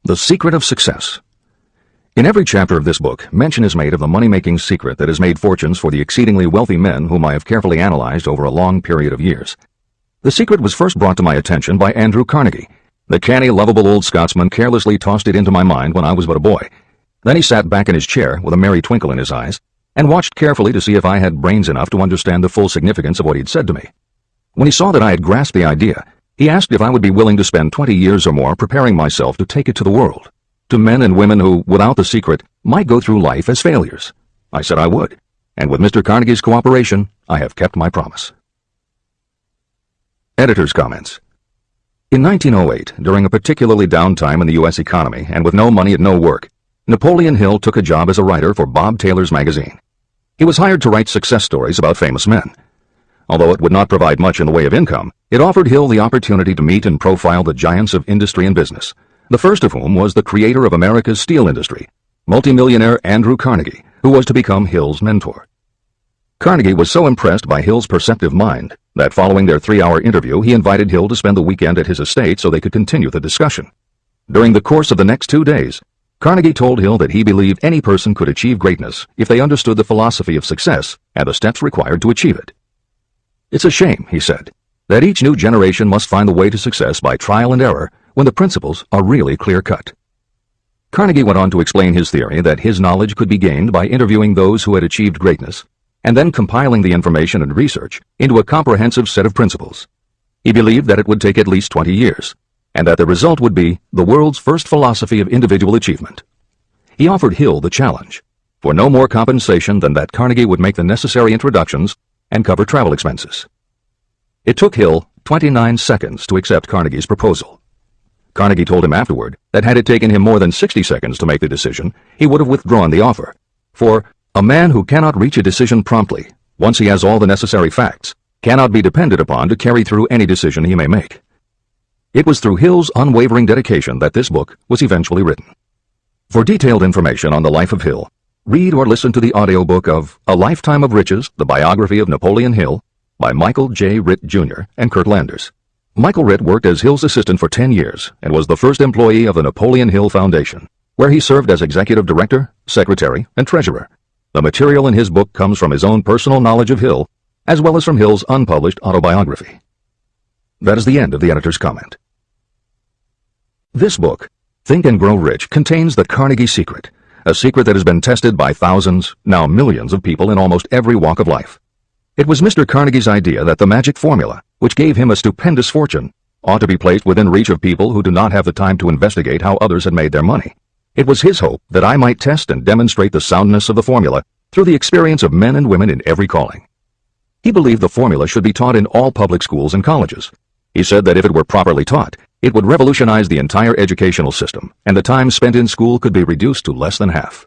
The Secret of Success. In every chapter of this book, mention is made of the money-making secret that has made fortunes for the exceedingly wealthy men whom I have carefully analyzed over a long period of years. The secret was first brought to my attention by Andrew Carnegie. The canny, lovable old Scotsman carelessly tossed it into my mind when I was but a boy. Then he sat back in his chair with a merry twinkle in his eyes and watched carefully to see if I had brains enough to understand the full significance of what he'd said to me. When he saw that I had grasped the idea, he asked if I would be willing to spend 20 years or more preparing myself to take it to the world, to men and women who, without the secret, might go through life as failures. I said I would, and with Mr. Carnegie's cooperation, I have kept my promise. Editor's comments. In 1908, during a particularly down time in the U.S. economy and with no money and no work, Napoleon Hill took a job as a writer for Bob Taylor's magazine. He was hired to write success stories about famous men. Although it would not provide much in the way of income, it offered Hill the opportunity to meet and profile the giants of industry and business, the first of whom was the creator of America's steel industry, multimillionaire Andrew Carnegie, who was to become Hill's mentor. Carnegie was so impressed by Hill's perceptive mind that following their 3-hour interview, he invited Hill to spend the weekend at his estate so they could continue the discussion. During the course of the next 2 days, Carnegie told Hill that he believed any person could achieve greatness if they understood the philosophy of success and the steps required to achieve it. It's a shame, he said, that each new generation must find the way to success by trial and error when the principles are really clear-cut. Carnegie went on to explain his theory that his knowledge could be gained by interviewing those who had achieved greatness and then compiling the information and research into a comprehensive set of principles. He believed that it would take at least 20 years, and that the result would be the world's first philosophy of individual achievement. He offered Hill the challenge, for no more compensation than that Carnegie would make the necessary introductions and cover travel expenses. It took Hill 29 seconds to accept Carnegie's proposal. Carnegie told him afterward that had it taken him more than 60 seconds to make the decision, he would have withdrawn the offer. For a man who cannot reach a decision promptly, once he has all the necessary facts, cannot be depended upon to carry through any decision he may make. It was through Hill's unwavering dedication that this book was eventually written. For detailed information on the life of Hill, read or listen to the audiobook of A Lifetime of Riches, the biography of Napoleon Hill, by Michael J. Ritt, Jr. and Kurt Landers. Michael Ritt worked as Hill's assistant for 10 years and was the first employee of the Napoleon Hill Foundation, where he served as executive director, secretary, and treasurer. The material in his book comes from his own personal knowledge of Hill, as well as from Hill's unpublished autobiography. That is the end of the editor's comment. This book, Think and Grow Rich, contains the Carnegie secret, a secret that has been tested by thousands, now millions of people in almost every walk of life. It was Mr. Carnegie's idea that the magic formula, which gave him a stupendous fortune, ought to be placed within reach of people who do not have the time to investigate how others had made their money. It was his hope that I might test and demonstrate the soundness of the formula through the experience of men and women in every calling. He believed the formula should be taught in all public schools and colleges. He said that if it were properly taught, it would revolutionize the entire educational system, and the time spent in school could be reduced to less than half.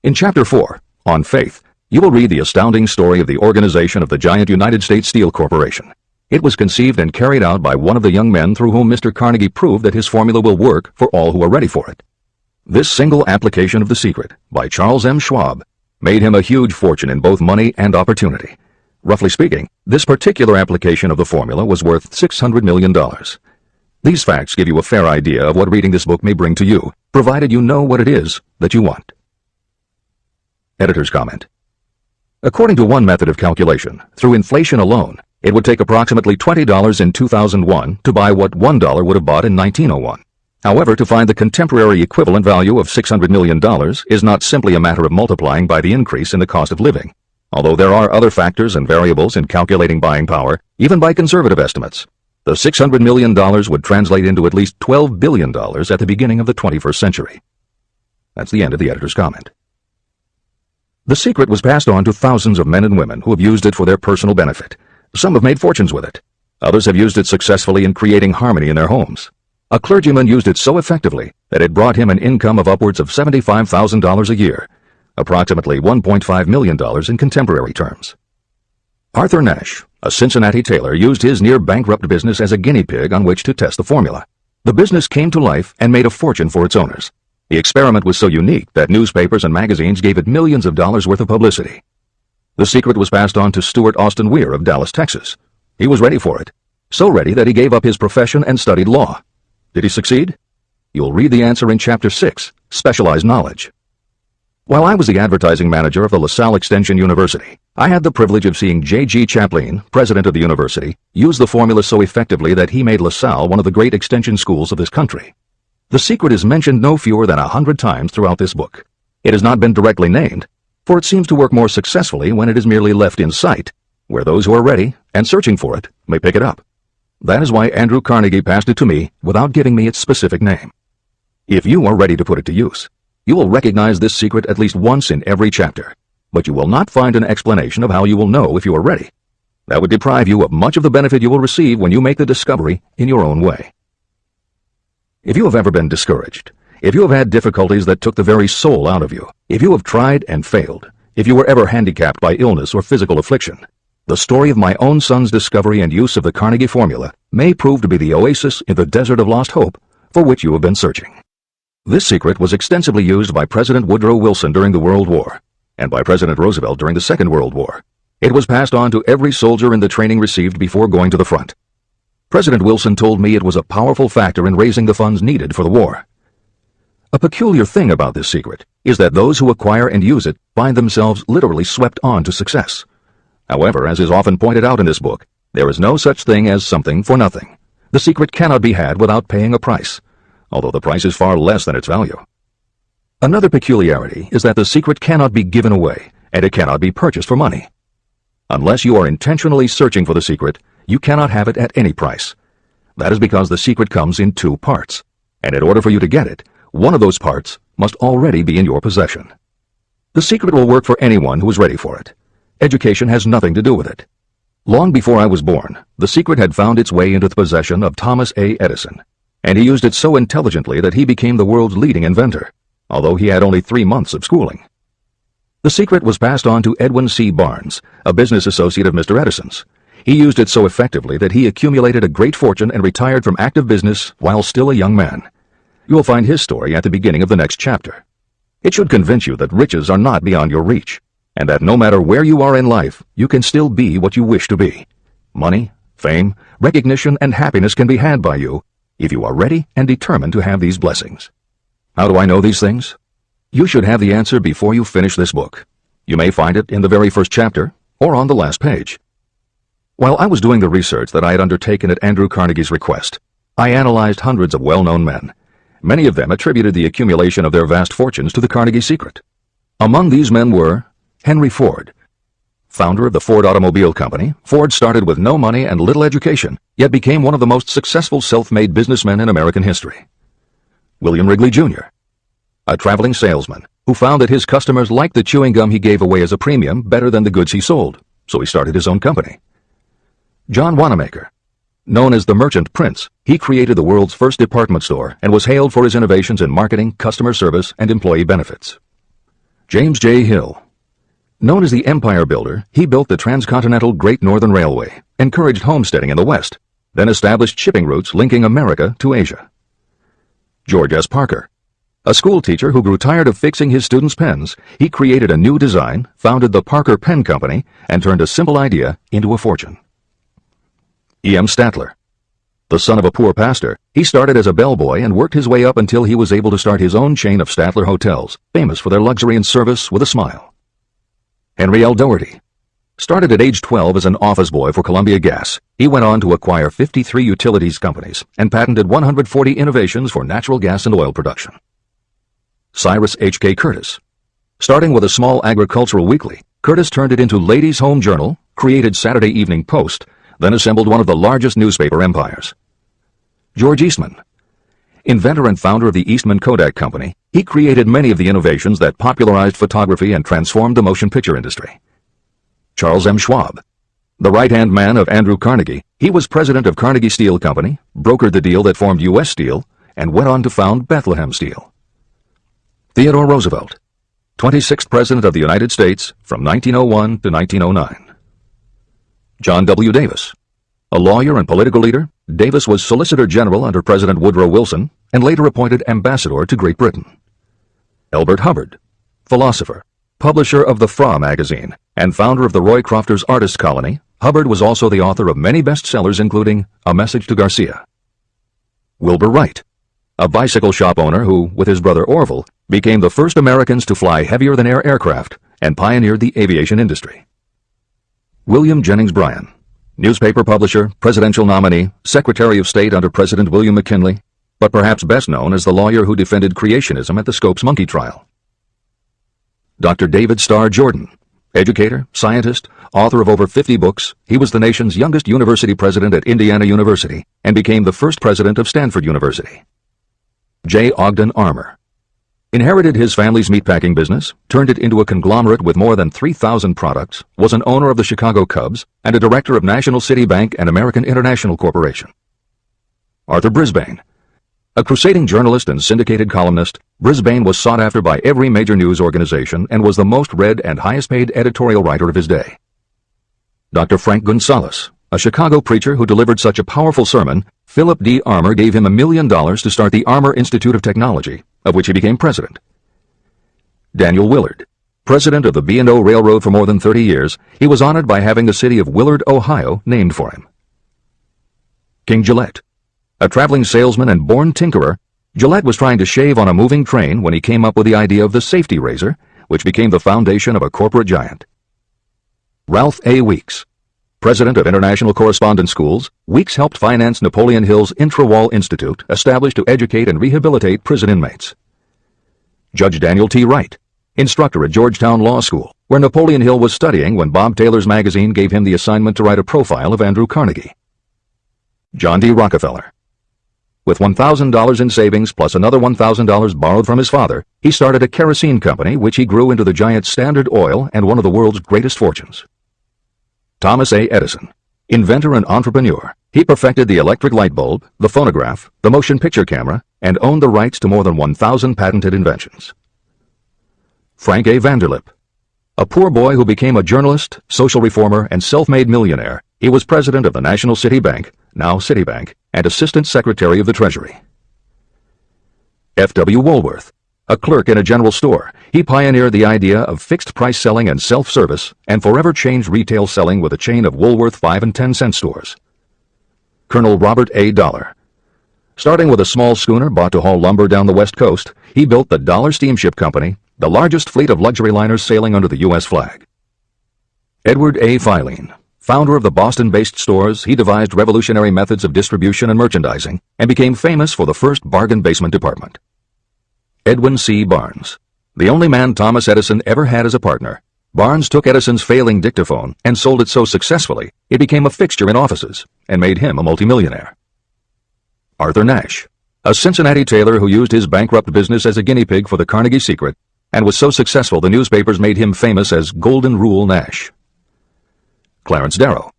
In Chapter 4, on Faith, you will read the astounding story of the organization of the giant United States Steel Corporation. It was conceived and carried out by one of the young men through whom Mr. Carnegie proved that his formula will work for all who are ready for it. This single application of the secret, by Charles M. Schwab, made him a huge fortune in both money and opportunity. Roughly speaking, this particular application of the formula was worth $600 million. These facts give you a fair idea of what reading this book may bring to you, provided you know what it is that you want. Editor's comment. According to one method of calculation, through inflation alone, it would take approximately $20 in 2001 to buy what $1 would have bought in 1901. However, to find the contemporary equivalent value of $600 million is not simply a matter of multiplying by the increase in the cost of living. Although there are other factors and variables in calculating buying power, even by conservative estimates, the $600 million would translate into at least $12 billion at the beginning of the 21st century. That's the end of the editor's comment. The secret was passed on to thousands of men and women who have used it for their personal benefit. Some have made fortunes with it. Others have used it successfully in creating harmony in their homes. A clergyman used it so effectively that it brought him an income of upwards of $75,000 a year, approximately $1.5 million in contemporary terms. Arthur Nash, a Cincinnati tailor, used his near-bankrupt business as a guinea pig on which to test the formula. The business came to life and made a fortune for its owners. The experiment was so unique that newspapers and magazines gave it millions of dollars worth of publicity. The secret was passed on to Stuart Austin Weir of Dallas, Texas. He was ready for it, so ready that he gave up his profession and studied law. Did he succeed? You'll read the answer in Chapter 6, Specialized Knowledge. While I was the advertising manager of the LaSalle Extension University, I had the privilege of seeing J.G. Chaplin, president of the university, use the formula so effectively that he made LaSalle one of the great extension schools of this country. The secret is mentioned no fewer than 100 times throughout this book. It has not been directly named, for it seems to work more successfully when it is merely left in sight, where those who are ready and searching for it may pick it up. That is why Andrew Carnegie passed it to me without giving me its specific name. If you are ready to put it to use, you will recognize this secret at least once in every chapter, but you will not find an explanation of how you will know if you are ready. That would deprive you of much of the benefit you will receive when you make the discovery in your own way. If you have ever been discouraged, if you have had difficulties that took the very soul out of you, if you have tried and failed, if you were ever handicapped by illness or physical affliction, the story of my own son's discovery and use of the Carnegie formula may prove to be the oasis in the desert of lost hope for which you have been searching. This secret was extensively used by President Woodrow Wilson during the World War, and by President Roosevelt during the Second World War. It was passed on to every soldier in the training received before going to the front. President Wilson told me it was a powerful factor in raising the funds needed for the war. A peculiar thing about this secret is that those who acquire and use it find themselves literally swept on to success. However, as is often pointed out in this book, there is no such thing as something for nothing. The secret cannot be had without paying a price, although the price is far less than its value. Another peculiarity is that the secret cannot be given away, and it cannot be purchased for money. Unless you are intentionally searching for the secret, you cannot have it at any price. That is because the secret comes in two parts, and in order for you to get it, one of those parts must already be in your possession. The secret will work for anyone who is ready for it. Education has nothing to do with it. Long before I was born, the secret had found its way into the possession of Thomas A. Edison, and he used it so intelligently that he became the world's leading inventor, although he had only 3 months of schooling. The secret was passed on to Edwin C. Barnes, a business associate of Mr. Edison's. He used it so effectively that he accumulated a great fortune and retired from active business while still a young man. You will find his story at the beginning of the next chapter. It should convince you that riches are not beyond your reach, and that no matter where you are in life, you can still be what you wish to be. Money, fame, recognition, and happiness can be had by you if you are ready and determined to have these blessings. How do I know these things? You should have the answer before you finish this book. You may find it in the very first chapter or on the last page. While I was doing the research that I had undertaken at Andrew Carnegie's request, I analyzed hundreds of well-known men. Many of them attributed the accumulation of their vast fortunes to the Carnegie secret. Among these men were Henry Ford. Founder of the Ford Automobile Company, Ford started with no money and little education, yet became one of the most successful self-made businessmen in American history. William Wrigley, Jr., a traveling salesman who found that his customers liked the chewing gum he gave away as a premium better than the goods he sold, so he started his own company. John Wanamaker. Known as the Merchant Prince, he created the world's first department store and was hailed for his innovations in marketing, customer service, and employee benefits. James J. Hill. Known as the Empire Builder, he built the transcontinental Great Northern Railway, encouraged homesteading in the West, then established shipping routes linking America to Asia. George S. Parker. A school teacher who grew tired of fixing his students' pens, he created a new design, founded the Parker Pen Company, and turned a simple idea into a fortune. E. M. Statler. The son of a poor pastor, he started as a bellboy and worked his way up until he was able to start his own chain of Statler hotels, famous for their luxury and service with a smile. Henry L. Doherty. Started at age 12 as an office boy for Columbia Gas, he went on to acquire 53 utilities companies and patented 140 innovations for natural gas and oil production. Cyrus H. K. Curtis. Starting with a small agricultural weekly, Curtis turned it into Ladies' Home Journal, created Saturday Evening Post, then assembled one of the largest newspaper empires. George Eastman. Inventor and founder of the Eastman Kodak Company, he created many of the innovations that popularized photography and transformed the motion picture industry. Charles M. Schwab. The right-hand man of Andrew Carnegie, he was president of Carnegie Steel Company, brokered the deal that formed U.S. Steel, and went on to found Bethlehem Steel. Theodore Roosevelt. 26th President of the United States from 1901 to 1909. John W. Davis. A lawyer and political leader, Davis was Solicitor General under President Woodrow Wilson and later appointed Ambassador to Great Britain. Elbert Hubbard. Philosopher, publisher of the Fra magazine, and founder of the Roy Crofters Artists Colony, Hubbard was also the author of many bestsellers including A Message to Garcia. Wilbur Wright. a bicycle shop owner who, with his brother Orville, became the first Americans to fly heavier-than-air aircraft and pioneered the aviation industry. William Jennings Bryan, newspaper publisher, presidential nominee, Secretary of State under President William McKinley, but perhaps best known as the lawyer who defended creationism at the Scopes monkey trial. Dr. David Starr Jordan, educator, scientist, author of over 50 books, he was the nation's youngest university president at Indiana University and became the first president of Stanford University. J. Ogden Armour inherited his family's meatpacking business, turned it into a conglomerate with more than 3,000 products, was an owner of the Chicago Cubs, and a director of National City Bank and American International Corporation. Arthur Brisbane, a crusading journalist and syndicated columnist, Brisbane was sought after by every major news organization and was the most read and highest-paid editorial writer of his day. Dr. Frank Gonzalez, a Chicago preacher who delivered such a powerful sermon, Philip D. Armour gave him $1 million to start the Armour Institute of Technology, of which he became president. Daniel Willard, president of the B&O Railroad for more than 30 years, he was honored by having the city of Willard, Ohio, named for him. King Gillette, a traveling salesman and born tinkerer, Gillette was trying to shave on a moving train when he came up with the idea of the safety razor, which became the foundation of a corporate giant. Ralph A. Weeks, president of International Correspondence Schools, Weeks helped finance Napoleon Hill's Intra-Wall Institute, established to educate and rehabilitate prison inmates. Judge Daniel T. Wright, instructor at Georgetown Law School, where Napoleon Hill was studying when Bob Taylor's magazine gave him the assignment to write a profile of Andrew Carnegie. John D. Rockefeller, with $1,000 in savings plus another $1,000 borrowed from his father, he started a kerosene company which he grew into the giant Standard Oil and one of the world's greatest fortunes. Thomas A. Edison, inventor and entrepreneur, he perfected the electric light bulb, the phonograph, the motion picture camera, and owned the rights to more than 1,000 patented inventions. Frank A. Vanderlip, a poor boy who became a journalist, social reformer, and self-made millionaire, he was president of the National City Bank, now Citibank, and Assistant Secretary of the Treasury. F. W. Woolworth, a clerk in a general store, he pioneered the idea of fixed-price selling and self-service and forever changed retail selling with a chain of Woolworth 5 and 10-cent stores. Colonel Robert A. Dollar, starting with a small schooner bought to haul lumber down the West Coast, he built the Dollar Steamship Company, the largest fleet of luxury liners sailing under the U.S. flag. Edward A. Filene, founder of the Boston-based stores, he devised revolutionary methods of distribution and merchandising and became famous for the first bargain basement department. Edwin C. Barnes, the only man Thomas Edison ever had as a partner, Barnes took Edison's failing dictaphone and sold it so successfully it became a fixture in offices and made him a multimillionaire. Arthur Nash, a Cincinnati tailor who used his bankrupt business as a guinea pig for the Carnegie Secret and was so successful the newspapers made him famous as Golden Rule Nash. Clarence Darrow,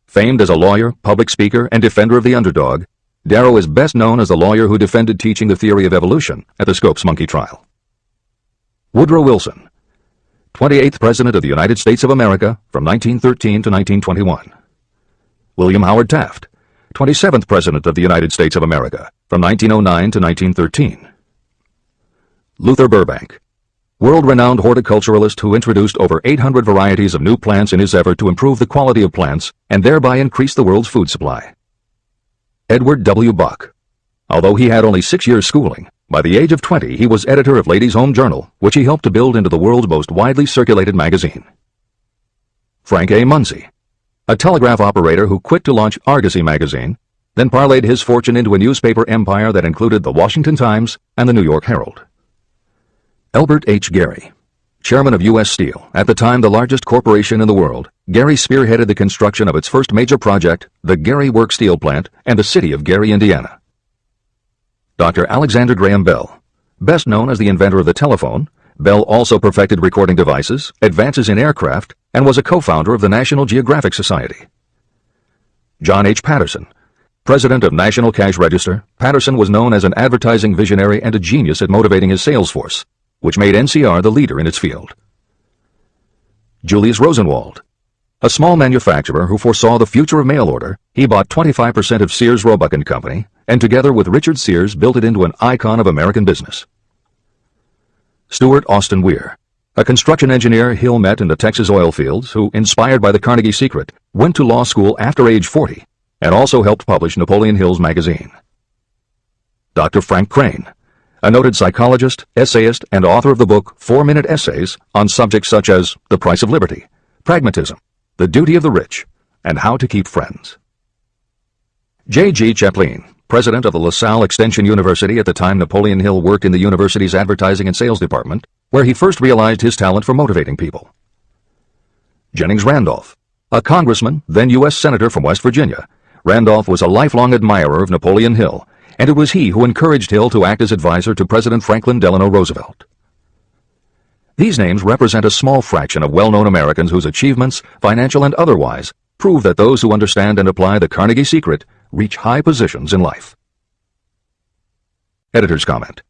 famed as a lawyer, public speaker, and defender of the underdog, Darrow is best known as the lawyer who defended teaching the theory of evolution at the Scopes monkey trial. Woodrow Wilson, 28th President of the United States of America from 1913 to 1921. William Howard Taft, 27th President of the United States of America from 1909 to 1913. Luther Burbank, world-renowned horticulturalist who introduced over 800 varieties of new plants in his effort to improve the quality of plants and thereby increase the world's food supply. Edward W. Buck, although he had only 6 years schooling, by the age of 20 he was editor of Ladies' Home Journal, which he helped to build into the world's most widely circulated magazine. Frank A. Munsey, a telegraph operator who quit to launch Argosy magazine, then parlayed his fortune into a newspaper empire that included the Washington Times and the New York Herald. Elbert H. Gary, chairman of U.S. Steel, at the time the largest corporation in the world, Gary spearheaded the construction of its first major project, the Gary Works Steel Plant, and the city of Gary, Indiana. Dr. Alexander Graham Bell, best known as the inventor of the telephone, Bell also perfected recording devices, advances in aircraft, and was a co-founder of the National Geographic Society. John H. Patterson, president of National Cash Register, Patterson was known as an advertising visionary and a genius at motivating his sales force, which made NCR the leader in its field. Julius Rosenwald, a small manufacturer who foresaw the future of mail order, he bought 25% of Sears Roebuck & Company, and together with Richard Sears built it into an icon of American business. Stuart Austin Weir, a construction engineer Hill met in the Texas oil fields who, inspired by the Carnegie Secret, went to law school after age 40 and also helped publish Napoleon Hill's magazine. Dr. Frank Crane, a noted psychologist, essayist, and author of the book 4-Minute Essays on subjects such as the price of liberty, pragmatism, the duty of the rich, and how to keep friends. J.G. Chaplin, president of the LaSalle Extension University at the time Napoleon Hill worked in the university's advertising and sales department, where he first realized his talent for motivating people. Jennings Randolph, a congressman, then U.S. Senator from West Virginia. Randolph was a lifelong admirer of Napoleon Hill, and it was he who encouraged Hill to act as advisor to President Franklin Delano Roosevelt. These names represent a small fraction of well-known Americans whose achievements, financial and otherwise, prove that those who understand and apply the Carnegie Secret reach high positions in life. Editor's comment.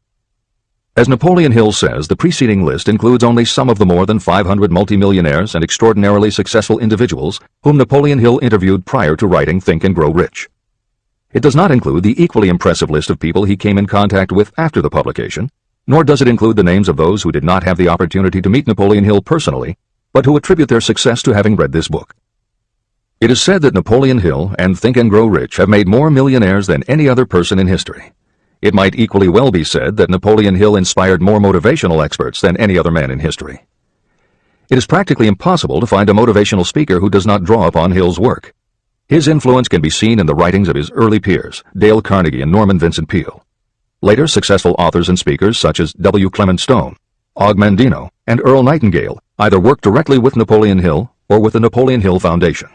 As Napoleon Hill says, the preceding list includes only some of the more than 500 multimillionaires and extraordinarily successful individuals whom Napoleon Hill interviewed prior to writing Think and Grow Rich. It does not include the equally impressive list of people he came in contact with after the publication, nor does it include the names of those who did not have the opportunity to meet Napoleon Hill personally, but who attribute their success to having read this book. It is said that Napoleon Hill and Think and Grow Rich have made more millionaires than any other person in history. It might equally well be said that Napoleon Hill inspired more motivational experts than any other man in history. It is practically impossible to find a motivational speaker who does not draw upon Hill's work. His influence can be seen in the writings of his early peers, Dale Carnegie and Norman Vincent Peale. Later successful authors and speakers such as W. Clement Stone, Og Mandino, and Earl Nightingale either worked directly with Napoleon Hill or with the Napoleon Hill Foundation.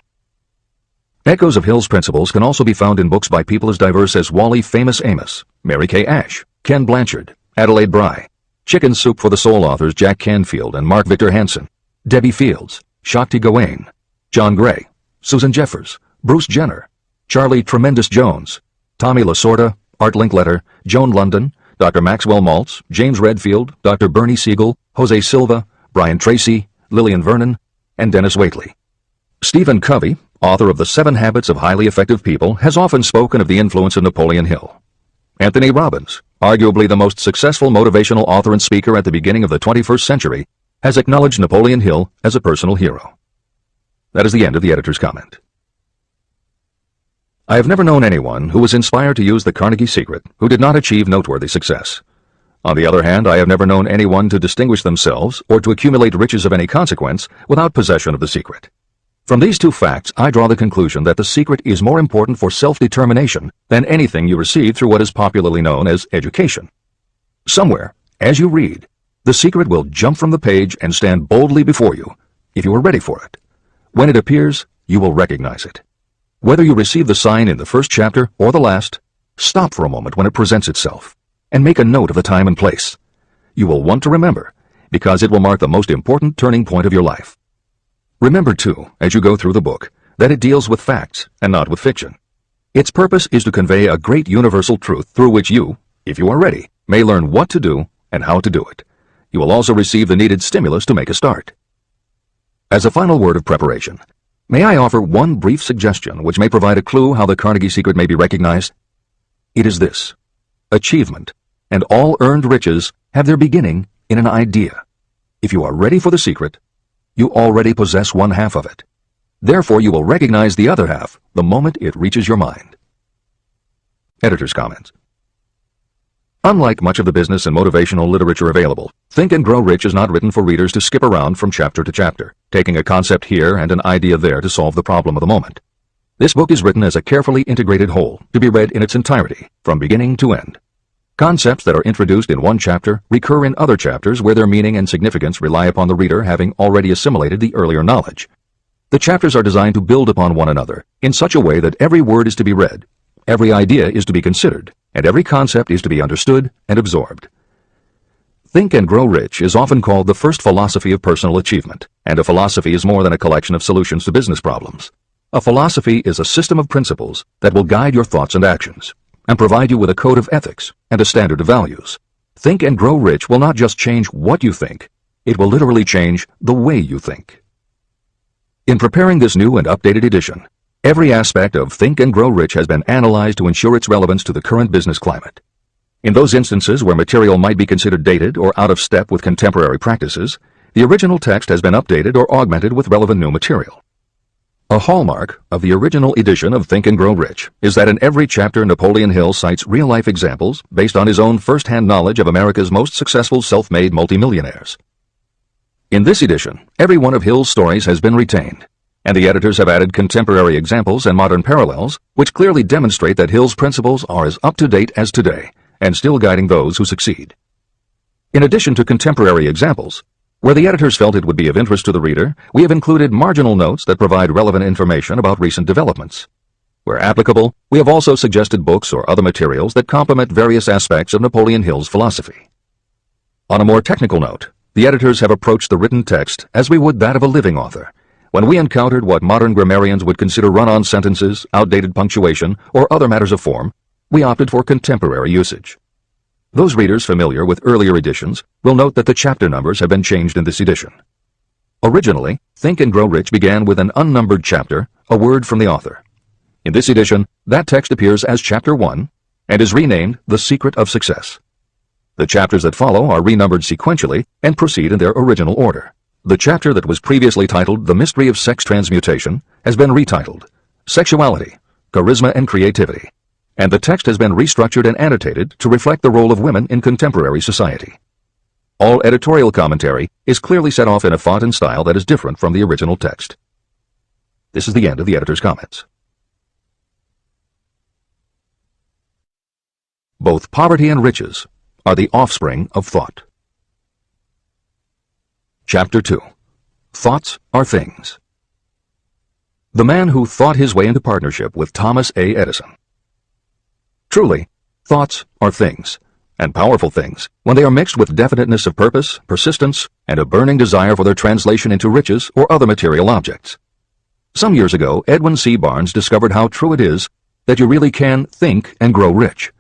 Echoes of Hill's principles can also be found in books by people as diverse as Wally Famous Amos, Mary Kay Ash, Ken Blanchard, Adelaide Bry, Chicken Soup for the Soul authors Jack Canfield and Mark Victor Hansen, Debbie Fields, Shakti Gawain, John Gray, Susan Jeffers, Bruce Jenner, Charlie Tremendous Jones, Tommy Lasorda, Art Linkletter, Joan London, Dr. Maxwell Maltz, James Redfield, Dr. Bernie Siegel, Jose Silva, Brian Tracy, Lillian Vernon, and Dennis Waitley. Stephen Covey, author of The 7 Habits of Highly Effective People, has often spoken of the influence of Napoleon Hill. Anthony Robbins, arguably the most successful motivational author and speaker at the beginning of the 21st century, has acknowledged Napoleon Hill as a personal hero. That is the end of the editor's comment. I have never known anyone who was inspired to use the Carnegie Secret who did not achieve noteworthy success. On the other hand, I have never known anyone to distinguish themselves or to accumulate riches of any consequence without possession of the secret. From these two facts, I draw the conclusion that the secret is more important for self-determination than anything you receive through what is popularly known as education. Somewhere, as you read, the secret will jump from the page and stand boldly before you, if you are ready for it. When it appears, you will recognize it. Whether you receive the sign in the first chapter or the last, stop for a moment when it presents itself, and make a note of the time and place. You will want to remember, because it will mark the most important turning point of your life. Remember, too, as you go through the book, that it deals with facts and not with fiction. Its purpose is to convey a great universal truth through which you, if you are ready, may learn what to do and how to do it. You will also receive the needed stimulus to make a start. As a final word of preparation, may I offer one brief suggestion which may provide a clue how the Carnegie Secret may be recognized? It is this: achievement and all earned riches have their beginning in an idea. If you are ready for the secret, you already possess one half of it. Therefore, you will recognize the other half the moment it reaches your mind. Editor's comments. Unlike much of the business and motivational literature available, Think and Grow Rich is not written for readers to skip around from chapter to chapter, taking a concept here and an idea there to solve the problem of the moment. This book is written as a carefully integrated whole, to be read in its entirety, from beginning to end. Concepts that are introduced in one chapter recur in other chapters where their meaning and significance rely upon the reader having already assimilated the earlier knowledge. The chapters are designed to build upon one another in such a way that every word is to be read, every idea is to be considered, and every concept is to be understood and absorbed. Think and Grow Rich is often called the first philosophy of personal achievement, and a philosophy is more than a collection of solutions to business problems. A philosophy is a system of principles that will guide your thoughts and actions, and provide you with a code of ethics and a standard of values. Think and Grow Rich will not just change what you think, it will literally change the way you think. In preparing this new and updated edition, every aspect of Think and Grow Rich has been analyzed to ensure its relevance to the current business climate. In those instances where material might be considered dated or out of step with contemporary practices, the original text has been updated or augmented with relevant new material. A hallmark of the original edition of Think and Grow Rich is that in every chapter Napoleon Hill cites real-life examples based on his own first-hand knowledge of America's most successful self-made multimillionaires. In this edition, every one of Hill's stories has been retained, and the editors have added contemporary examples and modern parallels which clearly demonstrate that Hill's principles are as up-to-date as today and still guiding those who succeed. In addition to contemporary examples, where the editors felt it would be of interest to the reader, we have included marginal notes that provide relevant information about recent developments. Where applicable, we have also suggested books or other materials that complement various aspects of Napoleon Hill's philosophy. On a more technical note, the editors have approached the written text as we would that of a living author. When we encountered what modern grammarians would consider run-on sentences, outdated punctuation, or other matters of form, we opted for contemporary usage. Those readers familiar with earlier editions will note that the chapter numbers have been changed in this edition. Originally, Think and Grow Rich began with an unnumbered chapter, a word from the author. In this edition, that text appears as Chapter 1 and is renamed The Secret of Success. The chapters that follow are renumbered sequentially and proceed in their original order. The chapter that was previously titled The Mystery of Sex Transmutation has been retitled Sexuality, Charisma and Creativity, and the text has been restructured and annotated to reflect the role of women in contemporary society. All editorial commentary is clearly set off in a font and style that is different from the original text. This is the end of the editor's comments. Both poverty and riches are the offspring of thought. Chapter 2. Thoughts are Things. The man who thought his way into partnership with Thomas A. Edison. Truly, thoughts are things, and powerful things, when they are mixed with definiteness of purpose, persistence, and a burning desire for their translation into riches or other material objects. Some years ago, Edwin C. Barnes discovered how true it is that you really can think and grow rich.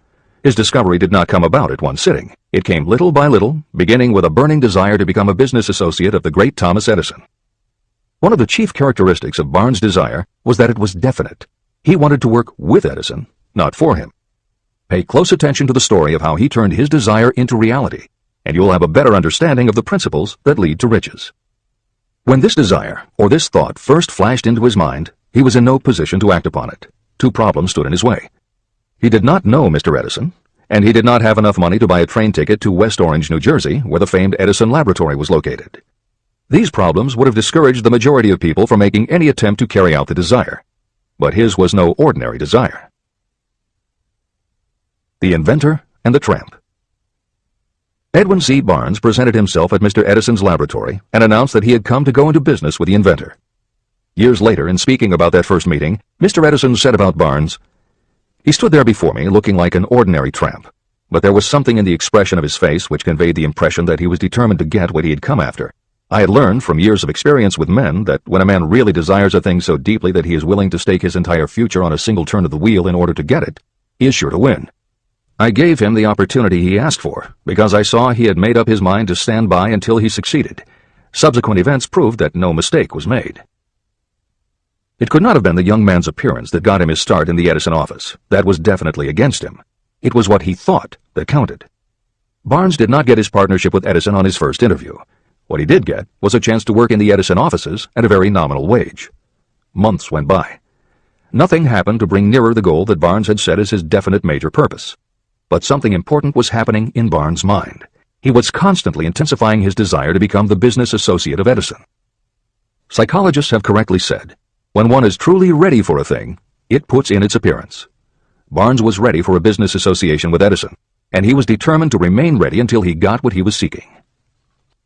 His discovery did not come about at one sitting. It came little by little, beginning with a burning desire to become a business associate of the great Thomas Edison. One of the chief characteristics of Barnes' desire was that it was definite. He wanted to work with Edison, not for him. Pay close attention to the story of how he turned his desire into reality, and you'll have a better understanding of the principles that lead to riches. When this desire, or this thought, first flashed into his mind, he was in no position to act upon it. Two problems stood in his way. He did not know Mr. Edison, and he did not have enough money to buy a train ticket to West Orange, New Jersey, where the famed Edison Laboratory was located. These problems would have discouraged the majority of people from making any attempt to carry out the desire. But his was no ordinary desire. The Inventor and the Tramp. Edwin C. Barnes presented himself at Mr. Edison's laboratory and announced that he had come to go into business with the inventor. Years later, in speaking about that first meeting, Mr. Edison said about Barnes, "He stood there before me looking like an ordinary tramp, but there was something in the expression of his face which conveyed the impression that he was determined to get what he had come after. I had learned from years of experience with men that when a man really desires a thing so deeply that he is willing to stake his entire future on a single turn of the wheel in order to get it, he is sure to win. I gave him the opportunity he asked for, because I saw he had made up his mind to stand by until he succeeded. Subsequent events proved that no mistake was made." It could not have been the young man's appearance that got him his start in the Edison office. That was definitely against him. It was what he thought that counted. Barnes did not get his partnership with Edison on his first interview. What he did get was a chance to work in the Edison offices at a very nominal wage. Months went by. Nothing happened to bring nearer the goal that Barnes had set as his definite major purpose. But something important was happening in Barnes' mind. He was constantly intensifying his desire to become the business associate of Edison. Psychologists have correctly said, when one is truly ready for a thing, it puts in its appearance. Barnes was ready for a business association with Edison, and he was determined to remain ready until he got what he was seeking.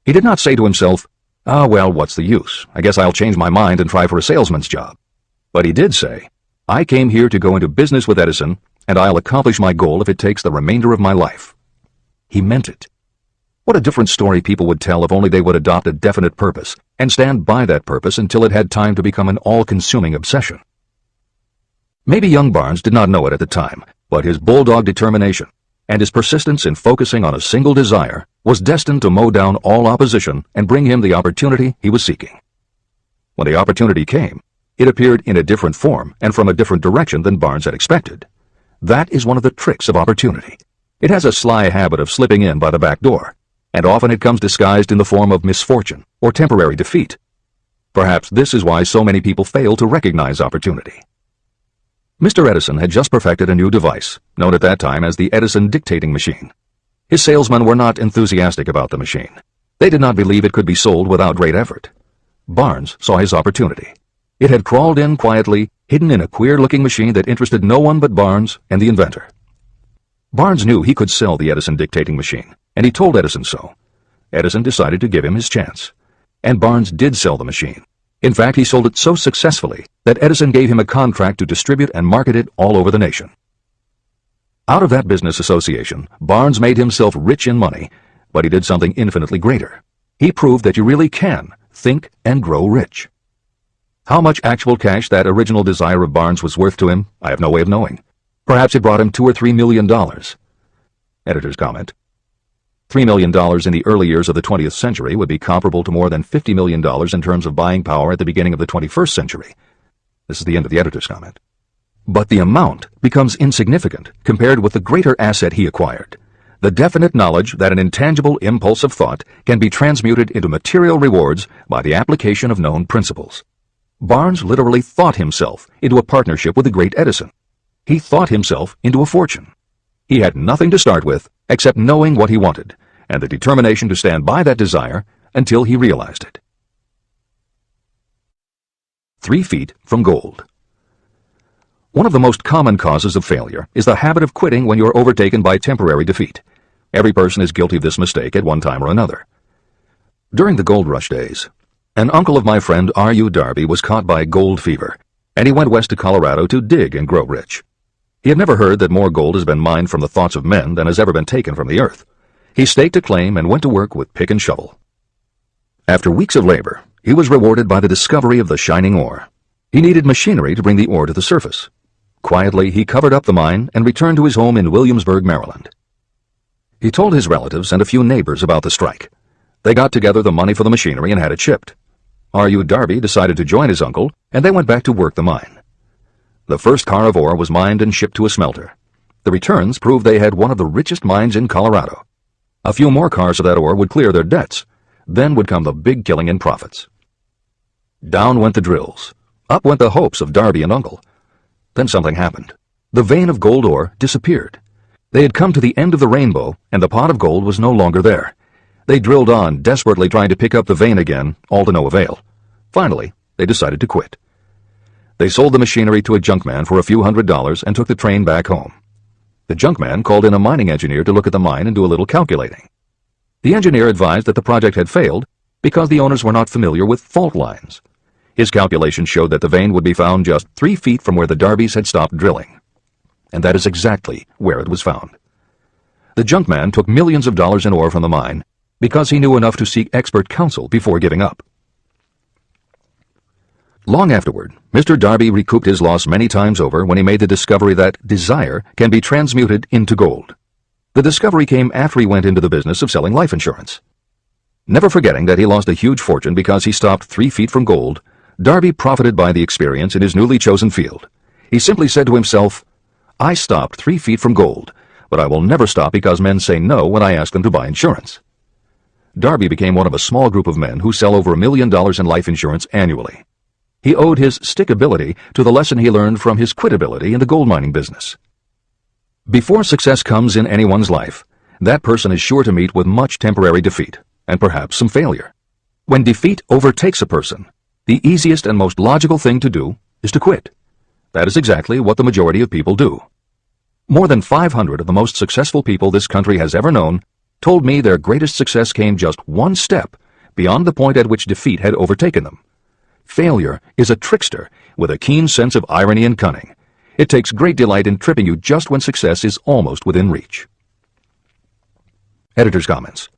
He did not say to himself, well, what's the use? I guess I'll change my mind and try for a salesman's job. But he did say, I came here to go into business with Edison, and I'll accomplish my goal if it takes the remainder of my life. He meant it. What a different story people would tell if only they would adopt a definite purpose and stand by that purpose until it had time to become an all-consuming obsession. Maybe young Barnes did not know it at the time, but his bulldog determination and his persistence in focusing on a single desire was destined to mow down all opposition and bring him the opportunity he was seeking. When the opportunity came, it appeared in a different form and from a different direction than Barnes had expected. That is one of the tricks of opportunity. It has a sly habit of slipping in by the back door, and often it comes disguised in the form of misfortune or temporary defeat. Perhaps this is why so many people fail to recognize opportunity. Mr. Edison had just perfected a new device, known at that time as the Edison dictating machine. His salesmen were not enthusiastic about the machine. They did not believe it could be sold without great effort. Barnes saw his opportunity. It had crawled in quietly, hidden in a queer-looking machine that interested no one but Barnes and the inventor. Barnes knew he could sell the Edison dictating machine, and he told Edison so. Edison decided to give him his chance. And Barnes did sell the machine. In fact, he sold it so successfully that Edison gave him a contract to distribute and market it all over the nation. Out of that business association, Barnes made himself rich in money, but he did something infinitely greater. He proved that you really can think and grow rich. How much actual cash that original desire of Barnes was worth to him, I have no way of knowing. Perhaps it brought him $2 or $3 million. Editor's comment. $3 million in the early years of the 20th century would be comparable to more than $50 million in terms of buying power at the beginning of the 21st century. This is the end of the editor's comment. But the amount becomes insignificant compared with the greater asset he acquired, the definite knowledge that an intangible impulse of thought can be transmuted into material rewards by the application of known principles. Barnes literally thought himself into a partnership with the great Edison. He thought himself into a fortune. He had nothing to start with except knowing what he wanted and the determination to stand by that desire until he realized it. 3 feet from gold. One of the most common causes of failure is the habit of quitting when you are overtaken by temporary defeat. Every person is guilty of this mistake at one time or another. During the gold rush days, an uncle of my friend R.U. Darby was caught by gold fever, and he went west to Colorado to dig and grow rich. He had never heard that more gold has been mined from the thoughts of men than has ever been taken from the earth. He staked a claim and went to work with pick and shovel. After weeks of labor, he was rewarded by the discovery of the shining ore. He needed machinery to bring the ore to the surface. Quietly, he covered up the mine and returned to his home in Williamsburg, Maryland. He told his relatives and a few neighbors about the strike. They got together the money for the machinery and had it shipped. R.U. Darby decided to join his uncle, and they went back to work the mine. The first car of ore was mined and shipped to a smelter. The returns proved they had one of the richest mines in Colorado. A few more cars of that ore would clear their debts. Then would come the big killing in profits. Down went the drills. Up went the hopes of Darby and uncle. Then something happened. The vein of gold ore disappeared. They had come to the end of the rainbow, and the pot of gold was no longer there. They drilled on, desperately trying to pick up the vein again, all to no avail. Finally, they decided to quit. They sold the machinery to a junkman for a few $100s and took the train back home. The junkman called in a mining engineer to look at the mine and do a little calculating. The engineer advised that the project had failed because the owners were not familiar with fault lines. His calculations showed that the vein would be found just 3 feet from where the Darbys had stopped drilling. And that is exactly where it was found. The junkman took millions of dollars in ore from the mine because he knew enough to seek expert counsel before giving up. Long afterward, Mr. Darby recouped his loss many times over when he made the discovery that desire can be transmuted into gold. The discovery came after he went into the business of selling life insurance. Never forgetting that he lost a huge fortune because he stopped 3 feet from gold, Darby profited by the experience in his newly chosen field. He simply said to himself, "I stopped 3 feet from gold, but I will never stop because men say no when I ask them to buy insurance." Darby became one of a small group of men who sell over $1 million in life insurance annually. He owed his stickability to the lesson he learned from his quitability in the gold mining business. Before success comes in anyone's life, that person is sure to meet with much temporary defeat, and perhaps some failure. When defeat overtakes a person, the easiest and most logical thing to do is to quit. That is exactly what the majority of people do. More than 500 of the most successful people this country has ever known told me their greatest success came just one step beyond the point at which defeat had overtaken them. Failure is a trickster with a keen sense of irony and cunning. It takes great delight in tripping you just when success is almost within reach. Editor's comments.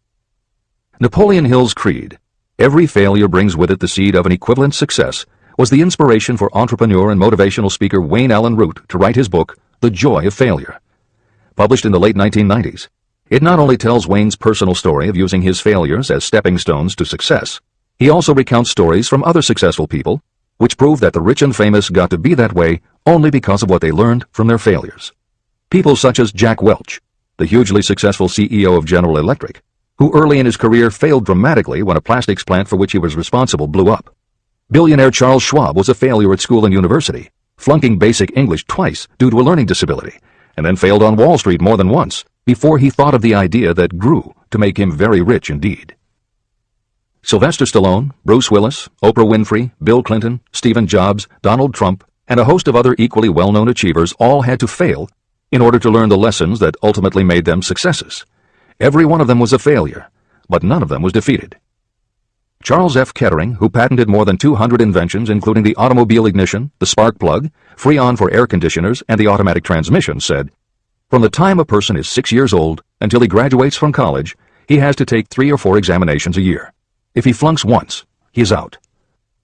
Napoleon Hill's creed, "Every failure brings with it the seed of an equivalent success," was the inspiration for entrepreneur and motivational speaker Wayne Allen Root to write his book, The Joy of Failure. Published in the late 1990s, it not only tells Wayne's personal story of using his failures as stepping stones to success, he also recounts stories from other successful people, which prove that the rich and famous got to be that way only because of what they learned from their failures. People such as Jack Welch, the hugely successful CEO of General Electric, who early in his career failed dramatically when a plastics plant for which he was responsible blew up. Billionaire Charles Schwab was a failure at school and university, flunking basic English twice due to a learning disability, and then failed on Wall Street more than once before he thought of the idea that grew to make him very rich indeed. Sylvester Stallone, Bruce Willis, Oprah Winfrey, Bill Clinton, Stephen Jobs, Donald Trump, and a host of other equally well-known achievers all had to fail in order to learn the lessons that ultimately made them successes. Every one of them was a failure, but none of them was defeated. Charles F. Kettering, who patented more than 200 inventions including the automobile ignition, the spark plug, Freon for air conditioners, and the automatic transmission, said, "From the time a person is 6 years old until he graduates from college, he has to take 3 or 4 examinations a year. If he flunks once, he is out.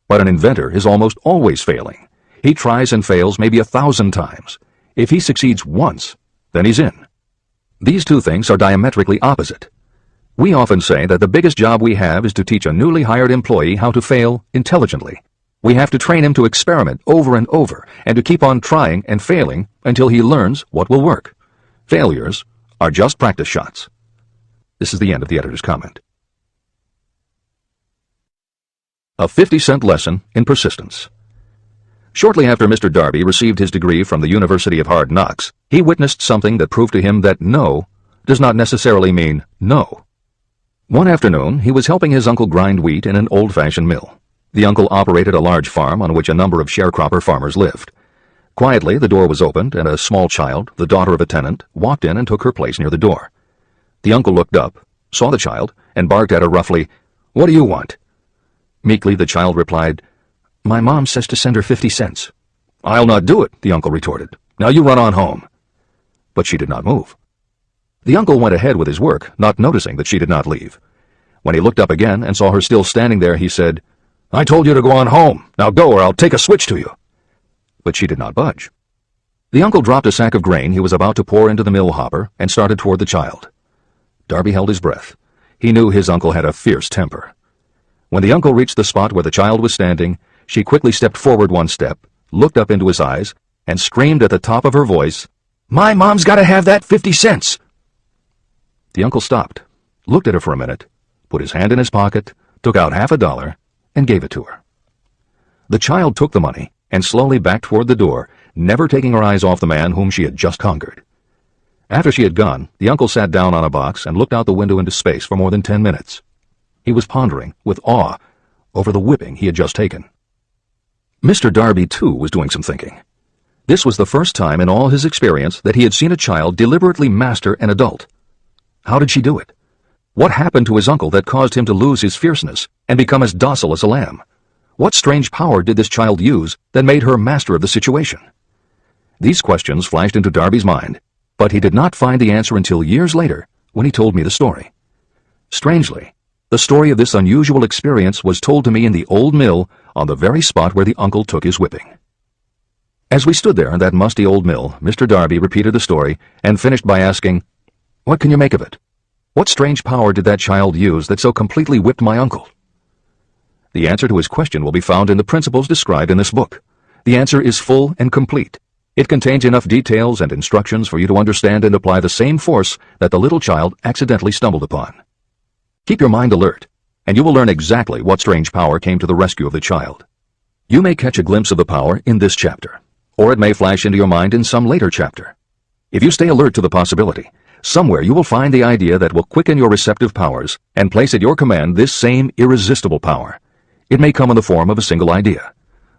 But an inventor is almost always failing. He tries and fails maybe 1,000 times. If he succeeds once, then he's in." These two things are diametrically opposite. We often say that the biggest job we have is to teach a newly hired employee how to fail intelligently. We have to train him to experiment over and over and to keep on trying and failing until he learns what will work. Failures are just practice shots. This is the end of the editor's comment. A 50-cent lesson in persistence. Shortly after Mr. Darby received his degree from the University of Hard Knocks, he witnessed something that proved to him that no does not necessarily mean no. One afternoon, he was helping his uncle grind wheat in an old-fashioned mill. The uncle operated a large farm on which a number of sharecropper farmers lived. Quietly, the door was opened, and a small child, the daughter of a tenant, walked in and took her place near the door. The uncle looked up, saw the child, and barked at her roughly, "What do you want?" Meekly, the child replied, "My mom says to send her 50 cents. "I'll not do it," the uncle retorted. "Now you run on home." But she did not move. The uncle went ahead with his work, not noticing that she did not leave. When he looked up again and saw her still standing there, he said, "I told you to go on home. Now go or I'll take a switch to you." But she did not budge. The uncle dropped a sack of grain he was about to pour into the mill hopper and started toward the child. Darby held his breath. He knew his uncle had a fierce temper. When the uncle reached the spot where the child was standing, she quickly stepped forward one step, looked up into his eyes, and screamed at the top of her voice, "My mom's got to have that 50 cents!" The uncle stopped, looked at her for a minute, put his hand in his pocket, took out $50, and gave it to her. The child took the money and slowly backed toward the door, never taking her eyes off the man whom she had just conquered. After she had gone, the uncle sat down on a box and looked out the window into space for more than 10 minutes. He was pondering, with awe, over the whipping he had just taken. Mr. Darby, too, was doing some thinking. This was the first time in all his experience that he had seen a child deliberately master an adult. How did she do it? What happened to his uncle that caused him to lose his fierceness and become as docile as a lamb? What strange power did this child use that made her master of the situation? These questions flashed into Darby's mind, but he did not find the answer until years later when he told me the story. Strangely, the story of this unusual experience was told to me in the old mill on the very spot where the uncle took his whipping. As we stood there in that musty old mill, Mr. Darby repeated the story and finished by asking, "What can you make of it? What strange power did that child use that so completely whipped my uncle?" The answer to his question will be found in the principles described in this book. The answer is full and complete. It contains enough details and instructions for you to understand and apply the same force that the little child accidentally stumbled upon. Keep your mind alert, and you will learn exactly what strange power came to the rescue of the child. You may catch a glimpse of the power in this chapter, or it may flash into your mind in some later chapter. If you stay alert to the possibility, somewhere you will find the idea that will quicken your receptive powers and place at your command this same irresistible power. It may come in the form of a single idea,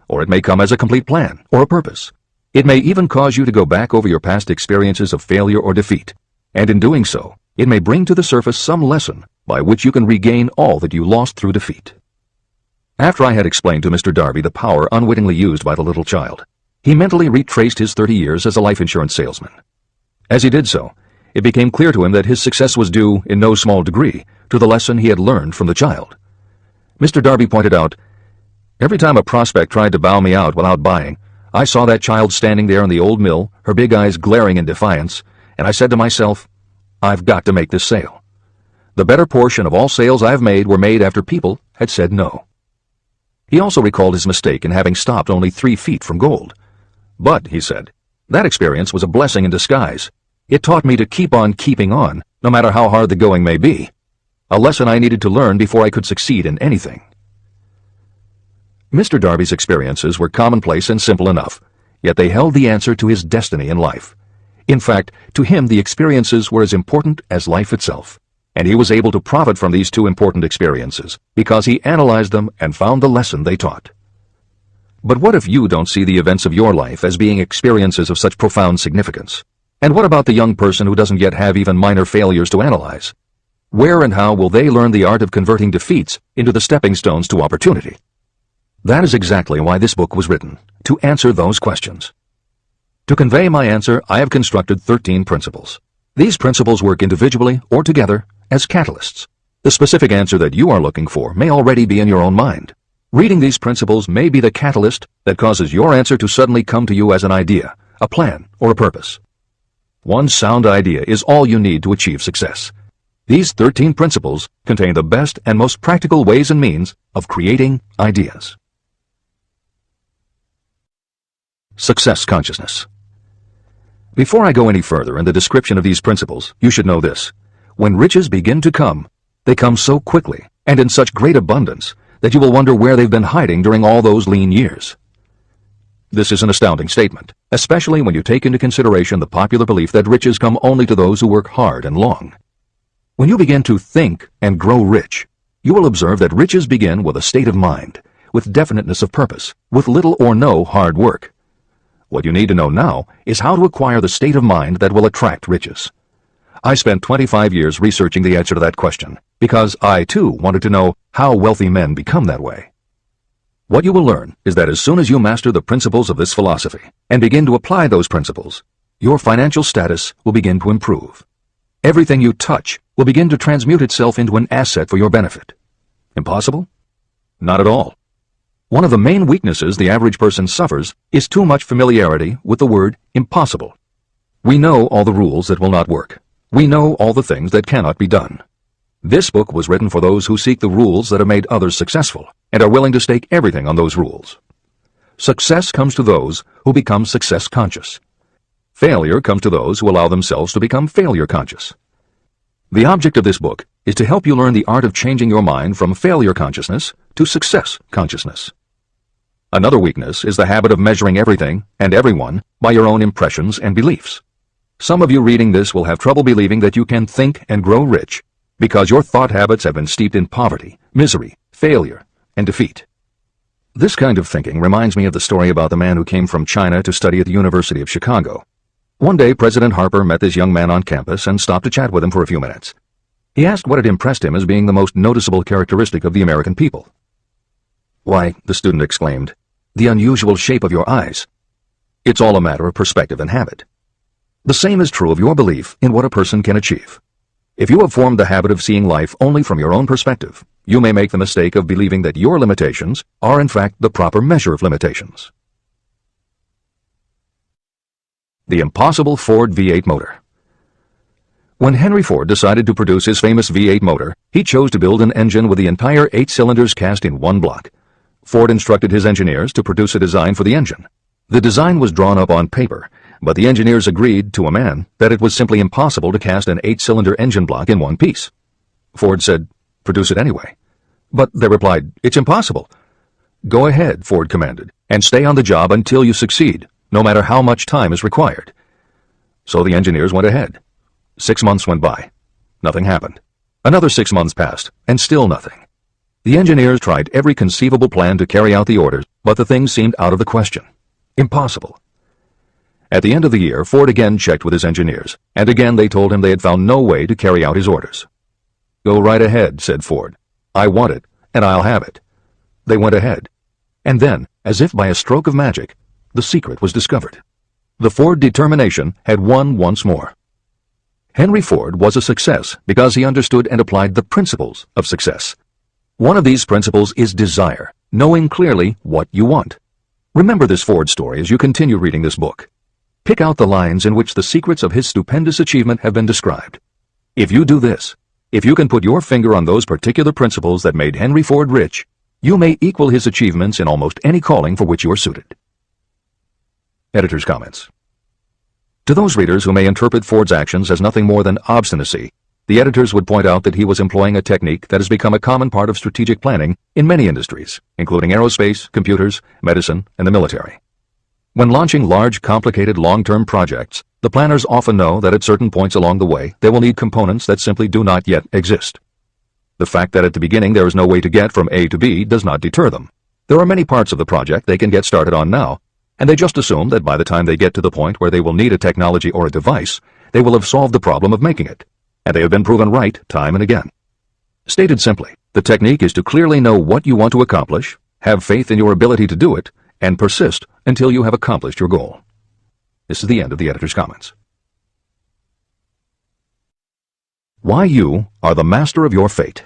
or it may come as a complete plan or a purpose. It may even cause you to go back over your past experiences of failure or defeat, and in doing so, it may bring to the surface some lesson by which you can regain all that you lost through defeat. After I had explained to Mr. Darby the power unwittingly used by the little child, he mentally retraced his 30 years as a life insurance salesman. As he did so, it became clear to him that his success was due, in no small degree, to the lesson he had learned from the child. Mr. Darby pointed out, "Every time a prospect tried to bow me out without buying, I saw that child standing there in the old mill, her big eyes glaring in defiance, and I said to myself, I've got to make this sale. The better portion of all sales I've made were made after people had said no." He also recalled his mistake in having stopped only 3 feet from gold. "But," he said, "that experience was a blessing in disguise. It taught me to keep on keeping on, no matter how hard the going may be. A lesson I needed to learn before I could succeed in anything." Mr. Darby's experiences were commonplace and simple enough, yet they held the answer to his destiny in life. In fact, to him the experiences were as important as life itself, and he was able to profit from these two important experiences because he analyzed them and found the lesson they taught. But what if you don't see the events of your life as being experiences of such profound significance? And what about the young person who doesn't yet have even minor failures to analyze? Where and how will they learn the art of converting defeats into the stepping stones to opportunity? That is exactly why this book was written, to answer those questions. To convey my answer, I have constructed 13 principles. These principles work individually or together as catalysts. The specific answer that you are looking for may already be in your own mind. Reading these principles may be the catalyst that causes your answer to suddenly come to you as an idea, a plan, or a purpose. One sound idea is all you need to achieve success. These 13 principles contain the best and most practical ways and means of creating ideas. Success consciousness. Before I go any further in the description of these principles, you should know this. When riches begin to come, they come so quickly and in such great abundance that you will wonder where they've been hiding during all those lean years. This is an astounding statement, especially when you take into consideration the popular belief that riches come only to those who work hard and long. When you begin to think and grow rich, you will observe that riches begin with a state of mind, with definiteness of purpose, with little or no hard work. What you need to know now is how to acquire the state of mind that will attract riches. I spent 25 years researching the answer to that question, because I, too, wanted to know how wealthy men become that way. What you will learn is that as soon as you master the principles of this philosophy and begin to apply those principles, your financial status will begin to improve. Everything you touch will begin to transmute itself into an asset for your benefit. Impossible? Not at all. One of the main weaknesses the average person suffers is too much familiarity with the word impossible. We know all the rules that will not work. We know all the things that cannot be done. This book was written for those who seek the rules that have made others successful and are willing to stake everything on those rules. Success comes to those who become success conscious. Failure comes to those who allow themselves to become failure conscious. The object of this book is to help you learn the art of changing your mind from failure consciousness to success consciousness. Another weakness is the habit of measuring everything and everyone by your own impressions and beliefs. Some of you reading this will have trouble believing that you can think and grow rich because your thought habits have been steeped in poverty, misery, failure, and defeat. This kind of thinking reminds me of the story about the man who came from China to study at the University of Chicago. One day, President Harper met this young man on campus and stopped to chat with him for a few minutes. He asked what had impressed him as being the most noticeable characteristic of the American people. "Why," the student exclaimed, "the unusual shape of your eyes." It's all a matter of perspective and habit. The same is true of your belief in what a person can achieve. If you have formed the habit of seeing life only from your own perspective, you may make the mistake of believing that your limitations are in fact the proper measure of limitations. The impossible Ford V8 motor. When Henry Ford decided to produce his famous V8 motor, he chose to build an engine with the entire 8 cylinders cast in one block. Ford instructed his engineers to produce a design for the engine. The design was drawn up on paper, but the engineers agreed to a man that it was simply impossible to cast an 8-cylinder engine block in one piece. Ford said, "Produce it anyway." But they replied, "It's impossible." "Go ahead," Ford commanded, "and stay on the job until you succeed, no matter how much time is required." So the engineers went ahead. 6 months went by. Nothing happened. Another 6 months passed, and still nothing. The engineers tried every conceivable plan to carry out the orders, but the thing seemed out of the question. Impossible. At the end of the year, Ford again checked with his engineers, and again they told him they had found no way to carry out his orders. "Go right ahead," said Ford. "I want it, and I'll have it." They went ahead. And then, as if by a stroke of magic, the secret was discovered. The Ford determination had won once more. Henry Ford was a success because he understood and applied the principles of success. One of these principles is desire, knowing clearly what you want. Remember this Ford story as you continue reading this book. Pick out the lines in which the secrets of his stupendous achievement have been described. If you do this, if you can put your finger on those particular principles that made Henry Ford rich, you may equal his achievements in almost any calling for which you are suited. Editor's comments. To those readers who may interpret Ford's actions as nothing more than obstinacy, the editors would point out that he was employing a technique that has become a common part of strategic planning in many industries, including aerospace, computers, medicine, and the military. When launching large, complicated, long-term projects, the planners often know that at certain points along the way they will need components that simply do not yet exist. The fact that at the beginning there is no way to get from A to B does not deter them. There are many parts of the project they can get started on now, and they just assume that by the time they get to the point where they will need a technology or a device, they will have solved the problem of making it, and they have been proven right time and again. Stated simply, the technique is to clearly know what you want to accomplish, have faith in your ability to do it, and persist until you have accomplished your goal. This is the end of the editor's comments. Why you are the master of your fate.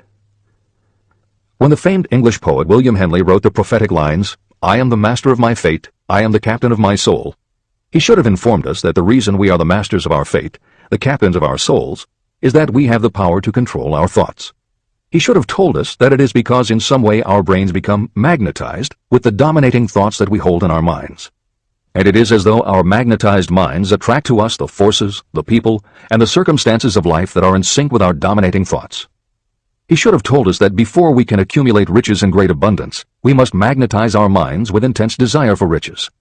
When the famed English poet William Henley wrote the prophetic lines, "I am the master of my fate, I am the captain of my soul," he should have informed us that the reason we are the masters of our fate, the captains of our souls, is that we have the power to control our thoughts. He should have told us that it is because in some way our brains become magnetized with the dominating thoughts that we hold in our minds. And it is as though our magnetized minds attract to us the forces, the people, and the circumstances of life that are in sync with our dominating thoughts. He should have told us that before we can accumulate riches in great abundance, we must magnetize our minds with intense desire for riches.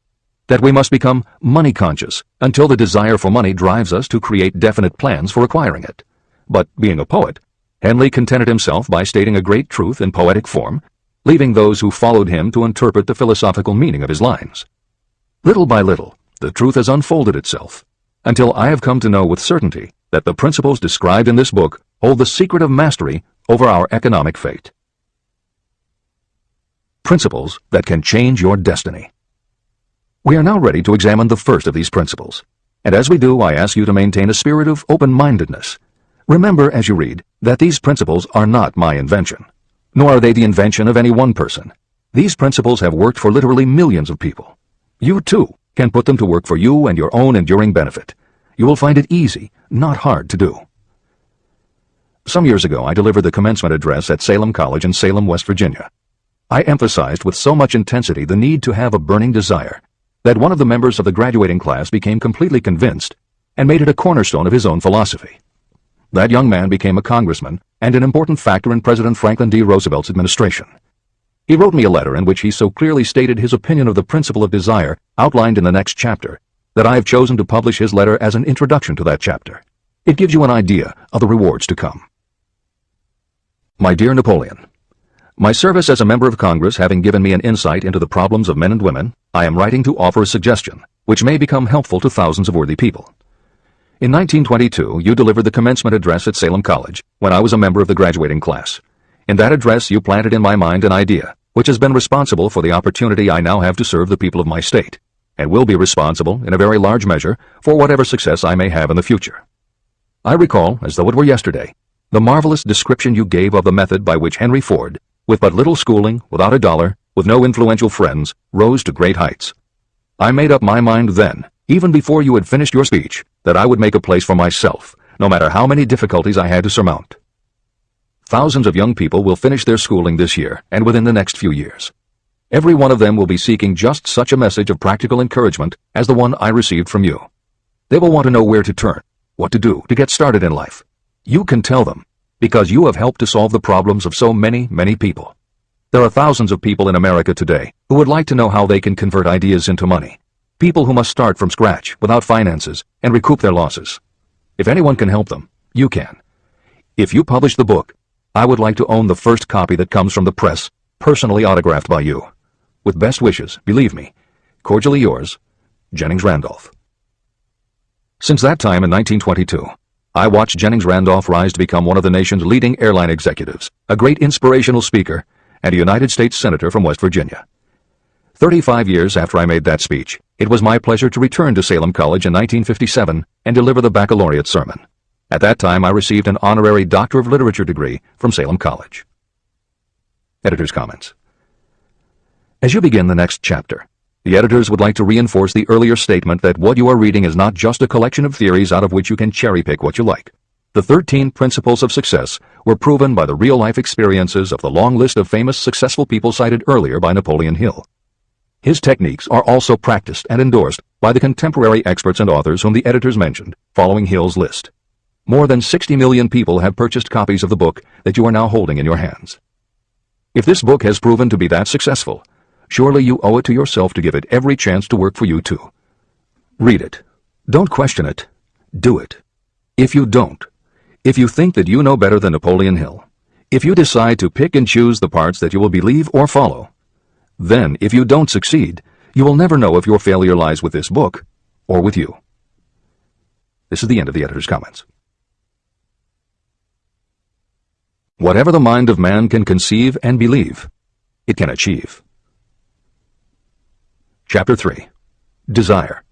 That we must become money conscious until the desire for money drives us to create definite plans for acquiring it. But being a poet, Henley contented himself by stating a great truth in poetic form, leaving those who followed him to interpret the philosophical meaning of his lines. Little by little, the truth has unfolded itself, until I have come to know with certainty that the principles described in this book hold the secret of mastery over our economic fate. Principles that can change your destiny. We are now ready to examine the first of these principles, and as we do, I ask you to maintain a spirit of open-mindedness. Remember as you read that these principles are not my invention, nor are they the invention of any one person. These principles have worked for literally millions of people. You, too, can put them to work for you and your own enduring benefit. You will find it easy, not hard to do. Some years ago, I delivered the commencement address at Salem College in Salem, West Virginia. I emphasized with so much intensity the need to have a burning desire that one of the members of the graduating class became completely convinced and made it a cornerstone of his own philosophy. That young man became a congressman and an important factor in President Franklin D. Roosevelt's administration. He wrote me a letter in which he so clearly stated his opinion of the principle of desire outlined in the next chapter that I have chosen to publish his letter as an introduction to that chapter. It gives you an idea of the rewards to come. My dear Napoleon, my service as a member of Congress having given me an insight into the problems of men and women, I am writing to offer a suggestion which may become helpful to thousands of worthy people. In 1922, you delivered the commencement address at Salem College when I was a member of the graduating class. In that address, you planted in my mind an idea which has been responsible for the opportunity I now have to serve the people of my state, and will be responsible, in a very large measure, for whatever success I may have in the future. I recall, as though it were yesterday, the marvelous description you gave of the method by which Henry Ford, with but little schooling, without a dollar, with no influential friends, rose to great heights. I made up my mind then, even before you had finished your speech, that I would make a place for myself, no matter how many difficulties I had to surmount. Thousands of young people will finish their schooling this year and within the next few years. Every one of them will be seeking just such a message of practical encouragement as the one I received from you. They will want to know where to turn, what to do to get started in life. You can tell them, because you have helped to solve the problems of so many, many people. There are thousands of people in America today who would like to know how they can convert ideas into money. People who must start from scratch, without finances, and recoup their losses. If anyone can help them, you can. If you publish the book, I would like to own the first copy that comes from the press, personally autographed by you. With best wishes, believe me, cordially yours, Jennings Randolph. Since that time in 1922, I watched Jennings Randolph rise to become one of the nation's leading airline executives, a great inspirational speaker, and a United States Senator from West Virginia. 35 years after I made that speech, it was my pleasure to return to Salem College in 1957 and deliver the baccalaureate sermon. At that time, I received an honorary Doctor of Literature degree from Salem College. Editor's comments. As you begin the next chapter, the editors would like to reinforce the earlier statement that what you are reading is not just a collection of theories out of which you can cherry-pick what you like. The 13 principles of success were proven by the real-life experiences of the long list of famous successful people cited earlier by Napoleon Hill. His techniques are also practiced and endorsed by the contemporary experts and authors whom the editors mentioned, following Hill's list. More than 60 million people have purchased copies of the book that you are now holding in your hands. If this book has proven to be that successful, surely you owe it to yourself to give it every chance to work for you too. Read it. Don't question it. Do it. If you don't, if you think that you know better than Napoleon Hill, if you decide to pick and choose the parts that you will believe or follow, then if you don't succeed, you will never know if your failure lies with this book or with you. This is the end of the editor's comments. Whatever the mind of man can conceive and believe, it can achieve. Chapter 3. Desire,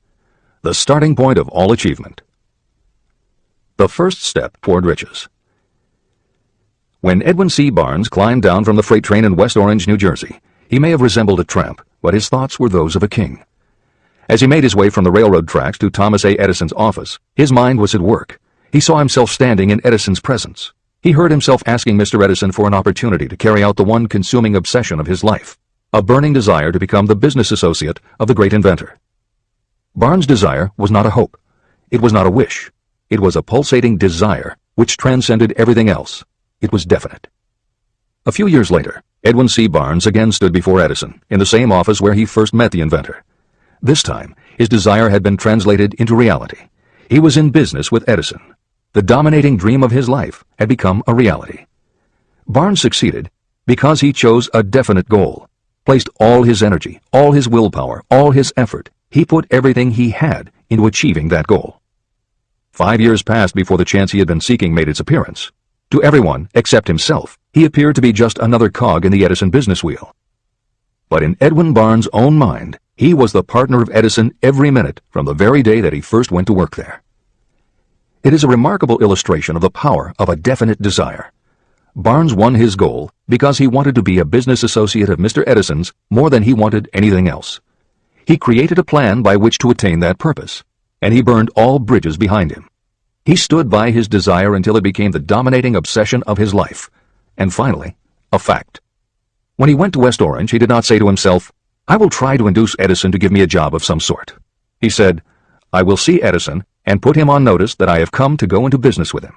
the starting point of all achievement. The first step toward riches. When Edwin C. Barnes climbed down from the freight train in West Orange, New Jersey, he may have resembled a tramp, but his thoughts were those of a king. As he made his way from the railroad tracks to Thomas A. Edison's office, his mind was at work. He saw himself standing in Edison's presence. He heard himself asking Mr. Edison for an opportunity to carry out the one consuming obsession of his life, a burning desire to become the business associate of the great inventor. Barnes' desire was not a hope. It was not a wish. It was a pulsating desire which transcended everything else. It was definite. A few years later, Edwin C. Barnes again stood before Edison in the same office where he first met the inventor. This time, his desire had been translated into reality. He was in business with Edison. The dominating dream of his life had become a reality. Barnes succeeded because he chose a definite goal, placed all his energy, all his willpower, all his effort. He put everything he had into achieving that goal. 5 years passed before the chance he had been seeking made its appearance. To everyone except himself, he appeared to be just another cog in the Edison business wheel. But in Edwin Barnes' own mind, he was the partner of Edison every minute from the very day that he first went to work there. It is a remarkable illustration of the power of a definite desire. Barnes won his goal because he wanted to be a business associate of Mr. Edison's more than he wanted anything else. He created a plan by which to attain that purpose, and he burned all bridges behind him. He stood by his desire until it became the dominating obsession of his life, and finally, a fact. When he went to West Orange, he did not say to himself, "I will try to induce Edison to give me a job of some sort." He said, "I will see Edison and put him on notice that I have come to go into business with him."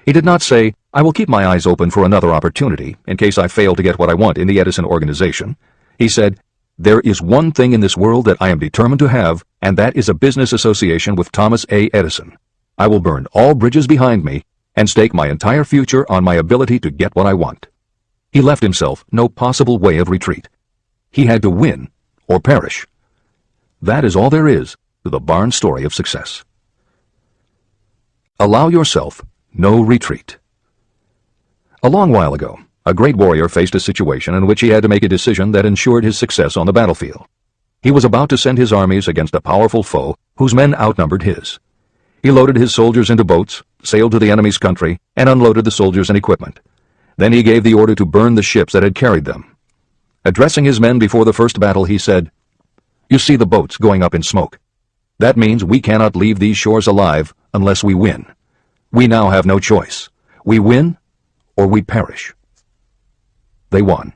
He did not say, "I will keep my eyes open for another opportunity in case I fail to get what I want in the Edison organization." He said, "There is one thing in this world that I am determined to have, and that is a business association with Thomas A. Edison. I will burn all bridges behind me and stake my entire future on my ability to get what I want." He left himself no possible way of retreat. He had to win or perish. That is all there is to the Barnes story of success. Allow yourself no retreat. A long while ago, a great warrior faced a situation in which he had to make a decision that ensured his success on the battlefield. He was about to send his armies against a powerful foe whose men outnumbered his. He loaded his soldiers into boats, sailed to the enemy's country, and unloaded the soldiers and equipment. Then he gave the order to burn the ships that had carried them. Addressing his men before the first battle, he said, "You see the boats going up in smoke. That means we cannot leave these shores alive unless we win. We now have no choice. We win or we perish." They won.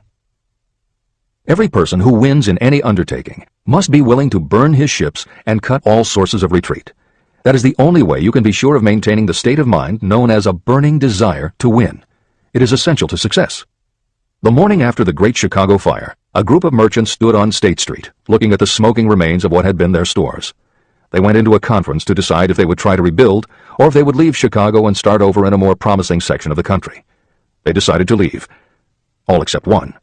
Every person who wins in any undertaking must be willing to burn his ships and cut all sources of retreat. That is the only way you can be sure of maintaining the state of mind known as a burning desire to win. It is essential to success. The morning after the Great Chicago Fire, a group of merchants stood on State Street, looking at the smoking remains of what had been their stores. They went into a conference to decide if they would try to rebuild, or if they would leave Chicago and start over in a more promising section of the country. They decided to leave. All except one.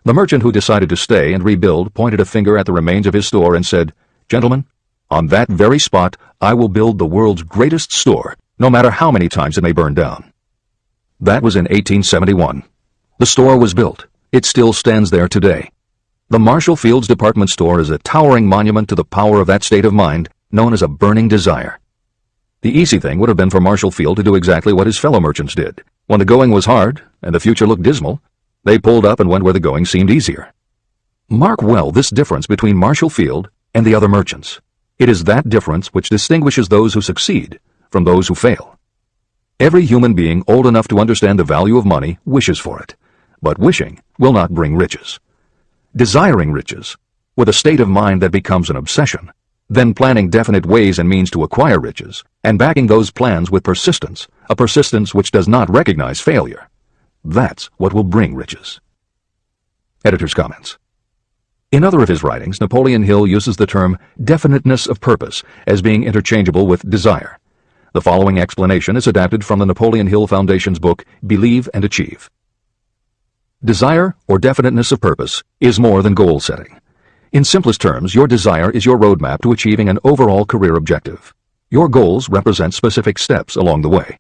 The merchant who decided to stay and rebuild pointed a finger at the remains of his store and said, "Gentlemen, on that very spot I will build the world's greatest store, no matter how many times it may burn down." That was in 1871. The store was built. It still stands there today. The Marshall Field's department store is a towering monument to the power of that state of mind known as a burning desire. The easy thing would have been for Marshall Field to do exactly what his fellow merchants did. When the going was hard and the future looked dismal, they pulled up and went where the going seemed easier. Mark well this difference between Marshall Field and the other merchants. It is that difference which distinguishes those who succeed from those who fail. Every human being old enough to understand the value of money wishes for it, but wishing will not bring riches. Desiring riches, with a state of mind that becomes an obsession, then planning definite ways and means to acquire riches, and backing those plans with persistence, a persistence which does not recognize failure. That's what will bring riches. Editor's comments. In other of his writings, Napoleon Hill uses the term definiteness of purpose as being interchangeable with desire. The following explanation is adapted from the Napoleon Hill Foundation's book, Believe and Achieve. Desire, or definiteness of purpose, is more than goal setting. In simplest terms, your desire is your roadmap to achieving an overall career objective. Your goals represent specific steps along the way.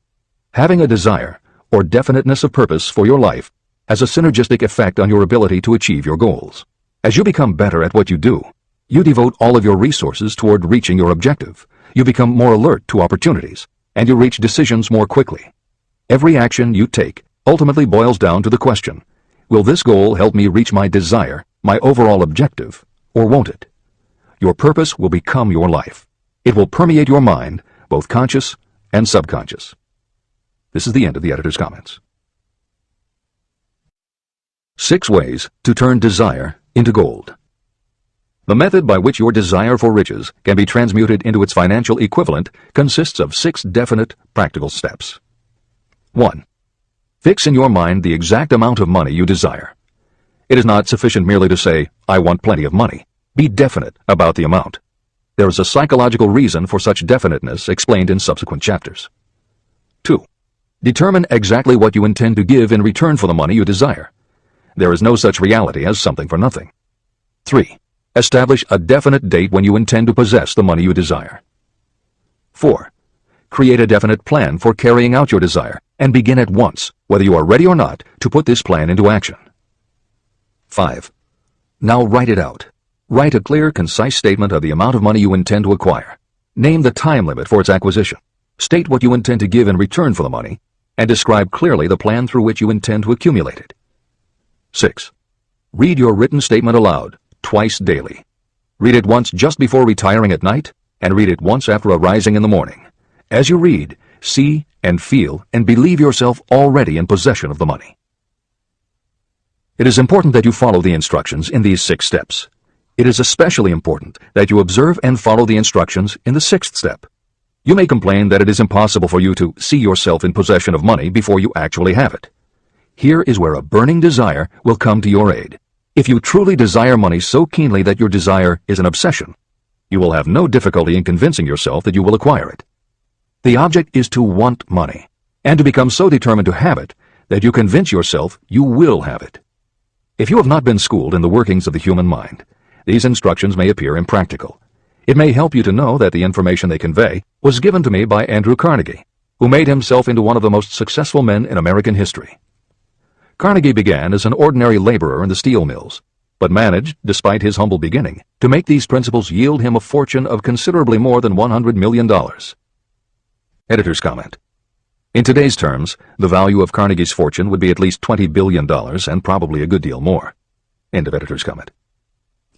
Having a desire, or definiteness of purpose for your life, has a synergistic effect on your ability to achieve your goals. As you become better at what you do, you devote all of your resources toward reaching your objective. You become more alert to opportunities, and you reach decisions more quickly. Every action you take ultimately boils down to the question, will this goal help me reach my desire, my overall objective, or won't it? Your purpose will become your life. It will permeate your mind, both conscious and subconscious. This is the end of the editor's comments. 6 ways to turn desire into gold. The method by which your desire for riches can be transmuted into its financial equivalent consists of 6 definite, practical steps. 1. Fix in your mind the exact amount of money you desire. It is not sufficient merely to say, I want plenty of money. Be definite about the amount. There is a psychological reason for such definiteness explained in subsequent chapters. 2. Determine exactly what you intend to give in return for the money you desire. There is no such reality as something for nothing. 3. Establish a definite date when you intend to possess the money you desire. 4. Create a definite plan for carrying out your desire and begin at once, whether you are ready or not, to put this plan into action. 5. Now write it out. Write a clear, concise statement of the amount of money you intend to acquire. Name the time limit for its acquisition. State what you intend to give in return for the money, and describe clearly the plan through which you intend to accumulate it. 6. Read your written statement aloud, twice daily. Read it once just before retiring at night, and read it once after arising in the morning. As you read, see and feel and believe yourself already in possession of the money. It is important that you follow the instructions in these 6 steps. It is especially important that you observe and follow the instructions in the 6th step. You may complain that it is impossible for you to see yourself in possession of money before you actually have it. Here is where a burning desire will come to your aid. If you truly desire money so keenly that your desire is an obsession, you will have no difficulty in convincing yourself that you will acquire it. The object is to want money, and to become so determined to have it that you convince yourself you will have it. If you have not been schooled in the workings of the human mind, these instructions may appear impractical. It may help you to know that the information they convey was given to me by Andrew Carnegie, who made himself into one of the most successful men in American history. Carnegie began as an ordinary laborer in the steel mills, but managed, despite his humble beginning, to make these principles yield him a fortune of considerably more than $100 million. Editor's comment. In today's terms, the value of Carnegie's fortune would be at least $20 billion and probably a good deal more. End of editor's comment.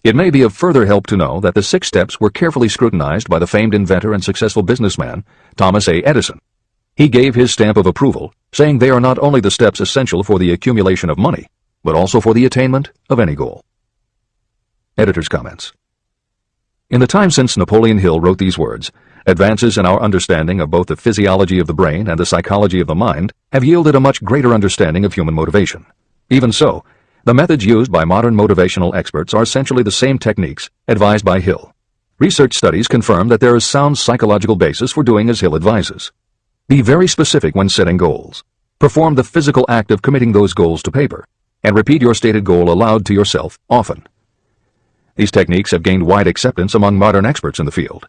It may be of further help to know that the 6 steps were carefully scrutinized by the famed inventor and successful businessman, Thomas A. Edison. He gave his stamp of approval, saying they are not only the steps essential for the accumulation of money, but also for the attainment of any goal. Editor's comments. In the time since Napoleon Hill wrote these words, advances in our understanding of both the physiology of the brain and the psychology of the mind have yielded a much greater understanding of human motivation. Even so, the methods used by modern motivational experts are essentially the same techniques advised by Hill. Research studies confirm that there is sound psychological basis for doing as Hill advises. Be very specific when setting goals. Perform the physical act of committing those goals to paper, and repeat your stated goal aloud to yourself often. These techniques have gained wide acceptance among modern experts in the field.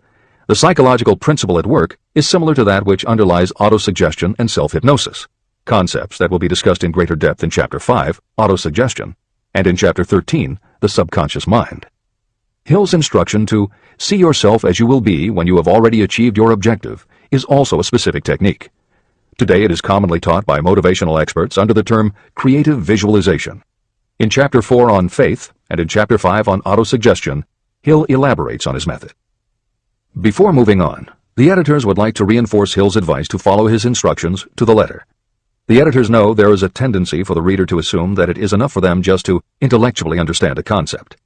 The psychological principle at work is similar to that which underlies autosuggestion and self-hypnosis, concepts that will be discussed in greater depth in Chapter 5, Autosuggestion, and in Chapter 13, The Subconscious Mind. Hill's instruction to see yourself as you will be when you have already achieved your objective is also a specific technique. Today it is commonly taught by motivational experts under the term creative visualization. In Chapter 4 on faith and in Chapter 5 on autosuggestion, Hill elaborates on his method. Before moving on, the editors would like to reinforce Hill's advice to follow his instructions to the letter. The editors know there is a tendency for the reader to assume that it is enough for them just to intellectually understand a concept.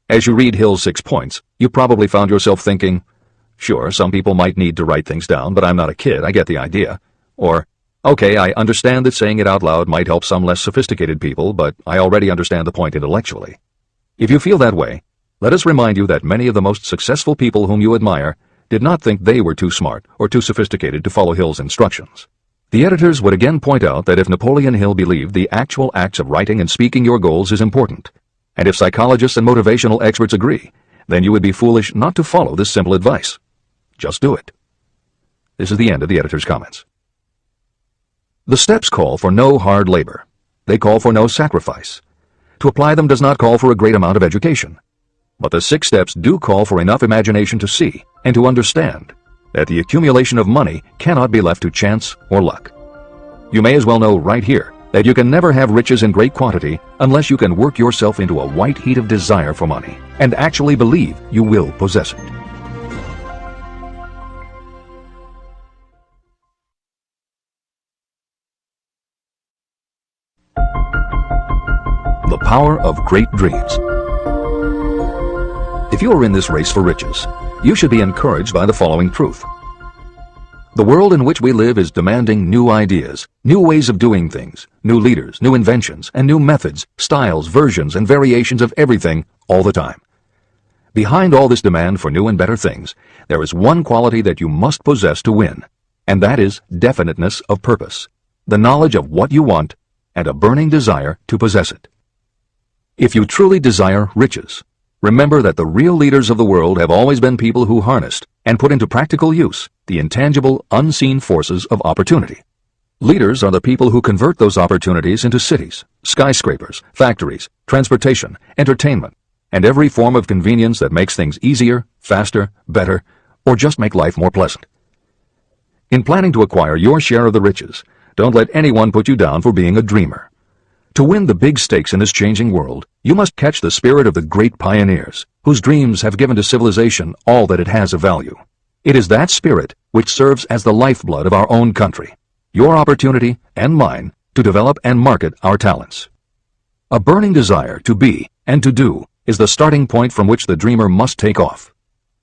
As you read Hill's 6 points, you probably found yourself thinking, Sure, some people might need to write things down, but I'm not a kid, I get the idea. Or, okay, I understand that saying it out loud might help some less sophisticated people, but I already understand the point intellectually. If you feel that way, let us remind you that many of the most successful people whom you admire did not think they were too smart or too sophisticated to follow Hill's instructions. The editors would again point out that if Napoleon Hill believed the actual acts of writing and speaking your goals is important, and if psychologists and motivational experts agree, then you would be foolish not to follow this simple advice. Just do it. This is the end of the editor's comments. The steps call for no hard labor. They call for no sacrifice. To apply them does not call for a great amount of education. But the 6 steps do call for enough imagination to see and to understand that the accumulation of money cannot be left to chance or luck. You may as well know right here that you can never have riches in great quantity unless you can work yourself into a white heat of desire for money and actually believe you will possess it. The power of great dreams. If you are in this race for riches, you should be encouraged by the following truth. The world in which we live is demanding new ideas, new ways of doing things, new leaders, new inventions, and new methods, styles, versions, and variations of everything all the time. Behind all this demand for new and better things, there is one quality that you must possess to win, and that is definiteness of purpose, the knowledge of what you want, and a burning desire to possess it. If you truly desire riches, remember that the real leaders of the world have always been people who harnessed and put into practical use the intangible, unseen forces of opportunity. Leaders are the people who convert those opportunities into cities, skyscrapers, factories, transportation, entertainment, and every form of convenience that makes things easier, faster, better, or just make life more pleasant. In planning to acquire your share of the riches, don't let anyone put you down for being a dreamer. To win the big stakes in this changing world, you must catch the spirit of the great pioneers, whose dreams have given to civilization all that it has of value. It is that spirit which serves as the lifeblood of our own country, your opportunity and mine to develop and market our talents. A burning desire to be and to do is the starting point from which the dreamer must take off.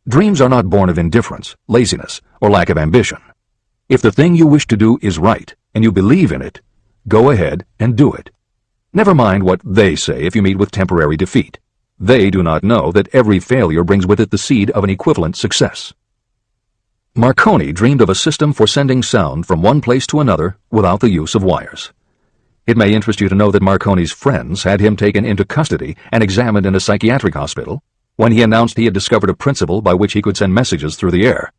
Dreams are not born of indifference, laziness, or lack of ambition. If the thing you wish to do is right and you believe in it, go ahead and do it. Never mind what they say if you meet with temporary defeat. They do not know that every failure brings with it the seed of an equivalent success. Marconi dreamed of a system for sending sound from one place to another without the use of wires. It may interest you to know that Marconi's friends had him taken into custody and examined in a psychiatric hospital when he announced he had discovered a principle by which he could send messages through the air.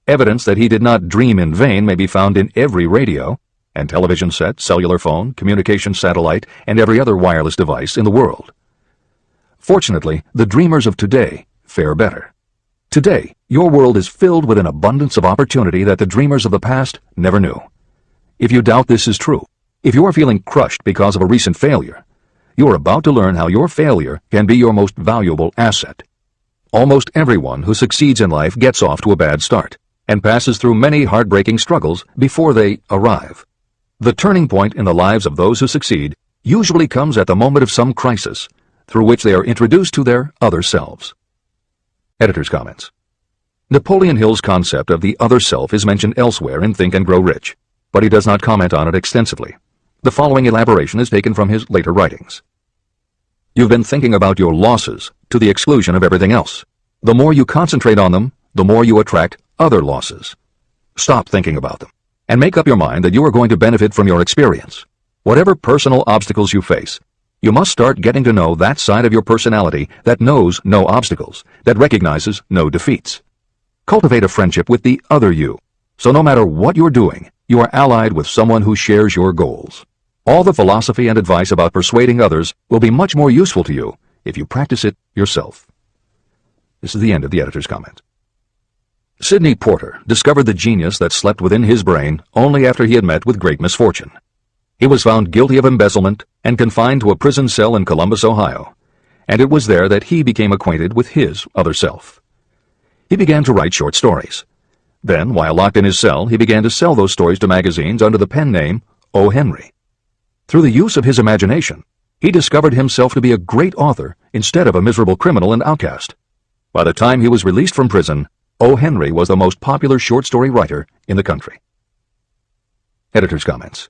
Evidence that he did not dream in vain may be found in every radio and television set, cellular phone, communication satellite, and every other wireless device in the world. Fortunately, the dreamers of today fare better. Today, your world is filled with an abundance of opportunity that the dreamers of the past never knew. If you doubt this is true, if you are feeling crushed because of a recent failure, you are about to learn how your failure can be your most valuable asset. Almost everyone who succeeds in life gets off to a bad start and passes through many heartbreaking struggles before they arrive. The turning point in the lives of those who succeed usually comes at the moment of some crisis, through which they are introduced to their other selves. Editor's comments. Napoleon Hill's concept of the other self is mentioned elsewhere in Think and Grow Rich, but he does not comment on it extensively. The following elaboration is taken from his later writings. You've been thinking about your losses to the exclusion of everything else. The more you concentrate on them, the more you attract other losses. Stop thinking about them, and make up your mind that you are going to benefit from your experience. Whatever personal obstacles you face, you must start getting to know that side of your personality that knows no obstacles, that recognizes no defeats. Cultivate a friendship with the other you, so no matter what you're doing, you are allied with someone who shares your goals. All the philosophy and advice about persuading others will be much more useful to you if you practice it yourself. This is the end of the editor's comment. Sidney Porter discovered the genius that slept within his brain only after he had met with great misfortune. He was found guilty of embezzlement and confined to a prison cell in Columbus, Ohio, and it was there that he became acquainted with his other self. He began to write short stories. Then, while locked in his cell, he began to sell those stories to magazines under the pen name O. Henry. Through the use of his imagination, he discovered himself to be a great author instead of a miserable criminal and outcast. By the time he was released from prison, O. Henry was the most popular short story writer in the country. Editor's comments.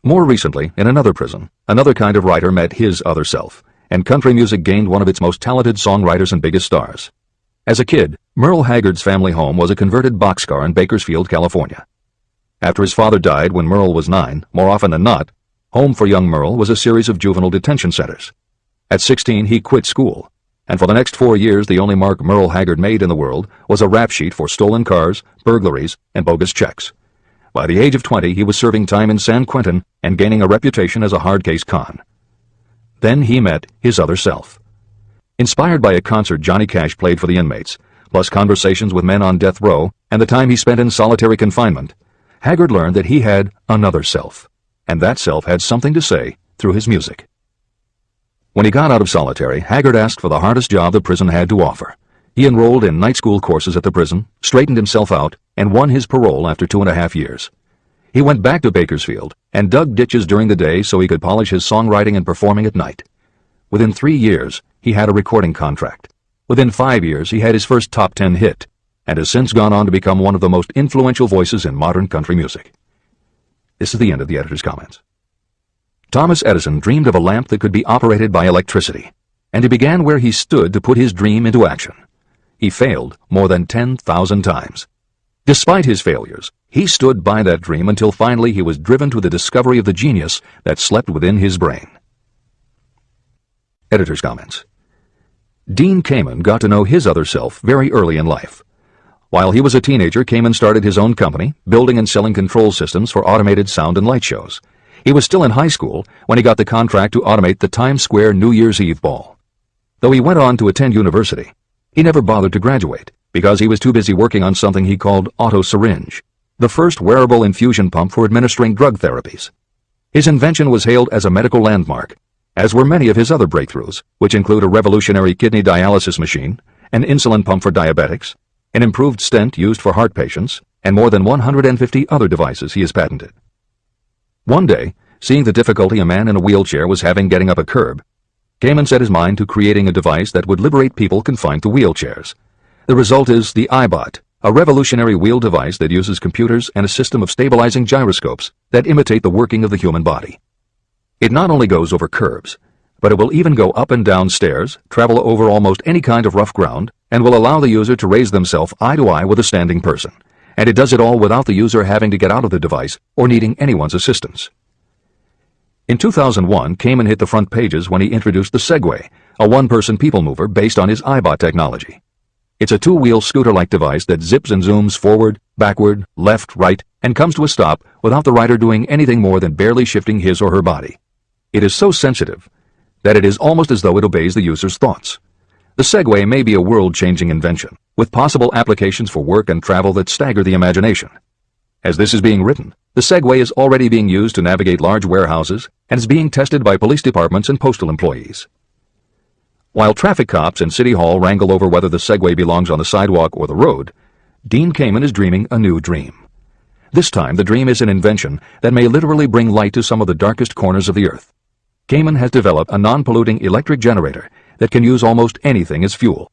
More recently, in another prison, another kind of writer met his other self, and country music gained one of its most talented songwriters and biggest stars. As a kid, Merle Haggard's family home was a converted boxcar in Bakersfield, California. After his father died when Merle was 9, more often than not, home for young Merle was a series of juvenile detention centers. At 16, he quit school, and for the next 4 years the only mark Merle Haggard made in the world was a rap sheet for stolen cars, burglaries, and bogus checks. By the age of 20, he was serving time in San Quentin and gaining a reputation as a hard-case con. Then he met his other self. Inspired by a concert Johnny Cash played for the inmates, plus conversations with men on death row and the time he spent in solitary confinement, Haggard learned that he had another self, and that self had something to say through his music. When he got out of solitary, Haggard asked for the hardest job the prison had to offer. He enrolled in night school courses at the prison, straightened himself out, and won his parole after 2.5 years. He went back to Bakersfield and dug ditches during the day so he could polish his songwriting and performing at night. Within 3 years, he had a recording contract. Within 5 years, he had his first top 10 hit, and has since gone on to become one of the most influential voices in modern country music. This is the end of the editor's comments. Thomas Edison dreamed of a lamp that could be operated by electricity, and he began where he stood to put his dream into action. He failed more than 10,000 times. Despite his failures, he stood by that dream until finally he was driven to the discovery of the genius that slept within his brain. Editor's comments. Dean Kamen got to know his other self very early in life. While he was a teenager, Kamen started his own company, building and selling control systems for automated sound and light shows. He was still in high school when he got the contract to automate the Times Square New Year's Eve ball. Though he went on to attend university, he never bothered to graduate because he was too busy working on something he called auto-syringe, the first wearable infusion pump for administering drug therapies. His invention was hailed as a medical landmark, as were many of his other breakthroughs, which include a revolutionary kidney dialysis machine, an insulin pump for diabetics, an improved stent used for heart patients, and more than 150 other devices he has patented. One day, seeing the difficulty a man in a wheelchair was having getting up a curb, Kamen set his mind to creating a device that would liberate people confined to wheelchairs. The result is the iBot, a revolutionary wheel device that uses computers and a system of stabilizing gyroscopes that imitate the working of the human body. It not only goes over curbs, but it will even go up and down stairs, travel over almost any kind of rough ground, and will allow the user to raise themselves eye to eye with a standing person. And it does it all without the user having to get out of the device or needing anyone's assistance. In 2001, Kamen hit the front pages when he introduced the Segway, a one-person people mover based on his iBot technology. It's a two-wheel scooter-like device that zips and zooms forward, backward, left, right, and comes to a stop without the rider doing anything more than barely shifting his or her body. It is so sensitive that it is almost as though it obeys the user's thoughts. The Segway may be a world-changing invention, with possible applications for work and travel that stagger the imagination. As this is being written, the Segway is already being used to navigate large warehouses and is being tested by police departments and postal employees. While traffic cops and City Hall wrangle over whether the Segway belongs on the sidewalk or the road, Dean Kamen is dreaming a new dream. This time, the dream is an invention that may literally bring light to some of the darkest corners of the earth. Kamen has developed a non-polluting electric generator that can use almost anything as fuel.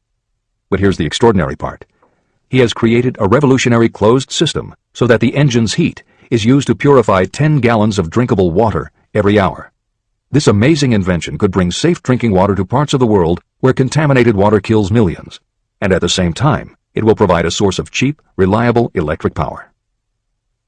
But here's the extraordinary part. He has created a revolutionary closed system so that the engine's heat is used to purify 10 gallons of drinkable water every hour. This amazing invention could bring safe drinking water to parts of the world where contaminated water kills millions, and at the same time, it will provide a source of cheap, reliable electric power.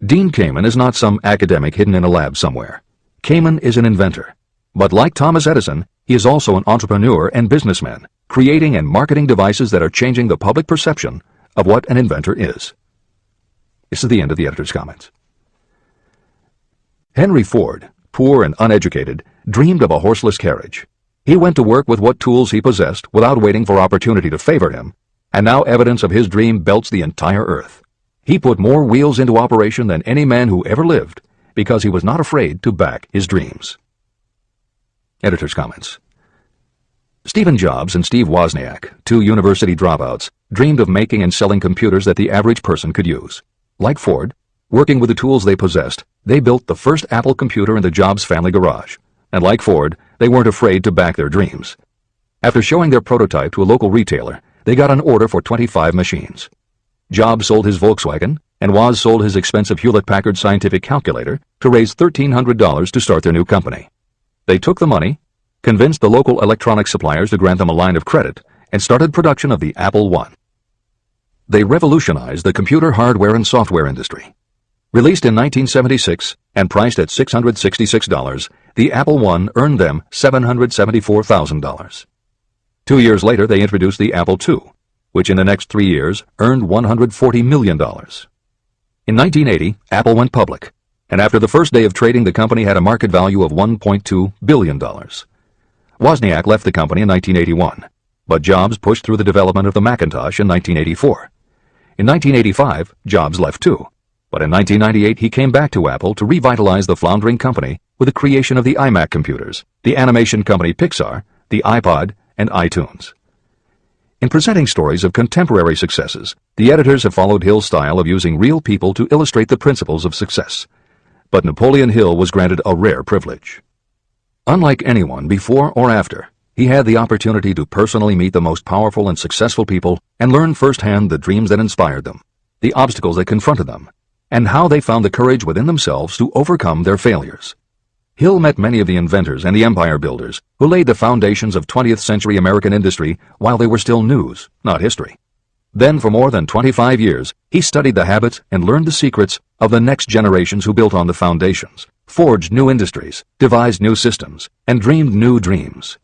Dean Kamen is not some academic hidden in a lab somewhere. Kamen is an inventor. But like Thomas Edison, he is also an entrepreneur and businessman, creating and marketing devices that are changing the public perception of what an inventor is. This is the end of the editor's comments. Henry Ford, poor and uneducated, dreamed of a horseless carriage. He went to work with what tools he possessed without waiting for opportunity to favor him, and now evidence of his dream belts the entire earth. He put more wheels into operation than any man who ever lived because he was not afraid to back his dreams. Editor's comments. Stephen Jobs and Steve Wozniak, two university dropouts, dreamed of making and selling computers that the average person could use. Like Ford, working with the tools they possessed, they built the first Apple computer in the Jobs family garage. And like Ford, they weren't afraid to back their dreams. After showing their prototype to a local retailer, they got an order for 25 machines. Jobs sold his Volkswagen, and Woz sold his expensive Hewlett-Packard scientific calculator to raise $1,300 to start their new company. They took the money, convinced the local electronics suppliers to grant them a line of credit, and started production of the Apple I. They revolutionized the computer hardware and software industry. Released in 1976 and priced at $666, the Apple I earned them $774,000. 2 years later, they introduced the Apple II, which in the next 3 years earned $140 million. In 1980, Apple went public, and after the first day of trading, the company had a market value of $1.2 billion. Wozniak left the company in 1981, but Jobs pushed through the development of the Macintosh in 1984. In 1985, Jobs left too, but in 1998 he came back to Apple to revitalize the floundering company with the creation of the iMac computers, the animation company Pixar, the iPod, and iTunes. In presenting stories of contemporary successes, the editors have followed Hill's style of using real people to illustrate the principles of success. But Napoleon Hill was granted a rare privilege. Unlike anyone before or after, he had the opportunity to personally meet the most powerful and successful people and learn firsthand the dreams that inspired them, the obstacles that confronted them, and how they found the courage within themselves to overcome their failures. Hill met many of the inventors and the empire builders who laid the foundations of 20th century American industry while they were still news, not history. Then, for more than 25 years, he studied the habits and learned the secrets of the next generations who built on the foundations, forged new industries, devised new systems, and dreamed new dreams.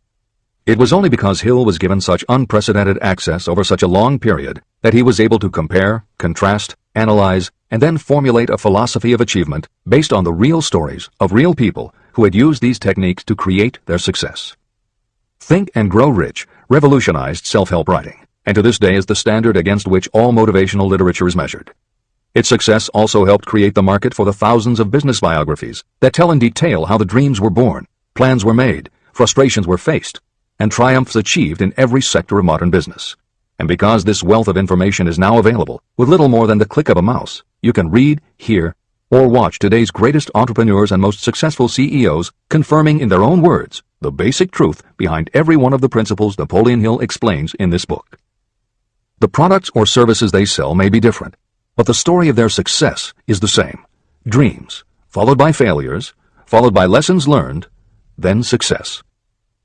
It was only because Hill was given such unprecedented access over such a long period that he was able to compare, contrast, analyze, and then formulate a philosophy of achievement based on the real stories of real people who had used these techniques to create their success. Think and Grow Rich revolutionized self-help writing, and to this day is the standard against which all motivational literature is measured. Its success also helped create the market for the thousands of business biographies that tell in detail how the dreams were born, plans were made, frustrations were faced, and triumphs achieved in every sector of modern business. And because this wealth of information is now available with little more than the click of a mouse, you can read, hear, or watch today's greatest entrepreneurs and most successful CEOs confirming in their own words the basic truth behind every one of the principles Napoleon Hill explains in this book. The products or services they sell may be different, but the story of their success is the same. Dreams, followed by failures, followed by lessons learned, then success.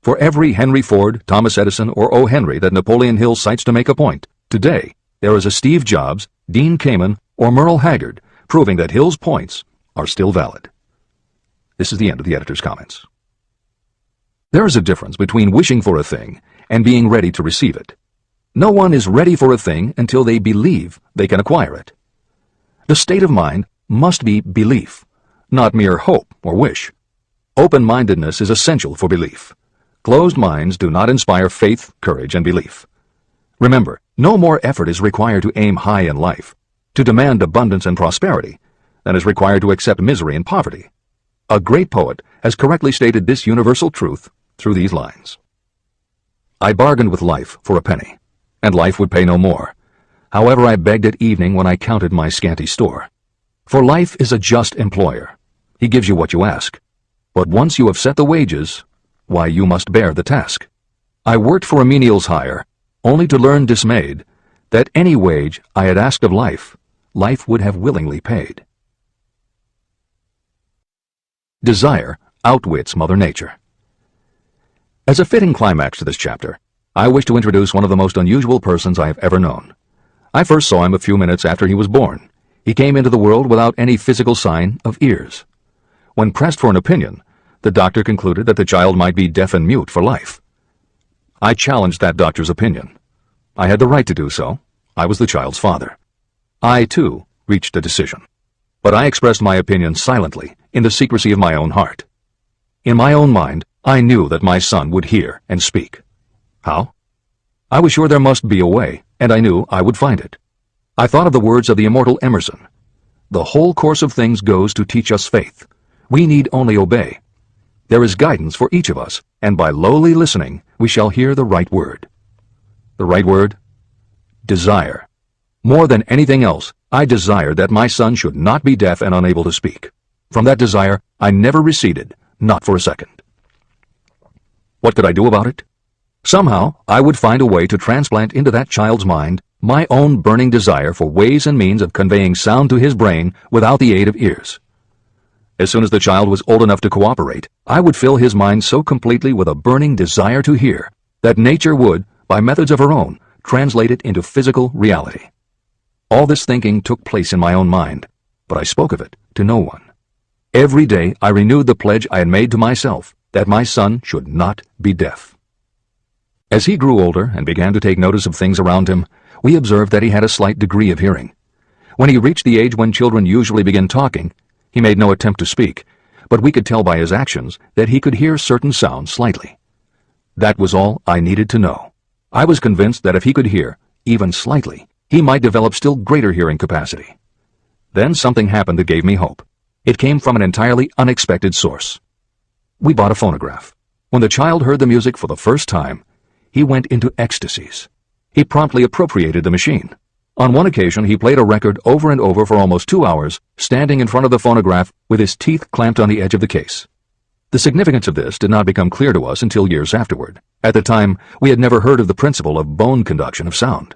For every Henry Ford, Thomas Edison, or O. Henry that Napoleon Hill cites to make a point, today there is a Steve Jobs, Dean Kamen, or Merle Haggard proving that Hill's points are still valid. This is the end of the editor's comments. There is a difference between wishing for a thing and being ready to receive it. No one is ready for a thing until they believe they can acquire it. The state of mind must be belief, not mere hope or wish. Open-mindedness is essential for belief. Closed minds do not inspire faith, courage, and belief. Remember, no more effort is required to aim high in life, to demand abundance and prosperity, than is required to accept misery and poverty. A great poet has correctly stated this universal truth through these lines. I bargained with life for a penny, and life would pay no more. However, I begged at evening when I counted my scanty store. For life is a just employer. He gives you what you ask. But once you have set the wages, why, you must bear the task. I worked for a menial's hire, only to learn dismayed that any wage I had asked of life, life would have willingly paid. Desire outwits Mother Nature. As a fitting climax to this chapter, I wish to introduce one of the most unusual persons I have ever known. I first saw him a few minutes after he was born. He came into the world without any physical sign of ears. When pressed for an opinion, the doctor concluded that the child might be deaf and mute for life. I challenged that doctor's opinion. I had the right to do so. I was the child's father. I, too, reached a decision. But I expressed my opinion silently, in the secrecy of my own heart. In my own mind, I knew that my son would hear and speak. How? I was sure there must be a way, and I knew I would find it. I thought of the words of the immortal Emerson. The whole course of things goes to teach us faith. We need only obey. There is guidance for each of us, and by lowly listening, we shall hear the right word. The right word? Desire. More than anything else, I desired that my son should not be deaf and unable to speak. From that desire, I never receded, not for a second. What could I do about it? Somehow, I would find a way to transplant into that child's mind my own burning desire for ways and means of conveying sound to his brain without the aid of ears. As soon as the child was old enough to cooperate, I would fill his mind so completely with a burning desire to hear that nature would, by methods of her own, translate it into physical reality. All this thinking took place in my own mind, but I spoke of it to no one. Every day I renewed the pledge I had made to myself that my son should not be deaf. As he grew older and began to take notice of things around him, we observed that he had a slight degree of hearing. When he reached the age when children usually begin talking, he made no attempt to speak, but we could tell by his actions that he could hear certain sounds slightly. That was all I needed to know. I was convinced that if he could hear, even slightly, he might develop still greater hearing capacity. Then something happened that gave me hope. It came from an entirely unexpected source. We bought a phonograph. When the child heard the music for the first time, he went into ecstasies. He promptly appropriated the machine. On one occasion, he played a record over and over for almost 2 hours, standing in front of the phonograph with his teeth clamped on the edge of the case. The significance of this did not become clear to us until years afterward. At the time, we had never heard of the principle of bone conduction of sound.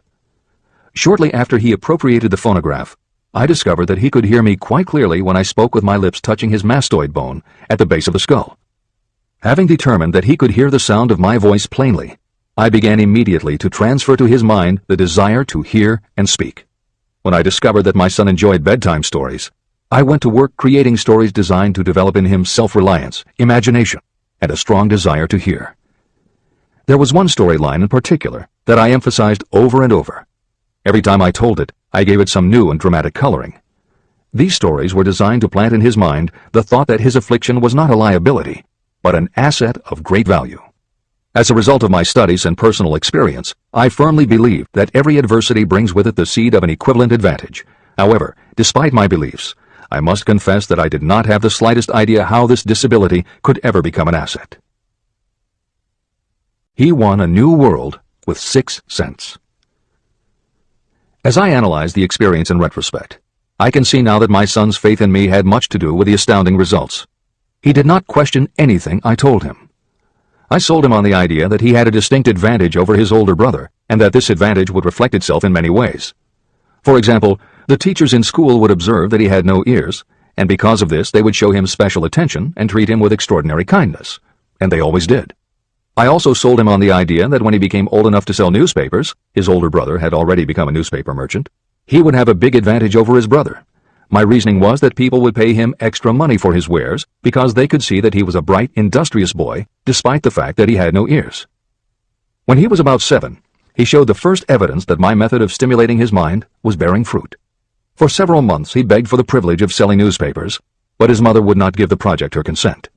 Shortly after he appropriated the phonograph, I discovered that he could hear me quite clearly when I spoke with my lips touching his mastoid bone at the base of the skull. Having determined that he could hear the sound of my voice plainly, I began immediately to transfer to his mind the desire to hear and speak. When I discovered that my son enjoyed bedtime stories, I went to work creating stories designed to develop in him self-reliance, imagination, and a strong desire to hear. There was one storyline in particular that I emphasized over and over. Every time I told it, I gave it some new and dramatic coloring. These stories were designed to plant in his mind the thought that his affliction was not a liability, but an asset of great value. As a result of my studies and personal experience, I firmly believe that every adversity brings with it the seed of an equivalent advantage. However, despite my beliefs, I must confess that I did not have the slightest idea how this disability could ever become an asset. He won a new world with 6 cents. As I analyze the experience in retrospect, I can see now that my son's faith in me had much to do with the astounding results. He did not question anything I told him. I sold him on the idea that he had a distinct advantage over his older brother, and that this advantage would reflect itself in many ways. For example, the teachers in school would observe that he had no ears, and because of this they would show him special attention and treat him with extraordinary kindness, and they always did. I also sold him on the idea that when he became old enough to sell newspapers, his older brother had already become a newspaper merchant, he would have a big advantage over his brother. My reasoning was that people would pay him extra money for his wares because they could see that he was a bright, industrious boy, despite the fact that he had no ears. When he was about 7, he showed the first evidence that my method of stimulating his mind was bearing fruit. For several months he begged for the privilege of selling newspapers, but his mother would not give the project her consent.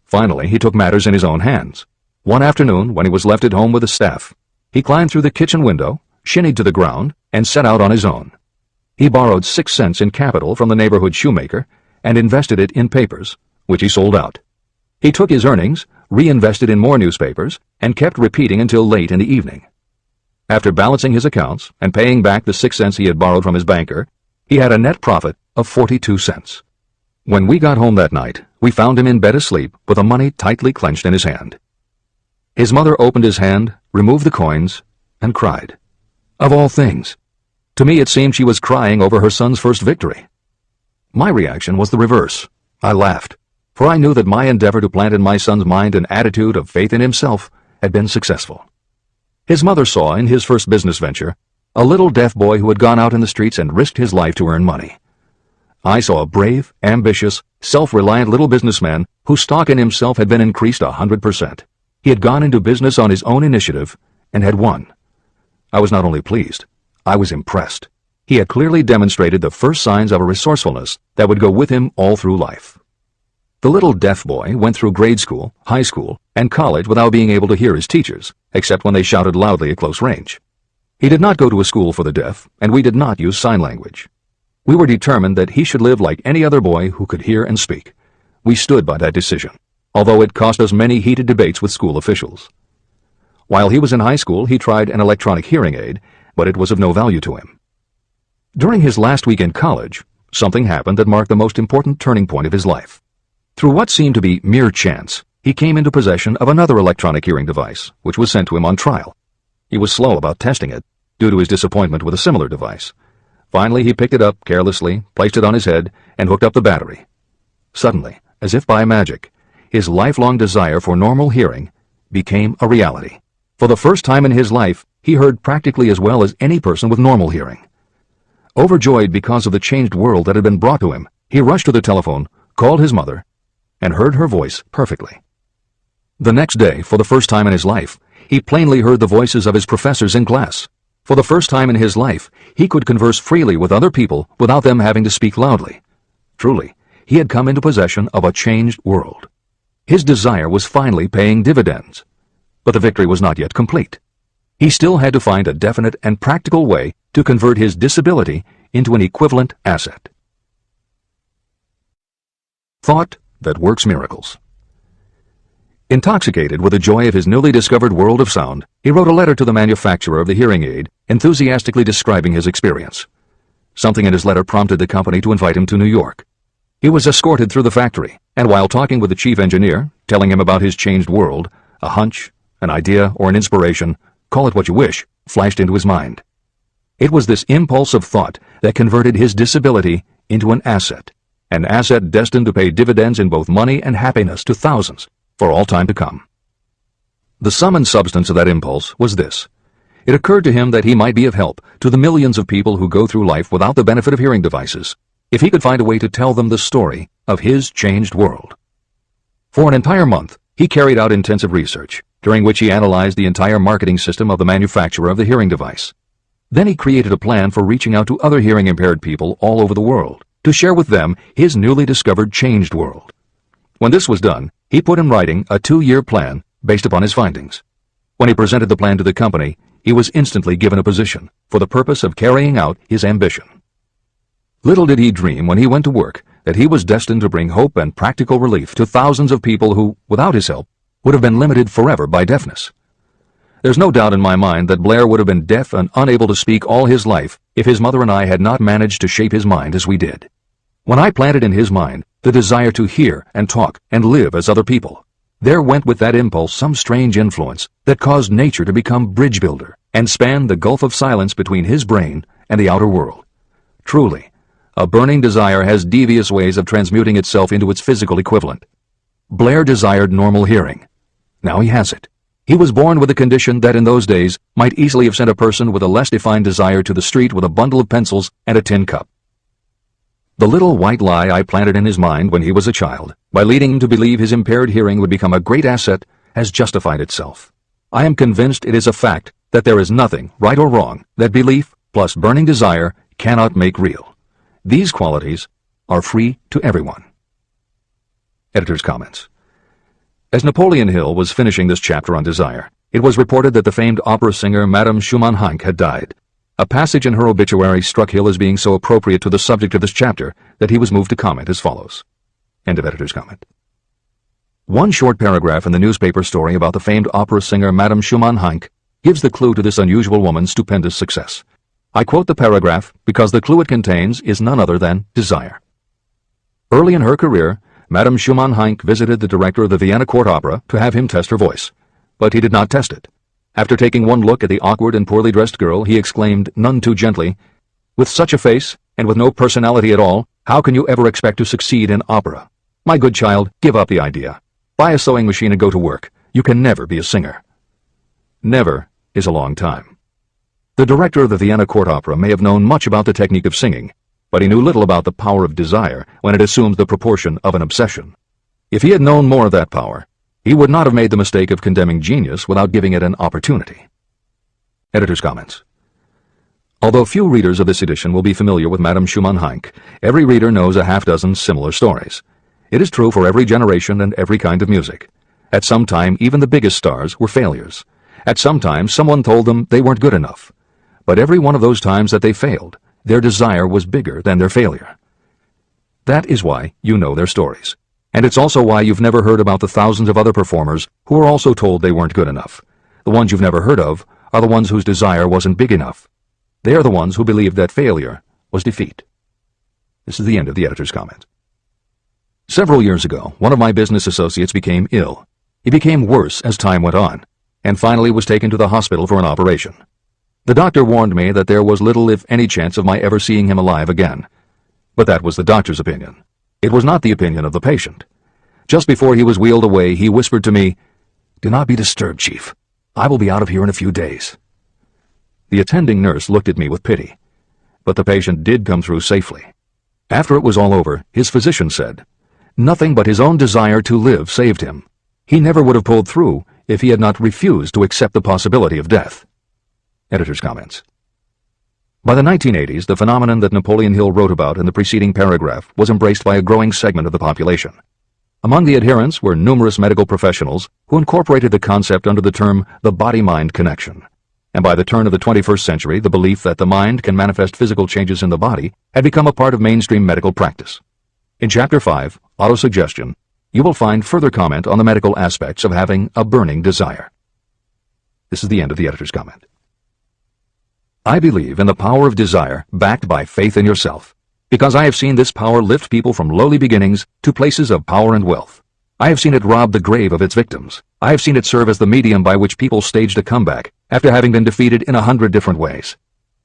Finally, he took matters in his own hands. One afternoon, when he was left at home with the staff, he climbed through the kitchen window, shinnied to the ground, and set out on his own. He borrowed 6 cents in capital from the neighborhood shoemaker and invested it in papers, which he sold out. He took his earnings, reinvested in more newspapers, and kept repeating until late in the evening. After balancing his accounts and paying back the 6 cents he had borrowed from his banker, he had a net profit of 42 cents. When we got home that night, we found him in bed asleep with the money tightly clenched in his hand. His mother opened his hand, removed the coins, and cried. Of all things! To me it seemed she was crying over her son's first victory. My reaction was the reverse. I laughed, for I knew that my endeavor to plant in my son's mind an attitude of faith in himself had been successful. His mother saw in his first business venture a little deaf boy who had gone out in the streets and risked his life to earn money. I saw a brave, ambitious, self-reliant little businessman whose stock in himself had been increased 100%. He had gone into business on his own initiative and had won. I was not only pleased, I was impressed. He had clearly demonstrated the first signs of a resourcefulness that would go with him all through life. The little deaf boy went through grade school, high school, and college without being able to hear his teachers, except when they shouted loudly at close range. He did not go to a school for the deaf, and we did not use sign language. We were determined that he should live like any other boy who could hear and speak. We stood by that decision, although it cost us many heated debates with school officials. While he was in high school, he tried an electronic hearing aid, but it was of no value to him. During his last week in college, something happened that marked the most important turning point of his life. Through what seemed to be mere chance, he came into possession of another electronic hearing device, which was sent to him on trial. He was slow about testing it, due to his disappointment with a similar device. Finally, he picked it up carelessly, placed it on his head, and hooked up the battery. Suddenly, as if by magic, his lifelong desire for normal hearing became a reality. For the first time in his life, he heard practically as well as any person with normal hearing. Overjoyed because of the changed world that had been brought to him, he rushed to the telephone, called his mother, and heard her voice perfectly. The next day, for the first time in his life, he plainly heard the voices of his professors in class. For the first time in his life, he could converse freely with other people without them having to speak loudly. Truly, he had come into possession of a changed world. His desire was finally paying dividends. But the victory was not yet complete. He still had to find a definite and practical way to convert his disability into an equivalent asset. Thought that works miracles. Intoxicated with the joy of his newly discovered world of sound, he wrote a letter to the manufacturer of the hearing aid, enthusiastically describing his experience. Something in his letter prompted the company to invite him to New York. He was escorted through the factory, and while talking with the chief engineer, telling him about his changed world, a hunch, an idea, or an inspiration, call it what you wish, flashed into his mind. It was this impulse of thought that converted his disability into an asset destined to pay dividends in both money and happiness to thousands for all time to come. The sum and substance of that impulse was this. It occurred to him that he might be of help to the millions of people who go through life without the benefit of hearing devices, if he could find a way to tell them the story of his changed world. For an entire month, he carried out intensive research, during which he analyzed the entire marketing system of the manufacturer of the hearing device. Then he created a plan for reaching out to other hearing-impaired people all over the world, to share with them his newly discovered changed world. When this was done, he put in writing a 2-year plan based upon his findings. When he presented the plan to the company, he was instantly given a position for the purpose of carrying out his ambition. Little did he dream when he went to work that he was destined to bring hope and practical relief to thousands of people who, without his help, would have been limited forever by deafness. There's no doubt in my mind that Blair would have been deaf and unable to speak all his life if his mother and I had not managed to shape his mind as we did. When I planted in his mind the desire to hear and talk and live as other people, there went with that impulse some strange influence that caused nature to become bridge builder and span the gulf of silence between his brain and the outer world. Truly, a burning desire has devious ways of transmuting itself into its physical equivalent. Blair desired normal hearing. Now he has it. He was born with a condition that in those days might easily have sent a person with a less defined desire to the street with a bundle of pencils and a tin cup. The little white lie I planted in his mind when he was a child, by leading him to believe his impaired hearing would become a great asset, has justified itself. I am convinced it is a fact that there is nothing, right or wrong, that belief plus burning desire cannot make real. These qualities are free to everyone. Editor's comments. As Napoleon Hill was finishing this chapter on desire, it was reported that the famed opera singer Madame Schumann-Heink had died. A passage in her obituary struck Hill as being so appropriate to the subject of this chapter that he was moved to comment as follows. End of editor's comment. One short paragraph in the newspaper story about the famed opera singer Madame Schumann-Heink gives the clue to this unusual woman's stupendous success. I quote the paragraph because the clue it contains is none other than desire. Early in her career, Madame Schumann-Heink visited the director of the Vienna Court Opera to have him test her voice, but he did not test it. After taking one look at the awkward and poorly dressed girl, he exclaimed, none too gently, "With such a face, and with no personality at all, how can you ever expect to succeed in opera? My good child, give up the idea. Buy a sewing machine and go to work. You can never be a singer." Never is a long time. The director of the Vienna Court Opera may have known much about the technique of singing, but he knew little about the power of desire when it assumes the proportion of an obsession. If he had known more of that power, he would not have made the mistake of condemning genius without giving it an opportunity. Editor's comments. Although few readers of this edition will be familiar with Madame Schumann-Heink, every reader knows a half-dozen similar stories. It is true for every generation and every kind of music. At some time, even the biggest stars were failures. At some time, someone told them they weren't good enough. But every one of those times that they failed, their desire was bigger than their failure. That is why you know their stories. And it's also why you've never heard about the thousands of other performers who were also told they weren't good enough. The ones you've never heard of are the ones whose desire wasn't big enough. They are the ones who believed that failure was defeat. This is the end of the editor's comment. Several years ago, one of my business associates became ill. He became worse as time went on, and finally was taken to the hospital for an operation. The doctor warned me that there was little if any chance of my ever seeing him alive again. But that was the doctor's opinion. It was not the opinion of the patient. Just before he was wheeled away, he whispered to me, "Do not be disturbed, Chief. I will be out of here in a few days." The attending nurse looked at me with pity, but the patient did come through safely. After it was all over, his physician said, "Nothing but his own desire to live saved him. He never would have pulled through if he had not refused to accept the possibility of death." Editor's comments. By the 1980s, the phenomenon that Napoleon Hill wrote about in the preceding paragraph was embraced by a growing segment of the population. Among the adherents were numerous medical professionals who incorporated the concept under the term the body-mind connection. And by the turn of the 21st century, the belief that the mind can manifest physical changes in the body had become a part of mainstream medical practice. In Chapter 5, Autosuggestion, you will find further comment on the medical aspects of having a burning desire. This is the end of the editor's comment. I believe in the power of desire backed by faith in yourself, because I have seen this power lift people from lowly beginnings to places of power and wealth. I have seen it rob the grave of its victims. I have seen it serve as the medium by which people staged a comeback after having been defeated in 100 different ways.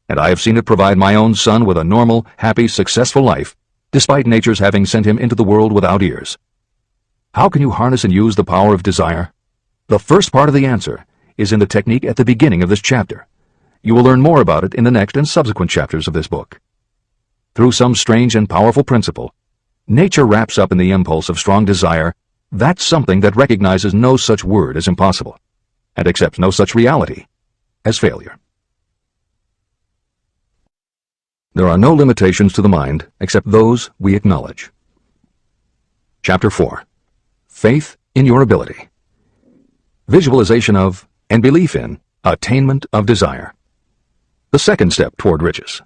And I have seen it provide my own son with a normal, happy, successful life, despite nature's having sent him into the world without ears. How can you harness and use the power of desire? The first part of the answer is in the technique at the beginning of this chapter. You will learn more about it in the next and subsequent chapters of this book. Through some strange and powerful principle, nature wraps up in the impulse of strong desire that something that recognizes no such word as impossible, and accepts no such reality as failure. There are no limitations to the mind except those we acknowledge. Chapter 4. Faith in your ability. Visualization of and belief in attainment of desire. The second step toward riches.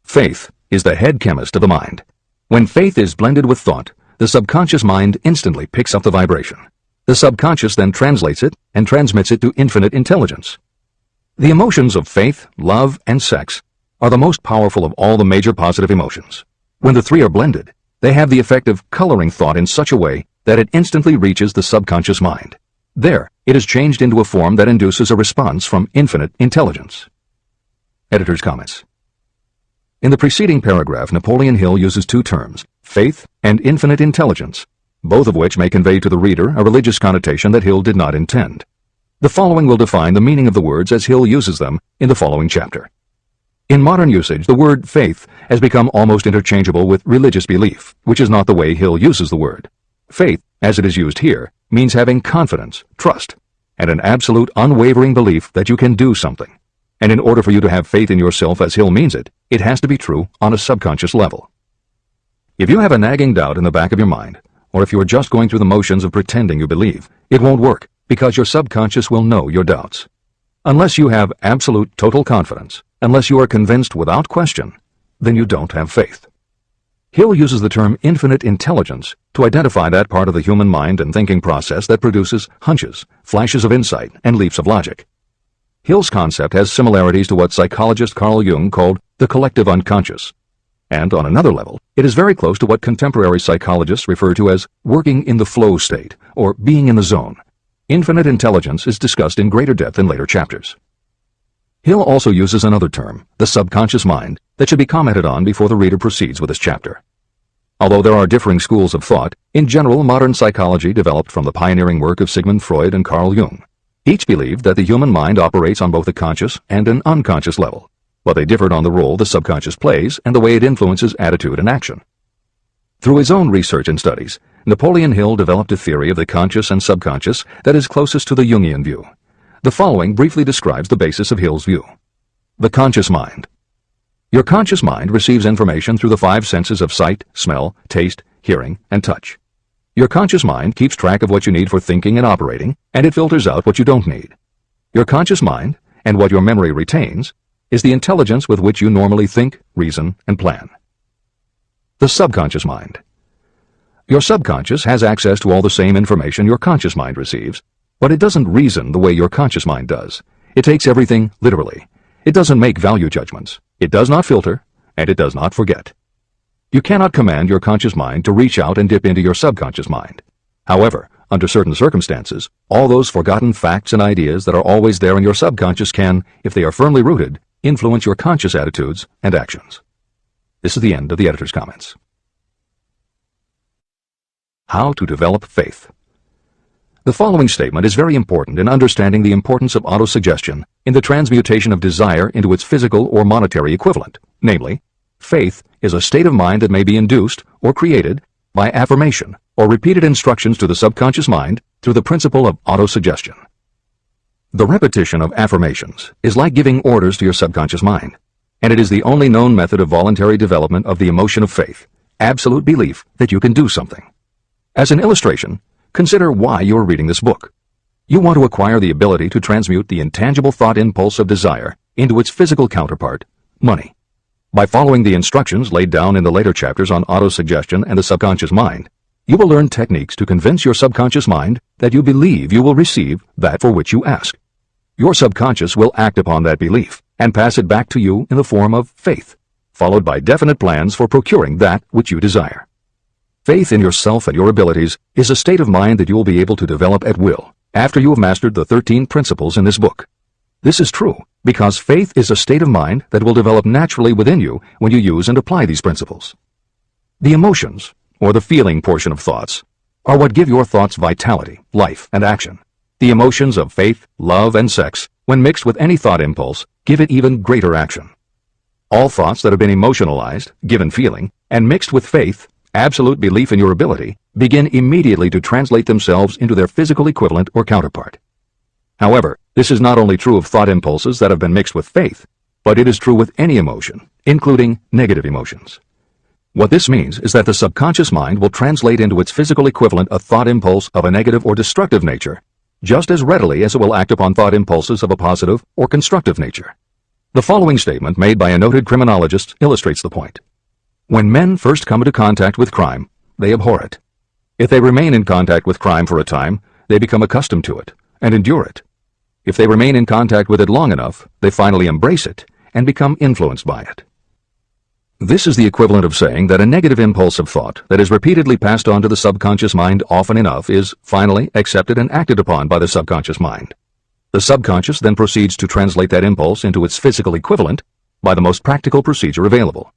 Faith is the head chemist of the mind. When faith is blended with thought, the subconscious mind instantly picks up the vibration. The subconscious then translates it and transmits it to infinite intelligence. The emotions of faith, love, and sex are the most powerful of all the major positive emotions. When the three are blended, they have the effect of coloring thought in such a way that it instantly reaches the subconscious mind. There, it is changed into a form that induces a response from infinite intelligence. Editor's comments. In the preceding paragraph, Napoleon Hill uses two terms, faith and infinite intelligence, both of which may convey to the reader a religious connotation that Hill did not intend. The following will define the meaning of the words as Hill uses them in the following chapter. In modern usage, the word faith has become almost interchangeable with religious belief, which is not the way Hill uses the word. Faith, as it is used here, means having confidence, trust, and an absolute unwavering belief that you can do something. And in order for you to have faith in yourself as Hill means it, it has to be true on a subconscious level. If you have a nagging doubt in the back of your mind, or if you are just going through the motions of pretending you believe, it won't work, because your subconscious will know your doubts. Unless you have absolute total confidence, unless you are convinced without question, then you don't have faith. Hill uses the term infinite intelligence to identify that part of the human mind and thinking process that produces hunches, flashes of insight, and leaps of logic. Hill's concept has similarities to what psychologist Carl Jung called the collective unconscious. And on another level, it is very close to what contemporary psychologists refer to as working in the flow state, or being in the zone. Infinite intelligence is discussed in greater depth in later chapters. Hill also uses another term, the subconscious mind, that should be commented on before the reader proceeds with this chapter. Although there are differing schools of thought, in general modern psychology developed from the pioneering work of Sigmund Freud and Carl Jung. Each believed that the human mind operates on both a conscious and an unconscious level, but they differed on the role the subconscious plays and the way it influences attitude and action. Through his own research and studies, Napoleon Hill developed a theory of the conscious and subconscious that is closest to the Jungian view. The following briefly describes the basis of Hill's view. The conscious mind. Your conscious mind receives information through the five senses of sight, smell, taste, hearing, and touch. Your conscious mind keeps track of what you need for thinking and operating, and it filters out what you don't need. Your conscious mind, and what your memory retains, is the intelligence with which you normally think, reason, and plan. The subconscious mind. Your subconscious has access to all the same information your conscious mind receives, but it doesn't reason the way your conscious mind does. It takes everything literally. It doesn't make value judgments. It does not filter, and it does not forget. You cannot command your conscious mind to reach out and dip into your subconscious mind. However, under certain circumstances, all those forgotten facts and ideas that are always there in your subconscious can, if they are firmly rooted, influence your conscious attitudes and actions. This is the end of the editor's comments. How to develop faith. The following statement is very important in understanding the importance of autosuggestion in the transmutation of desire into its physical or monetary equivalent. Namely, faith is a state of mind that may be induced or created by affirmation or repeated instructions to the subconscious mind through the principle of autosuggestion. The repetition of affirmations is like giving orders to your subconscious mind, and it is the only known method of voluntary development of the emotion of faith, absolute belief that you can do something. As an illustration, consider why you are reading this book. You want to acquire the ability to transmute the intangible thought impulse of desire into its physical counterpart, money. By following the instructions laid down in the later chapters on autosuggestion and the subconscious mind, you will learn techniques to convince your subconscious mind that you believe you will receive that for which you ask. Your subconscious will act upon that belief and pass it back to you in the form of faith, followed by definite plans for procuring that which you desire. Faith in yourself and your abilities is a state of mind that you will be able to develop at will after you have mastered the 13 principles in this book. This is true because faith is a state of mind that will develop naturally within you when you use and apply these principles. The emotions, or the feeling portion of thoughts, are what give your thoughts vitality, life, and action. The emotions of faith, love, and sex, when mixed with any thought impulse, give it even greater action. All thoughts that have been emotionalized, given feeling, and mixed with faith, absolute belief in your ability, begin immediately to translate themselves into their physical equivalent or counterpart. However, this is not only true of thought impulses that have been mixed with faith, but it is true with any emotion, including negative emotions. What this means is that the subconscious mind will translate into its physical equivalent a thought impulse of a negative or destructive nature, just as readily as it will act upon thought impulses of a positive or constructive nature. The following statement made by a noted criminologist illustrates the point. When men first come into contact with crime, they abhor it. If they remain in contact with crime for a time, they become accustomed to it and endure it. If they remain in contact with it long enough, they finally embrace it and become influenced by it. This is the equivalent of saying that a negative impulse of thought that is repeatedly passed on to the subconscious mind often enough is finally accepted and acted upon by the subconscious mind. The subconscious then proceeds to translate that impulse into its physical equivalent by the most practical procedure available.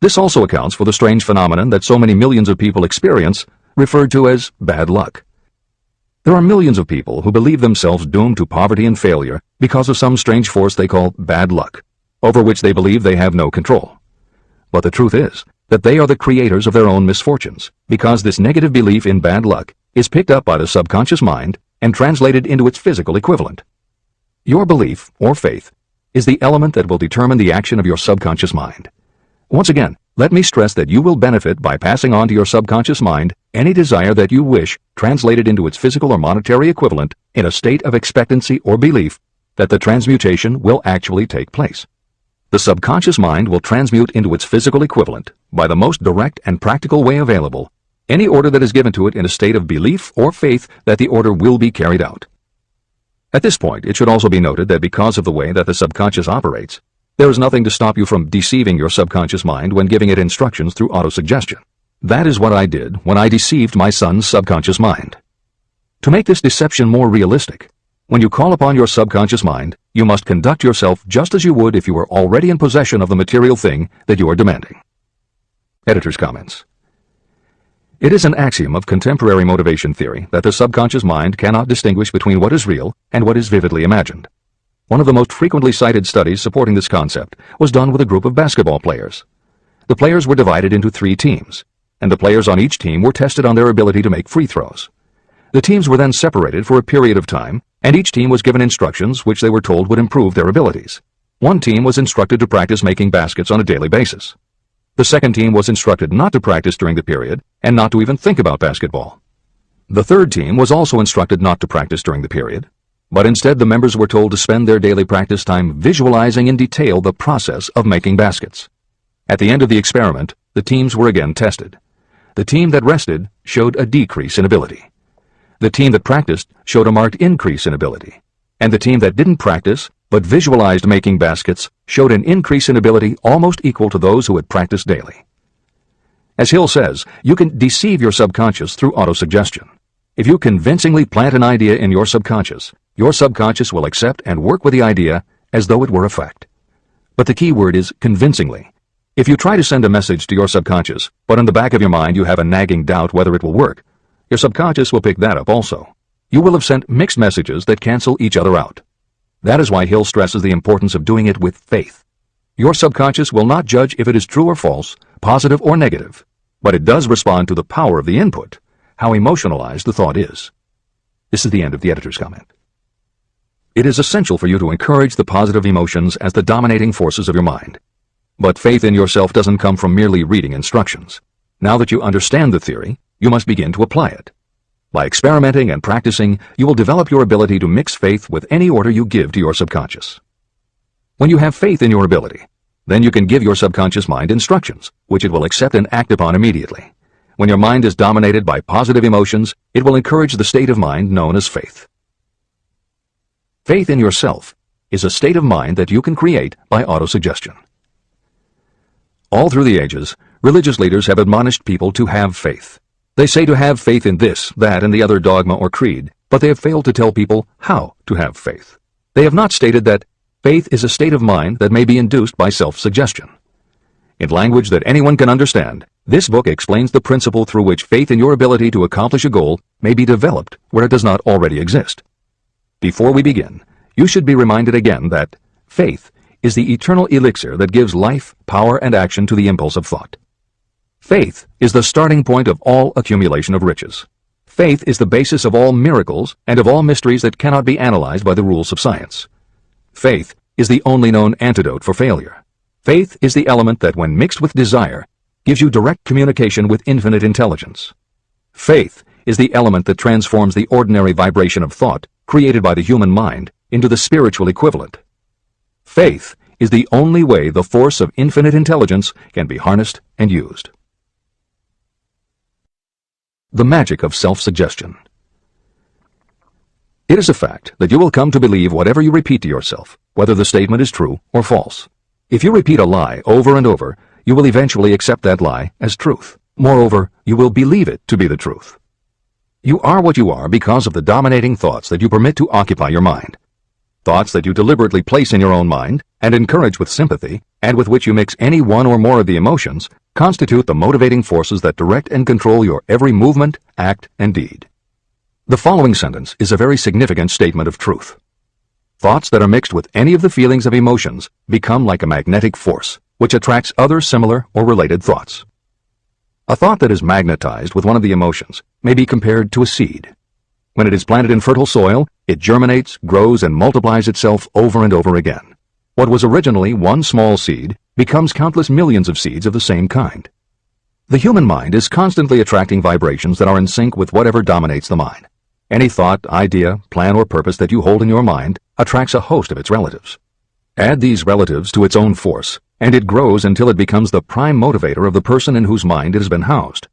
This also accounts for the strange phenomenon that so many millions of people experience, referred to as bad luck. There are millions of people who believe themselves doomed to poverty and failure because of some strange force they call bad luck, over which they believe they have no control. But the truth is that they are the creators of their own misfortunes, because this negative belief in bad luck is picked up by the subconscious mind and translated into its physical equivalent. Your belief, or faith, is the element that will determine the action of your subconscious mind. Once again, let me stress that you will benefit by passing on to your subconscious mind any desire that you wish translated into its physical or monetary equivalent in a state of expectancy or belief that the transmutation will actually take place. The subconscious mind will transmute into its physical equivalent, by the most direct and practical way available, any order that is given to it in a state of belief or faith that the order will be carried out. At this point, it should also be noted that because of the way that the subconscious operates, there is nothing to stop you from deceiving your subconscious mind when giving it instructions through autosuggestion. That is what I did when I deceived my son's subconscious mind. To make this deception more realistic, when you call upon your subconscious mind, you must conduct yourself just as you would if you were already in possession of the material thing that you are demanding. Editor's comments. It is an axiom of contemporary motivation theory that the subconscious mind cannot distinguish between what is real and what is vividly imagined. One of the most frequently cited studies supporting this concept was done with a group of basketball players. The players were divided into 3 teams, and the players on each team were tested on their ability to make free throws. The teams were then separated for a period of time, and each team was given instructions which they were told would improve their abilities. One team was instructed to practice making baskets on a daily basis. The second team was instructed not to practice during the period and not to even think about basketball. The third team was also instructed not to practice during the period, but instead the members were told to spend their daily practice time visualizing in detail the process of making baskets. At the end of the experiment, the teams were again tested. The team that rested showed a decrease in ability. The team that practiced showed a marked increase in ability, and the team that didn't practice but visualized making baskets showed an increase in ability almost equal to those who had practiced daily. As Hill says, you can deceive your subconscious through autosuggestion. If you convincingly plant an idea in your subconscious will accept and work with the idea as though it were a fact. But the key word is convincingly. If you try to send a message to your subconscious, but in the back of your mind you have a nagging doubt whether it will work, your subconscious will pick that up also. You will have sent mixed messages that cancel each other out. That is why Hill stresses the importance of doing it with faith. Your subconscious will not judge if it is true or false, positive or negative, but it does respond to the power of the input, how emotionalized the thought is. This is the end of the editor's comment. It is essential for you to encourage the positive emotions as the dominating forces of your mind. But faith in yourself doesn't come from merely reading instructions. Now that you understand the theory, you must begin to apply it. By experimenting and practicing, you will develop your ability to mix faith with any order you give to your subconscious. When you have faith in your ability, then you can give your subconscious mind instructions, which it will accept and act upon immediately. When your mind is dominated by positive emotions, it will encourage the state of mind known as faith. Faith in yourself is a state of mind that you can create by autosuggestion. All through the ages, religious leaders have admonished people to have faith. They say to have faith in this, that, and the other dogma or creed, but they have failed to tell people how to have faith. They have not stated that faith is a state of mind that may be induced by self-suggestion. In language that anyone can understand, this book explains the principle through which faith in your ability to accomplish a goal may be developed where it does not already exist. Before we begin, you should be reminded again that faith is the eternal elixir that gives life, power, and action to the impulse of thought. Faith is the starting point of all accumulation of riches. Faith is the basis of all miracles and of all mysteries that cannot be analyzed by the rules of science. Faith is the only known antidote for failure. Faith is the element that, when mixed with desire, gives you direct communication with infinite intelligence. Faith is the element that transforms the ordinary vibration of thought created by the human mind into the spiritual equivalent. Faith is the only way the force of infinite intelligence can be harnessed and used. The magic of self-suggestion. It is a fact that you will come to believe whatever you repeat to yourself, whether the statement is true or false. If you repeat a lie over and over, you will eventually accept that lie as truth. Moreover, you will believe it to be the truth. You are what you are because of the dominating thoughts that you permit to occupy your mind. Thoughts that you deliberately place in your own mind and encourage with sympathy, and with which you mix any one or more of the emotions, constitute the motivating forces that direct and control your every movement, act, and deed. The following sentence is a very significant statement of truth. Thoughts that are mixed with any of the feelings of emotions become like a magnetic force, which attracts other similar or related thoughts. A thought that is magnetized with one of the emotions may be compared to a seed. When it is planted in fertile soil, it germinates, grows, and multiplies itself over and over again. What was originally one small seed becomes countless millions of seeds of the same kind. The human mind is constantly attracting vibrations that are in sync with whatever dominates the mind. Any thought, idea, plan, or purpose that you hold in your mind attracts a host of its relatives. Add these relatives to its own force, and it grows until it becomes the prime motivator of the person in whose mind it has been housed.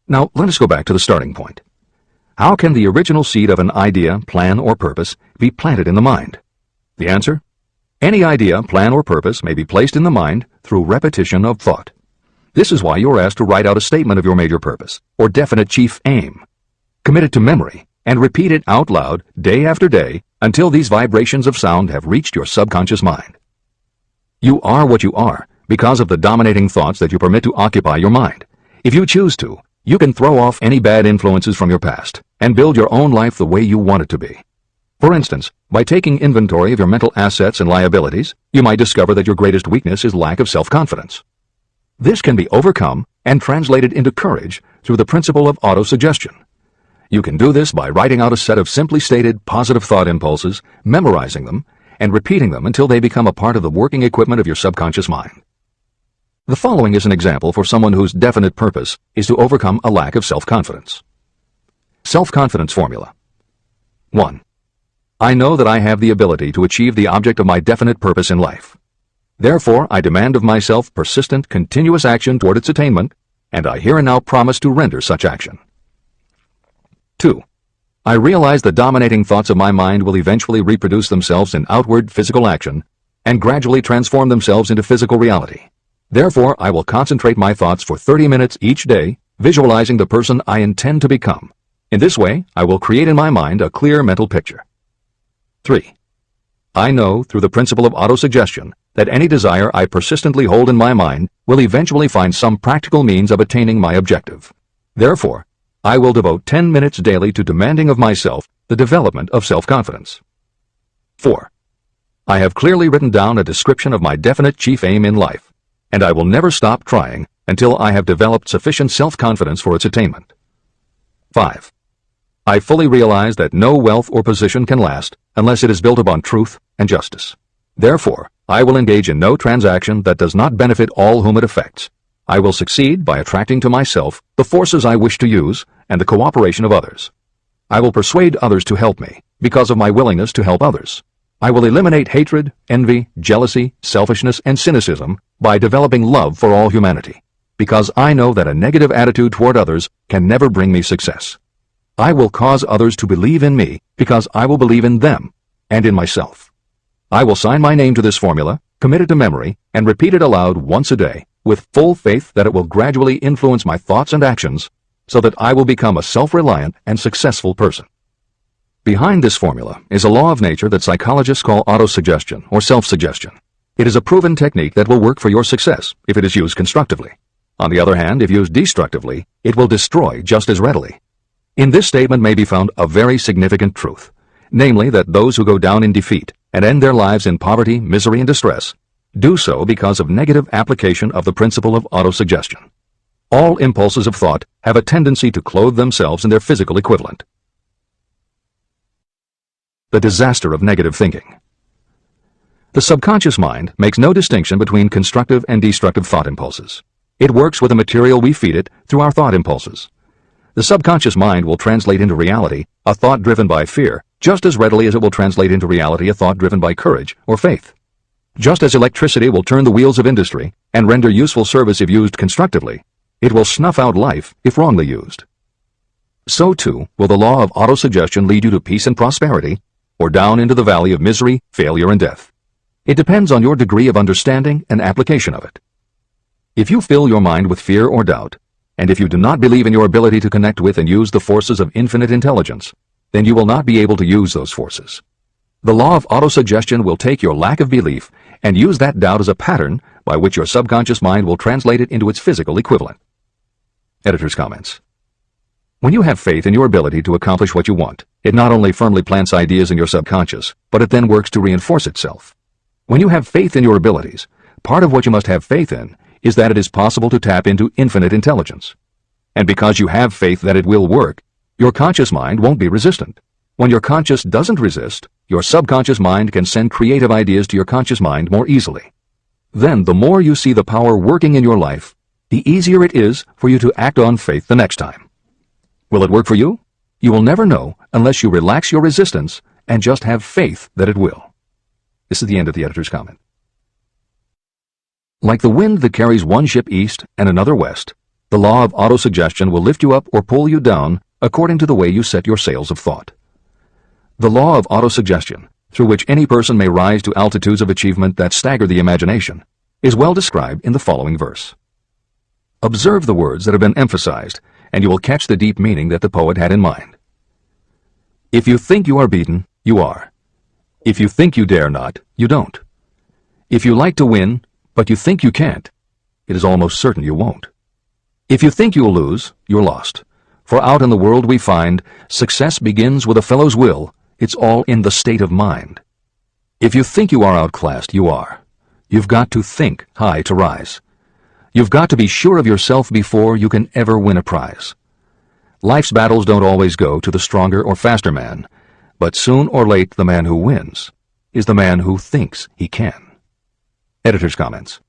Now, let us go back to the starting point. How can the original seed of an idea, plan, or purpose be planted in the mind? The answer? Any idea, plan, or purpose may be placed in the mind through repetition of thought. This is why you are asked to write out a statement of your major purpose, or definite chief aim. Commit it to memory, and repeat it out loud day after day until these vibrations of sound have reached your subconscious mind. You are what you are because of the dominating thoughts that you permit to occupy your mind. If you choose to, you can throw off any bad influences from your past and build your own life the way you want it to be. For instance, by taking inventory of your mental assets and liabilities, you might discover that your greatest weakness is lack of self-confidence. This can be overcome and translated into courage through the principle of autosuggestion. You can do this by writing out a set of simply stated positive thought impulses, memorizing them, and repeating them until they become a part of the working equipment of your subconscious mind. The following is an example for someone whose definite purpose is to overcome a lack of self-confidence. Self-confidence formula. 1. I know that I have the ability to achieve the object of my definite purpose in life. Therefore, I demand of myself persistent, continuous action toward its attainment, and I here and now promise to render such action. 2. I realize the dominating thoughts of my mind will eventually reproduce themselves in outward physical action and gradually transform themselves into physical reality. Therefore, I will concentrate my thoughts for 30 minutes each day, visualizing the person I intend to become. In this way, I will create in my mind a clear mental picture. 3. I know, through the principle of autosuggestion, that any desire I persistently hold in my mind will eventually find some practical means of attaining my objective. Therefore, I will devote 10 minutes daily to demanding of myself the development of self-confidence. 4. I have clearly written down a description of my definite chief aim in life, and I will never stop trying until I have developed sufficient self-confidence for its attainment. 5. I fully realize that no wealth or position can last unless it is built upon truth and justice. Therefore, I will engage in no transaction that does not benefit all whom it affects. I will succeed by attracting to myself the forces I wish to use and the cooperation of others. I will persuade others to help me because of my willingness to help others. I will eliminate hatred, envy, jealousy, selfishness, and cynicism by developing love for all humanity, because I know that a negative attitude toward others can never bring me success. I will cause others to believe in me because I will believe in them and in myself. I will sign my name to this formula, commit it to memory, and repeat it aloud once a day, with full faith that it will gradually influence my thoughts and actions so that I will become a self-reliant and successful person. Behind this formula is a law of nature that psychologists call autosuggestion or self-suggestion. It is a proven technique that will work for your success if it is used constructively. On the other hand, if used destructively, it will destroy just as readily. In this statement may be found a very significant truth, namely that those who go down in defeat and end their lives in poverty, misery, and distress do so because of negative application of the principle of autosuggestion. All impulses of thought have a tendency to clothe themselves in their physical equivalent. The disaster of negative thinking. The subconscious mind makes no distinction between constructive and destructive thought impulses. It works with the material we feed it through our thought impulses. The subconscious mind will translate into reality a thought driven by fear just as readily as it will translate into reality a thought driven by courage or faith. Just as electricity will turn the wheels of industry and render useful service if used constructively, it will snuff out life if wrongly used. So too will the law of autosuggestion lead you to peace and prosperity, or down into the valley of misery, failure, and death. It depends on your degree of understanding and application of it. If you fill your mind with fear or doubt, and if you do not believe in your ability to connect with and use the forces of infinite intelligence, then you will not be able to use those forces. The law of autosuggestion will take your lack of belief and use that doubt as a pattern by which your subconscious mind will translate it into its physical equivalent. Editor's comments. When you have faith in your ability to accomplish what you want, it not only firmly plants ideas in your subconscious, but it then works to reinforce itself. When you have faith in your abilities, part of what you must have faith in is that it is possible to tap into infinite intelligence. And because you have faith that it will work, your conscious mind won't be resistant. When your conscious doesn't resist, your subconscious mind can send creative ideas to your conscious mind more easily. Then the more you see the power working in your life, the easier it is for you to act on faith the next time. Will it work for you? You will never know unless you relax your resistance and just have faith that it will. This is the end of the editor's comment. Like the wind that carries one ship east and another west, the law of autosuggestion will lift you up or pull you down according to the way you set your sails of thought. The law of autosuggestion, through which any person may rise to altitudes of achievement that stagger the imagination, is well described in the following verse. Observe the words that have been emphasized, and you will catch the deep meaning that the poet had in mind. If you think you are beaten, you are. If you think you dare not, you don't. If you like to win, but you think you can't, it is almost certain you won't. If you think you'll lose, you're lost. For out in the world we find, success begins with a fellow's will, it's all in the state of mind. If you think you are outclassed, you are. You've got to think high to rise. You've got to be sure of yourself before you can ever win a prize. Life's battles don't always go to the stronger or faster man, but soon or late the man who wins is the man who thinks he can. Editor's comments.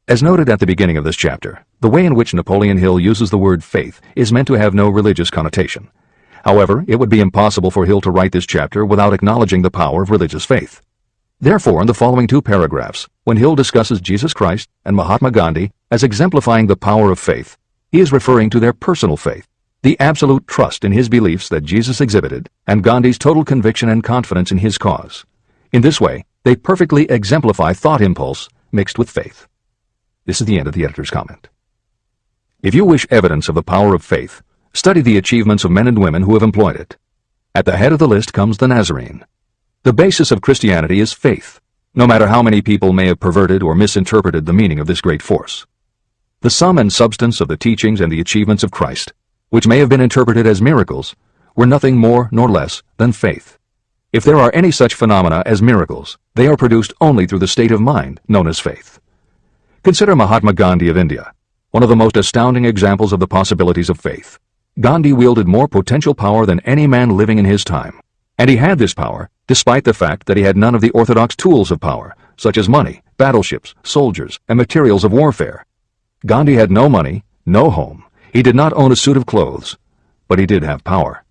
As noted at the beginning of this chapter, the way in which Napoleon Hill uses the word faith is meant to have no religious connotation. However, it would be impossible for Hill to write this chapter without acknowledging the power of religious faith. Therefore, in the following two paragraphs, when Hill discusses Jesus Christ and Mahatma Gandhi as exemplifying the power of faith, he is referring to their personal faith, the absolute trust in his beliefs that Jesus exhibited, and Gandhi's total conviction and confidence in his cause. In this way, they perfectly exemplify thought impulse mixed with faith. This is the end of the editor's comment. If you wish evidence of the power of faith, Study the achievements of men and women who have employed it. At the head of the list comes the Nazarene. The basis of Christianity is faith, no matter how many people may have perverted or misinterpreted the meaning of this great force. The sum and substance of the teachings and the achievements of Christ, which may have been interpreted as miracles, were nothing more nor less than faith. If there are any such phenomena as miracles, they are produced only through the state of mind known as faith. Consider Mahatma Gandhi of India, one of the most astounding examples of the possibilities of faith. Gandhi wielded more potential power than any man living in his time, and he had this power despite the fact that he had none of the orthodox tools of power, such as money, battleships, soldiers, and materials of warfare. Gandhi had no money, no home. He did not own a suit of clothes, but he did have power.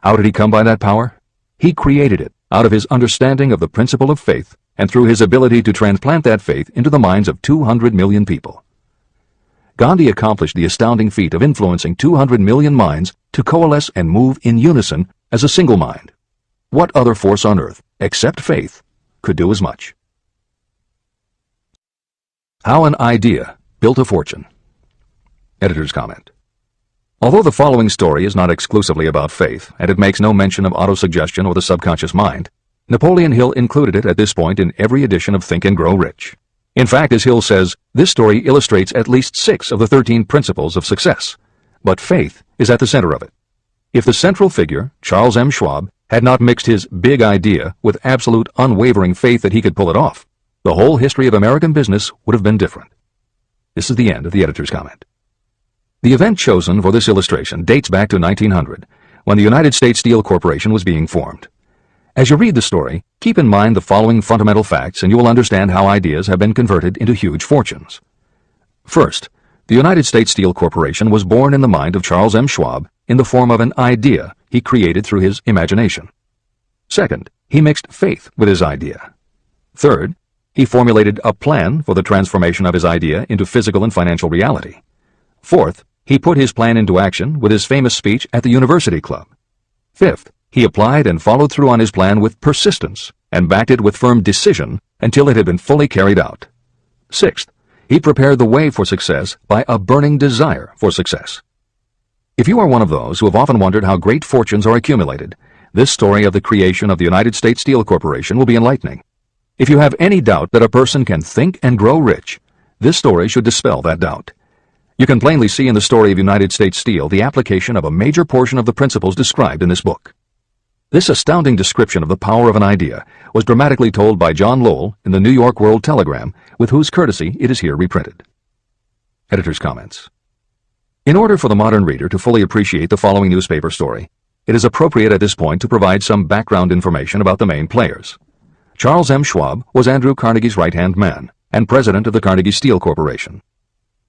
How did he come by that power? He created it out of his understanding of the principle of faith and through his ability to transplant that faith into the minds of 200 million people. Gandhi accomplished the astounding feat of influencing 200 million minds to coalesce and move in unison as a single mind. What other force on earth, except faith, could do as much? How an idea built a fortune. Editor's comment. Although the following story is not exclusively about faith, and it makes no mention of autosuggestion or the subconscious mind, Napoleon Hill included it at this point in every edition of Think and Grow Rich. In fact, as Hill says, this story illustrates at least 6 of the 13 principles of success, but faith is at the center of it. If the central figure, Charles M. Schwab, had not mixed his big idea with absolute unwavering faith that he could pull it off, the whole history of American business would have been different. This is the end of the editor's comment. The event chosen for this illustration dates back to 1900, when the United States Steel Corporation was being formed. As you read the story, keep in mind the following fundamental facts and you will understand how ideas have been converted into huge fortunes. First, the United States Steel Corporation was born in the mind of Charles M. Schwab in the form of an idea he created through his imagination. Second, he mixed faith with his idea. Third, he formulated a plan for the transformation of his idea into physical and financial reality. Fourth, he put his plan into action with his famous speech at the University Club. Fifth, he applied and followed through on his plan with persistence and backed it with firm decision until it had been fully carried out. Sixth, he prepared the way for success by a burning desire for success. If you are one of those who have often wondered how great fortunes are accumulated, this story of the creation of the United States Steel Corporation will be enlightening. If you have any doubt that a person can think and grow rich, this story should dispel that doubt. You can plainly see in the story of United States Steel the application of a major portion of the principles described in this book. This astounding description of the power of an idea was dramatically told by John Lowell in the New York World Telegram, with whose courtesy it is here reprinted. Editor's comments. In order for the modern reader to fully appreciate the following newspaper story, it is appropriate at this point to provide some background information about the main players. Charles M. Schwab was Andrew Carnegie's right-hand man and president of the Carnegie Steel Corporation.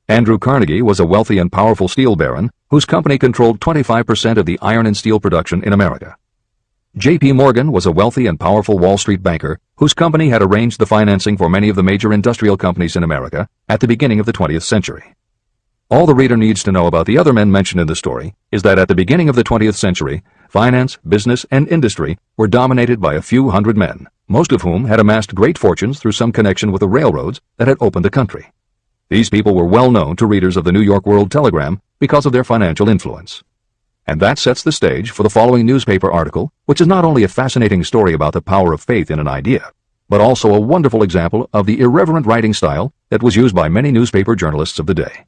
Andrew Carnegie was a wealthy and powerful steel baron whose company controlled 25% of the iron and steel production in America. J.P. Morgan was a wealthy and powerful Wall Street banker whose company had arranged the financing for many of the major industrial companies in America at the beginning of the 20th century. All the reader needs to know about the other men mentioned in the story is that at the beginning of the 20th century, finance, business, and industry were dominated by a few hundred men, most of whom had amassed great fortunes through some connection with the railroads that had opened the country. These people were well known to readers of the New York World Telegram because of their financial influence. And that sets the stage for the following newspaper article, which is not only a fascinating story about the power of faith in an idea, but also a wonderful example of the irreverent writing style that was used by many newspaper journalists of the day.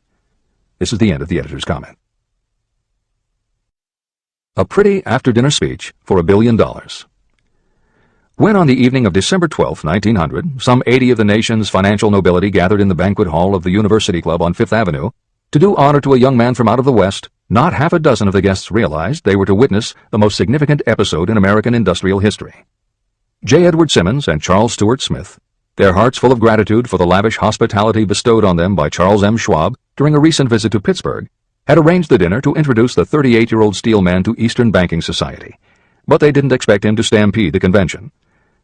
This is the end of the editor's comment. A pretty after-dinner speech for $1 billion. When on the evening of December 12, 1900, some 80 of the nation's financial nobility gathered in the banquet hall of the University Club on Fifth Avenue to do honor to a young man from out of the West, not half a dozen of the guests realized they were to witness the most significant episode in American industrial history. J. Edward Simmons and Charles Stuart Smith, their hearts full of gratitude for the lavish hospitality bestowed on them by Charles M. Schwab during a recent visit to Pittsburgh, had arranged the dinner to introduce the 38-year-old steel man to Eastern banking society, but they didn't expect him to stampede the convention.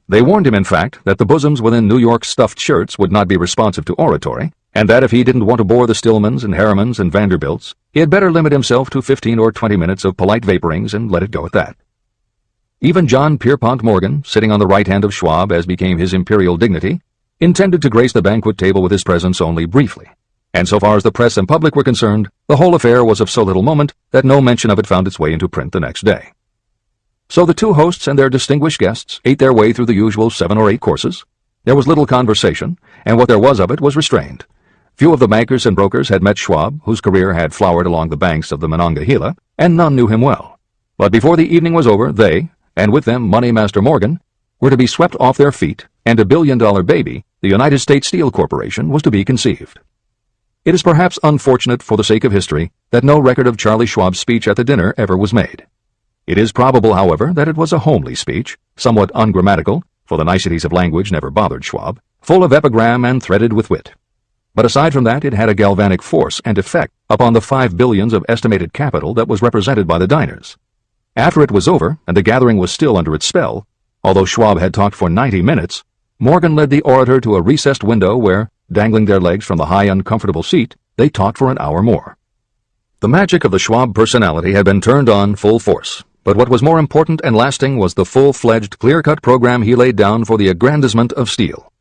They warned him, in fact, that the bosoms within New York's stuffed shirts would not be responsive to oratory, and that if he didn't want to bore the Stillmans and Harrimans and Vanderbilts, he had better limit himself to 15 or 20 minutes of polite vaporings and let it go at that. Even John Pierpont Morgan, sitting on the right hand of Schwab as became his imperial dignity, intended to grace the banquet table with his presence only briefly. And so far as the press and public were concerned, the whole affair was of so little moment that no mention of it found its way into print the next day. So the two hosts and their distinguished guests ate their way through the usual 7 or 8 courses. There was little conversation, and what there was of it was restrained. Few of the bankers and brokers had met Schwab, whose career had flowered along the banks of the Monongahela, and none knew him well. But before the evening was over, they, and with them Money Master Morgan, were to be swept off their feet, and a billion-dollar baby, the United States Steel Corporation, was to be conceived. It is perhaps unfortunate for the sake of history that no record of Charlie Schwab's speech at the dinner ever was made. It is probable, however, that it was a homely speech, somewhat ungrammatical, for the niceties of language never bothered Schwab, full of epigram and threaded with wit. But aside from that, it had a galvanic force and effect upon the 5 billions of estimated capital that was represented by the diners. After it was over, and the gathering was still under its spell, although Schwab had talked for 90 minutes, Morgan led the orator to a recessed window where, dangling their legs from the high uncomfortable seat, they talked for an hour more. The magic of the Schwab personality had been turned on full force, but what was more important and lasting was the full-fledged, clear-cut program he laid down for the aggrandizement of steel.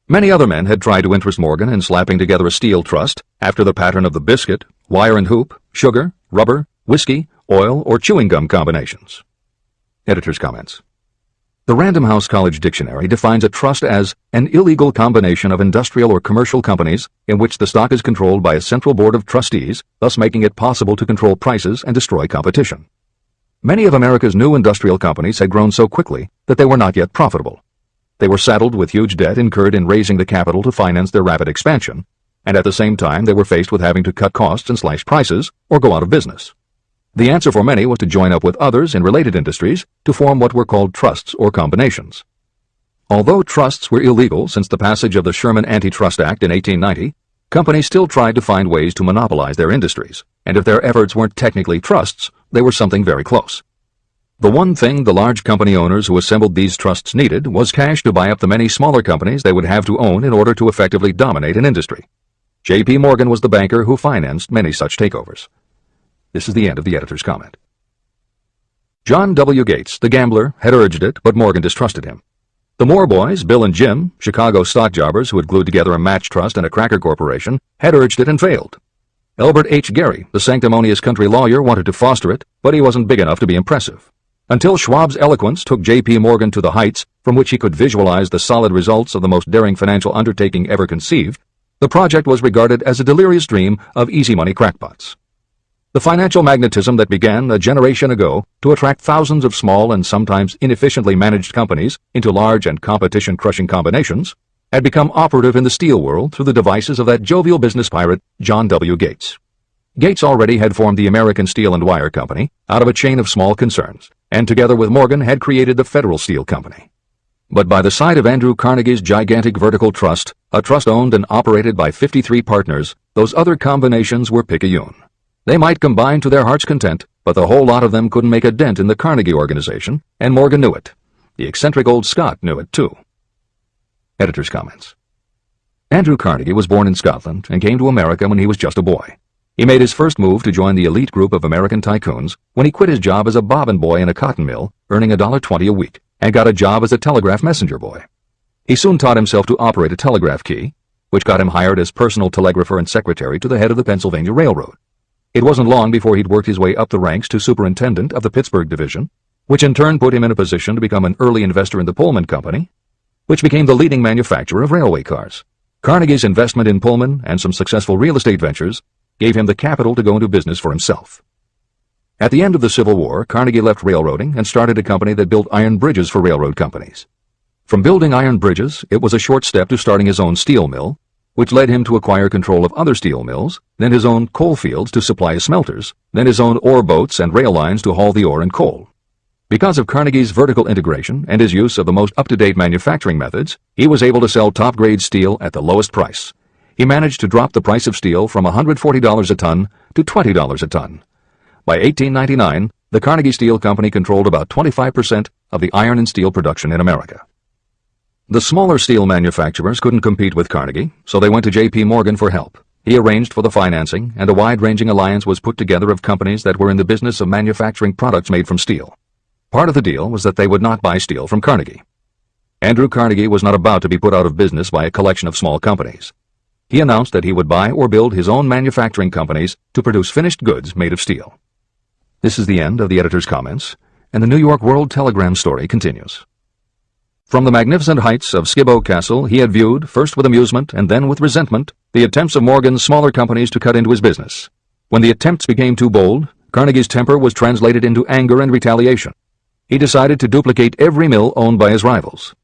Many other men had tried to interest Morgan in slapping together a steel trust after the pattern of the biscuit, wire and hoop, sugar, rubber, whiskey, oil, or chewing gum combinations. Editor's comments. The Random House College Dictionary defines a trust as an illegal combination of industrial or commercial companies in which the stock is controlled by a central board of trustees, thus making it possible to control prices and destroy competition. Many of America's new industrial companies had grown so quickly that they were not yet profitable. They were saddled with huge debt incurred in raising the capital to finance their rapid expansion, and at the same time they were faced with having to cut costs and slash prices or go out of business. The answer for many was to join up with others in related industries to form what were called trusts or combinations. Although trusts were illegal since the passage of the Sherman Antitrust Act in 1890, companies still tried to find ways to monopolize their industries, and if their efforts weren't technically trusts, they were something very close. The one thing the large company owners who assembled these trusts needed was cash to buy up the many smaller companies they would have to own in order to effectively dominate an industry. J.P. Morgan was the banker who financed many such takeovers. This is the end of the editor's comment. John W. Gates, the gambler, had urged it, but Morgan distrusted him. The Moore boys, Bill and Jim, Chicago stock jobbers who had glued together a match trust and a cracker corporation, had urged it and failed. Elbert H. Gary, the sanctimonious country lawyer, wanted to foster it, but he wasn't big enough to be impressive. Until Schwab's eloquence took J.P. Morgan to the heights from which he could visualize the solid results of the most daring financial undertaking ever conceived, the project was regarded as a delirious dream of easy-money crackpots. The financial magnetism that began a generation ago to attract thousands of small and sometimes inefficiently managed companies into large and competition-crushing combinations had become operative in the steel world through the devices of that jovial business pirate, John W. Gates. Gates already had formed the American Steel and Wire Company out of a chain of small concerns, and together with Morgan had created the Federal Steel Company. But by the side of Andrew Carnegie's gigantic vertical trust, a trust owned and operated by 53 partners, those other combinations were picayune. They might combine to their heart's content, but the whole lot of them couldn't make a dent in the Carnegie organization, and Morgan knew it. The eccentric old Scot knew it, too. Editor's comments. Andrew Carnegie was born in Scotland and came to America when he was just a boy. He made his first move to join the elite group of American tycoons when he quit his job as a bobbin boy in a cotton mill, earning $1.20 a week, and got a job as a telegraph messenger boy. He soon taught himself to operate a telegraph key, which got him hired as personal telegrapher and secretary to the head of the Pennsylvania Railroad. It wasn't long before he'd worked his way up the ranks to superintendent of the Pittsburgh division, which in turn put him in a position to become an early investor in the Pullman Company, which became the leading manufacturer of railway cars. Carnegie's investment in Pullman and some successful real estate ventures gave him the capital to go into business for himself. At the end of the Civil War, Carnegie left railroading and started a company that built iron bridges for railroad companies. From building iron bridges, it was a short step to starting his own steel mill, which led him to acquire control of other steel mills, then his own coal fields to supply his smelters, then his own ore boats and rail lines to haul the ore and coal. Because of Carnegie's vertical integration and his use of the most up-to-date manufacturing methods, he was able to sell top-grade steel at the lowest price. He managed to drop the price of steel from $140 a ton to $20 a ton. By 1899, the Carnegie Steel Company controlled about 25% of the iron and steel production in America. The smaller steel manufacturers couldn't compete with Carnegie, so they went to J.P. Morgan for help. He arranged for the financing, and a wide-ranging alliance was put together of companies that were in the business of manufacturing products made from steel. Part of the deal was that they would not buy steel from Carnegie. Andrew Carnegie was not about to be put out of business by a collection of small companies. He announced that he would buy or build his own manufacturing companies to produce finished goods made of steel. This is the end of the editor's comments, and the New York World Telegram story continues. From the magnificent heights of Skibo Castle, he had viewed, first with amusement and then with resentment, the attempts of Morgan's smaller companies to cut into his business. When the attempts became too bold, Carnegie's temper was translated into anger and retaliation. He decided to duplicate every mill owned by his rivals.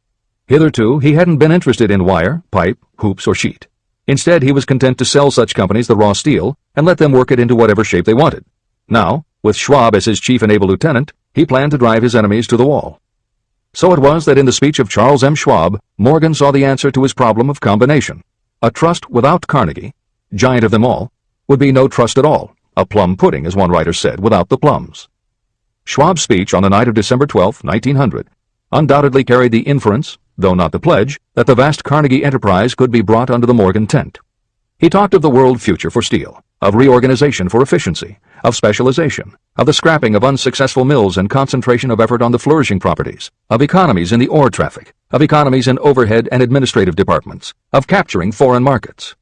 Hitherto, he hadn't been interested in wire, pipe, hoops, or sheet. Instead, he was content to sell such companies the raw steel and let them work it into whatever shape they wanted. Now, with Schwab as his chief and able lieutenant, he planned to drive his enemies to the wall. So it was that in the speech of Charles M. Schwab, Morgan saw the answer to his problem of combination. A trust without Carnegie, giant of them all, would be no trust at all, a plum pudding, as one writer said, without the plums. Schwab's speech on the night of December 12, 1900, undoubtedly carried the inference, though not the pledge, that the vast Carnegie enterprise could be brought under the Morgan tent. He talked of the world future for steel, of reorganization for efficiency, of specialization, of the scrapping of unsuccessful mills and concentration of effort on the flourishing properties, of economies in the ore traffic, of economies in overhead and administrative departments, of capturing foreign markets.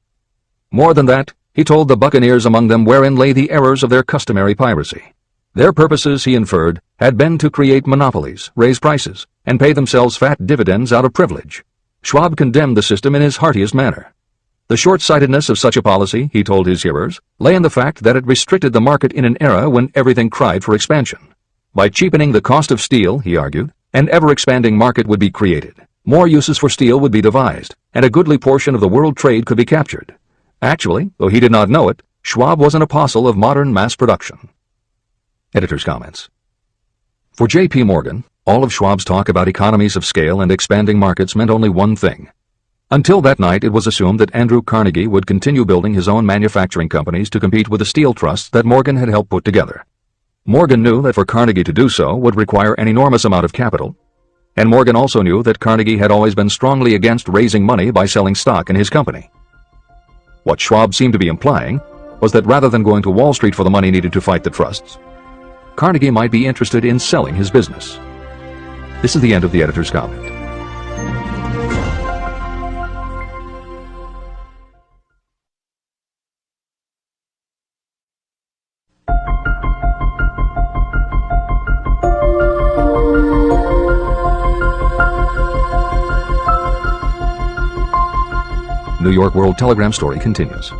More than that, he told the buccaneers among them wherein lay the errors of their customary piracy. Their purposes, he inferred, had been to create monopolies, raise prices, and pay themselves fat dividends out of privilege. Schwab condemned the system in his heartiest manner. The short-sightedness of such a policy, he told his hearers, lay in the fact that it restricted the market in an era when everything cried for expansion. By cheapening the cost of steel, he argued, an ever-expanding market would be created. More uses for steel would be devised, and a goodly portion of the world trade could be captured. Actually, though he did not know it, Schwab was an apostle of modern mass production. Editor's comments. For J.P. Morgan, all of Schwab's talk about economies of scale and expanding markets meant only one thing. Until that night, it was assumed that Andrew Carnegie would continue building his own manufacturing companies to compete with the steel trusts that Morgan had helped put together. Morgan knew that for Carnegie to do so would require an enormous amount of capital, and Morgan also knew that Carnegie had always been strongly against raising money by selling stock in his company. What Schwab seemed to be implying was that rather than going to Wall Street for the money needed to fight the trusts, Carnegie might be interested in selling his business. This is the end of the editor's comment. New York World Telegram story continues.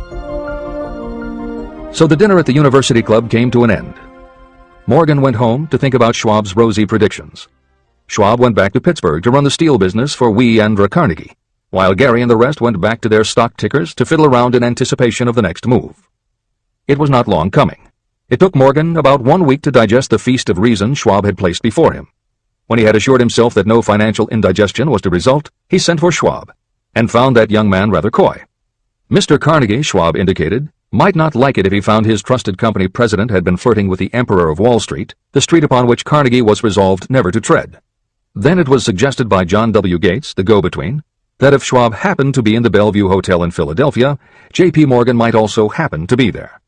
So the dinner at the University Club came to an end. Morgan went home to think about Schwab's rosy predictions. Schwab went back to Pittsburgh to run the steel business for Andrew Carnegie, while Gary and the rest went back to their stock tickers to fiddle around in anticipation of the next move. It was not long coming. It took Morgan about 1 week to digest the feast of reason Schwab had placed before him. When he had assured himself that no financial indigestion was to result, he sent for Schwab, and found that young man rather coy. Mr. Carnegie, Schwab indicated, might not like it if he found his trusted company president had been flirting with the Emperor of Wall Street, the street upon which Carnegie was resolved never to tread. Then it was suggested by John W. Gates, the go-between, that if Schwab happened to be in the Bellevue Hotel in Philadelphia, J.P. Morgan might also happen to be there.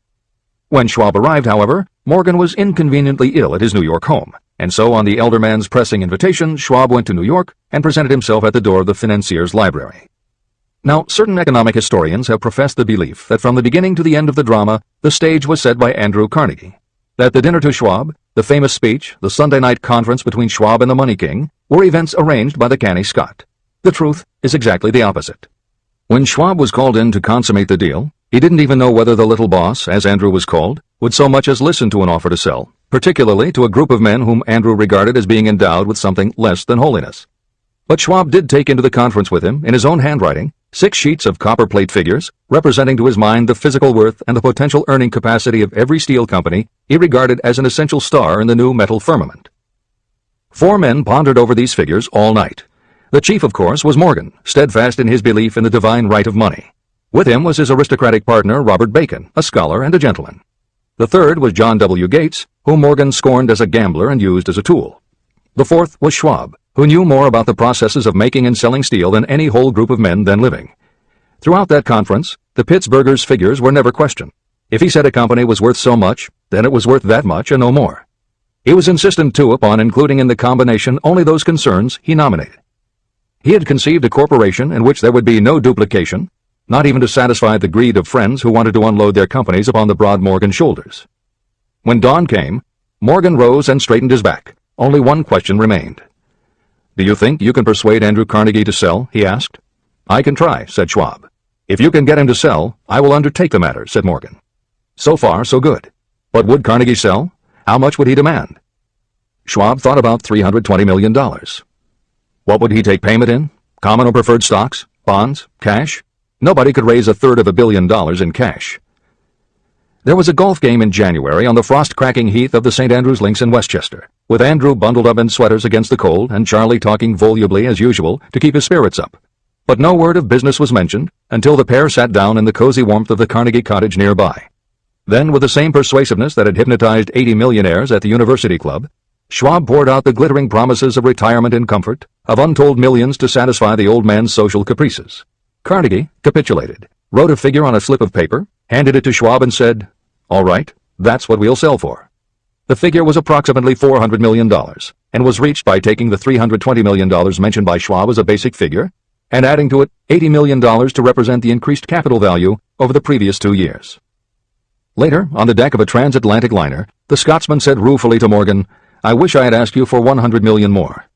When Schwab arrived, however, Morgan was inconveniently ill at his New York home, and so on the elder man's pressing invitation, Schwab went to New York and presented himself at the door of the financier's library. Now, certain economic historians have professed the belief that from the beginning to the end of the drama, the stage was set by Andrew Carnegie, that the dinner to Schwab, the famous speech, the Sunday night conference between Schwab and the Money King, were events arranged by the canny Scot. The truth is exactly the opposite. When Schwab was called in to consummate the deal, he didn't even know whether the little boss, as Andrew was called, would so much as listen to an offer to sell, particularly to a group of men whom Andrew regarded as being endowed with something less than holiness. But Schwab did take into the conference with him, in his own handwriting, 6 sheets of copperplate figures, representing to his mind the physical worth and the potential earning capacity of every steel company he regarded as an essential star in the new metal firmament. 4 men pondered over these figures all night. The chief, of course, was Morgan, steadfast in his belief in the divine right of money. With him was his aristocratic partner, Robert Bacon, a scholar and a gentleman. The third was John W. Gates, whom Morgan scorned as a gambler and used as a tool. The fourth was Schwab, who knew more about the processes of making and selling steel than any whole group of men then living. Throughout that conference, the Pittsburgher's figures were never questioned. If he said a company was worth so much, then it was worth that much and no more. He was insistent, too, upon including in the combination only those concerns he nominated. He had conceived a corporation in which there would be no duplication, not even to satisfy the greed of friends who wanted to unload their companies upon the broad Morgan shoulders. When dawn came, Morgan rose and straightened his back. Only one question remained. "Do you think you can persuade Andrew Carnegie to sell?" he asked. "I can try," said Schwab. "If you can get him to sell, I will undertake the matter," said Morgan. So far, so good. But would Carnegie sell? How much would he demand? Schwab thought about $320 million. What would he take payment in? Common or preferred stocks? Bonds? Cash? Nobody could raise $1/3 billion in cash. There was a golf game in January on the frost-cracking heath of the St. Andrews Links in Westchester, with Andrew bundled up in sweaters against the cold and Charlie talking volubly as usual to keep his spirits up. But no word of business was mentioned until the pair sat down in the cozy warmth of the Carnegie cottage nearby. Then, with the same persuasiveness that had hypnotized 80 millionaires at the University Club, Schwab poured out the glittering promises of retirement and comfort, of untold millions to satisfy the old man's social caprices. Carnegie capitulated, wrote a figure on a slip of paper, handed it to Schwab and said, "All right, that's what we'll sell for." The figure was approximately $400 million, and was reached by taking the $320 million mentioned by Schwab as a basic figure, and adding to it $80 million to represent the increased capital value over the previous 2 years. Later, on the deck of a transatlantic liner, the Scotsman said ruefully to Morgan, "I wish I had asked you for $100 million more."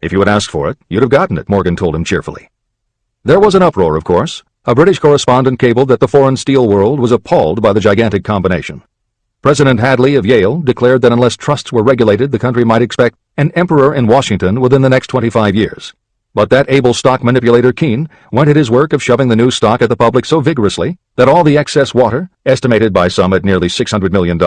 "If you had asked for it, you'd have gotten it," Morgan told him cheerfully. There was an uproar, of course. A British correspondent cabled that the foreign steel world was appalled by the gigantic combination. President Hadley of Yale declared that unless trusts were regulated, the country might expect an emperor in Washington within the next 25 years. But that able stock manipulator Keene went at his work of shoving the new stock at the public so vigorously that all the excess water, estimated by some at nearly $600 million,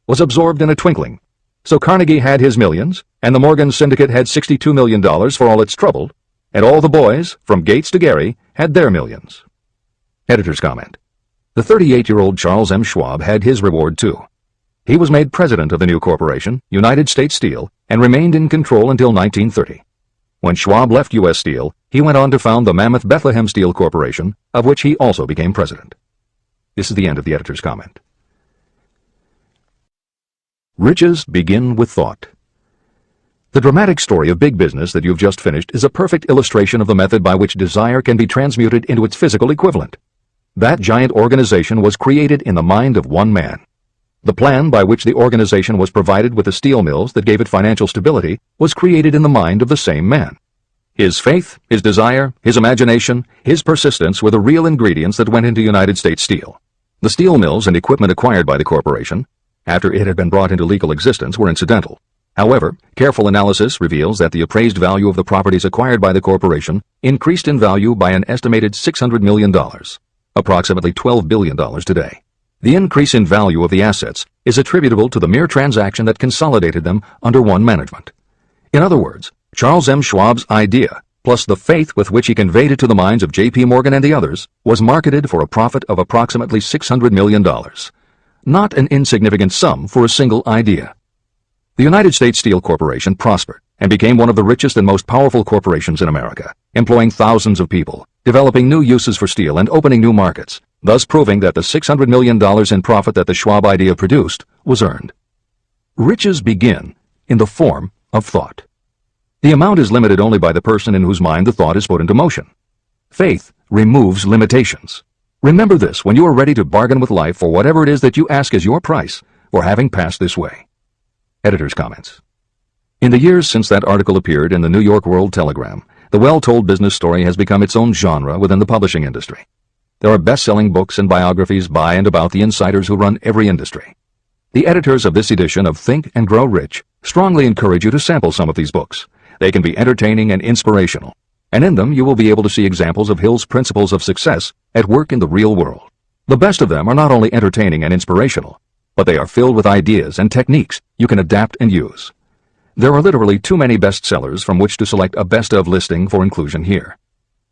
was absorbed in a twinkling. So Carnegie had his millions, and the Morgan Syndicate had $62 million for all its trouble, and all the boys, from Gates to Gary, had their millions. Editor's comment. The 38-year-old Charles M. Schwab had his reward too. He was made president of the new corporation, United States Steel, and remained in control until 1930. When Schwab left U.S. Steel, he went on to found the mammoth Bethlehem Steel Corporation, of which he also became president. This is the end of the editor's comment. Riches begin with thought. The dramatic story of big business that you've just finished is a perfect illustration of the method by which desire can be transmuted into its physical equivalent. That giant organization was created in the mind of one man. The plan by which the organization was provided with the steel mills that gave it financial stability was created in the mind of the same man. His faith, his desire, his imagination, his persistence were the real ingredients that went into United States Steel. The steel mills and equipment acquired by the corporation, after it had been brought into legal existence, were incidental. However, careful analysis reveals that the appraised value of the properties acquired by the corporation increased in value by an estimated $600 million, approximately $12 billion today. The increase in value of the assets is attributable to the mere transaction that consolidated them under one management. In other words, Charles M. Schwab's idea, plus the faith with which he conveyed it to the minds of J.P. Morgan and the others, was marketed for a profit of approximately $600 million. Not an insignificant sum for a single idea. The United States Steel Corporation prospered and became one of the richest and most powerful corporations in America, employing thousands of people, developing new uses for steel and opening new markets, thus proving that the $600 million in profit that the Schwab idea produced was earned. Riches begin in the form of thought. The amount is limited only by the person in whose mind the thought is put into motion. Faith removes limitations. Remember this when you are ready to bargain with life for whatever it is that you ask as your price for having passed this way. Editor's comments. In the years since that article appeared in the New York World Telegram, the well-told business story has become its own genre within the publishing industry. There are best-selling books and biographies by and about the insiders who run every industry. The editors of this edition of Think and Grow Rich strongly encourage you to sample some of these books. They can be entertaining and inspirational, and in them you will be able to see examples of Hill's principles of success at work in the real world. The best of them are not only entertaining and inspirational, but they are filled with ideas and techniques you can adapt and use. There are literally too many bestsellers from which to select a best-of listing for inclusion here.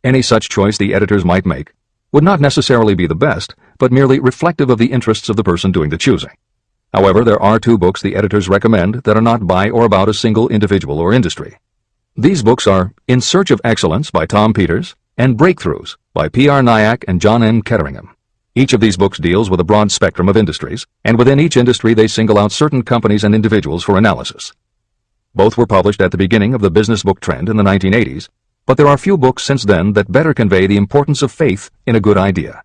Any such choice the editors might make would not necessarily be the best, but merely reflective of the interests of the person doing the choosing. However, there are 2 books the editors recommend that are not by or about a single individual or industry. These books are In Search of Excellence by Tom Peters and Breakthroughs by P.R. Nyack and John M. Ketteringham. Each of these books deals with a broad spectrum of industries, and within each industry they single out certain companies and individuals for analysis. Both were published at the beginning of the business book trend in the 1980s, but there are few books since then that better convey the importance of faith in a good idea.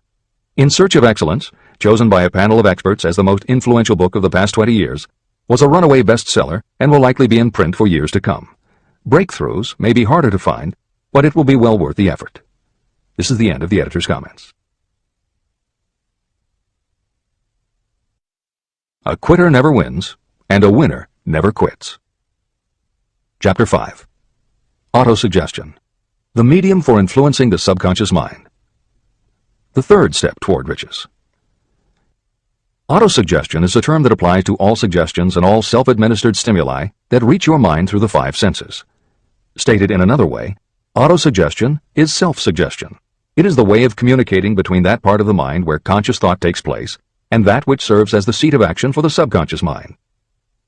In Search of Excellence, chosen by a panel of experts as the most influential book of the past 20 years, was a runaway bestseller and will likely be in print for years to come. Breakthroughs may be harder to find, but it will be well worth the effort. This is the end of the editor's comments. A quitter never wins, and a winner never quits. Chapter 5. Autosuggestion, the medium for influencing the subconscious mind. The third step toward riches. Autosuggestion is a term that applies to all suggestions and all self-administered stimuli that reach your mind through the five senses. Stated in another way, autosuggestion is self-suggestion. It is the way of communicating between that part of the mind where conscious thought takes place and that which serves as the seat of action for the subconscious mind.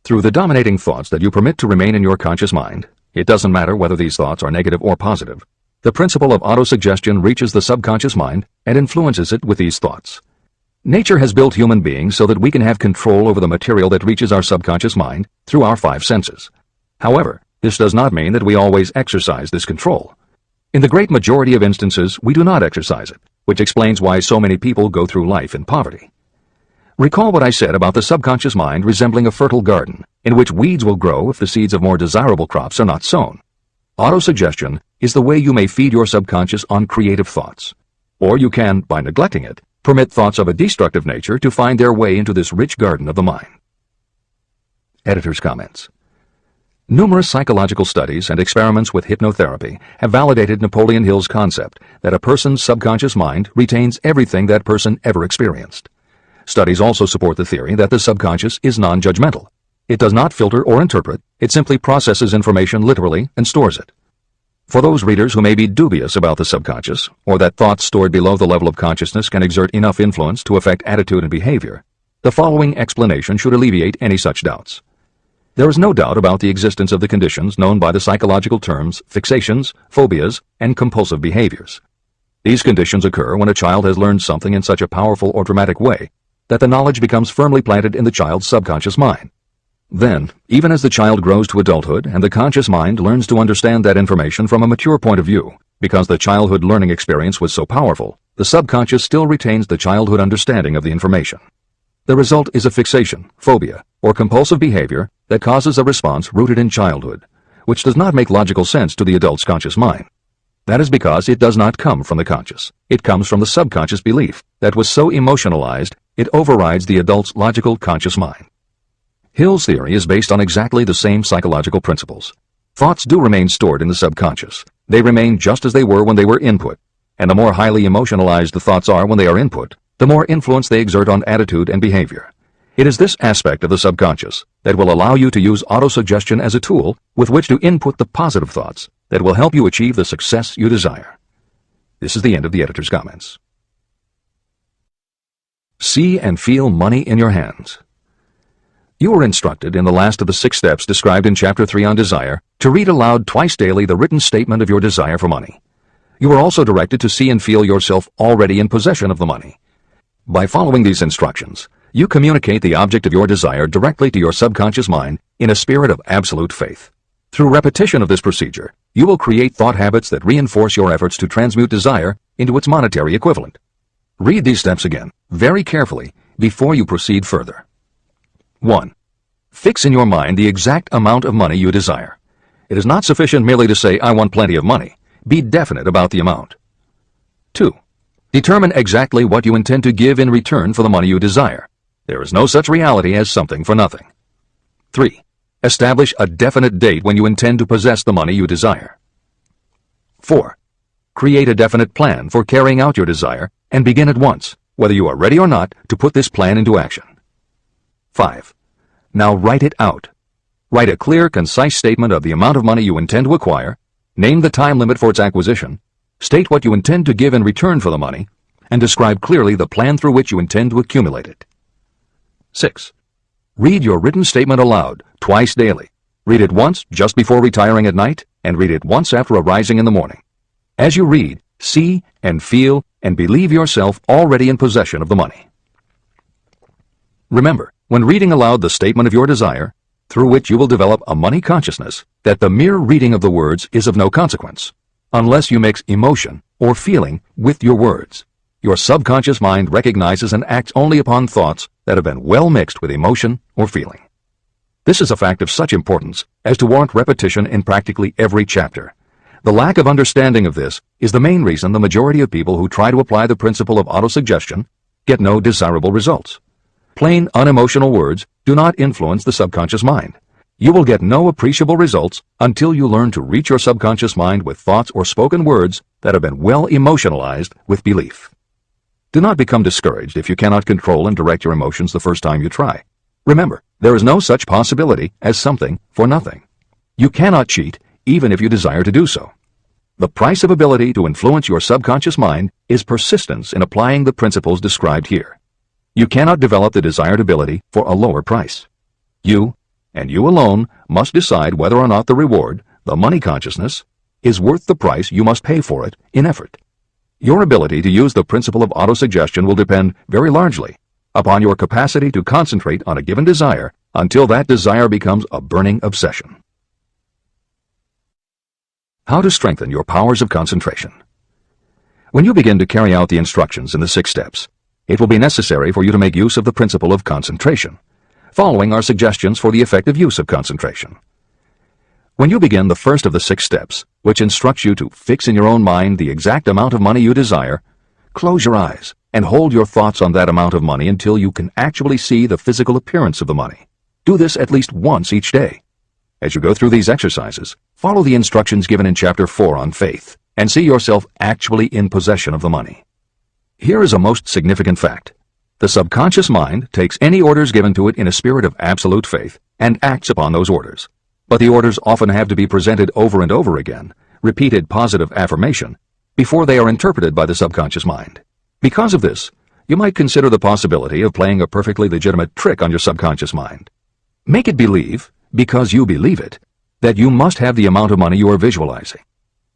Through the dominating thoughts that you permit to remain in your conscious mind, it doesn't matter whether these thoughts are negative or positive, the principle of autosuggestion reaches the subconscious mind and influences it with these thoughts. Nature has built human beings so that we can have control over the material that reaches our subconscious mind through our five senses. However, this does not mean that we always exercise this control. In the great majority of instances, we do not exercise it, which explains why so many people go through life in poverty. Recall what I said about the subconscious mind resembling a fertile garden, in which weeds will grow if the seeds of more desirable crops are not sown. Autosuggestion is the way you may feed your subconscious on creative thoughts. Or you can, by neglecting it, permit thoughts of a destructive nature to find their way into this rich garden of the mind. Editor's comments. Numerous psychological studies and experiments with hypnotherapy have validated Napoleon Hill's concept that a person's subconscious mind retains everything that person ever experienced. Studies also support the theory that the subconscious is non-judgmental. It does not filter or interpret, it simply processes information literally and stores it. For those readers who may be dubious about the subconscious, or that thoughts stored below the level of consciousness can exert enough influence to affect attitude and behavior, the following explanation should alleviate any such doubts. There is no doubt about the existence of the conditions known by the psychological terms fixations, phobias, and compulsive behaviors. These conditions occur when a child has learned something in such a powerful or dramatic way that the knowledge becomes firmly planted in the child's subconscious mind. Then, even as the child grows to adulthood and the conscious mind learns to understand that information from a mature point of view, because the childhood learning experience was so powerful, the subconscious still retains the childhood understanding of the information. The result is a fixation, phobia, or compulsive behavior that causes a response rooted in childhood, which does not make logical sense to the adult's conscious mind. That is because it does not come from the conscious. It comes from the subconscious belief that was so emotionalized it overrides the adult's logical conscious mind. Hill's theory is based on exactly the same psychological principles. Thoughts do remain stored in the subconscious. They remain just as they were when they were input, and the more highly emotionalized the thoughts are when they are input, the more influence they exert on attitude and behavior. It is this aspect of the subconscious that will allow you to use autosuggestion as a tool with which to input the positive thoughts that will help you achieve the success you desire. This is the end of the editor's comments. See and feel money in your hands. You were instructed in the last of the 6 steps described in Chapter 3 on Desire to read aloud twice daily the written statement of your desire for money. You were also directed to see and feel yourself already in possession of the money. By following these instructions, you communicate the object of your desire directly to your subconscious mind in a spirit of absolute faith. Through repetition of this procedure, you will create thought habits that reinforce your efforts to transmute desire into its monetary equivalent. Read these steps again, very carefully, before you proceed further. 1. Fix in your mind the exact amount of money you desire. It is not sufficient merely to say, "I want plenty of money." Be definite about the amount. 2. Determine exactly what you intend to give in return for the money you desire. There is no such reality as something for nothing. 3. Establish a definite date when you intend to possess the money you desire. 4. Create a definite plan for carrying out your desire and begin at once, whether you are ready or not, to put this plan into action. 5. Now write it out. Write a clear, concise statement of the amount of money you intend to acquire, name the time limit for its acquisition, state what you intend to give in return for the money, and describe clearly the plan through which you intend to accumulate it. 6. Read your written statement aloud, twice daily. Read it once just before retiring at night, and read it once after arising in the morning. As you read, see and feel and believe yourself already in possession of the money. Remember, when reading aloud the statement of your desire, through which you will develop a money consciousness, that the mere reading of the words is of no consequence. unless you mix emotion or feeling with your words. Your subconscious mind recognizes and acts only upon thoughts that have been well mixed with emotion or feeling. This is a fact of such importance as to warrant repetition in practically every chapter. The lack of understanding of this is the main reason the majority of people who try to apply the principle of autosuggestion get no desirable results. Plain, unemotional words do not influence the subconscious mind. You will get no appreciable results until you learn to reach your subconscious mind with thoughts or spoken words that have been well emotionalized with belief. Do not become discouraged if you cannot control and direct your emotions the first time you try. Remember, there is no such possibility as something for nothing. You cannot cheat even if you desire to do so. The price of ability to influence your subconscious mind is persistence in applying the principles described here. You cannot develop the desired ability for a lower price. You, and you alone, must decide whether or not the reward, the money consciousness, is worth the price you must pay for it in effort. Your ability to use the principle of autosuggestion will depend very largely upon your capacity to concentrate on a given desire until that desire becomes a burning obsession. How to strengthen your powers of concentration. When you begin to carry out the instructions in the 6 steps, it will be necessary for you to make use of the principle of concentration. Following are suggestions for the effective use of concentration. When you begin the first of the 6 steps, which instructs you to fix in your own mind the exact amount of money you desire, close your eyes and hold your thoughts on that amount of money until you can actually see the physical appearance of the money. Do this at least once each day. As you go through these exercises, follow the instructions given in Chapter 4 on faith and see yourself actually in possession of the money. Here is a most significant fact. The subconscious mind takes any orders given to it in a spirit of absolute faith and acts upon those orders. But the orders often have to be presented over and over again, repeated positive affirmation, before they are interpreted by the subconscious mind. Because of this, you might consider the possibility of playing a perfectly legitimate trick on your subconscious mind. Make it believe, because you believe it, that you must have the amount of money you are visualizing.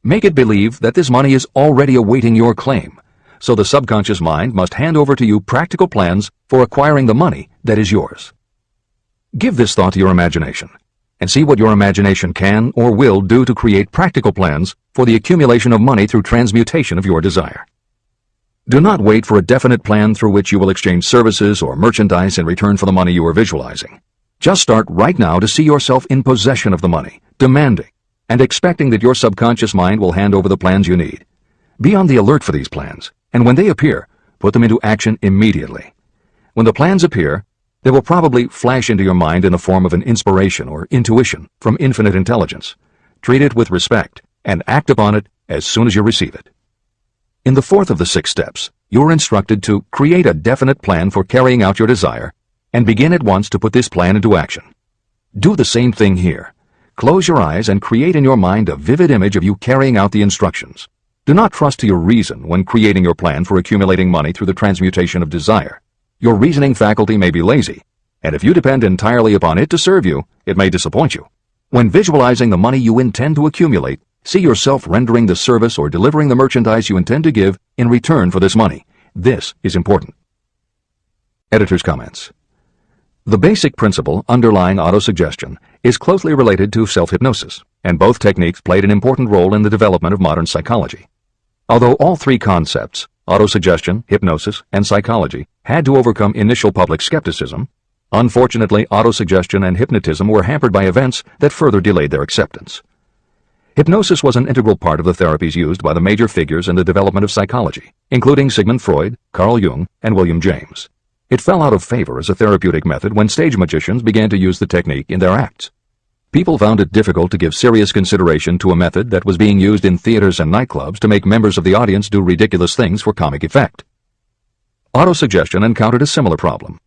Make it believe that this money is already awaiting your claim, so the subconscious mind must hand over to you practical plans for acquiring the money that is yours. Give this thought to your imagination, and see what your imagination can or will do to create practical plans for the accumulation of money through transmutation of your desire. Do not wait for a definite plan through which you will exchange services or merchandise in return for the money you are visualizing. Just start right now to see yourself in possession of the money, demanding, and expecting that your subconscious mind will hand over the plans you need. Be on the alert for these plans, and when they appear, put them into action immediately. When the plans appear, they will probably flash into your mind in the form of an inspiration or intuition from infinite intelligence. Treat it with respect, and act upon it as soon as you receive it. In the 4th of the 6 steps, you are instructed to create a definite plan for carrying out your desire, and begin at once to put this plan into action. Do the same thing here. Close your eyes and create in your mind a vivid image of you carrying out the instructions. Do not trust to your reason when creating your plan for accumulating money through the transmutation of desire. Your reasoning faculty may be lazy, and if you depend entirely upon it to serve you, it may disappoint you. When visualizing the money you intend to accumulate, see yourself rendering the service or delivering the merchandise you intend to give in return for this money. This is important. Editor's comments. The basic principle underlying autosuggestion is closely related to self-hypnosis, and both techniques played an important role in the development of modern psychology. Although all 3 concepts, autosuggestion, hypnosis, and psychology, had to overcome initial public skepticism, unfortunately, autosuggestion and hypnotism were hampered by events that further delayed their acceptance. Hypnosis was an integral part of the therapies used by the major figures in the development of psychology, including Sigmund Freud, Carl Jung, and William James. It fell out of favor as a therapeutic method when stage magicians began to use the technique in their acts. People found it difficult to give serious consideration to a method that was being used in theaters and nightclubs to make members of the audience do ridiculous things for comic effect. Autosuggestion encountered a similar problem.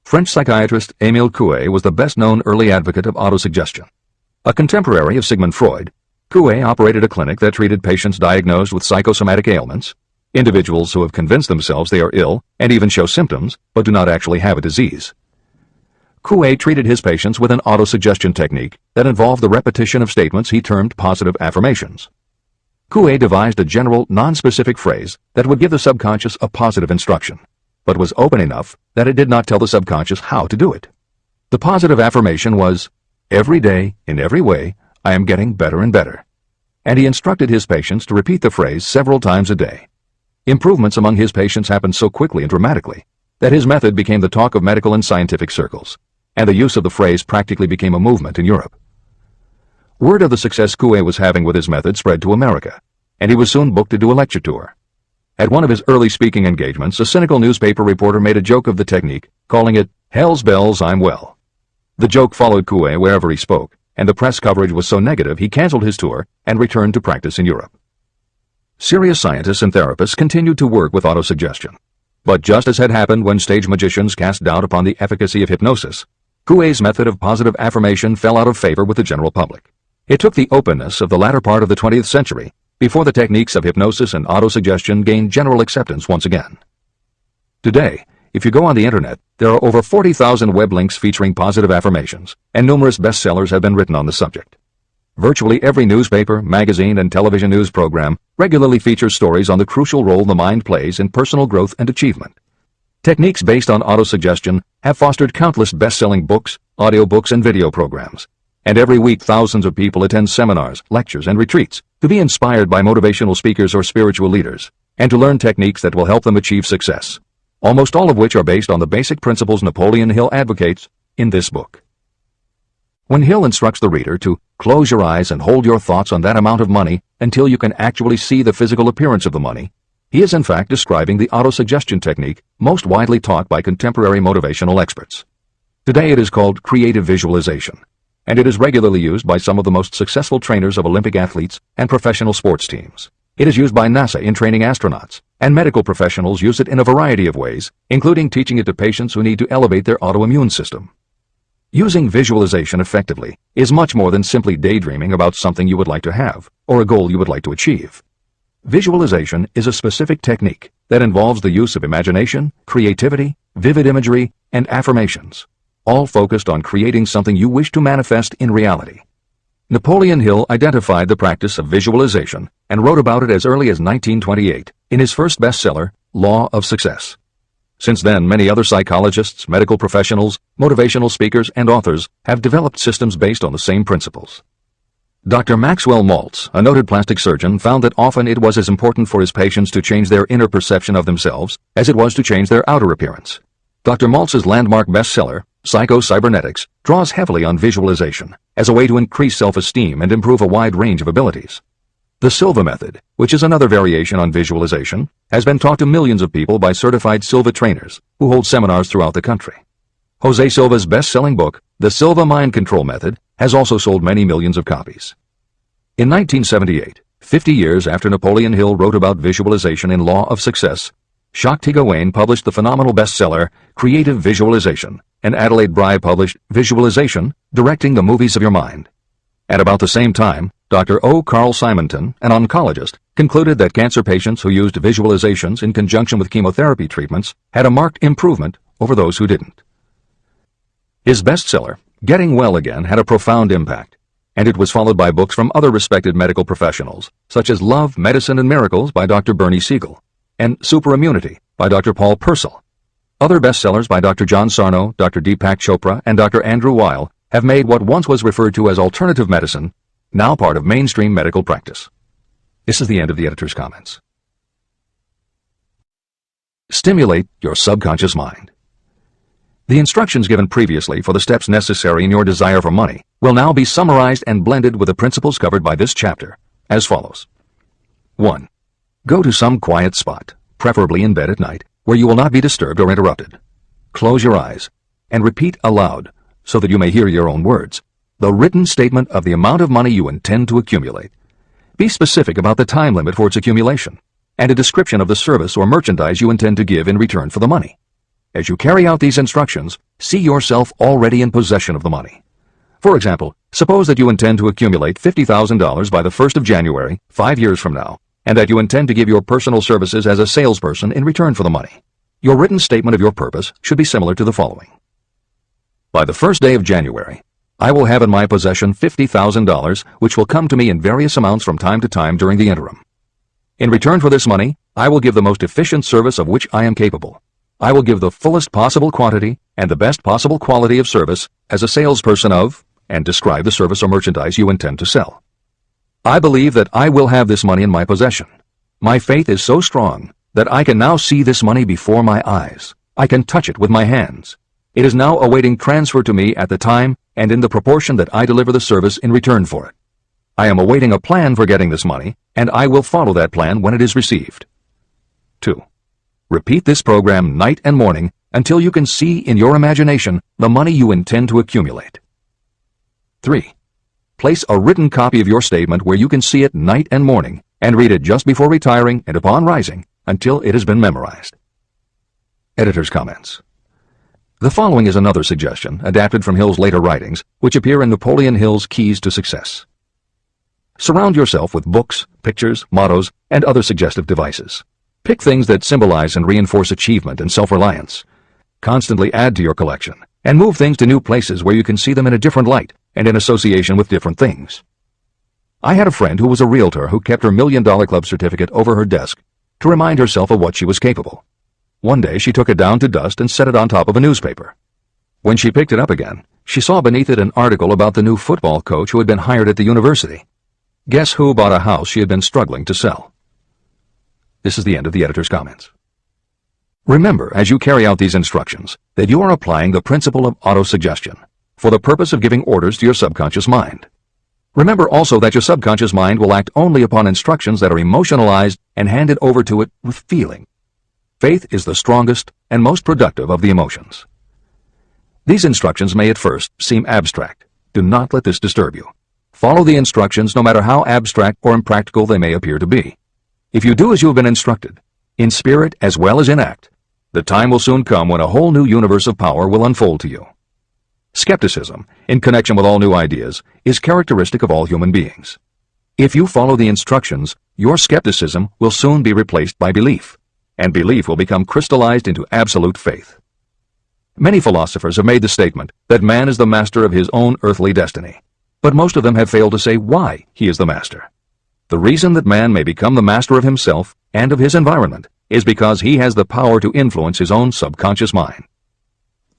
French psychiatrist Émile Coué was the best-known early advocate of autosuggestion. A contemporary of Sigmund Freud, Coué operated a clinic that treated patients diagnosed with psychosomatic ailments, individuals who have convinced themselves they are ill and even show symptoms but do not actually have a disease. Coué treated his patients with an autosuggestion technique that involved the repetition of statements he termed positive affirmations. Coué devised a general, non-specific phrase that would give the subconscious a positive instruction, but was open enough that it did not tell the subconscious how to do it. The positive affirmation was, "Every day, in every way, I am getting better and better." and he instructed his patients to repeat the phrase several times a day. Improvements among his patients happened so quickly and dramatically that his method became the talk of medical and scientific circles, and the use of the phrase practically became a movement in Europe. Word of the success Coué was having with his method spread to America, and he was soon booked to do a lecture tour. At one of his early speaking engagements, a cynical newspaper reporter made a joke of the technique, calling it, "Hell's bells, I'm well." The joke followed Coué wherever he spoke, and the press coverage was so negative he canceled his tour and returned to practice in Europe. Serious scientists and therapists continued to work with autosuggestion. But just as had happened when stage magicians cast doubt upon the efficacy of hypnosis, Coué's method of positive affirmation fell out of favor with the general public. It took the openness of the latter part of the 20th century before the techniques of hypnosis and autosuggestion gained general acceptance once again. Today, if you go on the internet, there are over 40,000 web links featuring positive affirmations, and numerous bestsellers have been written on the subject. Virtually every newspaper, magazine, and television news program regularly features stories on the crucial role the mind plays in personal growth and achievement. Techniques based on autosuggestion have fostered countless best-selling books, audiobooks, and video programs. And every week thousands of people attend seminars, lectures, and retreats to be inspired by motivational speakers or spiritual leaders, and to learn techniques that will help them achieve success, almost all of which are based on the basic principles Napoleon Hill advocates in this book. When Hill instructs the reader to close your eyes and hold your thoughts on that amount of money until you can actually see the physical appearance of the money, he is in fact describing the autosuggestion technique most widely taught by contemporary motivational experts. Today it is called creative visualization, and it is regularly used by some of the most successful trainers of Olympic athletes and professional sports teams. It is used by NASA in training astronauts, and medical professionals use it in a variety of ways, including teaching it to patients who need to elevate their autoimmune system. Using visualization effectively is much more than simply daydreaming about something you would like to have, or a goal you would like to achieve. Visualization is a specific technique that involves the use of imagination, creativity, vivid imagery, and affirmations, all focused on creating something you wish to manifest in reality. Napoleon Hill identified the practice of visualization and wrote about it as early as 1928 in his first bestseller, Law of Success. Since then, many other psychologists, medical professionals, motivational speakers, and authors have developed systems based on the same principles. Dr. Maxwell Maltz, a noted plastic surgeon, found that often it was as important for his patients to change their inner perception of themselves as it was to change their outer appearance. Dr. Maltz's landmark bestseller, Psycho-Cybernetics, draws heavily on visualization as a way to increase self-esteem and improve a wide range of abilities. The Silva method, which is another variation on visualization, has been taught to millions of people by certified Silva trainers who hold seminars throughout the country. Jose Silva's best-selling book, The Silva Mind Control Method, has also sold many millions of copies. In 1978, 50 years after Napoleon Hill wrote about visualization in Law of Success, Shakti Gawain published the phenomenal bestseller Creative Visualization, and Adelaide Bry published Visualization, Directing the Movies of Your Mind. At about the same time, Dr. O. Carl Simonton, an oncologist, concluded that cancer patients who used visualizations in conjunction with chemotherapy treatments had a marked improvement over those who didn't. His bestseller, Getting Well Again, had a profound impact, and it was followed by books from other respected medical professionals, such as Love, Medicine, and Miracles by Dr. Bernie Siegel, and Superimmunity by Dr. Paul Purcell. Other bestsellers by Dr. John Sarno, Dr. Deepak Chopra, and Dr. Andrew Weil have made what once was referred to as alternative medicine now part of mainstream medical practice. This is the end of the editor's comments. Stimulate your subconscious mind. The instructions given previously for the steps necessary in your desire for money will now be summarized and blended with the principles covered by this chapter, as follows. 1. Go to some quiet spot, preferably in bed at night, where you will not be disturbed or interrupted. Close your eyes and repeat aloud, so that you may hear your own words, the written statement of the amount of money you intend to accumulate. Be specific about the time limit for its accumulation, and a description of the service or merchandise you intend to give in return for the money. As you carry out these instructions, see yourself already in possession of the money. For example, suppose that you intend to accumulate $50,000 by the 1st of January, 5 years from now, and that you intend to give your personal services as a salesperson in return for the money. Your written statement of your purpose should be similar to the following. By the first day of January, I will have in my possession $50,000, which will come to me in various amounts from time to time during the interim. In return for this money, I will give the most efficient service of which I am capable. I will give the fullest possible quantity and the best possible quality of service as a salesperson of, and describe the service or merchandise you intend to sell. I believe that I will have this money in my possession. My faith is so strong that I can now see this money before my eyes. I can touch it with my hands. It is now awaiting transfer to me at the time and in the proportion that I deliver the service in return for it. I am awaiting a plan for getting this money, and I will follow that plan when it is received. 2. Repeat this program night and morning until you can see in your imagination the money you intend to accumulate. 3. Place a written copy of your statement where you can see it night and morning and read it just before retiring and upon rising until it has been memorized. Editor's comments. The following is another suggestion adapted from Hill's later writings, which appear in Napoleon Hill's Keys to Success. Surround yourself with books, pictures, mottos, and other suggestive devices. Pick things that symbolize and reinforce achievement and self-reliance. Constantly add to your collection, and move things to new places where you can see them in a different light and in association with different things. I had a friend who was a realtor who kept her $1 Million Club certificate over her desk to remind herself of what she was capable. One day she took it down to dust and set it on top of a newspaper. When she picked it up again, she saw beneath it an article about the new football coach who had been hired at the university. Guess who bought a house she had been struggling to sell? This is the end of the editor's comments. Remember, as you carry out these instructions, that you are applying the principle of autosuggestion for the purpose of giving orders to your subconscious mind. Remember also that your subconscious mind will act only upon instructions that are emotionalized and handed over to it with feeling. Faith is the strongest and most productive of the emotions. These instructions may at first seem abstract. Do not let this disturb you. Follow the instructions no matter how abstract or impractical they may appear to be. If you do as you have been instructed, in spirit as well as in act, the time will soon come when a whole new universe of power will unfold to you. Skepticism, in connection with all new ideas, is characteristic of all human beings. If you follow the instructions, your skepticism will soon be replaced by belief, and belief will become crystallized into absolute faith. Many philosophers have made the statement that man is the master of his own earthly destiny, but most of them have failed to say why he is the master. The reason that man may become the master of himself and of his environment is because he has the power to influence his own subconscious mind.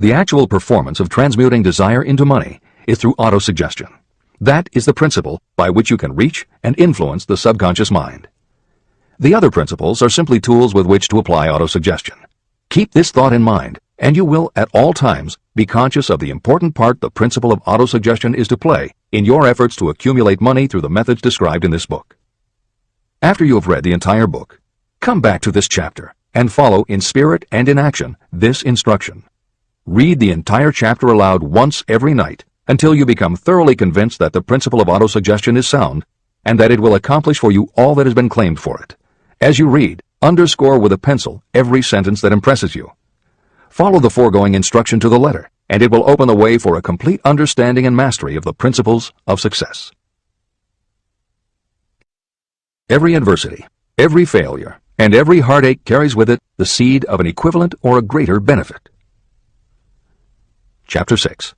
The actual performance of transmuting desire into money is through autosuggestion. That is the principle by which you can reach and influence the subconscious mind. The other principles are simply tools with which to apply autosuggestion. Keep this thought in mind, and you will at all times be conscious of the important part the principle of autosuggestion is to play in your efforts to accumulate money through the methods described in this book. After you have read the entire book, come back to this chapter and follow in spirit and in action this instruction. Read the entire chapter aloud once every night until you become thoroughly convinced that the principle of autosuggestion is sound and that it will accomplish for you all that has been claimed for it. As you read, underscore with a pencil every sentence that impresses you. Follow the foregoing instruction to the letter, and it will open the way for a complete understanding and mastery of the principles of success. Every adversity, every failure, and every heartache carries with it the seed of an equivalent or a greater benefit. Chapter 6.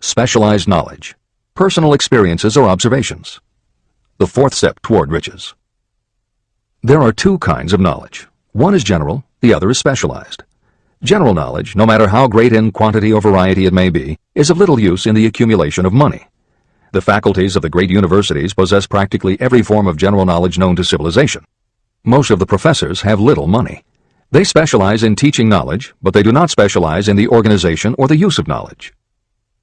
Specialized knowledge, personal experiences or observations. The fourth step toward riches. There are two kinds of knowledge. One is general, the other is specialized. General knowledge, no matter how great in quantity or variety it may be, is of little use in the accumulation of money. The faculties of the great universities possess practically every form of general knowledge known to civilization. Most of the professors have little money. They specialize in teaching knowledge, but they do not specialize in the organization or the use of knowledge.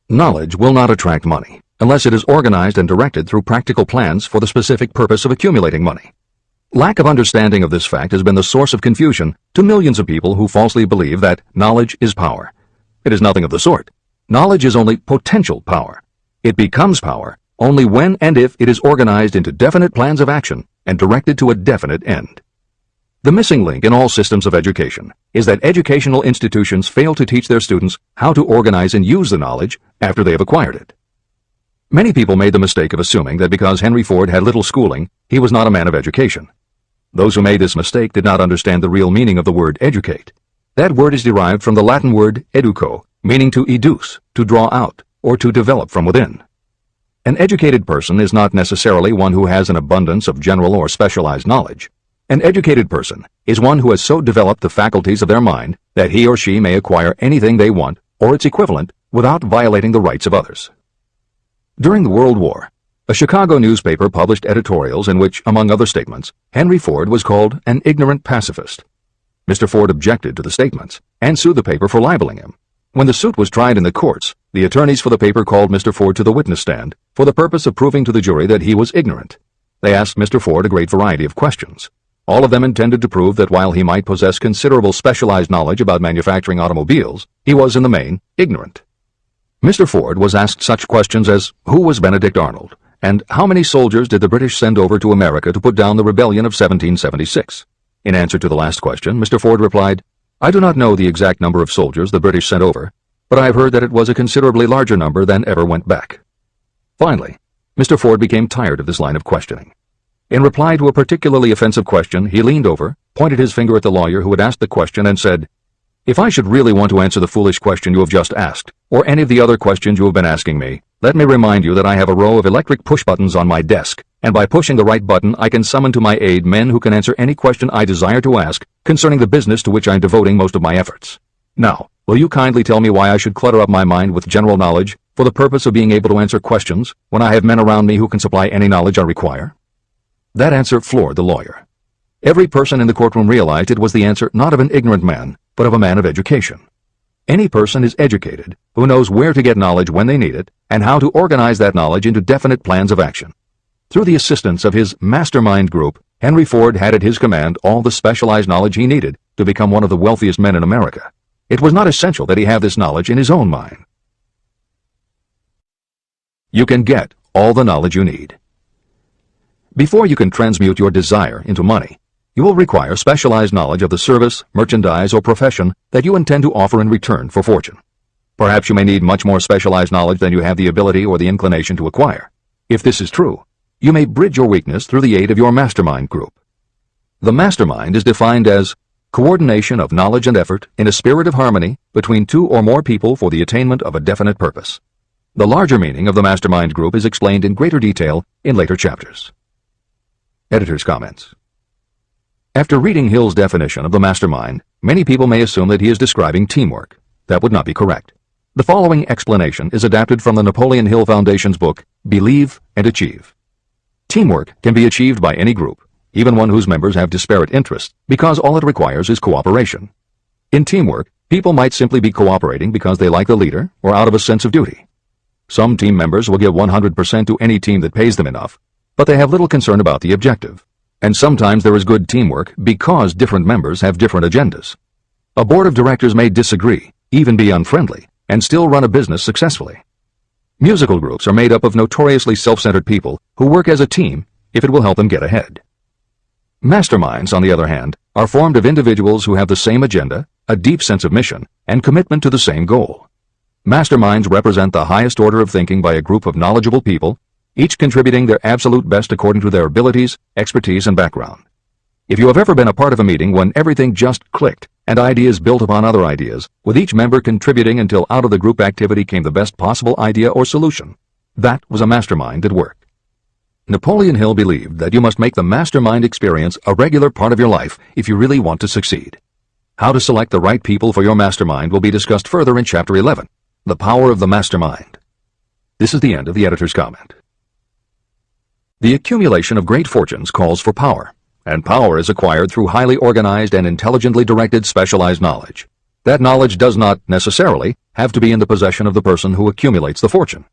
Knowledge will not attract money unless it is organized and directed through practical plans for the specific purpose of accumulating money. Lack of understanding of this fact has been the source of confusion to millions of people who falsely believe that knowledge is power. It is nothing of the sort. Knowledge is only potential power. It becomes power only when and if it is organized into definite plans of action and directed to a definite end. The missing link in all systems of education is that educational institutions fail to teach their students how to organize and use the knowledge after they have acquired it. Many people made the mistake of assuming that because Henry Ford had little schooling, he was not a man of education. Those who made this mistake did not understand the real meaning of the word educate. That word is derived from the Latin word educo, meaning to educe, to draw out, or to develop from within. An educated person is not necessarily one who has an abundance of general or specialized knowledge. An educated person is one who has so developed the faculties of their mind that he or she may acquire anything they want or its equivalent without violating the rights of others. During the World War, A Chicago newspaper published editorials in which, among other statements, Henry Ford was called an ignorant pacifist. Mr. Ford objected to the statements and sued the paper for libeling him. When the suit was tried in the courts, the attorneys for the paper called Mr. Ford to the witness stand for the purpose of proving to the jury that he was ignorant. They asked Mr. Ford a great variety of questions, all of them intended to prove that while he might possess considerable specialized knowledge about manufacturing automobiles, he was in the main ignorant. Mr. Ford was asked such questions as, who was Benedict Arnold, and how many soldiers did the British send over to America to put down the rebellion of 1776? In answer to the last question, Mr. Ford replied, I do not know the exact number of soldiers the British sent over, but I have heard that it was a considerably larger number than ever went back. Finally, Mr. Ford became tired of this line of questioning. In reply to a particularly offensive question, he leaned over, pointed his finger at the lawyer who had asked the question, and said, If I should really want to answer the foolish question you have just asked, or any of the other questions you have been asking me, let me remind you that I have a row of electric push buttons on my desk, and by pushing the right button I can summon to my aid men who can answer any question I desire to ask concerning the business to which I am devoting most of my efforts. Now, will you kindly tell me why I should clutter up my mind with general knowledge for the purpose of being able to answer questions when I have men around me who can supply any knowledge I require? That answer floored the lawyer. Every person in the courtroom realized it was the answer not of an ignorant man, but of a man of education. Any person is educated who knows where to get knowledge when they need it and how to organize that knowledge into definite plans of action. Through the assistance of his mastermind group, Henry Ford had at his command all the specialized knowledge he needed to become one of the wealthiest men in America. It was not essential that he have this knowledge in his own mind. You can get all the knowledge you need. Before you can transmute your desire into money, you will require specialized knowledge of the service, merchandise, or profession that you intend to offer in return for fortune. Perhaps you may need much more specialized knowledge than you have the ability or the inclination to acquire. If this is true, you may bridge your weakness through the aid of your mastermind group. The mastermind is defined as coordination of knowledge and effort in a spirit of harmony between two or more people for the attainment of a definite purpose. The larger meaning of the mastermind group is explained in greater detail in later chapters. Editor's comments. After reading Hill's definition of the mastermind, many people may assume that he is describing teamwork. That would not be correct. The following explanation is adapted from the Napoleon Hill Foundation's book, Believe and Achieve. Teamwork can be achieved by any group, even one whose members have disparate interests, because all it requires is cooperation. In teamwork, people might simply be cooperating because they like the leader or out of a sense of duty. Some team members will give 100% to any team that pays them enough, but they have little concern about the objective. And sometimes there is good teamwork because different members have different agendas. A board of directors may disagree, even be unfriendly, and still run a business successfully. Musical groups are made up of notoriously self-centered people who work as a team if it will help them get ahead. Masterminds, on the other hand, are formed of individuals who have the same agenda, a deep sense of mission, and commitment to the same goal. Masterminds represent the highest order of thinking by a group of knowledgeable people, each contributing their absolute best according to their abilities, expertise, and background. If you have ever been a part of a meeting when everything just clicked and ideas built upon other ideas, with each member contributing until out of the group activity came the best possible idea or solution, that was a mastermind at work. Napoleon Hill believed that you must make the mastermind experience a regular part of your life if you really want to succeed. How to select the right people for your mastermind will be discussed further in Chapter 11, The Power of the Mastermind. This is the end of the editor's comment. The accumulation of great fortunes calls for power, and power is acquired through highly organized and intelligently directed specialized knowledge. That knowledge does not, necessarily, have to be in the possession of the person who accumulates the fortune.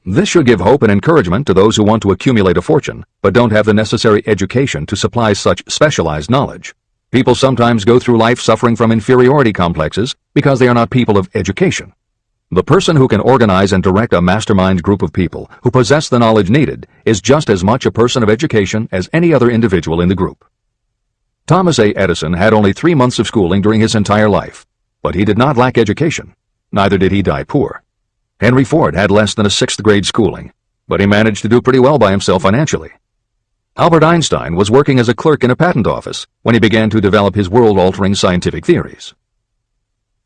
This should give hope and encouragement to those who want to accumulate a fortune, but don't have the necessary education to supply such specialized knowledge. People sometimes go through life suffering from inferiority complexes because they are not people of education. The person who can organize and direct a mastermind group of people who possess the knowledge needed is just as much a person of education as any other individual in the group. Thomas A. Edison had only 3 months of schooling during his entire life, but he did not lack education. Neither did he die poor. Henry Ford had less than a 6th grade schooling, but he managed to do pretty well by himself financially. Albert Einstein was working as a clerk in a patent office when he began to develop his world-altering scientific theories.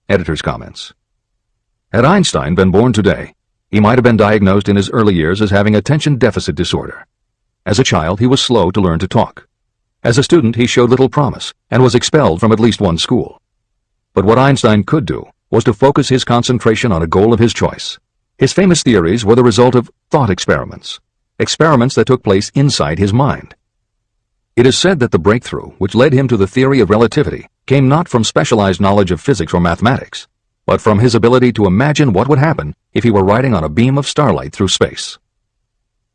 Editor's comments. Had Einstein been born today, he might have been diagnosed in his early years as having attention deficit disorder. As a child, he was slow to learn to talk. As a student, he showed little promise and was expelled from at least one school. But what Einstein could do was to focus his concentration on a goal of his choice. His famous theories were the result of thought experiments. experiments that took place inside his mind. It is said that the breakthrough which led him to the theory of relativity came not from specialized knowledge of physics or mathematics, but from his ability to imagine what would happen if he were riding on a beam of starlight through space.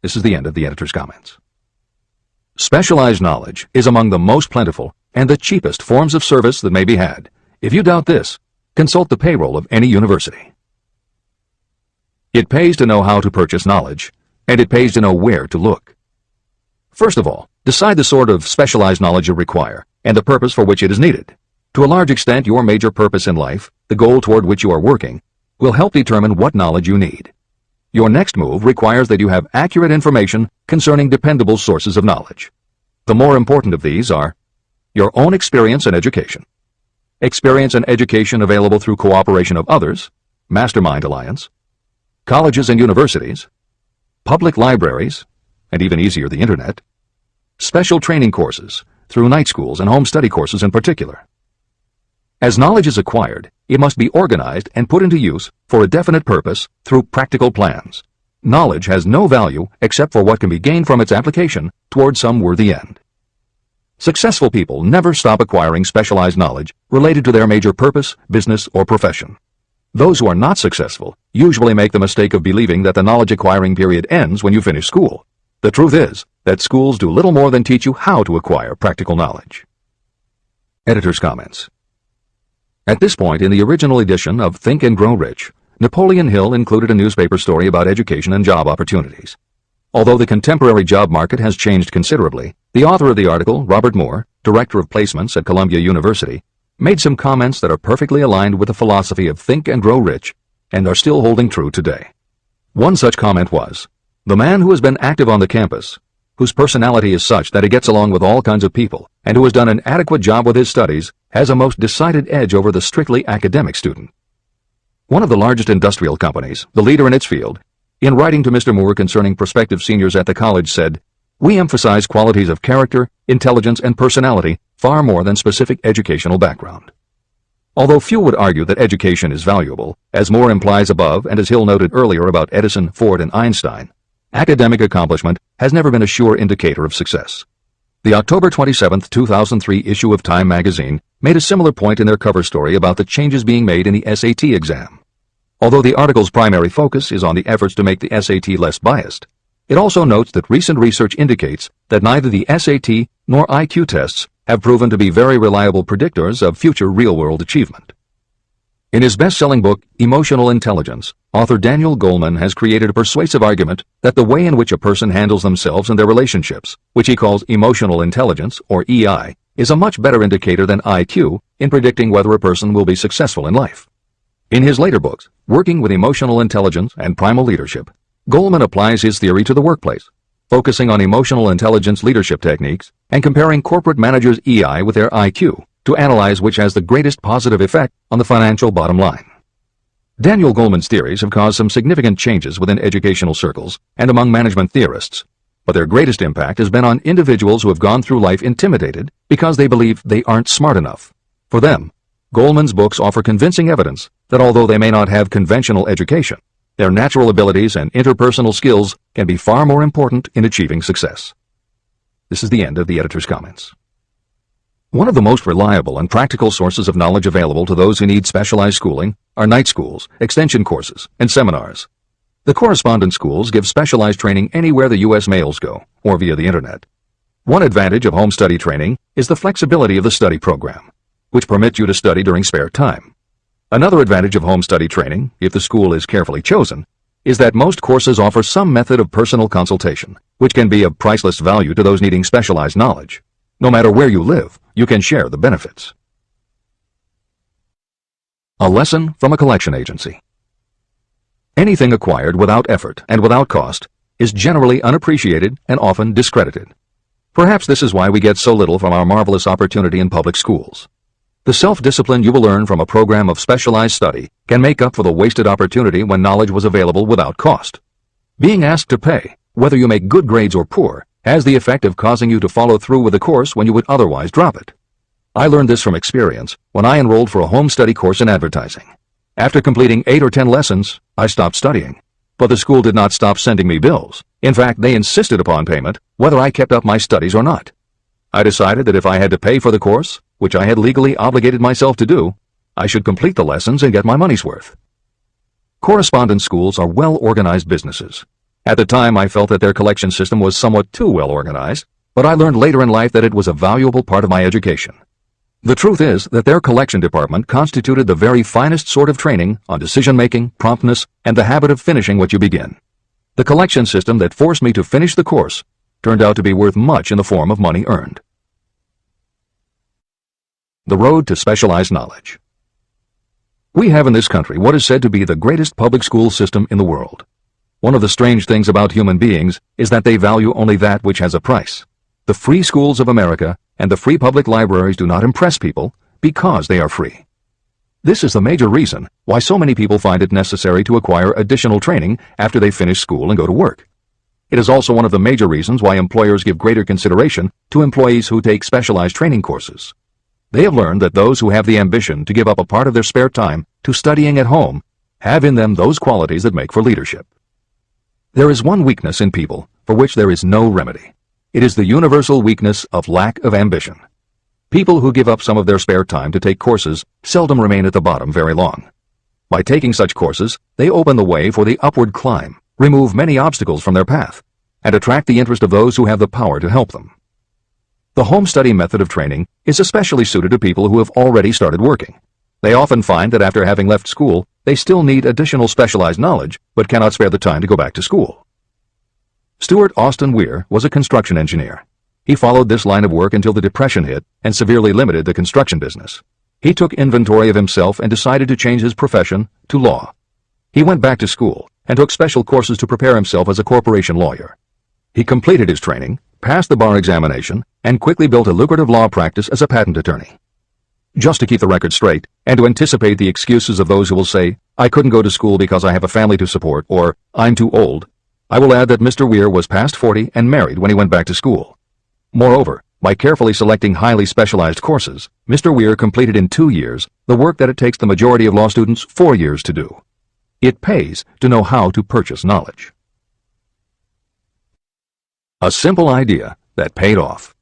This is the end of the editor's comments. Specialized knowledge is among the most plentiful and the cheapest forms of service that may be had. If you doubt this, consult the payroll of any university. It pays to know how to purchase knowledge, and it pays to know where to look. First of all, decide the sort of specialized knowledge you require and the purpose for which it is needed. To a large extent, your major purpose in life, the goal toward which you are working, will help determine what knowledge you need. Your next move requires that you have accurate information concerning dependable sources of knowledge. The more important of these are your own experience and education. Experience and education available through cooperation of others, mastermind alliance, colleges and universities, public libraries, and even easier, the internet, special training courses through night schools and home study courses in particular. As knowledge is acquired, it must be organized and put into use for a definite purpose through practical plans. Knowledge has no value except for what can be gained from its application toward some worthy end. Successful people never stop acquiring specialized knowledge related to their major purpose, business, or profession. Those who are not successful usually make the mistake of believing that the knowledge acquiring period ends when you finish school. The truth is that schools do little more than teach you how to acquire practical knowledge. Editor's comments. At this point in the original edition of Think and Grow Rich, Napoleon Hill included a newspaper story about education and job opportunities. Although the contemporary job market has changed considerably, the author of the article, Robert Moore, Director of Placements at Columbia University, made some comments that are perfectly aligned with the philosophy of Think and Grow Rich and are still holding true today. One such comment was, "The man who has been active on the campus, whose personality is such that he gets along with all kinds of people, and who has done an adequate job with his studies, has a most decided edge over the strictly academic student." One of the largest industrial companies, the leader in its field, in writing to Mr. Moore concerning prospective seniors at the college said, "We emphasize qualities of character, intelligence, and personality far more than specific educational background." Although few would argue that education is valuable, as Moore implies above and as Hill noted earlier about Edison, Ford, and Einstein, academic accomplishment has never been a sure indicator of success. The October 27, 2003 issue of Time magazine made a similar point in their cover story about the changes being made in the SAT exam. Although the article's primary focus is on the efforts to make the SAT less biased, it also notes that recent research indicates that neither the SAT nor IQ tests have proven to be very reliable predictors of future real-world achievement. In his best-selling book, Emotional Intelligence, author Daniel Goleman has created a persuasive argument that the way in which a person handles themselves and their relationships, which he calls emotional intelligence, or EI, is a much better indicator than IQ in predicting whether a person will be successful in life. In his later books, Working with Emotional Intelligence and Primal Leadership, Goleman applies his theory to the workplace, focusing on emotional intelligence leadership techniques and comparing corporate managers' EI with their IQ to analyze which has the greatest positive effect on the financial bottom line. Daniel Goleman's theories have caused some significant changes within educational circles and among management theorists, but their greatest impact has been on individuals who have gone through life intimidated because they believe they aren't smart enough. For them, Goleman's books offer convincing evidence that although they may not have conventional education, their natural abilities and interpersonal skills can be far more important in achieving success. This is the end of the editor's comments. One of the most reliable and practical sources of knowledge available to those who need specialized schooling are night schools, extension courses, and seminars. The correspondence schools give specialized training anywhere the U.S. mails go, or via the internet. One advantage of home study training is the flexibility of the study program, which permits you to study during spare time. Another advantage of home study training, if the school is carefully chosen, is that most courses offer some method of personal consultation, which can be of priceless value to those needing specialized knowledge. No matter where you live, you can share the benefits. A lesson from a collection agency. Anything acquired without effort and without cost is generally unappreciated and often discredited. Perhaps this is why we get so little from our marvelous opportunity in public schools. The self-discipline you will learn from a program of specialized study can make up for the wasted opportunity when knowledge was available without cost. Being asked to pay, whether you make good grades or poor, has the effect of causing you to follow through with the course when you would otherwise drop it. I learned this from experience when I enrolled for a home study course in advertising. After completing 8 or 10 lessons, I stopped studying. But the school did not stop sending me bills. In fact, they insisted upon payment, whether I kept up my studies or not. I decided that if I had to pay for the course, which I had legally obligated myself to do, I should complete the lessons and get my money's worth. Correspondence schools are well-organized businesses. At the time, I felt that their collection system was somewhat too well-organized, but I learned later in life that it was a valuable part of my education. The truth is that their collection department constituted the very finest sort of training on decision-making, promptness, and the habit of finishing what you begin. The collection system that forced me to finish the course turned out to be worth much in the form of money earned. The road to specialized knowledge. We have in this country what is said to be the greatest public school system in the world. One of the strange things about human beings is that they value only that which has a price. The free schools of America and the free public libraries do not impress people because they are free. This is the major reason why so many people find it necessary to acquire additional training after they finish school and go to work. It is also one of the major reasons why employers give greater consideration to employees who take specialized training courses. They have learned that those who have the ambition to give up a part of their spare time to studying at home have in them those qualities that make for leadership. There is one weakness in people for which there is no remedy. It is the universal weakness of lack of ambition. People who give up some of their spare time to take courses seldom remain at the bottom very long. By taking such courses, they open the way for the upward climb, remove many obstacles from their path, and attract the interest of those who have the power to help them. The home study method of training is especially suited to people who have already started working. They often find that after having left school, they still need additional specialized knowledge, but cannot spare the time to go back to school. Stuart Austin Weir was a construction engineer. He followed this line of work until the Depression hit and severely limited the construction business. He took inventory of himself and decided to change his profession to law. He went back to school and took special courses to prepare himself as a corporation lawyer. He completed his training, passed the bar examination, and quickly built a lucrative law practice as a patent attorney. Just to keep the record straight, and to anticipate the excuses of those who will say, "I couldn't go to school because I have a family to support," or "I'm too old," I will add that Mr. Weir was past 40 and married when he went back to school. Moreover, by carefully selecting highly specialized courses, Mr. Weir completed in 2 years the work that it takes the majority of law students 4 years to do. It pays to know how to purchase knowledge. A simple idea that paid off.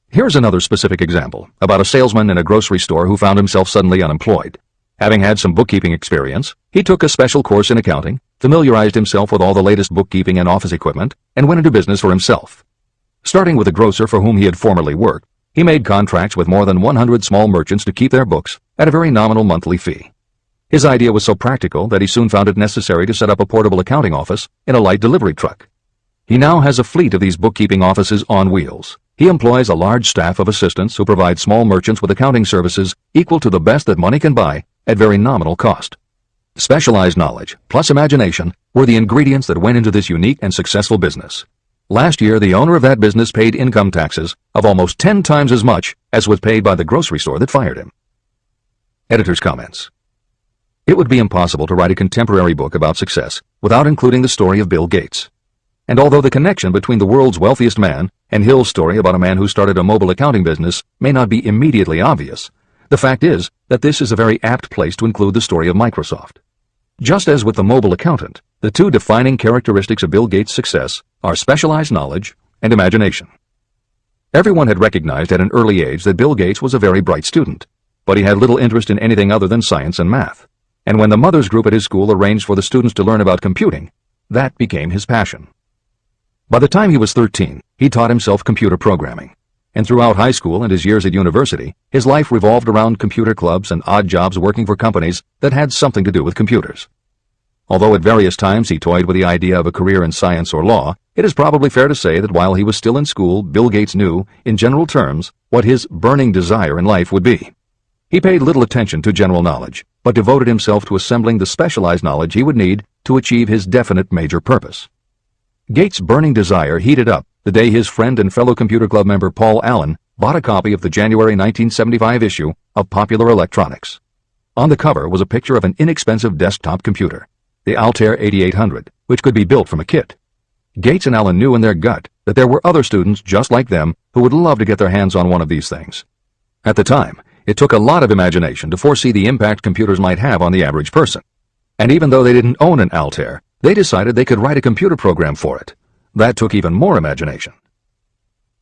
Here's another specific example about a salesman in a grocery store who found himself suddenly unemployed. Having had some bookkeeping experience, he took a special course in accounting, familiarized himself with all the latest bookkeeping and office equipment, and went into business for himself. Starting with a grocer for whom he had formerly worked, he made contracts with more than 100 small merchants to keep their books at a very nominal monthly fee. His idea was so practical that he soon found it necessary to set up a portable accounting office in a light delivery truck. He now has a fleet of these bookkeeping offices on wheels. He employs a large staff of assistants who provide small merchants with accounting services equal to the best that money can buy at very nominal cost. Specialized knowledge plus imagination were the ingredients that went into this unique and successful business. Last year, the owner of that business paid income taxes of almost 10 times as much as was paid by the grocery store that fired him. Editor's comments. It would be impossible to write a contemporary book about success without including the story of Bill Gates. And although the connection between the world's wealthiest man and Hill's story about a man who started a mobile accounting business may not be immediately obvious, the fact is that this is a very apt place to include the story of Microsoft. Just as with the mobile accountant, the two defining characteristics of Bill Gates' success are specialized knowledge and imagination. Everyone had recognized at an early age that Bill Gates was a very bright student, but he had little interest in anything other than science and math. And when the mothers group at his school arranged for the students to learn about computing, that became his passion. By the time he was 13, he taught himself computer programming. And throughout high school and his years at university, his life revolved around computer clubs and odd jobs working for companies that had something to do with computers. Although at various times he toyed with the idea of a career in science or law, it is probably fair to say that while he was still in school, Bill Gates knew, in general terms, what his burning desire in life would be. He paid little attention to general knowledge, but devoted himself to assembling the specialized knowledge he would need to achieve his definite major purpose. Gates' burning desire heated up the day his friend and fellow computer club member Paul Allen bought a copy of the January 1975 issue of Popular Electronics. On the cover was a picture of an inexpensive desktop computer, the Altair 8800, which could be built from a kit. Gates and Allen knew in their gut that there were other students just like them who would love to get their hands on one of these things. At the time, it took a lot of imagination to foresee the impact computers might have on the average person. And even though they didn't own an Altair, they decided they could write a computer program for it. That took even more imagination.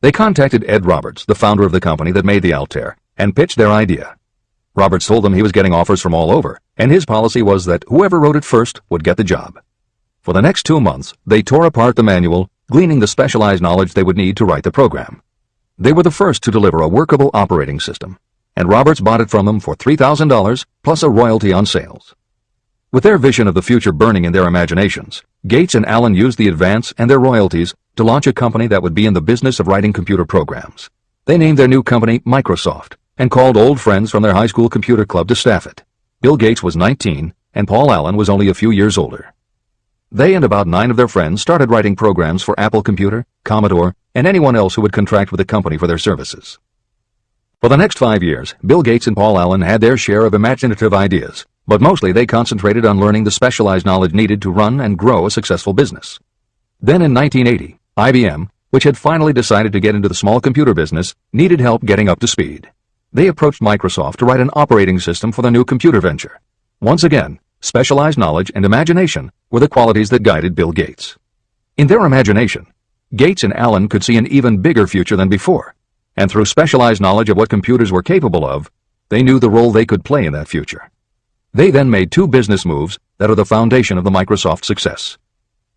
They contacted Ed Roberts, the founder of the company that made the Altair, and pitched their idea. Roberts told them he was getting offers from all over, and his policy was that whoever wrote it first would get the job. For the next 2 months, they tore apart the manual, gleaning the specialized knowledge they would need to write the program. They were the first to deliver a workable operating system, and Roberts bought it from them for $3,000 plus a royalty on sales. With their vision of the future burning in their imaginations, Gates and Allen used the advance and their royalties to launch a company that would be in the business of writing computer programs. They named their new company Microsoft and called old friends from their high school computer club to staff it. Bill Gates was 19 and Paul Allen was only a few years older. They and about 9 of their friends started writing programs for Apple Computer, Commodore, and anyone else who would contract with the company for their services. For the next 5 years, Bill Gates and Paul Allen had their share of imaginative ideas, but mostly they concentrated on learning the specialized knowledge needed to run and grow a successful business. Then in 1980, IBM, which had finally decided to get into the small computer business, needed help getting up to speed. They approached Microsoft to write an operating system for the new computer venture. Once again, specialized knowledge and imagination were the qualities that guided Bill Gates. In their imagination, Gates and Allen could see an even bigger future than before, and through specialized knowledge of what computers were capable of, they knew the role they could play in that future. They then made 2 business moves that are the foundation of the Microsoft success.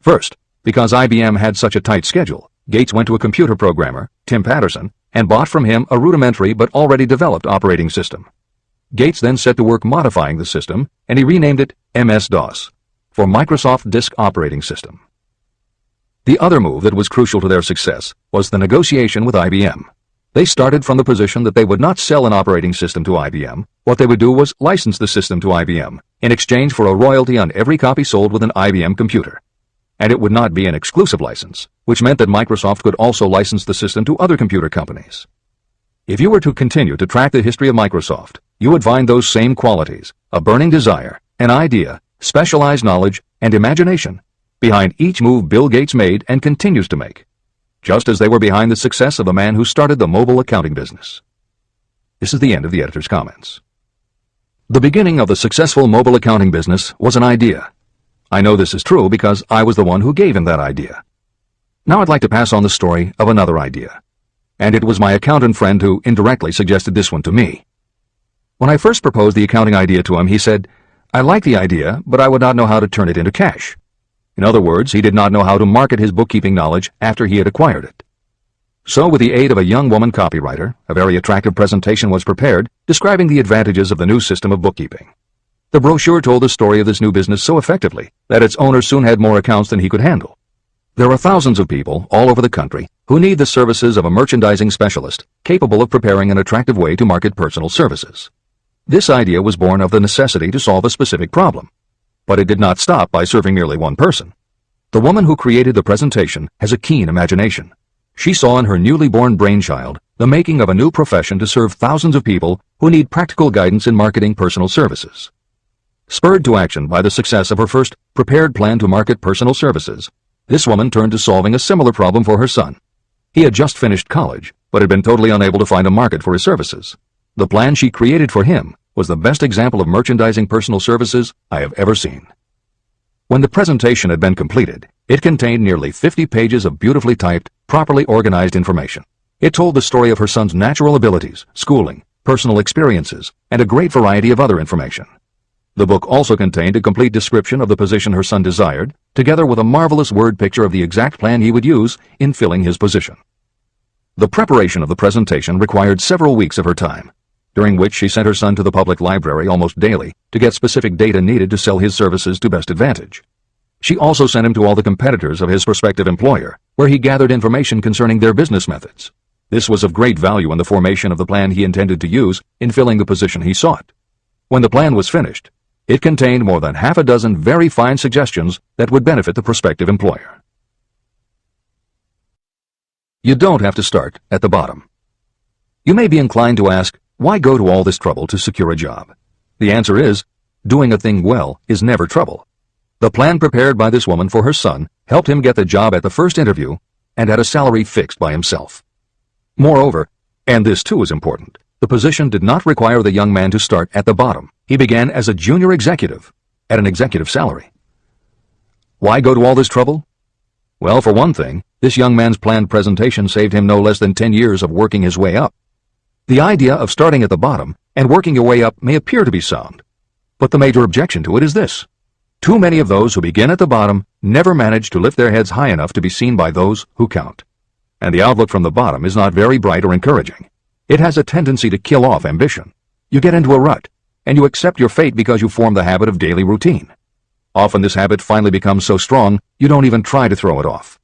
First, because IBM had such a tight schedule, Gates went to a computer programmer, Tim Patterson, and bought from him a rudimentary but already developed operating system. Gates then set to work modifying the system, and he renamed it MS-DOS, for Microsoft Disk Operating System. The other move that was crucial to their success was the negotiation with IBM. They started from the position that they would not sell an operating system to IBM. What they would do was license the system to IBM in exchange for a royalty on every copy sold with an IBM computer. And it would not be an exclusive license, which meant that Microsoft could also license the system to other computer companies. If you were to continue to track the history of Microsoft, you would find those same qualities, a burning desire, an idea, specialized knowledge, and imagination, behind each move Bill Gates made and continues to make, just as they were behind the success of the man who started the mobile accounting business. This is the end of the editor's comments. The beginning of the successful mobile accounting business was an idea. I know this is true because I was the one who gave him that idea. Now I'd like to pass on the story of another idea. And it was my accountant friend who indirectly suggested this one to me. When I first proposed the accounting idea to him, he said, "I like the idea, but I would not know how to turn it into cash." In other words, he did not know how to market his bookkeeping knowledge after he had acquired it. So with the aid of a young woman copywriter, a very attractive presentation was prepared describing the advantages of the new system of bookkeeping. The brochure told the story of this new business so effectively that its owner soon had more accounts than he could handle. There are thousands of people all over the country who need the services of a merchandising specialist capable of preparing an attractive way to market personal services. This idea was born of the necessity to solve a specific problem. But it did not stop by serving merely one person. The woman who created the presentation has a keen imagination. She saw in her newly born brainchild the making of a new profession to serve thousands of people who need practical guidance in marketing personal services. Spurred to action by the success of her first prepared plan to market personal services, this woman turned to solving a similar problem for her son. He had just finished college, but had been totally unable to find a market for his services. The plan she created for him was the best example of merchandising personal services I have ever seen. When the presentation had been completed, it contained nearly 50 pages of beautifully typed, properly organized information. It told the story of her son's natural abilities, schooling, personal experiences, and a great variety of other information. The book also contained a complete description of the position her son desired, together with a marvelous word picture of the exact plan he would use in filling his position. The preparation of the presentation required several weeks of her time, during which she sent her son to the public library almost daily to get specific data needed to sell his services to best advantage. She also sent him to all the competitors of his prospective employer, where he gathered information concerning their business methods. This was of great value in the formation of the plan he intended to use in filling the position he sought. When the plan was finished, it contained more than half a dozen very fine suggestions that would benefit the prospective employer. You don't have to start at the bottom. You may be inclined to ask, why go to all this trouble to secure a job? The answer is, doing a thing well is never trouble. The plan prepared by this woman for her son helped him get the job at the first interview and had a salary fixed by himself. Moreover, and this too is important, the position did not require the young man to start at the bottom. He began as a junior executive at an executive salary. Why go to all this trouble? Well, for one thing, This young man's planned presentation saved him no less than 10 years of working his way up. The idea of starting at the bottom and working your way up may appear to be sound, but the major objection to it is this. Too many of those who begin at the bottom never manage to lift their heads high enough to be seen by those who count. And the outlook from the bottom is not very bright or encouraging. It has a tendency to kill off ambition. You get into a rut, and you accept your fate because you form the habit of daily routine. Often this habit finally becomes so strong you don't even try to throw it off.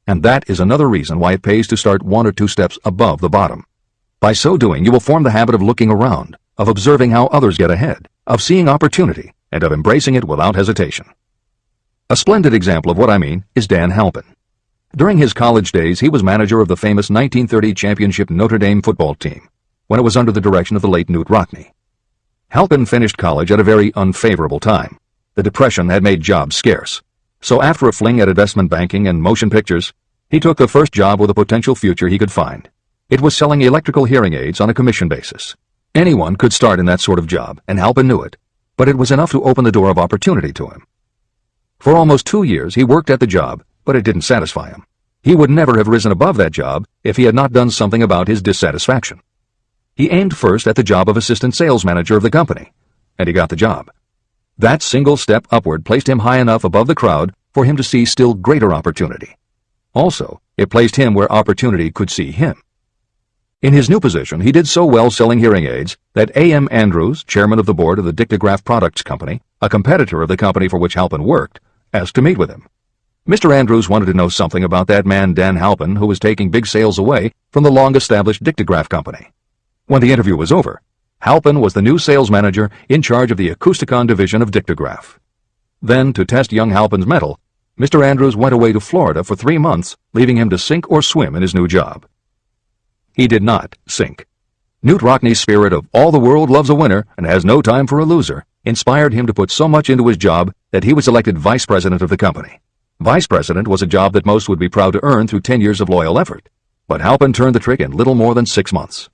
And that is another reason why it pays to start 1 or 2 steps above the bottom. By so doing, you will form the habit of looking around, of observing how others get ahead, of seeing opportunity, and of embracing it without hesitation. A splendid example of what I mean is Dan Halpin. During his college days, he was manager of the famous 1930 championship Notre Dame football team, when it was under the direction of the late Knute Rockne. Halpin finished college at a very unfavorable time. The Depression had made jobs scarce. So after a fling at investment banking and motion pictures, he took the first job with a potential future he could find. It was selling electrical hearing aids on a commission basis. Anyone could start in that sort of job, and Halpin knew it, but it was enough to open the door of opportunity to him. For almost 2 years he worked at the job, but it didn't satisfy him. He would never have risen above that job if he had not done something about his dissatisfaction. He aimed first at the job of assistant sales manager of the company, and he got the job. That single step upward placed him high enough above the crowd for him to see still greater opportunity. Also, it placed him where opportunity could see him. In his new position, he did so well selling hearing aids that A.M. Andrews, chairman of the board of the Dictograph Products Company, a competitor of the company for which Halpin worked, asked to meet with him. Mr. Andrews wanted to know something about that man Dan Halpin who was taking big sales away from the long-established Dictograph Company. When the interview was over, Halpin was the new sales manager in charge of the Acousticon division of Dictograph. Then, to test young Halpin's mettle, Mr. Andrews went away to Florida for 3 months, leaving him to sink or swim in his new job. He did not sink. Knute Rockne's spirit of all the world loves a winner and has no time for a loser inspired him to put so much into his job that he was elected vice president of the company. Vice president was a job that most would be proud to earn through 10 years of loyal effort, but Halpin turned the trick in little more than 6 months.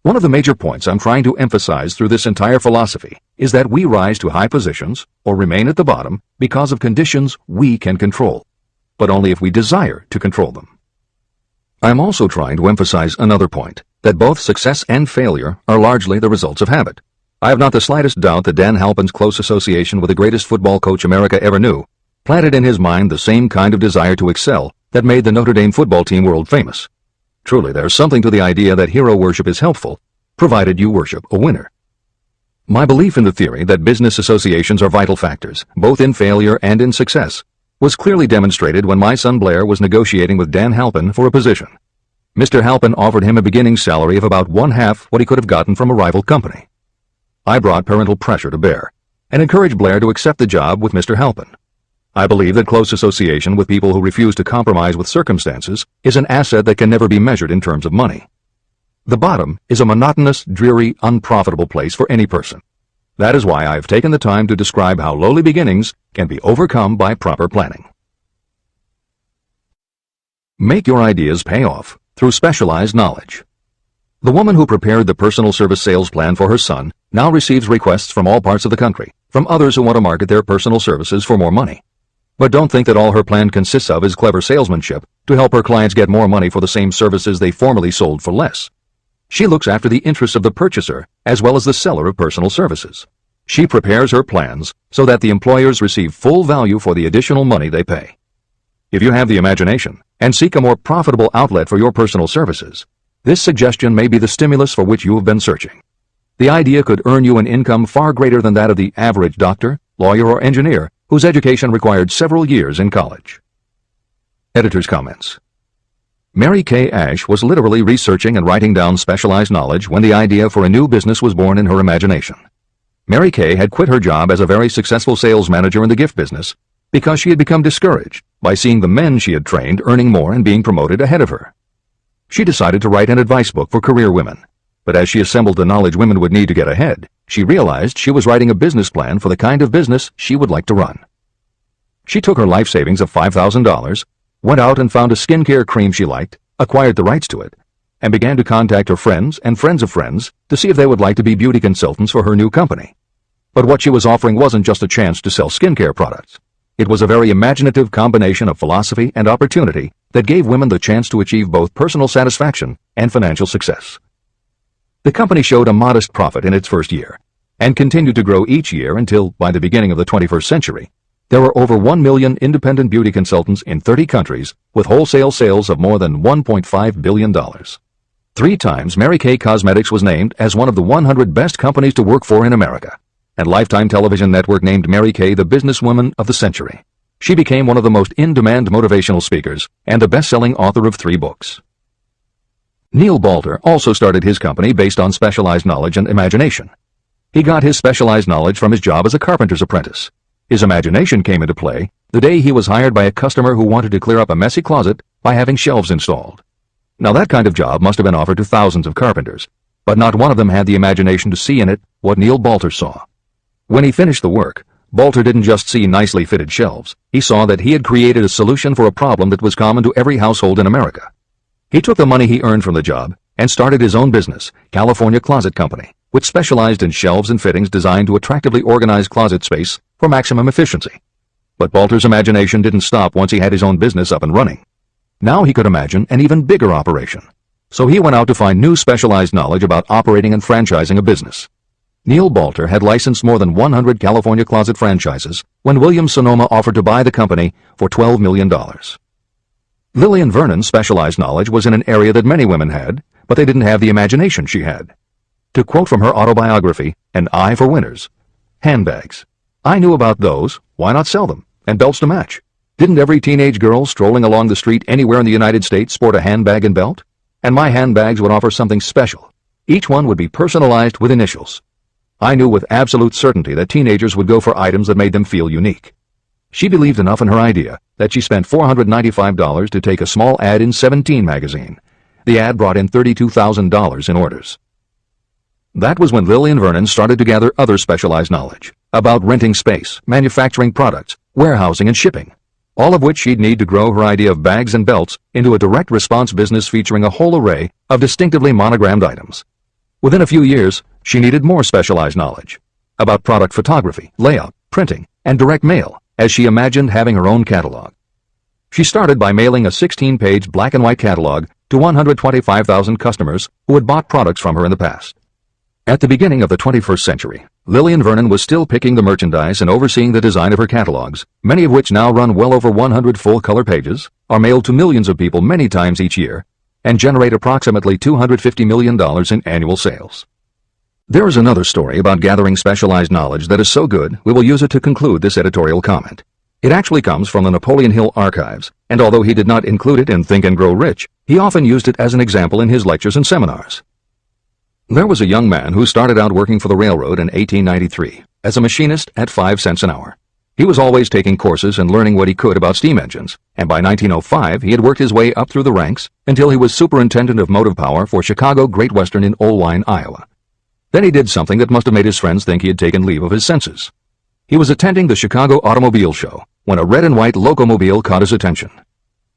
One of the major points I'm trying to emphasize through this entire philosophy is that we rise to high positions or remain at the bottom because of conditions we can control, but only if we desire to control them. I'm also trying to emphasize another point, that both success and failure are largely the results of habit. I have not the slightest doubt that Dan Halpin's close association with the greatest football coach America ever knew planted in his mind the same kind of desire to excel that made the Notre Dame football team world famous. Truly, there's something to the idea that hero worship is helpful, provided you worship a winner. My belief in the theory that business associations are vital factors, both in failure and in success, was clearly demonstrated when my son Blair was negotiating with Dan Halpin for a position. Mr. Halpin offered him a beginning salary of about 1/2 what he could have gotten from a rival company. I brought parental pressure to bear, and encouraged Blair to accept the job with Mr. Halpin. I believe that close association with people who refuse to compromise with circumstances is an asset that can never be measured in terms of money. The bottom is a monotonous, dreary, unprofitable place for any person. That is why I have taken the time to describe how lowly beginnings can be overcome by proper planning. Make your ideas pay off through specialized knowledge. The woman who prepared the personal service sales plan for her son now receives requests from all parts of the country, from others who want to market their personal services for more money. But don't think that all her plan consists of is clever salesmanship to help her clients get more money for the same services they formerly sold for less. She looks after the interests of the purchaser as well as the seller of personal services. She prepares her plans so that the employers receive full value for the additional money they pay. If you have the imagination and seek a more profitable outlet for your personal services, this suggestion may be the stimulus for which you have been searching. The idea could earn you an income far greater than that of the average doctor, lawyer, or engineer whose education required several years in college. Editor's comments. Mary Kay Ash was literally researching and writing down specialized knowledge when the idea for a new business was born in her imagination. Mary Kay had quit her job as a very successful sales manager in the gift business because she had become discouraged by seeing the men she had trained earning more and being promoted ahead of her. She decided to write an advice book for career women, but as she assembled the knowledge women would need to get ahead, she realized she was writing a business plan for the kind of business she would like to run. She took her life savings of $5,000, went out and found a skincare cream she liked, acquired the rights to it, and began to contact her friends and friends of friends to see if they would like to be beauty consultants for her new company. But what she was offering wasn't just a chance to sell skincare products. It was a very imaginative combination of philosophy and opportunity that gave women the chance to achieve both personal satisfaction and financial success. The company showed a modest profit in its first year and continued to grow each year until, by the beginning of the 21st century, there were over 1 million independent beauty consultants in 30 countries with wholesale sales of more than $1.5 billion. 3 times Mary Kay Cosmetics was named as one of the 100 best companies to work for in America, and Lifetime Television Network named Mary Kay the businesswoman of the century. She became one of the most in-demand motivational speakers and the best-selling author of 3 books. Neil Balter also started his company based on specialized knowledge and imagination. He got his specialized knowledge from his job as a carpenter's apprentice. His imagination came into play the day he was hired by a customer who wanted to clear up a messy closet by having shelves installed. Now that kind of job must have been offered to thousands of carpenters, but not one of them had the imagination to see in it what Neil Balter saw. When he finished the work, Balter didn't just see nicely fitted shelves. He saw that he had created a solution for a problem that was common to every household in America. He took the money he earned from the job and started his own business, California Closet Company, which specialized in shelves and fittings designed to attractively organize closet space for maximum efficiency. But Balter's imagination didn't stop once he had his own business up and running. Now he could imagine an even bigger operation. So he went out to find new specialized knowledge about operating and franchising a business. Neil Balter had licensed more than 100 California Closet franchises when Williams-Sonoma offered to buy the company for $12 million. Lillian Vernon's specialized knowledge was in an area that many women had, but they didn't have the imagination she had. To quote from her autobiography, An Eye for Winners, handbags. I knew about those, why not sell them? And belts to match. Didn't every teenage girl strolling along the street anywhere in the United States sport a handbag and belt? And my handbags would offer something special. Each one would be personalized with initials. I knew with absolute certainty that teenagers would go for items that made them feel unique. She believed enough in her idea that she spent $495 to take a small ad in 17 magazine. The ad brought in $32,000 in orders. That was when Lillian Vernon started to gather other specialized knowledge about renting space, manufacturing products, warehousing, and shipping, all of which she'd need to grow her idea of bags and belts into a direct response business featuring a whole array of distinctively monogrammed items. Within a few years, she needed more specialized knowledge about product photography, layout, printing, and direct mail, as she imagined having her own catalog. She started by mailing a 16-page black and white catalog to 125,000 customers who had bought products from her in the past. At the beginning of the 21st century, Lillian Vernon was still picking the merchandise and overseeing the design of her catalogs, many of which now run well over 100 full-color pages, are mailed to millions of people many times each year, and generate approximately $250 million in annual sales. There is another story about gathering specialized knowledge that is so good we will use it to conclude this editorial comment. It actually comes from the Napoleon Hill archives, and although he did not include it in Think and Grow Rich, he often used it as an example in his lectures and seminars. There was a young man who started out working for the railroad in 1893 as a machinist at 5 cents an hour. He was always taking courses and learning what he could about steam engines, and by 1905 he had worked his way up through the ranks until he was superintendent of motive power for Chicago Great Western in Oelwein, Iowa. Then he did something that must have made his friends think he had taken leave of his senses. He was attending the Chicago Automobile Show when a red and white locomobile caught his attention.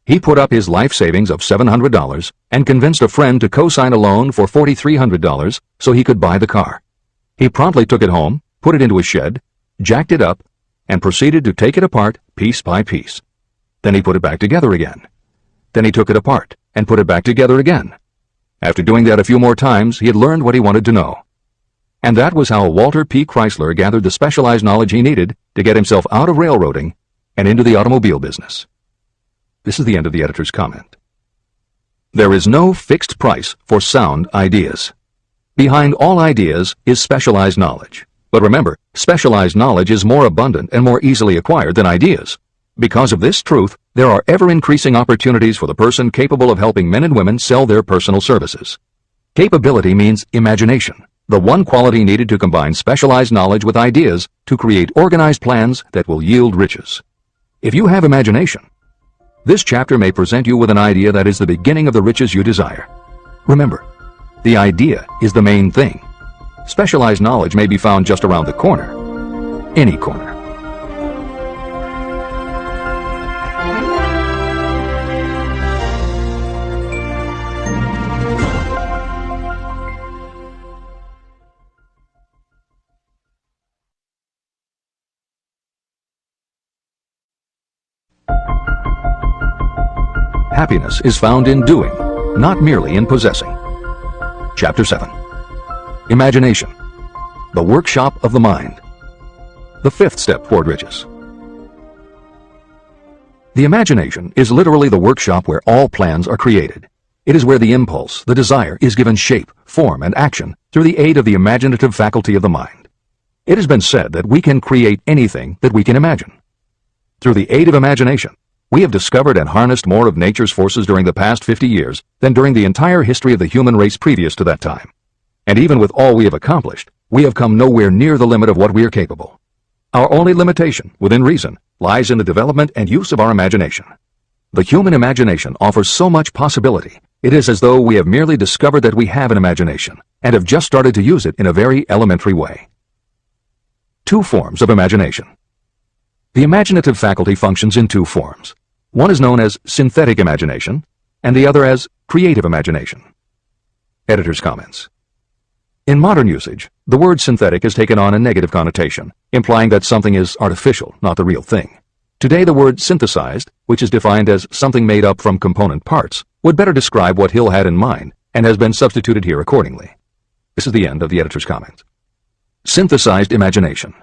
He put up his life savings of $700 and convinced a friend to co-sign a loan for $4,300 so he could buy the car. He promptly took it home, put it into a shed, jacked it up, and proceeded to take it apart piece by piece. Then he put it back together again. Then he took it apart and put it back together again. After doing that a few more times, he had learned what he wanted to know. And that was how Walter P. Chrysler gathered the specialized knowledge he needed to get himself out of railroading and into the automobile business. This is the end of the editor's comment. There is no fixed price for sound ideas. Behind all ideas is specialized knowledge. But remember, specialized knowledge is more abundant and more easily acquired than ideas. Because of this truth, there are ever-increasing opportunities for the person capable of helping men and women sell their personal services. Capability means imagination, the one quality needed to combine specialized knowledge with ideas to create organized plans that will yield riches. If you have imagination, this chapter may present you with an idea that is the beginning of the riches you desire. Remember, the idea is the main thing. Specialized knowledge may be found just around the corner, any corner. Happiness is found in doing, not merely in possessing. Chapter 7. Imagination, the workshop of the mind. The fifth step toward riches. The imagination is literally the workshop where all plans are created. It is where the impulse, the desire, is given shape, form, and action through the aid of the imaginative faculty of the mind. It has been said that we can create anything that we can imagine. Through the aid of imagination, we have discovered and harnessed more of nature's forces during the past 50 years than during the entire history of the human race previous to that time. And even with all we have accomplished, we have come nowhere near the limit of what we are capable. Our only limitation, within reason, lies in the development and use of our imagination. The human imagination offers so much possibility. It is as though we have merely discovered that we have an imagination and have just started to use it in a very elementary way. Two forms of imagination. The imaginative faculty functions in two forms. One is known as synthetic imagination, and the other as creative imagination. Editor's comments. In modern usage, the word synthetic has taken on a negative connotation, implying that something is artificial, not the real thing. Today, the word synthesized, which is defined as something made up from component parts, would better describe what Hill had in mind, and has been substituted here accordingly. This is the end of the editor's comments. Synthesized imagination.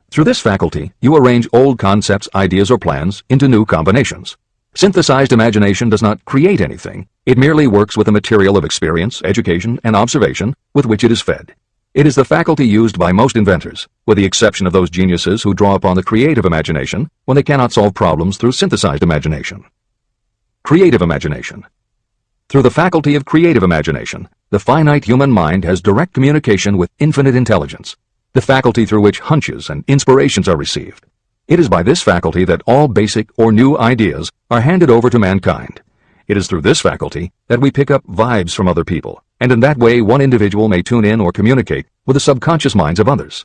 Through this faculty, you arrange old concepts, ideas, or plans into new combinations. Synthesized imagination does not create anything. It merely works with the material of experience, education, and observation with which it is fed. It is the faculty used by most inventors, with the exception of those geniuses who draw upon the creative imagination when they cannot solve problems through synthesized imagination. Creative imagination. Through the faculty of creative imagination, the finite human mind has direct communication with infinite intelligence, the faculty through which hunches and inspirations are received. It is by this faculty that all basic or new ideas are handed over to mankind. It is through this faculty that we pick up vibes from other people, and in that way one individual may tune in or communicate with the subconscious minds of others.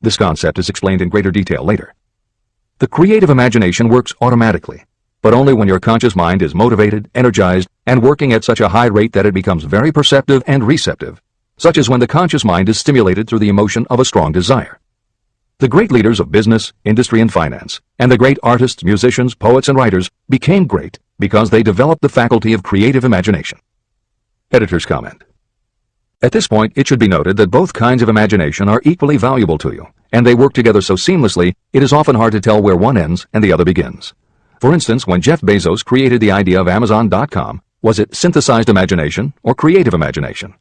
This concept is explained in greater detail later. The creative imagination works automatically, but only when your conscious mind is motivated, energized, and working at such a high rate that it becomes very perceptive and receptive, such as when the conscious mind is stimulated through the emotion of a strong desire. The great leaders of business, industry, and finance, and the great artists, musicians, poets, and writers became great because they developed the faculty of creative imagination. Editor's comment. At this point, it should be noted that both kinds of imagination are equally valuable to you, and they work together so seamlessly, it is often hard to tell where one ends and the other begins. For instance, when Jeff Bezos created the idea of Amazon.com, was it synthesized imagination or creative imagination?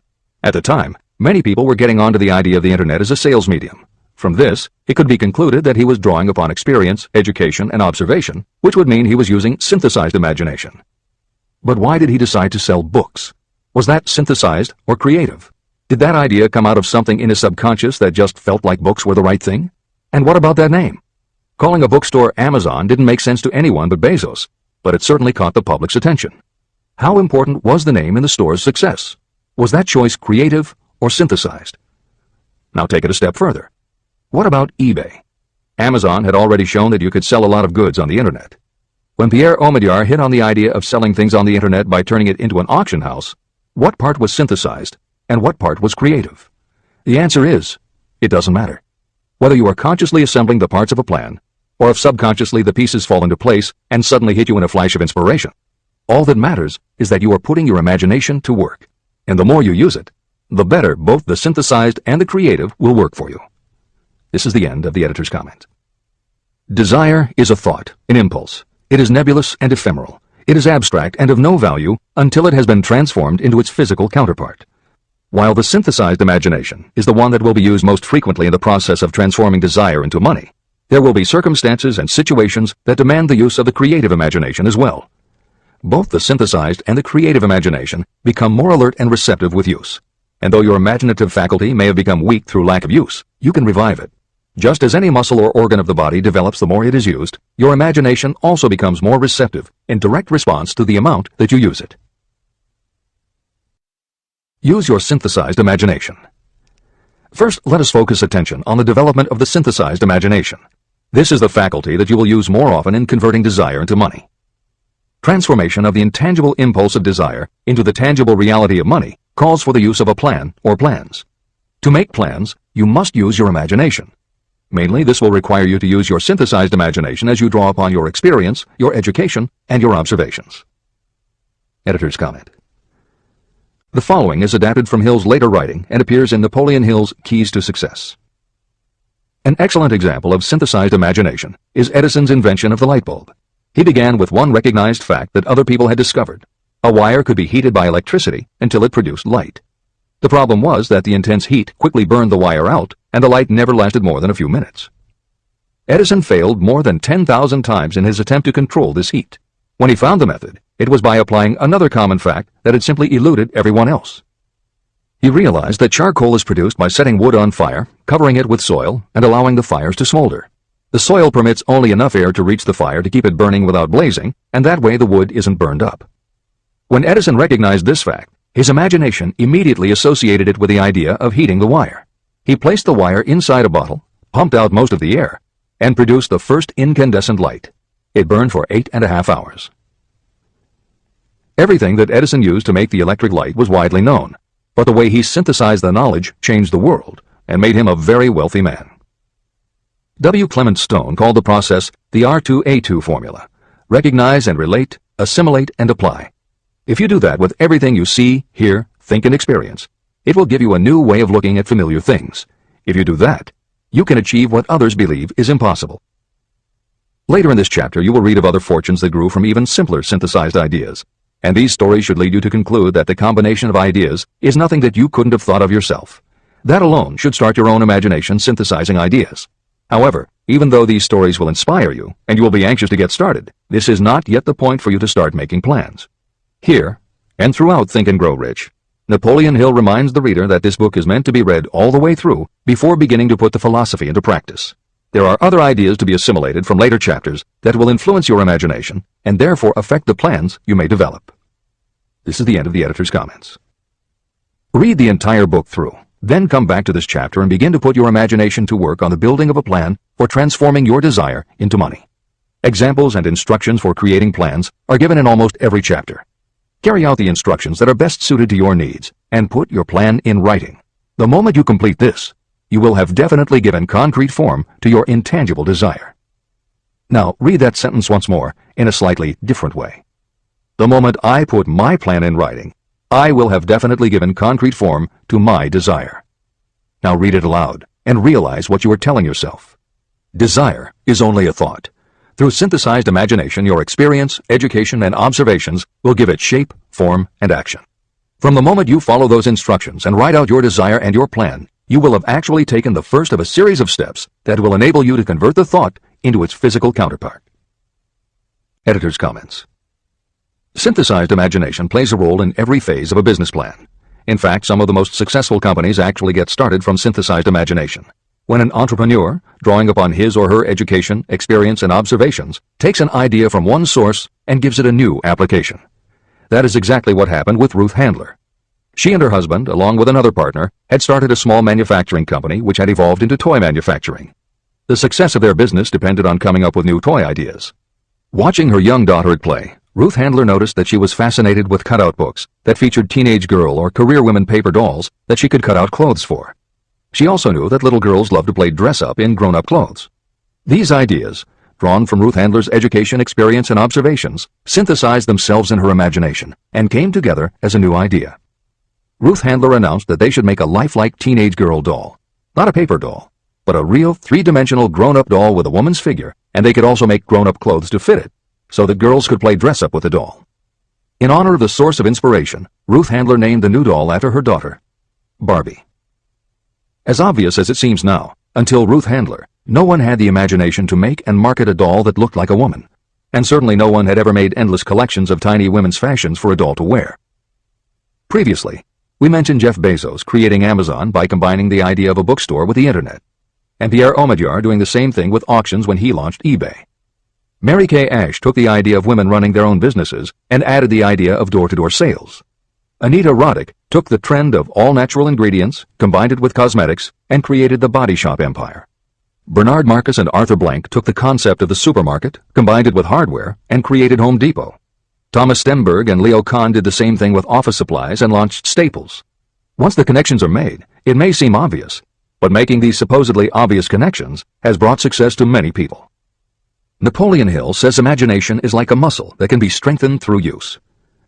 At the time, many people were getting onto the idea of the internet as a sales medium. From this, it could be concluded that he was drawing upon experience, education, and observation, which would mean he was using synthesized imagination. But why did he decide to sell books? Was that synthesized or creative? Did that idea come out of something in his subconscious that just felt like books were the right thing? And what about that name? Calling a bookstore Amazon didn't make sense to anyone but Bezos, but it certainly caught the public's attention. How important was the name in the store's success? Was that choice creative or synthesized? Now take it a step further. What about eBay? Amazon had already shown that you could sell a lot of goods on the internet. When Pierre Omidyar hit on the idea of selling things on the internet by turning it into an auction house, what part was synthesized and what part was creative? The answer is, it doesn't matter. Whether you are consciously assembling the parts of a plan, or if subconsciously the pieces fall into place and suddenly hit you in a flash of inspiration, all that matters is that you are putting your imagination to work. And the more you use it, the better both the synthesized and the creative will work for you. This is the end of the editor's comment. Desire is a thought, an impulse. It is nebulous and ephemeral. It is abstract and of no value until it has been transformed into its physical counterpart. While the synthesized imagination is the one that will be used most frequently in the process of transforming desire into money, there will be circumstances and situations that demand the use of the creative imagination as well. Both the synthesized and the creative imagination become more alert and receptive with use. And though your imaginative faculty may have become weak through lack of use, you can revive it. Just as any muscle or organ of the body develops the more it is used, your imagination also becomes more receptive in direct response to the amount that you use it. Use your synthesized imagination. First, let us focus attention on the development of the synthesized imagination. This is the faculty that you will use more often in converting desire into money. Transformation of the intangible impulse of desire into the tangible reality of money calls for the use of a plan or plans. To make plans, you must use your imagination. Mainly, this will require you to use your synthesized imagination as you draw upon your experience, your education, and your observations. Editor's comment. The following is adapted from Hill's later writing and appears in Napoleon Hill's Keys to Success. An excellent example of synthesized imagination is Edison's invention of the light bulb. He began with one recognized fact that other people had discovered. A wire could be heated by electricity until it produced light. The problem was that the intense heat quickly burned the wire out, and the light never lasted more than a few minutes. Edison failed more than 10,000 times in his attempt to control this heat. When he found the method, it was by applying another common fact that had simply eluded everyone else. He realized that charcoal is produced by setting wood on fire, covering it with soil, and allowing the fires to smolder. The soil permits only enough air to reach the fire to keep it burning without blazing, and that way the wood isn't burned up. When Edison recognized this fact, his imagination immediately associated it with the idea of heating the wire. He placed the wire inside a bottle, pumped out most of the air, and produced the first incandescent light. It burned for 8.5 hours. Everything that Edison used to make the electric light was widely known, but the way he synthesized the knowledge changed the world and made him a very wealthy man. W. Clement Stone called the process the R2A2 formula: recognize and relate, assimilate and apply. If you do that with everything you see, hear, think and experience, it will give you a new way of looking at familiar things. If you do that, you can achieve what others believe is impossible. Later in this chapter, you will read of other fortunes that grew from even simpler synthesized ideas, and these stories should lead you to conclude that the combination of ideas is nothing that you couldn't have thought of yourself. That alone should start your own imagination synthesizing ideas. However, even though these stories will inspire you, and you will be anxious to get started, this is not yet the point for you to start making plans. Here, and throughout Think and Grow Rich, Napoleon Hill reminds the reader that this book is meant to be read all the way through before beginning to put the philosophy into practice. There are other ideas to be assimilated from later chapters that will influence your imagination and therefore affect the plans you may develop. This is the end of the editor's comments. Read the entire book through, then come back to this chapter and begin to put your imagination to work on the building of a plan for transforming your desire into money. Examples and instructions for creating plans are given in almost every chapter. Carry out the instructions that are best suited to your needs and put your plan in writing. The moment you complete this, you will have definitely given concrete form to your intangible desire. Now, read that sentence once more in a slightly different way. The moment I put my plan in writing, I will have definitely given concrete form to my desire. Now read it aloud and realize what you are telling yourself. Desire is only a thought. Through synthesized imagination, your experience, education, and observations will give it shape, form, and action. From the moment you follow those instructions and write out your desire and your plan, you will have actually taken the first of a series of steps that will enable you to convert the thought into its physical counterpart. Editor's comments. Synthesized imagination plays a role in every phase of a business plan. In fact, some of the most successful companies actually get started from synthesized imagination. When an entrepreneur, drawing upon his or her education, experience, and observations, takes an idea from one source and gives it a new application. That is exactly what happened with Ruth Handler. She and her husband, along with another partner, had started a small manufacturing company which had evolved into toy manufacturing. The success of their business depended on coming up with new toy ideas. Watching her young daughter at play, Ruth Handler noticed that she was fascinated with cutout books that featured teenage girl or career women paper dolls that she could cut out clothes for. She also knew that little girls loved to play dress-up in grown-up clothes. These ideas, drawn from Ruth Handler's education, experience, and observations, synthesized themselves in her imagination and came together as a new idea. Ruth Handler announced that they should make a lifelike teenage girl doll. Not a paper doll, but a real three-dimensional grown-up doll with a woman's figure, and they could also make grown-up clothes to fit it, so that girls could play dress-up with the doll. In honor of the source of inspiration, Ruth Handler named the new doll after her daughter, Barbie. As obvious as it seems now, until Ruth Handler, no one had the imagination to make and market a doll that looked like a woman, and certainly no one had ever made endless collections of tiny women's fashions for a doll to wear. Previously, we mentioned Jeff Bezos creating Amazon by combining the idea of a bookstore with the internet, and Pierre Omidyar doing the same thing with auctions when he launched eBay. Mary Kay Ash took the idea of women running their own businesses and added the idea of door-to-door sales. Anita Roddick took the trend of all-natural ingredients, combined it with cosmetics, and created the body shop empire. Bernard Marcus and Arthur Blank took the concept of the supermarket, combined it with hardware, and created Home Depot. Thomas Stemberg and Leo Kahn did the same thing with office supplies and launched Staples. Once the connections are made, it may seem obvious, but making these supposedly obvious connections has brought success to many people. Napoleon Hill says imagination is like a muscle that can be strengthened through use.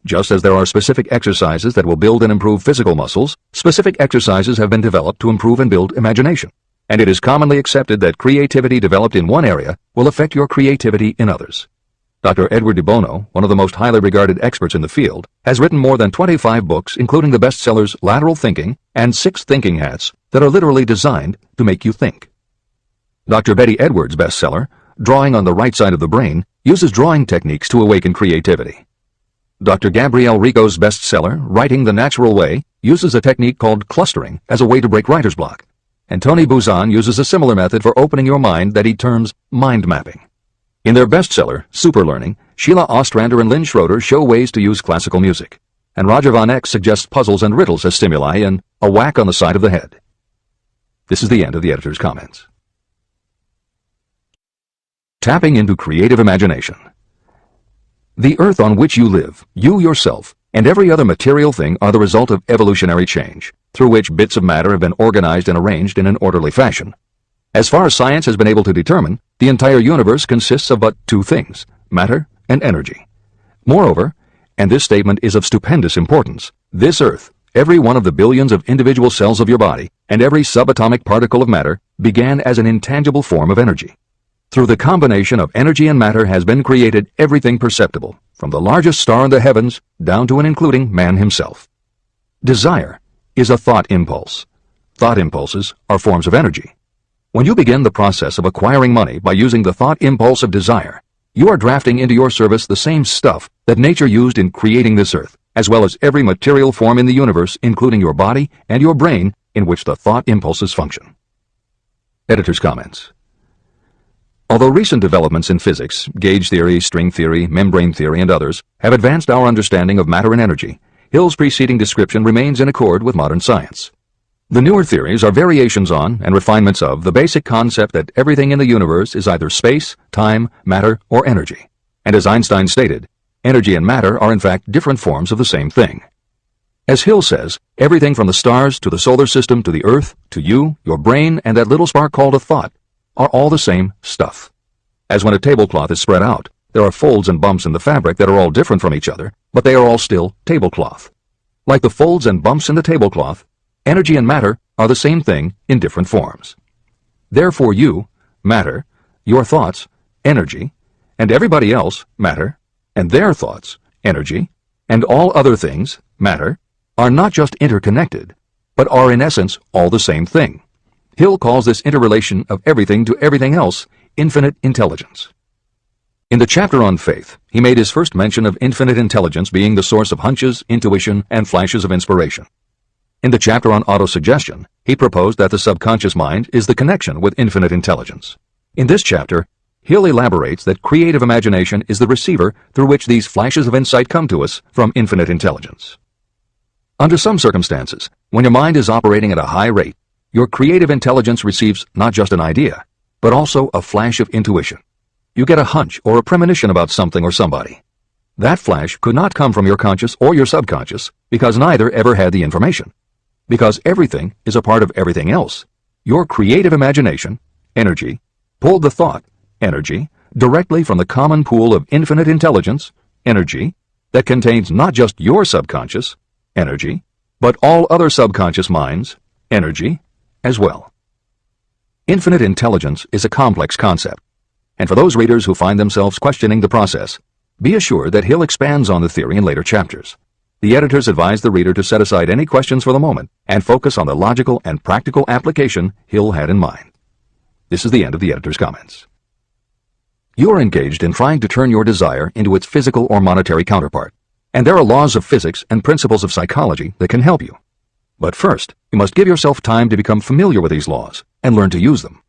Just as there are specific exercises that will build and improve physical muscles, specific exercises have been developed to improve and build imagination. And it is commonly accepted that creativity developed in one area will affect your creativity in others. Dr. Edward de Bono, one of the most highly regarded experts in the field, has written more than 25 books, including the bestsellers Lateral Thinking and 6 Thinking Hats, that are literally designed to make you think. Dr. Betty Edwards' bestseller, Drawing on the Right Side of the Brain, uses drawing techniques to awaken creativity. Dr. Gabrielle Rico's bestseller, Writing the Natural Way, uses a technique called clustering as a way to break writer's block. And Tony Buzan uses a similar method for opening your mind that he terms mind mapping. In their bestseller, Super Learning, Sheila Ostrander and Lynn Schroeder show ways to use classical music, and Roger Von Eck suggests puzzles and riddles as stimuli in A Whack on the Side of the Head. This is the end of the editor's comments. Tapping into creative imagination. The earth on which you live, you yourself, and every other material thing are the result of evolutionary change, through which bits of matter have been organized and arranged in an orderly fashion. As far as science has been able to determine, the entire universe consists of but 2 things, matter and energy. Moreover, and this statement is of stupendous importance, this earth, every one of the billions of individual cells of your body, and every subatomic particle of matter began as an intangible form of energy. Through the combination of energy and matter has been created everything perceptible, from the largest star in the heavens down to and including man himself. Desire is a thought impulse. Thought impulses are forms of energy. When you begin the process of acquiring money by using the thought impulse of desire, you are drafting into your service the same stuff that nature used in creating this earth, as well as every material form in the universe, including your body and your brain, in which the thought impulses function. Editor's comments. Although recent developments in physics, gauge theory, string theory, membrane theory, and others, have advanced our understanding of matter and energy, Hill's preceding description remains in accord with modern science. The newer theories are variations on and refinements of the basic concept that everything in the universe is either space, time, matter, or energy. And as Einstein stated, energy and matter are in fact different forms of the same thing. As Hill says, everything from the stars to the solar system to the earth to you, your brain, and that little spark called a thought are all the same stuff. As when a tablecloth is spread out, there are folds and bumps in the fabric that are all different from each other, but they are all still tablecloth. Like the folds and bumps in the tablecloth, energy and matter are the same thing in different forms. Therefore you, matter, your thoughts, energy, and everybody else, matter, and their thoughts, energy, and all other things, matter, are not just interconnected, but are in essence all the same thing. Hill calls this interrelation of everything to everything else infinite intelligence. In the chapter on faith, he made his first mention of infinite intelligence being the source of hunches, intuition, and flashes of inspiration. In the chapter on autosuggestion, he proposed that the subconscious mind is the connection with infinite intelligence. In this chapter, Hill elaborates that creative imagination is the receiver through which these flashes of insight come to us from infinite intelligence. Under some circumstances, when your mind is operating at a high rate, your creative intelligence receives not just an idea, but also a flash of intuition. You get a hunch or a premonition about something or somebody. That flash could not come from your conscious or your subconscious because neither ever had the information. Because everything is a part of everything else, your creative imagination, energy, pulled the thought, energy, directly from the common pool of infinite intelligence, energy, that contains not just your subconscious, energy, but all other subconscious minds, energy, as well. Infinite intelligence is a complex concept, and for those readers who find themselves questioning the process, be assured that Hill expands on the theory in later chapters. The editors advise the reader to set aside any questions for the moment and focus on the logical and practical application Hill had in mind. This is the end of the editor's comments. You are engaged in trying to turn your desire into its physical or monetary counterpart, and there are laws of physics and principles of psychology that can help you. But first, you must give yourself time to become familiar with these laws and learn to use them.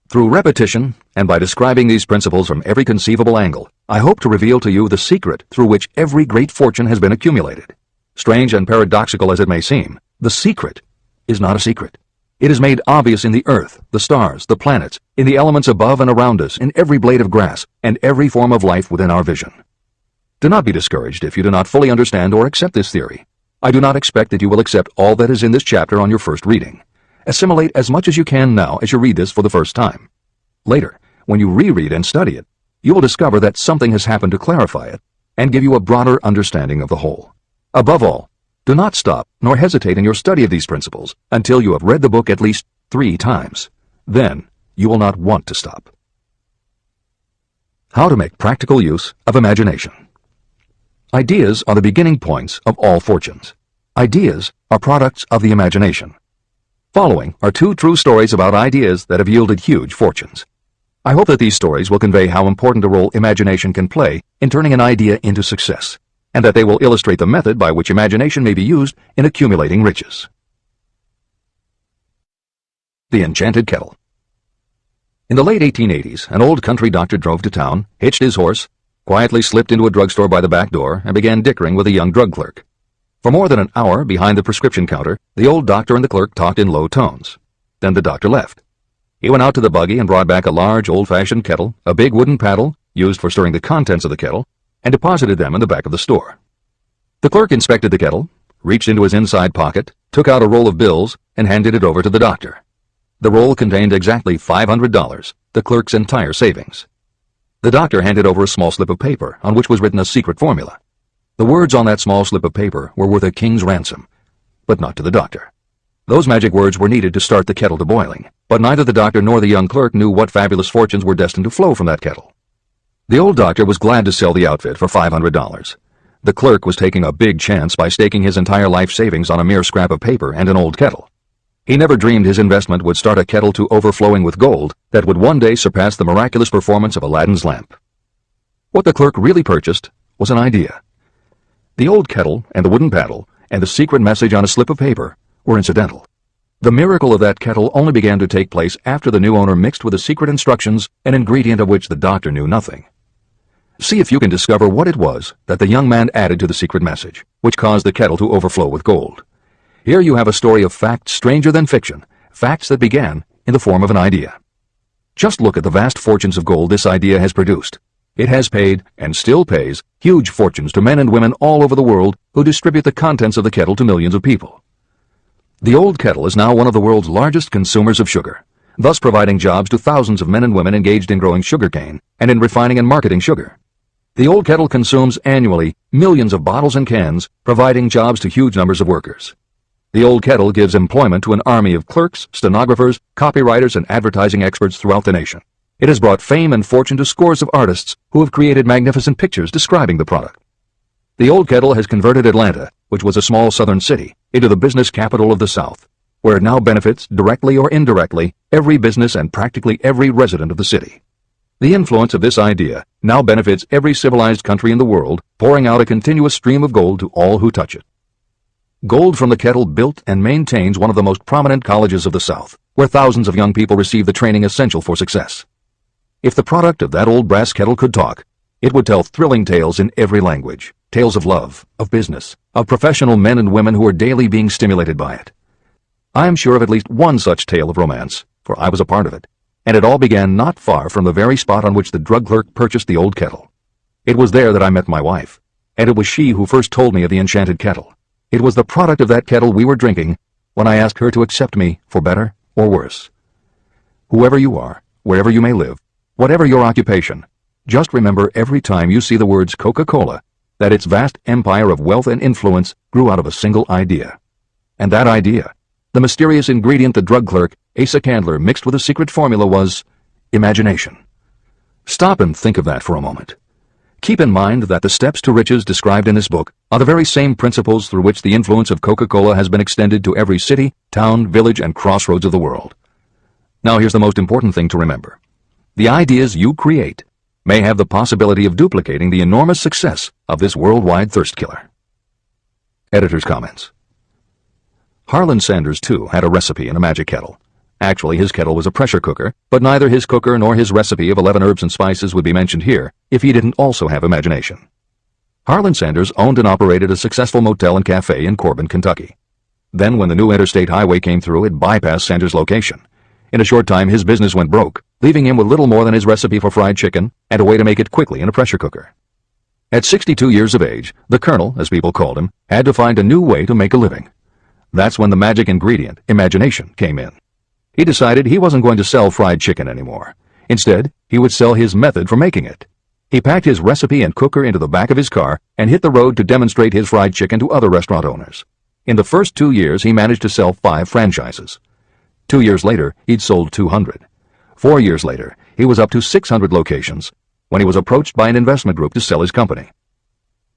Through repetition, and by describing these principles from every conceivable angle, I hope to reveal to you the secret through which every great fortune has been accumulated. Strange and paradoxical as it may seem, the secret is not a secret. It is made obvious in the earth, the stars, the planets, in the elements above and around us, in every blade of grass, and every form of life within our vision. Do not be discouraged if you do not fully understand or accept this theory. I do not expect that you will accept all that is in this chapter on your first reading. Assimilate as much as you can now as you read this for the first time. Later, when you reread and study it, you will discover that something has happened to clarify it, and give you a broader understanding of the whole. Above all, do not stop nor hesitate in your study of these principles until you have read the book at least 3 times. Then you will not want to stop. How to make practical use of imagination. Ideas are the beginning points of all fortunes. Ideas are products of the imagination. Following are 2 true stories about ideas that have yielded huge fortunes. I hope that these stories will convey how important a role imagination can play in turning an idea into success, and that they will illustrate the method by which imagination may be used in accumulating riches. The Enchanted Kettle. In the late 1880s, an old country doctor drove to town, hitched his horse, quietly slipped into a drugstore by the back door, and began dickering with a young drug clerk. For more than an hour behind the prescription counter, the old doctor and the clerk talked in low tones. Then the doctor left. He went out to the buggy and brought back a large old-fashioned kettle, a big wooden paddle, used for stirring the contents of the kettle, and deposited them in the back of the store. The clerk inspected the kettle, reached into his inside pocket, took out a roll of bills, and handed it over to the doctor. The roll contained exactly $500, the clerk's entire savings. The doctor handed over a small slip of paper on which was written a secret formula. The words on that small slip of paper were worth a king's ransom, but not to the doctor. Those magic words were needed to start the kettle to boiling, but neither the doctor nor the young clerk knew what fabulous fortunes were destined to flow from that kettle. The old doctor was glad to sell the outfit for $500. The clerk was taking a big chance by staking his entire life savings on a mere scrap of paper and an old kettle. He never dreamed his investment would start a kettle to overflowing with gold that would one day surpass the miraculous performance of Aladdin's lamp. What the clerk really purchased was an idea. The old kettle and the wooden paddle and the secret message on a slip of paper were incidental. The miracle of that kettle only began to take place after the new owner mixed with the secret instructions an ingredient of which the doctor knew nothing. See if you can discover what it was that the young man added to the secret message, which caused the kettle to overflow with gold. Here you have a story of facts stranger than fiction, facts that began in the form of an idea. Just look at the vast fortunes of gold this idea has produced. It has paid, and still pays, huge fortunes to men and women all over the world who distribute the contents of the kettle to millions of people. The old kettle is now one of the world's largest consumers of sugar, thus providing jobs to thousands of men and women engaged in growing sugarcane and in refining and marketing sugar. The old kettle consumes annually millions of bottles and cans, providing jobs to huge numbers of workers. The old kettle gives employment to an army of clerks, stenographers, copywriters, and advertising experts throughout the nation. It has brought fame and fortune to scores of artists who have created magnificent pictures describing the product. The old kettle has converted Atlanta, which was a small southern city, into the business capital of the South, where it now benefits, directly or indirectly, every business and practically every resident of the city. The influence of this idea now benefits every civilized country in the world, pouring out a continuous stream of gold to all who touch it. Gold from the kettle built and maintains one of the most prominent colleges of the South, where thousands of young people receive the training essential for success. If the product of that old brass kettle could talk, it would tell thrilling tales in every language, tales of love, of business, of professional men and women who are daily being stimulated by it. I am sure of at least one such tale of romance, for I was a part of it, and it all began not far from the very spot on which the drug clerk purchased the old kettle. It was there that I met my wife, and it was she who first told me of the enchanted kettle. It was the product of that kettle we were drinking when I asked her to accept me for better or worse. Whoever you are, wherever you may live, whatever your occupation, just remember every time you see the words Coca-Cola that its vast empire of wealth and influence grew out of a single idea. And that idea, the mysterious ingredient the drug clerk, Asa Candler, mixed with a secret formula, was imagination. Stop and think of that for a moment. Keep in mind that the steps to riches described in this book are the very same principles through which the influence of Coca-Cola has been extended to every city, town, village, and crossroads of the world. Now here's the most important thing to remember. The ideas you create may have the possibility of duplicating the enormous success of this worldwide thirst killer. Editor's comments. Harlan Sanders, too, had a recipe in a magic kettle. Actually, his kettle was a pressure cooker, but neither his cooker nor his recipe of 11 herbs and spices would be mentioned here if he didn't also have imagination. Harlan Sanders owned and operated a successful motel and cafe in Corbin, Kentucky. Then, when the new interstate highway came through, it bypassed Sanders' location. In a short time, his business went broke, leaving him with little more than his recipe for fried chicken and a way to make it quickly in a pressure cooker. At 62 years of age, the Colonel, as people called him, had to find a new way to make a living. That's when the magic ingredient, imagination, came in. He decided he wasn't going to sell fried chicken anymore. Instead, he would sell his method for making it. He packed his recipe and cooker into the back of his car and hit the road to demonstrate his fried chicken to other restaurant owners. In the first 2 years, he managed to sell 5 franchises. 2 years later, he'd sold 200. 4 years later, he was up to 600 locations when he was approached by an investment group to sell his company.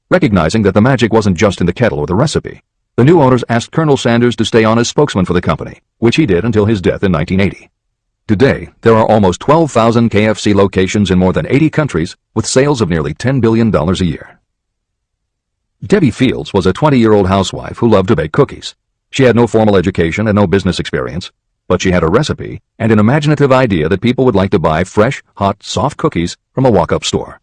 Recognizing that the magic wasn't just in the kettle or the recipe, the new owners asked Colonel Sanders to stay on as spokesman for the company, which he did until his death in 1980. Today, there are almost 12,000 KFC locations in more than 80 countries with sales of nearly $10 billion a year. Debbie Fields was a 20-year-old housewife who loved to bake cookies. She had no formal education and no business experience, but she had a recipe and an imaginative idea that people would like to buy fresh, hot, soft cookies from a walk-up store.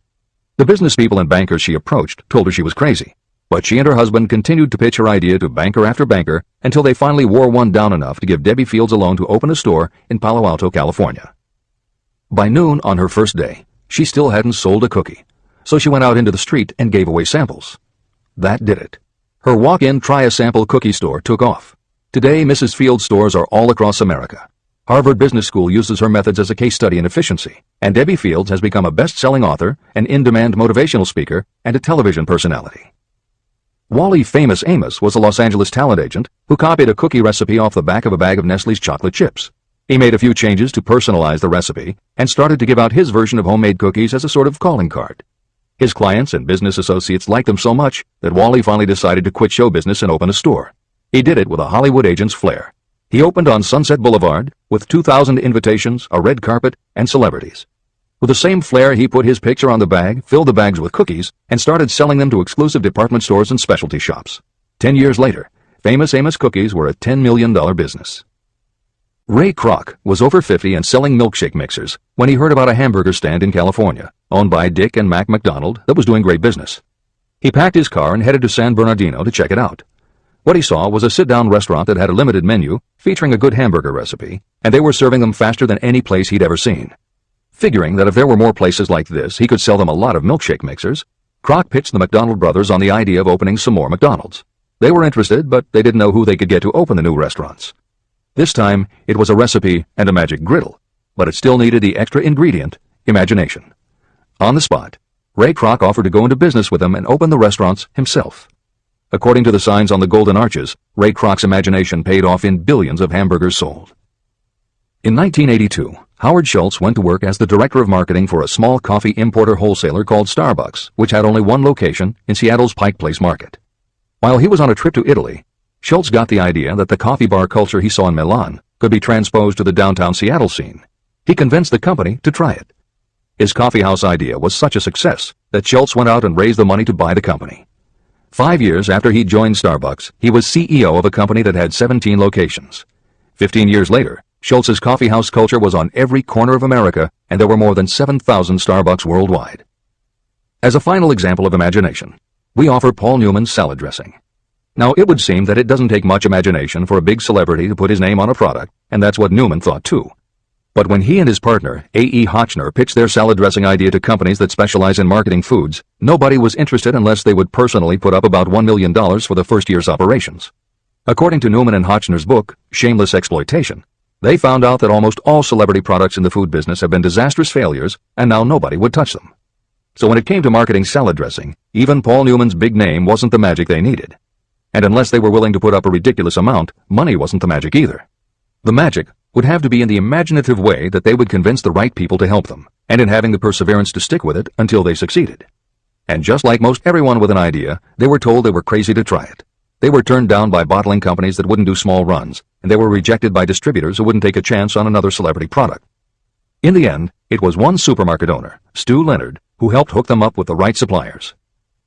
The business people and bankers she approached told her she was crazy, but she and her husband continued to pitch her idea to banker after banker until they finally wore one down enough to give Debbie Fields a loan to open a store in Palo Alto, California. By noon on her first day, she still hadn't sold a cookie, so she went out into the street and gave away samples. That did it. Her walk-in try-a-sample cookie store took off. Today, Mrs. Fields' stores are all across America. Harvard Business School uses her methods as a case study in efficiency, and Debbie Fields has become a best-selling author, an in-demand motivational speaker, and a television personality. Wally Famous Amos was a Los Angeles talent agent who copied a cookie recipe off the back of a bag of Nestle's chocolate chips. He made a few changes to personalize the recipe and started to give out his version of homemade cookies as a sort of calling card. His clients and business associates liked them so much that Wally finally decided to quit show business and open a store. He did it with a Hollywood agent's flair. He opened on Sunset Boulevard with 2,000 invitations, a red carpet, and celebrities. With the same flair, he put his picture on the bag, filled the bags with cookies, and started selling them to exclusive department stores and specialty shops. 10 years later, Famous Amos cookies were a $10 million business. Ray Kroc was over 50 and selling milkshake mixers when he heard about a hamburger stand in California, owned by Dick and Mac McDonald, that was doing great business. He packed his car and headed to San Bernardino to check it out. What he saw was a sit-down restaurant that had a limited menu featuring a good hamburger recipe, and they were serving them faster than any place he'd ever seen. Figuring that if there were more places like this, he could sell them a lot of milkshake mixers, Kroc pitched the McDonald brothers on the idea of opening some more McDonald's. They were interested, but they didn't know who they could get to open the new restaurants. This time, it was a recipe and a magic griddle, but it still needed the extra ingredient, imagination. On the spot, Ray Kroc offered to go into business with them and open the restaurants himself. According to the signs on the golden arches, Ray Kroc's imagination paid off in billions of hamburgers sold. In 1982, Howard Schultz went to work as the director of marketing for a small coffee importer wholesaler called Starbucks, which had only one location in Seattle's Pike Place Market. While he was on a trip to Italy, Schultz got the idea that the coffee bar culture he saw in Milan could be transposed to the downtown Seattle scene. He convinced the company to try it. His coffeehouse idea was such a success that Schultz went out and raised the money to buy the company. 5 years after he joined Starbucks, he was CEO of a company that had 17 locations. 15 years later, Schultz's coffeehouse culture was on every corner of America, and there were more than 7,000 Starbucks worldwide. As a final example of imagination, we offer Paul Newman's salad dressing. Now, it would seem that it doesn't take much imagination for a big celebrity to put his name on a product, and that's what Newman thought too. But when he and his partner, A.E. Hotchner, pitched their salad dressing idea to companies that specialize in marketing foods, nobody was interested unless they would personally put up about $1 million for the first year's operations. According to Newman and Hotchner's book, Shameless Exploitation, they found out that almost all celebrity products in the food business have been disastrous failures, and now nobody would touch them. So when it came to marketing salad dressing, even Paul Newman's big name wasn't the magic they needed. And unless they were willing to put up a ridiculous amount, money wasn't the magic either. The magic would have to be in the imaginative way that they would convince the right people to help them, and in having the perseverance to stick with it until they succeeded. And just like most everyone with an idea, they were told they were crazy to try it. They were turned down by bottling companies that wouldn't do small runs, and they were rejected by distributors who wouldn't take a chance on another celebrity product. In the end, it was one supermarket owner, Stu Leonard, who helped hook them up with the right suppliers.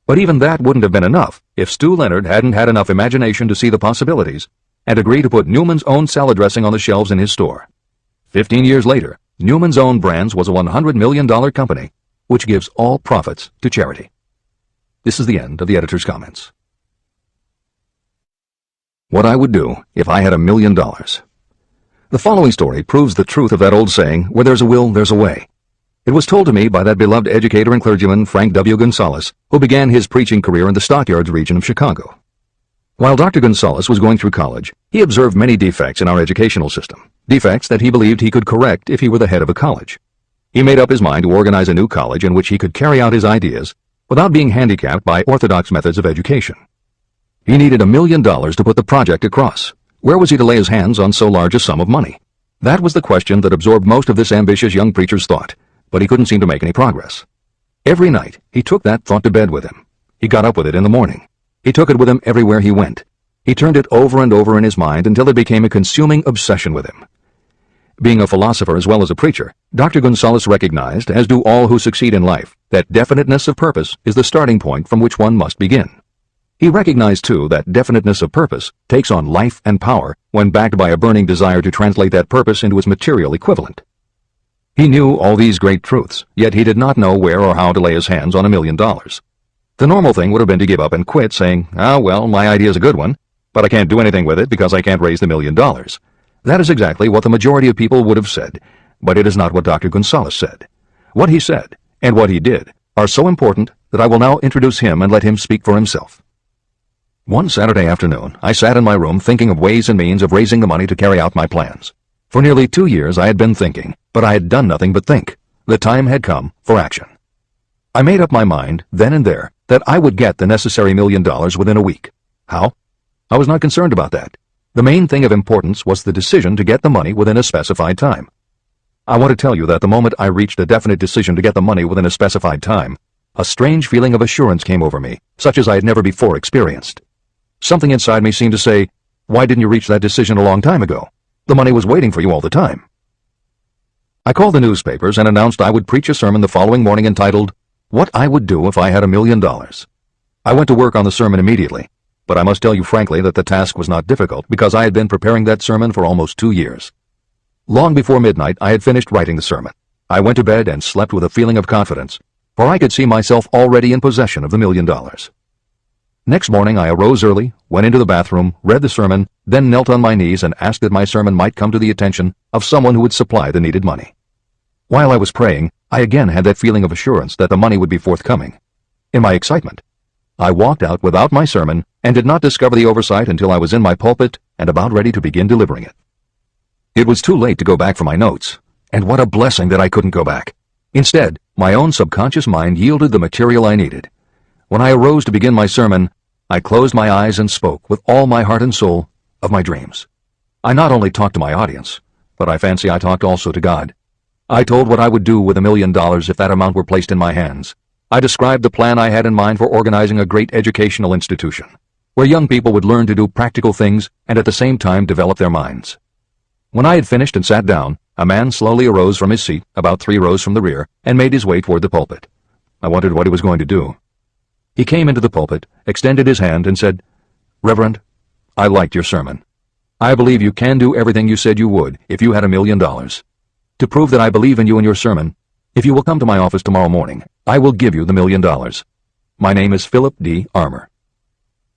But even that wouldn't have been enough if Stu Leonard hadn't had enough imagination to see the possibilities and agree to put Newman's own salad dressing on the shelves in his store. 15 years later, Newman's own brands was a $100 million company, which gives all profits to charity. This is the end of the editor's comments. What I would do if I had $1 million. The following story proves the truth of that old saying, where there's a will, there's a way. It was told to me by that beloved educator and clergyman Frank W. Gonzalez, who began his preaching career in the Stockyards region of Chicago. While Dr. Gonzalez was going through college, he observed many defects in our educational system, defects that he believed he could correct if he were the head of a college. He made up his mind to organize a new college in which he could carry out his ideas without being handicapped by orthodox methods of education. He needed $1 million to put the project across. Where was he to lay his hands on so large a sum of money? That was the question that absorbed most of this ambitious young preacher's thought, but he couldn't seem to make any progress. Every night, he took that thought to bed with him. He got up with it in the morning. He took it with him everywhere he went. He turned it over and over in his mind until it became a consuming obsession with him. Being a philosopher as well as a preacher, Dr. Gonzalez recognized, as do all who succeed in life, that definiteness of purpose is the starting point from which one must begin. He recognized, too, that definiteness of purpose takes on life and power when backed by a burning desire to translate that purpose into its material equivalent. He knew all these great truths, yet he did not know where or how to lay his hands on $1 million. The normal thing would have been to give up and quit, saying, well, my idea is a good one, but I can't do anything with it because I can't raise the $1 million. That is exactly what the majority of people would have said, but it is not what Dr. Gonzalez said. What he said, and what he did, are so important that I will now introduce him and let him speak for himself. One Saturday afternoon, I sat in my room thinking of ways and means of raising the money to carry out my plans. For nearly 2 years I had been thinking, but I had done nothing but think. The time had come for action. I made up my mind, then and there, that I would get the necessary $1 million within a week. How? I was not concerned about that. The main thing of importance was the decision to get the money within a specified time. I want to tell you that the moment I reached a definite decision to get the money within a specified time, a strange feeling of assurance came over me, such as I had never before experienced. Something inside me seemed to say, why didn't you reach that decision a long time ago? The money was waiting for you all the time. I called the newspapers and announced I would preach a sermon the following morning entitled, What I Would Do If I Had $1 Million. I went to work on the sermon immediately, but I must tell you frankly that the task was not difficult because I had been preparing that sermon for almost 2 years. Long before midnight, I had finished writing the sermon. I went to bed and slept with a feeling of confidence, for I could see myself already in possession of the $1 million. Next morning I arose early, went into the bathroom, read the sermon, then knelt on my knees and asked that my sermon might come to the attention of someone who would supply the needed money. While I was praying, I again had that feeling of assurance that the money would be forthcoming. In my excitement, I walked out without my sermon and did not discover the oversight until I was in my pulpit and about ready to begin delivering it. It was too late to go back for my notes, and what a blessing that I couldn't go back. Instead, my own subconscious mind yielded the material I needed. When I arose to begin my sermon, I closed my eyes and spoke with all my heart and soul of my dreams. I not only talked to my audience, but I fancy I talked also to God. I told what I would do with $1 million if that amount were placed in my hands. I described the plan I had in mind for organizing a great educational institution, where young people would learn to do practical things and at the same time develop their minds. When I had finished and sat down, a man slowly arose from his seat, about 3 rows from the rear, and made his way toward the pulpit. I wondered what he was going to do. He came into the pulpit, extended his hand, and said, Reverend, I liked your sermon. I believe you can do everything you said you would if you had $1 million. To prove that I believe in you and your sermon, if you will come to my office tomorrow morning, I will give you the $1 million. My name is Philip D. Armour.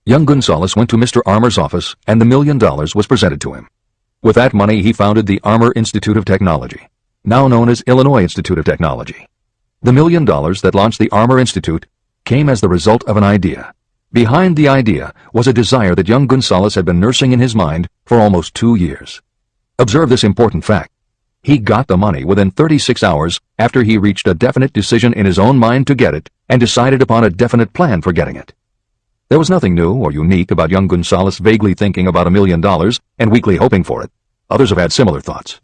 Young Gonzalez went to Mr. Armour's office, and the $1 million was presented to him. With that money, he founded the Armour Institute of Technology, now known as Illinois Institute of Technology. The $1 million that launched the Armour Institute came as the result of an idea. Behind the idea was a desire that young Gonzalez had been nursing in his mind for almost 2 years. Observe this important fact. He got the money within 36 hours after he reached a definite decision in his own mind to get it and decided upon a definite plan for getting it. There was nothing new or unique about young Gonzalez vaguely thinking about $1 million and weakly hoping for it. Others have had similar thoughts.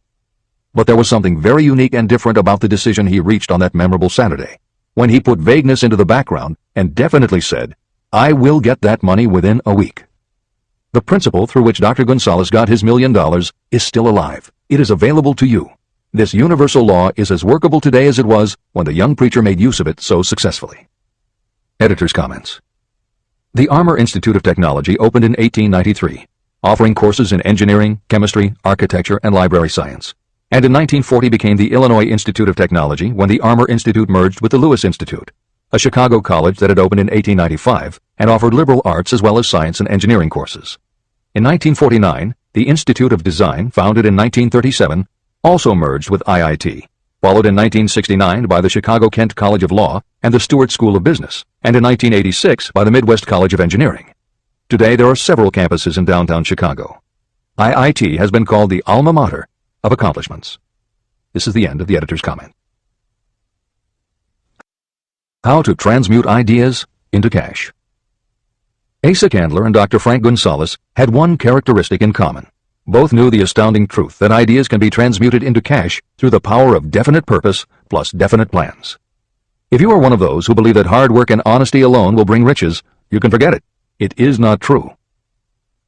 But there was something very unique and different about the decision he reached on that memorable Saturday, when he put vagueness into the background and definitely said, I will get that money within a week. The principle through which Dr. Gonzalez got his $1 million is still alive. It is available to you. This universal law is as workable today as it was when the young preacher made use of it so successfully. Editor's comments. The Armour Institute of Technology opened in 1893, offering courses in engineering, chemistry, architecture, and library science, and in 1940 became the Illinois Institute of Technology when the Armour Institute merged with the Lewis Institute, a Chicago college that had opened in 1895 and offered liberal arts as well as science and engineering courses. In 1949, the Institute of Design, founded in 1937, also merged with IIT, followed in 1969 by the Chicago-Kent College of Law and the Stewart School of Business, and in 1986 by the Midwest College of Engineering. Today there are several campuses in downtown Chicago. IIT has been called the alma mater of accomplishments. This is the end of the editor's comment. How to transmute ideas into cash. Asa Candler and Dr. Frank Gonzalez had one characteristic in common. Both knew the astounding truth that ideas can be transmuted into cash through the power of definite purpose plus definite plans. If you are one of those who believe that hard work and honesty alone will bring riches, you can forget it. It is not true.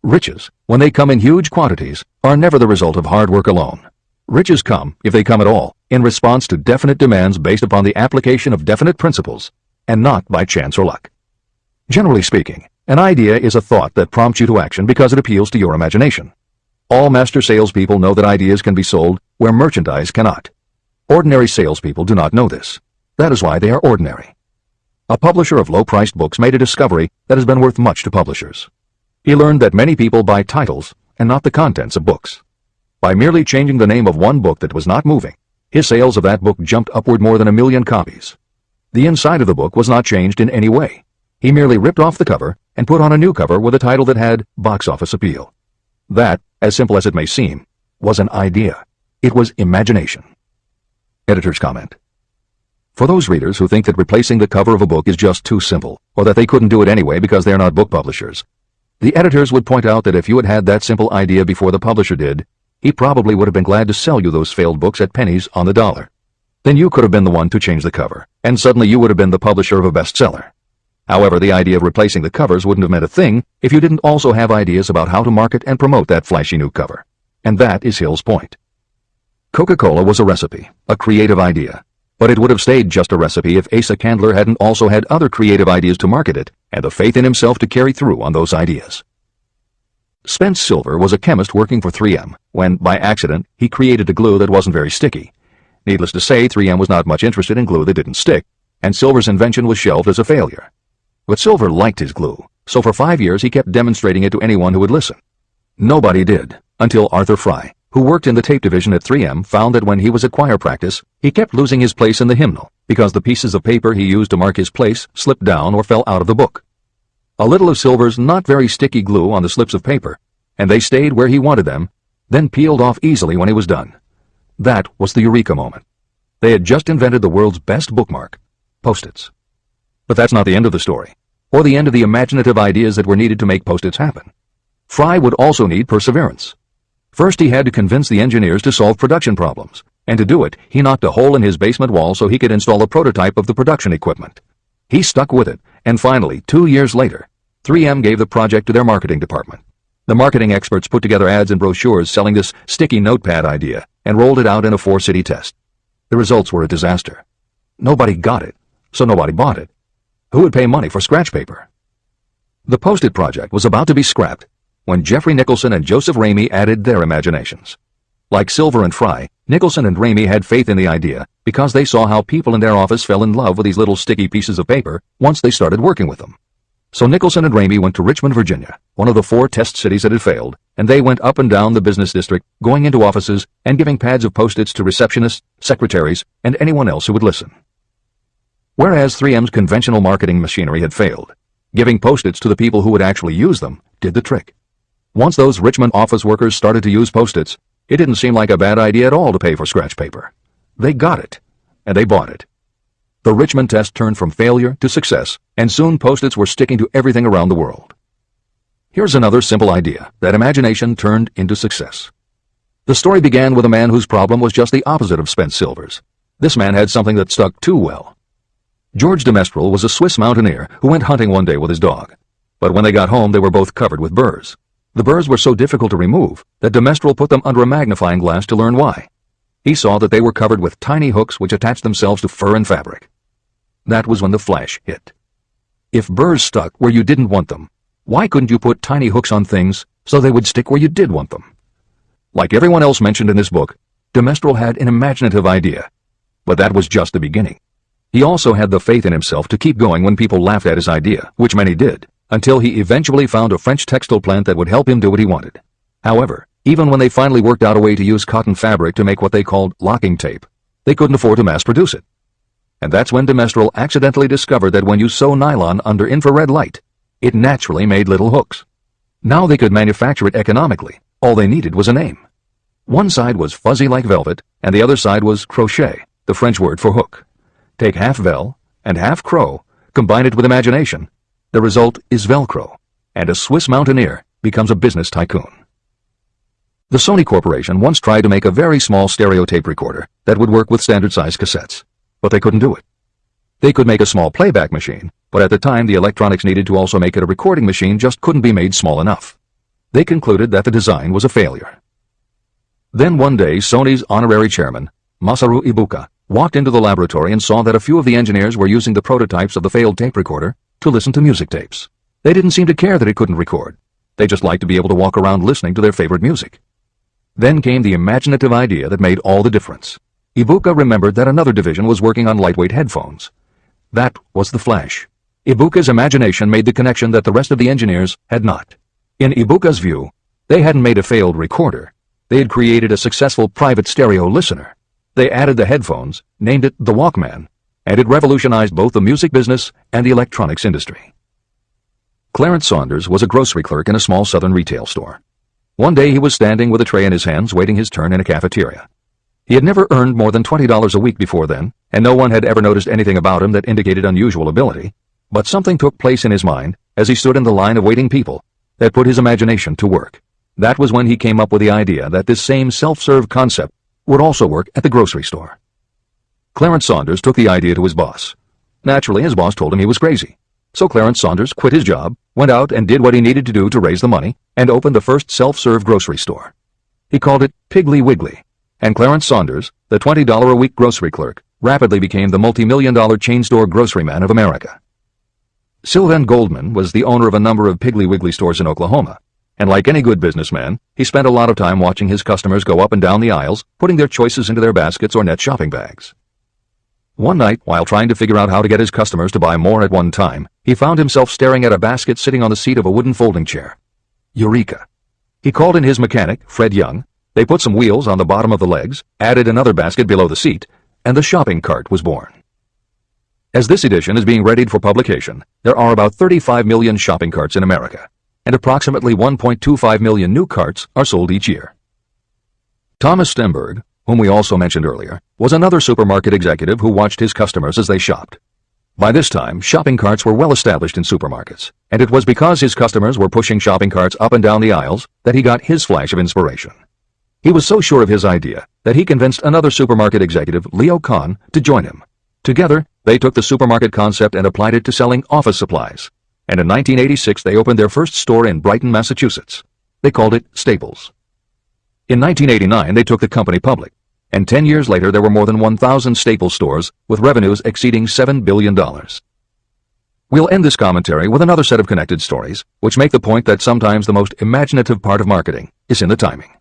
Riches, when they come in huge quantities, are never the result of hard work alone. Riches come, if they come at all, in response to definite demands based upon the application of definite principles, and not by chance or luck. Generally speaking, an idea is a thought that prompts you to action because it appeals to your imagination. All master salespeople know that ideas can be sold where merchandise cannot. Ordinary salespeople do not know this. That is why they are ordinary. A publisher of low-priced books made a discovery that has been worth much to publishers. He learned that many people buy titles and not the contents of books. By merely changing the name of one book that was not moving, his sales of that book jumped upward more than 1 million copies. The inside of the book was not changed in any way. He merely ripped off the cover and put on a new cover with a title that had box office appeal. That, as simple as it may seem, was an idea. It was imagination. Editor's comment. For those readers who think that replacing the cover of a book is just too simple, or that they couldn't do it anyway because they are not book publishers, the editors would point out that if you had had that simple idea before the publisher did, he probably would have been glad to sell you those failed books at pennies on the dollar. Then you could have been the one to change the cover, and suddenly you would have been the publisher of a bestseller. However, the idea of replacing the covers wouldn't have meant a thing if you didn't also have ideas about how to market and promote that flashy new cover. And that is Hill's point. Coca-Cola was a recipe, a creative idea. But it would have stayed just a recipe if Asa Candler hadn't also had other creative ideas to market it and the faith in himself to carry through on those ideas. Spence Silver was a chemist working for 3M when, by accident, he created a glue that wasn't very sticky. Needless to say, 3M was not much interested in glue that didn't stick, and Silver's invention was shelved as a failure. But Silver liked his glue, so for 5 years he kept demonstrating it to anyone who would listen. Nobody did, until Arthur Fry, who worked in the tape division at 3M, found that when he was at choir practice, he kept losing his place in the hymnal because the pieces of paper he used to mark his place slipped down or fell out of the book. A little of Silver's not very sticky glue on the slips of paper, and they stayed where he wanted them, then peeled off easily when he was done. That was the eureka moment. They had just invented the world's best bookmark, Post-its. But that's not the end of the story, or the end of the imaginative ideas that were needed to make Post-its happen. Fry would also need perseverance. First, he had to convince the engineers to solve production problems, and to do it, he knocked a hole in his basement wall so he could install a prototype of the production equipment. He stuck with it, and finally, 2 years later, 3M gave the project to their marketing department. The marketing experts put together ads and brochures selling this sticky notepad idea and rolled it out in a 4-city test. The results were a disaster. Nobody got it, so nobody bought it. Who would pay money for scratch paper? The Post-it project was about to be scrapped when Jeffrey Nicholson and Joseph Ramey added their imaginations. Like Silver and Fry, Nicholson and Ramey had faith in the idea because they saw how people in their office fell in love with these little sticky pieces of paper once they started working with them. So Nicholson and Ramey went to Richmond, Virginia, one of the 4 test cities that had failed, and they went up and down the business district, going into offices and giving pads of Post-its to receptionists, secretaries, and anyone else who would listen. Whereas 3M's conventional marketing machinery had failed, giving Post-its to the people who would actually use them did the trick. Once those Richmond office workers started to use Post-its, it didn't seem like a bad idea at all to pay for scratch paper. They got it, and they bought it. The Richmond test turned from failure to success, and soon Post-its were sticking to everything around the world. Here's another simple idea that imagination turned into success. The story began with a man whose problem was just the opposite of Spence Silver's. This man had something that stuck too well. George de Mestral was a Swiss mountaineer who went hunting one day with his dog. But when they got home, they were both covered with burrs. The burrs were so difficult to remove that de Mestral put them under a magnifying glass to learn why. He saw that they were covered with tiny hooks which attached themselves to fur and fabric. That was when the flash hit. If burrs stuck where you didn't want them, why couldn't you put tiny hooks on things so they would stick where you did want them? Like everyone else mentioned in this book, de Mestral had an imaginative idea. But that was just the beginning. He also had the faith in himself to keep going when people laughed at his idea, which many did, until he eventually found a French textile plant that would help him do what he wanted. However, even when they finally worked out a way to use cotton fabric to make what they called locking tape, they couldn't afford to mass-produce it. And that's when de Mestral accidentally discovered that when you sew nylon under infrared light, it naturally made little hooks. Now they could manufacture it economically. All they needed was a name. One side was fuzzy like velvet, and the other side was crochet, the French word for hook. Take half vel and half crow, combine it with imagination. The result is Velcro, and a Swiss mountaineer becomes a business tycoon. The Sony Corporation once tried to make a very small stereo tape recorder that would work with standard-size cassettes, but they couldn't do it. They could make a small playback machine, but at the time the electronics needed to also make it a recording machine just couldn't be made small enough. They concluded that the design was a failure. Then one day Sony's honorary chairman, Masaru Ibuka, walked into the laboratory and saw that a few of the engineers were using the prototypes of the failed tape recorder to listen to music tapes. They didn't seem to care that it couldn't record. They just liked to be able to walk around listening to their favorite music. Then came the imaginative idea that made all the difference. Ibuka remembered that another division was working on lightweight headphones. That was the Flash. Ibuka's imagination made the connection that the rest of the engineers had not. In Ibuka's view, they hadn't made a failed recorder. They had created a successful private stereo listener. They added the headphones, named it the Walkman, and it revolutionized both the music business and the electronics industry. Clarence Saunders was a grocery clerk in a small southern retail store. One day he was standing with a tray in his hands waiting his turn in a cafeteria. He had never earned more than $20 a week before then, and no one had ever noticed anything about him that indicated unusual ability. But something took place in his mind as he stood in the line of waiting people that put his imagination to work. That was when he came up with the idea that this same self-serve concept would also work at the grocery store. Clarence Saunders took the idea to his boss. Naturally, his boss told him he was crazy. So Clarence Saunders quit his job, went out and did what he needed to do to raise the money, and opened the first self-serve grocery store. He called it Piggly Wiggly, and Clarence Saunders, the $20-a-week grocery clerk, rapidly became the multi-million-dollar chain store groceryman of America. Sylvan Goldman was the owner of a number of Piggly Wiggly stores in Oklahoma, and like any good businessman, he spent a lot of time watching his customers go up and down the aisles, putting their choices into their baskets or net shopping bags. One night, while trying to figure out how to get his customers to buy more at one time, he found himself staring at a basket sitting on the seat of a wooden folding chair. Eureka! He called in his mechanic, Fred Young. They put some wheels on the bottom of the legs, added another basket below the seat, and the shopping cart was born. As this edition is being readied for publication, there are about 35 million shopping carts in America, and approximately 1.25 million new carts are sold each year. Thomas Stemberg, whom we also mentioned earlier, was another supermarket executive who watched his customers as they shopped. By this time, shopping carts were well established in supermarkets, and it was because his customers were pushing shopping carts up and down the aisles that he got his flash of inspiration. He was so sure of his idea that he convinced another supermarket executive, Leo Kahn, to join him. Together, they took the supermarket concept and applied it to selling office supplies, and in 1986 they opened their first store in Brighton, Massachusetts. They called it Staples. In 1989, they took the company public, and 10 years later there were more than 1,000 Staples stores with revenues exceeding $7 billion. We'll end this commentary with another set of connected stories, which make the point that sometimes the most imaginative part of marketing is in the timing.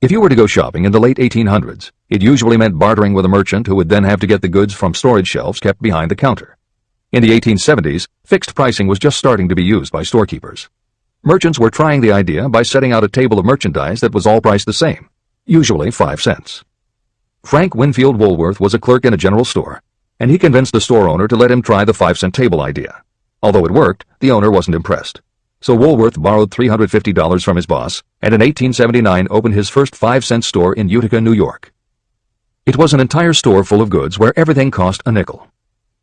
If you were to go shopping in the late 1800s, it usually meant bartering with a merchant who would then have to get the goods from storage shelves kept behind the counter. In the 1870s, fixed pricing was just starting to be used by storekeepers. Merchants were trying the idea by setting out a table of merchandise that was all priced the same, usually 5 cents. Frank Winfield Woolworth was a clerk in a general store, and he convinced the store owner to let him try the 5-cent table idea. Although it worked, the owner wasn't impressed. So Woolworth borrowed $350 from his boss, and in 1879 opened his first 5-cent store in Utica, New York. It was an entire store full of goods where everything cost a nickel.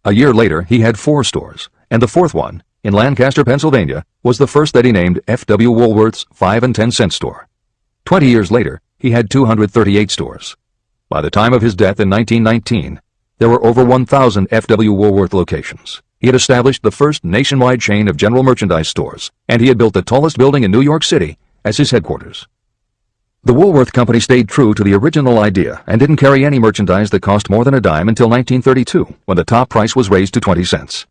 A year later, he had 4 stores, and the fourth one, in Lancaster, Pennsylvania, was the first that he named F.W. Woolworth's 5 and 10 cent store. 20 years later, he had 238 stores. By the time of his death in 1919, there were over 1,000 F.W. Woolworth locations. He had established the first nationwide chain of general merchandise stores, and he had built the tallest building in New York City as his headquarters. The Woolworth Company stayed true to the original idea and didn't carry any merchandise that cost more than a dime until 1932, when the top price was raised to 20 cents.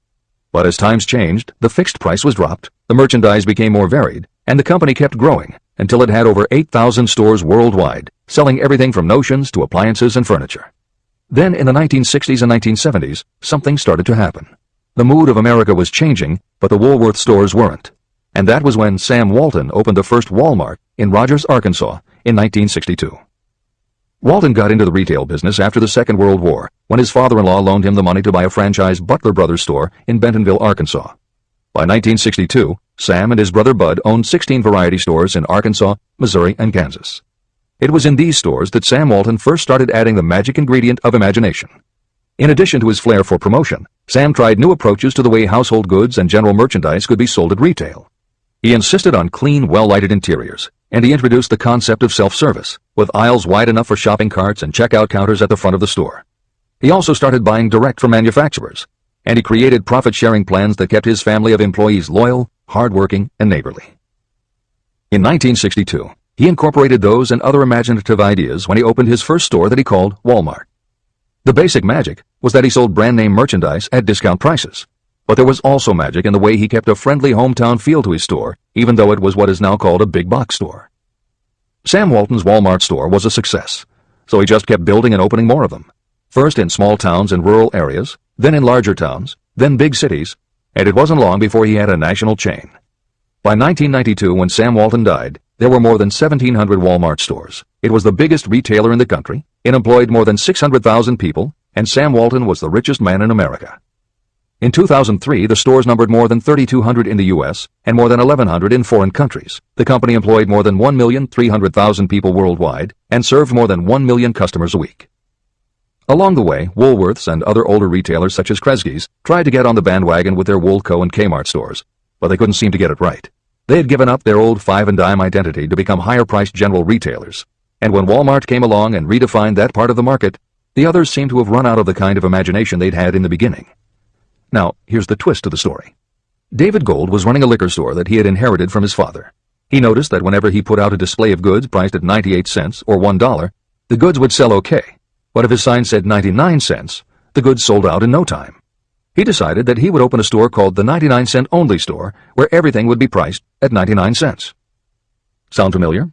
But as times changed, the fixed price was dropped, the merchandise became more varied, and the company kept growing until it had over 8,000 stores worldwide, selling everything from notions to appliances and furniture. Then in the 1960s and 1970s, something started to happen. The mood of America was changing, but the Woolworth stores weren't. And that was when Sam Walton opened the first Walmart in Rogers, Arkansas in 1962. Walton got into the retail business after the Second World War, when his father-in-law loaned him the money to buy a franchise Butler Brothers store in Bentonville, Arkansas. By 1962, Sam and his brother Bud owned 16 variety stores in Arkansas, Missouri, and Kansas. It was in these stores that Sam Walton first started adding the magic ingredient of imagination. In addition to his flair for promotion, Sam tried new approaches to the way household goods and general merchandise could be sold at retail. He insisted on clean, well-lighted interiors, and he introduced the concept of self-service, with aisles wide enough for shopping carts and checkout counters at the front of the store. He also started buying direct from manufacturers, and he created profit-sharing plans that kept his family of employees loyal, hard-working, and neighborly. In 1962, he incorporated those and other imaginative ideas when he opened his first store that he called Walmart. The basic magic was that he sold brand-name merchandise at discount prices. But there was also magic in the way he kept a friendly hometown feel to his store, even though it was what is now called a big box store. Sam Walton's Walmart store was a success, so he just kept building and opening more of them. First in small towns and rural areas, then in larger towns, then big cities, and it wasn't long before he had a national chain. By 1992, when Sam Walton died, there were more than 1,700 Walmart stores. It was the biggest retailer in the country, it employed more than 600,000 people, and Sam Walton was the richest man in America. In 2003, the stores numbered more than 3,200 in the U.S. and more than 1,100 in foreign countries. The company employed more than 1,300,000 people worldwide and served more than 1 million customers a week. Along the way, Woolworths and other older retailers such as Kresge's tried to get on the bandwagon with their Woolco and Kmart stores, but they couldn't seem to get it right. They had given up their old five-and-dime identity to become higher-priced general retailers, and when Walmart came along and redefined that part of the market, the others seemed to have run out of the kind of imagination they'd had in the beginning. Now, here's the twist to the story. David Gold was running a liquor store that he had inherited from his father. He noticed that whenever he put out a display of goods priced at 98 cents or $1, the goods would sell okay, but if his sign said 99 cents, the goods sold out in no time. He decided that he would open a store called the 99-cent only store, where everything would be priced at 99 cents. Sound familiar?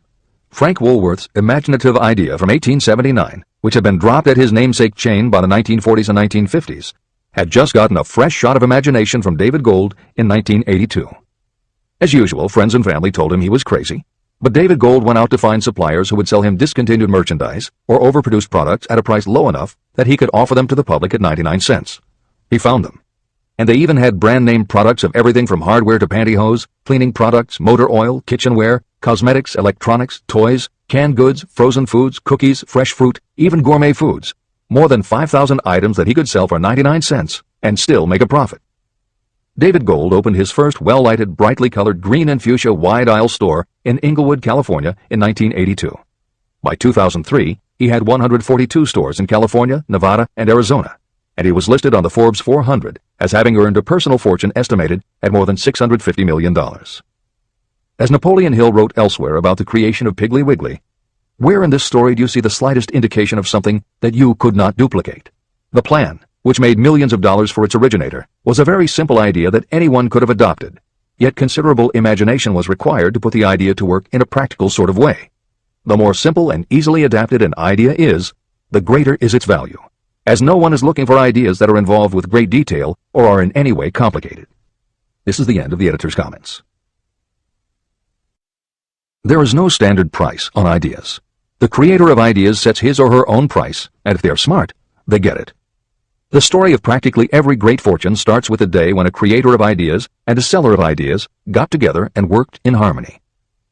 Frank Woolworth's imaginative idea from 1879, which had been dropped at his namesake chain by the 1940s and 1950s, had just gotten a fresh shot of imagination from David Gold in 1982. As usual, friends and family told him he was crazy, but David Gold went out to find suppliers who would sell him discontinued merchandise or overproduced products at a price low enough that he could offer them to the public at 99 cents. He found them. And they even had brand-name products of everything from hardware to pantyhose, cleaning products, motor oil, kitchenware, cosmetics, electronics, toys, canned goods, frozen foods, cookies, fresh fruit, even gourmet foods. More than 5,000 items that he could sell for 99 cents and still make a profit. David Gold opened his first well-lighted, brightly colored green and fuchsia wide-aisle store in Inglewood, California in 1982. By 2003, he had 142 stores in California, Nevada, and Arizona, and he was listed on the Forbes 400 as having earned a personal fortune estimated at more than $650 million. As Napoleon Hill wrote elsewhere about the creation of Piggly Wiggly, where in this story do you see the slightest indication of something that you could not duplicate? The plan, which made millions of dollars for its originator, was a very simple idea that anyone could have adopted, yet considerable imagination was required to put the idea to work in a practical sort of way. The more simple and easily adapted an idea is, the greater is its value, as no one is looking for ideas that are involved with great detail or are in any way complicated. This is the end of the editor's comments. There is no standard price on ideas. The creator of ideas sets his or her own price, and if they're smart, they get it. The story of practically every great fortune starts with a day when a creator of ideas and a seller of ideas got together and worked in harmony.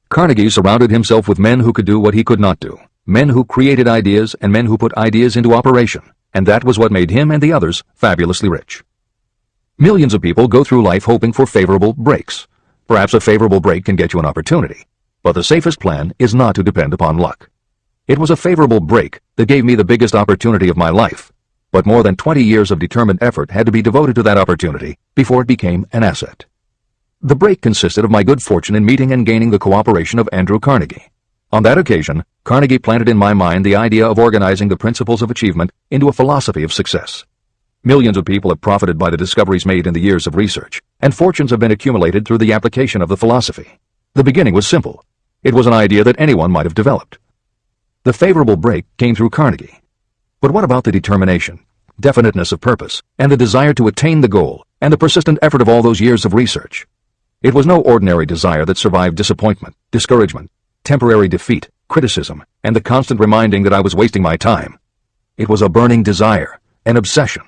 Carnegie surrounded himself with men who could do what he could not do, men who created ideas and men who put ideas into operation, and that was what made him and the others fabulously rich. Millions of people go through life hoping for favorable breaks. Perhaps a favorable break can get you an opportunity, but the safest plan is not to depend upon luck. It was a favorable break that gave me the biggest opportunity of my life, but more than 20 years of determined effort had to be devoted to that opportunity before it became an asset. The break consisted of my good fortune in meeting and gaining the cooperation of Andrew Carnegie. On that occasion, Carnegie planted in my mind the idea of organizing the principles of achievement into a philosophy of success. Millions of people have profited by the discoveries made in the years of research, and fortunes have been accumulated through the application of the philosophy. The beginning was simple. It was an idea that anyone might have developed. The favorable break came through Carnegie. But what about the determination, definiteness of purpose, and the desire to attain the goal, and the persistent effort of all those years of research? It was no ordinary desire that survived disappointment, discouragement, temporary defeat, criticism, and the constant reminding that I was wasting my time. It was a burning desire, an obsession.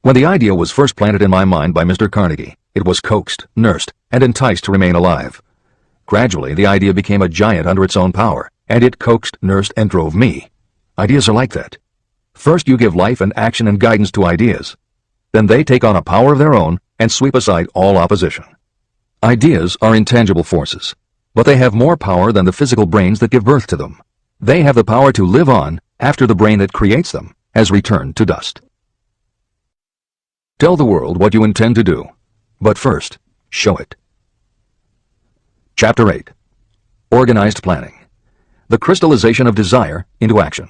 When the idea was first planted in my mind by Mr. Carnegie, it was coaxed, nursed, and enticed to remain alive. Gradually, the idea became a giant under its own power, and it coaxed, nursed, and drove me. Ideas are like that. First you give life and action and guidance to ideas. Then they take on a power of their own and sweep aside all opposition. Ideas are intangible forces, but they have more power than the physical brains that give birth to them. They have the power to live on after the brain that creates them has returned to dust. Tell the world what you intend to do, but first, show it. Chapter 8. Organized Planning. The crystallization of desire into action.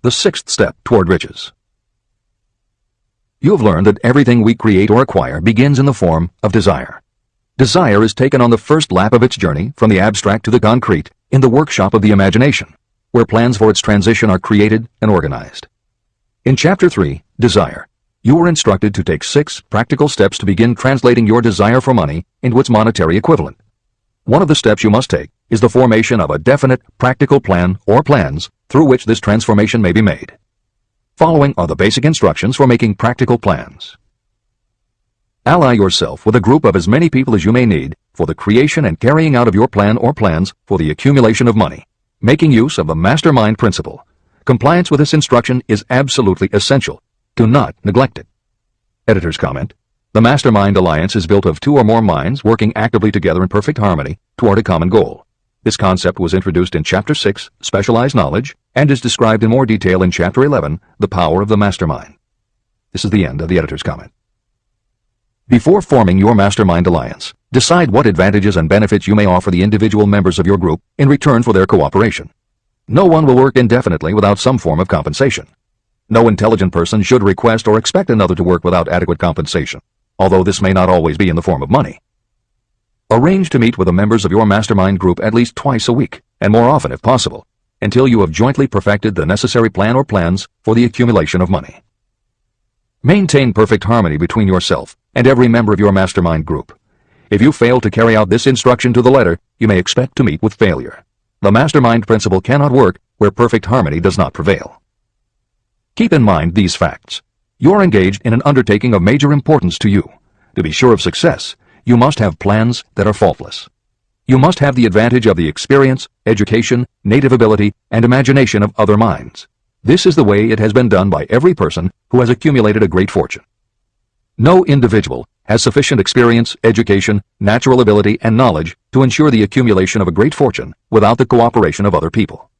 The sixth step toward riches. You have learned that everything we create or acquire begins in the form of desire. Desire is taken on the first lap of its journey from the abstract to the concrete in the workshop of the imagination, where plans for its transition are created and organized. In Chapter 3, Desire, you were instructed to take 6 practical steps to begin translating your desire for money into its monetary equivalent. One of the steps you must take is the formation of a definite, practical plan or plans through which this transformation may be made. Following are the basic instructions for making practical plans. Ally yourself with a group of as many people as you may need for the creation and carrying out of your plan or plans for the accumulation of money, making use of the mastermind principle. Compliance with this instruction is absolutely essential. Do not neglect it. Editor's comment. The Mastermind Alliance is built of 2 or more minds working actively together in perfect harmony toward a common goal. This concept was introduced in Chapter 6, Specialized Knowledge, and is described in more detail in Chapter 11, The Power of the Mastermind. This is the end of the editor's comment. Before forming your Mastermind Alliance, decide what advantages and benefits you may offer the individual members of your group in return for their cooperation. No one will work indefinitely without some form of compensation. No intelligent person should request or expect another to work without adequate compensation, although this may not always be in the form of money. Arrange to meet with the members of your mastermind group at least twice a week, and more often if possible, until you have jointly perfected the necessary plan or plans for the accumulation of money. Maintain perfect harmony between yourself and every member of your mastermind group. If you fail to carry out this instruction to the letter, you may expect to meet with failure. The mastermind principle cannot work where perfect harmony does not prevail. Keep in mind these facts. You are engaged in an undertaking of major importance to you. To be sure of success, you must have plans that are faultless. You must have the advantage of the experience, education, native ability, and imagination of other minds. This is the way it has been done by every person who has accumulated a great fortune. No individual has sufficient experience, education, natural ability, and knowledge to ensure the accumulation of a great fortune without the cooperation of other people.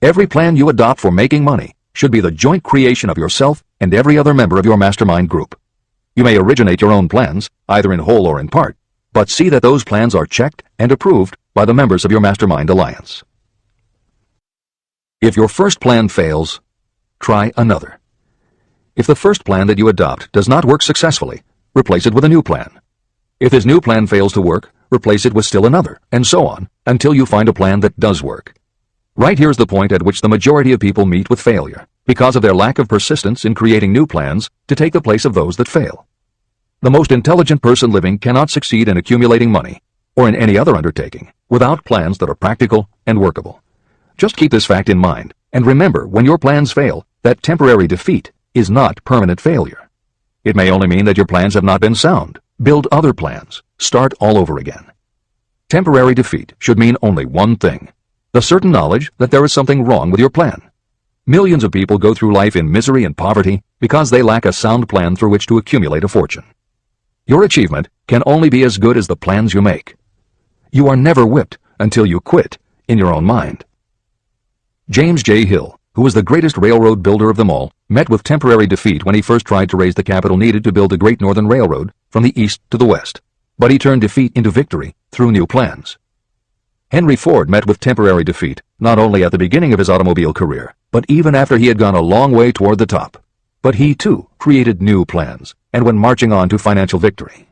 Every plan you adopt for making money should be the joint creation of yourself and every other member of your mastermind group. You may originate your own plans, either in whole or in part, but see that those plans are checked and approved by the members of your mastermind alliance. If your first plan fails, try another. If the first plan that you adopt does not work successfully, replace it with a new plan. If this new plan fails to work, replace it with still another, and so on, until you find a plan that does work. Right here's the point at which the majority of people meet with failure, because of their lack of persistence in creating new plans to take the place of those that fail. The most intelligent person living cannot succeed in accumulating money, or in any other undertaking, without plans that are practical and workable. Just keep this fact in mind, and remember when your plans fail, that temporary defeat is not permanent failure. It may only mean that your plans have not been sound. Build other plans. Start all over again. Temporary defeat should mean only one thing: the certain knowledge that there is something wrong with your plan. Millions of people go through life in misery and poverty because they lack a sound plan through which to accumulate a fortune. Your achievement can only be as good as the plans you make. You are never whipped until you quit in your own mind. James J. Hill, who was the greatest railroad builder of them all, met with temporary defeat when he first tried to raise the capital needed to build the Great Northern Railroad from the east to the west. But he turned defeat into victory through new plans. Henry Ford met with temporary defeat not only at the beginning of his automobile career, but even after he had gone a long way toward the top. But he, too, created new plans and went marching on to financial victory.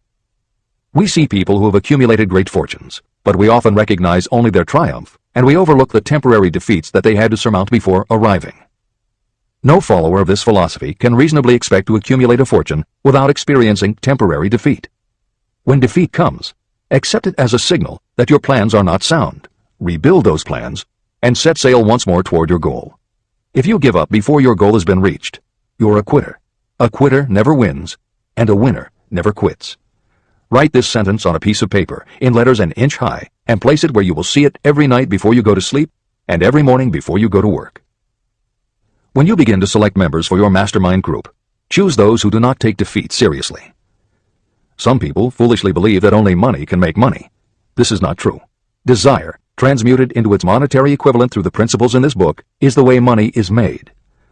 We see people who have accumulated great fortunes, but we often recognize only their triumph, and we overlook the temporary defeats that they had to surmount before arriving. No follower of this philosophy can reasonably expect to accumulate a fortune without experiencing temporary defeat. When defeat comes, accept it as a signal that your plans are not sound. Rebuild those plans and set sail once more toward your goal. If you give up before your goal has been reached, you're a quitter. A quitter never wins, and a winner never quits. Write this sentence on a piece of paper in letters an inch high and place it where you will see it every night before you go to sleep and every morning before you go to work. When you begin to select members for your mastermind group, choose those who do not take defeat seriously. Some people foolishly believe that only money can make money. This is not true. Desire, transmuted into its monetary equivalent through the principles in this book, is the way money is made.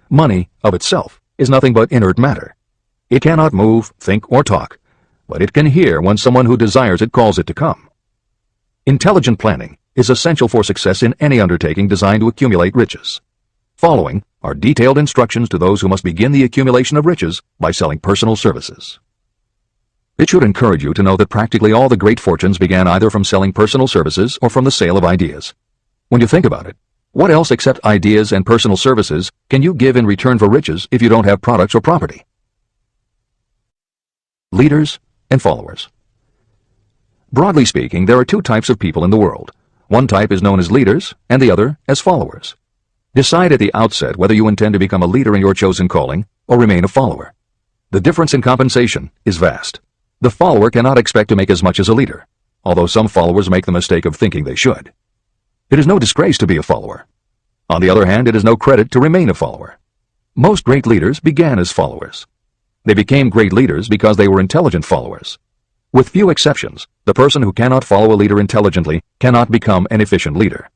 Money, of itself, is nothing but inert matter. It cannot move, think, or talk, but it can hear when someone who desires it calls it to come. Intelligent planning is essential for success in any undertaking designed to accumulate riches. Following are detailed instructions to those who must begin the accumulation of riches by selling personal services. It should encourage you to know that practically all the great fortunes began either from selling personal services or from the sale of ideas. When you think about it, what else except ideas and personal services can you give in return for riches if you don't have products or property? Leaders and followers. Broadly speaking, there are two types of people in the world. One type is known as leaders and the other as followers. Decide at the outset whether you intend to become a leader in your chosen calling or remain a follower. The difference in compensation is vast. The follower cannot expect to make as much as a leader, although some followers make the mistake of thinking they should. It is no disgrace to be a follower. On the other hand, it is no credit to remain a follower. Most great leaders began as followers. They became great leaders because they were intelligent followers. With few exceptions, the person who cannot follow a leader intelligently cannot become an efficient leader.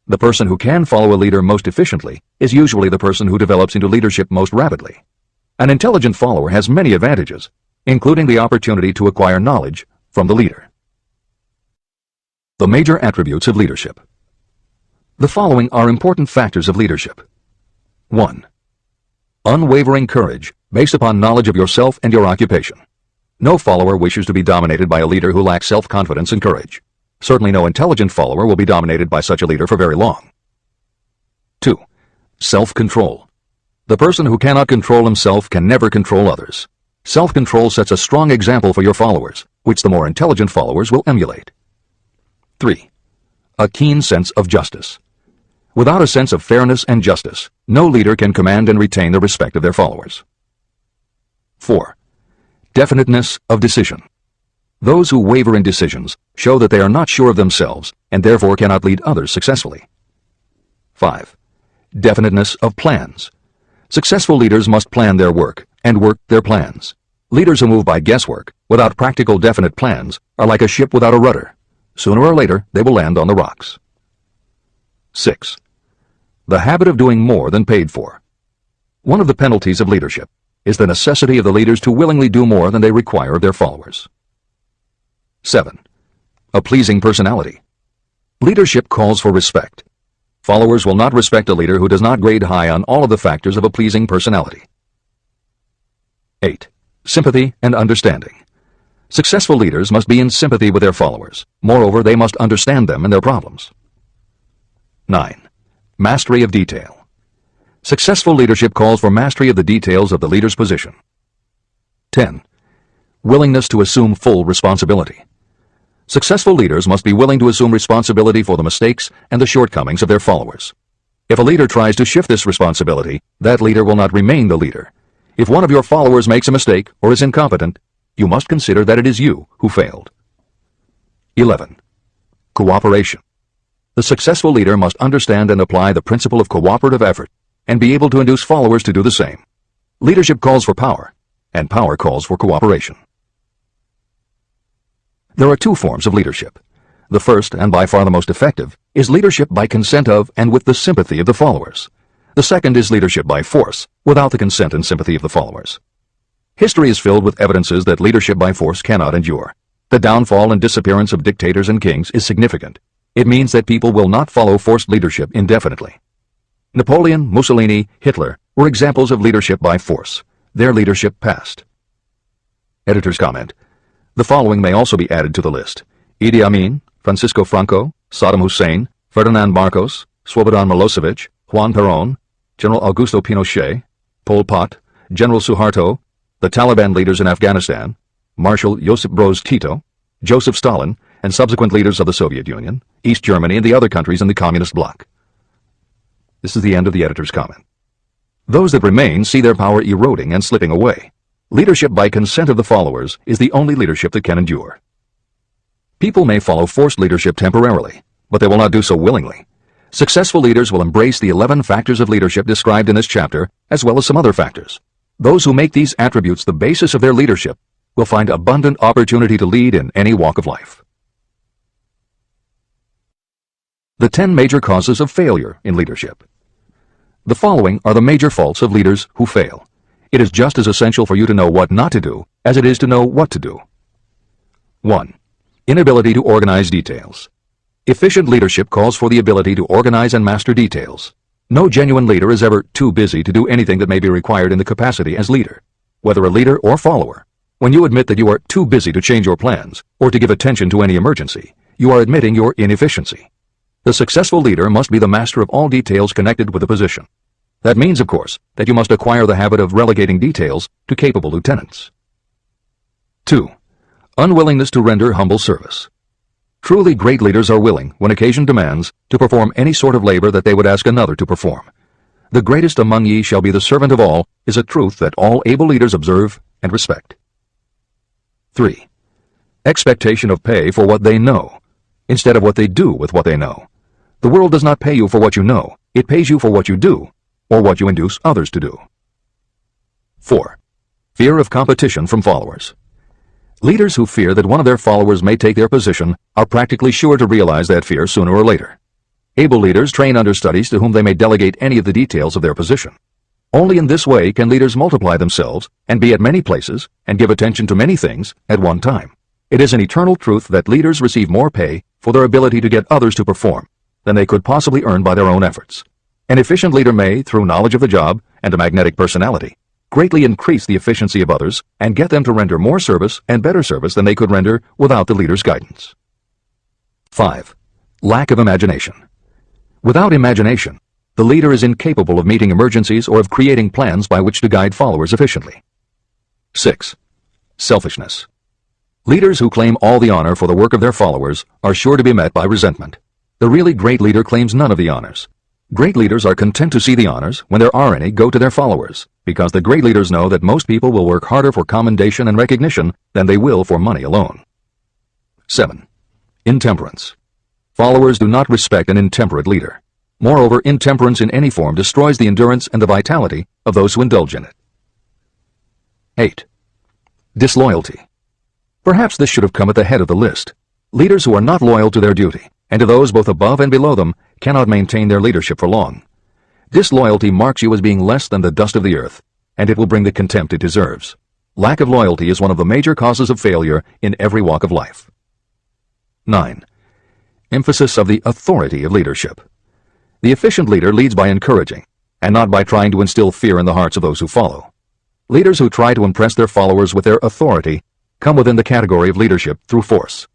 The person who can follow a leader most efficiently is usually the person who develops into leadership most rapidly. An intelligent follower has many advantages, including the opportunity to acquire knowledge from the leader. The major attributes of leadership. The following are important factors of leadership. 1. Unwavering courage based upon knowledge of yourself and your occupation. No follower wishes to be dominated by a leader who lacks self-confidence and courage. Certainly no intelligent follower will be dominated by such a leader for very long. 2. Self-control. The person who cannot control himself can never control others. Self-control sets a strong example for your followers, which the more intelligent followers will emulate. 3. A keen sense of justice. Without a sense of fairness and justice, no leader can command and retain the respect of their followers. 4. Definiteness of decision. Those who waver in decisions show that they are not sure of themselves and therefore cannot lead others successfully. 5. Definiteness of plans. Successful leaders must plan their work and work their plans. Leaders who move by guesswork, without practical definite plans, are like a ship without a rudder. Sooner or later, they will land on the rocks. 6. The habit of doing more than paid for. One of the penalties of leadership is the necessity of the leaders to willingly do more than they require of their followers. 7. A pleasing personality. Leadership calls for respect. Followers will not respect a leader who does not grade high on all of the factors of a pleasing personality. 8. Sympathy and understanding. Successful leaders must be in sympathy with their followers. Moreover, they must understand them and their problems. 9. Mastery of detail. Successful leadership calls for mastery of the details of the leader's position. 10. Willingness to assume full responsibility. Successful leaders must be willing to assume responsibility for the mistakes and the shortcomings of their followers. If a leader tries to shift this responsibility, that leader will not remain the leader. If one of your followers makes a mistake or is incompetent, you must consider that it is you who failed. 11. Cooperation. The successful leader must understand and apply the principle of cooperative effort and be able to induce followers to do the same. Leadership calls for power, and power calls for cooperation. There are two forms of leadership. The first, and by far the most effective, is leadership by consent of and with the sympathy of the followers. The second is leadership by force, without the consent and sympathy of the followers. History is filled with evidences that leadership by force cannot endure. The downfall and disappearance of dictators and kings is significant. It means that people will not follow forced leadership indefinitely. Napoleon, Mussolini, Hitler were examples of leadership by force. Their leadership passed. Editor's comment. The following may also be added to the list: Idi Amin, Francisco Franco, Saddam Hussein, Ferdinand Marcos, Slobodan Milosevic, Juan Perón, General Augusto Pinochet, Pol Pot, General Suharto, the Taliban leaders in Afghanistan, Marshal Josip Broz Tito, Joseph Stalin, and subsequent leaders of the Soviet Union, East Germany, and the other countries in the communist bloc. This is the end of the editor's comment. Those that remain see their power eroding and slipping away. Leadership by consent of the followers is the only leadership that can endure. People may follow forced leadership temporarily, but they will not do so willingly. Successful leaders will embrace the 11 factors of leadership described in this chapter, as well as some other factors. Those who make these attributes the basis of their leadership will find abundant opportunity to lead in any walk of life. The 10 major causes of failure in leadership. The following are the major faults of leaders who fail. It is just as essential for you to know what not to do as it is to know what to do. 1. Inability to organize details. Efficient leadership calls for the ability to organize and master details. No genuine leader is ever too busy to do anything that may be required in the capacity as leader. Whether a leader or follower, when you admit that you are too busy to change your plans or to give attention to any emergency, you are admitting your inefficiency. The successful leader must be the master of all details connected with the position. That means, of course, that you must acquire the habit of relegating details to capable lieutenants. 2. Unwillingness to render humble service. Truly great leaders are willing, when occasion demands, to perform any sort of labor that they would ask another to perform. The greatest among ye shall be the servant of all is a truth that all able leaders observe and respect. 3. Expectation of pay for what they know, instead of what they do with what they know. The world does not pay you for what you know, it pays you for what you do, or what you induce others to do. 4. Fear of competition from followers. Leaders who fear that one of their followers may take their position are practically sure to realize that fear sooner or later. Able leaders train understudies to whom they may delegate any of the details of their position. Only in this way can leaders multiply themselves and be at many places and give attention to many things at one time. It is an eternal truth that leaders receive more pay for their ability to get others to perform than they could possibly earn by their own efforts. An efficient leader may, through knowledge of the job and a magnetic personality, greatly increase the efficiency of others and get them to render more service and better service than they could render without the leader's guidance. 5. Lack of imagination. Without imagination, the leader is incapable of meeting emergencies or of creating plans by which to guide followers efficiently. 6. Selfishness. Leaders who claim all the honor for the work of their followers are sure to be met by resentment. The really great leader claims none of the honors. Great leaders are content to see the honors, when there are any, go to their followers, because the great leaders know that most people will work harder for commendation and recognition than they will for money alone. 7. Intemperance. Followers do not respect an intemperate leader. Moreover, intemperance in any form destroys the endurance and the vitality of those who indulge in it. 8. Disloyalty. Perhaps this should have come at the head of the list. Leaders who are not loyal to their duty, and to those both above and below them, cannot maintain their leadership for long. Disloyalty marks you as being less than the dust of the earth, and it will bring the contempt it deserves. Lack of loyalty is one of the major causes of failure in every walk of life. 9. Emphasis of the authority of leadership. The efficient leader leads by encouraging, and not by trying to instill fear in the hearts of those who follow. Leaders who try to impress their followers with their authority come within the category of leadership through force.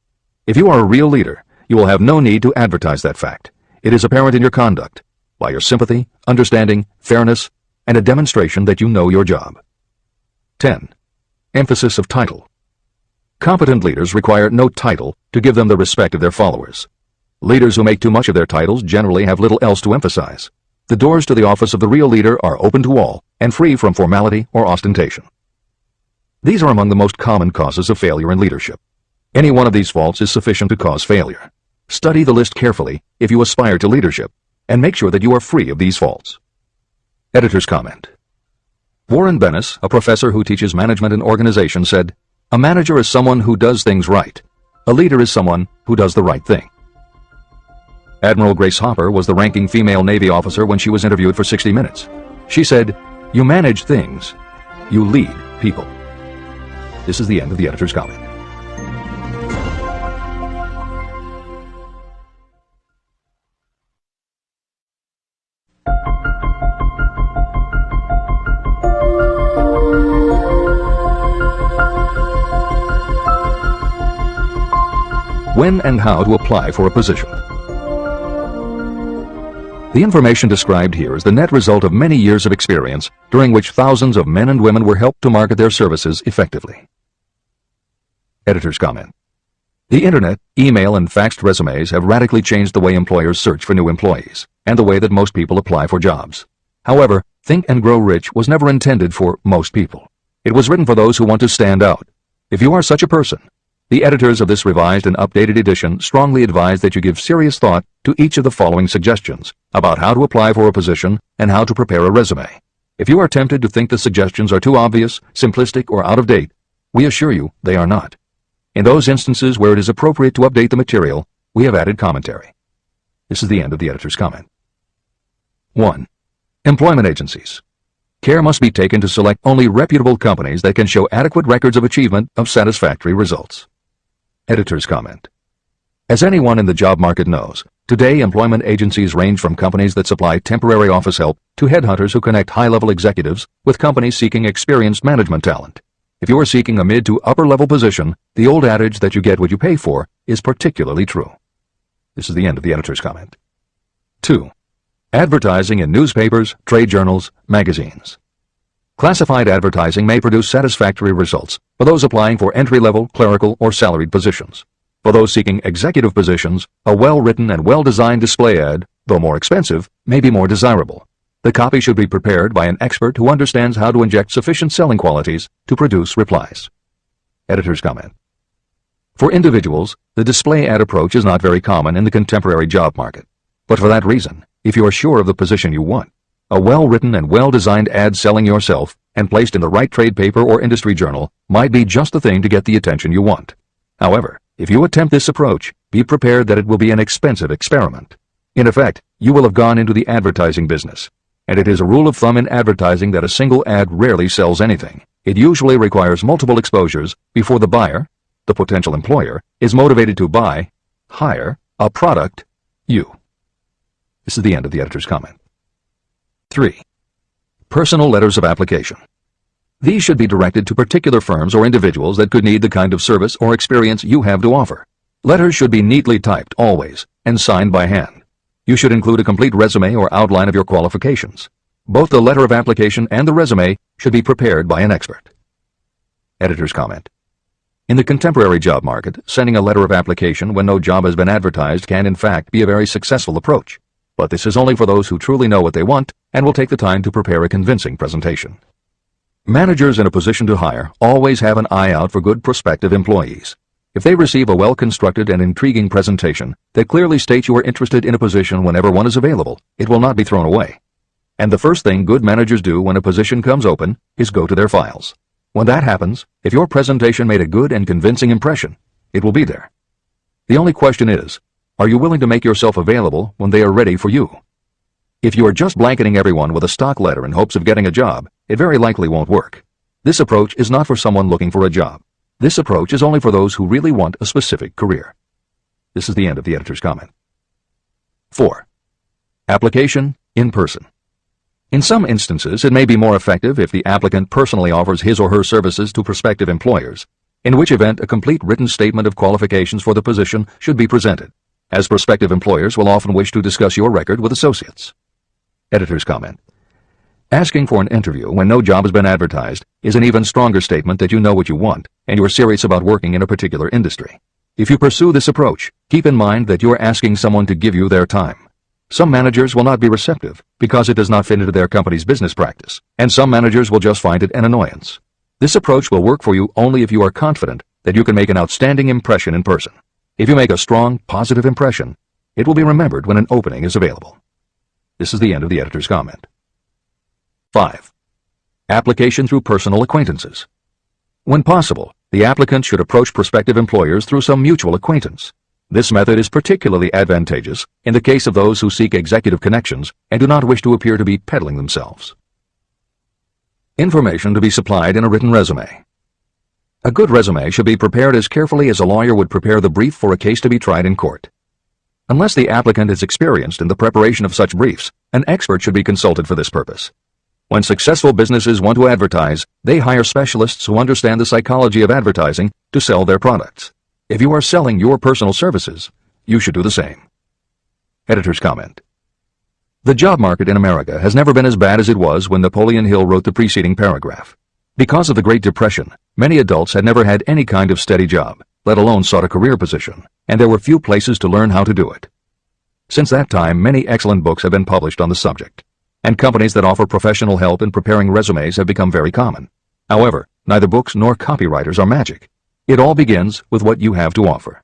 If you are a real leader, you will have no need to advertise that fact. It is apparent in your conduct, by your sympathy, understanding, fairness, and a demonstration that you know your job. 10. Emphasis of title. Competent leaders require no title to give them the respect of their followers. Leaders who make too much of their titles generally have little else to emphasize. The doors to the office of the real leader are open to all and free from formality or ostentation. These are among the most common causes of failure in leadership. Any one of these faults is sufficient to cause failure. Study the list carefully if you aspire to leadership, and make sure that you are free of these faults. Editor's comment. Warren Bennis, a professor who teaches management and organization, said, "A manager is someone who does things right. A leader is someone who does the right thing." Admiral Grace Hopper was the ranking female Navy officer when she was interviewed for 60 Minutes. She said, "You manage things. You lead people." This is the end of the editor's comment. When and how to apply for a position. The information described here is the net result of many years of experience, during which thousands of men and women were helped to market their services effectively. Editor's comment. The Internet, email, and faxed resumes have radically changed the way employers search for new employees, and the way that most people apply for jobs. However, Think and Grow Rich was never intended for most people. It was written for those who want to stand out. If you are such a person, The editors of this revised and updated edition strongly advise that you give serious thought to each of the following suggestions about how to apply for a position and how to prepare a resume. If you are tempted to think the suggestions are too obvious, simplistic, or out of date, we assure you they are not. In those instances where it is appropriate to update the material, we have added commentary. This is the end of the editor's comment. 1. Employment agencies. Care must be taken to select only reputable companies that can show adequate records of achievement of satisfactory results. Editor's comment. As anyone in the job market knows, today employment agencies range from companies that supply temporary office help to headhunters who connect high-level executives with companies seeking experienced management talent. If you are seeking a mid to upper-level position, the old adage that you get what you pay for is particularly true. This is the end of the editor's comment. 2. Advertising in newspapers, trade journals, magazines. Classified advertising may produce satisfactory results for those applying for entry-level, clerical, or salaried positions. For those seeking executive positions, a well-written and well-designed display ad, though more expensive, may be more desirable. The copy should be prepared by an expert who understands how to inject sufficient selling qualities to produce replies. Editor's comment. For individuals, the display ad approach is not very common in the contemporary job market. But for that reason, if you are sure of the position you want, a well-written and well-designed ad selling yourself and placed in the right trade paper or industry journal might be just the thing to get the attention you want. However, if you attempt this approach, be prepared that it will be an expensive experiment. In effect, you will have gone into the advertising business, and it is a rule of thumb in advertising that a single ad rarely sells anything. It usually requires multiple exposures before the buyer, the potential employer, is motivated to buy, hire, a product, you. This is the end of the editor's comment. 3. Personal letters of application. These should be directed to particular firms or individuals that could need the kind of service or experience you have to offer. Letters should be neatly typed, always, and signed by hand. You should include a complete resume or outline of your qualifications. Both the letter of application and the resume should be prepared by an expert. Editor's comment. In the contemporary job market, sending a letter of application when no job has been advertised can in fact be a very successful approach. But this is only for those who truly know what they want and will take the time to prepare a convincing presentation. Managers in a position to hire always have an eye out for good prospective employees. If they receive a well-constructed and intriguing presentation that clearly states you are interested in a position whenever one is available, it will not be thrown away. And the first thing good managers do when a position comes open is go to their files. When that happens, if your presentation made a good and convincing impression, it will be there. The only question is, are you willing to make yourself available when they are ready for you? If you are just blanketing everyone with a stock letter in hopes of getting a job, it very likely won't work. This approach is not for someone looking for a job. This approach is only for those who really want a specific career. This is the end of the editor's comment. 4. Application in person. In some instances, it may be more effective if the applicant personally offers his or her services to prospective employers, in which event a complete written statement of qualifications for the position should be presented, as prospective employers will often wish to discuss your record with associates. Editor's comment. Asking for an interview when no job has been advertised is an even stronger statement that you know what you want and you are serious about working in a particular industry. If you pursue this approach, keep in mind that you are asking someone to give you their time. Some managers will not be receptive because it does not fit into their company's business practice, and some managers will just find it an annoyance. This approach will work for you only if you are confident that you can make an outstanding impression in person. If you make a strong, positive impression, it will be remembered when an opening is available. This is the end of the editor's comment. 5. Application through personal acquaintances. When possible, the applicant should approach prospective employers through some mutual acquaintance. This method is particularly advantageous in the case of those who seek executive connections and do not wish to appear to be peddling themselves. Information to be supplied in a written resume. A good resume should be prepared as carefully as a lawyer would prepare the brief for a case to be tried in court. Unless the applicant is experienced in the preparation of such briefs, an expert should be consulted for this purpose. When successful businesses want to advertise, they hire specialists who understand the psychology of advertising to sell their products. If you are selling your personal services, you should do the same. Editor's comment. The job market in America has never been as bad as it was when Napoleon Hill wrote the preceding paragraph. Because of the Great Depression, many adults had never had any kind of steady job, let alone sought a career position, and there were few places to learn how to do it. Since that time, many excellent books have been published on the subject, and companies that offer professional help in preparing resumes have become very common. However, neither books nor copywriters are magic. It all begins with what you have to offer.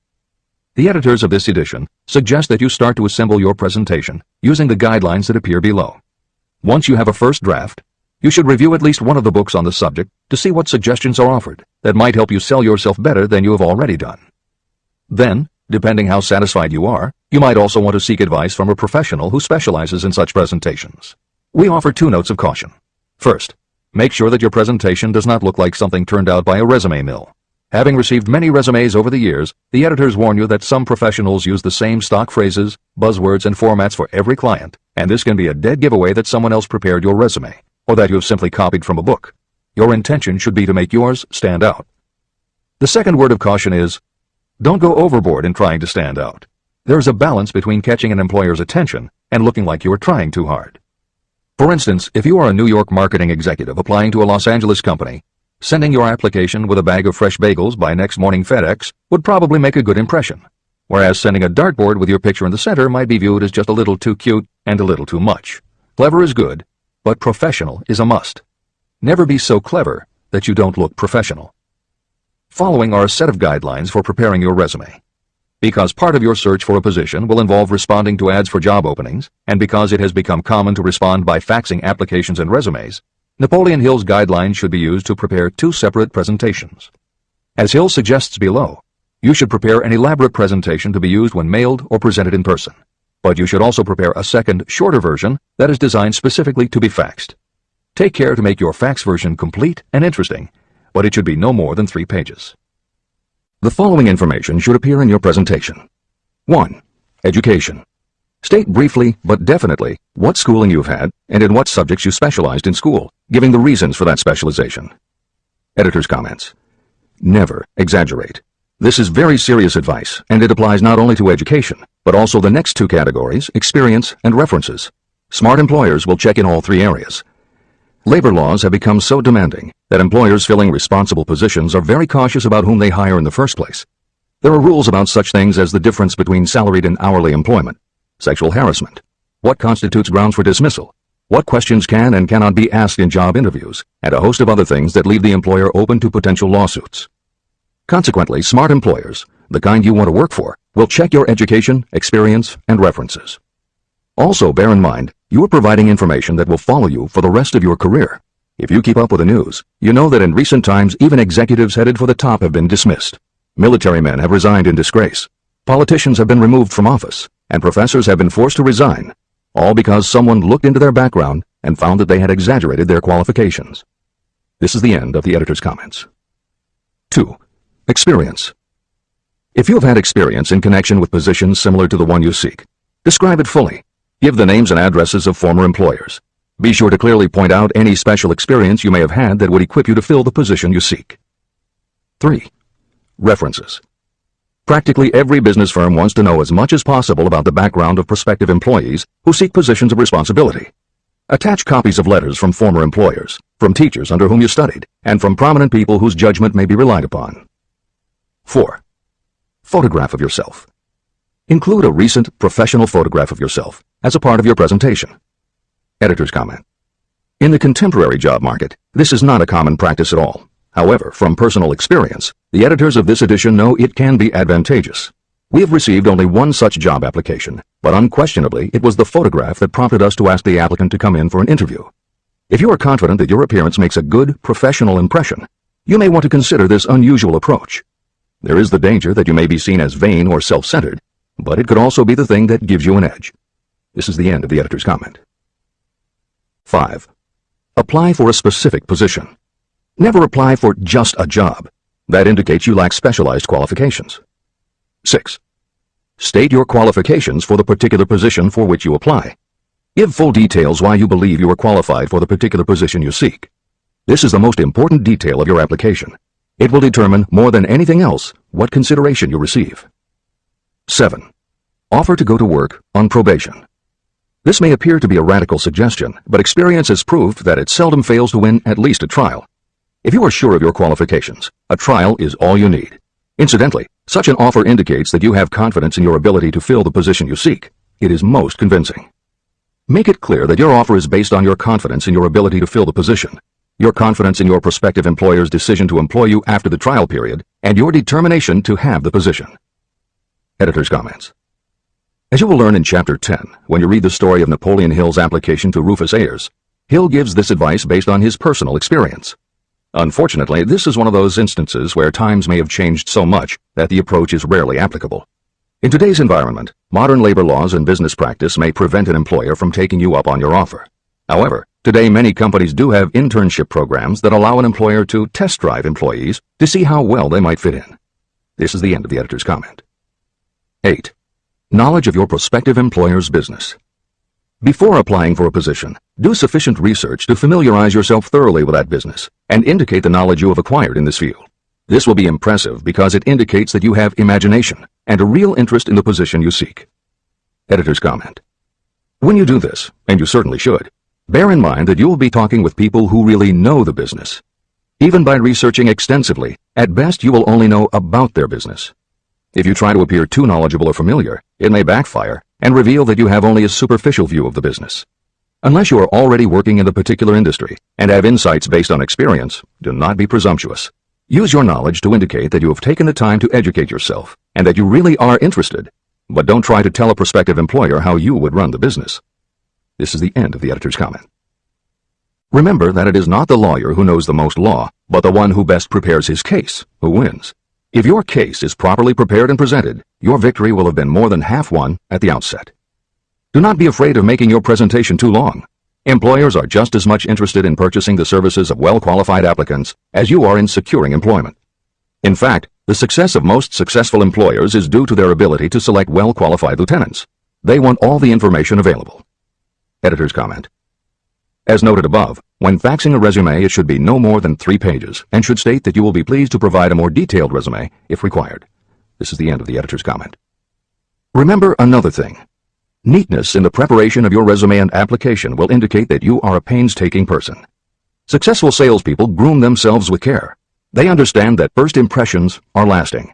The editors of this edition suggest that you start to assemble your presentation using the guidelines that appear below. Once you have a first draft, you should review at least one of the books on the subject to see what suggestions are offered that might help you sell yourself better than you have already done. Then, depending how satisfied you are, you might also want to seek advice from a professional who specializes in such presentations. We offer 2 notes of caution. First, make sure that your presentation does not look like something turned out by a resume mill. Having received many resumes over the years, the editors warn you that some professionals use the same stock phrases, buzzwords, and formats for every client, and this can be a dead giveaway that someone else prepared your resume, or that you have simply copied from a book. Your intention should be to make yours stand out. The second word of caution is, don't go overboard in trying to stand out. There is a balance between catching an employer's attention and looking like you are trying too hard. For instance, if you are a New York marketing executive applying to a Los Angeles company, sending your application with a bag of fresh bagels by next morning FedEx would probably make a good impression, whereas sending a dartboard with your picture in the center might be viewed as just a little too cute and a little too much. Clever is good, but professional is a must. Never be so clever that you don't look professional. Following are a set of guidelines for preparing your resume. Because part of your search for a position will involve responding to ads for job openings, and because it has become common to respond by faxing applications and resumes, Napoleon Hill's guidelines should be used to prepare 2 separate presentations. As Hill suggests below, you should prepare an elaborate presentation to be used when mailed or presented in person, but you should also prepare a second, shorter version that is designed specifically to be faxed. Take care to make your fax version complete and interesting, but it should be no more than 3 pages. The following information should appear in your presentation. 1. Education. State briefly but definitely what schooling you've had and in what subjects you specialized in school, giving the reasons for that specialization. Editor's comments. Never exaggerate. This is very serious advice, and it applies not only to education, but also the next 2 categories, experience and references. Smart employers will check in all 3 areas. Labor laws have become so demanding that employers filling responsible positions are very cautious about whom they hire in the first place. There are rules about such things as the difference between salaried and hourly employment, sexual harassment, what constitutes grounds for dismissal, what questions can and cannot be asked in job interviews, and a host of other things that leave the employer open to potential lawsuits. Consequently, smart employers, the kind you want to work for, will check your education, experience, and references. Also, bear in mind, you are providing information that will follow you for the rest of your career. If you keep up with the news, you know that in recent times even executives headed for the top have been dismissed. Military men have resigned in disgrace. Politicians have been removed from office, and professors have been forced to resign, all because someone looked into their background and found that they had exaggerated their qualifications. This is the end of the editor's comments. 2. Experience. If you have had experience in connection with positions similar to the one you seek, describe it fully. Give the names and addresses of former employers. Be sure to clearly point out any special experience you may have had that would equip you to fill the position you seek. 3. References. Practically every business firm wants to know as much as possible about the background of prospective employees who seek positions of responsibility. Attach copies of letters from former employers, from teachers under whom you studied, and from prominent people whose judgment may be relied upon. 4. Photograph of yourself. Include a recent professional photograph of yourself as a part of your presentation. Editor's comment. In the contemporary job market, this is not a common practice at all. However, from personal experience, the editors of this edition know it can be advantageous. We have received only one such job application, but unquestionably it was the photograph that prompted us to ask the applicant to come in for an interview. If you are confident that your appearance makes a good, professional impression, you may want to consider this unusual approach. There is the danger that you may be seen as vain or self-centered, but it could also be the thing that gives you an edge. This is the end of the editor's comment. 5. Apply for a specific position. Never apply for just a job. That indicates you lack specialized qualifications. 6. State your qualifications for the particular position for which you apply. Give full details why you believe you are qualified for the particular position you seek. This is the most important detail of your application. It will determine, more than anything else, what consideration you receive. 7. Offer to go to work on probation. This may appear to be a radical suggestion, but experience has proved that it seldom fails to win at least a trial. If you are sure of your qualifications, a trial is all you need. Incidentally, such an offer indicates that you have confidence in your ability to fill the position you seek. It is most convincing. Make it clear that your offer is based on your confidence in your ability to fill the position. your confidence in your prospective employer's decision to employ you after the trial period, and your determination to have the position. Editor's comments. As you will learn in Chapter 10, when you read the story of Napoleon Hill's application to Rufus Ayers, Hill gives this advice based on his personal experience. Unfortunately, this is one of those instances where times may have changed so much that the approach is rarely applicable. In today's environment, modern labor laws and business practice may prevent an employer from taking you up on your offer. However, today many companies do have internship programs that allow an employer to test drive employees to see how well they might fit in. This is the end of the editor's comment. 8. Knowledge of your prospective employer's business. Before applying for a position, do sufficient research to familiarize yourself thoroughly with that business and indicate the knowledge you have acquired in this field. This will be impressive because it indicates that you have imagination and a real interest in the position you seek. Editor's comment. When you do this, and you certainly should, bear in mind that you will be talking with people who really know the business. Even by researching extensively, at best you will only know about their business. If you try to appear too knowledgeable or familiar, it may backfire and reveal that you have only a superficial view of the business. Unless you are already working in the particular industry and have insights based on experience, do not be presumptuous. Use your knowledge to indicate that you have taken the time to educate yourself and that you really are interested, but don't try to tell a prospective employer how you would run the business. This is the end of the editor's comment. Remember that it is not the lawyer who knows the most law, but the one who best prepares his case who wins. If your case is properly prepared and presented, your victory will have been more than half won at the outset. Do not be afraid of making your presentation too long. Employers are just as much interested in purchasing the services of well-qualified applicants as you are in securing employment. In fact, the success of most successful employers is due to their ability to select well-qualified lieutenants. They want all the information available. Editor's comment. As noted above, when faxing a resume, it should be no more than 3 pages and should state that you will be pleased to provide a more detailed resume if required. This is the end of the editor's comment. Remember another thing. Neatness in the preparation of your resume and application will indicate that you are a painstaking person. Successful salespeople groom themselves with care. They understand that first impressions are lasting.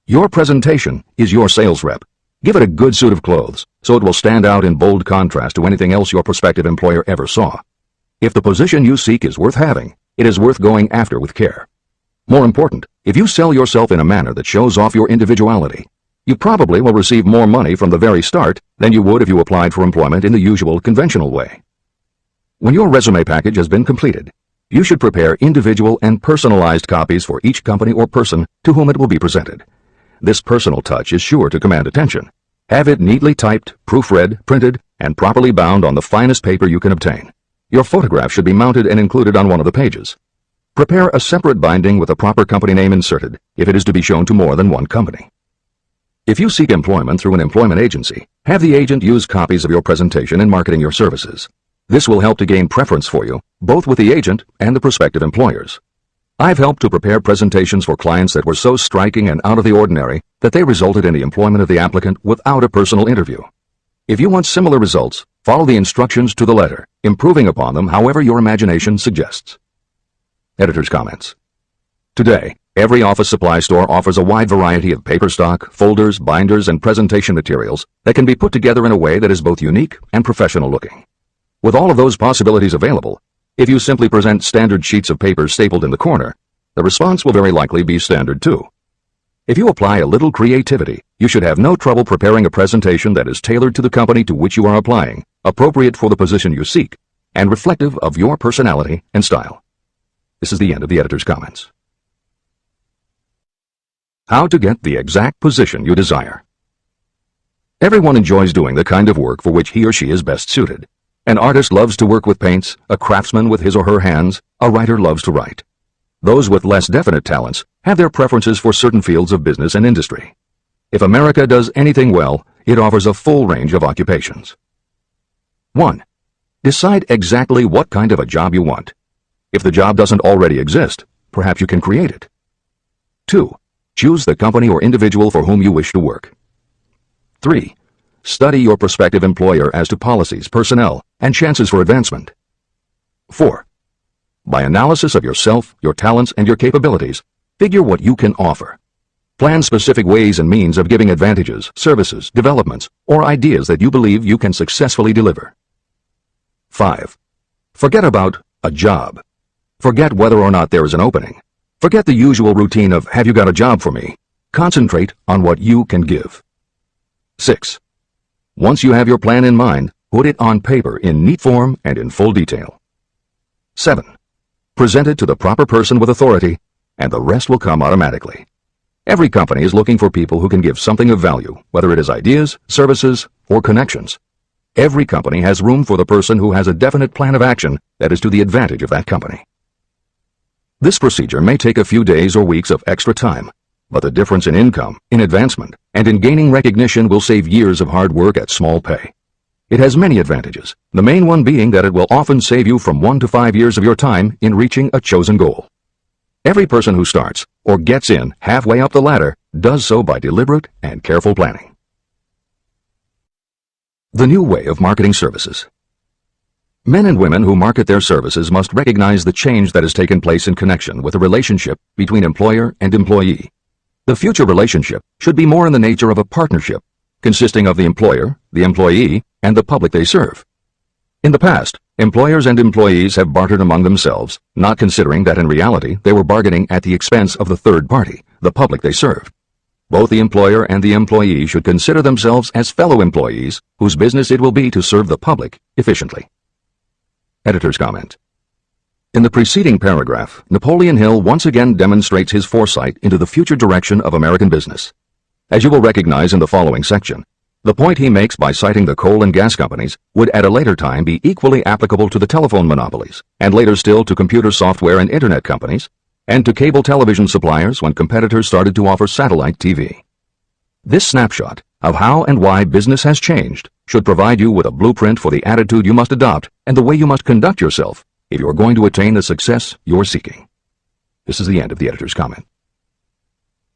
Your presentation is your sales rep. Give it a good suit of clothes so it will stand out in bold contrast to anything else your prospective employer ever saw. If the position you seek is worth having, it is worth going after with care. More important, if you sell yourself in a manner that shows off your individuality, you probably will receive more money from the very start than you would if you applied for employment in the usual conventional way. When your resume package has been completed, you should prepare individual and personalized copies for each company or person to whom it will be presented. This personal touch is sure to command attention. Have it neatly typed, proofread, printed, and properly bound on the finest paper you can obtain. Your photograph should be mounted and included on one of the pages. Prepare a separate binding with a proper company name inserted if it is to be shown to more than one company. If you seek employment through an employment agency, have the agent use copies of your presentation in marketing your services. This will help to gain preference for you, both with the agent and the prospective employers. I've helped to prepare presentations for clients that were so striking and out of the ordinary that they resulted in the employment of the applicant without a personal interview. If you want similar results, follow the instructions to the letter, improving upon them however your imagination suggests. Editor's comments. Today, every office supply store offers a wide variety of paper stock, folders, binders, and presentation materials that can be put together in a way that is both unique and professional looking. With all of those possibilities available, if you simply present standard sheets of paper stapled in the corner, the response will very likely be standard too. If you apply a little creativity, you should have no trouble preparing a presentation that is tailored to the company to which you are applying, appropriate for the position you seek, and reflective of your personality and style. This is the end of the editor's comments. How to get the exact position you desire. Everyone enjoys doing the kind of work for which he or she is best suited. An artist loves to work with paints, a craftsman with his or her hands, a writer loves to write. Those with less definite talents have their preferences for certain fields of business and industry. If America does anything well, it offers a full range of occupations. 1. Decide exactly what kind of a job you want. If the job doesn't already exist, perhaps you can create it. 2. Choose the company or individual for whom you wish to work. 3. Study your prospective employer as to policies, personnel, and chances for advancement. 4. By analysis of yourself, your talents, and your capabilities, figure what you can offer. Plan specific ways and means of giving advantages, services, developments, or ideas that you believe you can successfully deliver. 5. Forget about a job. Forget whether or not there is an opening. Forget the usual routine of, have you got a job for me? Concentrate on what you can give. 6. Once you have your plan in mind, put it on paper in neat form and in full detail. 7. Present it to the proper person with authority, and the rest will come automatically. Every company is looking for people who can give something of value, whether it is ideas, services, or connections. Every company has room for the person who has a definite plan of action that is to the advantage of that company. This procedure may take a few days or weeks of extra time, but the difference in income, in advancement, and in gaining recognition will save years of hard work at small pay. It has many advantages, the main one being that it will often save you from 1 to 5 years of your time in reaching a chosen goal. Every person who starts, or gets in halfway up the ladder, does so by deliberate and careful planning. The new way of marketing services. Men and women who market their services must recognize the change that has taken place in connection with the relationship between employer and employee. The future relationship should be more in the nature of a partnership, consisting of the employer, the employee, and the public they serve. In the past, employers and employees have bartered among themselves, not considering that in reality they were bargaining at the expense of the third party, the public they served. Both the employer and the employee should consider themselves as fellow employees whose business it will be to serve the public efficiently. Editor's comment. In the preceding paragraph, Napoleon Hill once again demonstrates his foresight into the future direction of American business. As you will recognize in the following section, the point he makes by citing the coal and gas companies would at a later time be equally applicable to the telephone monopolies, and later still to computer software and internet companies, and to cable television suppliers when competitors started to offer satellite TV. This snapshot of how and why business has changed should provide you with a blueprint for the attitude you must adopt and the way you must conduct yourself if you are going to attain the success you're seeking. This is the end of the editor's comment.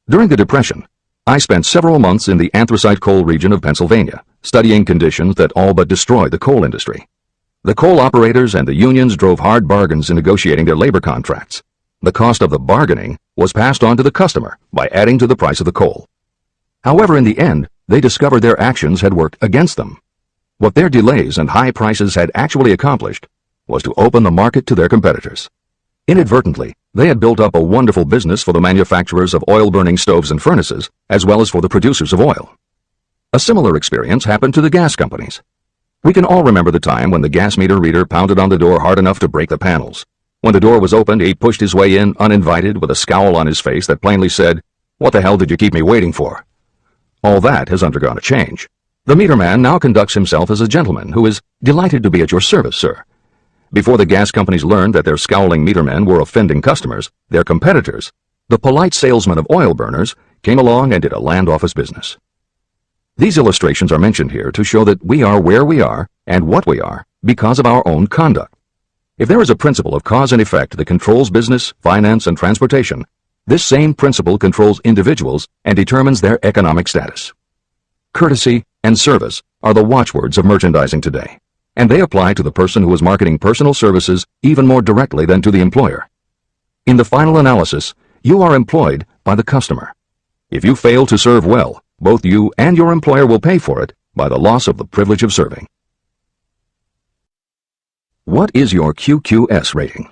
During the Depression, I spent several months in the anthracite coal region of Pennsylvania, studying conditions that all but destroyed the coal industry. The coal operators and the unions drove hard bargains in negotiating their labor contracts. The cost of the bargaining was passed on to the customer by adding to the price of the coal. However, in the end, they discovered their actions had worked against them. What their delays and high prices had actually accomplished was to open the market to their competitors. Inadvertently, they had built up a wonderful business for the manufacturers of oil-burning stoves and furnaces, as well as for the producers of oil. A similar experience happened to the gas companies. We can all remember the time when the gas meter reader pounded on the door hard enough to break the panels. When the door was opened, he pushed his way in uninvited with a scowl on his face that plainly said, "What the hell did you keep me waiting for?" All that has undergone a change. The meter man now conducts himself as a gentleman who is delighted to be at your service, sir. Before the gas companies learned that their scowling meter men were offending customers, their competitors, the polite salesmen of oil burners, came along and did a land office business. These illustrations are mentioned here to show that we are where we are and what we are because of our own conduct. If there is a principle of cause and effect that controls business, finance, and transportation, this same principle controls individuals and determines their economic status. Courtesy and service are the watchwords of merchandising today, and they apply to the person who is marketing personal services even more directly than to the employer. In the final analysis, you are employed by the customer. If you fail to serve well, both you and your employer will pay for it by the loss of the privilege of serving. What is your QQS rating?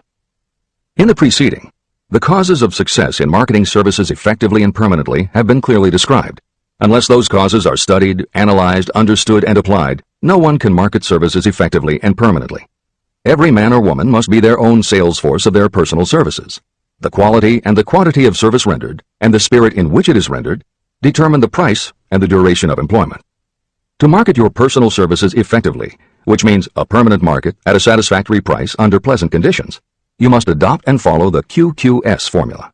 In the preceding, the causes of success in marketing services effectively and permanently have been clearly described. Unless those causes are studied, analyzed, understood, and applied, no one can market services effectively and permanently. Every man or woman must be their own sales force of their personal services. The quality and the quantity of service rendered, and the spirit in which it is rendered, determine the price and the duration of employment. To market your personal services effectively, which means a permanent market at a satisfactory price under pleasant conditions, you must adopt and follow the QQS formula.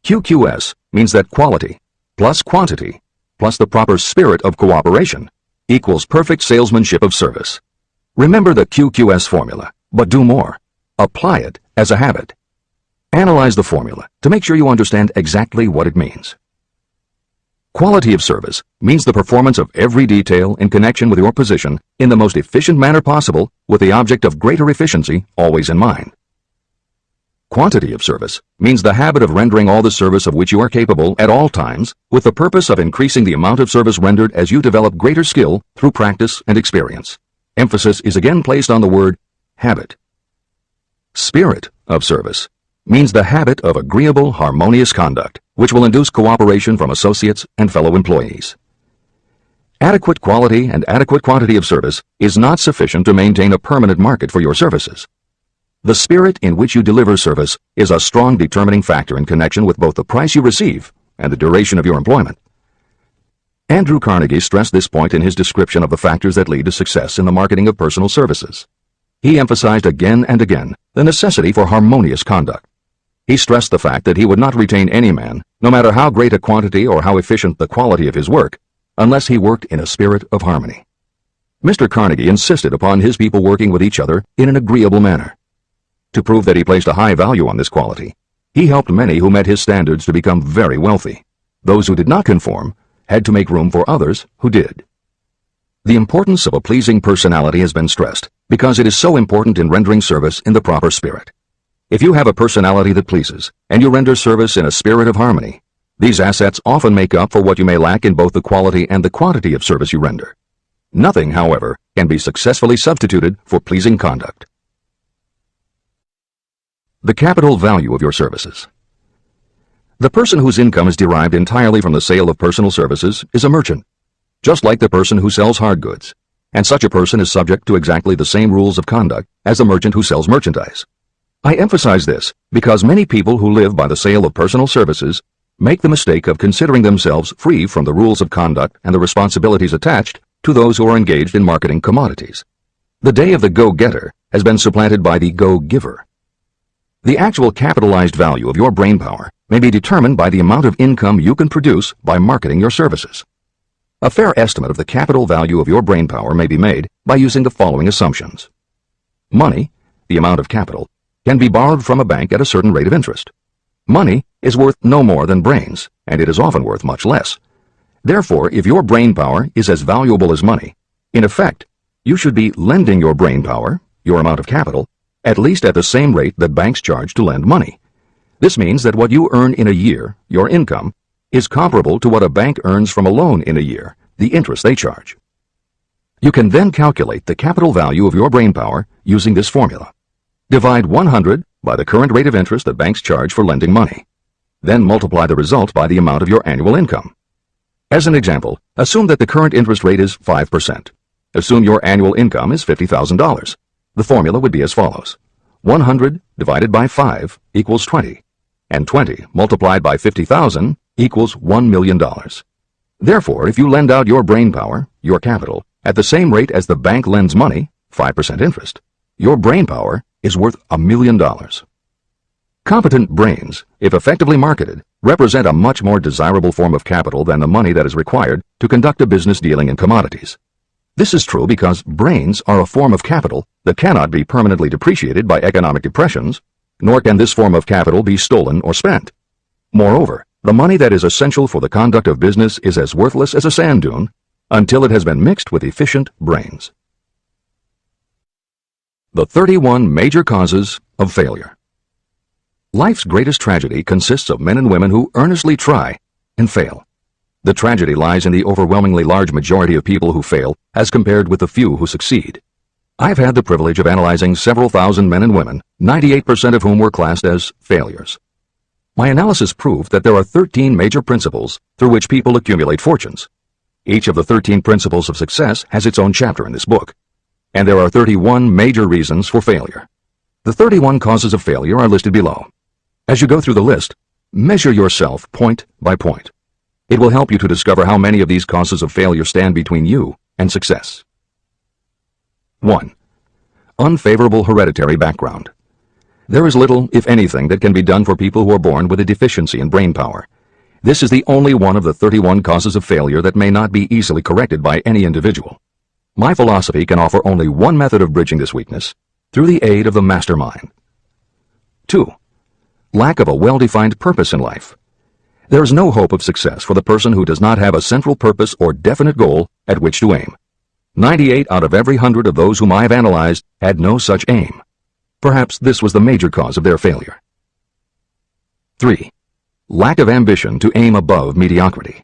QQS means that quality plus quantity plus the proper spirit of cooperation equals perfect salesmanship of service. Remember the QQS formula, but do more. Apply it as a habit. Analyze the formula to make sure you understand exactly what it means. Quality of service means the performance of every detail in connection with your position in the most efficient manner possible with the object of greater efficiency always in mind. Quantity of service means the habit of rendering all the service of which you are capable at all times with the purpose of increasing the amount of service rendered as you develop greater skill through practice and experience. Emphasis is again placed on the word habit. Spirit of service means the habit of agreeable, harmonious conduct, which will induce cooperation from associates and fellow employees. Adequate quality and adequate quantity of service is not sufficient to maintain a permanent market for your services. The spirit in which you deliver service is a strong determining factor in connection with both the price you receive and the duration of your employment. Andrew Carnegie stressed this point in his description of the factors that lead to success in the marketing of personal services. He emphasized again and again the necessity for harmonious conduct. He stressed the fact that he would not retain any man, no matter how great a quantity or how efficient the quality of his work, unless he worked in a spirit of harmony. Mr. Carnegie insisted upon his people working with each other in an agreeable manner. To prove that he placed a high value on this quality, he helped many who met his standards to become very wealthy. Those who did not conform had to make room for others who did. The importance of a pleasing personality has been stressed because it is so important in rendering service in the proper spirit. If you have a personality that pleases, and you render service in a spirit of harmony, these assets often make up for what you may lack in both the quality and the quantity of service you render. Nothing, however, can be successfully substituted for pleasing conduct. The capital value of your services. The person whose income is derived entirely from the sale of personal services is a merchant, just like the person who sells hard goods, and such a person is subject to exactly the same rules of conduct as the merchant who sells merchandise. I emphasize this because many people who live by the sale of personal services make the mistake of considering themselves free from the rules of conduct and the responsibilities attached to those who are engaged in marketing commodities. The day of the go-getter has been supplanted by the go-giver. The actual capitalized value of your brainpower may be determined by the amount of income you can produce by marketing your services. A fair estimate of the capital value of your brainpower may be made by using the following assumptions. Money, the amount of capital, can be borrowed from a bank at a certain rate of interest. Money is worth no more than brains, and it is often worth much less. Therefore, if your brainpower is as valuable as money, in effect, you should be lending your brainpower, your amount of capital, at least at the same rate that banks charge to lend money. This means that what you earn in a year, your income, is comparable to what a bank earns from a loan in a year, the interest they charge. You can then calculate the capital value of your brainpower using this formula. Divide 100 by the current rate of interest that banks charge for lending money. Then multiply the result by the amount of your annual income. As an example, assume that the current interest rate is 5%. Assume your annual income is $50,000. The formula would be as follows. 100 divided by 5 equals 20, and 20 multiplied by 50,000 equals $1 million. Therefore, if you lend out your brainpower, your capital, at the same rate as the bank lends money, 5% interest, your brainpower is worth $1 million. Competent brains, if effectively marketed, represent a much more desirable form of capital than the money that is required to conduct a business dealing in commodities. This is true because brains are a form of capital that cannot be permanently depreciated by economic depressions, nor can this form of capital be stolen or spent. Moreover, the money that is essential for the conduct of business is as worthless as a sand dune until it has been mixed with efficient brains. The 31 major causes of failure. Life's greatest tragedy consists of men and women who earnestly try and fail. The tragedy lies in the overwhelmingly large majority of people who fail as compared with the few who succeed. I've had the privilege of analyzing several thousand men and women, 98% of whom were classed as failures. My analysis proved that there are 13 major principles through which people accumulate fortunes. Each of the 13 principles of success has its own chapter in this book, and there are 31 major reasons for failure. The 31 causes of failure are listed below. As you go through the list, measure yourself point by point. It will help you to discover how many of these causes of failure stand between you and success. 1. Unfavorable hereditary background. There is little, if anything, that can be done for people who are born with a deficiency in brain power. This is the only one of the 31 causes of failure that may not be easily corrected by any individual. My philosophy can offer only one method of bridging this weakness, through the aid of the mastermind. 2. Lack of a well-defined purpose in life. There is no hope of success for the person who does not have a central purpose or definite goal at which to aim. 98 out of every 100 of those whom I have analyzed had no such aim. Perhaps this was the major cause of their failure. 3. Lack of ambition to aim above mediocrity.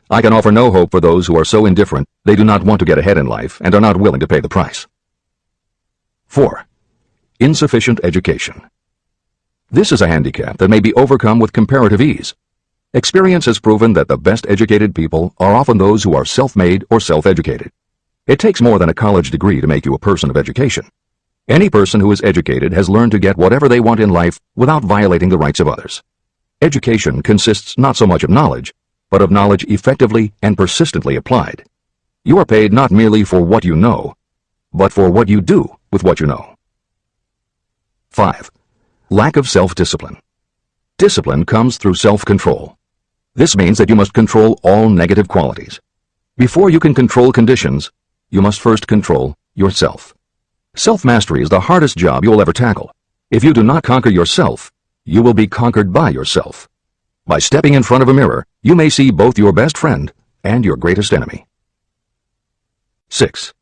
I can offer no hope for those who are so indifferent they do not want to get ahead in life and are not willing to pay the price. 4. Insufficient education. This is a handicap that may be overcome with comparative ease. Experience has proven that the best educated people are often those who are self-made or self-educated. It takes more than a college degree to make you a person of education. Any person who is educated has learned to get whatever they want in life without violating the rights of others. Education consists not so much of knowledge, but of knowledge effectively and persistently applied. You are paid not merely for what you know, but for what you do with what you know. 5. Lack of self-discipline. Discipline comes through self-control. This means that you must control all negative qualities. Before you can control conditions, you must first control yourself. Self-mastery is the hardest job you will ever tackle. If you do not conquer yourself, you will be conquered by yourself. By stepping in front of a mirror, you may see both your best friend and your greatest enemy. 6.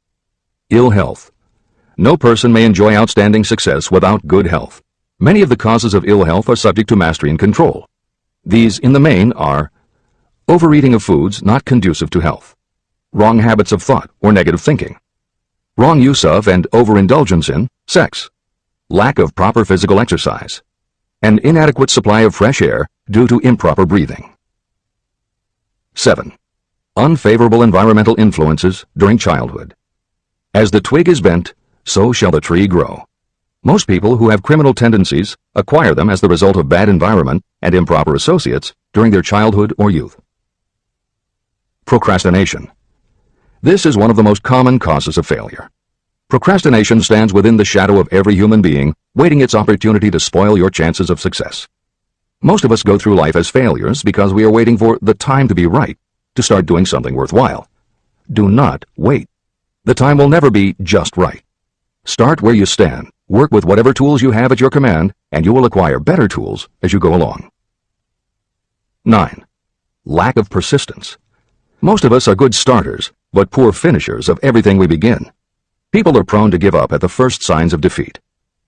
Ill health. No person may enjoy outstanding success without good health. Many of the causes of ill health are subject to mastery and control. These, in the main, are overeating of foods not conducive to health, wrong habits of thought or negative thinking, wrong use of and overindulgence in sex, lack of proper physical exercise, an inadequate supply of fresh air due to improper breathing. 7. Unfavorable environmental influences during childhood. As the twig is bent, so shall the tree grow. Most people who have criminal tendencies acquire them as the result of bad environment and improper associates during their childhood or youth. Procrastination. This is one of the most common causes of failure. Procrastination stands within the shadow of every human being, waiting its opportunity to spoil your chances of success. Most of us go through life as failures because we are waiting for the time to be right to start doing something worthwhile. Do not wait. The time will never be just right. Start where you stand, work with whatever tools you have at your command, and you will acquire better tools as you go along. 9. Lack of persistence. Most of us are good starters, but poor finishers of everything we begin. People are prone to give up at the first signs of defeat.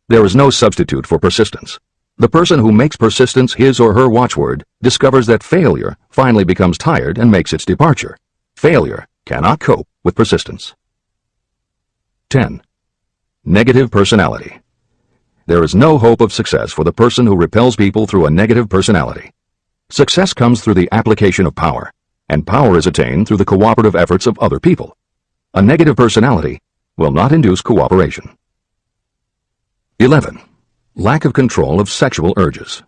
There is no substitute for persistence. The person who makes persistence his or her watchword discovers that failure finally becomes tired and makes its departure. Failure cannot cope with persistence. 10. Negative personality. There is no hope of success for the person who repels people through a negative personality. Success comes through the application of power, and power is attained through the cooperative efforts of other people. A negative personality will not induce cooperation. 11. Lack of control of sexual urges.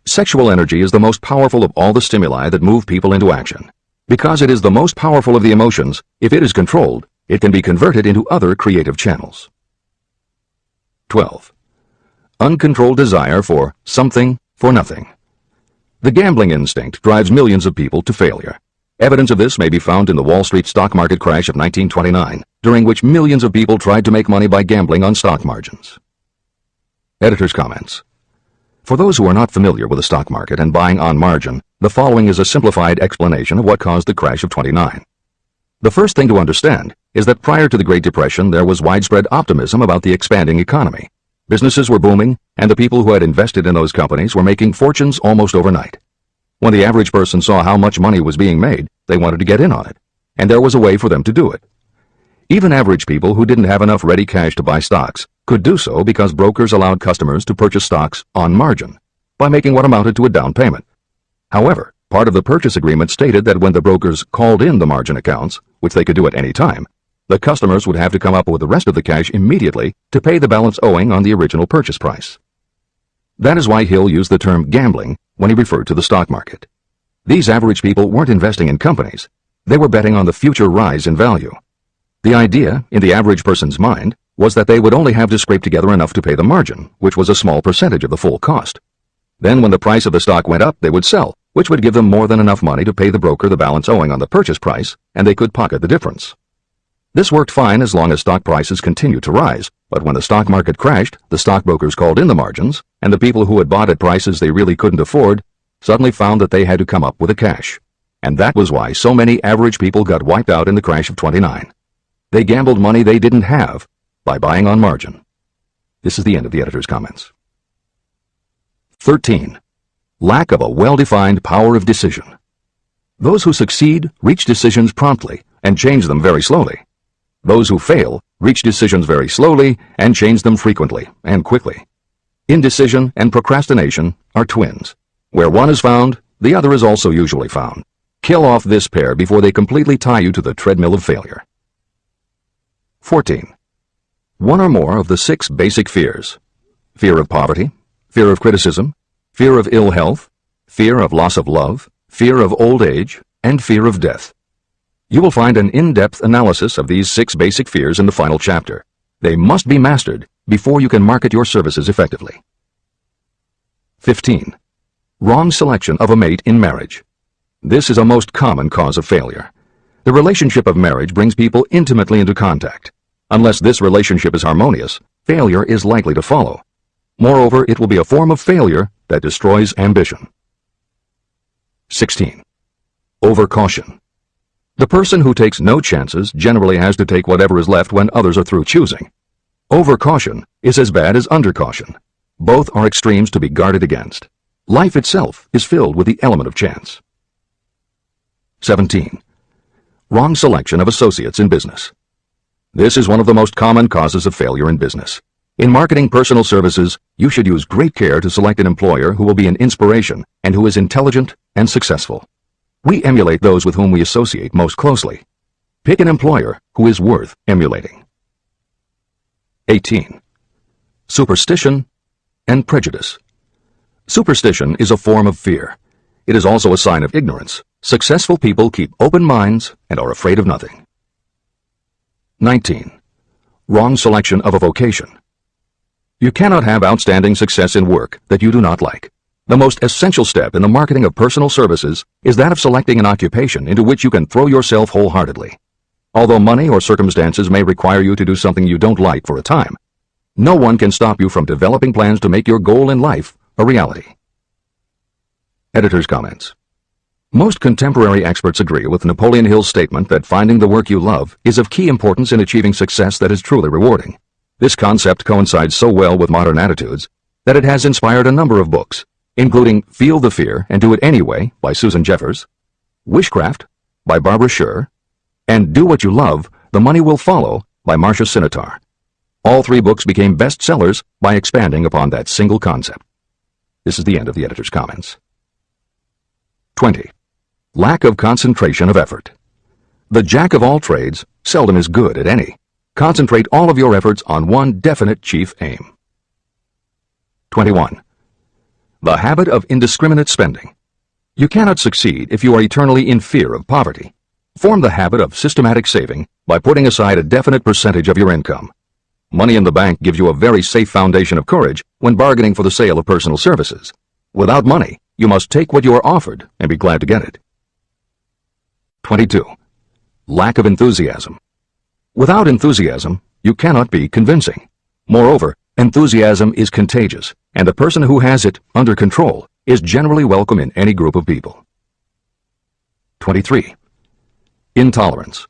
Sexual energy is the most powerful of all the stimuli that move people into action. Because it is the most powerful of the emotions, if it is controlled, it can be converted into other creative channels. 12. Uncontrolled desire for something for nothing. The gambling instinct drives millions of people to failure. Evidence of this may be found in the Wall Street stock market crash of 1929, during which millions of people tried to make money by gambling on stock margins. Editor's comments. For those who are not familiar with the stock market and buying on margin, the following is a simplified explanation of what caused the crash of '29. The first thing to understand is that prior to the Great Depression there was widespread optimism about the expanding economy. Businesses were booming, and the people who had invested in those companies were making fortunes almost overnight. When the average person saw how much money was being made, they wanted to get in on it, and there was a way for them to do it. Even average people who didn't have enough ready cash to buy stocks could do so because brokers allowed customers to purchase stocks on margin by making what amounted to a down payment. However, part of the purchase agreement stated that when the brokers called in the margin accounts, which they could do at any time, the customers would have to come up with the rest of the cash immediately to pay the balance owing on the original purchase price. That is why Hill used the term gambling when he referred to the stock market. These average people weren't investing in companies. They were betting on the future rise in value. The idea, in the average person's mind, was that they would only have to scrape together enough to pay the margin, which was a small percentage of the full cost. Then when the price of the stock went up, they would sell, which would give them more than enough money to pay the broker the balance owing on the purchase price, and they could pocket the difference. This worked fine as long as stock prices continued to rise, but when the stock market crashed, the stockbrokers called in the margins, and the people who had bought at prices they really couldn't afford suddenly found that they had to come up with the cash. And that was why so many average people got wiped out in the crash of '29. They gambled money they didn't have by buying on margin. This is the end of the editor's comments. 13. Lack of a well-defined power of decision. Those who succeed reach decisions promptly and change them very slowly. Those who fail reach decisions very slowly and change them frequently and quickly. Indecision and procrastination are twins. Where one is found, the other is also usually found. Kill off this pair before they completely tie you to the treadmill of failure. 14. One or more of the 6 basic fears: fear of poverty, fear of criticism, fear of ill health, fear of loss of love, fear of old age, and fear of death. You will find an in-depth analysis of these 6 basic fears in the final chapter. They must be mastered before you can market your services effectively. 15. Wrong selection of a mate in marriage. This is a most common cause of failure. The relationship of marriage brings people intimately into contact. Unless this relationship is harmonious, failure is likely to follow. Moreover, it will be a form of failure that destroys ambition. 16. Overcaution. The person who takes no chances generally has to take whatever is left when others are through choosing. Overcaution is as bad as undercaution. Both are extremes to be guarded against. Life itself is filled with the element of chance. 17. Wrong selection of associates in business. This is one of the most common causes of failure in business. In marketing personal services, you should use great care to select an employer who will be an inspiration and who is intelligent and successful. We emulate those with whom we associate most closely. Pick an employer who is worth emulating. 18. Superstition and prejudice. Superstition is a form of fear. It is also a sign of ignorance. Successful people keep open minds and are afraid of nothing. 19. Wrong selection of a vocation. You cannot have outstanding success in work that you do not like. The most essential step in the marketing of personal services is that of selecting an occupation into which you can throw yourself wholeheartedly. Although money or circumstances may require you to do something you don't like for a time, no one can stop you from developing plans to make your goal in life a reality. Editor's comments. Most contemporary experts agree with Napoleon Hill's statement that finding the work you love is of key importance in achieving success that is truly rewarding. This concept coincides so well with modern attitudes that it has inspired a number of books, including Feel the Fear and Do It Anyway by Susan Jeffers, Wishcraft by Barbara Sher, and Do What You Love, The Money Will Follow by Marcia Sinitar. All 3 books became bestsellers by expanding upon that single concept. This is the end of the editor's comments. 20. Lack of concentration of effort. The jack of all trades seldom is good at any. Concentrate all of your efforts on one definite chief aim. 21. The habit of indiscriminate spending. You cannot succeed if you are eternally in fear of poverty. Form the habit of systematic saving by putting aside a definite percentage of your income. Money in the bank gives you a very safe foundation of courage when bargaining for the sale of personal services. Without money, you must take what you are offered and be glad to get it. 22. Lack of enthusiasm. Without enthusiasm, you cannot be convincing. Moreover, enthusiasm is contagious, and the person who has it under control is generally welcome in any group of people. 23. Intolerance.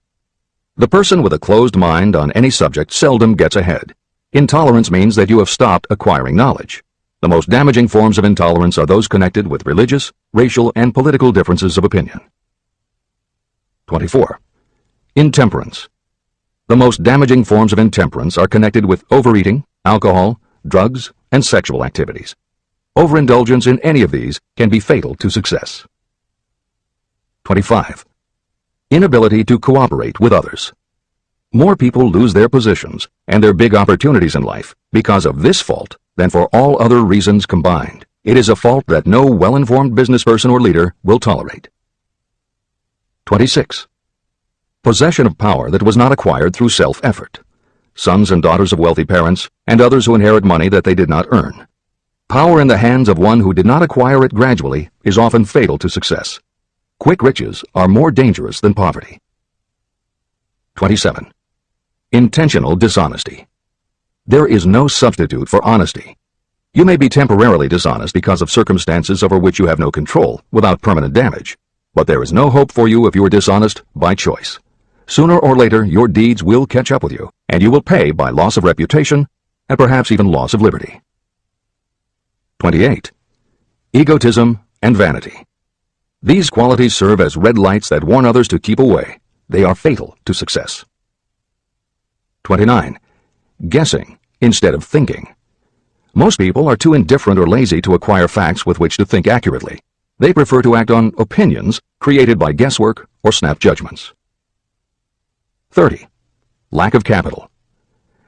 The person with a closed mind on any subject seldom gets ahead. Intolerance means that you have stopped acquiring knowledge. The most damaging forms of intolerance are those connected with religious, racial, and political differences of opinion. 24. Intemperance. The most damaging forms of intemperance are connected with overeating, alcohol, drugs, and sexual activities. Overindulgence in any of these can be fatal to success. 25. Inability to cooperate with others. More people lose their positions and their big opportunities in life because of this fault than for all other reasons combined. It is a fault that no well-informed businessperson or leader will tolerate. 26. Possession of power that was not acquired through self-effort. Sons and daughters of wealthy parents and others who inherit money that they did not earn. Power in the hands of one who did not acquire it gradually is often fatal to success. Quick riches are more dangerous than poverty. 27. Intentional dishonesty. There is no substitute for honesty. You may be temporarily dishonest because of circumstances over which you have no control without permanent damage, but there is no hope for you if you are dishonest by choice. Sooner or later, your deeds will catch up with you, and you will pay by loss of reputation and perhaps even loss of liberty. 28. Egotism and vanity. These qualities serve as red lights that warn others to keep away. They are fatal to success. 29. Guessing instead of thinking. Most people are too indifferent or lazy to acquire facts with which to think accurately. They prefer to act on opinions created by guesswork or snap judgments. 30. Lack of capital.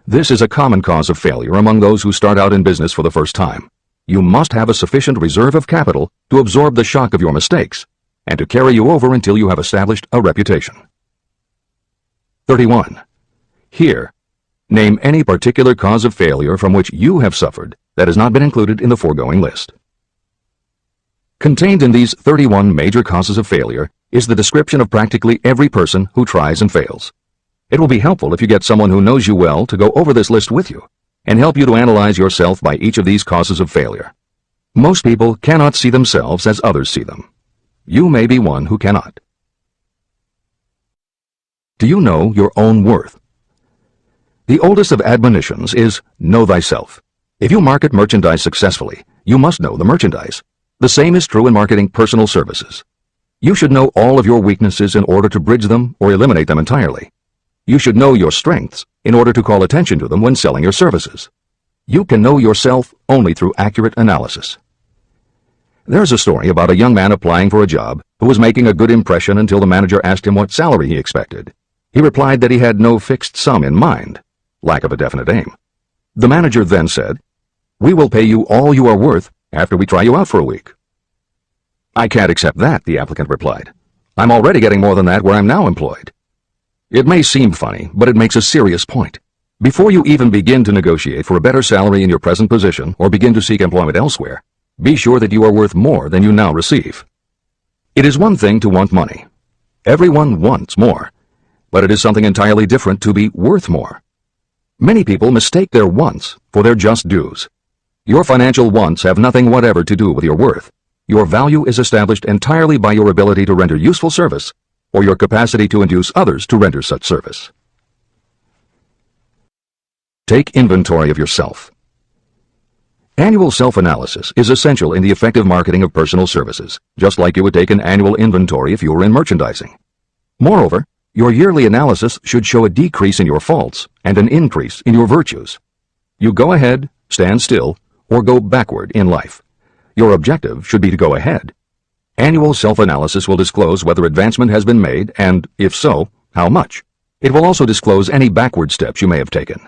This is a common cause of failure among those who start out in business for the first time. You must have a sufficient reserve of capital to absorb the shock of your mistakes and to carry you over until you have established a reputation. 31. Here, name any particular cause of failure from which you have suffered that has not been included in the foregoing list. Contained in these 31 major causes of failure is the description of practically every person who tries and fails. It will be helpful if you get someone who knows you well to go over this list with you and help you to analyze yourself by each of these causes of failure. Most people cannot see themselves as others see them. You may be one who cannot. Do you know your own worth? The oldest of admonitions is know thyself. If you market merchandise successfully, you must know the merchandise. The same is true in marketing personal services. You should know all of your weaknesses in order to bridge them or eliminate them entirely. You should know your strengths in order to call attention to them when selling your services. You can know yourself only through accurate analysis. There's a story about a young man applying for a job who was making a good impression until the manager asked him what salary he expected. He replied that he had no fixed sum in mind, lack of a definite aim. The manager then said, "We will pay you all you are worth after we try you out for a week." "I can't accept that," the applicant replied. "I'm already getting more than that where I'm now employed." It may seem funny, but it makes a serious point. Before you even begin to negotiate for a better salary in your present position or begin to seek employment elsewhere, be sure that you are worth more than you now receive. It is one thing to want money. Everyone wants more, but it is something entirely different to be worth more. Many people mistake their wants for their just dues. Your financial wants have nothing whatever to do with your worth. Your value is established entirely by your ability to render useful service or your capacity to induce others to render such service. Take inventory of yourself. Annual self-analysis is essential in the effective marketing of personal services, just like you would take an annual inventory if you were in merchandising. Moreover, your yearly analysis should show a decrease in your faults and an increase in your virtues. You go ahead, stand still, or go backward in life. Your objective should be to go ahead. Annual self-analysis will disclose whether advancement has been made and, if so, how much. It will also disclose any backward steps you may have taken.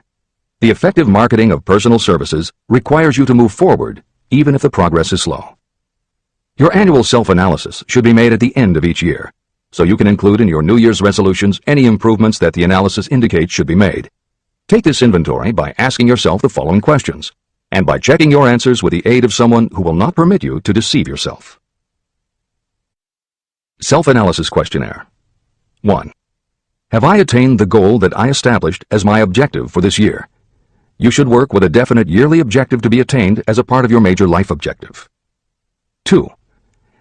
The effective marketing of personal services requires you to move forward, even if the progress is slow. Your annual self-analysis should be made at the end of each year, so you can include in your New Year's resolutions any improvements that the analysis indicates should be made. Take this inventory by asking yourself the following questions, and by checking your answers with the aid of someone who will not permit you to deceive yourself. Self-analysis questionnaire. 1. Have I attained the goal that I established as my objective for this year? You should work with a definite yearly objective to be attained as a part of your major life objective. 2.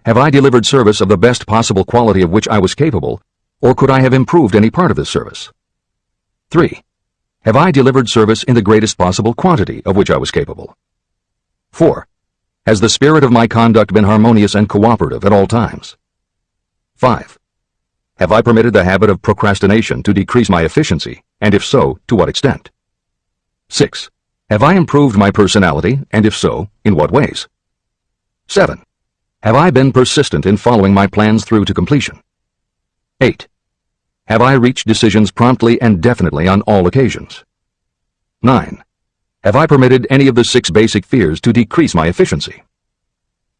Have I delivered service of the best possible quality of which I was capable, or could I have improved any part of this service? 3. Have I delivered service in the greatest possible quantity of which I was capable? 4. Has the spirit of my conduct been harmonious and cooperative at all times? 5. Have I permitted the habit of procrastination to decrease my efficiency, and if so, to what extent? 6. Have I improved my personality, and if so, in what ways? 7. Have I been persistent in following my plans through to completion? 8. Have I reached decisions promptly and definitely on all occasions? 9. Have I permitted any of the 6 basic fears to decrease my efficiency?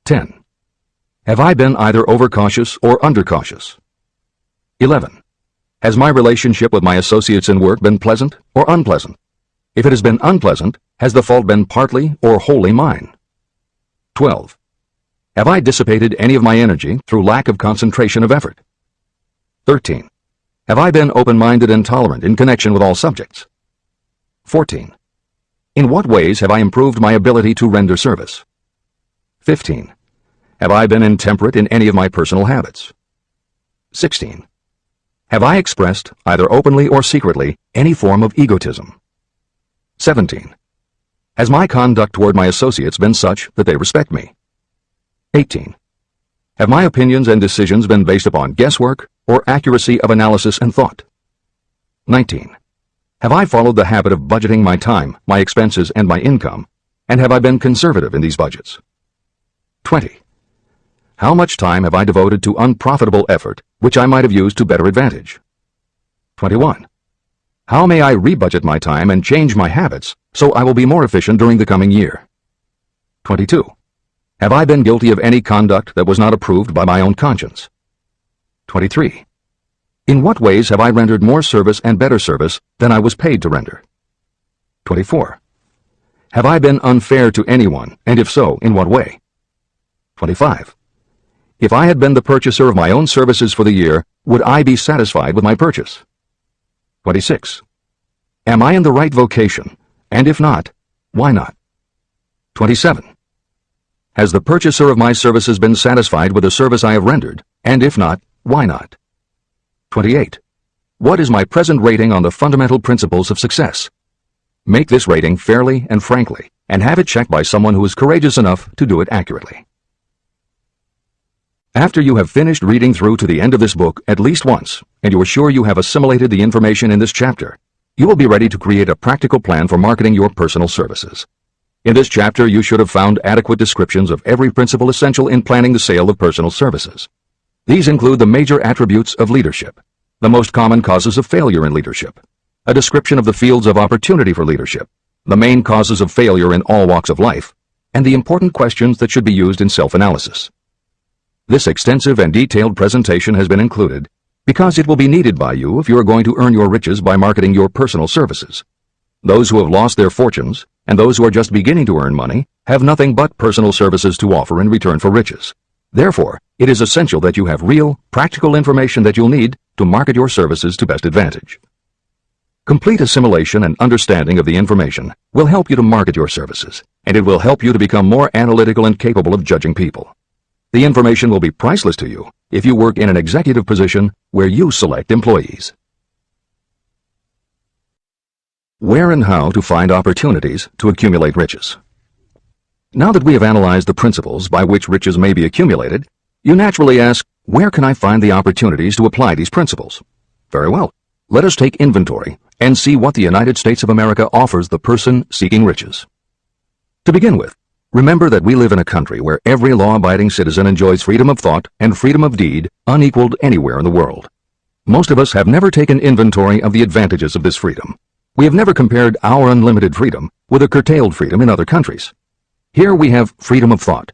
10. Have I been either overcautious or undercautious? 11. Has my relationship with my associates in work been pleasant or unpleasant? If it has been unpleasant, has the fault been partly or wholly mine? 12. Have I dissipated any of my energy through lack of concentration of effort? 13. Have I been open-minded and tolerant in connection with all subjects? 14. In what ways have I improved my ability to render service? 15. Have I been intemperate in any of my personal habits? 16. Have I expressed, either openly or secretly, any form of egotism? 17. Has my conduct toward my associates been such that they respect me? 18. Have my opinions and decisions been based upon guesswork or accuracy of analysis and thought? 19. Have I followed the habit of budgeting my time, my expenses, and my income? And have I been conservative in these budgets? 20. How much time have I devoted to unprofitable effort, which I might have used to better advantage? 21. How may I rebudget my time and change my habits so I will be more efficient during the coming year? 22. Have I been guilty of any conduct that was not approved by my own conscience? 23. In what ways have I rendered more service and better service than I was paid to render? 24. Have I been unfair to anyone, and if so, in what way? 25. If I had been the purchaser of my own services for the year, would I be satisfied with my purchase? 26. Am I in the right vocation, and if not, why not? 27. Has the purchaser of my services been satisfied with the service I have rendered, and if not, why not? 28. What is my present rating on the fundamental principles of success? Make this rating fairly and frankly, and have it checked by someone who is courageous enough to do it accurately. After you have finished reading through to the end of this book at least once, and you are sure you have assimilated the information in this chapter, you will be ready to create a practical plan for marketing your personal services. In this chapter, you should have found adequate descriptions of every principle essential in planning the sale of personal services. These include the major attributes of leadership, the most common causes of failure in leadership, a description of the fields of opportunity for leadership, the main causes of failure in all walks of life, and the important questions that should be used in self-analysis. This extensive and detailed presentation has been included because it will be needed by you if you are going to earn your riches by marketing your personal services. Those who have lost their fortunes and those who are just beginning to earn money have nothing but personal services to offer in return for riches. Therefore, it is essential that you have real, practical information that you'll need to market your services to best advantage. Complete assimilation and understanding of the information will help you to market your services, and it will help you to become more analytical and capable of judging people. The information will be priceless to you if you work in an executive position where you select employees. Where and how to find opportunities to accumulate riches. Now that we have analyzed the principles by which riches may be accumulated, you naturally ask, where can I find the opportunities to apply these principles? Very well. Let us take inventory and see what the United States of America offers the person seeking riches. To begin with, remember that we live in a country where every law-abiding citizen enjoys freedom of thought and freedom of deed unequaled anywhere in the world. Most of us have never taken inventory of the advantages of this freedom. We have never compared our unlimited freedom with a curtailed freedom in other countries. Here we have freedom of thought,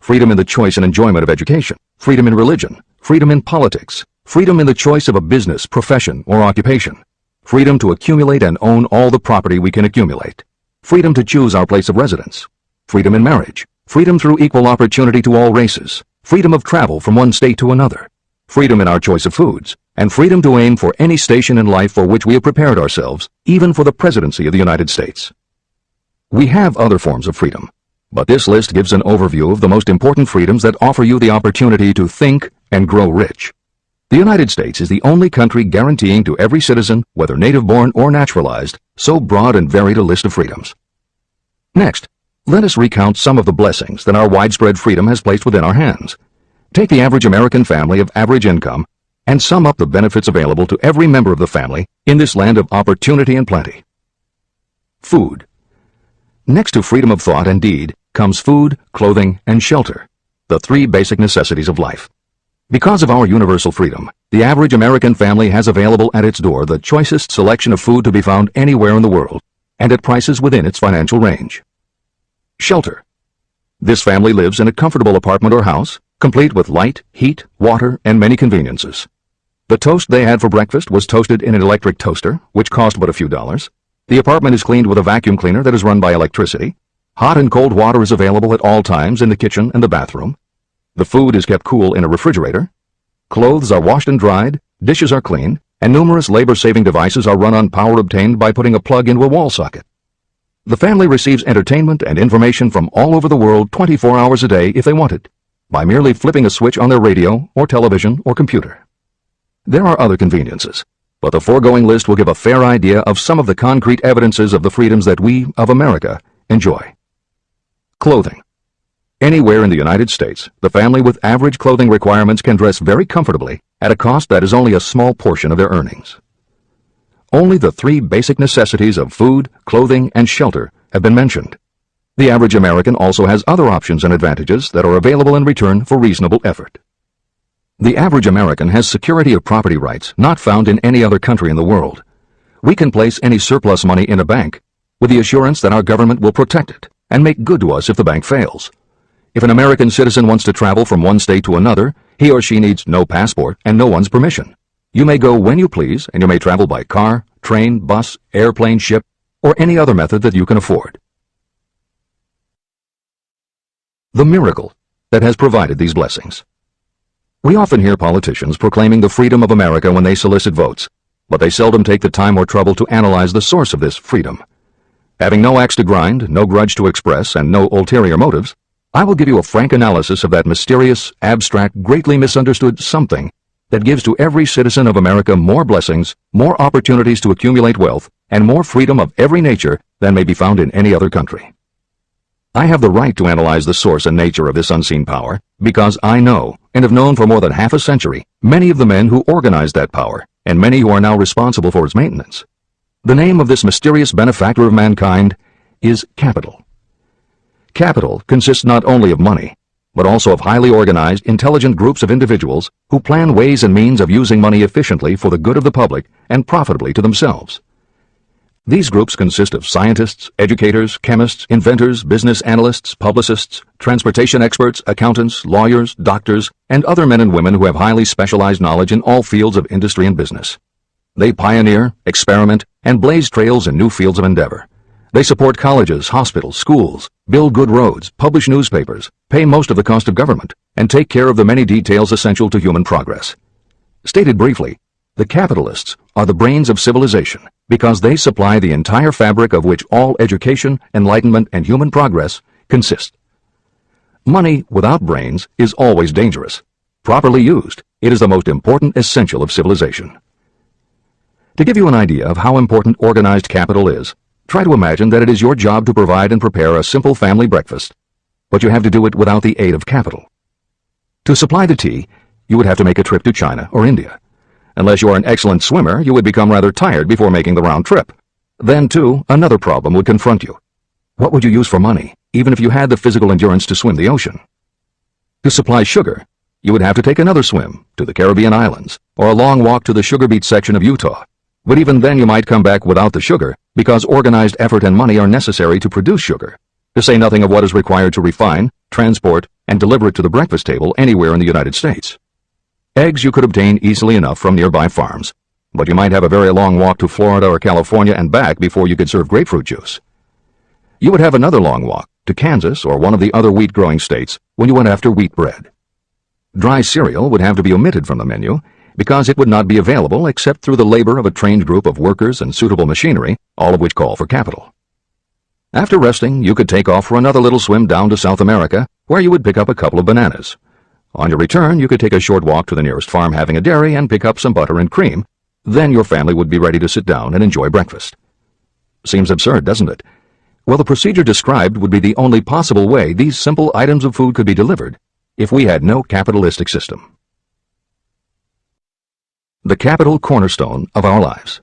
freedom in the choice and enjoyment of education, freedom in religion, freedom in politics, freedom in the choice of a business, profession, or occupation, freedom to accumulate and own all the property we can accumulate, freedom to choose our place of residence, freedom in marriage, freedom through equal opportunity to all races, freedom of travel from one state to another, freedom in our choice of foods, and freedom to aim for any station in life for which we have prepared ourselves, even for the presidency of the United States. We have other forms of freedom, but this list gives an overview of the most important freedoms that offer you the opportunity to think and grow rich. The United States is the only country guaranteeing to every citizen, whether native-born or naturalized, so broad and varied a list of freedoms. Next, let us recount some of the blessings that our widespread freedom has placed within our hands. Take the average American family of average income and sum up the benefits available to every member of the family in this land of opportunity and plenty. Food. Next to freedom of thought and deed comes food, clothing, and shelter, the three basic necessities of life. Because of our universal freedom, the average American family has available at its door the choicest selection of food to be found anywhere in the world, and at prices within its financial range. Shelter. This family lives in a comfortable apartment or house, complete with light, heat, water, and many conveniences. The toast they had for breakfast was toasted in an electric toaster, which cost but a few dollars. The apartment is cleaned with a vacuum cleaner that is run by electricity. Hot and cold water is available at all times in the kitchen and the bathroom. The food is kept cool in a refrigerator. Clothes are washed and dried, dishes are cleaned, and numerous labor-saving devices are run on power obtained by putting a plug into a wall socket. The family receives entertainment and information from all over the world 24 hours a day if they want it, by merely flipping a switch on their radio or television or computer. There are other conveniences, but the foregoing list will give a fair idea of some of the concrete evidences of the freedoms that we, of America, enjoy. Clothing. Anywhere in the United States, the family with average clothing requirements can dress very comfortably at a cost that is only a small portion of their earnings. Only the three basic necessities of food, clothing, and shelter have been mentioned. The average American also has other options and advantages that are available in return for reasonable effort. The average American has security of property rights not found in any other country in the world. We can place any surplus money in a bank with the assurance that our government will protect it and make good to us if the bank fails. If an American citizen wants to travel from one state to another, he or she needs no passport and no one's permission. You may go when you please, and you may travel by car, train, bus, airplane, ship, or any other method that you can afford. The miracle that has provided these blessings. We often hear politicians proclaiming the freedom of America when they solicit votes, but they seldom take the time or trouble to analyze the source of this freedom. Having no axe to grind, no grudge to express, and no ulterior motives, I will give you a frank analysis of that mysterious, abstract, greatly misunderstood something that gives to every citizen of America more blessings, more opportunities to accumulate wealth, and more freedom of every nature than may be found in any other country. I have the right to analyze the source and nature of this unseen power because I know, and have known for more than half a century, many of the men who organized that power, and many who are now responsible for its maintenance. The name of this mysterious benefactor of mankind is capital. Capital consists not only of money, but also of highly organized, intelligent groups of individuals who plan ways and means of using money efficiently for the good of the public and profitably to themselves. These groups consist of scientists, educators, chemists, inventors, business analysts, publicists, transportation experts, accountants, lawyers, doctors, and other men and women who have highly specialized knowledge in all fields of industry and business. They pioneer, experiment, and blaze trails in new fields of endeavor. They support colleges, hospitals, schools, build good roads, publish newspapers, pay most of the cost of government, and take care of the many details essential to human progress. Stated briefly, the capitalists are the brains of civilization because they supply the entire fabric of which all education, enlightenment, and human progress consist. Money without brains is always dangerous. Properly used, it is the most important essential of civilization. To give you an idea of how important organized capital is, try to imagine that it is your job to provide and prepare a simple family breakfast, but you have to do it without the aid of capital. To supply the tea, you would have to make a trip to China or India. Unless you are an excellent swimmer, you would become rather tired before making the round trip. Then, too, another problem would confront you. What would you use for money, even if you had the physical endurance to swim the ocean? To supply sugar, you would have to take another swim to the Caribbean islands, or a long walk to the sugar beet section of Utah. But even then you might come back without the sugar, because organized effort and money are necessary to produce sugar, to say nothing of what is required to refine, transport, and deliver it to the breakfast table anywhere in the United States. Eggs you could obtain easily enough from nearby farms, but you might have a very long walk to Florida or California and back before you could serve grapefruit juice. You would have another long walk to Kansas or one of the other wheat-growing states when you went after wheat bread. Dry cereal would have to be omitted from the menu because it would not be available except through the labor of a trained group of workers and suitable machinery, all of which call for capital. After resting, you could take off for another little swim down to South America, where you would pick up a couple of bananas. On your return, you could take a short walk to the nearest farm having a dairy and pick up some butter and cream. Then your family would be ready to sit down and enjoy breakfast. Seems absurd, doesn't it? Well, the procedure described would be the only possible way these simple items of food could be delivered if we had no capitalistic system. The capital cornerstone of our lives.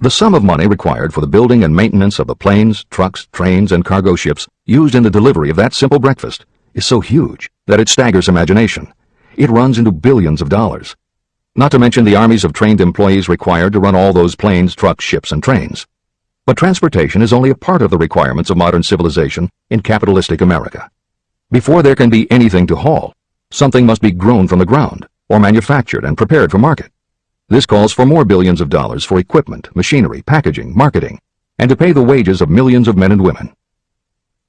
The sum of money required for the building and maintenance of the planes, trucks, trains, and cargo ships used in the delivery of that simple breakfast is so huge that it staggers imagination. It runs into billions of dollars. Not to mention the armies of trained employees required to run all those planes, trucks, ships, and trains. But transportation is only a part of the requirements of modern civilization in capitalistic America. Before there can be anything to haul, something must be grown from the ground, or manufactured and prepared for market. This calls for more billions of dollars for equipment, machinery, packaging, marketing, and to pay the wages of millions of men and women.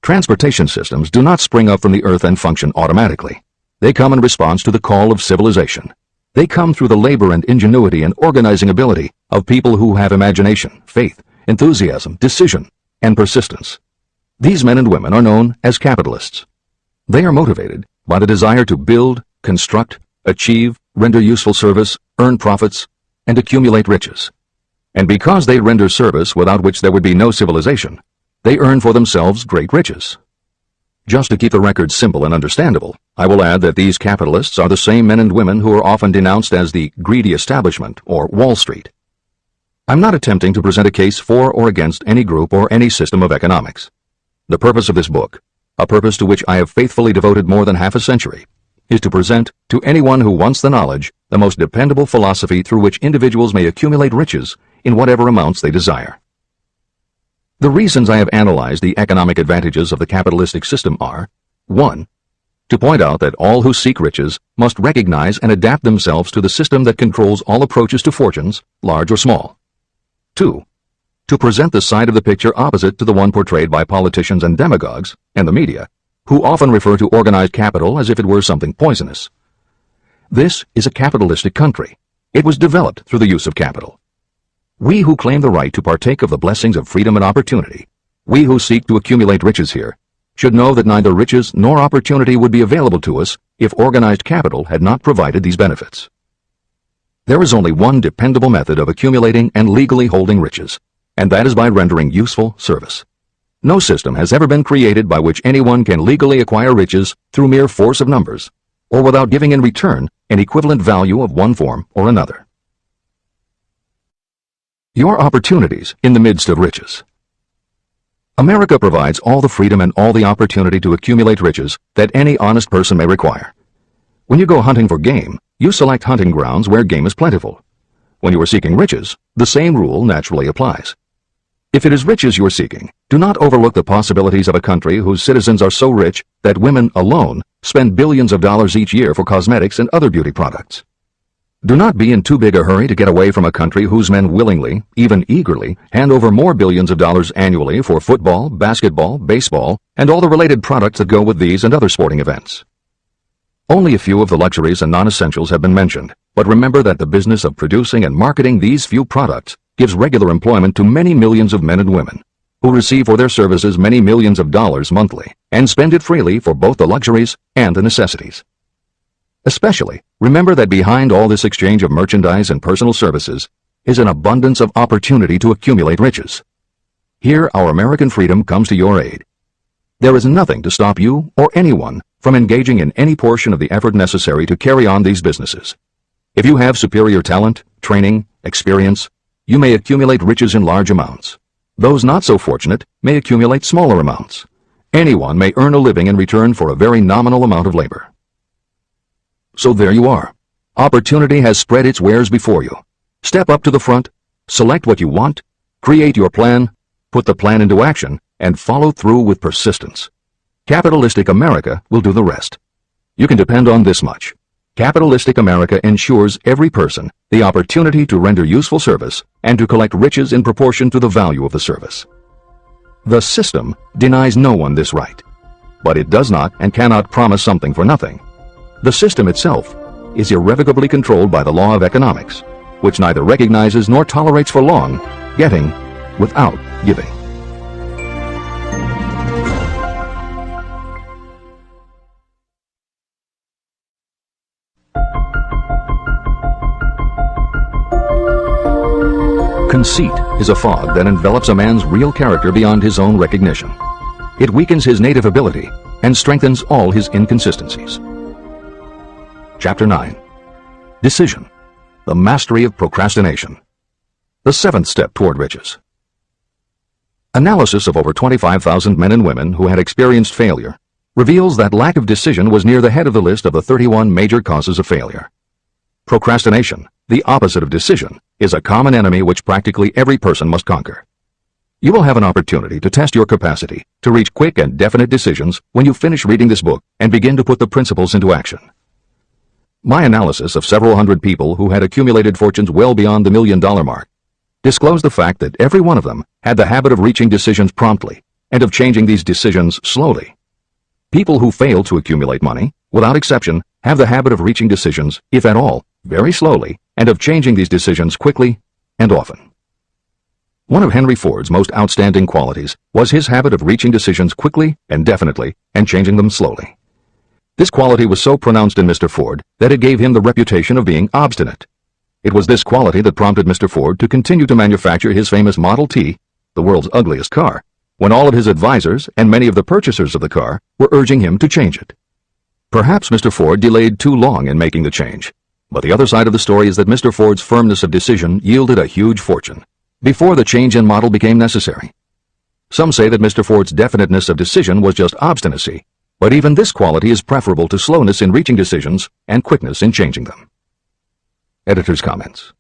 Transportation systems do not spring up from the earth and function automatically. They come in response to the call of civilization. They come through the labor and ingenuity and organizing ability of people who have imagination, faith, enthusiasm, decision, and persistence. These men and women are known as capitalists. They are motivated by the desire to build, construct, achieve, render useful service, earn profits, and accumulate riches. And because they render service without which there would be no civilization, they earn for themselves great riches. Just to keep the record simple and understandable, I will add that these capitalists are the same men and women who are often denounced as the greedy establishment or Wall Street. I'm not attempting to present a case for or against any group or any system of economics. The purpose of this book, a purpose to which I have faithfully devoted more than half a century, is to present to anyone who wants the knowledge the most dependable philosophy through which individuals may accumulate riches in whatever amounts they desire. The reasons I have analyzed the economic advantages of the capitalistic system are: 1. To point out that all who seek riches must recognize and adapt themselves to the system that controls all approaches to fortunes, large or small. 2. To present the side of the picture opposite to the one portrayed by politicians and demagogues, and the media, who often refer to organized capital as if it were something poisonous. This is a capitalistic country. It was developed through the use of capital. We who claim the right to partake of the blessings of freedom and opportunity, we who seek to accumulate riches here, should know that neither riches nor opportunity would be available to us if organized capital had not provided these benefits. There is only one dependable method of accumulating and legally holding riches, and that is by rendering useful service. No system has ever been created by which anyone can legally acquire riches through mere force of numbers, or without giving in return an equivalent value of one form or another. Your opportunities in the midst of riches. America provides all the freedom and all the opportunity to accumulate riches that any honest person may require. When you go hunting for game, you select hunting grounds where game is plentiful. When you are seeking riches, the same rule naturally applies. If it is riches you are seeking, do not overlook the possibilities of a country whose citizens are so rich that women alone spend billions of dollars each year for cosmetics and other beauty products. Do not be in too big a hurry to get away from a country whose men willingly, even eagerly, hand over more billions of dollars annually for football, basketball, baseball, and all the related products that go with these and other sporting events. Only a few of the luxuries and non-essentials have been mentioned, but remember that the business of producing and marketing these few products gives regular employment to many millions of men and women, who receive for their services many millions of dollars monthly, and spend it freely for both the luxuries and the necessities. Especially, remember that behind all this exchange of merchandise and personal services is an abundance of opportunity to accumulate riches. Here our American freedom comes to your aid. There is nothing to stop you or anyone from engaging in any portion of the effort necessary to carry on these businesses. If you have superior talent, training, experience, you may accumulate riches in large amounts. Those not so fortunate may accumulate smaller amounts. Anyone may earn a living in return for a very nominal amount of labor. So there you are. Opportunity has spread its wares before you. Step up to the front, select what you want, create your plan, put the plan into action, and follow through with persistence. Capitalistic America will do the rest. You can depend on this much. Capitalistic America ensures every person the opportunity to render useful service and to collect riches in proportion to the value of the service. The system denies no one this right, but it does not and cannot promise something for nothing. The system itself is irrevocably controlled by the law of economics, which neither recognizes nor tolerates for long getting without giving. Conceit is a fog that envelops a man's real character beyond his own recognition. It weakens his native ability and strengthens all his inconsistencies. Chapter 9. Decision. The mastery of procrastination. The seventh step toward riches. Analysis of over 25,000 men and women who had experienced failure reveals that lack of decision was near the head of the list of the 31 major causes of failure. Procrastination, the opposite of decision, is a common enemy which practically every person must conquer. You will have an opportunity to test your capacity to reach quick and definite decisions when you finish reading this book and begin to put the principles into action. My analysis of several hundred people who had accumulated fortunes well beyond the $1 million mark disclosed the fact that every one of them had the habit of reaching decisions promptly and of changing these decisions slowly. People who fail to accumulate money, without exception, have the habit of reaching decisions, if at all, very slowly, and of changing these decisions quickly and often. One of Henry Ford's most outstanding qualities was his habit of reaching decisions quickly and definitely and changing them slowly. This quality was so pronounced in Mr. Ford that it gave him the reputation of being obstinate. It was this quality that prompted Mr. Ford to continue to manufacture his famous Model T, the world's ugliest car, when all of his advisors and many of the purchasers of the car were urging him to change it. Perhaps Mr. Ford delayed too long in making the change, but the other side of the story is that Mr. Ford's firmness of decision yielded a huge fortune, before the change in model became necessary. Some say that Mr. Ford's definiteness of decision was just obstinacy, but even this quality is preferable to slowness in reaching decisions and quickness in changing them. Editor's comments.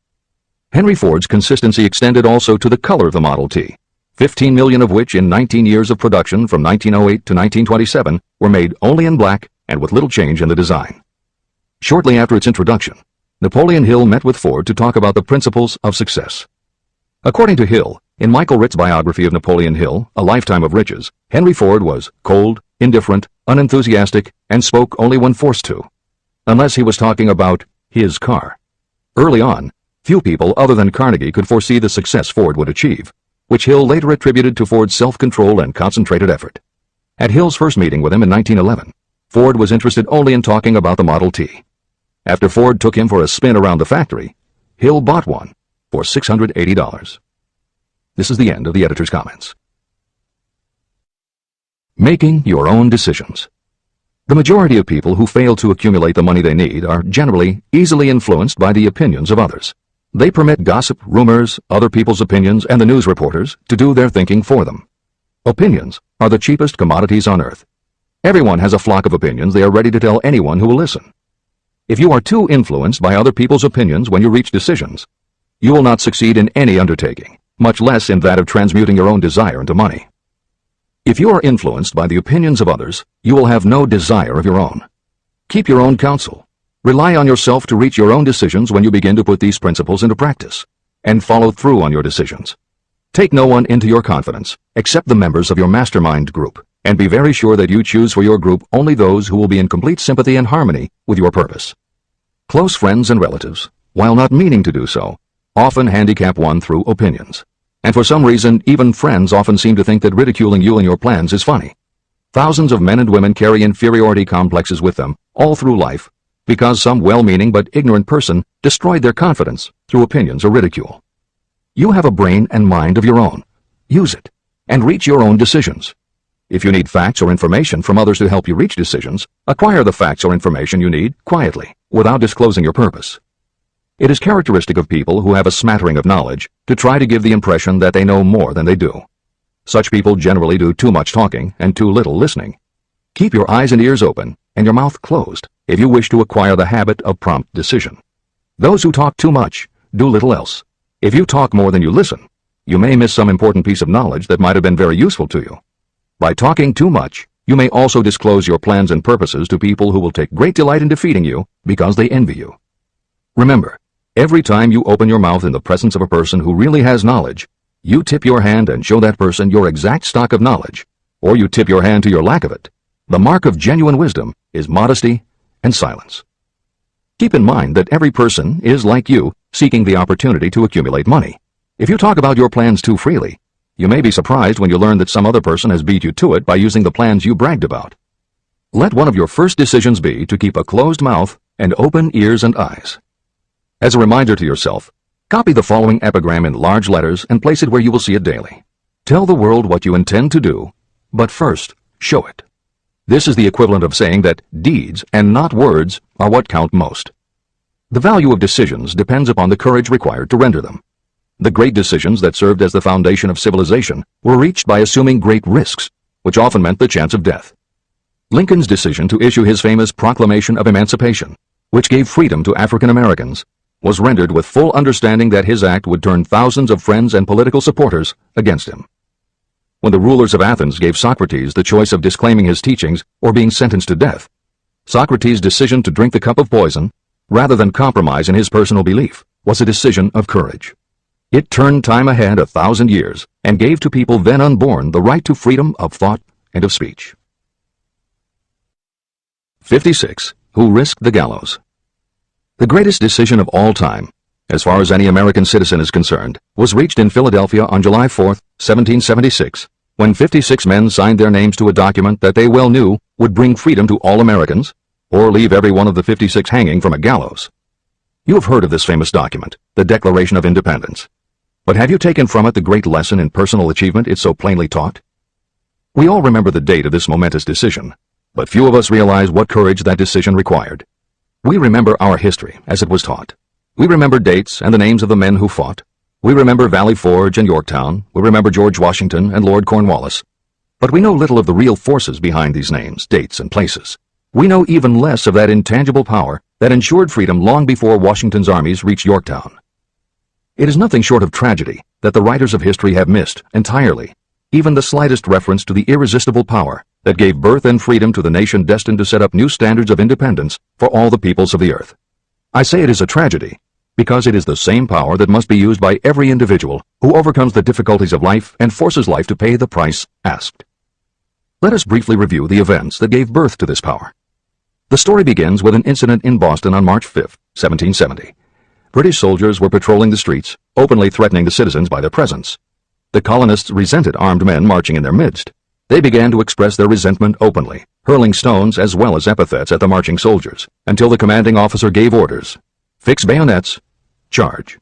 Henry Ford's consistency extended also to the color of the Model T, 15 million of which in 19 years of production from 1908 to 1927 were made only in black and with little change in the design. Shortly after its introduction, Napoleon Hill met with Ford to talk about the principles of success. According to Hill, in Michael Ritt's biography of Napoleon Hill, A Lifetime of Riches, Henry Ford was cold, indifferent, unenthusiastic, and spoke only when forced to, unless he was talking about his car. Early on, few people other than Carnegie could foresee the success Ford would achieve, which Hill later attributed to Ford's self-control and concentrated effort. At Hill's first meeting with him in 1911, Ford was interested only in talking about the Model T. After Ford took him for a spin around the factory, Hill bought one for $680. This is the end of the editor's comments. Making your own decisions. The majority of people who fail to accumulate the money they need are generally easily influenced by the opinions of others. They permit gossip, rumors, other people's opinions, and the news reporters to do their thinking for them. Opinions are the cheapest commodities on earth. Everyone has a flock of opinions they are ready to tell anyone who will listen. If you are too influenced by other people's opinions when you reach decisions, you will not succeed in any undertaking, much less in that of transmuting your own desire into money. If you are influenced by the opinions of others, you will have no desire of your own. Keep your own counsel. Rely on yourself to reach your own decisions when you begin to put these principles into practice, and follow through on your decisions. Take no one into your confidence, except the members of your mastermind group, and be very sure that you choose for your group only those who will be in complete sympathy and harmony with your purpose. Close friends and relatives, while not meaning to do so, often handicap one through opinions. And for some reason, even friends often seem to think that ridiculing you and your plans is funny. Thousands of men and women carry inferiority complexes with them all through life because some well-meaning but ignorant person destroyed their confidence through opinions or ridicule. You have a brain and mind of your own. Use it and reach your own decisions. If you need facts or information from others to help you reach decisions, acquire the facts or information you need quietly, without disclosing your purpose. It is characteristic of people who have a smattering of knowledge to try to give the impression that they know more than they do. Such people generally do too much talking and too little listening. Keep your eyes and ears open and your mouth closed if you wish to acquire the habit of prompt decision. Those who talk too much do little else. If you talk more than you listen, you may miss some important piece of knowledge that might have been very useful to you. By talking too much, you may also disclose your plans and purposes to people who will take great delight in defeating you because they envy you. Remember, every time you open your mouth in the presence of a person who really has knowledge, you tip your hand and show that person your exact stock of knowledge, or you tip your hand to your lack of it. The mark of genuine wisdom is modesty and silence. Keep in mind that every person is, like you, seeking the opportunity to accumulate money. If you talk about your plans too freely, you may be surprised when you learn that some other person has beat you to it by using the plans you bragged about. Let one of your first decisions be to keep a closed mouth and open ears and eyes. As a reminder to yourself, copy the following epigram in large letters and place it where you will see it daily. Tell the world what you intend to do, but first, show it. This is the equivalent of saying that deeds and not words are what count most. The value of decisions depends upon the courage required to render them. The great decisions that served as the foundation of civilization were reached by assuming great risks, which often meant the chance of death. Lincoln's decision to issue his famous Proclamation of Emancipation, which gave freedom to African Americans, was rendered with full understanding that his act would turn thousands of friends and political supporters against him. When the rulers of Athens gave Socrates the choice of disclaiming his teachings or being sentenced to death, Socrates' decision to drink the cup of poison, rather than compromise in his personal belief, was a decision of courage. It turned time ahead 1,000 years and gave to people then unborn the right to freedom of thought and of speech. 56. Who risked the gallows? The greatest decision of all time, as far as any American citizen is concerned, was reached in Philadelphia on July 4, 1776, when 56 men signed their names to a document that they well knew would bring freedom to all Americans, or leave every one of the 56 hanging from a gallows. You have heard of this famous document, the Declaration of Independence. But have you taken from it the great lesson in personal achievement it so plainly taught? We all remember the date of this momentous decision, but few of us realize what courage that decision required. We remember our history as it was taught. We remember dates and the names of the men who fought. We remember Valley Forge and Yorktown, we remember George Washington and Lord Cornwallis. But we know little of the real forces behind these names, dates, and places. We know even less of that intangible power that ensured freedom long before Washington's armies reached Yorktown. It is nothing short of tragedy that the writers of history have missed entirely even the slightest reference to the irresistible power that gave birth and freedom to the nation destined to set up new standards of independence for all the peoples of the earth. I say it is a tragedy because it is the same power that must be used by every individual who overcomes the difficulties of life and forces life to pay the price asked. Let us briefly review the events that gave birth to this power. The story begins with an incident in Boston on March 5, 1770. British soldiers were patrolling the streets, openly threatening the citizens by their presence. The colonists resented armed men marching in their midst. They began to express their resentment openly, hurling stones as well as epithets at the marching soldiers, until the commanding officer gave orders. Fix bayonets. Charge.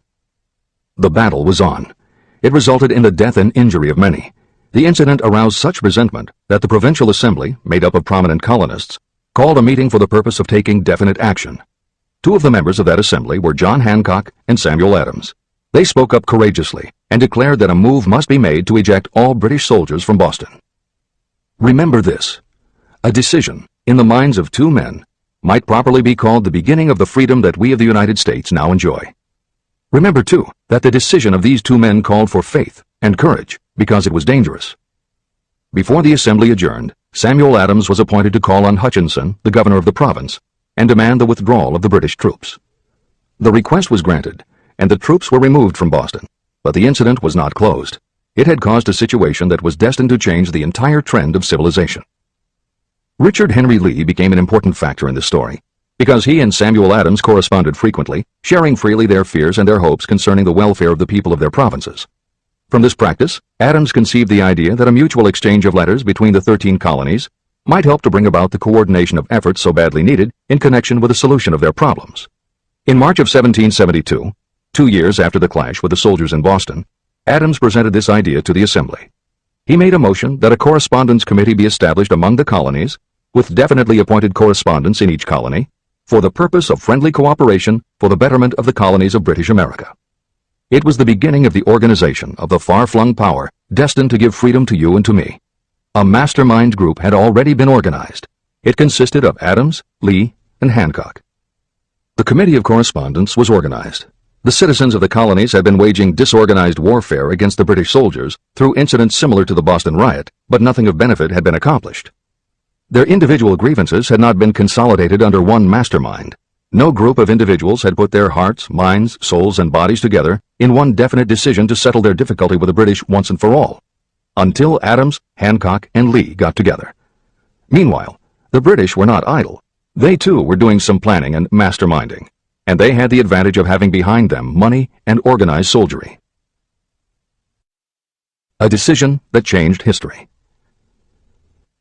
The battle was on. It resulted in the death and injury of many. The incident aroused such resentment that the Provincial Assembly, made up of prominent colonists, called a meeting for the purpose of taking definite action. Two of the members of that assembly were John Hancock and Samuel Adams. They spoke up courageously and declared that a move must be made to eject all British soldiers from Boston. Remember this. A decision, in the minds of two men, might properly be called the beginning of the freedom that we of the United States now enjoy. Remember, too, that the decision of these two men called for faith and courage because it was dangerous. Before the assembly adjourned, Samuel Adams was appointed to call on Hutchinson, the governor of the province, and demand the withdrawal of the British troops. The request was granted, and the troops were removed from Boston, but the incident was not closed. It had caused a situation that was destined to change the entire trend of civilization. Richard Henry Lee became an important factor in this story, because he and Samuel Adams corresponded frequently, sharing freely their fears and their hopes concerning the welfare of the people of their provinces. From this practice, Adams conceived the idea that a mutual exchange of letters between the 13 colonies might help to bring about the coordination of efforts so badly needed in connection with the solution of their problems. In March of 1772, 2 years after the clash with the soldiers in Boston, Adams presented this idea to the Assembly. He made a motion that a correspondence committee be established among the colonies, with definitely appointed correspondents in each colony, for the purpose of friendly cooperation for the betterment of the colonies of British America. It was the beginning of the organization of the far-flung power destined to give freedom to you and to me. A mastermind group had already been organized. It consisted of Adams, Lee, and Hancock. The Committee of Correspondence was organized. The citizens of the colonies had been waging disorganized warfare against the British soldiers through incidents similar to the Boston riot, but nothing of benefit had been accomplished. Their individual grievances had not been consolidated under one mastermind. No group of individuals had put their hearts, minds, souls, and bodies together in one definite decision to settle their difficulty with the British once and for all, until Adams, Hancock, and Lee got together. Meanwhile, the British were not idle. They too were doing some planning and masterminding, and they had the advantage of having behind them money and organized soldiery. A decision that changed history.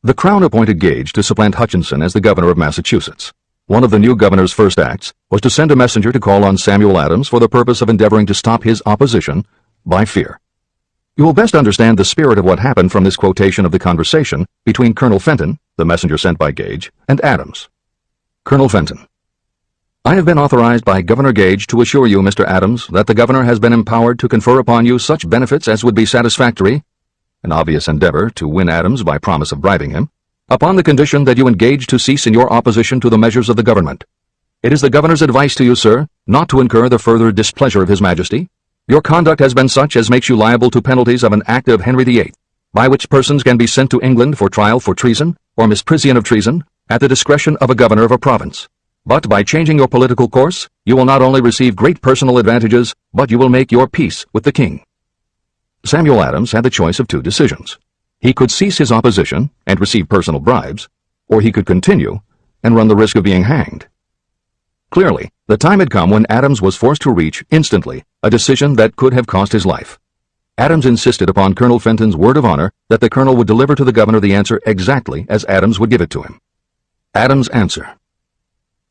The Crown appointed Gage to supplant Hutchinson as the governor of Massachusetts. One of the new governor's first acts was to send a messenger to call on Samuel Adams for the purpose of endeavoring to stop his opposition by fear. You will best understand the spirit of what happened from this quotation of the conversation between Colonel Fenton, the messenger sent by Gage, and Adams. Colonel Fenton: I have been authorized by Governor Gage to assure you, Mr. Adams, that the governor has been empowered to confer upon you such benefits as would be satisfactory, an obvious endeavor to win Adams by promise of bribing him, upon the condition that you engage to cease in your opposition to the measures of the government. It is the governor's advice to you, sir, not to incur the further displeasure of His Majesty. Your conduct has been such as makes you liable to penalties of an act of Henry VIII, by which persons can be sent to England for trial for treason or misprision of treason at the discretion of a governor of a province. But by changing your political course, you will not only receive great personal advantages, but you will make your peace with the king. Samuel Adams had the choice of two decisions. He could cease his opposition and receive personal bribes, or he could continue and run the risk of being hanged. Clearly, the time had come when Adams was forced to reach, instantly, a decision that could have cost his life. Adams insisted upon Colonel Fenton's word of honor that the colonel would deliver to the governor the answer exactly as Adams would give it to him. Adams' answer: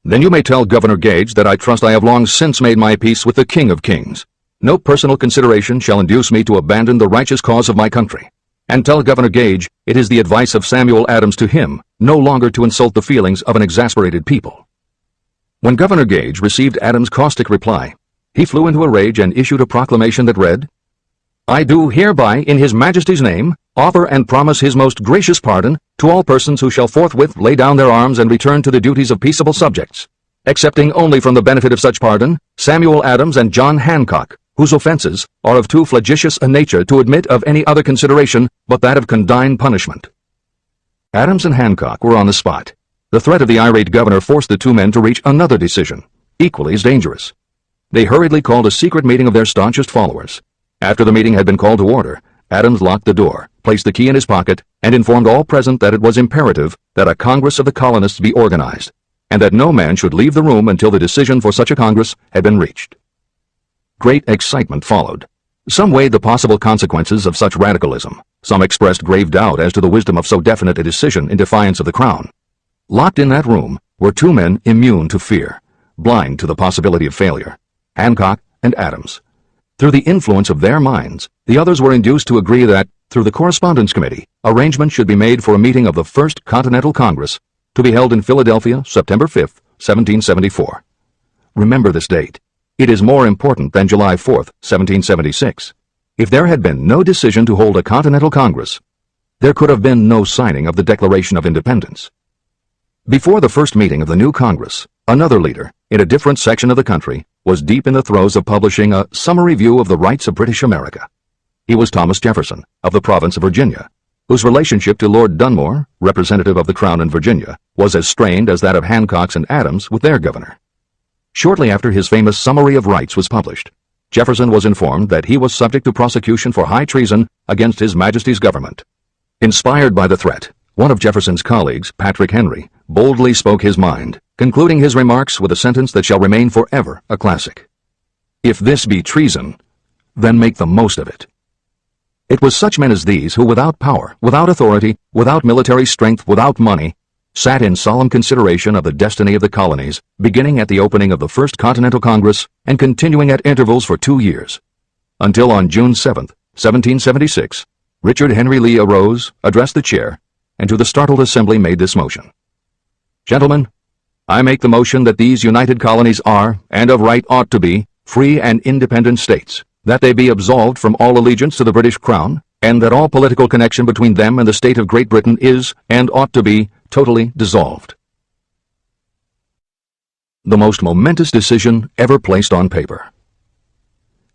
Then you may tell Governor Gage that I trust I have long since made my peace with the King of Kings. No personal consideration shall induce me to abandon the righteous cause of my country. And tell Governor Gage it is the advice of Samuel Adams to him no longer to insult the feelings of an exasperated people. When Governor Gage received Adams' caustic reply, He flew into a rage and issued a proclamation that read, "I do hereby, in His Majesty's name, offer and promise His most gracious pardon to all persons who shall forthwith lay down their arms and return to the duties of peaceable subjects, excepting only from the benefit of such pardon Samuel Adams and John Hancock, whose offenses are of too flagitious a nature to admit of any other consideration but that of condign punishment." Adams and Hancock were on the spot. The threat of the irate governor forced the two men to reach another decision, equally as dangerous. They hurriedly called a secret meeting of their staunchest followers. After the meeting had been called to order, Adams locked the door, placed the key in his pocket, and informed all present that it was imperative that a Congress of the colonists be organized, and that no man should leave the room until the decision for such a Congress had been reached. Great excitement followed. Some weighed the possible consequences of such radicalism. Some expressed grave doubt as to the wisdom of so definite a decision in defiance of the Crown. Locked in that room were two men immune to fear, blind to the possibility of failure, Hancock and Adams. Through the influence of their minds, the others were induced to agree that, through the Correspondence Committee, arrangement should be made for a meeting of the First Continental Congress to be held in Philadelphia, September 5, 1774. Remember this date. It is more important than July 4, 1776. If there had been no decision to hold a Continental Congress, there could have been no signing of the Declaration of Independence. Before the first meeting of the new Congress, another leader, in a different section of the country, was deep in the throes of publishing a summary view of the rights of British America. He was Thomas Jefferson, of the province of Virginia, whose relationship to Lord Dunmore, representative of the Crown in Virginia, was as strained as that of Hancock's and Adams with their governor. Shortly after his famous Summary of Rights was published, Jefferson was informed that he was subject to prosecution for high treason against His Majesty's government. Inspired by the threat, one of Jefferson's colleagues, Patrick Henry, boldly spoke his mind, concluding his remarks with a sentence that shall remain forever a classic. "If this be treason, then make the most of it." It was such men as these who, without power, without authority, without military strength, without money, sat in solemn consideration of the destiny of the colonies, beginning at the opening of the First Continental Congress and continuing at intervals for 2 years, until on June 7, 1776, Richard Henry Lee arose, addressed the chair, and to the startled assembly made this motion. "Gentlemen, I make the motion that these united colonies are, and of right ought to be, free and independent states, that they be absolved from all allegiance to the British Crown, and that all political connection between them and the state of Great Britain is, and ought to be, totally dissolved." The most momentous decision ever placed on paper.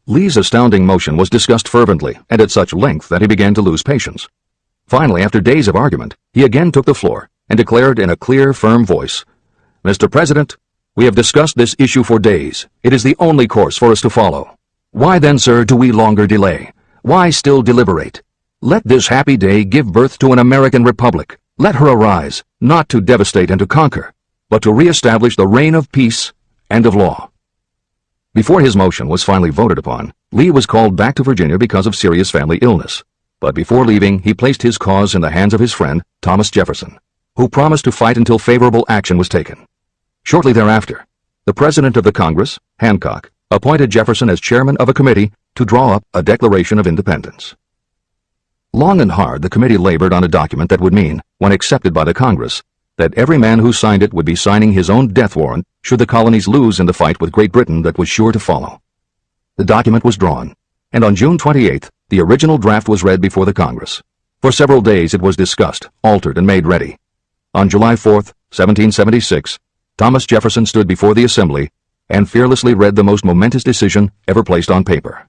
Lee's astounding motion was discussed fervently and at such length that he began to lose patience. Finally, after days of argument, he again took the floor and declared in a clear, firm voice, "Mr. President, we have discussed this issue for days. It is the only course for us to follow. Why then, sir, do we longer delay? Why still deliberate? Let this happy day give birth to an American republic. Let her arise, not to devastate and to conquer, but to re-establish the reign of peace and of law." Before his motion was finally voted upon, Lee was called back to Virginia because of serious family illness. But before leaving, he placed his cause in the hands of his friend, Thomas Jefferson, who promised to fight until favorable action was taken. Shortly thereafter, the President of the Congress, Hancock, appointed Jefferson as chairman of a committee to draw up a Declaration of Independence. Long and hard the committee labored on a document that would mean, when accepted by the Congress, that every man who signed it would be signing his own death warrant should the colonies lose in the fight with Great Britain that was sure to follow. The document was drawn, and on June 28th, the original draft was read before the Congress. For several days it was discussed, altered, and made ready. On July 4, 1776, Thomas Jefferson stood before the Assembly and fearlessly read the most momentous decision ever placed on paper.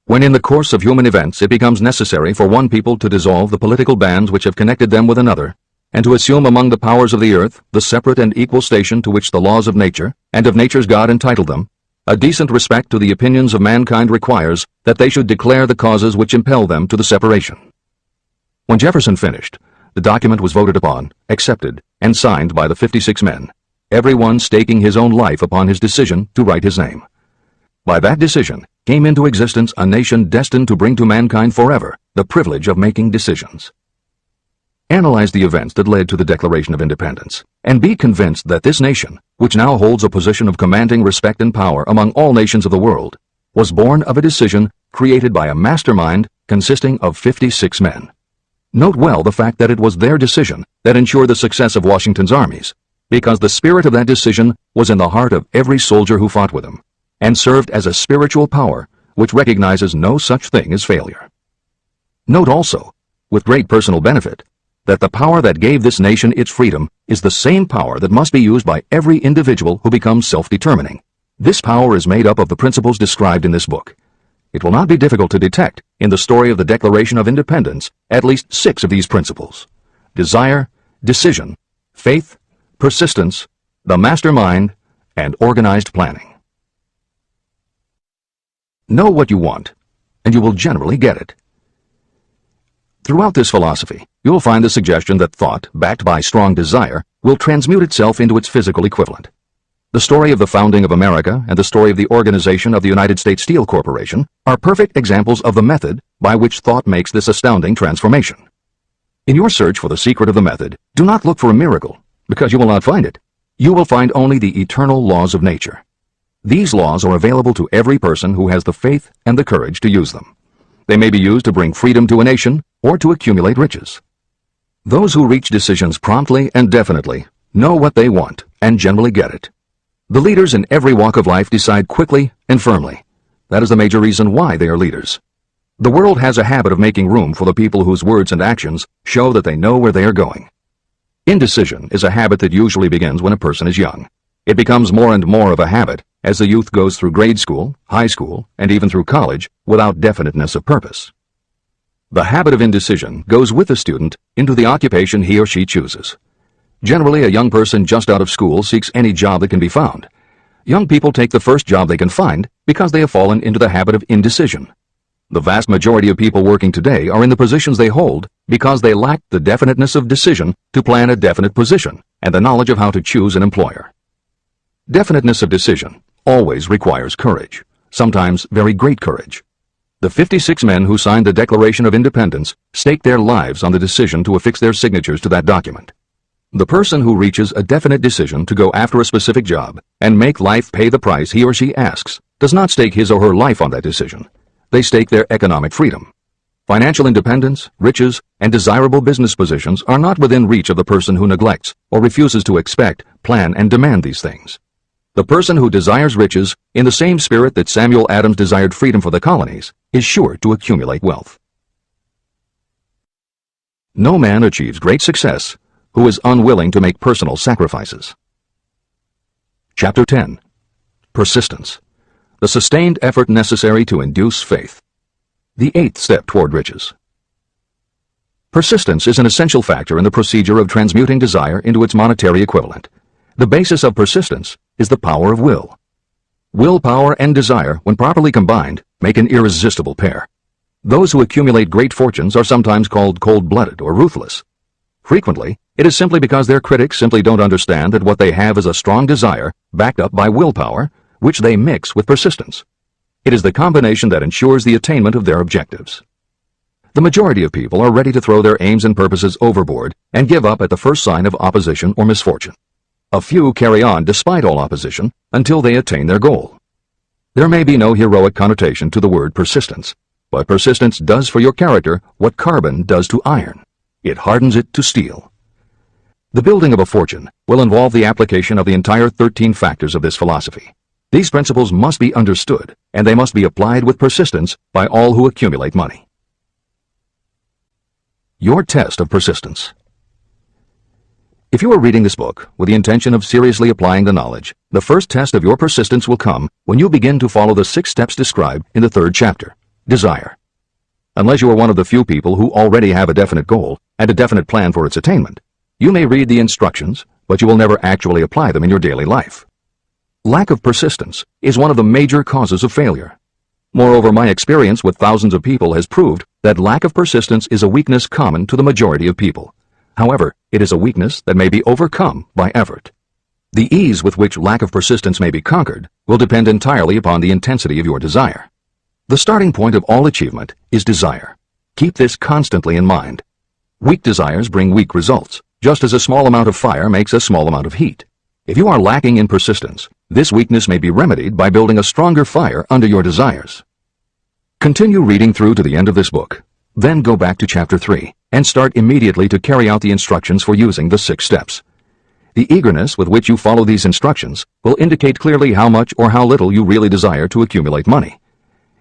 When in the course of human events it becomes necessary for one people to dissolve the political bands which have connected them with another, and to assume among the powers of the earth the separate and equal station to which the laws of nature and of nature's God entitled them, a decent respect to the opinions of mankind requires that they should declare the causes which impel them to the separation. When Jefferson finished, the document was voted upon, accepted, and signed by the 56 men, every one staking his own life upon his decision to write his name. By that decision came into existence a nation destined to bring to mankind forever the privilege of making decisions. Analyze the events that led to the Declaration of Independence, and be convinced that this nation, which now holds a position of commanding respect and power among all nations of the world, was born of a decision created by a mastermind consisting of 56 men. Note well the fact that it was their decision that ensured the success of Washington's armies, because the spirit of that decision was in the heart of every soldier who fought with him. and served as a spiritual power which recognizes no such thing as failure. Note also, with great personal benefit, that the power that gave this nation its freedom is the same power that must be used by every individual who becomes self-determining. This power is made up of the principles described in this book. It will not be difficult to detect, in the story of the Declaration of Independence, at least 6 of these principles: desire, decision, faith, persistence, the mastermind, and organized planning. Know what you want, and you will generally get it. Throughout this philosophy, you will find the suggestion that thought, backed by strong desire, will transmute itself into its physical equivalent. The story of the founding of America and the story of the organization of the United States Steel Corporation are perfect examples of the method by which thought makes this astounding transformation. In your search for the secret of the method, do not look for a miracle, because you will not find it. You will find only the eternal laws of nature. These laws are available to every person who has the faith and the courage to use them. They may be used to bring freedom to a nation or to accumulate riches. Those who reach decisions promptly and definitely know what they want and generally get it. The leaders in every walk of life decide quickly and firmly. That is the major reason why they are leaders. The world has a habit of making room for the people whose words and actions show that they know where they are going. Indecision is a habit that usually begins when a person is young. It becomes more and more of a habit as the youth goes through grade school, high school, and even through college without definiteness of purpose. The habit of indecision goes with the student into the occupation he or she chooses. Generally, a young person just out of school seeks any job that can be found. Young people take the first job they can find because they have fallen into the habit of indecision. The vast majority of people working today are in the positions they hold because they lack the definiteness of decision to plan a definite position and the knowledge of how to choose an employer. Definiteness of decision always requires courage, sometimes very great courage. The 56 men who signed the Declaration of Independence staked their lives on the decision to affix their signatures to that document. The person who reaches a definite decision to go after a specific job and make life pay the price he or she asks does not stake his or her life on that decision. They stake their economic freedom. Financial independence, riches, and desirable business positions are not within reach of the person who neglects or refuses to expect, plan, and demand these things. The person who desires riches in the same spirit that Samuel Adams desired freedom for the colonies is sure to accumulate wealth. No man achieves great success who is unwilling to make personal sacrifices. Chapter 10. Persistence. The sustained effort necessary to induce faith. The 8th step toward riches. Persistence is an essential factor in the procedure of transmuting desire into its monetary equivalent. The basis of persistence is the power of will. Willpower and desire, when properly combined, make an irresistible pair. Those who accumulate great fortunes are sometimes called cold-blooded or ruthless. Frequently, it is simply because their critics simply don't understand that what they have is a strong desire backed up by willpower, which they mix with persistence. It is the combination that ensures the attainment of their objectives. The majority of people are ready to throw their aims and purposes overboard and give up at the first sign of opposition or misfortune. A few carry on despite all opposition until they attain their goal. There may be no heroic connotation to the word persistence, but persistence does for your character what carbon does to iron. It hardens it to steel. The building of a fortune will involve the application of the entire 13 factors of this philosophy. These principles must be understood, and they must be applied with persistence by all who accumulate money. Your test of persistence. If you are reading this book with the intention of seriously applying the knowledge, the first test of your persistence will come when you begin to follow the 6 steps described in the 3rd chapter, desire. Unless you are one of the few people who already have a definite goal and a definite plan for its attainment, you may read the instructions, but you will never actually apply them in your daily life. Lack of persistence is one of the major causes of failure. Moreover, my experience with thousands of people has proved that lack of persistence is a weakness common to the majority of people. However, it is a weakness that may be overcome by effort. The ease with which lack of persistence may be conquered will depend entirely upon the intensity of your desire. The starting point of all achievement is desire. Keep this constantly in mind. Weak desires bring weak results, just as a small amount of fire makes a small amount of heat. If you are lacking in persistence, this weakness may be remedied by building a stronger fire under your desires. Continue reading through to the end of this book. Then go back to Chapter 3 and start immediately to carry out the instructions for using the 6 steps. The eagerness with which you follow these instructions will indicate clearly how much or how little you really desire to accumulate money.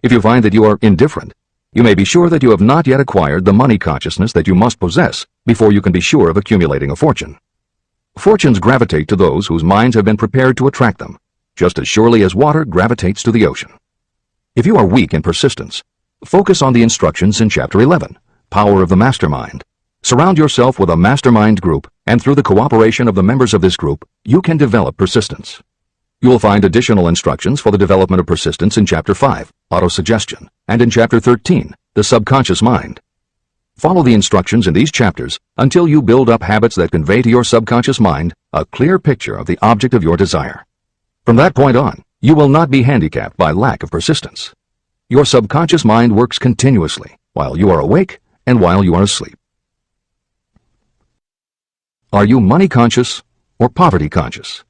If you find that you are indifferent, you may be sure that you have not yet acquired the money consciousness that you must possess before you can be sure of accumulating a fortune. Fortunes gravitate to those whose minds have been prepared to attract them, just as surely as water gravitates to the ocean. If you are weak in persistence, focus on the instructions in Chapter 11, Power of the Mastermind. Surround yourself with a mastermind group, and through the cooperation of the members of this group, you can develop persistence. You will find additional instructions for the development of persistence in Chapter 5, Autosuggestion, and in Chapter 13, The Subconscious Mind. Follow the instructions in these chapters until you build up habits that convey to your subconscious mind a clear picture of the object of your desire. From that point on, you will not be handicapped by lack of persistence. Your subconscious mind works continuously while you are awake and while you are asleep. Are you money conscious or poverty conscious?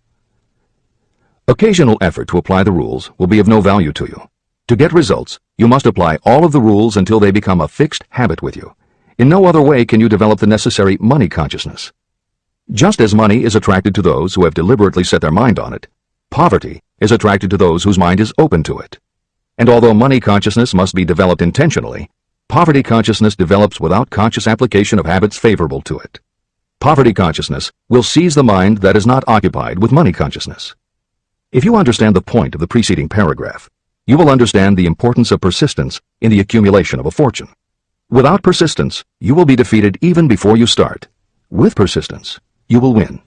Occasional effort to apply the rules will be of no value to you. To get results, you must apply all of the rules until they become a fixed habit with you. In no other way can you develop the necessary money consciousness. Just as money is attracted to those who have deliberately set their mind on it, poverty is attracted to those whose mind is open to it. And although money consciousness must be developed intentionally, poverty consciousness develops without conscious application of habits favorable to it. Poverty consciousness will seize the mind that is not occupied with money consciousness. If you understand the point of the preceding paragraph, you will understand the importance of persistence in the accumulation of a fortune. Without persistence, you will be defeated even before you start. With persistence, you will win.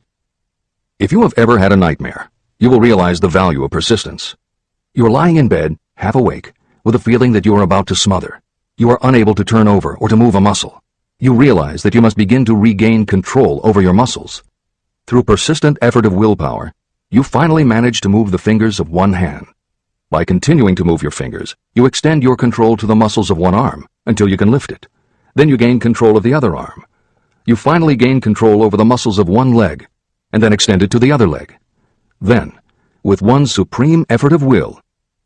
If you have ever had a nightmare, you will realize the value of persistence. You are lying in bed, half awake, with a feeling that you are about to smother. You are unable to turn over or to move a muscle. You realize that you must begin to regain control over your muscles. Through persistent effort of willpower, you finally manage to move the fingers of one hand. By continuing to move your fingers, you extend your control to the muscles of one arm until you can lift it. Then you gain control of the other arm. You finally gain control over the muscles of one leg, and then extend it to the other leg. Then, with one supreme effort of will,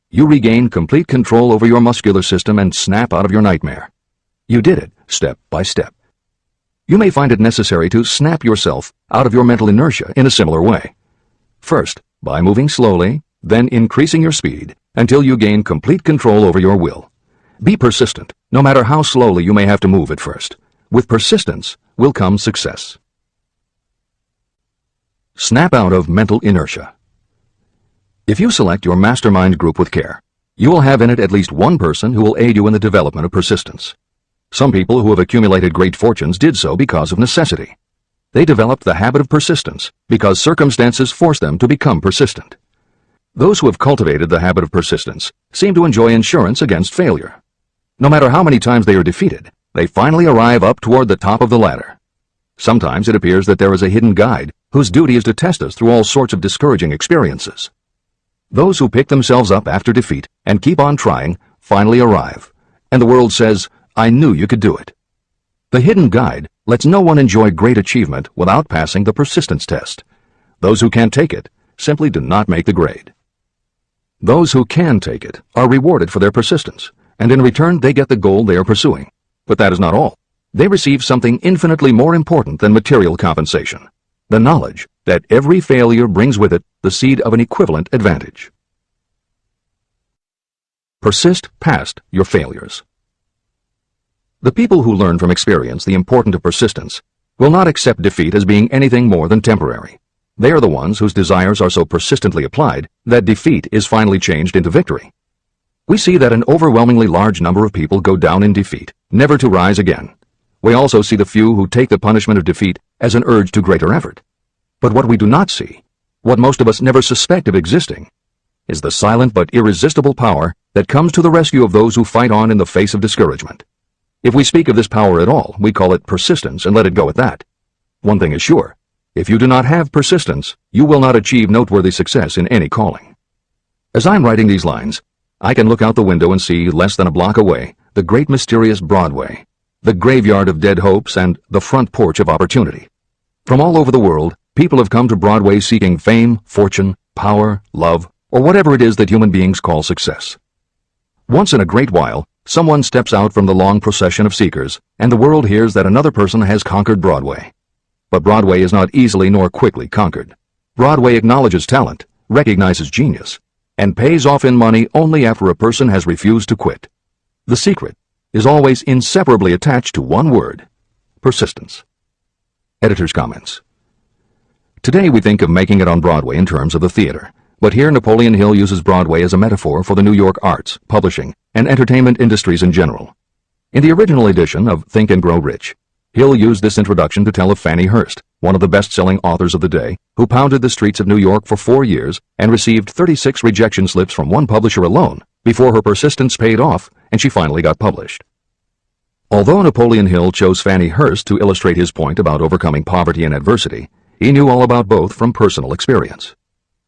you regain complete control over your muscular system and snap out of your nightmare. You did it step by step. You may find it necessary to snap yourself out of your mental inertia in a similar way. First, by moving slowly, then increasing your speed until you gain complete control over your will. Be persistent, no matter how slowly you may have to move at first. With persistence will come success. Snap out of mental inertia. If you select your mastermind group with care, you will have in it at least one person who will aid you in the development of persistence. Some people who have accumulated great fortunes did so because of necessity. They developed the habit of persistence because circumstances forced them to become persistent. Those who have cultivated the habit of persistence seem to enjoy insurance against failure. No matter how many times they are defeated, they finally arrive up toward the top of the ladder. Sometimes it appears that there is a hidden guide whose duty is to test us through all sorts of discouraging experiences. Those who pick themselves up after defeat and keep on trying finally arrive, and the world says, "I knew you could do it." The hidden guide lets no one enjoy great achievement without passing the persistence test. Those who can't take it simply do not make the grade. Those who can take it are rewarded for their persistence, and in return they get the goal they are pursuing. But that is not all. They receive something infinitely more important than material compensation: the knowledge that every failure brings with it the seed of an equivalent advantage. Persist past your failures. The people who learn from experience the importance of persistence will not accept defeat as being anything more than temporary. They are the ones whose desires are so persistently applied that defeat is finally changed into victory. We see that an overwhelmingly large number of people go down in defeat, never to rise again. We also see the few who take the punishment of defeat as an urge to greater effort. But what we do not see, what most of us never suspect of existing, is the silent but irresistible power that comes to the rescue of those who fight on in the face of discouragement. If we speak of this power at all, we call it persistence and let it go at that. One thing is sure: if you do not have persistence, you will not achieve noteworthy success in any calling. As I'm writing these lines, I can look out the window and see, less than a block away, the great mysterious Broadway, the graveyard of dead hopes and the front porch of opportunity. From all over the world, people have come to Broadway seeking fame, fortune, power, love, or whatever it is that human beings call success. Once in a great while, someone steps out from the long procession of seekers, and the world hears that another person has conquered Broadway. But Broadway is not easily nor quickly conquered. Broadway acknowledges talent, recognizes genius, and pays off in money only after a person has refused to quit. The secret is always inseparably attached to one word: persistence. Editor's comments. Today we think of making it on Broadway in terms of the theater, but here Napoleon Hill uses Broadway as a metaphor for the New York arts, publishing, and entertainment industries in general. In the original edition of Think and Grow Rich, Hill used this introduction to tell of Fannie Hurst, one of the best-selling authors of the day, who pounded the streets of New York for 4 years and received 36 rejection slips from one publisher alone before her persistence paid off and she finally got published. Although Napoleon Hill chose Fannie Hurst to illustrate his point about overcoming poverty and adversity, he knew all about both from personal experience.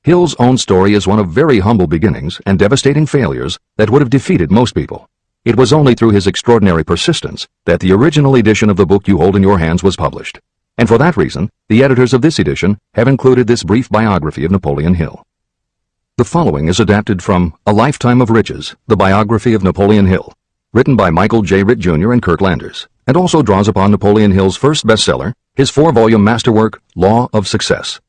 Hill's own story is one of very humble beginnings and devastating failures that would have defeated most people. It was only through his extraordinary persistence that the original edition of the book you hold in your hands was published. And for that reason, the editors of this edition have included this brief biography of Napoleon Hill. The following is adapted from A Lifetime of Riches, the biography of Napoleon Hill, written by Michael J. Ritt Jr. and Kirk Landers, and also draws upon Napoleon Hill's first bestseller, his 4-volume masterwork, Law of Success.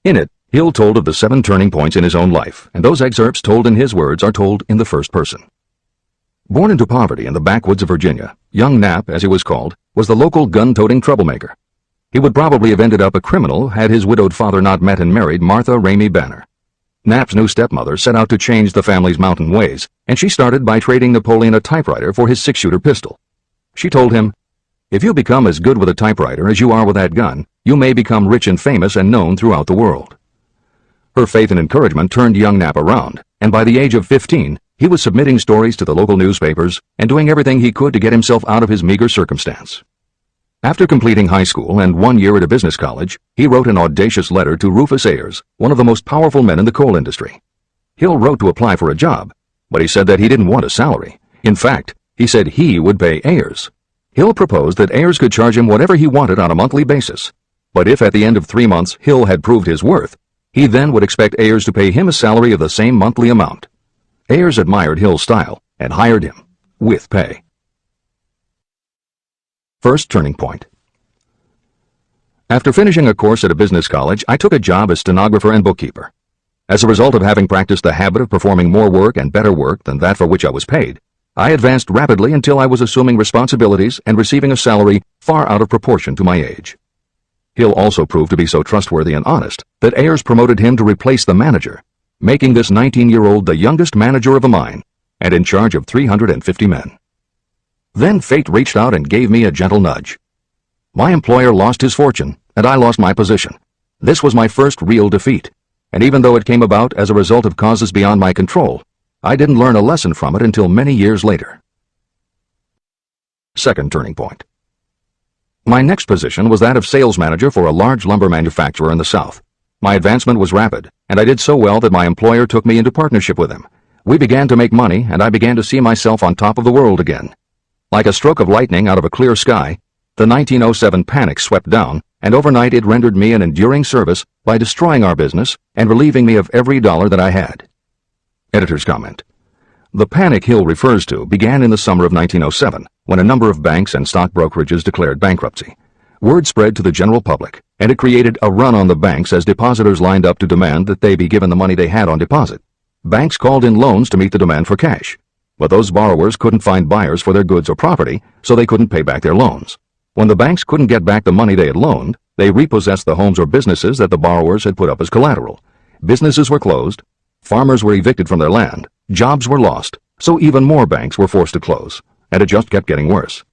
In it, Hill told of the 7 turning points in his own life, and those excerpts told in his words are told in the first person. Born into poverty in the backwoods of Virginia, young Nap, as he was called, was the local gun-toting troublemaker. He would probably have ended up a criminal had his widowed father not met and married Martha Ramey Banner. Nap's new stepmother set out to change the family's mountain ways, and she started by trading Napoleon a typewriter for his 6-shooter pistol. She told him, "If you become as good with a typewriter as you are with that gun, you may become rich and famous and known throughout the world." Her faith and encouragement turned young Nap around, and by the age of 15, he was submitting stories to the local newspapers and doing everything he could to get himself out of his meager circumstance. After completing high school and 1 year at a business college, he wrote an audacious letter to Rufus Ayers, one of the most powerful men in the coal industry. Hill wrote to apply for a job, but he said that he didn't want a salary. In fact, he said he would pay Ayers. Hill proposed that Ayers could charge him whatever he wanted on a monthly basis, but if at the end of 3 months Hill had proved his worth, he then would expect Ayers to pay him a salary of the same monthly amount. Ayers admired Hill's style and hired him, with pay. First turning point. After finishing a course at a business college, I took a job as stenographer and bookkeeper. As a result of having practiced the habit of performing more work and better work than that for which I was paid, I advanced rapidly until I was assuming responsibilities and receiving a salary far out of proportion to my age. Hill also proved to be so trustworthy and honest that Ayers promoted him to replace the manager, making this 19-year-old the youngest manager of a mine and in charge of 350 men. Then fate reached out and gave me a gentle nudge. My employer lost his fortune, and I lost my position. This was my first real defeat, and even though it came about as a result of causes beyond my control, I didn't learn a lesson from it until many years later. Second turning point. My next position was that of sales manager for a large lumber manufacturer in the South. My advancement was rapid, and I did so well that my employer took me into partnership with him. We began to make money, and I began to see myself on top of the world again. Like a stroke of lightning out of a clear sky, the 1907 panic swept down, and overnight it rendered me an enduring service by destroying our business and relieving me of every dollar that I had. Editor's comment. The panic Hill refers to began in the summer of 1907, when a number of banks and stock brokerages declared bankruptcy. Word spread to the general public, and it created a run on the banks as depositors lined up to demand that they be given the money they had on deposit. Banks called in loans to meet the demand for cash. But those borrowers couldn't find buyers for their goods or property, so they couldn't pay back their loans. When the banks couldn't get back the money they had loaned, they repossessed the homes or businesses that the borrowers had put up as collateral. Businesses were closed, farmers were evicted from their land, jobs were lost, so even more banks were forced to close, and it just kept getting worse.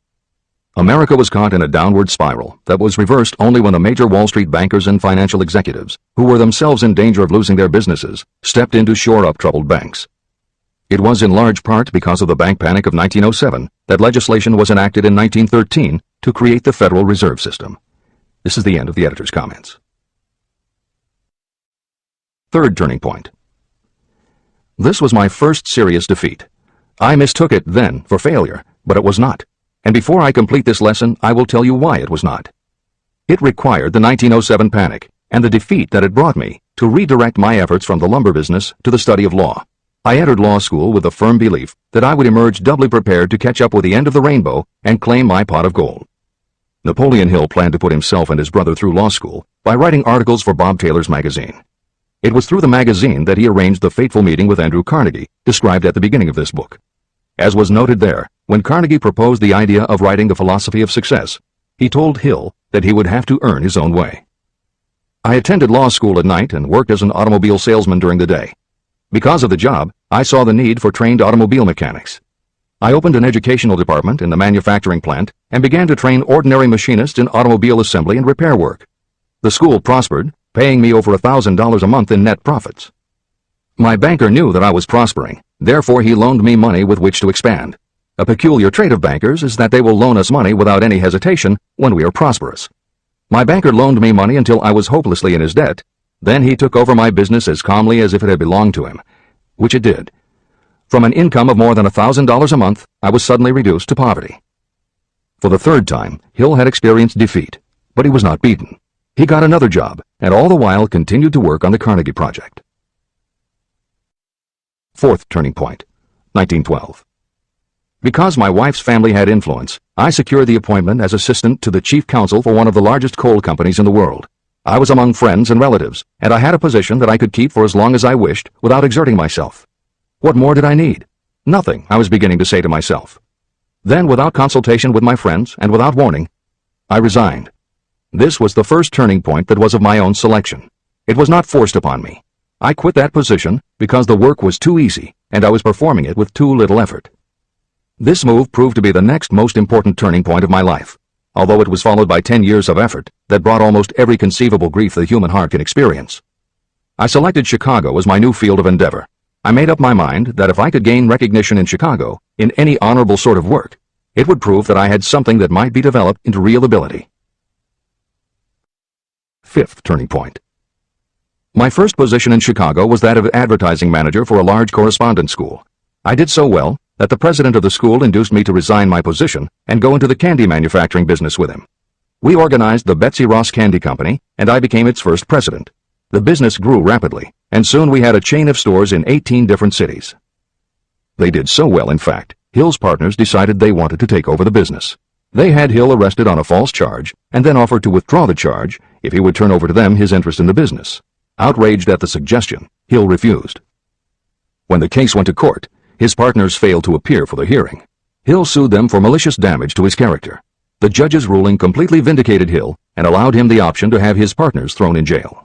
America was caught in a downward spiral that was reversed only when the major Wall Street bankers and financial executives, who were themselves in danger of losing their businesses, stepped in to shore up troubled banks. It was in large part because of the bank panic of 1907 that legislation was enacted in 1913 to create the Federal Reserve System. This is the end of the editor's comments. Third turning point. This was my first serious defeat. I mistook it then for failure, but it was not. And before I complete this lesson, I will tell you why it was not. It required the 1907 panic and the defeat that it brought me to redirect my efforts from the lumber business to the study of law. I entered law school with the firm belief that I would emerge doubly prepared to catch up with the end of the rainbow and claim my pot of gold. Napoleon Hill planned to put himself and his brother through law school by writing articles for Bob Taylor's magazine. It was through the magazine that he arranged the fateful meeting with Andrew Carnegie, described at the beginning of this book. As was noted there, when Carnegie proposed the idea of writing The Philosophy of Success, he told Hill that he would have to earn his own way. I attended law school at night and worked as an automobile salesman during the day. Because of the job, I saw the need for trained automobile mechanics. I opened an educational department in the manufacturing plant and began to train ordinary machinists in automobile assembly and repair work. The school prospered, paying me over $1,000 a month in net profits. My banker knew that I was prospering, therefore he loaned me money with which to expand. A peculiar trait of bankers is that they will loan us money without any hesitation when we are prosperous. My banker loaned me money until I was hopelessly in his debt. Then he took over my business as calmly as if it had belonged to him, which it did. From an income of more than $1,000 a month, I was suddenly reduced to poverty. For the third time, Hill had experienced defeat, but he was not beaten. He got another job, and all the while continued to work on the Carnegie Project. Fourth turning point, 1912. Because my wife's family had influence, I secured the appointment as assistant to the chief counsel for one of the largest coal companies in the world. I was among friends and relatives, and I had a position that I could keep for as long as I wished without exerting myself. What more did I need? Nothing, I was beginning to say to myself. Then, without consultation with my friends and without warning, I resigned. This was the first turning point that was of my own selection. It was not forced upon me. I quit that position because the work was too easy, and I was performing it with too little effort. This move proved to be the next most important turning point of my life, although it was followed by 10 years of effort that brought almost every conceivable grief the human heart can experience. I selected Chicago as my new field of endeavor. I made up my mind that if I could gain recognition in Chicago, in any honorable sort of work, it would prove that I had something that might be developed into real ability. Fifth turning point. My first position in Chicago was that of advertising manager for a large correspondence school. I did so well that the president of the school induced me to resign my position and go into the candy manufacturing business with him. We organized the Betsy Ross Candy Company, and I became its first president. The business grew rapidly, and soon we had a chain of stores in 18 different cities. They did so well, in fact, Hill's partners decided they wanted to take over the business. They had Hill arrested on a false charge and then offered to withdraw the charge if he would turn over to them his interest in the business. Outraged at the suggestion, Hill refused. When the case went to court, his partners failed to appear for the hearing. Hill sued them for malicious damage to his character. The judge's ruling completely vindicated Hill and allowed him the option to have his partners thrown in jail.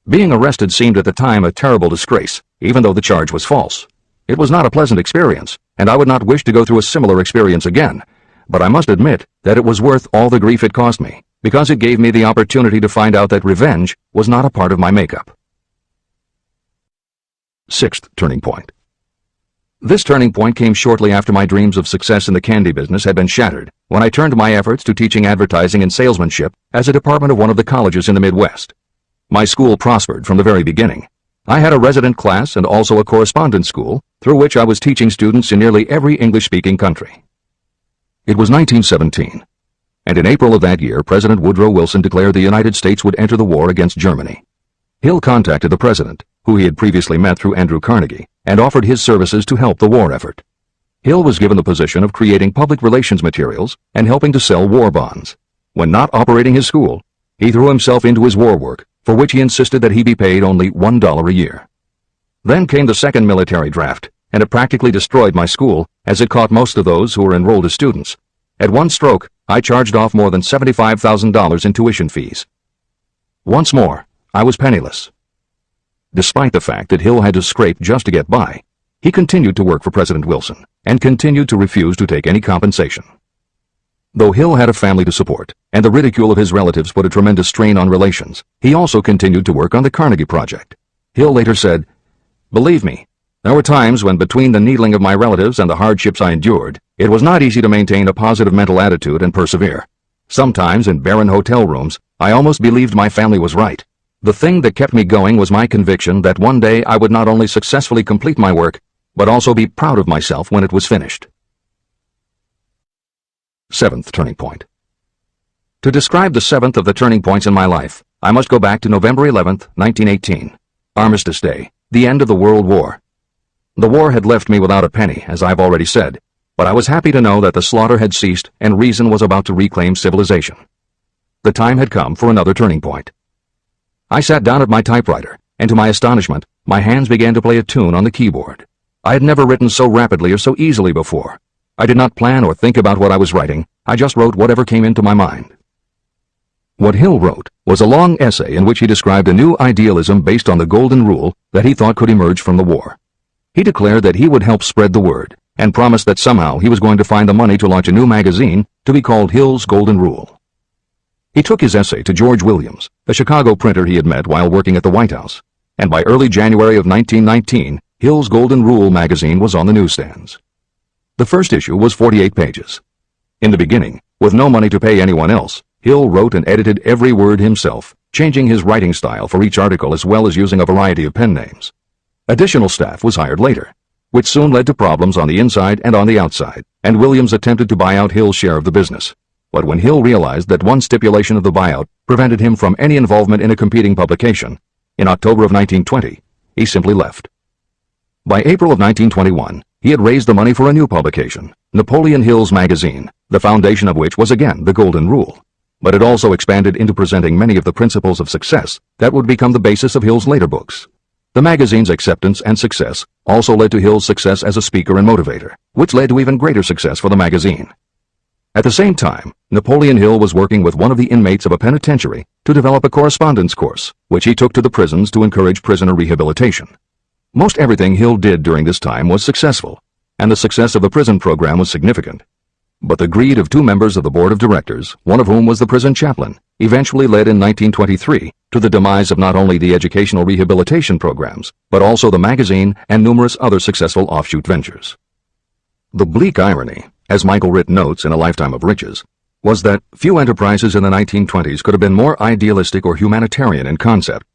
Being arrested seemed at the time a terrible disgrace, even though the charge was false. It was not a pleasant experience, and I would not wish to go through a similar experience again, but I must admit that it was worth all the grief it cost me, because it gave me the opportunity to find out that revenge was not a part of my makeup. Sixth turning point. This turning point came shortly after my dreams of success in the candy business had been shattered, when I turned my efforts to teaching advertising and salesmanship as a department of one of the colleges in the Midwest. My school prospered from the very beginning. I had a resident class and also a correspondence school, through which I was teaching students in nearly every English-speaking country. It was 1917, and in April of that year, President Woodrow Wilson declared the United States would enter the war against Germany. Hill contacted the president, who he had previously met through Andrew Carnegie, and offered his services to help the war effort. Hill was given the position of creating public relations materials and helping to sell war bonds. When not operating his school, he threw himself into his war work, for which he insisted that he be paid only $1 a year. Then came the second military draft, and it practically destroyed my school, as it caught most of those who were enrolled as students. At one stroke, I charged off more than $75,000 in tuition fees. Once more, I was penniless. Despite the fact that Hill had to scrape just to get by, he continued to work for President Wilson and continued to refuse to take any compensation. Though Hill had a family to support, and the ridicule of his relatives put a tremendous strain on relations, he also continued to work on the Carnegie Project. Hill later said, "Believe me, there were times when between the needling of my relatives and the hardships I endured, it was not easy to maintain a positive mental attitude and persevere. Sometimes in barren hotel rooms, I almost believed my family was right. The thing that kept me going was my conviction that one day I would not only successfully complete my work, but also be proud of myself when it was finished." Seventh turning point. To describe the seventh of the turning points in my life, I must go back to November 11th, 1918, Armistice Day, the end of the World War. The war had left me without a penny, as I've already said, but I was happy to know that the slaughter had ceased and reason was about to reclaim civilization. The time had come for another turning point. I sat down at my typewriter, and to my astonishment, my hands began to play a tune on the keyboard. I had never written so rapidly or so easily before. I did not plan or think about what I was writing. I just wrote whatever came into my mind. What Hill wrote was a long essay in which he described a new idealism based on the Golden Rule that he thought could emerge from the war. He declared that he would help spread the word, and promised that somehow he was going to find the money to launch a new magazine to be called Hill's Golden Rule. He took his essay to George Williams, a Chicago printer he had met while working at the White House, and by early January of 1919, Hill's Golden Rule magazine was on the newsstands. The first issue was 48 pages. In the beginning, with no money to pay anyone else, Hill wrote and edited every word himself, changing his writing style for each article as well as using a variety of pen names. Additional staff was hired later, which soon led to problems on the inside and on the outside, and Williams attempted to buy out Hill's share of the business. But when Hill realized that one stipulation of the buyout prevented him from any involvement in a competing publication, in October of 1920, he simply left. By April of 1921, he had raised the money for a new publication, Napoleon Hill's magazine, the foundation of which was again the Golden Rule. But it also expanded into presenting many of the principles of success that would become the basis of Hill's later books. The magazine's acceptance and success also led to Hill's success as a speaker and motivator, which led to even greater success for the magazine. At the same time, Napoleon Hill was working with one of the inmates of a penitentiary to develop a correspondence course, which he took to the prisons to encourage prisoner rehabilitation. Most everything Hill did during this time was successful, and the success of the prison program was significant. But the greed of two members of the board of directors, one of whom was the prison chaplain, eventually led in 1923 to the demise of not only the educational rehabilitation programs, but also the magazine and numerous other successful offshoot ventures. The bleak irony, as Michael Ritt notes in A Lifetime of Riches, was that few enterprises in the 1920s could have been more idealistic or humanitarian in concept.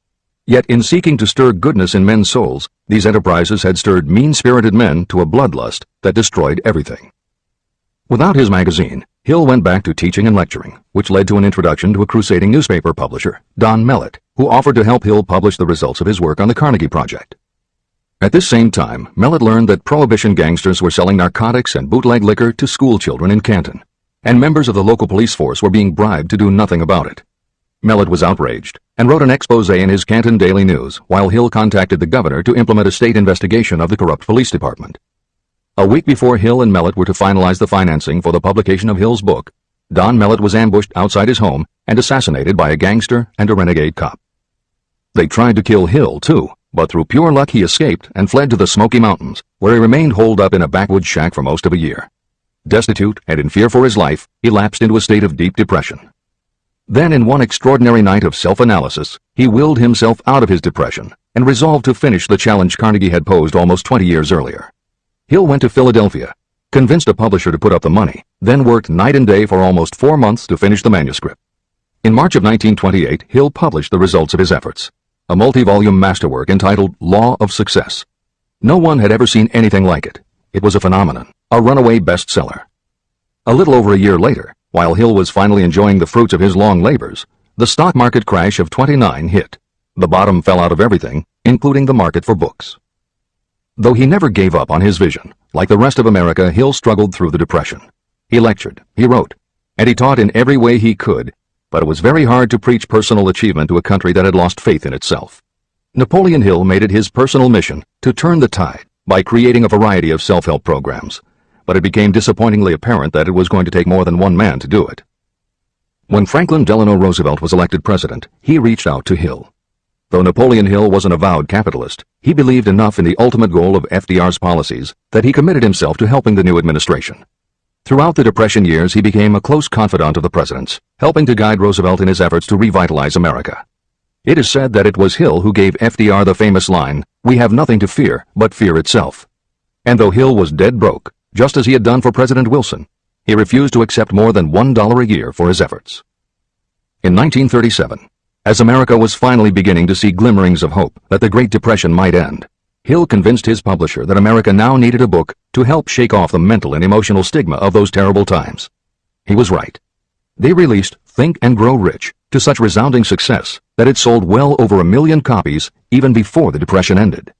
Yet in seeking to stir goodness in men's souls, these enterprises had stirred mean-spirited men to a bloodlust that destroyed everything. Without his magazine, Hill went back to teaching and lecturing, which led to an introduction to a crusading newspaper publisher, Don Mellett, who offered to help Hill publish the results of his work on the Carnegie Project. At this same time, Mellett learned that Prohibition gangsters were selling narcotics and bootleg liquor to school children in Canton, and members of the local police force were being bribed to do nothing about it. Mellett was outraged and wrote an expose in his Canton Daily News, while Hill contacted the governor to implement a state investigation of the corrupt police department. A week before Hill and Mellett were to finalize the financing for the publication of Hill's book, Don Mellett was ambushed outside his home and assassinated by a gangster and a renegade cop. They tried to kill Hill, too, but through pure luck he escaped and fled to the Smoky Mountains, where he remained holed up in a backwoods shack for most of a year. Destitute and in fear for his life, he lapsed into a state of deep depression. Then, in one extraordinary night of self-analysis, he willed himself out of his depression and resolved to finish the challenge Carnegie had posed almost 20 years earlier. Hill went to Philadelphia, convinced a publisher to put up the money, then worked night and day for almost 4 months to finish the manuscript. In March of 1928, Hill published the results of his efforts, a multi-volume masterwork entitled Law of Success. No one had ever seen anything like it. It was a phenomenon, a runaway bestseller. A little over a year later, while Hill was finally enjoying the fruits of his long labors, the stock market crash of '29 hit. The bottom fell out of everything, including the market for books. Though he never gave up on his vision, like the rest of America, Hill struggled through the Depression. He lectured, he wrote, and he taught in every way he could, but it was very hard to preach personal achievement to a country that had lost faith in itself. Napoleon Hill made it his personal mission to turn the tide by creating a variety of self-help programs, but it became disappointingly apparent that it was going to take more than one man to do it. When Franklin Delano Roosevelt was elected president, he reached out to Hill. Though Napoleon Hill was an avowed capitalist, he believed enough in the ultimate goal of FDR's policies that he committed himself to helping the new administration. Throughout the Depression years, he became a close confidant of the president's, helping to guide Roosevelt in his efforts to revitalize America. It is said that it was Hill who gave FDR the famous line, "We have nothing to fear but fear itself." And though Hill was dead broke, just as he had done for President Wilson, he refused to accept more than $1 a year for his efforts. In 1937, as America was finally beginning to see glimmerings of hope that the Great Depression might end, Hill convinced his publisher that America now needed a book to help shake off the mental and emotional stigma of those terrible times. He was right. They released Think and Grow Rich to such resounding success that it sold well over 1 million copies even before the Depression ended.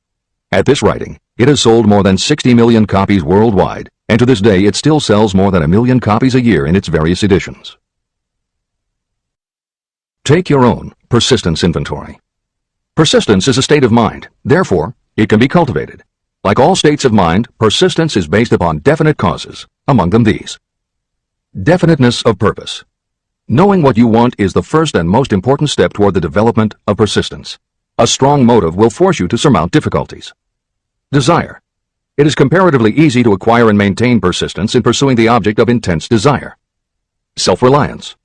At this writing, it has sold more than 60 million copies worldwide and to this day it still sells more than 1 million copies a year in its various editions. Take your own persistence inventory. Persistence is a state of mind, therefore, it can be cultivated. Like all states of mind, persistence is based upon definite causes, among them these. Definiteness of purpose. Knowing what you want is the first and most important step toward the development of persistence. A strong motive will force you to surmount difficulties. Desire. It is comparatively easy to acquire and maintain persistence in pursuing the object of intense desire. Self-reliance.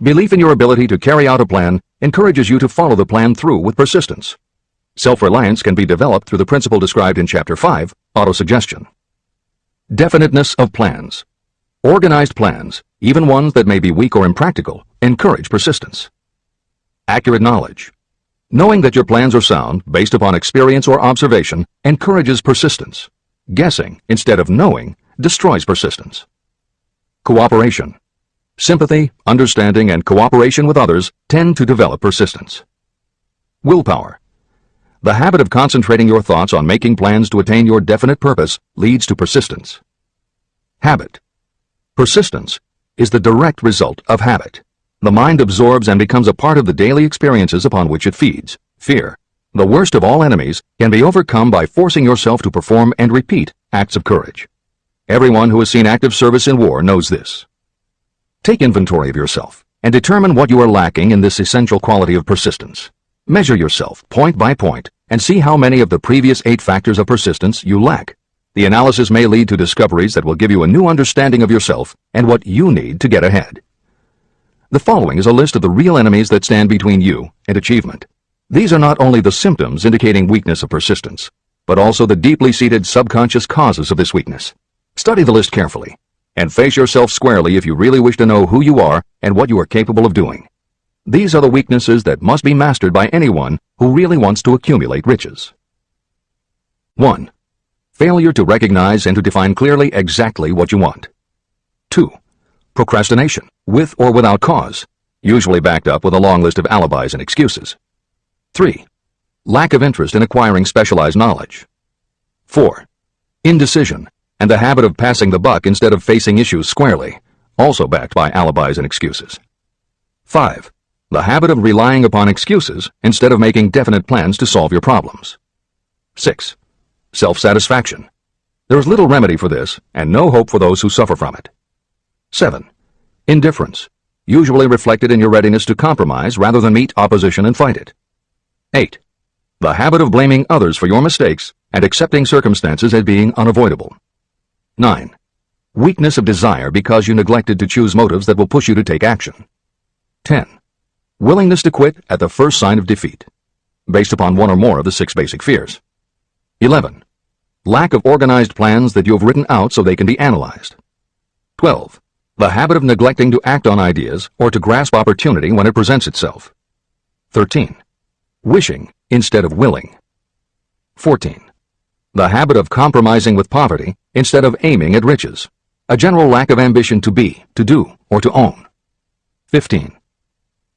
Belief in your ability to carry out a plan encourages you to follow the plan through with persistence. Self-reliance can be developed through the principle described in Chapter 5, Autosuggestion. Definiteness of plans. Organized plans, even ones that may be weak or impractical, encourage persistence. Accurate knowledge. Knowing that your plans are sound, based upon experience or observation, encourages persistence. Guessing, instead of knowing, destroys persistence. Cooperation. Sympathy, understanding, and cooperation with others tend to develop persistence. Willpower. The habit of concentrating your thoughts on making plans to attain your definite purpose leads to persistence. Habit. Persistence is the direct result of habit. The mind absorbs and becomes a part of the daily experiences upon which it feeds. Fear, the worst of all enemies, can be overcome by forcing yourself to perform and repeat acts of courage. Everyone who has seen active service in war knows this. Take inventory of yourself and determine what you are lacking in this essential quality of persistence. Measure yourself point by point and see how many of the previous 8 factors of persistence you lack. The analysis may lead to discoveries that will give you a new understanding of yourself and what you need to get ahead. The following is a list of the real enemies that stand between you and achievement. These are not only the symptoms indicating weakness of persistence, but also the deeply seated subconscious causes of this weakness. Study the list carefully and face yourself squarely if you really wish to know who you are and what you are capable of doing. These are the weaknesses that must be mastered by anyone who really wants to accumulate riches. 1. Failure to recognize and to define clearly exactly what you want. 2. Procrastination, with or without cause, usually backed up with a long list of alibis and excuses. 3. Lack of interest in acquiring specialized knowledge. 4. Indecision, and the habit of passing the buck instead of facing issues squarely, also backed by alibis and excuses. 5. The habit of relying upon excuses instead of making definite plans to solve your problems. 6. Self-satisfaction. There is little remedy for this, and no hope for those who suffer from it. 7. Indifference, usually reflected in your readiness to compromise rather than meet opposition and fight it. 8. The habit of blaming others for your mistakes and accepting circumstances as being unavoidable. 9. Weakness of desire because you neglected to choose motives that will push you to take action. 10. Willingness to quit at the first sign of defeat, based upon one or more of the 6 basic fears. 11. Lack of organized plans that you have written out so they can be analyzed. 12. The habit of neglecting to act on ideas or to grasp opportunity when it presents itself. 13. Wishing instead of willing. 14. The habit of compromising with poverty instead of aiming at riches. A general lack of ambition to be, to do, or to own. 15.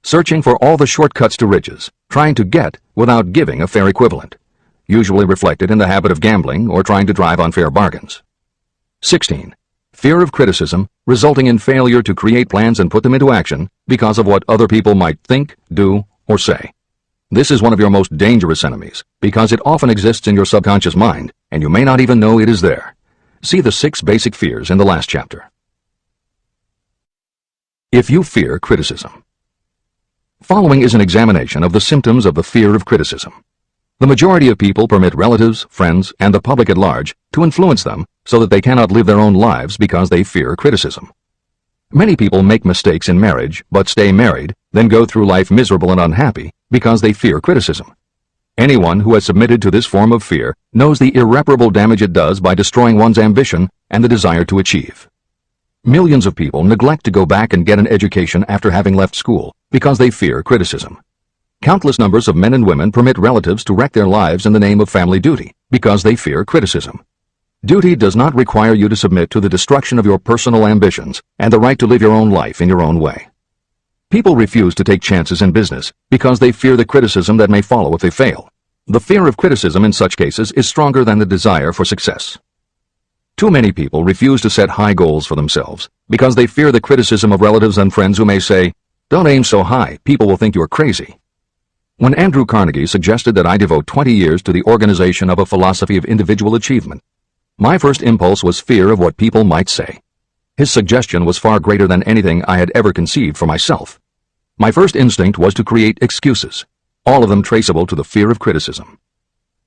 Searching for all the shortcuts to riches, trying to get without giving a fair equivalent, usually reflected in the habit of gambling or trying to drive unfair bargains. 16. Fear of criticism, resulting in failure to create plans and put them into action because of what other people might think, do, or say. This is one of your most dangerous enemies because it often exists in your subconscious mind and you may not even know it is there. See the 6 basic fears in the last chapter. If you fear criticism. Following is an examination of the symptoms of the fear of criticism. The majority of people permit relatives, friends, and the public at large to influence them so that they cannot live their own lives because they fear criticism. Many people make mistakes in marriage but stay married, then go through life miserable and unhappy because they fear criticism. Anyone who has submitted to this form of fear knows the irreparable damage it does by destroying one's ambition and the desire to achieve. Millions of people neglect to go back and get an education after having left school because they fear criticism. Countless numbers of men and women permit relatives to wreck their lives in the name of family duty because they fear criticism. Duty does not require you to submit to the destruction of your personal ambitions and the right to live your own life in your own way. People refuse to take chances in business because they fear the criticism that may follow if they fail. The fear of criticism in such cases is stronger than the desire for success. Too many people refuse to set high goals for themselves because they fear the criticism of relatives and friends who may say, "Don't aim so high, people will think you're crazy." When Andrew Carnegie suggested that I devote 20 years to the organization of a philosophy of individual achievement, my first impulse was fear of what people might say. His suggestion was far greater than anything I had ever conceived for myself. My first instinct was to create excuses, all of them traceable to the fear of criticism.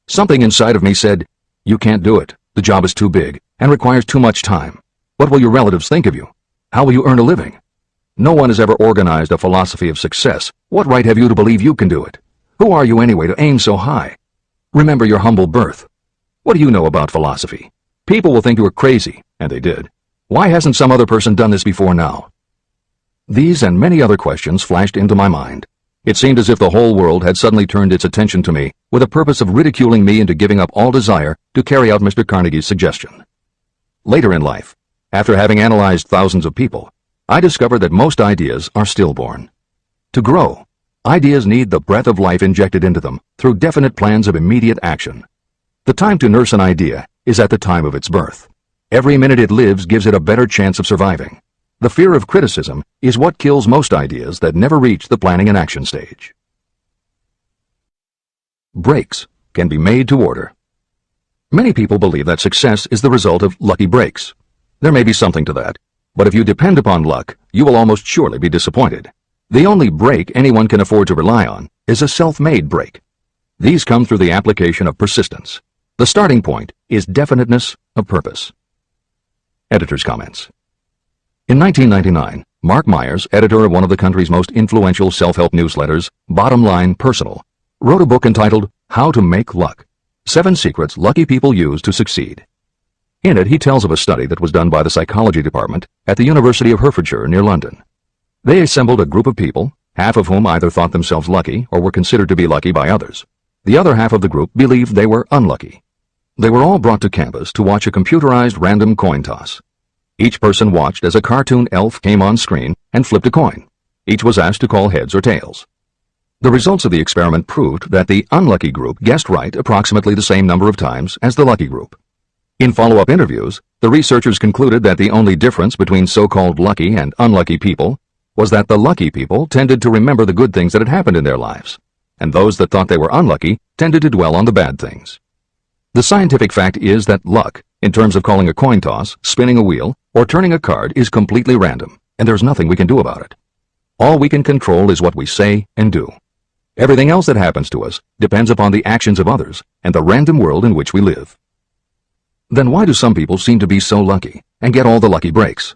Something inside of me said, "You can't do it. The job is too big and requires too much time. What will your relatives think of you? How will you earn a living? No one has ever organized a philosophy of success. What right have you to believe you can do it? Who are you anyway to aim so high? Remember your humble birth. What do you know about philosophy? People will think you are crazy," and they did. "Why hasn't some other person done this before now?" These and many other questions flashed into my mind. It seemed as if the whole world had suddenly turned its attention to me with a purpose of ridiculing me into giving up all desire to carry out Mr. Carnegie's suggestion. Later in life, after having analyzed thousands of people, I discovered that most ideas are stillborn. To grow, ideas need the breath of life injected into them through definite plans of immediate action. The time to nurse an idea is at the time of its birth. Every minute it lives gives it a better chance of surviving. The fear of criticism is what kills most ideas that never reach the planning and action stage. Breaks can be made to order. Many people believe that success is the result of lucky breaks. There may be something to that, but if you depend upon luck, you will almost surely be disappointed. The only break anyone can afford to rely on is a self-made break. These come through the application of persistence. The starting point is definiteness of purpose. Editor's comments. In 1999, Mark Myers, editor of one of the country's most influential self-help newsletters, Bottom Line Personal, wrote a book entitled How to Make Luck: 7 Secrets Lucky People Use to Succeed. In it, he tells of a study that was done by the psychology department at the University of Hertfordshire near London. They assembled a group of people, half of whom either thought themselves lucky or were considered to be lucky by others. The other half of the group believed they were unlucky. They were all brought to campus to watch a computerized random coin toss. Each person watched as a cartoon elf came on screen and flipped a coin. Each was asked to call heads or tails. The results of the experiment proved that the unlucky group guessed right approximately the same number of times as the lucky group. In follow-up interviews, the researchers concluded that the only difference between so-called lucky and unlucky people was that the lucky people tended to remember the good things that had happened in their lives, and those that thought they were unlucky tended to dwell on the bad things. The scientific fact is that luck, in terms of calling a coin toss, spinning a wheel, or turning a card, is completely random, and there's nothing we can do about it. All we can control is what we say and do. Everything else that happens to us depends upon the actions of others and the random world in which we live. Then why do some people seem to be so lucky and get all the lucky breaks?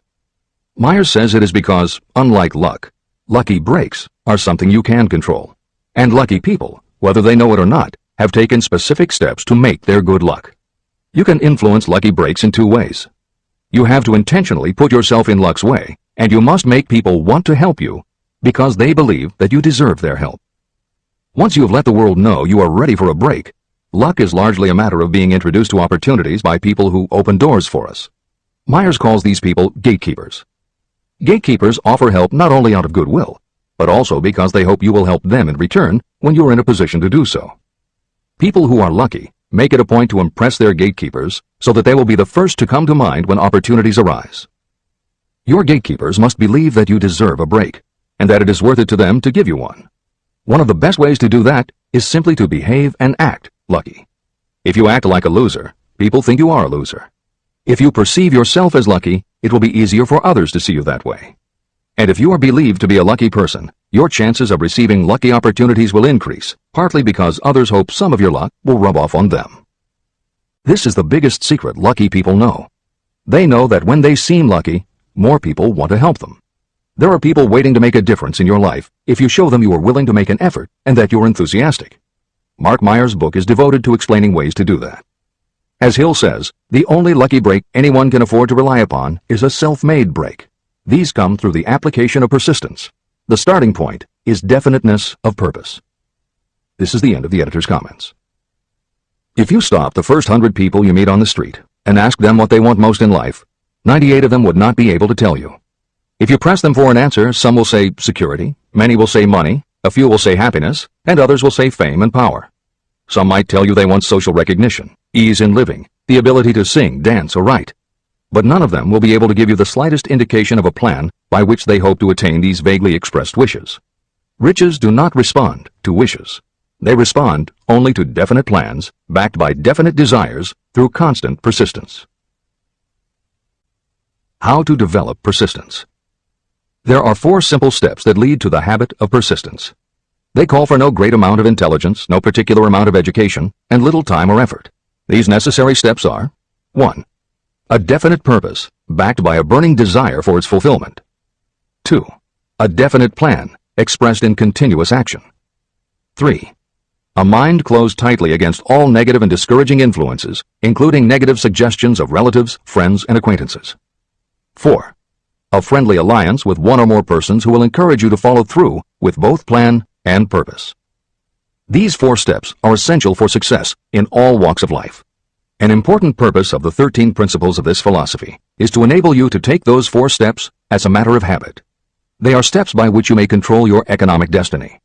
Myers says it is because, unlike luck, lucky breaks are something you can control, and lucky people, whether they know it or not, have taken specific steps to make their good luck. You can influence lucky breaks in 2 ways. You have to intentionally put yourself in luck's way, and you must make people want to help you because they believe that you deserve their help. Once you have let the world know you are ready for a break, luck is largely a matter of being introduced to opportunities by people who open doors for us. Myers calls these people gatekeepers. Gatekeepers offer help not only out of goodwill, but also because they hope you will help them in return when you are in a position to do so. People who are lucky make it a point to impress their gatekeepers so that they will be the first to come to mind when opportunities arise. Your gatekeepers must believe that you deserve a break, and that it is worth it to them to give you one. One of the best ways to do that is simply to behave and act lucky. If you act like a loser, people think you are a loser. If you perceive yourself as lucky, it will be easier for others to see you that way. And if you are believed to be a lucky person, your chances of receiving lucky opportunities will increase, partly because others hope some of your luck will rub off on them. This is the biggest secret lucky people know. They know that when they seem lucky, more people want to help them. There are people waiting to make a difference in your life if you show them you are willing to make an effort and that you are enthusiastic. Mark Myers' book is devoted to explaining ways to do that. As Hill says, the only lucky break anyone can afford to rely upon is a self-made break. These come through the application of persistence. The starting point is definiteness of purpose. This is the end of the editor's comments. If you stop the first 100 people you meet on the street and ask them what they want most in life, 98 of them would not be able to tell you. If you press them for an answer, some will say security, many will say money, a few will say happiness, and others will say fame and power. Some might tell you they want social recognition, ease in living, the ability to sing, dance, or write, but none of them will be able to give you the slightest indication of a plan by which they hope to attain these vaguely expressed wishes. Riches do not respond to wishes. They respond only to definite plans backed by definite desires through constant persistence. How to develop persistence. There are 4 simple steps that lead to the habit of persistence. They call for no great amount of intelligence, no particular amount of education, and little time or effort. These necessary steps are: 1. A definite purpose, backed by a burning desire for its fulfillment. 2. A definite plan, expressed in continuous action. 3. A mind closed tightly against all negative and discouraging influences, including negative suggestions of relatives, friends, and acquaintances. 4. A friendly alliance with one or more persons who will encourage you to follow through with both plan and purpose. These 4 steps are essential for success in all walks of life. An important purpose of the 13 principles of this philosophy is to enable you to take those 4 steps as a matter of habit. They are steps by which you may control your economic destiny.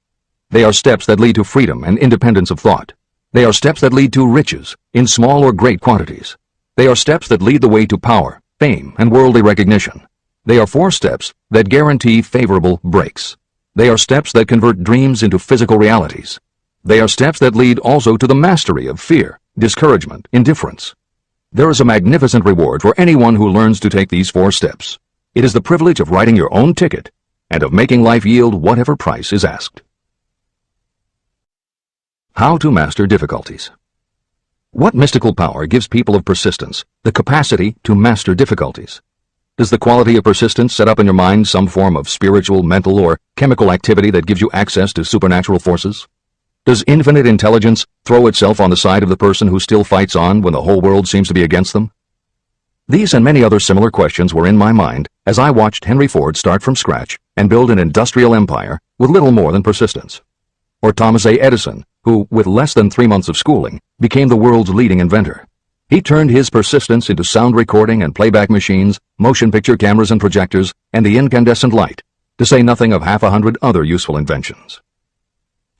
They are steps that lead to freedom and independence of thought. They are steps that lead to riches in small or great quantities. They are steps that lead the way to power, fame, and worldly recognition. They are 4 steps that guarantee favorable breaks. They are steps that convert dreams into physical realities. They are steps that lead also to the mastery of fear, discouragement, indifference. There is a magnificent reward for anyone who learns to take these 4 steps. It is the privilege of writing your own ticket and of making life yield whatever price is asked. How to master difficulties. What mystical power gives people of persistence the capacity to master difficulties? Does the quality of persistence set up in your mind some form of spiritual, mental, or chemical activity that gives you access to supernatural forces? Does infinite intelligence throw itself on the side of the person who still fights on when the whole world seems to be against them? These and many other similar questions were in my mind as I watched Henry Ford start from scratch and build an industrial empire with little more than persistence. Or Thomas A. Edison, who, with less than 3 months of schooling, became the world's leading inventor. He turned his persistence into sound recording and playback machines, motion picture cameras and projectors, and the incandescent light, to say nothing of 100 other useful inventions.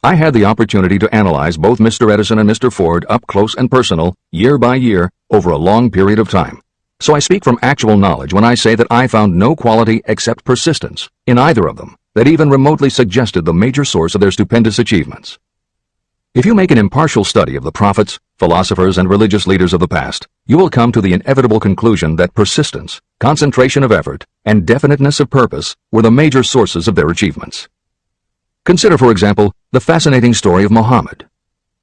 I had the opportunity to analyze both Mr. Edison and Mr. Ford up close and personal, year by year, over a long period of time. So I speak from actual knowledge when I say that I found no quality except persistence in either of them that even remotely suggested the major source of their stupendous achievements. If you make an impartial study of the prophets, philosophers, and religious leaders of the past, you will come to the inevitable conclusion that persistence, concentration of effort, and definiteness of purpose were the major sources of their achievements. Consider, for example, the fascinating story of Muhammad.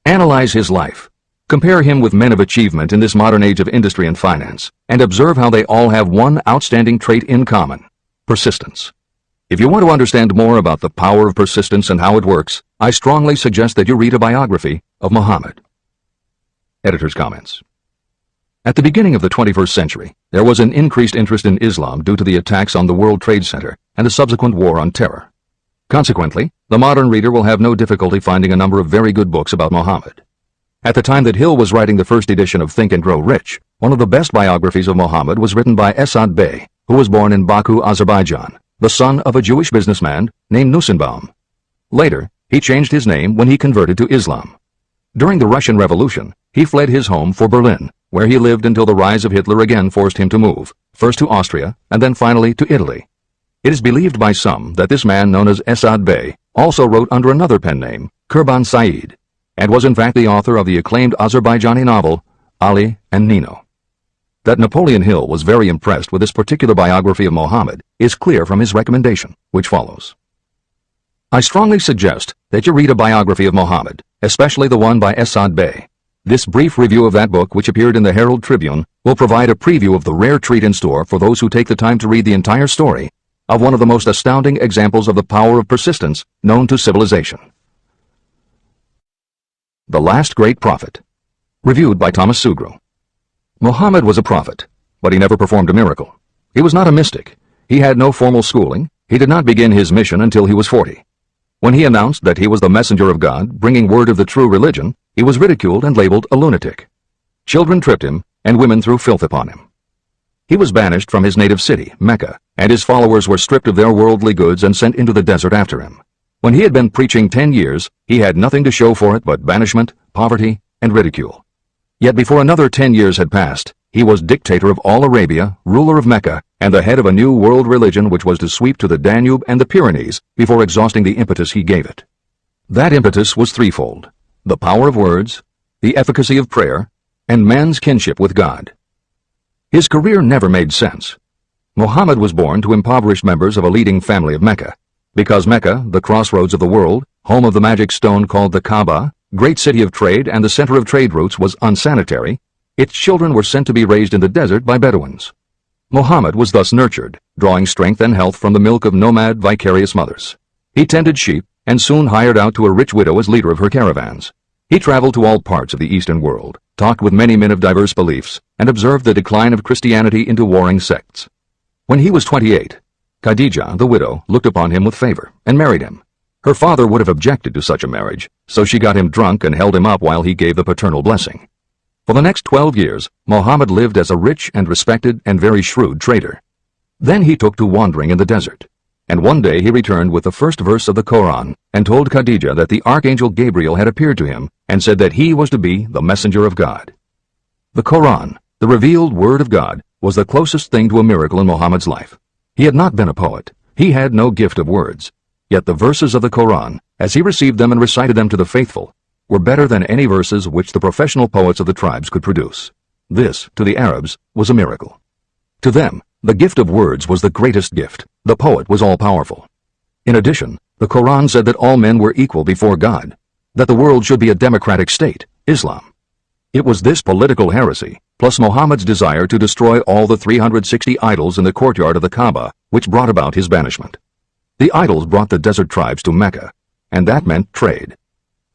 Analyze his life. Compare him with men of achievement in this modern age of industry and finance, and observe how they all have one outstanding trait in common: persistence. If you want to understand more about the power of persistence and how it works, I strongly suggest that you read a biography of Muhammad. Editor's comments. At the beginning of the 21st century, there was an increased interest in Islam due to the attacks on the World Trade Center and the subsequent war on terror. Consequently, the modern reader will have no difficulty finding a number of very good books about Muhammad. At the time that Hill was writing the first edition of Think and Grow Rich, one of the best biographies of Muhammad was written by Esad Bey, who was born in Baku, Azerbaijan, the son of a Jewish businessman named Nusenbaum. Later, he changed his name when he converted to Islam. During the Russian Revolution, he fled his home for Berlin, where he lived until the rise of Hitler again forced him to move, first to Austria and then finally to Italy. It is believed by some that this man known as Esad Bey also wrote under another pen name, Kurban Said, and was in fact the author of the acclaimed Azerbaijani novel, Ali and Nino. That Napoleon Hill was very impressed with this particular biography of Muhammad is clear from his recommendation, which follows. I strongly suggest that you read a biography of Muhammad, especially the one by Esad Bey. This brief review of that book, which appeared in the Herald Tribune, will provide a preview of the rare treat in store for those who take the time to read the entire story of one of the most astounding examples of the power of persistence known to civilization. The Last Great Prophet. Reviewed by Thomas Sugru. Muhammad was a prophet, but he never performed a miracle. He was not a mystic. He had no formal schooling. He did not begin his mission until he was 40. When he announced that he was the messenger of God, bringing word of the true religion, he was ridiculed and labeled a lunatic. Children tripped him, and women threw filth upon him. He was banished from his native city, Mecca, and his followers were stripped of their worldly goods and sent into the desert after him. When he had been preaching 10 years, he had nothing to show for it but banishment, poverty, and ridicule. Yet before another 10 years had passed, He was dictator of all Arabia, ruler of Mecca, and the head of a new world religion which was to sweep to the Danube and the Pyrenees before exhausting the impetus he gave it. That impetus was threefold: the power of words, the efficacy of prayer, and man's kinship with God. His career never made sense. Muhammad was born to impoverished members of a leading family of Mecca. Because Mecca, the crossroads of the world, home of the magic stone called the Kaaba, great city of trade and the center of trade routes, was unsanitary, its children were sent to be raised in the desert by Bedouins. Muhammad was thus nurtured, drawing strength and health from the milk of nomad, vicarious mothers. He tended sheep and soon hired out to a rich widow as leader of her caravans. He traveled to all parts of the Eastern world, talked with many men of diverse beliefs, and observed the decline of Christianity into warring sects. When he was 28, Khadijah, the widow, looked upon him with favor and married him. Her father would have objected to such a marriage, so she got him drunk and held him up while he gave the paternal blessing. For the next 12 years, Muhammad lived as a rich and respected and very shrewd trader. Then he took to wandering in the desert, and one day he returned with the first verse of the Quran and told Khadijah that the archangel Gabriel had appeared to him and said that he was to be the messenger of God. The Quran, the revealed word of God, was the closest thing to a miracle in Muhammad's life. He had not been a poet. He had no gift of words. Yet the verses of the Quran, as he received them and recited them to the faithful, were better than any verses which the professional poets of the tribes could produce. This, to the Arabs, was a miracle. To them, the gift of words was the greatest gift. The poet was all-powerful. In addition, the Quran said that all men were equal before God, that the world should be a democratic state, Islam. It was this political heresy, plus Muhammad's desire to destroy all the 360 idols in the courtyard of the Kaaba, which brought about his banishment. The idols brought the desert tribes to Mecca, and that meant trade.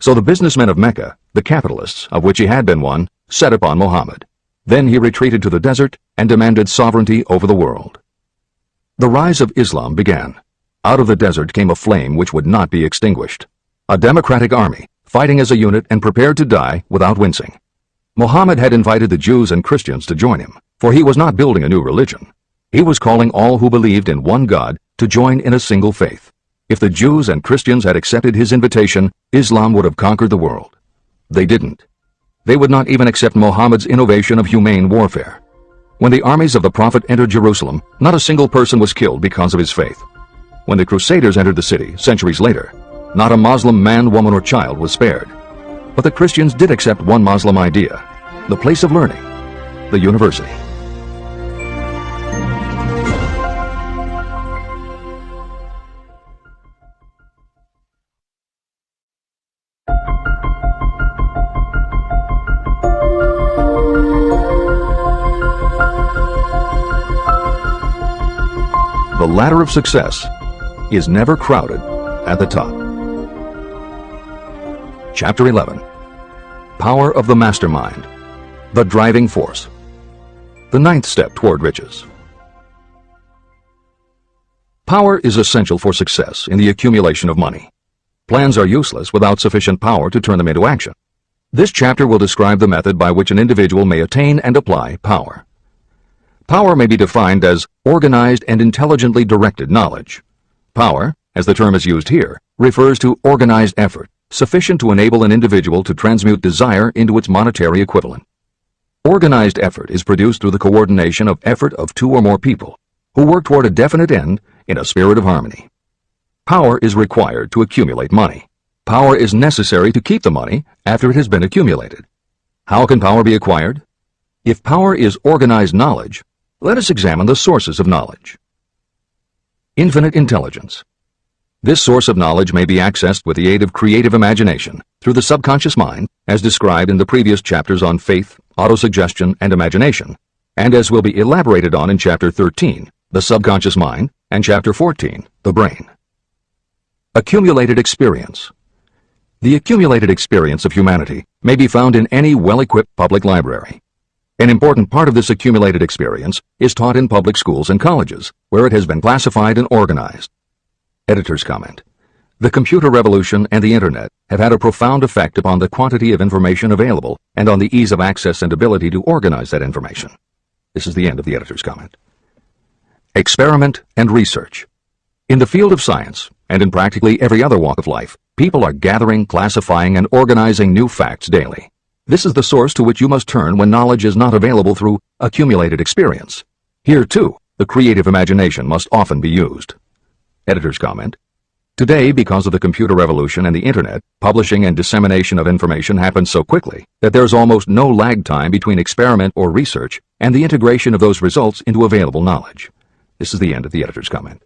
So the businessmen of Mecca, the capitalists, of which he had been one, set upon Muhammad. Then he retreated to the desert and demanded sovereignty over the world. The rise of Islam began. Out of the desert came a flame which would not be extinguished. A democratic army, fighting as a unit and prepared to die without wincing. Muhammad had invited the Jews and Christians to join him, for he was not building a new religion. He was calling all who believed in one God to join in a single faith. If the Jews and Christians had accepted his invitation, Islam would have conquered the world. They didn't. They would not even accept Muhammad's innovation of humane warfare. When the armies of the Prophet entered Jerusalem, not a single person was killed because of his faith. When the Crusaders entered the city, centuries later, not a Muslim man, woman, or child was spared. But the Christians did accept one Muslim idea, the place of learning, the university. The ladder of success is never crowded at the top. Chapter 11. Power of the Mastermind, the Driving Force. The ninth step toward riches. Power is essential for success in the accumulation of money. Plans are useless without sufficient power to turn them into action. This chapter will describe the method by which an individual may attain and apply power. Power may be defined as organized and intelligently directed knowledge. Power, as the term is used here, refers to organized effort, sufficient to enable an individual to transmute desire into its monetary equivalent. Organized effort is produced through the coordination of effort of two or more people, who work toward a definite end in a spirit of harmony. Power is required to accumulate money. Power is necessary to keep the money after it has been accumulated. How can power be acquired? If power is organized knowledge, let us examine the sources of knowledge. Infinite intelligence. This source of knowledge may be accessed with the aid of creative imagination through the subconscious mind, as described in the previous chapters on faith, autosuggestion, and imagination, and as will be elaborated on in Chapter 13, the subconscious mind, and Chapter 14, the brain. Accumulated experience. The accumulated experience of humanity may be found in any well-equipped public library. An important part of this accumulated experience is taught in public schools and colleges, where it has been classified and organized. Editor's comment. The computer revolution and the Internet have had a profound effect upon the quantity of information available and on the ease of access and ability to organize that information. This is the end of the editor's comment. Experiment and research. In the field of science, and in practically every other walk of life, people are gathering, classifying, and organizing new facts daily. This is the source to which you must turn when knowledge is not available through accumulated experience. Here, too, the creative imagination must often be used. Editor's comment. Today, because of the computer revolution and the internet, publishing and dissemination of information happens so quickly that there's almost no lag time between experiment or research and the integration of those results into available knowledge. This is the end of the editor's comment.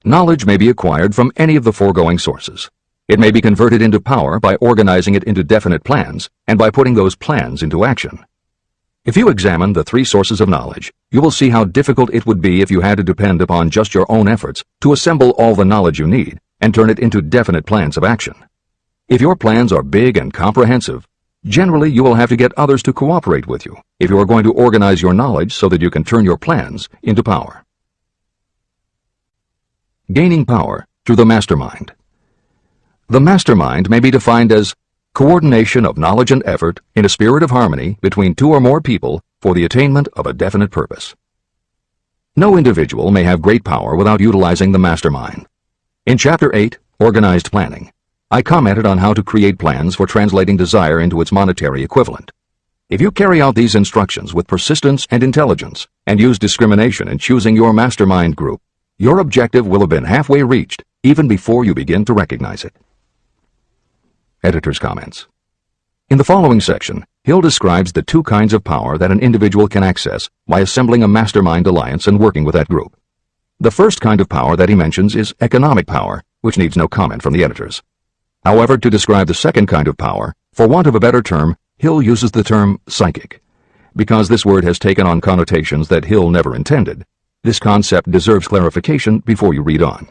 Knowledge may be acquired from any of the foregoing sources. It may be converted into power by organizing it into definite plans and by putting those plans into action. If you examine the three sources of knowledge, you will see how difficult it would be if you had to depend upon just your own efforts to assemble all the knowledge you need and turn it into definite plans of action. If your plans are big and comprehensive, generally you will have to get others to cooperate with you if you are going to organize your knowledge so that you can turn your plans into power. Gaining power through the mastermind. The mastermind may be defined as coordination of knowledge and effort in a spirit of harmony between two or more people for the attainment of a definite purpose. No individual may have great power without utilizing the mastermind. In Chapter 8, Organized Planning, I commented on how to create plans for translating desire into its monetary equivalent. If you carry out these instructions with persistence and intelligence and use discrimination in choosing your mastermind group, your objective will have been halfway reached even before you begin to recognize it. Editor's comments. In the following section, Hill describes the two kinds of power that an individual can access by assembling a mastermind alliance and working with that group. The first kind of power that he mentions is economic power, which needs no comment from the editors. However, to describe the second kind of power, for want of a better term, Hill uses the term psychic. Because this word has taken on connotations that Hill never intended, this concept deserves clarification before you read on.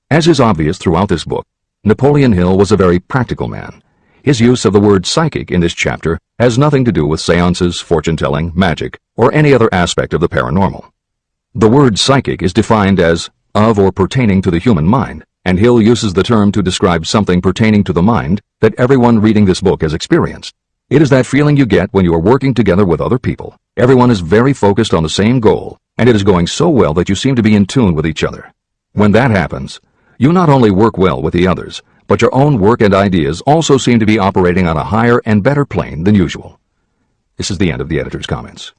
As is obvious throughout this book, Napoleon Hill was a very practical man. His use of the word psychic in this chapter has nothing to do with seances, fortune-telling, magic, or any other aspect of the paranormal. The word psychic is defined as of or pertaining to the human mind, and Hill uses the term to describe something pertaining to the mind that everyone reading this book has experienced. It is that feeling you get when you are working together with other people. Everyone is very focused on the same goal, and it is going so well that you seem to be in tune with each other. When that happens, you not only work well with the others, but your own work and ideas also seem to be operating on a higher and better plane than usual. This is the end of the editor's comments.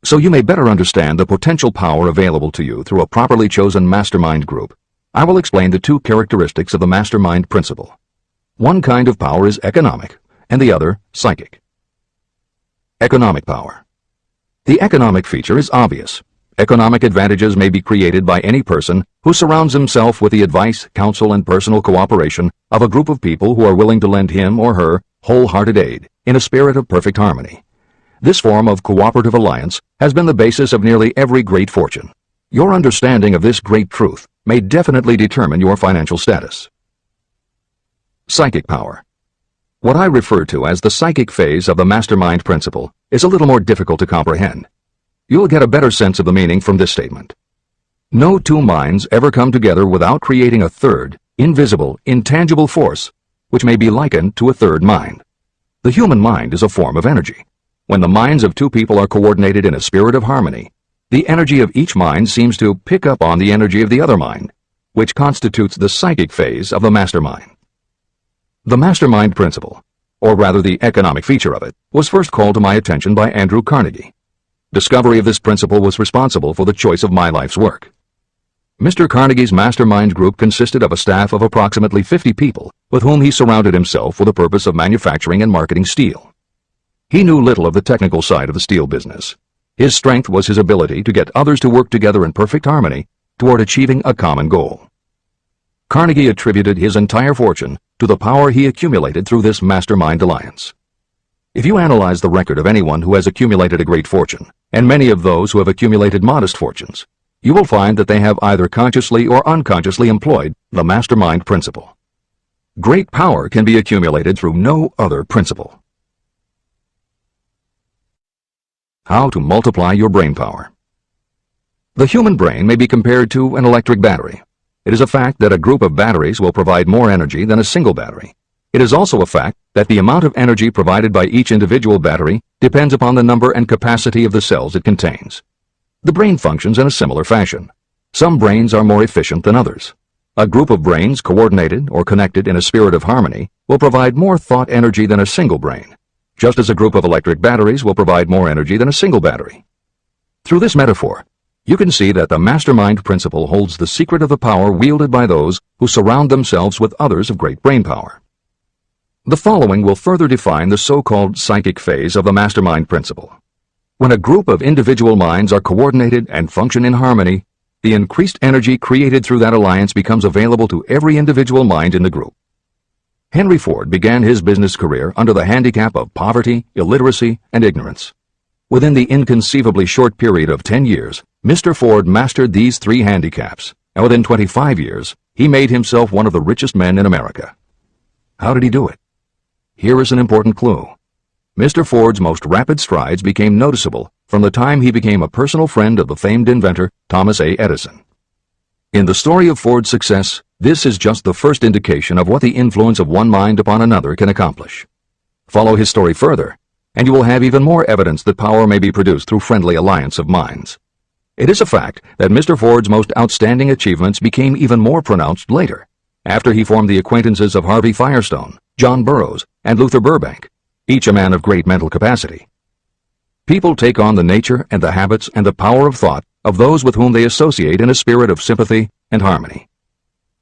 So you may better understand the potential power available to you through a properly chosen mastermind group, I will explain the two characteristics of the mastermind principle. One kind of power is economic, and the other psychic. Economic power. The economic feature is obvious. Economic advantages may be created by any person who surrounds himself with the advice, counsel, and personal cooperation of a group of people who are willing to lend him or her wholehearted aid in a spirit of perfect harmony. This form of cooperative alliance has been the basis of nearly every great fortune. Your understanding of this great truth may definitely determine your financial status. Psychic power. What I refer to as the psychic phase of the mastermind principle is a little more difficult to comprehend. You'll get a better sense of the meaning from this statement. No two minds ever come together without creating a third, invisible, intangible force, which may be likened to a third mind. The human mind is a form of energy. When the minds of two people are coordinated in a spirit of harmony, the energy of each mind seems to pick up on the energy of the other mind, which constitutes the psychic phase of the mastermind. The mastermind principle, or rather the economic feature of it, was first called to my attention by Andrew Carnegie. Discovery of this principle was responsible for the choice of my life's work. Mr. Carnegie's mastermind group consisted of a staff of approximately 50 people with whom he surrounded himself for the purpose of manufacturing and marketing steel. He knew little of the technical side of the steel business. His strength was his ability to get others to work together in perfect harmony toward achieving a common goal. Carnegie attributed his entire fortune to the power he accumulated through this mastermind alliance. If you analyze the record of anyone who has accumulated a great fortune, and many of those who have accumulated modest fortunes, you will find that they have either consciously or unconsciously employed the mastermind principle. Great power can be accumulated through no other principle. How to multiply your brain power. The human brain may be compared to an electric battery. It is a fact that a group of batteries will provide more energy than a single battery. It is also a fact that the amount of energy provided by each individual battery depends upon the number and capacity of the cells it contains. The brain functions in a similar fashion. Some brains are more efficient than others. A group of brains coordinated or connected in a spirit of harmony will provide more thought energy than a single brain, just as a group of electric batteries will provide more energy than a single battery. Through this metaphor, you can see that the mastermind principle holds the secret of the power wielded by those who surround themselves with others of great brain power. The following will further define the so-called psychic phase of the mastermind principle. When a group of individual minds are coordinated and function in harmony, the increased energy created through that alliance becomes available to every individual mind in the group. Henry Ford began his business career under the handicap of poverty, illiteracy, and ignorance. Within the inconceivably short period of 10 years, Mr. Ford mastered these three handicaps, and within 25 years, he made himself one of the richest men in America. How did he do it? Here is an important clue. Mr. Ford's most rapid strides became noticeable from the time he became a personal friend of the famed inventor Thomas A. Edison. In the story of Ford's success, this is just the first indication of what the influence of one mind upon another can accomplish. Follow his story further, and you will have even more evidence that power may be produced through friendly alliance of minds. It is a fact that Mr. Ford's most outstanding achievements became even more pronounced later, after he formed the acquaintances of Harvey Firestone, John Burroughs, and Luther Burbank, each a man of great mental capacity. People take on the nature and the habits and the power of thought of those with whom they associate in a spirit of sympathy and harmony.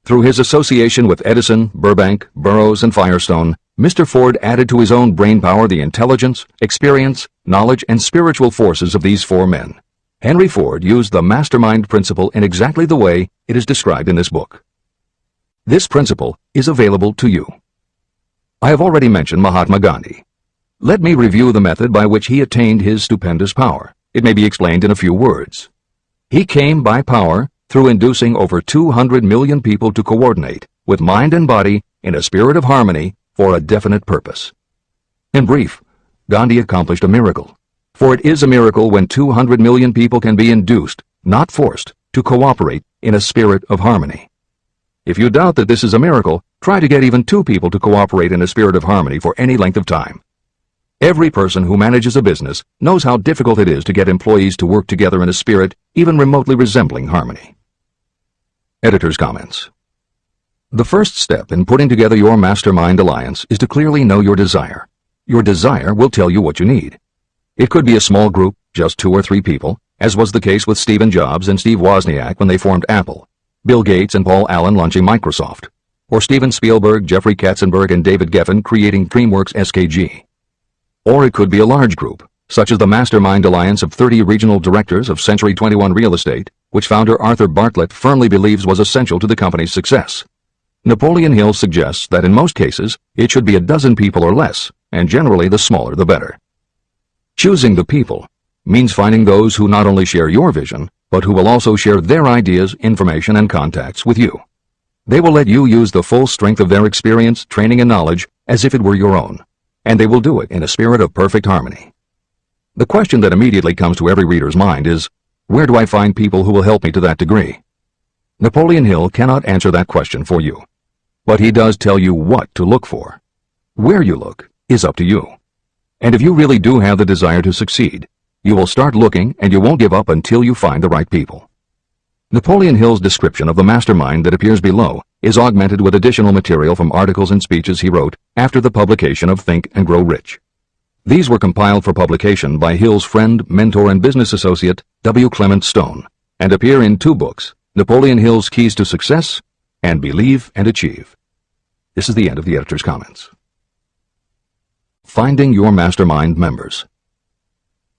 Through his association with Edison, Burbank, Burroughs, and Firestone, Mr. Ford added to his own brain power the intelligence, experience, knowledge, and spiritual forces of these four men. Henry Ford used the mastermind principle in exactly the way it is described in this book. This principle is available to you. I have already mentioned Mahatma Gandhi. Let me review the method by which he attained his stupendous power. It may be explained in a few words. He came by power through inducing over 200 million people to coordinate with mind and body in a spirit of harmony for a definite purpose. In brief, Gandhi accomplished a miracle, for it is a miracle when 200 million people can be induced, not forced, to cooperate in a spirit of harmony. If you doubt that this is a miracle, try to get even two people to cooperate in a spirit of harmony for any length of time. Every person who manages a business knows how difficult it is to get employees to work together in a spirit even remotely resembling harmony. Editor's comments. The first step in putting together your mastermind alliance is to clearly know your desire. Your desire will tell you what you need. It could be a small group, just 2 or 3 people, as was the case with Stephen Jobs and Steve Wozniak when they formed Apple, Bill Gates and Paul Allen launching Microsoft, or Steven Spielberg, Jeffrey Katzenberg, and David Geffen creating DreamWorks SKG. Or it could be a large group, such as the Mastermind Alliance of 30 regional directors of Century 21 Real Estate, which founder Arthur Bartlett firmly believes was essential to the company's success. Napoleon Hill suggests that in most cases, it should be a dozen people or less, and generally the smaller the better. Choosing the people means finding those who not only share your vision, but who will also share their ideas, information, and contacts with you. They will let you use the full strength of their experience, training, and knowledge as if it were your own, and they will do it in a spirit of perfect harmony. The question that immediately comes to every reader's mind is, where do I find people who will help me to that degree? Napoleon Hill cannot answer that question for you, but he does tell you what to look for. Where you look is up to you. And if you really do have the desire to succeed, you will start looking and you won't give up until you find the right people. Napoleon Hill's description of the mastermind that appears below is augmented with additional material from articles and speeches he wrote after the publication of Think and Grow Rich. These were compiled for publication by Hill's friend, mentor, and business associate, W. Clement Stone, and appear in 2 books, Napoleon Hill's Keys to Success and Believe and Achieve. This is the end of the editor's comments. Finding your mastermind members.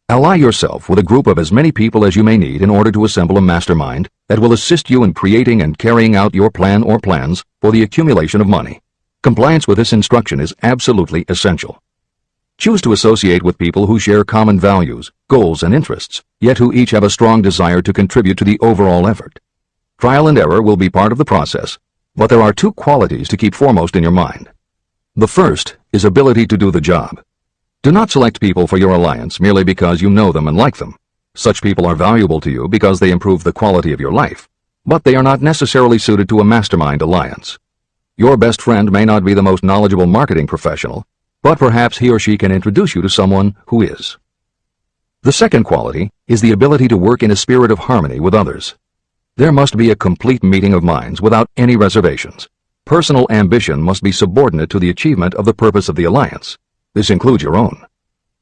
Ally yourself with a group of as many people as you may need in order to assemble a mastermind that will assist you in creating and carrying out your plan or plans for the accumulation of money. Compliance with this instruction is absolutely essential. Choose to associate with people who share common values, goals, and interests, yet who each have a strong desire to contribute to the overall effort. Trial and error will be part of the process, but there are 2 qualities to keep foremost in your mind. The first is ability to do the job. Do not select people for your alliance merely because you know them and like them. Such people are valuable to you because they improve the quality of your life, but they are not necessarily suited to a mastermind alliance. Your best friend may not be the most knowledgeable marketing professional, but perhaps he or she can introduce you to someone who is. The second quality is the ability to work in a spirit of harmony with others. There must be a complete meeting of minds without any reservations. Personal ambition must be subordinate to the achievement of the purpose of the alliance. This includes your own.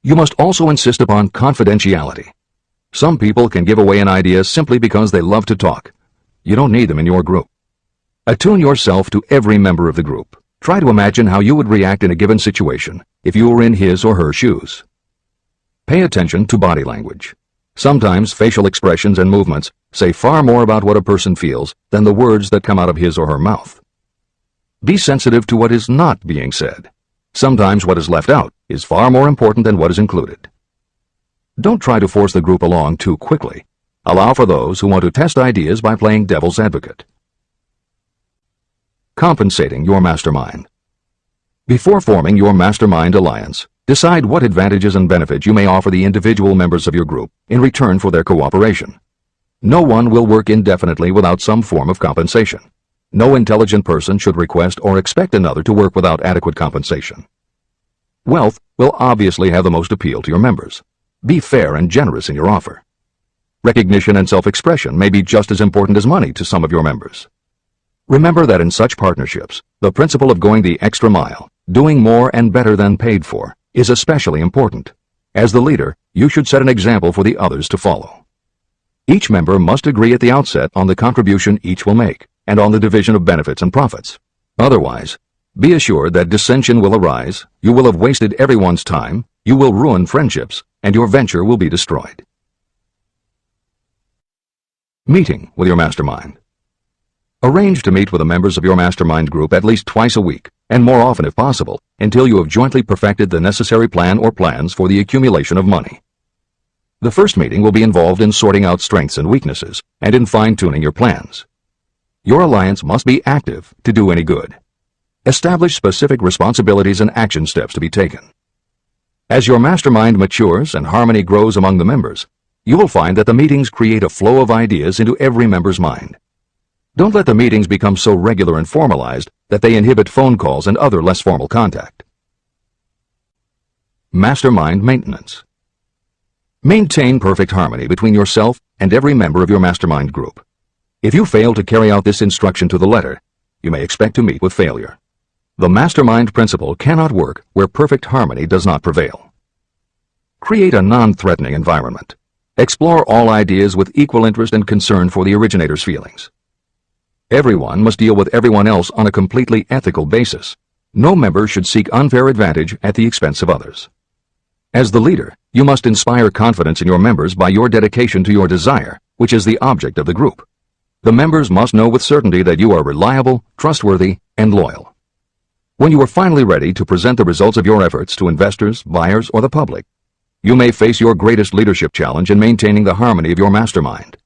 You must also insist upon confidentiality. Some people can give away an idea simply because they love to talk. You don't need them in your group. Attune yourself to every member of the group. Try to imagine how you would react in a given situation if you were in his or her shoes. Pay attention to body language. Sometimes facial expressions and movements say far more about what a person feels than the words that come out of his or her mouth. Be sensitive to what is not being said. Sometimes what is left out is far more important than what is included. Don't try to force the group along too quickly. Allow for those who want to test ideas by playing devil's advocate. Compensating your mastermind. Before forming your mastermind alliance, decide what advantages and benefits you may offer the individual members of your group in return for their cooperation. No one will work indefinitely without some form of compensation. No intelligent person should request or expect another to work without adequate compensation. Wealth will obviously have the most appeal to your members. Be fair and generous in your offer. Recognition and self-expression may be just as important as money to some of your members. Remember that in such partnerships, the principle of going the extra mile, doing more and better than paid for, is especially important. As the leader, you should set an example for the others to follow. Each member must agree at the outset on the contribution each will make, and on the division of benefits and profits. Otherwise, be assured that dissension will arise, you will have wasted everyone's time, you will ruin friendships, and your venture will be destroyed. Meeting with your mastermind. Arrange to meet with the members of your mastermind group at least twice a week, and more often if possible, until you have jointly perfected the necessary plan or plans for the accumulation of money. The first meeting will be involved in sorting out strengths and weaknesses, and in fine-tuning your plans. Your alliance must be active to do any good. Establish specific responsibilities and action steps to be taken. As your mastermind matures and harmony grows among the members, you will find that the meetings create a flow of ideas into every member's mind. Don't let the meetings become so regular and formalized that they inhibit phone calls and other less formal contact. Mastermind maintenance. Maintain perfect harmony between yourself and every member of your mastermind group. If you fail to carry out this instruction to the letter, you may expect to meet with failure. The mastermind principle cannot work where perfect harmony does not prevail. Create a non-threatening environment. Explore all ideas with equal interest and concern for the originator's feelings. Everyone must deal with everyone else on a completely ethical basis. No member should seek unfair advantage at the expense of others. As the leader, you must inspire confidence in your members by your dedication to your desire, which is the object of the group. The members must know with certainty that you are reliable, trustworthy, and loyal. When you are finally ready to present the results of your efforts to investors, buyers, or the public, you may face your greatest leadership challenge in maintaining the harmony of your mastermind.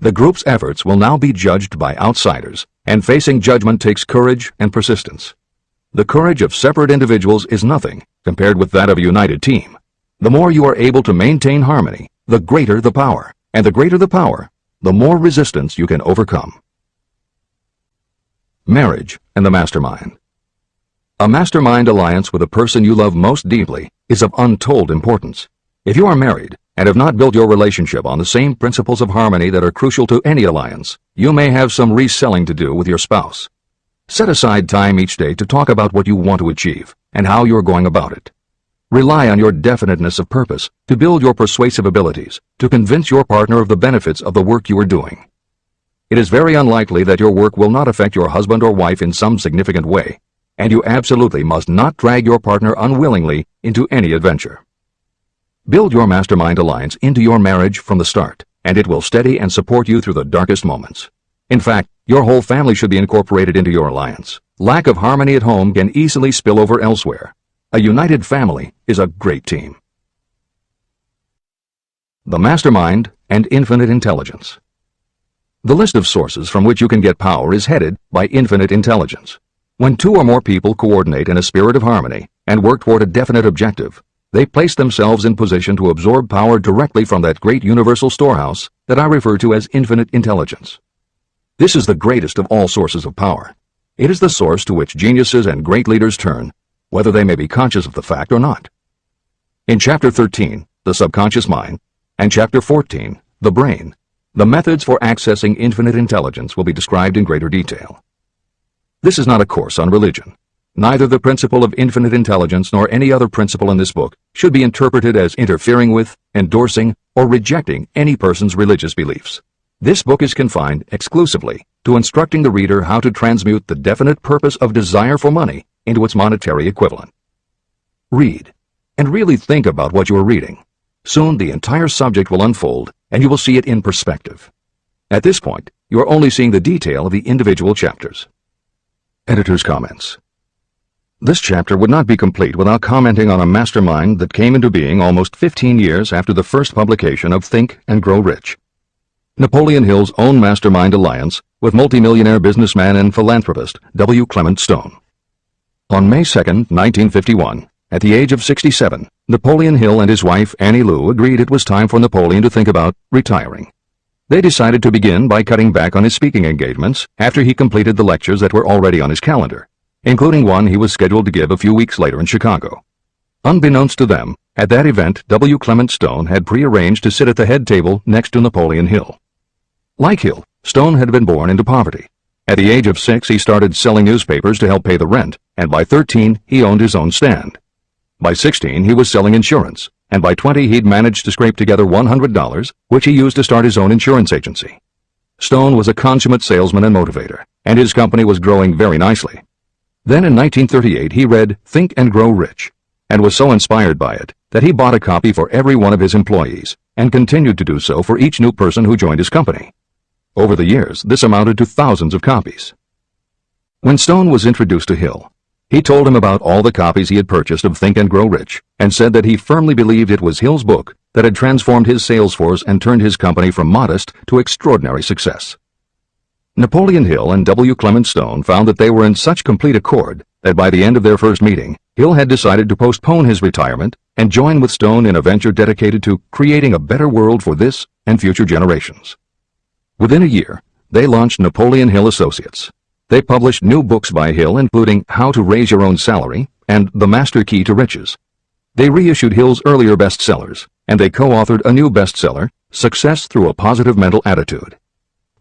The group's efforts will now be judged by outsiders, and facing judgment takes courage and persistence. The courage of separate individuals is nothing compared with that of a united team. The more you are able to maintain harmony, the greater the power, and the greater the power, the more resistance you can overcome. Marriage and the mastermind. A mastermind alliance with a person you love most deeply is of untold importance. If you are married and have not built your relationship on the same principles of harmony that are crucial to any alliance, you may have some reselling to do with your spouse. Set aside time each day to talk about what you want to achieve and how you are going about it. Rely on your definiteness of purpose to build your persuasive abilities to convince your partner of the benefits of the work you are doing. It is very unlikely that your work will not affect your husband or wife in some significant way, and you absolutely must not drag your partner unwillingly into any adventure. Build your mastermind alliance into your marriage from the start, and it will steady and support you through the darkest moments. In fact, your whole family should be incorporated into your alliance. Lack of harmony at home can easily spill over elsewhere. A united family is a great team. The mastermind and infinite intelligence. The list of sources from which you can get power is headed by infinite intelligence. When two or more people coordinate in a spirit of harmony and work toward a definite objective, they place themselves in position to absorb power directly from that great universal storehouse that I refer to as infinite intelligence. This is the greatest of all sources of power. It is the source to which geniuses and great leaders turn, whether they may be conscious of the fact or not. In Chapter 13, The Subconscious Mind, and Chapter 14, The Brain, The methods for accessing infinite intelligence will be described in greater detail. This is not a course on religion. Neither the principle of infinite intelligence nor any other principle in this book should be interpreted as interfering with, endorsing, or rejecting any person's religious beliefs. This book is confined exclusively to instructing the reader how to transmute the definite purpose of desire for money into its monetary equivalent. Read, and really think about what you are reading. Soon the entire subject will unfold, and you will see it in perspective. At this point, you are only seeing the detail of the individual chapters. Editor's comments. This chapter would not be complete without commenting on a mastermind that came into being almost 15 years after the first publication of Think and Grow Rich. Napoleon Hill's own mastermind alliance with multimillionaire businessman and philanthropist W. Clement Stone. On May 2, 1951, at the age of 67, Napoleon Hill and his wife Annie Lou agreed it was time for Napoleon to think about retiring. They decided to begin by cutting back on his speaking engagements after he completed the lectures that were already on his calendar, including one he was scheduled to give a few weeks later in Chicago. Unbeknownst to them, at that event W. Clement Stone had prearranged to sit at the head table next to Napoleon Hill. Like Hill, Stone had been born into poverty. At the age of 6, he started selling newspapers to help pay the rent, and by 13, he owned his own stand. By 16, he was selling insurance, and by 20, he'd managed to scrape together $100, which he used to start his own insurance agency. Stone was a consummate salesman and motivator, and his company was growing very nicely. Then in 1938, he read Think and Grow Rich, and was so inspired by it that he bought a copy for every one of his employees, and continued to do so for each new person who joined his company. Over the years, this amounted to thousands of copies. When Stone was introduced to Hill, he told him about all the copies he had purchased of Think and Grow Rich, and said that he firmly believed it was Hill's book that had transformed his sales force and turned his company from modest to extraordinary success. Napoleon Hill and W. Clement Stone found that they were in such complete accord that by the end of their first meeting, Hill had decided to postpone his retirement and join with Stone in a venture dedicated to creating a better world for this and future generations. Within a year, they launched Napoleon Hill Associates. They published new books by Hill, including How to Raise Your Own Salary and The Master Key to Riches. They reissued Hill's earlier bestsellers, and they co-authored a new bestseller, Success Through a Positive Mental Attitude.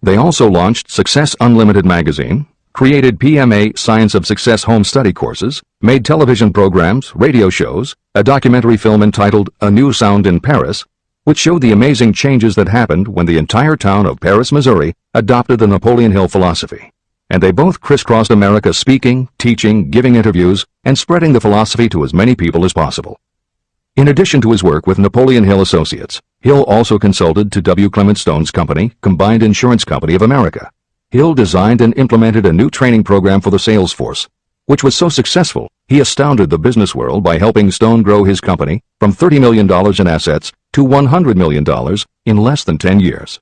They also launched Success Unlimited magazine, created PMA Science of Success home study courses, made television programs, radio shows, a documentary film entitled A New Sound in Paris, which showed the amazing changes that happened when the entire town of Paris, Missouri, adopted the Napoleon Hill philosophy. And they both crisscrossed America speaking, teaching, giving interviews, and spreading the philosophy to as many people as possible. In addition to his work with Napoleon Hill Associates, Hill also consulted to W. Clement Stone's company, Combined Insurance Company of America. Hill designed and implemented a new training program for the sales force, which was so successful, he astounded the business world by helping Stone grow his company from $30 million in assets to $100 million in less than 10 years.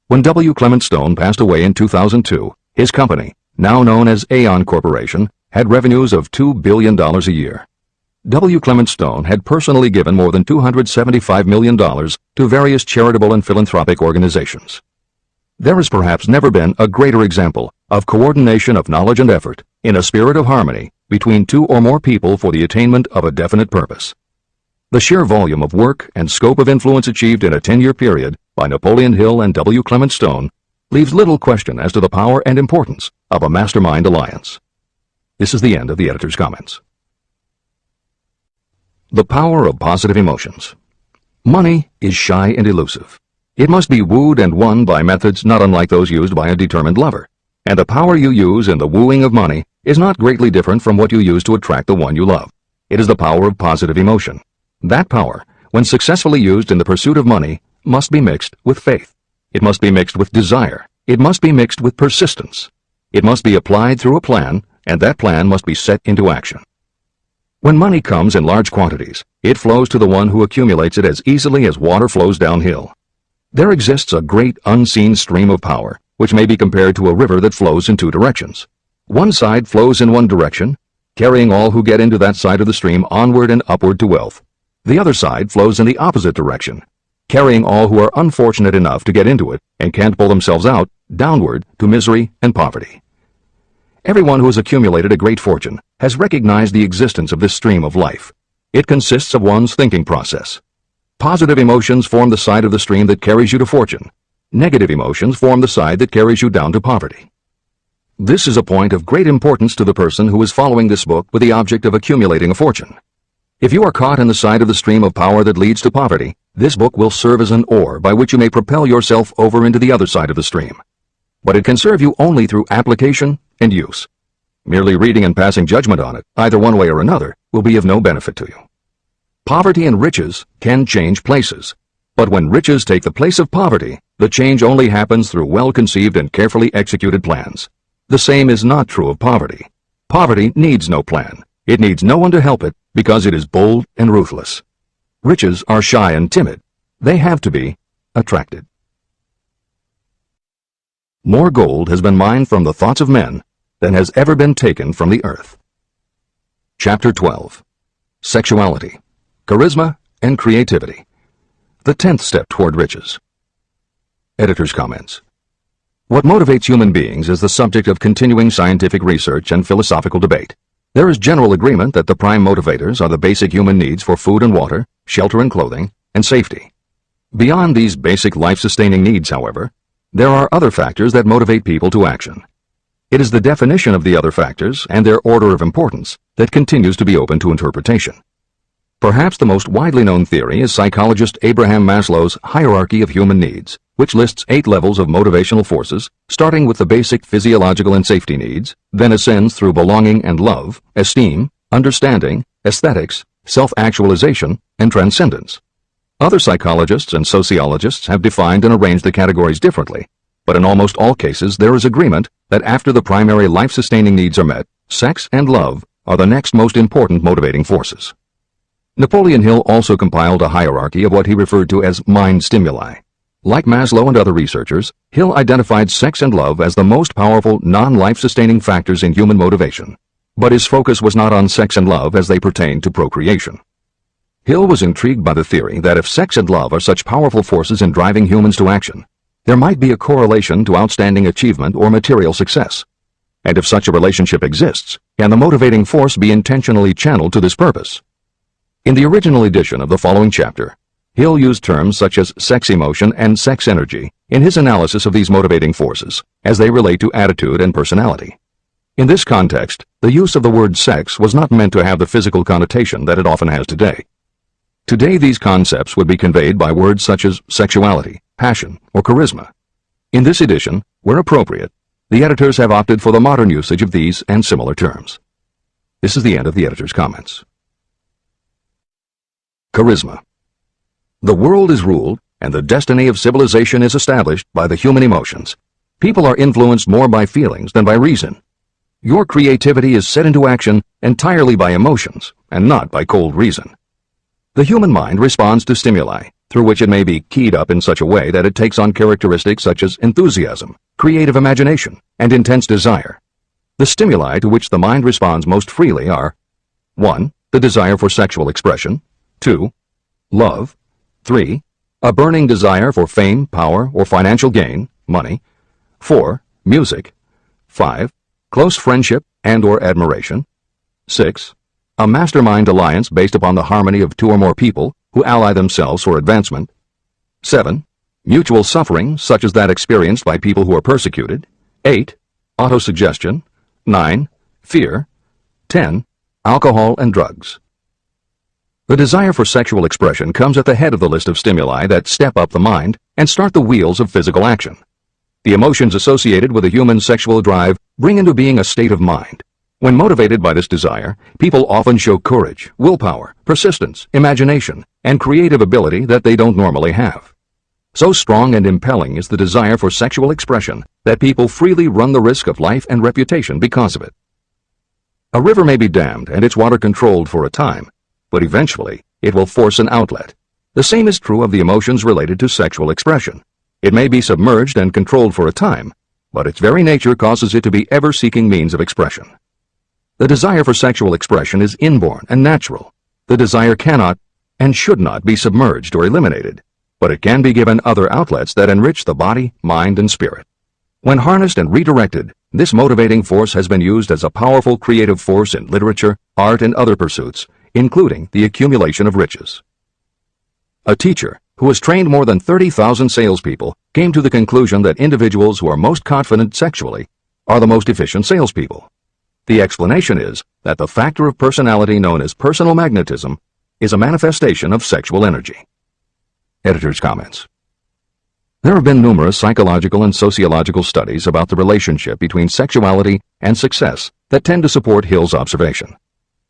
When W. Clement Stone passed away in 2002, his company, now known as Aon Corporation, had revenues of $2 billion a year. W. Clement Stone had personally given more than $275 million to various charitable and philanthropic organizations. There has perhaps never been a greater example of coordination of knowledge and effort in a spirit of harmony between two or more people for the attainment of a definite purpose. The sheer volume of work and scope of influence achieved in a 10-year period by Napoleon Hill and W. Clement Stone leaves little question as to the power and importance of a mastermind alliance. This is the end of the editor's comments. The power of positive emotions. Money is shy and elusive. It must be wooed and won by methods not unlike those used by a determined lover. And the power you use in the wooing of money is not greatly different from what you use to attract the one you love. It is the power of positive emotion. That power, when successfully used in the pursuit of money, must be mixed with faith. It must be mixed with desire. It must be mixed with persistence. It must be applied through a plan, and that plan must be set into action. When money comes in large quantities, it flows to the one who accumulates it as easily as water flows downhill. There exists a great unseen stream of power, which may be compared to a river that flows in two directions. One side flows in one direction, carrying all who get into that side of the stream onward and upward to wealth. The other side flows in the opposite direction, carrying all who are unfortunate enough to get into it and can't pull themselves out, downward to misery and poverty. Everyone who has accumulated a great fortune has recognized the existence of this stream of life. It consists of one's thinking process. Positive emotions form the side of the stream that carries you to fortune. Negative emotions form the side that carries you down to poverty. This is a point of great importance to the person who is following this book with the object of accumulating a fortune. If you are caught in the side of the stream of power that leads to poverty, this book will serve as an oar by which you may propel yourself over into the other side of the stream. But it can serve you only through application and use. Merely reading and passing judgment on it, either one way or another, will be of no benefit to you. Poverty and riches can change places. But when riches take the place of poverty, the change only happens through well-conceived and carefully executed plans. The same is not true of poverty. Poverty needs no plan. It needs no one to help it because it is bold and ruthless. Riches are shy and timid. They have to be attracted. More gold has been mined from the thoughts of men than has ever been taken from the earth. Chapter 12. Sexuality, Charisma, and Creativity. The 10th step toward riches. Editor's comments. What motivates human beings is the subject of continuing scientific research and philosophical debate. There is general agreement that the prime motivators are the basic human needs for food and water, shelter and clothing, and safety. Beyond these basic life-sustaining needs, however, there are other factors that motivate people to action. It is the definition of the other factors and their order of importance that continues to be open to interpretation. Perhaps the most widely known theory is psychologist Abraham Maslow's hierarchy of human needs, which lists 8 levels of motivational forces, starting with the basic physiological and safety needs, then ascends through belonging and love, esteem, understanding, aesthetics, self-actualization, and transcendence. Other psychologists and sociologists have defined and arranged the categories differently, but in almost all cases there is agreement that after the primary life-sustaining needs are met, sex and love are the next most important motivating forces. Napoleon Hill also compiled a hierarchy of what he referred to as mind stimuli. Like Maslow and other researchers, Hill identified sex and love as the most powerful non-life-sustaining factors in human motivation, but his focus was not on sex and love as they pertain to procreation. Hill was intrigued by the theory that if sex and love are such powerful forces in driving humans to action, there might be a correlation to outstanding achievement or material success. And if such a relationship exists, can the motivating force be intentionally channeled to this purpose? In the original edition of the following chapter, Hill used terms such as sex emotion and sex energy in his analysis of these motivating forces as they relate to attitude and personality. In this context, the use of the word sex was not meant to have the physical connotation that it often has today. Today these concepts would be conveyed by words such as sexuality, passion, or charisma. In this edition, where appropriate, the editors have opted for the modern usage of these and similar terms. This is the end of the editor's comments. Charisma. The world is ruled, and the destiny of civilization is established by the human emotions. People are influenced more by feelings than by reason. Your creativity is set into action entirely by emotions, and not by cold reason. The human mind responds to stimuli, through which it may be keyed up in such a way that it takes on characteristics such as enthusiasm, creative imagination, and intense desire. The stimuli to which the mind responds most freely are 1. The desire for sexual expression, 2. Love, 3. A burning desire for fame, power, or financial gain, money, 4. Music, 5. Close friendship and or admiration, 6. A mastermind alliance based upon the harmony of 2 or more people who ally themselves for advancement, 7. Mutual suffering such as that experienced by people who are persecuted, 8. Autosuggestion, 9. Fear, 10. Alcohol and drugs. The desire for sexual expression comes at the head of the list of stimuli that step up the mind and start the wheels of physical action. The emotions associated with a human sexual drive bring into being a state of mind. When motivated by this desire, people often show courage, willpower, persistence, imagination, and creative ability that they don't normally have. So strong and impelling is the desire for sexual expression that people freely run the risk of life and reputation because of it. A river may be dammed and its water controlled for a time, but eventually it will force an outlet. The same is true of the emotions related to sexual expression. It may be submerged and controlled for a time, but its very nature causes it to be ever-seeking means of expression. The desire for sexual expression is inborn and natural. The desire cannot and should not be submerged or eliminated, but it can be given other outlets that enrich the body, mind, and spirit. When harnessed and redirected, this motivating force has been used as a powerful creative force in literature, art, and other pursuits, including the accumulation of riches. A teacher who has trained more than 30,000 salespeople, came to the conclusion that individuals who are most confident sexually are the most efficient salespeople. The explanation is that the factor of personality known as personal magnetism is a manifestation of sexual energy. Editor's comments. There have been numerous psychological and sociological studies about the relationship between sexuality and success that tend to support Hill's observation.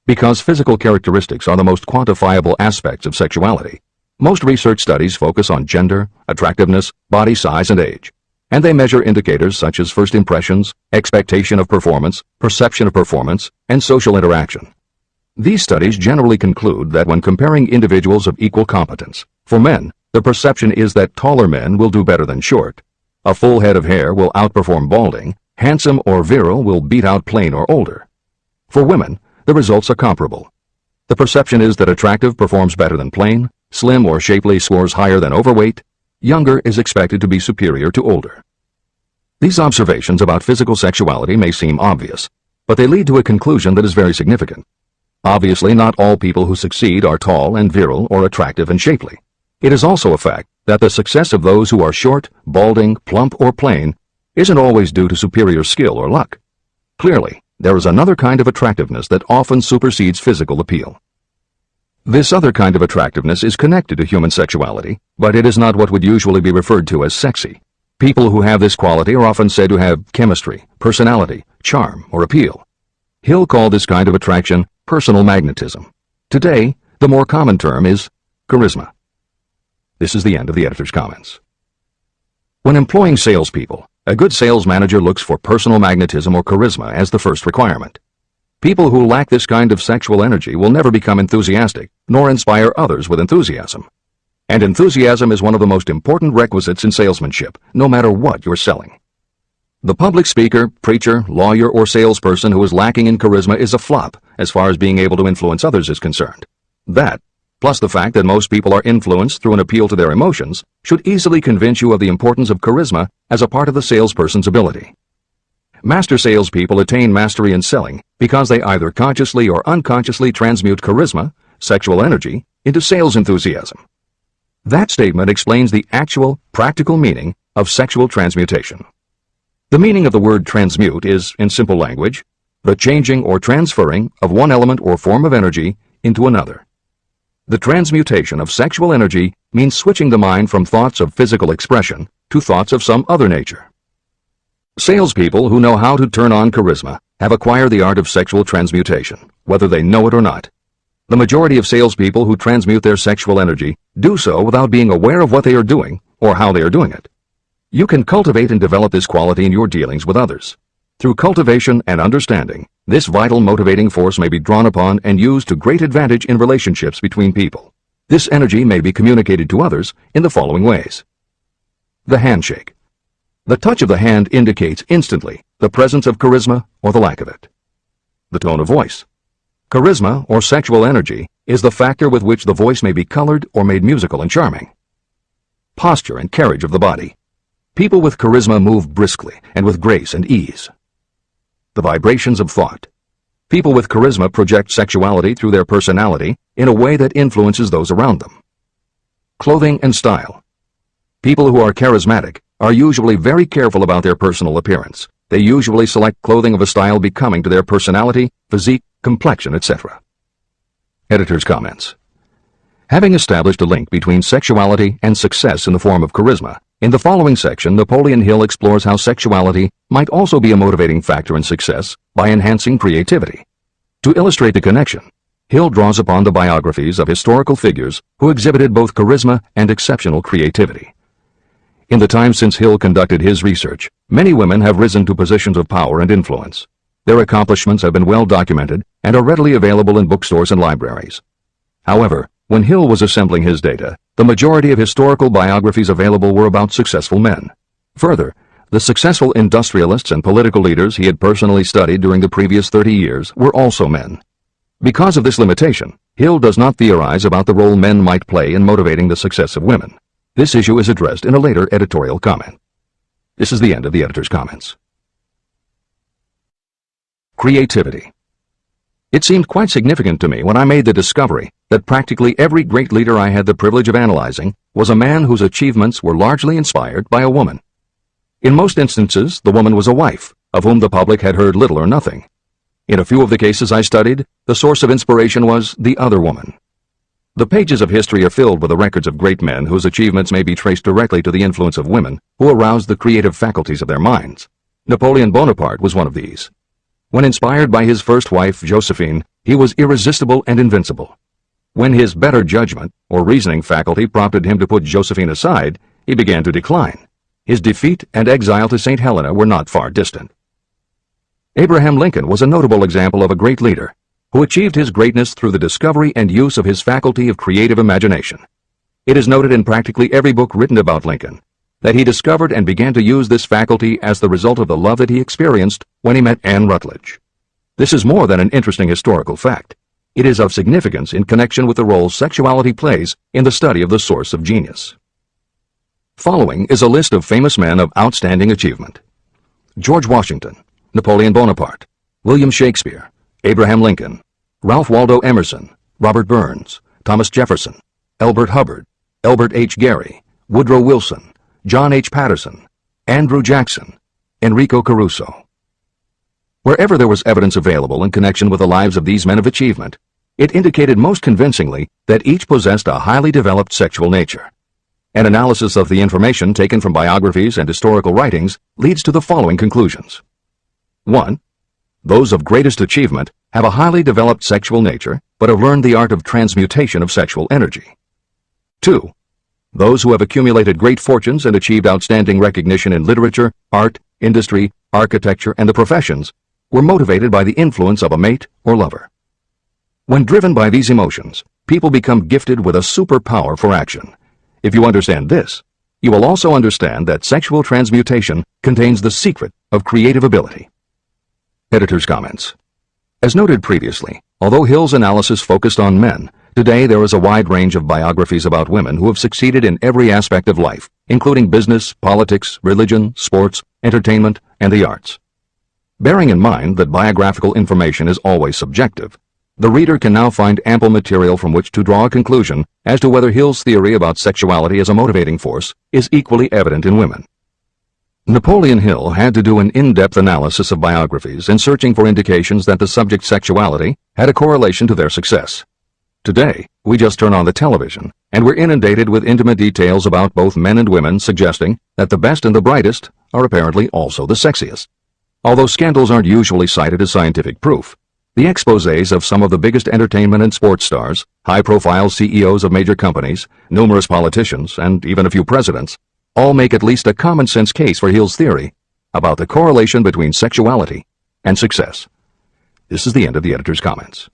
Because physical characteristics are the most quantifiable aspects of sexuality, most research studies focus on gender, attractiveness, body size, and age, and they measure indicators such as first impressions, expectation of performance, perception of performance, and social interaction. These studies generally conclude that when comparing individuals of equal competence, for men, the perception is that taller men will do better than short, a full head of hair will outperform balding, handsome or virile will beat out plain or older. For women, the results are comparable. The perception is that attractive performs better than plain, slim or shapely scores higher than overweight, younger is expected to be superior to older. These observations about physical sexuality may seem obvious, but they lead to a conclusion that is very significant. Obviously, not all people who succeed are tall and virile or attractive and shapely. It is also a fact that the success of those who are short, balding, plump, or plain isn't always due to superior skill or luck. Clearly, there is another kind of attractiveness that often supersedes physical appeal. This other kind of attractiveness is connected to human sexuality, but it is not what would usually be referred to as sexy. People who have this quality are often said to have chemistry, personality, charm, or appeal. Hill called this kind of attraction personal magnetism. Today, the more common term is charisma. This is the end of the editor's comments. When employing salespeople, a good sales manager looks for personal magnetism or charisma as the first requirement. People who lack this kind of sexual energy will never become enthusiastic, nor inspire others with enthusiasm. And enthusiasm is one of the most important requisites in salesmanship, no matter what you're selling. The public speaker, preacher, lawyer, or salesperson who is lacking in charisma is a flop as far as being able to influence others is concerned. That, plus the fact that most people are influenced through an appeal to their emotions, should easily convince you of the importance of charisma as a part of the salesperson's ability. Master salespeople attain mastery in selling because they either consciously or unconsciously transmute charisma, sexual energy, into sales enthusiasm. That statement explains the actual, practical meaning of sexual transmutation. The meaning of the word transmute is, in simple language, the changing or transferring of one element or form of energy into another. The transmutation of sexual energy means switching the mind from thoughts of physical expression to thoughts of some other nature. Salespeople who know how to turn on charisma have acquired the art of sexual transmutation, whether they know it or not. The majority of salespeople who transmute their sexual energy do so without being aware of what they are doing or how they are doing it. You can cultivate and develop this quality in your dealings with others. Through cultivation and understanding, this vital motivating force may be drawn upon and used to great advantage in relationships between people. This energy may be communicated to others in the following ways. The handshake. The touch of the hand indicates instantly the presence of charisma or the lack of it. The tone of voice. Charisma, or sexual energy, is the factor with which the voice may be colored or made musical and charming. Posture and carriage of the body. People with charisma move briskly and with grace and ease. The vibrations of thought. People with charisma project sexuality through their personality in a way that influences those around them. Clothing and style. People who are charismatic are usually very careful about their personal appearance. They usually select clothing of a style becoming to their personality, physique, complexion, etc. Editor's comments. Having established a link between sexuality and success in the form of charisma, in the following section, Napoleon Hill explores how sexuality might also be a motivating factor in success by enhancing creativity. To illustrate the connection, Hill draws upon the biographies of historical figures who exhibited both charisma and exceptional creativity. In the time since Hill conducted his research, many women have risen to positions of power and influence. Their accomplishments have been well documented and are readily available in bookstores and libraries. However, when Hill was assembling his data, the majority of historical biographies available were about successful men. Further, the successful industrialists and political leaders he had personally studied during the previous 30 years were also men. Because of this limitation, Hill does not theorize about the role men might play in motivating the success of women. This issue is addressed in a later editorial comment. This is the end of the editor's comments. Creativity. It seemed quite significant to me when I made the discovery that practically every great leader I had the privilege of analyzing was a man whose achievements were largely inspired by a woman. In most instances, the woman was a wife, of whom the public had heard little or nothing. In a few of the cases I studied, the source of inspiration was the other woman. The pages of history are filled with the records of great men whose achievements may be traced directly to the influence of women who aroused the creative faculties of their minds. Napoleon Bonaparte was one of these. When inspired by his first wife, Josephine, he was irresistible and invincible. When his better judgment or reasoning faculty prompted him to put Josephine aside, he began to decline. His defeat and exile to St. Helena were not far distant. Abraham Lincoln was a notable example of a great leader who achieved his greatness through the discovery and use of his faculty of creative imagination. It is noted in practically every book written about Lincoln that he discovered and began to use this faculty as the result of the love that he experienced when he met Anne Rutledge. This is more than an interesting historical fact. It is of significance in connection with the role sexuality plays in the study of the source of genius. Following is a list of famous men of outstanding achievement: George Washington, Napoleon Bonaparte, William Shakespeare, Abraham Lincoln, Ralph Waldo Emerson, Robert Burns, Thomas Jefferson, Elbert Hubbard, Elbert H. Gary, Woodrow Wilson, John H. Patterson, Andrew Jackson, Enrico Caruso. Wherever there was evidence available in connection with the lives of these men of achievement, it indicated most convincingly that each possessed a highly developed sexual nature. An analysis of the information taken from biographies and historical writings leads to the following conclusions. 1. Those of greatest achievement have a highly developed sexual nature, but have learned the art of transmutation of sexual energy. 2. Those who have accumulated great fortunes and achieved outstanding recognition in literature, art, industry, architecture, and the professions were motivated by the influence of a mate or lover. When driven by these emotions, people become gifted with a superpower for action. If you understand this, you will also understand that sexual transmutation contains the secret of creative ability. Editor's comments. As noted previously, although Hill's analysis focused on men, today there is a wide range of biographies about women who have succeeded in every aspect of life, including business, politics, religion, sports, entertainment, and the arts. Bearing in mind that biographical information is always subjective, the reader can now find ample material from which to draw a conclusion as to whether Hill's theory about sexuality as a motivating force is equally evident in women. Napoleon Hill had to do an in-depth analysis of biographies in searching for indications that the subject's sexuality had a correlation to their success. Today, we just turn on the television, and we're inundated with intimate details about both men and women suggesting that the best and the brightest are apparently also the sexiest. Although scandals aren't usually cited as scientific proof, the exposés of some of the biggest entertainment and sports stars, high-profile CEOs of major companies, numerous politicians, and even a few presidents all make at least a common-sense case for Hill's theory about the correlation between sexuality and success. This is the end of the editor's comments.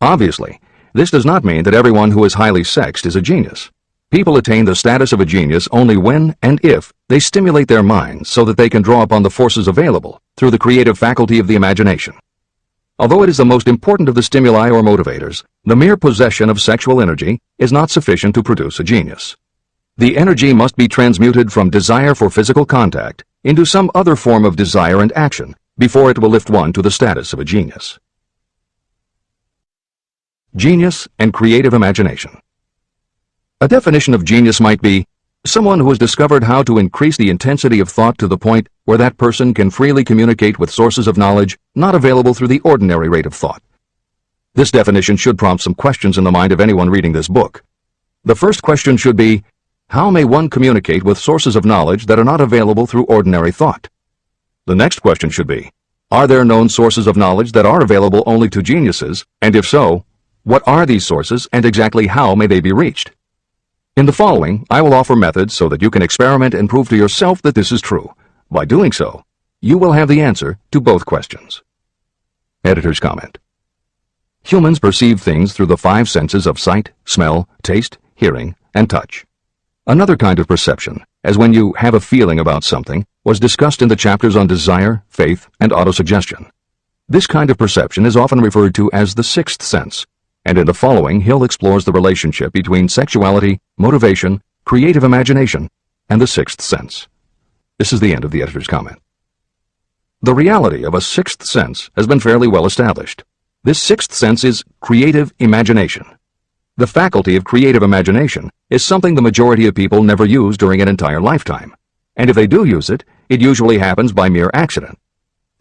Obviously, this does not mean that everyone who is highly sexed is a genius. People attain the status of a genius only when and if they stimulate their minds so that they can draw upon the forces available through the creative faculty of the imagination. Although it is the most important of the stimuli or motivators, the mere possession of sexual energy is not sufficient to produce a genius. The energy must be transmuted from desire for physical contact into some other form of desire and action before it will lift one to the status of a genius. Genius and creative imagination. A definition of genius might be someone who has discovered how to increase the intensity of thought to the point where that person can freely communicate with sources of knowledge not available through the ordinary rate of thought. This definition should prompt some questions in the mind of anyone reading this book. The first question should be, how may one communicate with sources of knowledge that are not available through ordinary thought? The next question should be, are there known sources of knowledge that are available only to geniuses, and if so, what are these sources and exactly how may they be reached? In the following, I will offer methods so that you can experiment and prove to yourself that this is true. By doing so, you will have the answer to both questions. Editor's comment. Humans perceive things through the 5 senses of sight, smell, taste, hearing, and touch. Another kind of perception, as when you have a feeling about something, was discussed in the chapters on desire, faith, and autosuggestion. This kind of perception is often referred to as the 6th sense, and in the following Hill explores the relationship between sexuality, motivation, creative imagination, and the 6th sense. This is the end of the editor's comment. The reality of a 6th sense has been fairly well established. This sixth sense is creative imagination. The faculty of creative imagination is something the majority of people never use during an entire lifetime, and if they do use it, it usually happens by mere accident.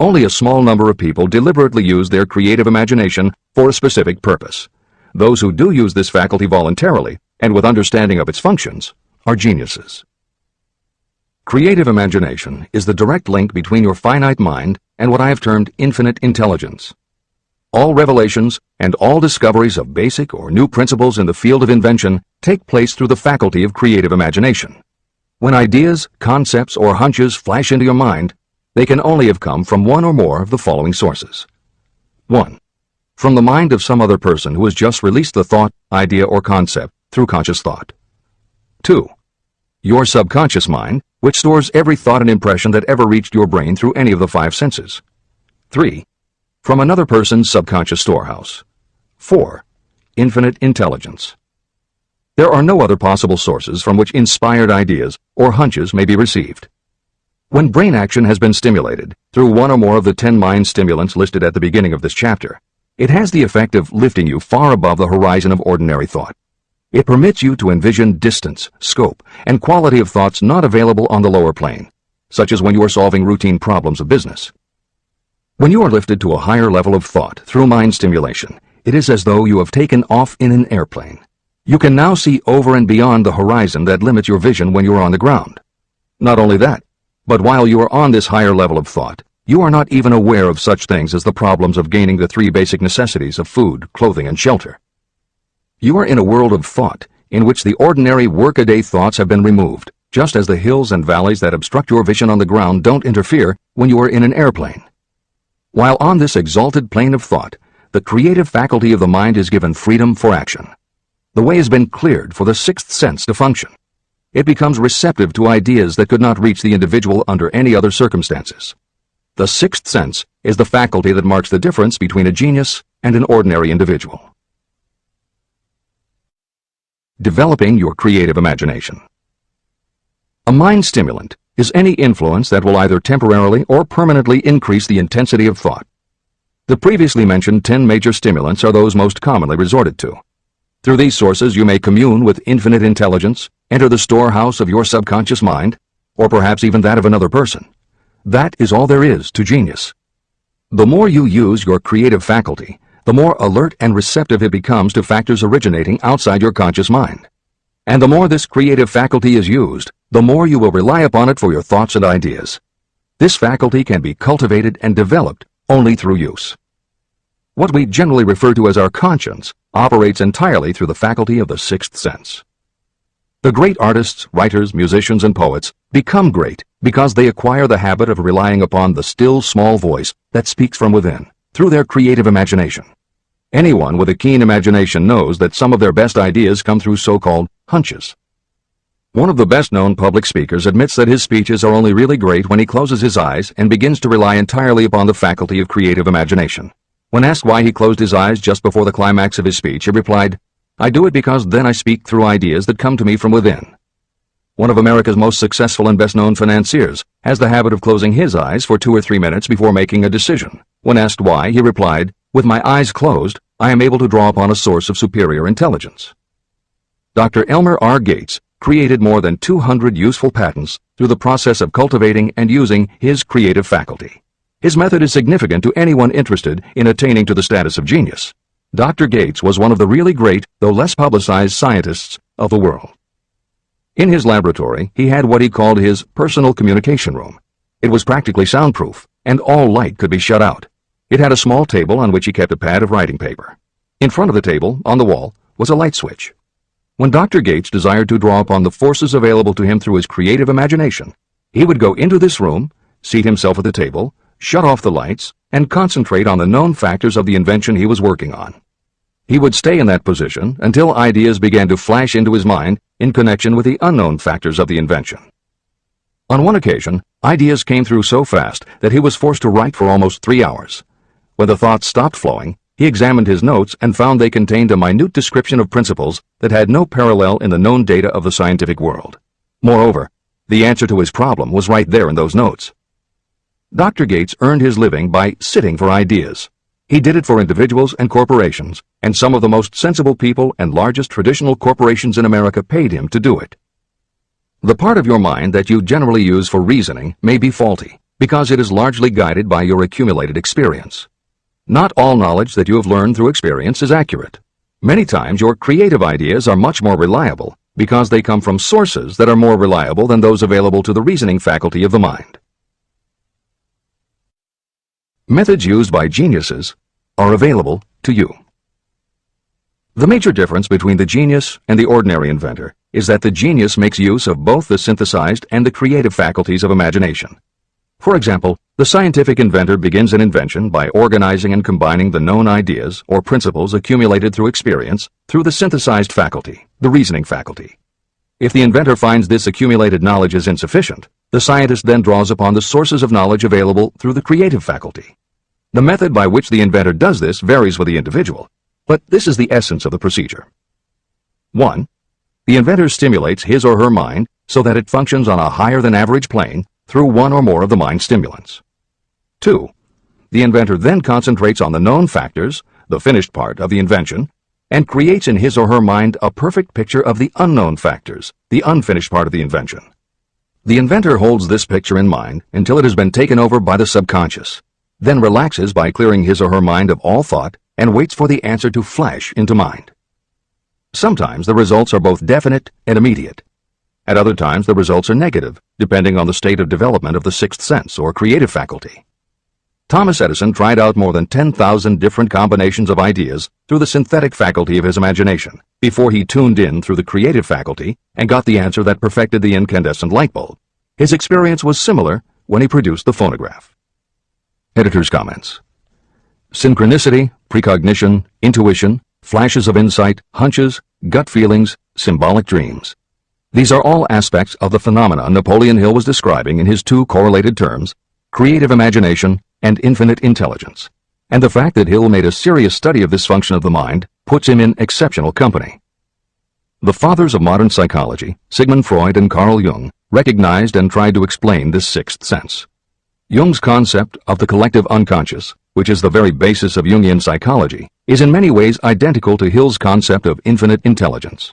Only a small number of people deliberately use their creative imagination for a specific purpose. Those who do use this faculty voluntarily and with understanding of its functions are geniuses. Creative imagination is the direct link between your finite mind and what I have termed infinite intelligence. All revelations and all discoveries of basic or new principles in the field of invention take place through the faculty of creative imagination. When ideas, concepts, or hunches flash into your mind, they can only have come from one or more of the following sources. 1. From the mind of some other person who has just released the thought, idea, or concept through conscious thought. 2. Your subconscious mind, which stores every thought and impression that ever reached your brain through any of the five senses. 3. From another person's subconscious storehouse. 4. Infinite intelligence. There are no other possible sources from which inspired ideas or hunches may be received. When brain action has been stimulated through one or more of the 10 mind stimulants listed at the beginning of this chapter, it has the effect of lifting you far above the horizon of ordinary thought. It permits you to envision distance, scope, and quality of thoughts not available on the lower plane, such as when you are solving routine problems of business. When you are lifted to a higher level of thought through mind stimulation, it is as though you have taken off in an airplane. You can now see over and beyond the horizon that limits your vision when you are on the ground. Not only that, but while you are on this higher level of thought, you are not even aware of such things as the problems of gaining the 3 basic necessities of food, clothing, and shelter. You are in a world of thought in which the ordinary workaday thoughts have been removed, just as the hills and valleys that obstruct your vision on the ground don't interfere when you are in an airplane. While on this exalted plane of thought, the creative faculty of the mind is given freedom for action. The way has been cleared for the sixth sense to function. It becomes receptive to ideas that could not reach the individual under any other circumstances. The sixth sense is the faculty that marks the difference between a genius and an ordinary individual. Developing your creative imagination. A mind stimulant is any influence that will either temporarily or permanently increase the intensity of thought. The previously mentioned 10 major stimulants are those most commonly resorted to. Through these sources you may commune with infinite intelligence, enter the storehouse of your subconscious mind, or perhaps even that of another person. That is all there is to genius. The more you use your creative faculty, the more alert and receptive it becomes to factors originating outside your conscious mind. And the more this creative faculty is used, the more you will rely upon it for your thoughts and ideas. This faculty can be cultivated and developed only through use. What we generally refer to as our conscience operates entirely through the faculty of the sixth sense. The great artists, writers, musicians, and poets become great because they acquire the habit of relying upon the still small voice that speaks from within through their creative imagination. Anyone with a keen imagination knows that some of their best ideas come through so-called hunches. One of the best-known public speakers admits that his speeches are only really great when he closes his eyes and begins to rely entirely upon the faculty of creative imagination. When asked why he closed his eyes just before the climax of his speech, he replied, "I do it because then I speak through ideas that come to me from within." One of America's most successful and best-known financiers has the habit of closing his eyes for 2 or 3 minutes before making a decision. When asked why, he replied, "With my eyes closed, I am able to draw upon a source of superior intelligence." Dr. Elmer R. Gates created more than 200 useful patents through the process of cultivating and using his creative faculty. His method is significant to anyone interested in attaining to the status of genius. Dr. Gates was one of the really great, though less publicized, scientists of the world. In his laboratory, he had what he called his personal communication room. It was practically soundproof, and all light could be shut out. It had a small table on which he kept a pad of writing paper. In front of the table, on the wall, was a light switch. When Dr. Gates desired to draw upon the forces available to him through his creative imagination, he would go into this room, seat himself at the table, shut off the lights, and concentrate on the known factors of the invention he was working on. He would stay in that position until ideas began to flash into his mind in connection with the unknown factors of the invention. On one occasion, ideas came through so fast that he was forced to write for almost 3 hours. When the thoughts stopped flowing, he examined his notes and found they contained a minute description of principles that had no parallel in the known data of the scientific world. Moreover, the answer to his problem was right there in those notes. Dr. Gates earned his living by sitting for ideas. He did it for individuals and corporations, and some of the most sensible people and largest traditional corporations in America paid him to do it. The part of your mind that you generally use for reasoning may be faulty, because it is largely guided by your accumulated experience. Not all knowledge that you have learned through experience is accurate. Many times your creative ideas are much more reliable because they come from sources that are more reliable than those available to the reasoning faculty of the mind. Methods used by geniuses are available to you. The major difference between the genius and the ordinary inventor is that the genius makes use of both the synthesized and the creative faculties of imagination. For example, the scientific inventor begins an invention by organizing and combining the known ideas or principles accumulated through experience through the synthesized faculty, the reasoning faculty. If the inventor finds this accumulated knowledge is insufficient, the scientist then draws upon the sources of knowledge available through the creative faculty. The method by which the inventor does this varies with the individual, but this is the essence of the procedure. 1. The inventor stimulates his or her mind so that it functions on a higher-than-average plane through one or more of the mind stimulants. 2. The inventor then concentrates on the known factors, the finished part of the invention, and creates in his or her mind a perfect picture of the unknown factors, the unfinished part of the invention. The inventor holds this picture in mind until it has been taken over by the subconscious, then relaxes by clearing his or her mind of all thought and waits for the answer to flash into mind. Sometimes the results are both definite and immediate. At other times the results are negative, depending on the state of development of the sixth sense or creative faculty. Thomas Edison tried out more than 10,000 different combinations of ideas through the synthetic faculty of his imagination before he tuned in through the creative faculty and got the answer that perfected the incandescent light bulb. His experience was similar when he produced the phonograph. Editor's comments. Synchronicity, precognition, intuition, flashes of insight, hunches, gut feelings, symbolic dreams. These are all aspects of the phenomena Napoleon Hill was describing in his two correlated terms, creative imagination and infinite intelligence. And the fact that Hill made a serious study of this function of the mind puts him in exceptional company. The fathers of modern psychology, Sigmund Freud and Carl Jung, recognized and tried to explain this sixth sense. Jung's concept of the collective unconscious, which is the very basis of Jungian psychology, is in many ways identical to Hill's concept of infinite intelligence.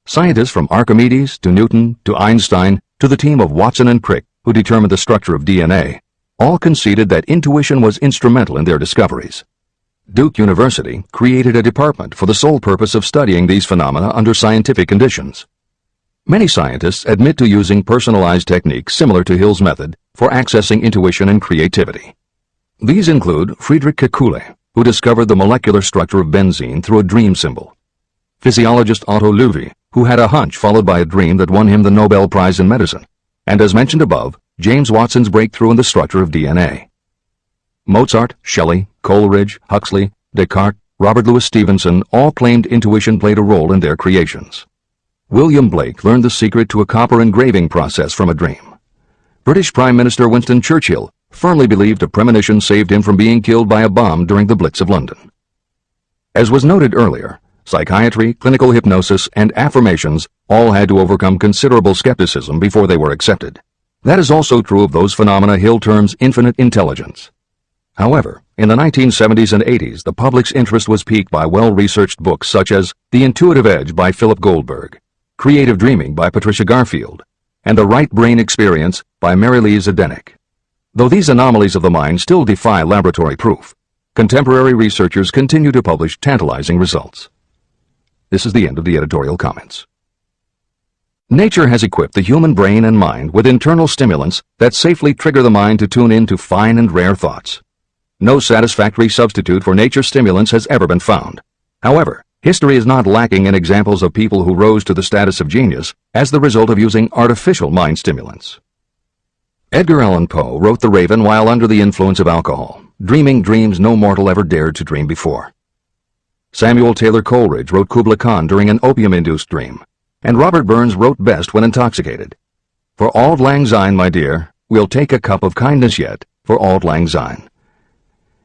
Scientists from Archimedes to Newton to Einstein to the team of Watson and Crick, who determined the structure of DNA, all conceded that intuition was instrumental in their discoveries. Duke University created a department for the sole purpose of studying these phenomena under scientific conditions. Many scientists admit to using personalized techniques similar to Hill's method for accessing intuition and creativity. These include Friedrich Kekulé, who discovered the molecular structure of benzene through a dream symbol; physiologist Otto Loewi, who had a hunch followed by a dream that won him the Nobel Prize in Medicine; and as mentioned above, James Watson's breakthrough in the structure of DNA. Mozart, Shelley, Coleridge, Huxley, Descartes, Robert Louis Stevenson all claimed intuition played a role in their creations. William Blake learned the secret to a copper engraving process from a dream. British Prime Minister Winston Churchill firmly believed a premonition saved him from being killed by a bomb during the Blitz of London. As was noted earlier, psychiatry, clinical hypnosis, and affirmations all had to overcome considerable skepticism before they were accepted. That is also true of those phenomena Hill terms infinite intelligence. However, in the 1970s and 80s, the public's interest was piqued by well-researched books such as The Intuitive Edge by Philip Goldberg, Creative Dreaming by Patricia Garfield, and The Right Brain Experience by Mary Lee Zdenek. Though these anomalies of the mind still defy laboratory proof, contemporary researchers continue to publish tantalizing results. This is the end of the editorial comments. Nature has equipped the human brain and mind with internal stimulants that safely trigger the mind to tune in to fine and rare thoughts. No satisfactory substitute for nature stimulants has ever been found. However, history is not lacking in examples of people who rose to the status of genius as the result of using artificial mind stimulants. Edgar Allan Poe wrote The Raven while under the influence of alcohol, dreaming dreams no mortal ever dared to dream before. Samuel Taylor Coleridge wrote Kubla Khan during an opium-induced dream, and Robert Burns wrote best when intoxicated. For auld lang syne, my dear, we'll take a cup of kindness yet, for auld lang syne.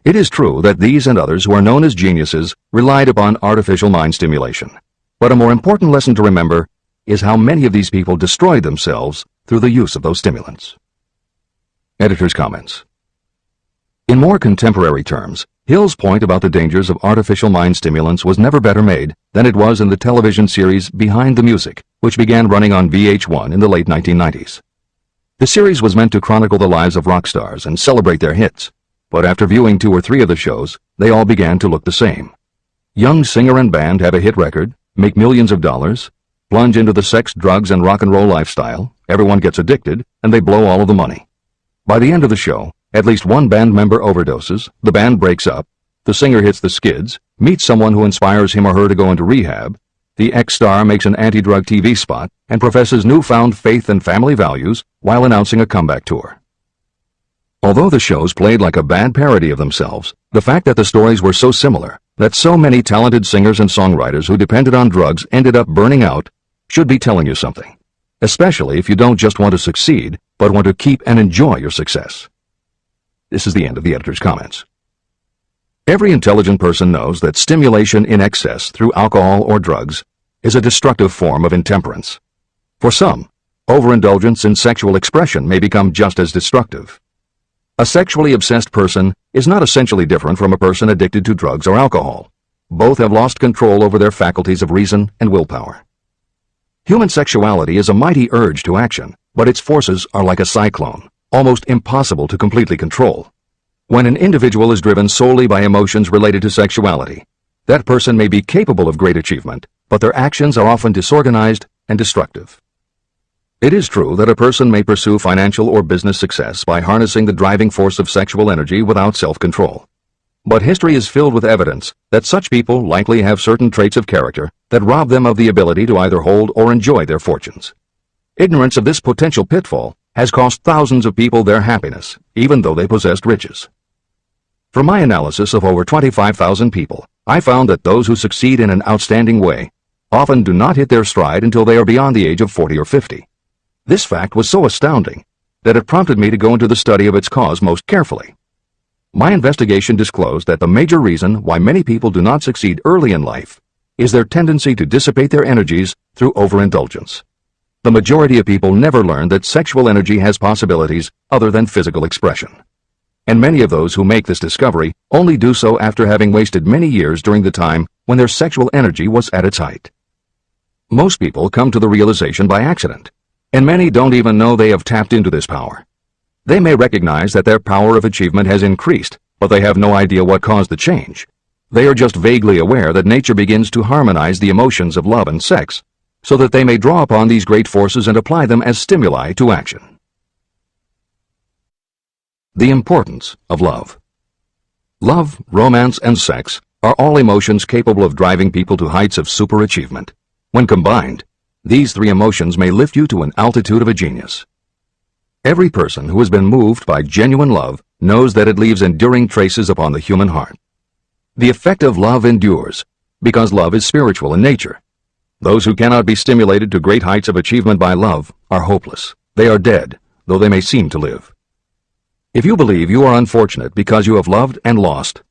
It is true that these and others who are known as geniuses relied upon artificial mind stimulation, but a more important lesson to remember is how many of these people destroyed themselves through the use of those stimulants. Editor's comments. In more contemporary terms, Hill's point about the dangers of artificial mind stimulants was never better made than it was in the television series Behind the Music, which began running on VH1 in the late 1990s. The series was meant to chronicle the lives of rock stars and celebrate their hits, but after viewing 2 or 3 of the shows, they all began to look the same. Young singer and band have a hit record, make millions of dollars, plunge into the sex, drugs, and rock and roll lifestyle, everyone gets addicted, and they blow all of the money. By the end of the show, at least one band member overdoses, the band breaks up, the singer hits the skids, meets someone who inspires him or her to go into rehab, the ex-star makes an anti-drug TV spot and professes newfound faith and family values while announcing a comeback tour. Although the shows played like a bad parody of themselves, the fact that the stories were so similar, that so many talented singers and songwriters who depended on drugs ended up burning out, should be telling you something. Especially if you don't just want to succeed, but want to keep and enjoy your success. This is the end of the editor's comments. Every intelligent person knows that stimulation in excess through alcohol or drugs is a destructive form of intemperance. For some, overindulgence in sexual expression may become just as destructive. A sexually obsessed person is not essentially different from a person addicted to drugs or alcohol. Both have lost control over their faculties of reason and willpower. Human sexuality is a mighty urge to action, but its forces are like a cyclone, almost impossible to completely control. When an individual is driven solely by emotions related to sexuality, that person may be capable of great achievement, but their actions are often disorganized and destructive. It is true that a person may pursue financial or business success by harnessing the driving force of sexual energy without self-control. But history is filled with evidence that such people likely have certain traits of character that rob them of the ability to either hold or enjoy their fortunes. Ignorance of this potential pitfall has cost thousands of people their happiness, even though they possessed riches. From my analysis of over 25,000 people, I found that those who succeed in an outstanding way often do not hit their stride until they are beyond the age of 40 or 50. This fact was so astounding that it prompted me to go into the study of its cause most carefully. My investigation disclosed that the major reason why many people do not succeed early in life is their tendency to dissipate their energies through overindulgence. The majority of people never learn that sexual energy has possibilities other than physical expression. And many of those who make this discovery only do so after having wasted many years during the time when their sexual energy was at its height. Most people come to the realization by accident, and many don't even know they have tapped into this power. They may recognize that their power of achievement has increased, but they have no idea what caused the change. They are just vaguely aware that nature begins to harmonize the emotions of love and sex, so that they may draw upon these great forces and apply them as stimuli to action. The importance of love. Love, romance, and sex are all emotions capable of driving people to heights of superachievement. When combined, these 3 emotions may lift you to an altitude of a genius. Every person who has been moved by genuine love knows that it leaves enduring traces upon the human heart. The effect of love endures, because love is spiritual in nature. Those who cannot be stimulated to great heights of achievement by love are hopeless. They are dead, though they may seem to live. If you believe you are unfortunate because you have loved and lost,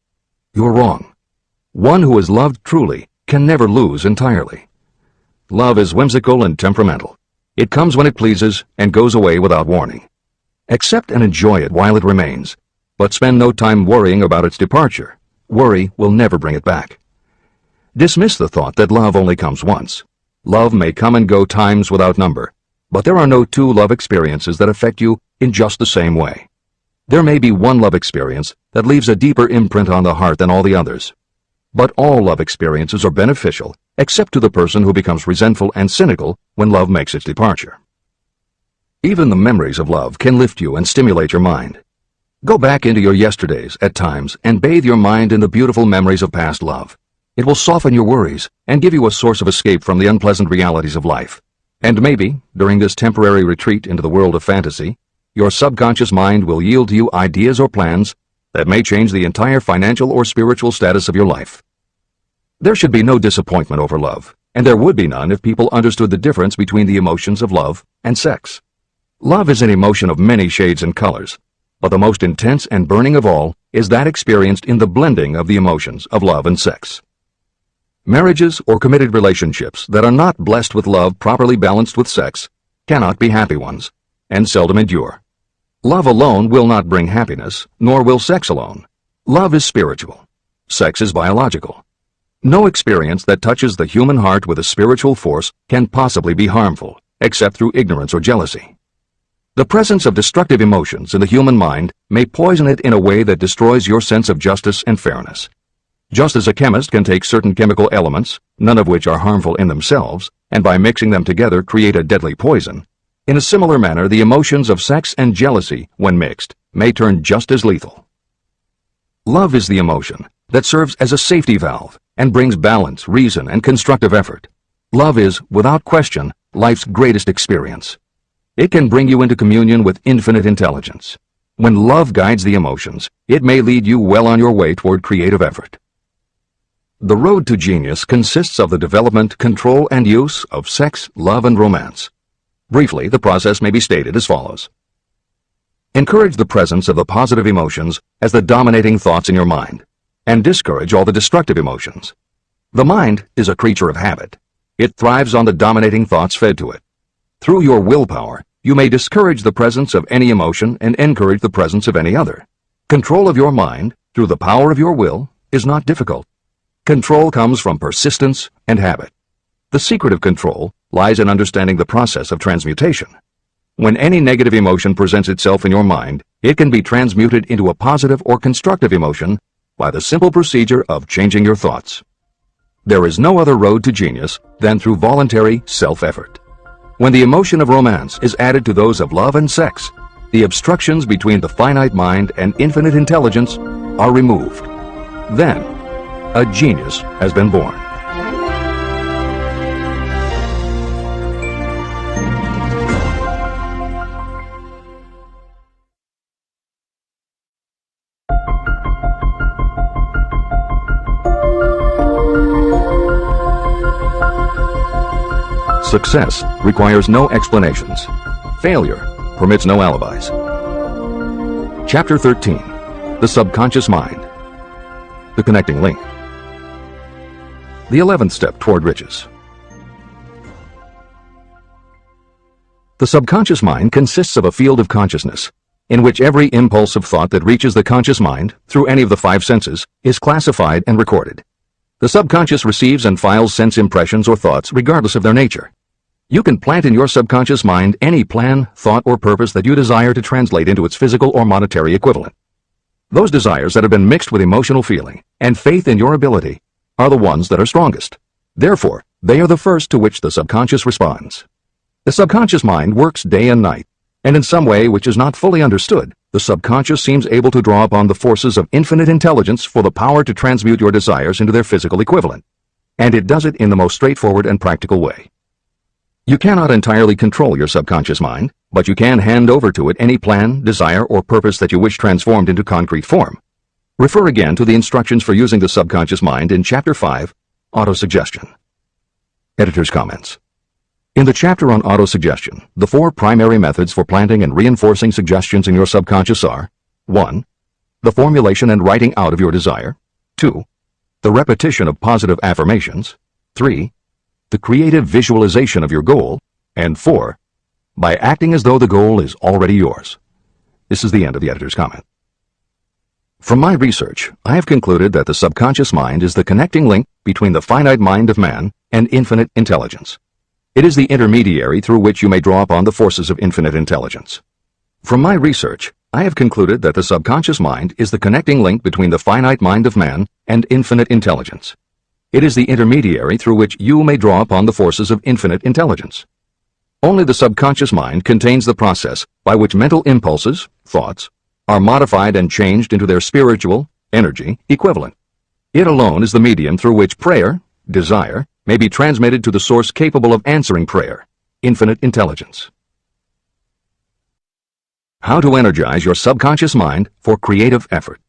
you are wrong. One who has loved truly can never lose entirely. Love is whimsical and temperamental. It comes when it pleases and goes away without warning. Accept and enjoy it while it remains, but spend no time worrying about its departure. Worry will never bring it back. Dismiss the thought that love only comes once. Love may come and go times without number, but there are no 2 love experiences that affect you in just the same way. There may be one love experience that leaves a deeper imprint on the heart than all the others. But all love experiences are beneficial, except to the person who becomes resentful and cynical when love makes its departure. Even the memories of love can lift you and stimulate your mind. Go back into your yesterdays at times and bathe your mind in the beautiful memories of past love. It will soften your worries and give you a source of escape from the unpleasant realities of life. And maybe, during this temporary retreat into the world of fantasy, your subconscious mind will yield to you ideas or plans that may change the entire financial or spiritual status of your life. There should be no disappointment over love, and there would be none if people understood the difference between the emotions of love and sex. Love is an emotion of many shades and colors, but the most intense and burning of all is that experienced in the blending of the emotions of love and sex. Marriages or committed relationships that are not blessed with love properly balanced with sex cannot be happy ones, and seldom endure. Love alone will not bring happiness, nor will sex alone. Love is spiritual. Sex is biological. No experience that touches the human heart with a spiritual force can possibly be harmful, except through ignorance or jealousy. The presence of destructive emotions in the human mind may poison it in a way that destroys your sense of justice and fairness. Just as a chemist can take certain chemical elements, none of which are harmful in themselves, and by mixing them together create a deadly poison, in a similar manner the emotions of sex and jealousy, when mixed, may turn just as lethal. Love is the emotion that serves as a safety valve and brings balance, reason, and constructive effort. Love is, without question, life's greatest experience. It can bring you into communion with infinite intelligence. When love guides the emotions, it may lead you well on your way toward creative effort. The road to genius consists of the development, control, and use of sex, love, and romance. Briefly, the process may be stated as follows. Encourage the presence of the positive emotions as the dominating thoughts in your mind, and discourage all the destructive emotions. The mind is a creature of habit. It thrives on the dominating thoughts fed to it. Through your willpower, you may discourage the presence of any emotion and encourage the presence of any other. Control of your mind, through the power of your will, is not difficult. Control comes from persistence and habit. The secret of control lies in understanding the process of transmutation. When any negative emotion presents itself in your mind, it can be transmuted into a positive or constructive emotion by the simple procedure of changing your thoughts. There is no other road to genius than through voluntary self-effort. When the emotion of romance is added to those of love and sex, the obstructions between the finite mind and infinite intelligence are removed. Then, a genius has been born. Success requires no explanations. Failure permits no alibis. Chapter 13. The Subconscious Mind. The Connecting Link. The 11th step toward riches. The subconscious mind consists of a field of consciousness, in which every impulse of thought that reaches the conscious mind, through any of the 5 senses, is classified and recorded. The subconscious receives and files sense impressions or thoughts regardless of their nature. You can plant in your subconscious mind any plan, thought, or purpose that you desire to translate into its physical or monetary equivalent. Those desires that have been mixed with emotional feeling and faith in your ability are the ones that are strongest. Therefore, they are the first to which the subconscious responds. The subconscious mind works day and night, and in some way which is not fully understood, the subconscious seems able to draw upon the forces of infinite intelligence for the power to transmute your desires into their physical equivalent. And it does it in the most straightforward and practical way. You cannot entirely control your subconscious mind, but you can hand over to it any plan, desire, or purpose that you wish transformed into concrete form. Refer again to the instructions for using the subconscious mind in Chapter 5, Autosuggestion. Editor's comments. In the chapter on autosuggestion, the 4 primary methods for planting and reinforcing suggestions in your subconscious are: 1. The formulation and writing out of your desire. 2. The repetition of positive affirmations. 3. The creative visualization of your goal. And 4. By acting as though the goal is already yours. This is the end of the editor's comment. From my research, I have concluded that the subconscious mind is the connecting link between the finite mind of man and infinite intelligence. It is the intermediary through which you may draw upon the forces of infinite intelligence. From my research, I have concluded that the subconscious mind is the connecting link between the finite mind of man and infinite intelligence. It is the intermediary through which you may draw upon the forces of infinite intelligence. Only the subconscious mind contains the process by which mental impulses, thoughts, are modified and changed into their spiritual, energy, equivalent. It alone is the medium through which prayer, desire, may be transmitted to the source capable of answering prayer, infinite intelligence. How to energize your subconscious mind for creative effort.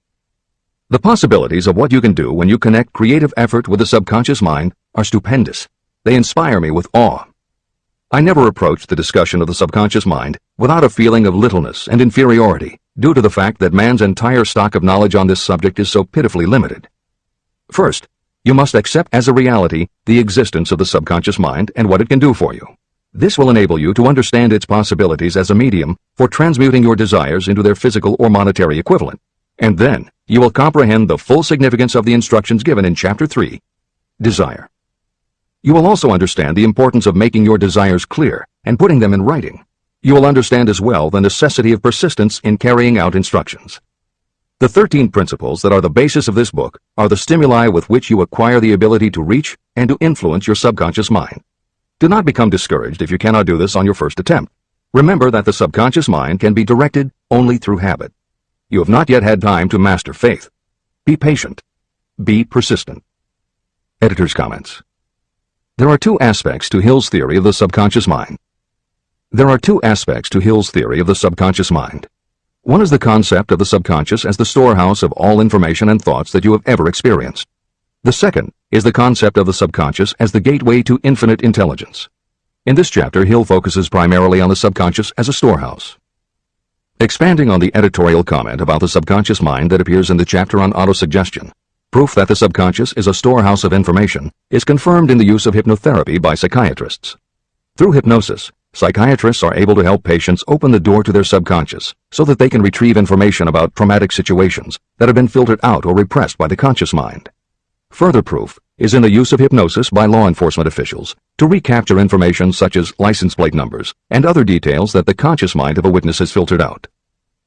The possibilities of what you can do when you connect creative effort with the subconscious mind are stupendous. They inspire me with awe. I never approached the discussion of the subconscious mind without a feeling of littleness and inferiority, due to the fact that man's entire stock of knowledge on this subject is so pitifully limited. First, you must accept as a reality the existence of the subconscious mind and what it can do for you. This will enable you to understand its possibilities as a medium for transmuting your desires into their physical or monetary equivalent. And then you will comprehend the full significance of the instructions given in Chapter 3, Desire. You will also understand the importance of making your desires clear and putting them in writing. You will understand as well the necessity of persistence in carrying out instructions. The 13 principles that are the basis of this book are the stimuli with which you acquire the ability to reach and to influence your subconscious mind. Do not become discouraged if you cannot do this on your first attempt. Remember that the subconscious mind can be directed only through habit. You have not yet had time to master faith. Be patient. Be persistent. Editor's comments. There are two aspects to Hill's theory of the subconscious mind. There are two aspects to Hill's theory of the subconscious mind. One is the concept of the subconscious as the storehouse of all information and thoughts that you have ever experienced. The second is the concept of the subconscious as the gateway to infinite intelligence. In this chapter, Hill focuses primarily on the subconscious as a storehouse. Expanding on the editorial comment about the subconscious mind that appears in the chapter on autosuggestion, proof that the subconscious is a storehouse of information is confirmed in the use of hypnotherapy by psychiatrists. Through hypnosis, psychiatrists are able to help patients open the door to their subconscious so that they can retrieve information about traumatic situations that have been filtered out or repressed by the conscious mind. Further proof is in the use of hypnosis by law enforcement officials to recapture information such as license plate numbers and other details that the conscious mind of a witness has filtered out.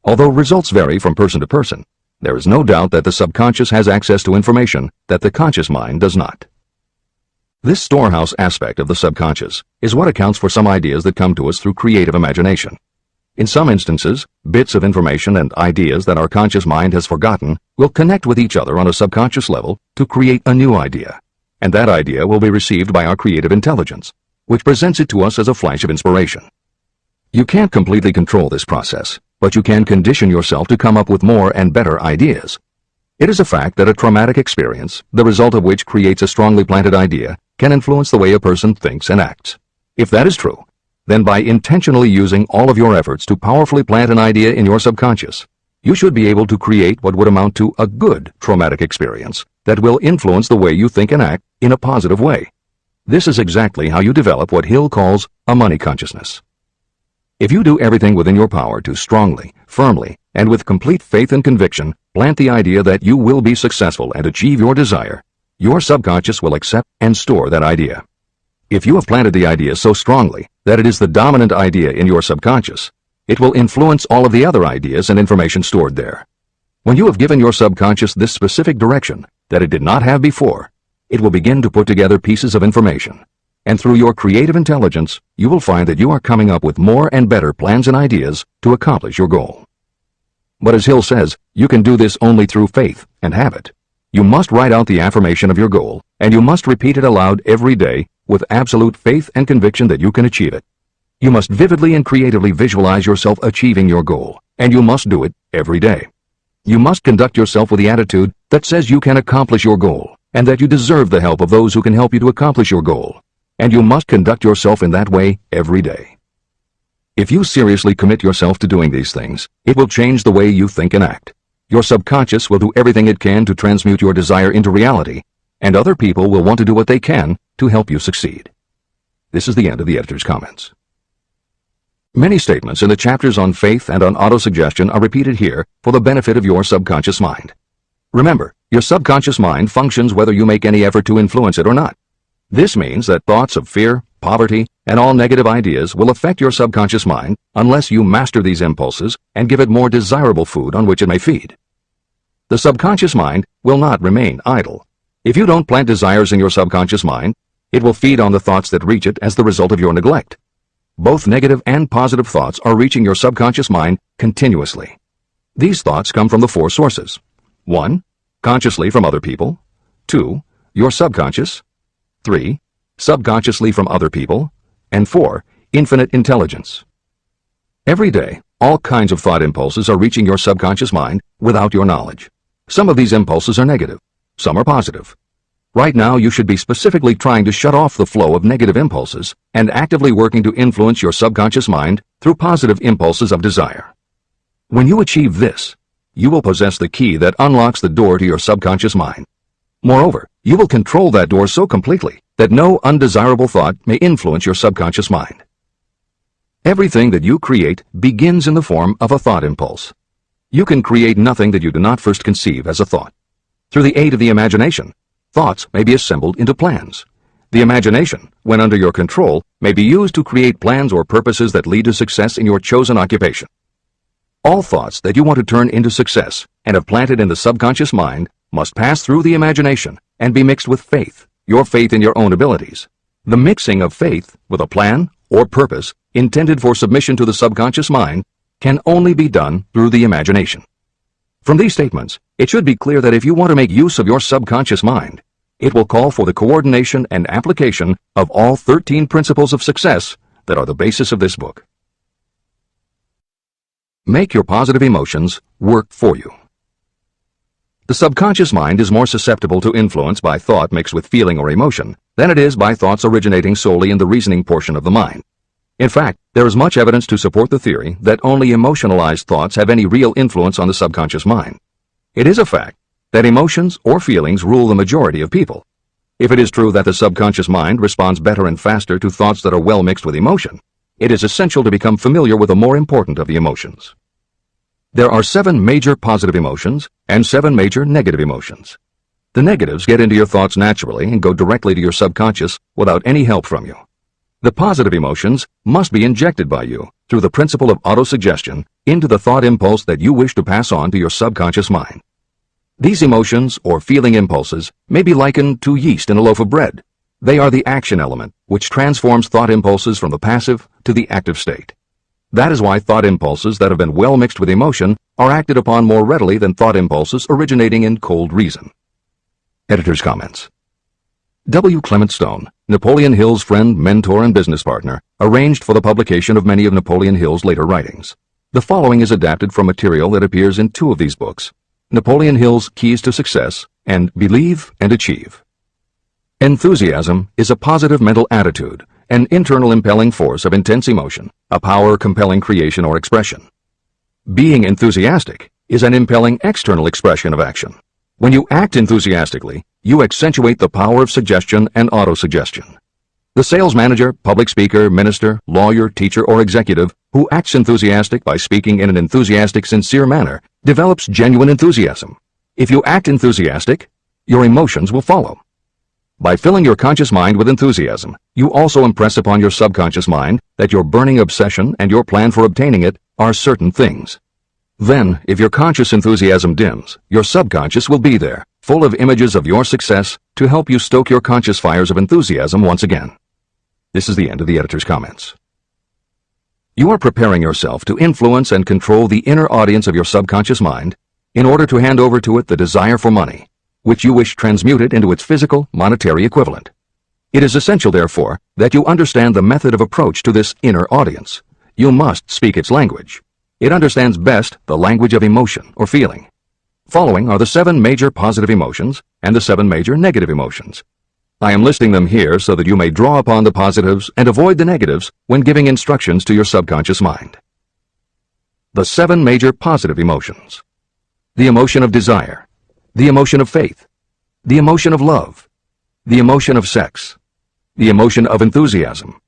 Although results vary from person to person, there is no doubt that the subconscious has access to information that the conscious mind does not. This storehouse aspect of the subconscious is what accounts for some ideas that come to us through creative imagination. In some instances, bits of information and ideas that our conscious mind has forgotten will connect with each other on a subconscious level to create a new idea, and that idea will be received by our creative intelligence, which presents it to us as a flash of inspiration. You can't completely control this process, but you can condition yourself to come up with more and better ideas. It is a fact that a traumatic experience, the result of which creates a strongly planted idea, can influence the way a person thinks and acts. If that is true, then by intentionally using all of your efforts to powerfully plant an idea in your subconscious, you should be able to create what would amount to a good traumatic experience that will influence the way you think and act in a positive way. This is exactly how you develop what Hill calls a money consciousness. If you do everything within your power to strongly, firmly, and with complete faith and conviction plant the idea that you will be successful and achieve your desire, your subconscious will accept and store that idea. If you have planted the idea so strongly that it is the dominant idea in your subconscious, it will influence all of the other ideas and information stored there. When you have given your subconscious this specific direction that it did not have before, it will begin to put together pieces of information. And through your creative intelligence, you will find that you are coming up with more and better plans and ideas to accomplish your goal. But as Hill says, you can do this only through faith and habit. You must write out the affirmation of your goal, and you must repeat it aloud every day with absolute faith and conviction that you can achieve it. You must vividly and creatively visualize yourself achieving your goal, and you must do it every day. You must conduct yourself with the attitude that says you can accomplish your goal, and that you deserve the help of those who can help you to accomplish your goal. And you must conduct yourself in that way every day. If you seriously commit yourself to doing these things, it will change the way you think and act. Your subconscious will do everything it can to transmute your desire into reality, and other people will want to do what they can to help you succeed. This is the end of the editor's comments. Many statements in the chapters on faith and on autosuggestion are repeated here for the benefit of your subconscious mind. Remember, your subconscious mind functions whether you make any effort to influence it or not. This means that thoughts of fear, poverty, and all negative ideas will affect your subconscious mind unless you master these impulses and give it more desirable food on which it may feed. The subconscious mind will not remain idle. If you don't plant desires in your subconscious mind, it will feed on the thoughts that reach it as the result of your neglect. Both negative and positive thoughts are reaching your subconscious mind continuously. These thoughts come from the four sources. 1. Consciously from other people. 2. Your subconscious. 3. Subconsciously from other people. And 4. Infinite intelligence. Every day, all kinds of thought impulses are reaching your subconscious mind without your knowledge. Some of these impulses are negative. Some are positive. Right now, you should be specifically trying to shut off the flow of negative impulses and actively working to influence your subconscious mind through positive impulses of desire. When you achieve this, you will possess the key that unlocks the door to your subconscious mind. Moreover, you will control that door so completely that no undesirable thought may influence your subconscious mind. Everything that you create begins in the form of a thought impulse. You can create nothing that you do not first conceive as a thought. Through the aid of the imagination, thoughts may be assembled into plans. The imagination, when under your control, may be used to create plans or purposes that lead to success in your chosen occupation. All thoughts that you want to turn into success and have planted in the subconscious mind must pass through the imagination and be mixed with faith, your faith in your own abilities. The mixing of faith with a plan or purpose intended for submission to the subconscious mind can only be done through the imagination. From these statements, it should be clear that if you want to make use of your subconscious mind, it will call for the coordination and application of all 13 principles of success that are the basis of this book. Make your positive emotions work for you. The subconscious mind is more susceptible to influence by thought mixed with feeling or emotion than it is by thoughts originating solely in the reasoning portion of the mind. In fact, there is much evidence to support the theory that only emotionalized thoughts have any real influence on the subconscious mind. It is a fact that emotions or feelings rule the majority of people. If it is true that the subconscious mind responds better and faster to thoughts that are well mixed with emotion, it is essential to become familiar with the more important of the emotions. There are 7 major positive emotions and 7 major negative emotions. The negatives get into your thoughts naturally and go directly to your subconscious without any help from you. The positive emotions must be injected by you through the principle of autosuggestion into the thought impulse that you wish to pass on to your subconscious mind. These emotions or feeling impulses may be likened to yeast in a loaf of bread. They are the action element which transforms thought impulses from the passive to the active state. That is why thought impulses that have been well mixed with emotion are acted upon more readily than thought impulses originating in cold reason. Editor's comments. W. Clement Stone, Napoleon Hill's friend, mentor, and business partner, arranged for the publication of many of Napoleon Hill's later writings. The following is adapted from material that appears in 2 of these books, Napoleon Hill's Keys to Success and Believe and Achieve. Enthusiasm is a positive mental attitude, an internal impelling force of intense emotion, a power compelling creation or expression. Being enthusiastic is an impelling external expression of action. When you act enthusiastically, you accentuate the power of suggestion and autosuggestion. The sales manager, public speaker, minister, lawyer, teacher, or executive who acts enthusiastic by speaking in an enthusiastic, sincere manner develops genuine enthusiasm. If you act enthusiastic, your emotions will follow. By filling your conscious mind with enthusiasm, you also impress upon your subconscious mind that your burning obsession and your plan for obtaining it are certain things. Then, if your conscious enthusiasm dims, your subconscious will be there, full of images of your success to help you stoke your conscious fires of enthusiasm once again. This is the end of the editor's comments. You are preparing yourself to influence and control the inner audience of your subconscious mind in order to hand over to it the desire for money, which you wish transmuted into its physical, monetary equivalent. It is essential, therefore, that you understand the method of approach to this inner audience. You must speak its language. It understands best the language of emotion or feeling. Following are the 7 major positive emotions and the 7 major negative emotions. I am listing them here so that you may draw upon the positives and avoid the negatives when giving instructions to your subconscious mind. The 7 major positive emotions. The emotion of desire, the emotion of faith, the emotion of love, the emotion of sex, the emotion of enthusiasm,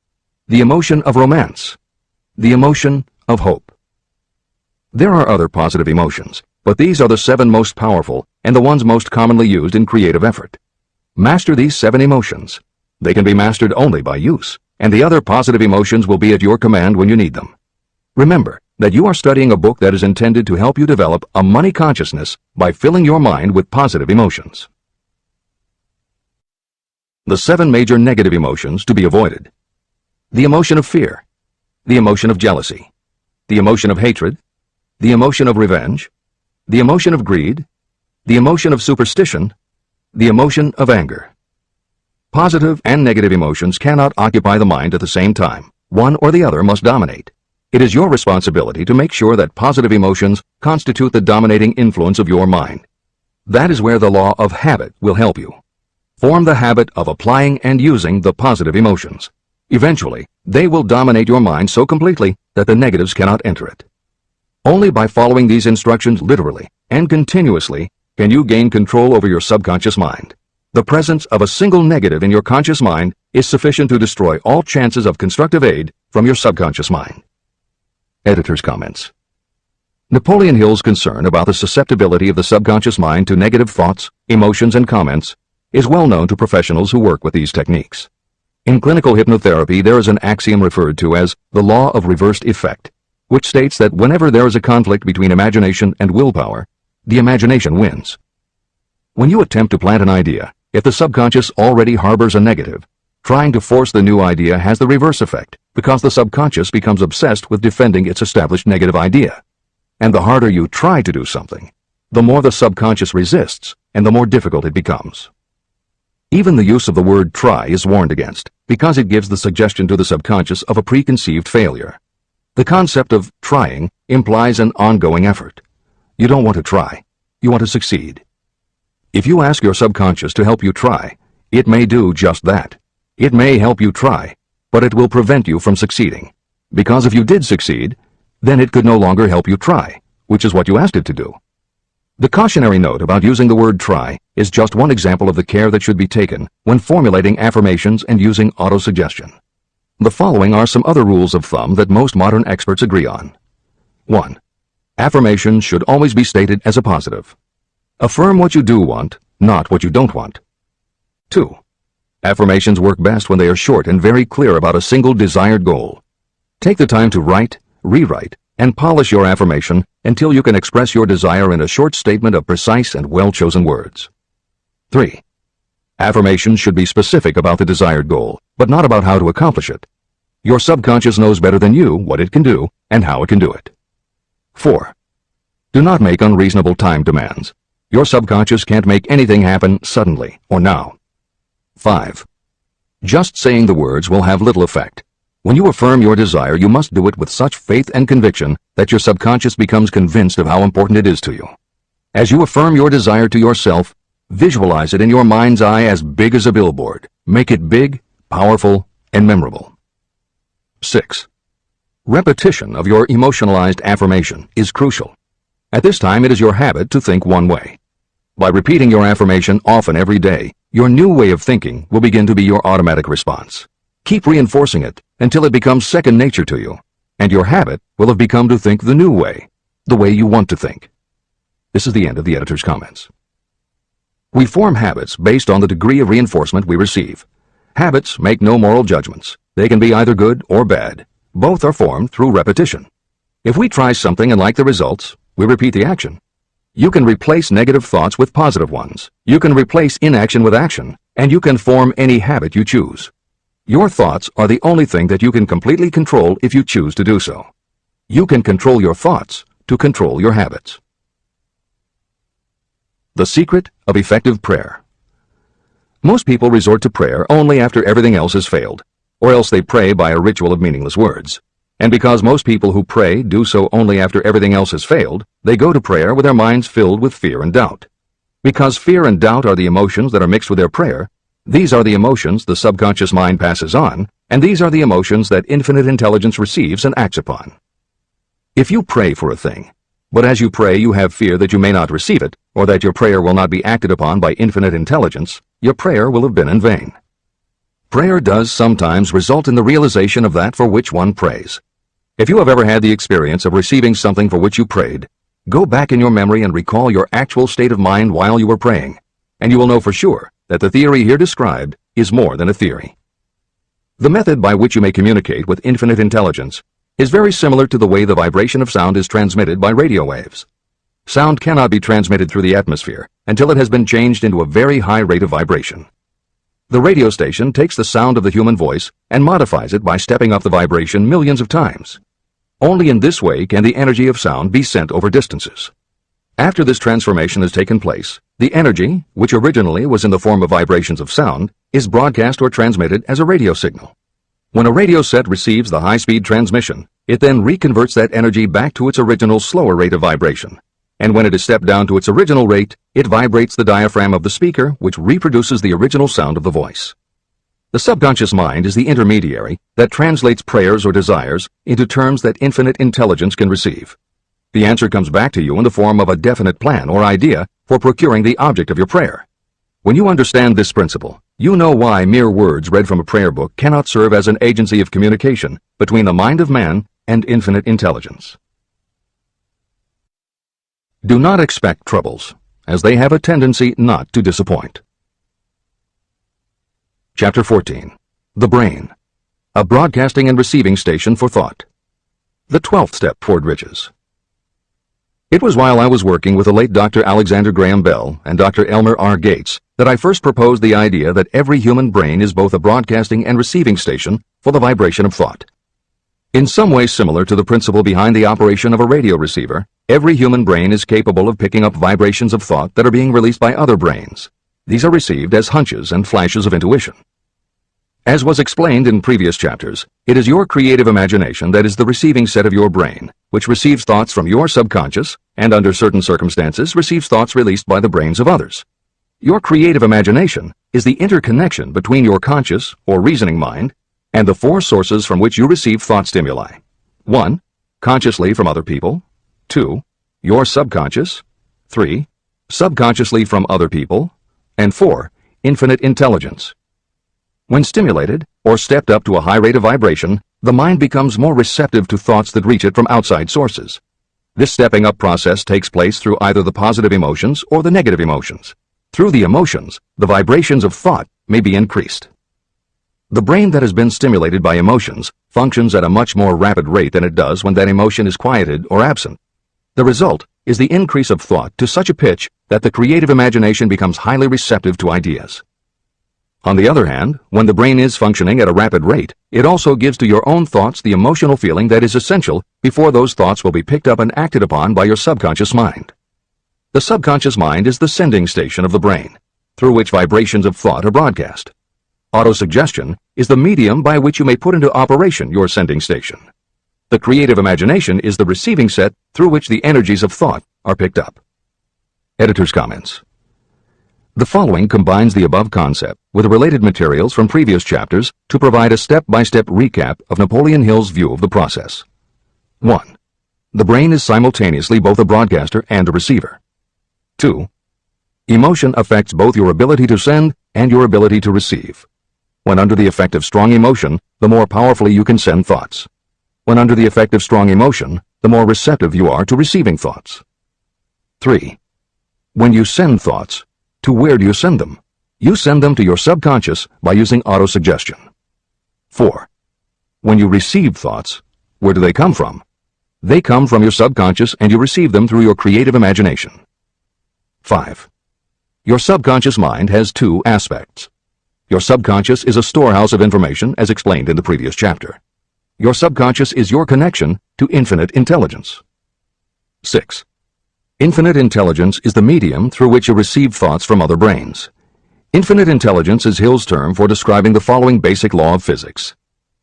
the emotion of romance, the emotion of hope. There are other positive emotions, but these are the 7 most powerful and the ones most commonly used in creative effort. Master these 7 emotions. They can be mastered only by use, and the other positive emotions will be at your command when you need them. Remember that you are studying a book that is intended to help you develop a money consciousness by filling your mind with positive emotions. The 7 major negative emotions to be avoided. The emotion of fear, the emotion of jealousy, the emotion of hatred, the emotion of revenge, the emotion of greed, the emotion of superstition, the emotion of anger. Positive and negative emotions cannot occupy the mind at the same time. One or the other must dominate. It is your responsibility to make sure that positive emotions constitute the dominating influence of your mind. That is where the law of habit will help you. Form the habit of applying and using the positive emotions. Eventually, they will dominate your mind so completely that the negatives cannot enter it. Only by following these instructions literally and continuously can you gain control over your subconscious mind. The presence of a single negative in your conscious mind is sufficient to destroy all chances of constructive aid from your subconscious mind. Editor's comments. Napoleon Hill's concern about the susceptibility of the subconscious mind to negative thoughts, emotions, and comments is well known to professionals who work with these techniques. In clinical hypnotherapy, there is an axiom referred to as the law of reversed effect, which states that whenever there is a conflict between imagination and willpower, the imagination wins. When you attempt to plant an idea, if the subconscious already harbors a negative, trying to force the new idea has the reverse effect, because the subconscious becomes obsessed with defending its established negative idea. And the harder you try to do something, the more the subconscious resists, and the more difficult it becomes. Even the use of the word try is warned against, because it gives the suggestion to the subconscious of a preconceived failure. The concept of trying implies an ongoing effort. You don't want to try, you want to succeed. If you ask your subconscious to help you try, it may do just that. It may help you try, but it will prevent you from succeeding. Because if you did succeed, then it could no longer help you try, which is what you asked it to do. The cautionary note about using the word try is just one example of the care that should be taken when formulating affirmations and using autosuggestion. The following are some other rules of thumb that most modern experts agree on. 1. Affirmations should always be stated as a positive. Affirm what you do want, not what you don't want. 2. Affirmations work best when they are short and very clear about a single desired goal. Take the time to write, rewrite, and polish your affirmation until you can express your desire in a short statement of precise and well-chosen words. 3. Affirmations should be specific about the desired goal, but not about how to accomplish it. Your subconscious knows better than you what it can do and how it can do it. 4. Do not make unreasonable time demands. Your subconscious can't make anything happen suddenly or now. 5. Just saying the words will have little effect. When you affirm your desire, you must do it with such faith and conviction that your subconscious becomes convinced of how important it is to you. As you affirm your desire to yourself, visualize it in your mind's eye as big as a billboard. Make it big, powerful, and memorable. 6. Repetition of your emotionalized affirmation is crucial. At this time, it is your habit to think one way. By repeating your affirmation often every day, your new way of thinking will begin to be your automatic response. Keep reinforcing it until it becomes second nature to you, and your habit will have become to think the new way, the way you want to think. This is the end of the editor's comments. We form habits based on the degree of reinforcement we receive. Habits make no moral judgments. They can be either good or bad. Both are formed through repetition. If we try something and like the results, we repeat the action. You can replace negative thoughts with positive ones. You can replace inaction with action, and you can form any habit you choose. Your thoughts are the only thing that you can completely control if you choose to do so. You can control your thoughts to control your habits. The secret of effective prayer. Most people resort to prayer only after everything else has failed, or else they pray by a ritual of meaningless words. And because most people who pray do so only after everything else has failed, they go to prayer with their minds filled with fear and doubt. Because fear and doubt are the emotions that are mixed with their prayer, these are the emotions the subconscious mind passes on, and these are the emotions that infinite intelligence receives and acts upon. If you pray for a thing, but as you pray you have fear that you may not receive it, or that your prayer will not be acted upon by infinite intelligence, your prayer will have been in vain. Prayer does sometimes result in the realization of that for which one prays. If you have ever had the experience of receiving something for which you prayed, go back in your memory and recall your actual state of mind while you were praying, and you will know for sure that the theory here described is more than a theory. The method by which you may communicate with infinite intelligence is very similar to the way the vibration of sound is transmitted by radio waves. Sound cannot be transmitted through the atmosphere until it has been changed into a very high rate of vibration. The radio station takes the sound of the human voice and modifies it by stepping up the vibration millions of times. Only in this way can the energy of sound be sent over distances. After this transformation has taken place, the energy, which originally was in the form of vibrations of sound, is broadcast or transmitted as a radio signal. When a radio set receives the high-speed transmission, it then reconverts that energy back to its original slower rate of vibration. And when it is stepped down to its original rate, it vibrates the diaphragm of the speaker, which reproduces the original sound of the voice. The subconscious mind is the intermediary that translates prayers or desires into terms that infinite intelligence can receive. The answer comes back to you in the form of a definite plan or idea for procuring the object of your prayer. When you understand this principle, you know why mere words read from a prayer book cannot serve as an agency of communication between the mind of man and infinite intelligence. Do not expect troubles, as they have a tendency not to disappoint. Chapter 14. The Brain, a broadcasting and receiving station for thought. The 12th step toward riches. It was while I was working with the late Dr. Alexander Graham Bell and Dr. Elmer R. Gates that I first proposed the idea that every human brain is both a broadcasting and receiving station for the vibration of thought. In some way similar to the principle behind the operation of a radio receiver, every human brain is capable of picking up vibrations of thought that are being released by other brains. These are received as hunches and flashes of intuition. As was explained in previous chapters, it is your creative imagination that is the receiving set of your brain, which receives thoughts from your subconscious and, under certain circumstances, receives thoughts released by the brains of others. Your creative imagination is the interconnection between your conscious or reasoning mind and the four sources from which you receive thought stimuli. 1. Consciously from other people. 2. Your subconscious. 3. Subconsciously from other people. And 4. Infinite intelligence. When stimulated, or stepped up to a high rate of vibration, the mind becomes more receptive to thoughts that reach it from outside sources. This stepping up process takes place through either the positive emotions or the negative emotions. Through the emotions, the vibrations of thought may be increased. The brain that has been stimulated by emotions functions at a much more rapid rate than it does when that emotion is quieted or absent. The result is the increase of thought to such a pitch that the creative imagination becomes highly receptive to ideas. On the other hand, when the brain is functioning at a rapid rate, it also gives to your own thoughts the emotional feeling that is essential before those thoughts will be picked up and acted upon by your subconscious mind. The subconscious mind is the sending station of the brain, through which vibrations of thought are broadcast. Autosuggestion is the medium by which you may put into operation your sending station. The creative imagination is the receiving set through which the energies of thought are picked up. Editor's comments. The following combines the above concept with related materials from previous chapters to provide a step-by-step recap of Napoleon Hill's view of the process. 1. The brain is simultaneously both a broadcaster and a receiver. 2. Emotion affects both your ability to send and your ability to receive. When under the effect of strong emotion, the more powerfully you can send thoughts. When under the effect of strong emotion, the more receptive you are to receiving thoughts. 3. When you send thoughts, to where do you send them? You send them to your subconscious by using autosuggestion. 4. When you receive thoughts, where do they come from? They come from your subconscious and you receive them through your creative imagination. 5. Your subconscious mind has two aspects. Your subconscious is a storehouse of information as explained in the previous chapter. Your subconscious is your connection to infinite intelligence. 6. Infinite intelligence is the medium through which you receive thoughts from other brains. Infinite intelligence is Hill's term for describing the following basic law of physics.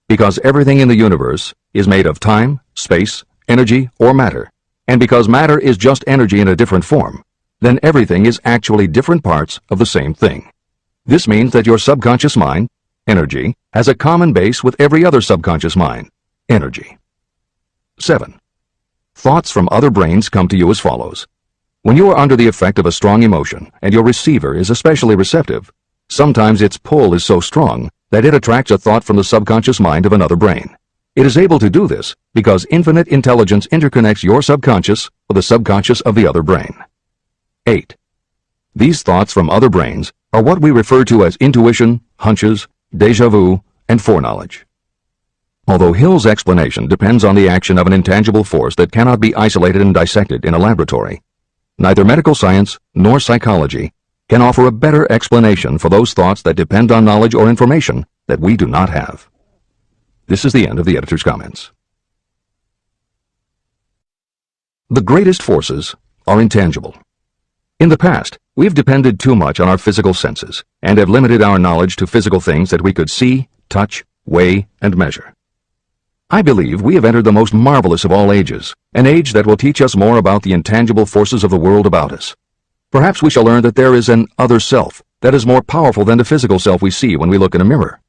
Because everything in the universe is made of time, space, energy, or matter, and because matter is just energy in a different form, then everything is actually different parts of the same thing. This means that your subconscious mind, energy, has a common base with every other subconscious mind, energy. 7. Thoughts from other brains come to you as follows. When you are under the effect of a strong emotion and your receiver is especially receptive, sometimes its pull is so strong that it attracts a thought from the subconscious mind of another brain. It is able to do this because infinite intelligence interconnects your subconscious with the subconscious of the other brain. 8. These thoughts from other brains are what we refer to as intuition, hunches, déjà vu, and foreknowledge. Although Hill's explanation depends on the action of an intangible force that cannot be isolated and dissected in a laboratory, neither medical science nor psychology can offer a better explanation for those thoughts that depend on knowledge or information that we do not have. This is the end of the editor's comments. The greatest forces are intangible. In the past, we've depended too much on our physical senses and have limited our knowledge to physical things that we could see, touch, weigh, and measure. I believe we have entered the most marvelous of all ages, an age that will teach us more about the intangible forces of the world about us. Perhaps we shall learn that there is an other self that is more powerful than the physical self we see when we look in a mirror.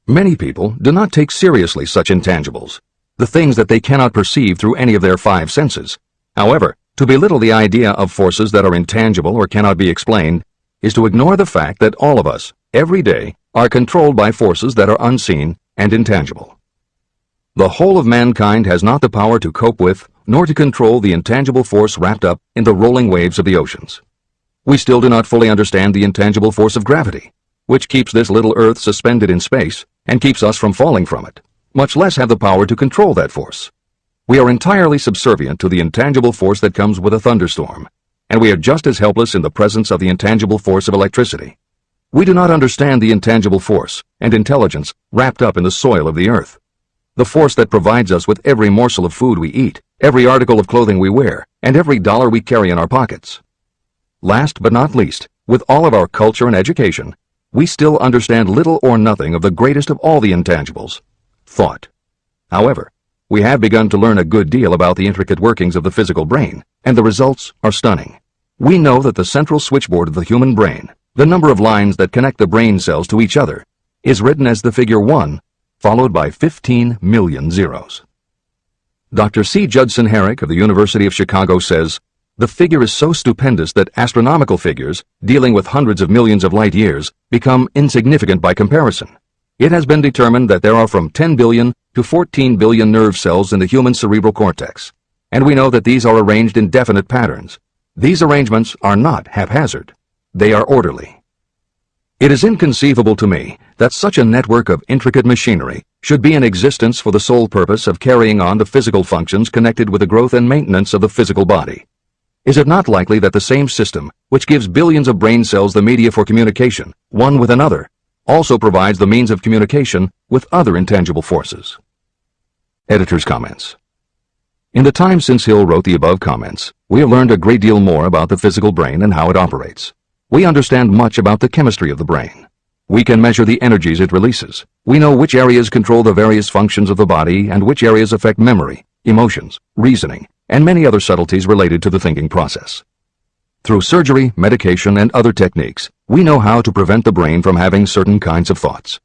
Many people do not take seriously such intangibles, the things that they cannot perceive through any of their five senses. However, to belittle the idea of forces that are intangible or cannot be explained is to ignore the fact that all of us, every day, are controlled by forces that are unseen and intangible. The whole of mankind has not the power to cope with nor to control the intangible force wrapped up in the rolling waves of the oceans. We still do not fully understand the intangible force of gravity, which keeps this little Earth suspended in space and keeps us from falling from it, much less have the power to control that force. We are entirely subservient to the intangible force that comes with a thunderstorm, and we are just as helpless in the presence of the intangible force of electricity. We do not understand the intangible force and intelligence wrapped up in the soil of the earth, the force that provides us with every morsel of food we eat, every article of clothing we wear, and every dollar we carry in our pockets. Last but not least, with all of our culture and education, we still understand little or nothing of the greatest of all the intangibles, thought. However, we have begun to learn a good deal about the intricate workings of the physical brain, and the results are stunning. We know that the central switchboard of the human brain, the number of lines that connect the brain cells to each other, is written as the figure 1, followed by 15 million zeros. Dr. C. Judson Herrick of the University of Chicago says, "The figure is so stupendous that astronomical figures, dealing with hundreds of millions of light years, become insignificant by comparison. It has been determined that there are from 10 billion to 14 billion nerve cells in the human cerebral cortex, and we know that these are arranged in definite patterns. These arrangements are not haphazard. They are orderly. It is inconceivable to me that such a network of intricate machinery should be in existence for the sole purpose of carrying on the physical functions connected with the growth and maintenance of the physical body. Is it not likely that the same system, which gives billions of brain cells the media for communication, one with another, also provides the means of communication with other intangible forces?" Editor's comments. In the time since Hill wrote the above comments, we have learned a great deal more about the physical brain and how it operates. We understand much about the chemistry of the brain. We can measure the energies it releases. We know which areas control the various functions of the body and which areas affect memory, emotions, reasoning, and many other subtleties related to the thinking process. Through surgery, medication, and other techniques, we know how to prevent the brain from having certain kinds of thoughts.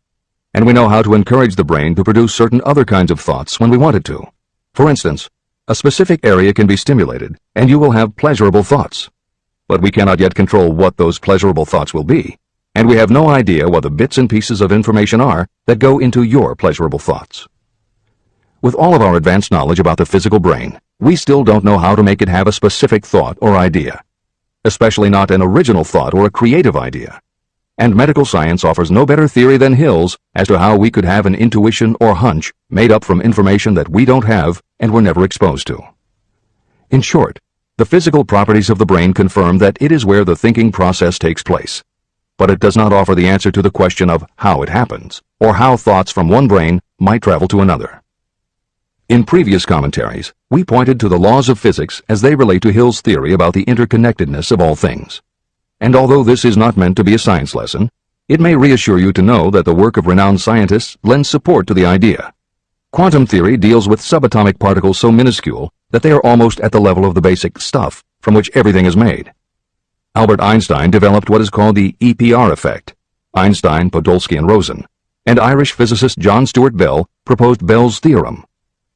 And we know how to encourage the brain to produce certain other kinds of thoughts when we want it to. For instance, a specific area can be stimulated, and you will have pleasurable thoughts. But we cannot yet control what those pleasurable thoughts will be, and we have no idea what the bits and pieces of information are that go into your pleasurable thoughts. With all of our advanced knowledge about the physical brain, we still don't know how to make it have a specific thought or idea, especially not an original thought or a creative idea. And medical science offers no better theory than Hill's as to how we could have an intuition or hunch made up from information that we don't have and were never exposed to. In short, the physical properties of the brain confirm that it is where the thinking process takes place, but it does not offer the answer to the question of how it happens, or how thoughts from one brain might travel to another. In previous commentaries, we pointed to the laws of physics as they relate to Hill's theory about the interconnectedness of all things. And although this is not meant to be a science lesson, it may reassure you to know that the work of renowned scientists lends support to the idea. Quantum theory deals with subatomic particles so minuscule that they are almost at the level of the basic stuff from which everything is made. Albert Einstein developed what is called the EPR effect, Einstein, Podolsky, and Rosen, and Irish physicist John Stuart Bell proposed Bell's theorem,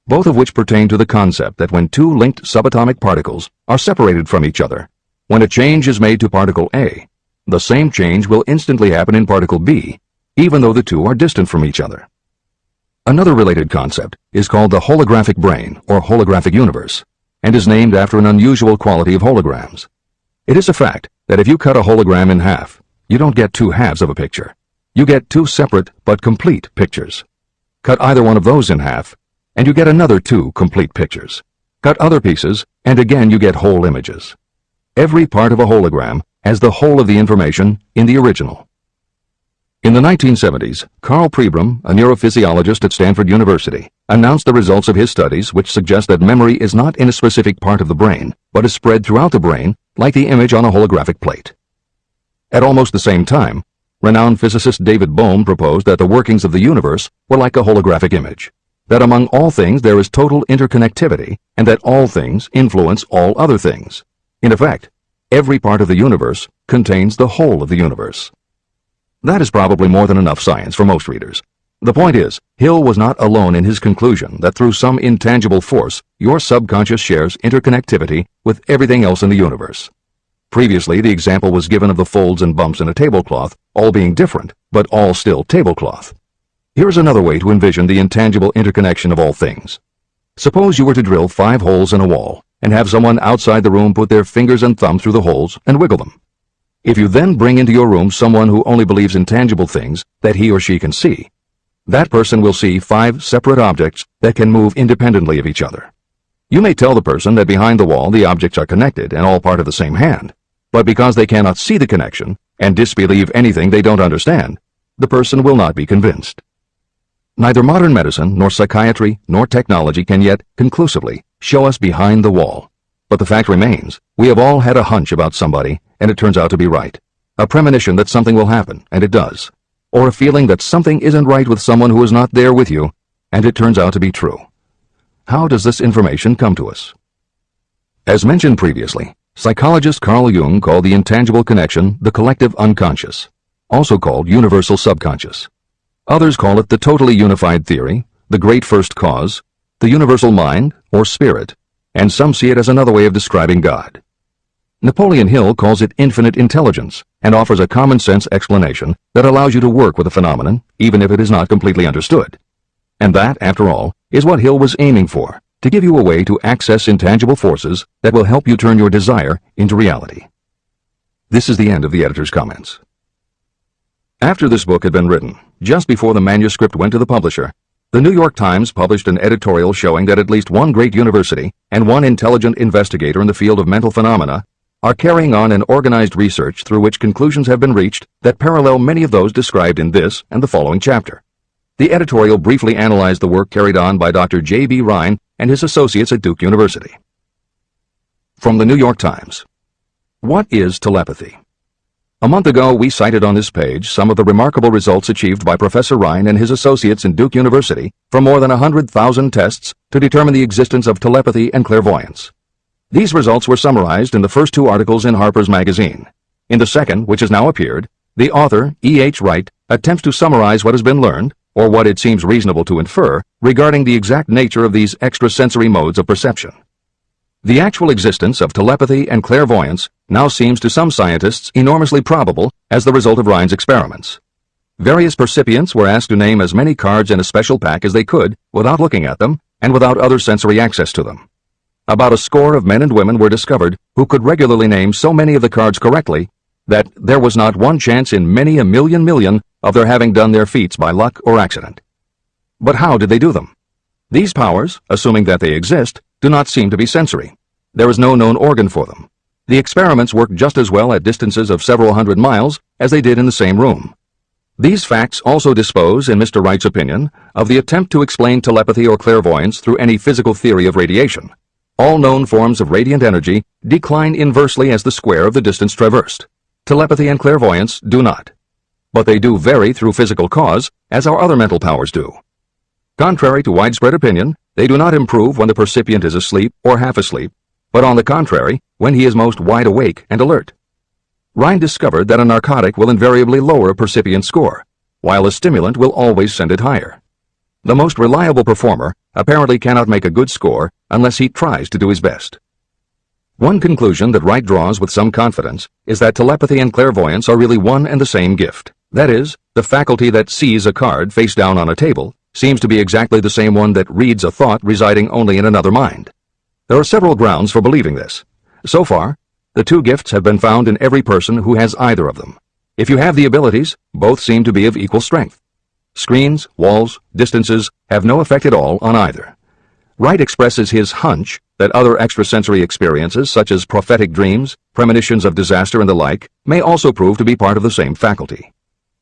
both of which pertain to the concept that when two linked subatomic particles are separated from each other, when a change is made to particle A, the same change will instantly happen in particle B, even though the two are distant from each other. Another related concept is called the holographic brain or holographic universe, and is named after an unusual quality of holograms. It is a fact that if you cut a hologram in half, you don't get two halves of a picture. You get two separate but complete pictures. Cut either one of those in half, and you get another two complete pictures. Cut other pieces, and again you get whole images. Every part of a hologram has the whole of the information in the original. In the 1970s, Carl Pribram, a neurophysiologist at Stanford University, announced the results of his studies which suggest that memory is not in a specific part of the brain, but is spread throughout the brain like the image on a holographic plate. At almost the same time, renowned physicist David Bohm proposed that the workings of the universe were like a holographic image, that among all things there is total interconnectivity, and that all things influence all other things. In effect, every part of the universe contains the whole of the universe. That is probably more than enough science for most readers. The point is, Hill was not alone in his conclusion that through some intangible force, your subconscious shares interconnectivity with everything else in the universe. Previously, the example was given of the folds and bumps in a tablecloth, all being different, but all still tablecloth. Here is another way to envision the intangible interconnection of all things. Suppose you were to drill 5 holes in a wall and have someone outside the room put their fingers and thumb through the holes and wiggle them. If you then bring into your room someone who only believes in tangible things that he or she can see, that person will see 5 separate objects that can move independently of each other. You may tell the person that behind the wall the objects are connected and all part of the same hand, but because they cannot see the connection and disbelieve anything they don't understand, the person will not be convinced. Neither modern medicine, nor psychiatry, nor technology can yet conclusively show us behind the wall. But the fact remains, we have all had a hunch about somebody, and it turns out to be right. A premonition that something will happen, and it does. Or a feeling that something isn't right with someone who is not there with you, and it turns out to be true. How does this information come to us? As mentioned previously, psychologist Carl Jung called the intangible connection the collective unconscious, also called universal subconscious. Others call it the totally unified theory, the great first cause, the universal mind, or spirit, and some see it as another way of describing God. Napoleon Hill calls it infinite intelligence and offers a common-sense explanation that allows you to work with a phenomenon, even if it is not completely understood. And that, after all, is what Hill was aiming for, to give you a way to access intangible forces that will help you turn your desire into reality. This is the end of the editor's comments. After this book had been written, just before the manuscript went to the publisher, the New York Times published an editorial showing that at least one great university and one intelligent investigator in the field of mental phenomena are carrying on an organized research through which conclusions have been reached that parallel many of those described in this and the following chapter. The editorial briefly analyzed the work carried on by Dr. J.B. Rhine and his associates at Duke University. From the New York Times. What is telepathy? A month ago, we cited on this page some of the remarkable results achieved by Professor Rhine and his associates in Duke University from more than 100,000 tests to determine the existence of telepathy and clairvoyance. These results were summarized in the first 2 articles in Harper's Magazine. In the second, which has now appeared, the author, E.H. Wright, attempts to summarize what has been learned, or what it seems reasonable to infer, regarding the exact nature of these extrasensory modes of perception. The actual existence of telepathy and clairvoyance now seems to some scientists enormously probable as the result of Rhine's experiments. Various percipients were asked to name as many cards in a special pack as they could without looking at them and without other sensory access to them. About a score of men and women were discovered who could regularly name so many of the cards correctly that there was not one chance in many a million of their having done their feats by luck or accident. But how did they do them? These powers, assuming that they exist, do not seem to be sensory. There is no known organ for them. The experiments work just as well at distances of several hundred miles as they did in the same room. These facts also dispose, in Mr. Wright's opinion, of the attempt to explain telepathy or clairvoyance through any physical theory of radiation. All known forms of radiant energy decline inversely as the square of the distance traversed. Telepathy and clairvoyance do not. But they do vary through physical cause, as our other mental powers do. Contrary to widespread opinion, they do not improve when the percipient is asleep or half asleep, but on the contrary, when he is most wide awake and alert. Rhine discovered that a narcotic will invariably lower a percipient score, while a stimulant will always send it higher. The most reliable performer apparently cannot make a good score unless he tries to do his best. One conclusion that Wright draws with some confidence is that telepathy and clairvoyance are really one and the same gift. That is, the faculty that sees a card face down on a table seems to be exactly the same one that reads a thought residing only in another mind. There are several grounds for believing this. So far, the 2 gifts have been found in every person who has either of them. If you have the abilities, both seem to be of equal strength. Screens, walls, distances have no effect at all on either. Wright expresses his hunch that other extrasensory experiences, such as prophetic dreams, premonitions of disaster and the like, may also prove to be part of the same faculty.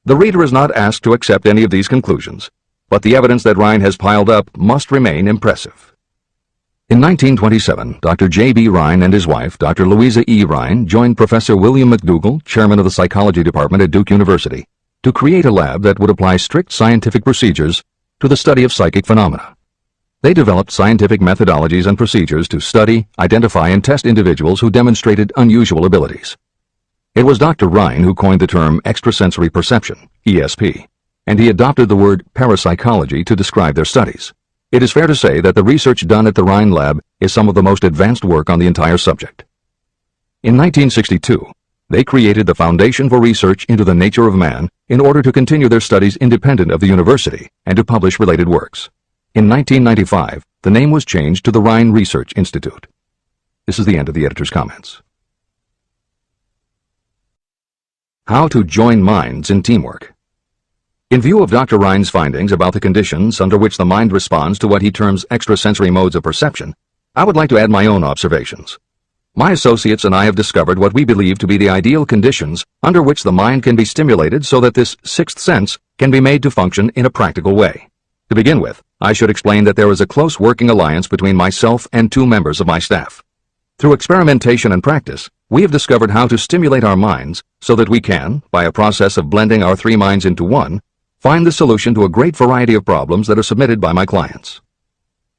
The reader is not asked to accept any of these conclusions, but the evidence that Rhine has piled up must remain impressive. In 1927, Dr. J.B. Rhine and his wife, Dr. Louisa E. Rhine, joined Professor William McDougall, chairman of the psychology department at Duke University, to create a lab that would apply strict scientific procedures to the study of psychic phenomena. They developed scientific methodologies and procedures to study, identify, and test individuals who demonstrated unusual abilities. It was Dr. Rhine who coined the term extrasensory perception, ESP, and he adopted the word parapsychology to describe their studies. It is fair to say that the research done at the Rhine lab is some of the most advanced work on the entire subject. In 1962, they created the Foundation for Research into the Nature of Man in order to continue their studies independent of the university and to publish related works. In 1995, the name was changed to the Rhine Research Institute. This is the end of the editor's comments. How to join minds in teamwork. In view of Dr. Rhine's findings about the conditions under which the mind responds to what he terms extrasensory modes of perception, I would like to add my own observations. My associates and I have discovered what we believe to be the ideal conditions under which the mind can be stimulated so that this sixth sense can be made to function in a practical way. To begin with, I should explain that there is a close working alliance between myself and 2 members of my staff. Through experimentation and practice, we have discovered how to stimulate our minds so that we can, by a process of blending our 3 minds into one, find the solution to a great variety of problems that are submitted by my clients.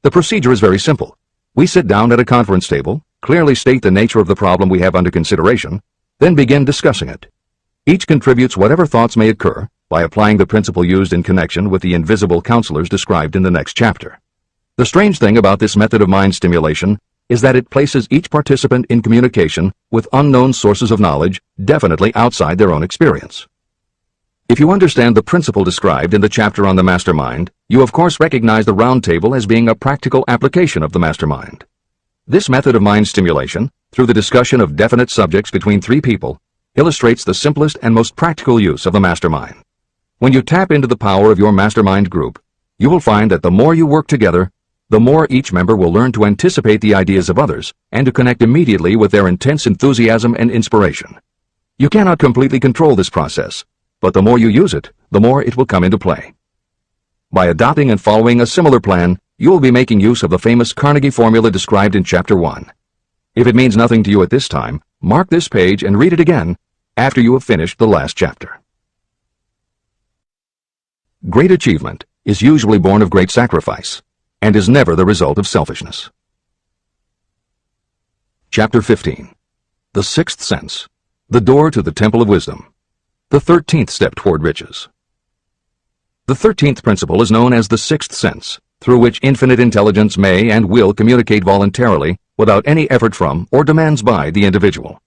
The procedure is very simple. We sit down at a conference table, clearly state the nature of the problem we have under consideration, then begin discussing it. Each contributes whatever thoughts may occur by applying the principle used in connection with the invisible counselors described in the next chapter. The strange thing about this method of mind stimulation is that it places each participant in communication with unknown sources of knowledge definitely outside their own experience. If you understand the principle described in the chapter on the mastermind, you of course recognize the round table as being a practical application of the mastermind. This method of mind stimulation, through the discussion of definite subjects between 3 people, illustrates the simplest and most practical use of the mastermind. When you tap into the power of your mastermind group, you will find that the more you work together, the more each member will learn to anticipate the ideas of others and to connect immediately with their intense enthusiasm and inspiration. You cannot completely control this process, but the more you use it, the more it will come into play. By adopting and following a similar plan, you will be making use of the famous Carnegie formula described in Chapter 1. If it means nothing to you at this time, mark this page and read it again after you have finished the last chapter. Great achievement is usually born of great sacrifice and is never the result of selfishness. Chapter 15. The Sixth Sense, the Door to the Temple of Wisdom, the 13th Step Toward Riches. The 13th principle is known as the Sixth Sense, through which infinite intelligence may and will communicate voluntarily without any effort from or demands by the individual.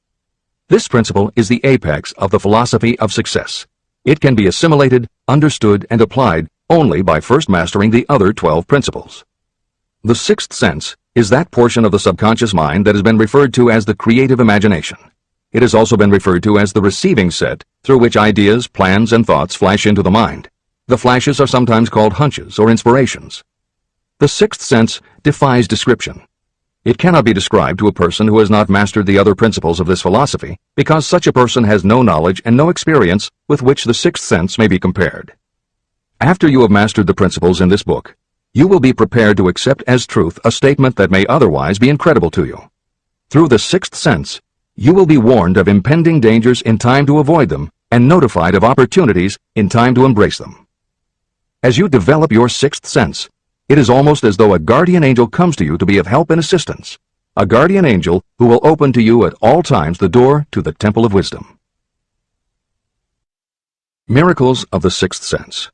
This principle is the apex of the philosophy of success. It can be assimilated, understood, and applied only by first mastering the other 12 principles. The sixth sense is that portion of the subconscious mind that has been referred to as the creative imagination. It has also been referred to as the receiving set through which ideas, plans, and thoughts flash into the mind. The flashes are sometimes called hunches or inspirations. The sixth sense defies description. It cannot be described to a person who has not mastered the other principles of this philosophy, because such a person has no knowledge and no experience with which the sixth sense may be compared. After you have mastered the principles in this book, you will be prepared to accept as truth a statement that may otherwise be incredible to you. Through the sixth sense, you will be warned of impending dangers in time to avoid them and notified of opportunities in time to embrace them. As you develop your sixth sense, it is almost as though a guardian angel comes to you to be of help and assistance, a guardian angel who will open to you at all times the door to the Temple of Wisdom. Miracles of the Sixth Sense.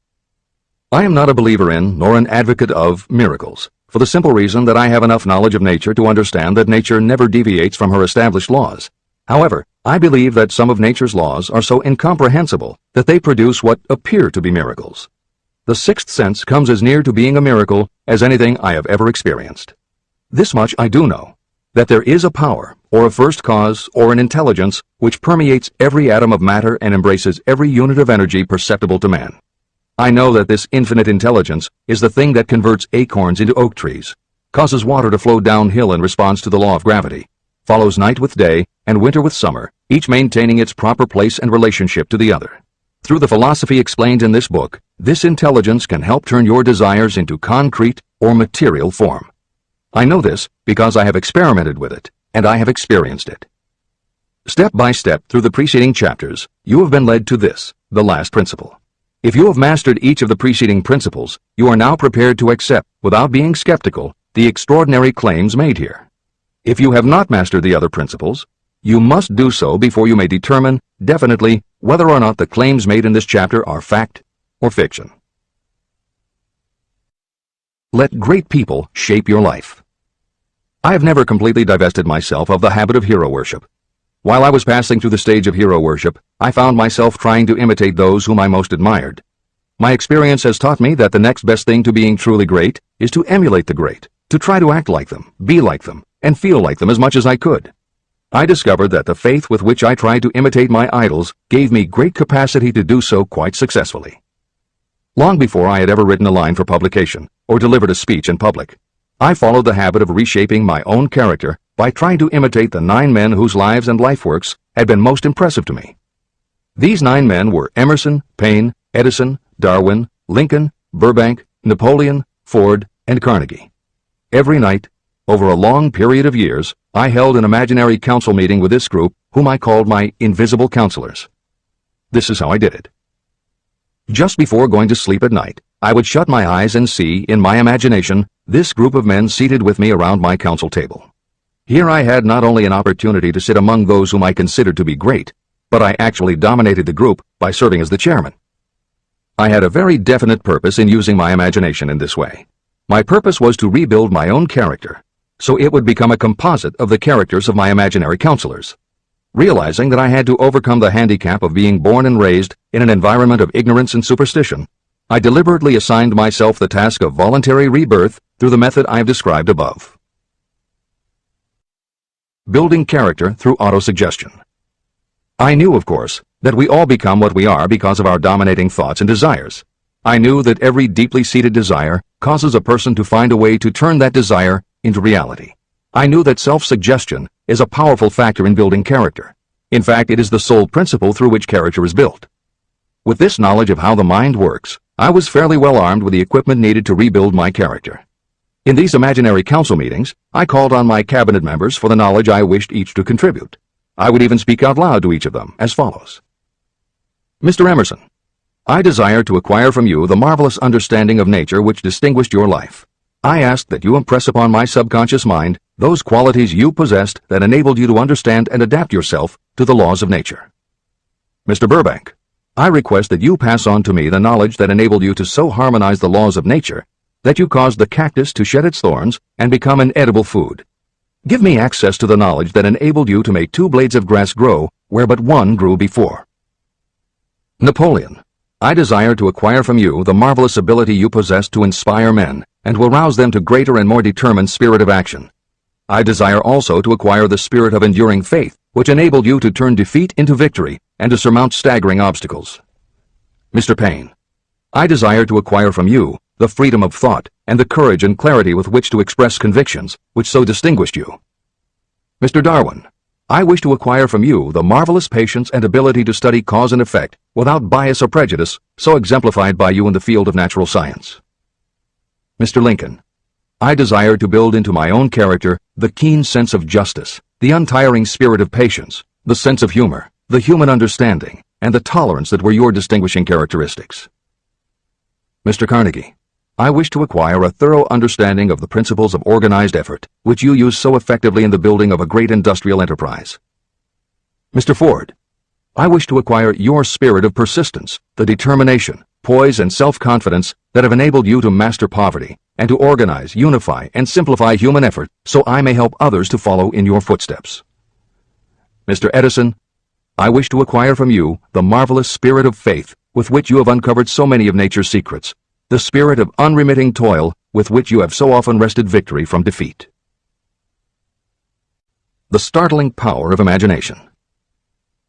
I am not a believer in, nor an advocate of, miracles, for the simple reason that I have enough knowledge of nature to understand that nature never deviates from her established laws. However, I believe that some of nature's laws are so incomprehensible that they produce what appear to be miracles. The sixth sense comes as near to being a miracle as anything I have ever experienced. This much I do know, that there is a power, or a first cause, or an intelligence which permeates every atom of matter and embraces every unit of energy perceptible to man. I know that this infinite intelligence is the thing that converts acorns into oak trees, causes water to flow downhill in response to the law of gravity, follows night with day and winter with summer, each maintaining its proper place and relationship to the other. Through the philosophy explained in this book, this intelligence can help turn your desires into concrete or material form. I know this because I have experimented with it, and I have experienced it. Step by step through the preceding chapters, you have been led to this, the last principle. If you have mastered each of the preceding principles, you are now prepared to accept, without being skeptical, the extraordinary claims made here. If you have not mastered the other principles, you must do so before you may determine, definitely, whether or not the claims made in this chapter are fact or fiction. Let great people shape your life. I have never completely divested myself of the habit of hero worship. While I was passing through the stage of hero worship, I found myself trying to imitate those whom I most admired. My experience has taught me that the next best thing to being truly great is to emulate the great, to try to act like them, be like them, and feel like them as much as I could. I discovered that the faith with which I tried to imitate my idols gave me great capacity to do so quite successfully. Long before I had ever written a line for publication or delivered a speech in public, I followed the habit of reshaping my own character by trying to imitate the 9 men whose lives and life works had been most impressive to me. These 9 men were Emerson, Paine, Edison, Darwin, Lincoln, Burbank, Napoleon, Ford, and Carnegie. Every night, over a long period of years, I held an imaginary council meeting with this group, whom I called my invisible counselors. This is how I did it. Just before going to sleep at night, I would shut my eyes and see, in my imagination, this group of men seated with me around my council table. Here I had not only an opportunity to sit among those whom I considered to be great, but I actually dominated the group by serving as the chairman. I had a very definite purpose in using my imagination in this way. My purpose was to rebuild my own character, so it would become a composite of the characters of my imaginary counselors. Realizing that I had to overcome the handicap of being born and raised in an environment of ignorance and superstition, I deliberately assigned myself the task of voluntary rebirth through the method I have described above. Building character through autosuggestion. I knew, of course, that we all become what we are because of our dominating thoughts and desires. I knew that every deeply seated desire causes a person to find a way to turn that desire into reality. I knew that self-suggestion is a powerful factor in building character. In fact, it is the sole principle through which character is built. With this knowledge of how the mind works, I was fairly well armed with the equipment needed to rebuild my character. In these imaginary council meetings, I called on my cabinet members for the knowledge I wished each to contribute. I would even speak out loud to each of them, as follows. Mr. Emerson, I desire to acquire from you the marvelous understanding of nature which distinguished your life. I ask that you impress upon my subconscious mind those qualities you possessed that enabled you to understand and adapt yourself to the laws of nature. Mr. Burbank, I request that you pass on to me the knowledge that enabled you to so harmonize the laws of nature that you caused the cactus to shed its thorns and become an edible food. Give me access to the knowledge that enabled you to make 2 blades of grass grow where but 1 grew before. Napoleon, I desire to acquire from you the marvelous ability you possess to inspire men and will rouse them to greater and more determined spirit of action. I desire also to acquire the spirit of enduring faith, which enabled you to turn defeat into victory and to surmount staggering obstacles. Mr. Paine, I desire to acquire from you the freedom of thought and the courage and clarity with which to express convictions which so distinguished you. Mr. Darwin, I wish to acquire from you the marvelous patience and ability to study cause and effect without bias or prejudice, so exemplified by you in the field of natural science. Mr. Lincoln, I desire to build into my own character the keen sense of justice, the untiring spirit of patience, the sense of humor, the human understanding, and the tolerance that were your distinguishing characteristics. Mr. Carnegie, I wish to acquire a thorough understanding of the principles of organized effort, which you use so effectively in the building of a great industrial enterprise. Mr. Ford, I wish to acquire your spirit of persistence, the determination, poise, and self-confidence that have enabled you to master poverty and to organize, unify, and simplify human effort so I may help others to follow in your footsteps. Mr. Edison, I wish to acquire from you the marvelous spirit of faith with which you have uncovered so many of nature's secrets, the spirit of unremitting toil with which you have so often wrested victory from defeat. The startling power of imagination.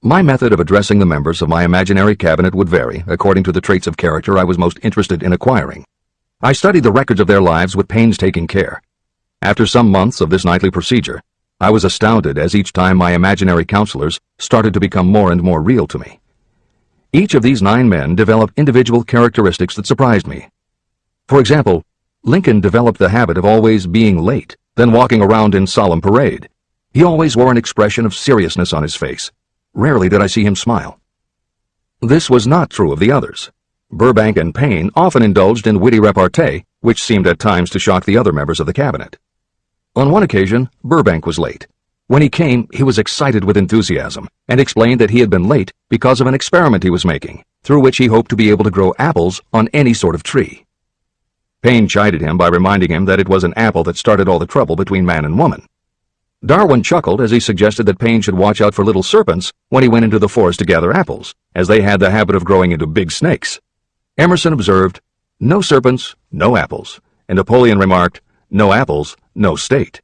My method of addressing the members of my imaginary cabinet would vary according to the traits of character I was most interested in acquiring. I studied the records of their lives with painstaking care. After some months of this nightly procedure, I was astounded as each time my imaginary counselors started to become more and more real to me. Each of these 9 men developed individual characteristics that surprised me. For example, Lincoln developed the habit of always being late, then walking around in solemn parade. He always wore an expression of seriousness on his face. Rarely did I see him smile. This was not true of the others. Burbank and Paine often indulged in witty repartee, which seemed at times to shock the other members of the cabinet. On one occasion, Burbank was late. When he came, he was excited with enthusiasm and explained that he had been late because of an experiment he was making, through which he hoped to be able to grow apples on any sort of tree. Paine chided him by reminding him that it was an apple that started all the trouble between man and woman. Darwin chuckled as he suggested that Paine should watch out for little serpents when he went into the forest to gather apples, as they had the habit of growing into big snakes. Emerson observed, "No serpents, no apples," and Napoleon remarked, no apples, no state.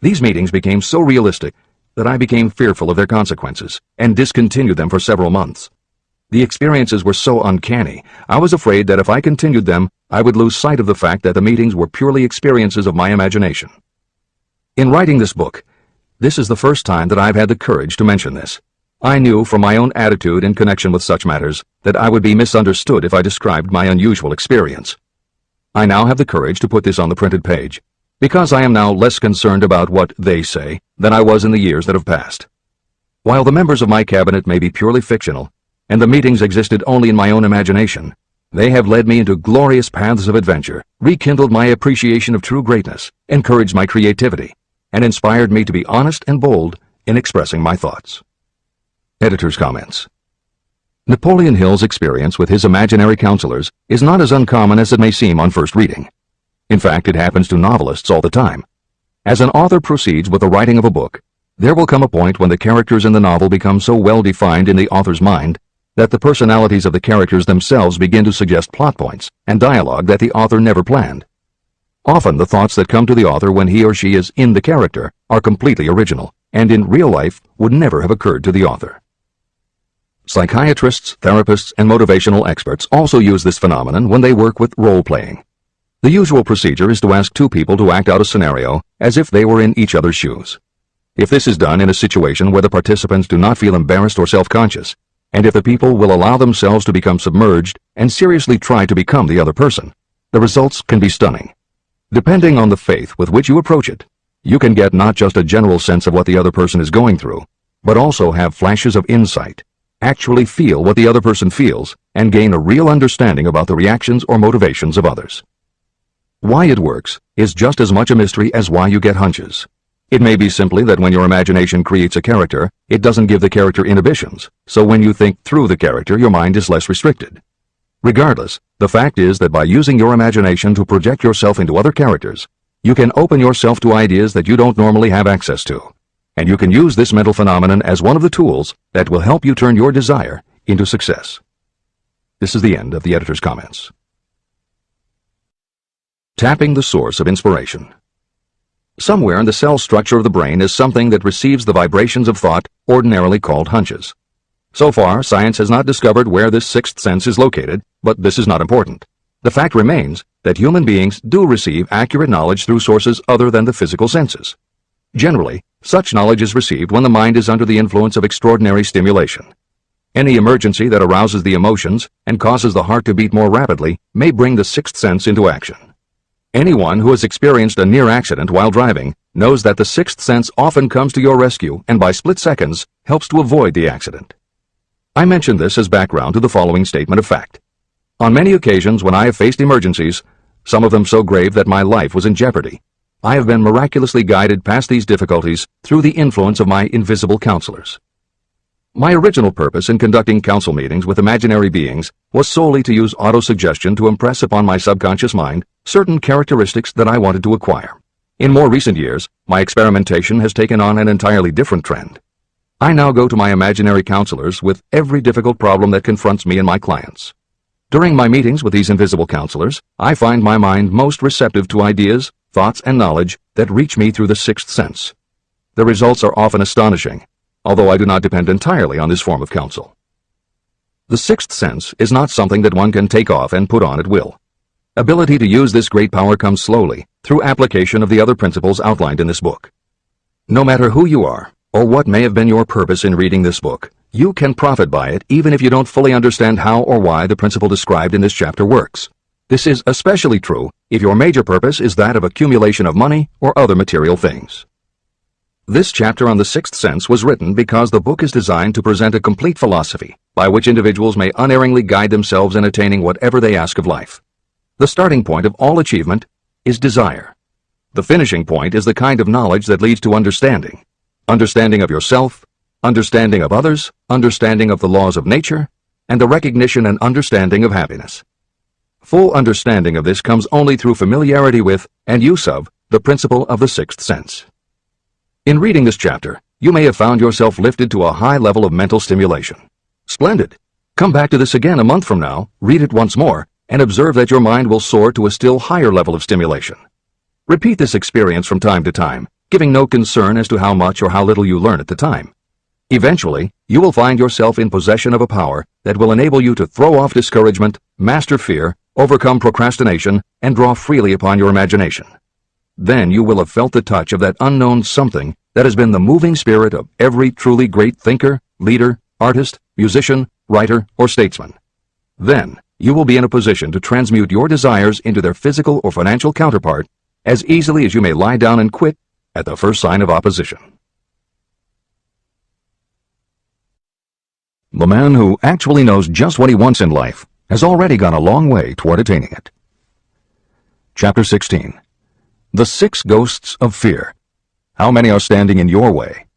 These meetings became so realistic that I became fearful of their consequences and discontinued them for several months. The experiences were so uncanny, I was afraid that if I continued them, I would lose sight of the fact that the meetings were purely experiences of my imagination. In writing this book, this is the first time that I've had the courage to mention this. I knew from my own attitude in connection with such matters that I would be misunderstood if I described my unusual experience. I now have the courage to put this on the printed page, because I am now less concerned about what they say than I was in the years that have passed. While the members of my cabinet may be purely fictional, and the meetings existed only in my own imagination, they have led me into glorious paths of adventure, rekindled my appreciation of true greatness, encouraged my creativity, and inspired me to be honest and bold in expressing my thoughts. Editor's comments. Napoleon Hill's experience with his imaginary counselors is not as uncommon as it may seem on first reading. In fact, it happens to novelists all the time. As an author proceeds with the writing of a book, there will come a point when the characters in the novel become so well defined in the author's mind that the personalities of the characters themselves begin to suggest plot points and dialogue that the author never planned. Often the thoughts that come to the author when he or she is in the character are completely original, and in real life would never have occurred to the author. Psychiatrists, therapists, and motivational experts also use this phenomenon when they work with role-playing. The usual procedure is to ask two people to act out a scenario as if they were in each other's shoes. If this is done in a situation where the participants do not feel embarrassed or self-conscious, and if the people will allow themselves to become submerged and seriously try to become the other person, the results can be stunning. Depending on the faith with which you approach it, you can get not just a general sense of what the other person is going through, but also have flashes of insight, actually feel what the other person feels, and gain a real understanding about the reactions or motivations of others. Why it works is just as much a mystery as why you get hunches. It may be simply that when your imagination creates a character, it doesn't give the character inhibitions, so when you think through the character, your mind is less restricted. Regardless, the fact is that by using your imagination to project yourself into other characters, you can open yourself to ideas that you don't normally have access to, and you can use this mental phenomenon as one of the tools that will help you turn your desire into success. This is the end of the editor's comments. Tapping the source of inspiration. Somewhere in the cell structure of the brain is something that receives the vibrations of thought, ordinarily called hunches. So far, science has not discovered where this sixth sense is located, but this is not important. The fact remains that human beings do receive accurate knowledge through sources other than the physical senses. Generally, such knowledge is received when the mind is under the influence of extraordinary stimulation. Any emergency that arouses the emotions and causes the heart to beat more rapidly may bring the sixth sense into action. Anyone who has experienced a near accident while driving knows that the sixth sense often comes to your rescue and by split seconds helps to avoid the accident. I mention this as background to the following statement of fact. On many occasions when I have faced emergencies, some of them so grave that my life was in jeopardy, I have been miraculously guided past these difficulties through the influence of my invisible counselors. My original purpose in conducting council meetings with imaginary beings was solely to use autosuggestion to impress upon my subconscious mind certain characteristics that I wanted to acquire. In more recent years, my experimentation has taken on an entirely different trend. I now go to my imaginary counselors with every difficult problem that confronts me and my clients. During my meetings with these invisible counselors, I find my mind most receptive to ideas, thoughts, and knowledge that reach me through the sixth sense. The results are often astonishing, although I do not depend entirely on this form of counsel. The sixth sense is not something that one can take off and put on at will. Ability to use this great power comes slowly, through application of the other principles outlined in this book. No matter who you are, or what may have been your purpose in reading this book, you can profit by it even if you don't fully understand how or why the principle described in this chapter works. This is especially true if your major purpose is that of accumulation of money or other material things. This chapter on the sixth sense was written because the book is designed to present a complete philosophy by which individuals may unerringly guide themselves in attaining whatever they ask of life. The starting point of all achievement is desire. The finishing point is the kind of knowledge that leads to understanding. Understanding of yourself, understanding of others, understanding of the laws of nature, and the recognition and understanding of happiness. Full understanding of this comes only through familiarity with and use of the principle of the sixth sense. In reading this chapter, you may have found yourself lifted to a high level of mental stimulation. Splendid! Come back to this again a month from now, read it once more, and observe that your mind will soar to a still higher level of stimulation. Repeat this experience from time to time, giving no concern as to how much or how little you learn at the time. Eventually, you will find yourself in possession of a power that will enable you to throw off discouragement, master fear, overcome procrastination, and draw freely upon your imagination. Then you will have felt the touch of that unknown something that has been the moving spirit of every truly great thinker, leader, artist, musician, writer, or statesman. Then, you will be in a position to transmute your desires into their physical or financial counterpart as easily as you may lie down and quit at the first sign of opposition. The man who actually knows just what he wants in life has already gone a long way toward attaining it. Chapter 16. The 6 Ghosts of Fear. How many are standing in your way?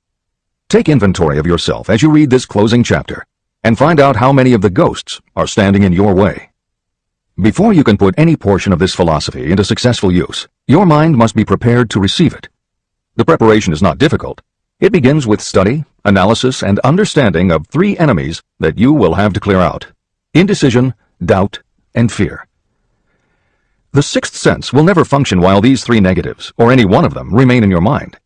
Take inventory of yourself as you read this closing chapter and find out how many of the ghosts are standing in your way. Before you can put any portion of this philosophy into successful use, your mind must be prepared to receive it. The preparation is not difficult. It begins with study, analysis, and understanding of 3 enemies that you will have to clear out: indecision, doubt, and fear. The 6th sense will never function while these 3 negatives, or any one of them, remain in your mind.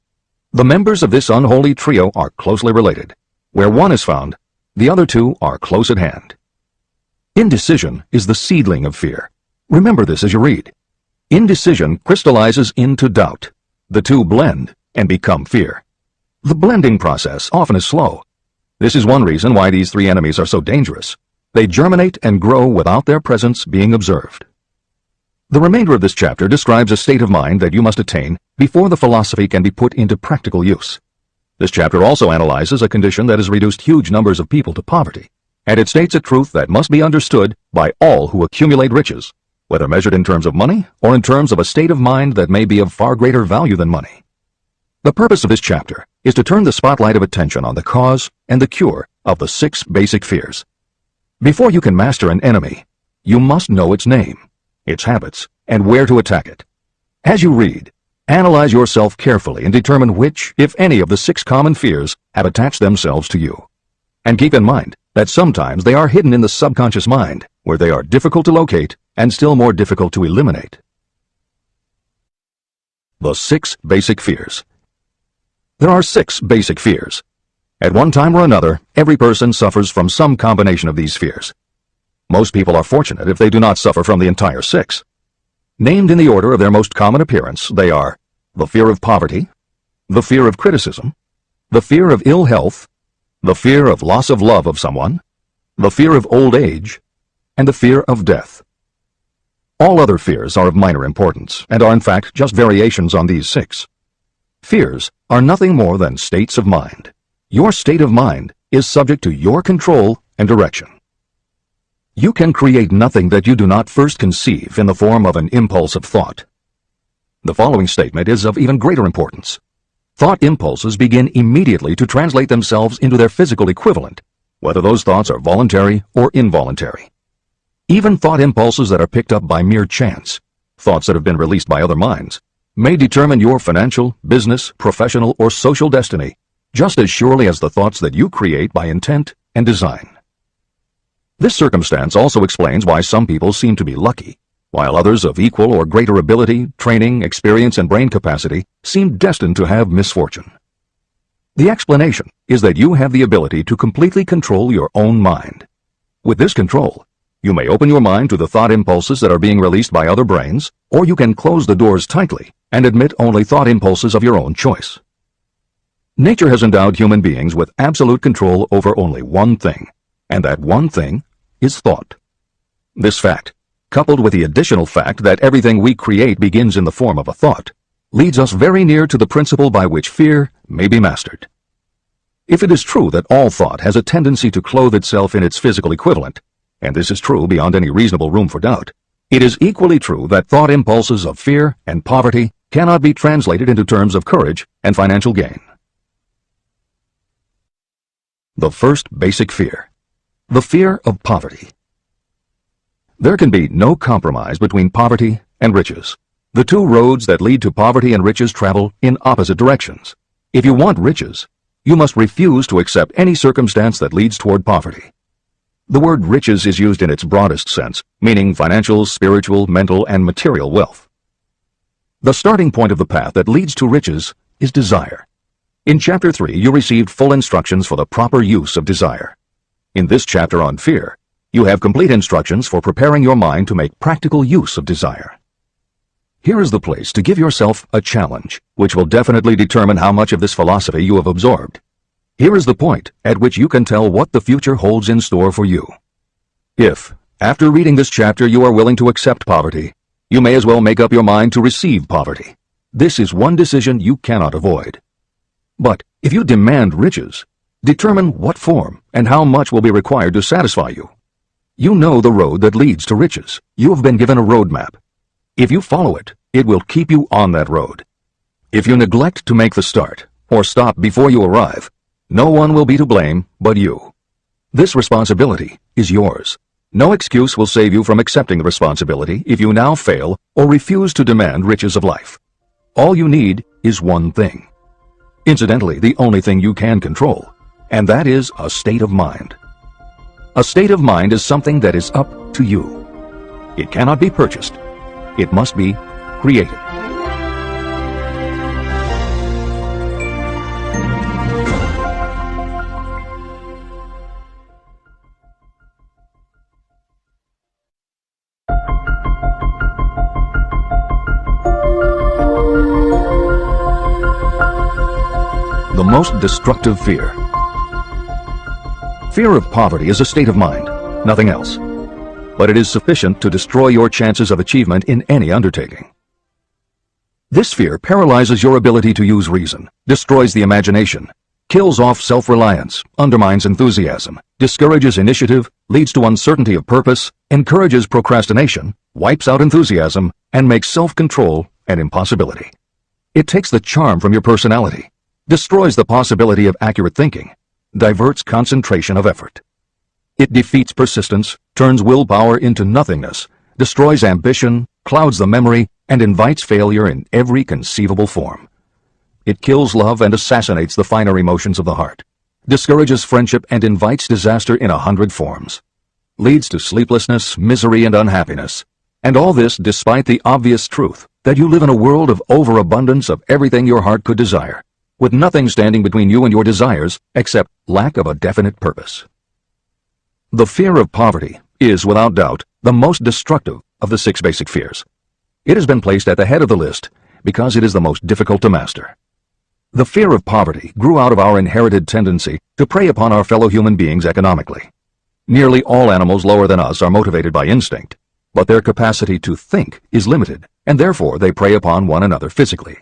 The members of this unholy trio are closely related. Where one is found, the other 2 are close at hand. Indecision is the seedling of fear. Remember this as you read. Indecision crystallizes into doubt. The 2 blend and become fear. The blending process often is slow. This is one reason why these 3 enemies are so dangerous. They germinate and grow without their presence being observed. The remainder of this chapter describes a state of mind that you must attain before the philosophy can be put into practical use. This chapter also analyzes a condition that has reduced huge numbers of people to poverty, and it states a truth that must be understood by all who accumulate riches, whether measured in terms of money or in terms of a state of mind that may be of far greater value than money. The purpose of this chapter is to turn the spotlight of attention on the cause and the cure of the 6 basic fears. Before you can master an enemy, you must know its name, its habits, and where to attack it. As you read, analyze yourself carefully and determine which, if any, of the 6 common fears have attached themselves to you. And keep in mind that sometimes they are hidden in the subconscious mind, where they are difficult to locate and still more difficult to eliminate. The 6 basic fears. There are 6 basic fears. At one time or another, every person suffers from some combination of these fears. Most people are fortunate if they do not suffer from the entire 6. Named in the order of their most common appearance, they are the fear of poverty, the fear of criticism, the fear of ill health, the fear of loss of love of someone, the fear of old age, and the fear of death. All other fears are of minor importance and are in fact just variations on these 6. Fears are nothing more than states of mind. Your state of mind is subject to your control and direction. You can create nothing that you do not first conceive in the form of an impulse of thought. The following statement is of even greater importance. Thought impulses begin immediately to translate themselves into their physical equivalent, whether those thoughts are voluntary or involuntary. Even thought impulses that are picked up by mere chance, thoughts that have been released by other minds, may determine your financial, business, professional, or social destiny, just as surely as the thoughts that you create by intent and design. This circumstance also explains why some people seem to be lucky, while others of equal or greater ability, training, experience, and brain capacity seem destined to have misfortune. The explanation is that you have the ability to completely control your own mind. With this control, you may open your mind to the thought impulses that are being released by other brains, or you can close the doors tightly and admit only thought impulses of your own choice. Nature has endowed human beings with absolute control over only one thing, and that one thing is thought. This fact, coupled with the additional fact that everything we create begins in the form of a thought, leads us very near to the principle by which fear may be mastered. If it is true that all thought has a tendency to clothe itself in its physical equivalent, and this is true beyond any reasonable room for doubt, it is equally true that thought impulses of fear and poverty cannot be translated into terms of courage and financial gain. The first basic fear. The fear of poverty. There can be no compromise between poverty and riches. The 2 roads that lead to poverty and riches travel in opposite directions. If you want riches, you must refuse to accept any circumstance that leads toward poverty. The word riches is used in its broadest sense, meaning financial, spiritual, mental, and material wealth. The starting point of the path that leads to riches is desire. In Chapter 3, you received full instructions for the proper use of desire. In this chapter on fear, you have complete instructions for preparing your mind to make practical use of desire. Here is the place to give yourself a challenge, which will definitely determine how much of this philosophy you have absorbed. Here is the point at which you can tell what the future holds in store for you. If, after reading this chapter, you are willing to accept poverty, you may as well make up your mind to receive poverty. This is one decision you cannot avoid. But if you demand riches, determine what form and how much will be required to satisfy you. You know the road that leads to riches. You have been given a roadmap. If you follow it, it will keep you on that road. If you neglect to make the start, or stop before you arrive, no one will be to blame but you. This responsibility is yours. No excuse will save you from accepting the responsibility if you now fail or refuse to demand riches of life. All you need is one thing. Incidentally, the only thing you can control, and that is a state of mind. A state of mind is something that is up to you. It cannot be purchased. It must be created. The most destructive fear. Fear of poverty is a state of mind, nothing else. But it is sufficient to destroy your chances of achievement in any undertaking. This fear paralyzes your ability to use reason, destroys the imagination, kills off self-reliance, undermines enthusiasm, discourages initiative, leads to uncertainty of purpose, encourages procrastination, wipes out enthusiasm, and makes self-control an impossibility. It takes the charm from your personality, destroys the possibility of accurate thinking, diverts concentration of effort. It defeats persistence, turns willpower into nothingness, destroys ambition, clouds the memory, and invites failure in every conceivable form. It kills love and assassinates the finer emotions of the heart, discourages friendship and invites disaster in 100 forms, leads to sleeplessness, misery, and unhappiness. And all this despite the obvious truth that you live in a world of overabundance of everything your heart could desire, with nothing standing between you and your desires except lack of a definite purpose. The fear of poverty is, without doubt, the most destructive of the 6 basic fears. It has been placed at the head of the list because it is the most difficult to master. The fear of poverty grew out of our inherited tendency to prey upon our fellow human beings economically. Nearly all animals lower than us are motivated by instinct, but their capacity to think is limited, and therefore they prey upon one another physically.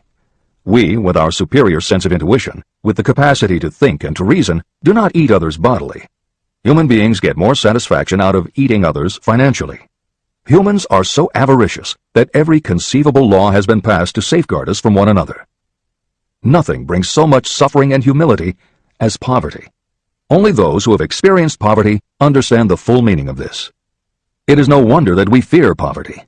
We, with our superior sense of intuition, with the capacity to think and to reason, do not eat others bodily. Human beings get more satisfaction out of eating others financially. Humans are so avaricious that every conceivable law has been passed to safeguard us from one another. Nothing brings so much suffering and humility as poverty. Only those who have experienced poverty understand the full meaning of this. It is no wonder that we fear poverty.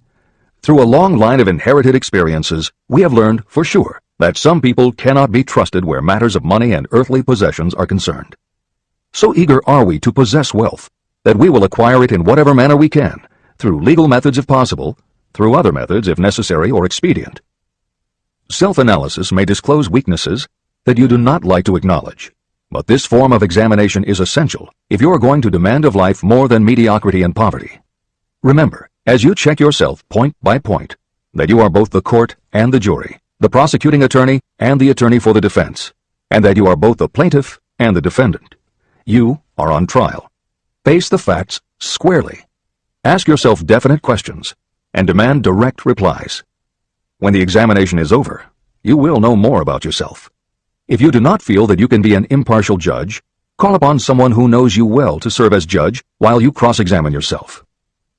Through a long line of inherited experiences, we have learned, for sure, that some people cannot be trusted where matters of money and earthly possessions are concerned. So eager are we to possess wealth that we will acquire it in whatever manner we can, through legal methods if possible, through other methods if necessary or expedient. Self-analysis may disclose weaknesses that you do not like to acknowledge, but this form of examination is essential if you are going to demand of life more than mediocrity and poverty. Remember, as you check yourself point by point, that you are both the court and the jury, the prosecuting attorney and the attorney for the defense, and that you are both the plaintiff and the defendant. You are on trial. Face the facts squarely. Ask yourself definite questions and demand direct replies. When the examination is over, you will know more about yourself. If you do not feel that you can be an impartial judge, call upon someone who knows you well to serve as judge while you cross-examine yourself.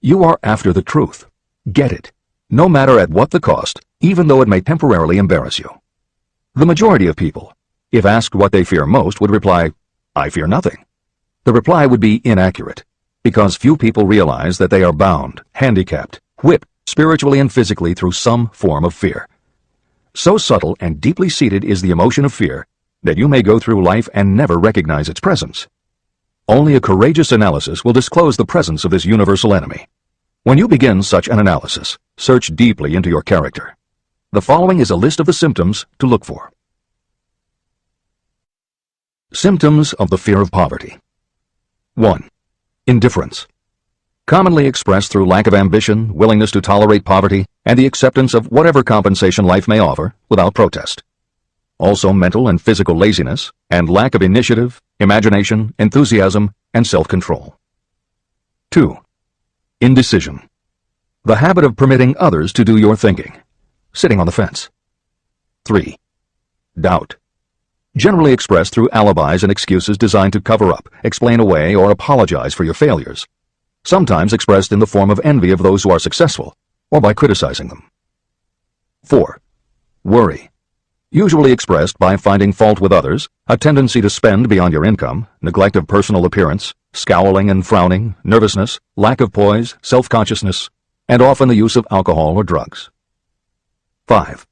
You are after the truth. Get it, no matter at what the cost, even though it may temporarily embarrass you. The majority of people, if asked what they fear most, would reply, "I fear nothing." The reply would be inaccurate, because few people realize that they are bound, handicapped, whipped spiritually and physically through some form of fear. So subtle and deeply seated is the emotion of fear that you may go through life and never recognize its presence. Only a courageous analysis will disclose the presence of this universal enemy. When you begin such an analysis, search deeply into your character. The following is a list of the symptoms to look for. Symptoms of the fear of poverty. 1. Indifference. Commonly expressed through lack of ambition, willingness to tolerate poverty, and the acceptance of whatever compensation life may offer without protest. Also mental and physical laziness, and lack of initiative, imagination, enthusiasm, and self-control. 2. Indecision. The habit of permitting others to do your thinking, sitting on the fence. 3. Doubt. Generally expressed through alibis and excuses designed to cover up, explain away, or apologize for your failures. Sometimes expressed in the form of envy of those who are successful, or by criticizing them. 4. Worry. Usually expressed by finding fault with others, a tendency to spend beyond your income, neglect of personal appearance, scowling and frowning, nervousness, lack of poise, self-consciousness, and often the use of alcohol or drugs. 5.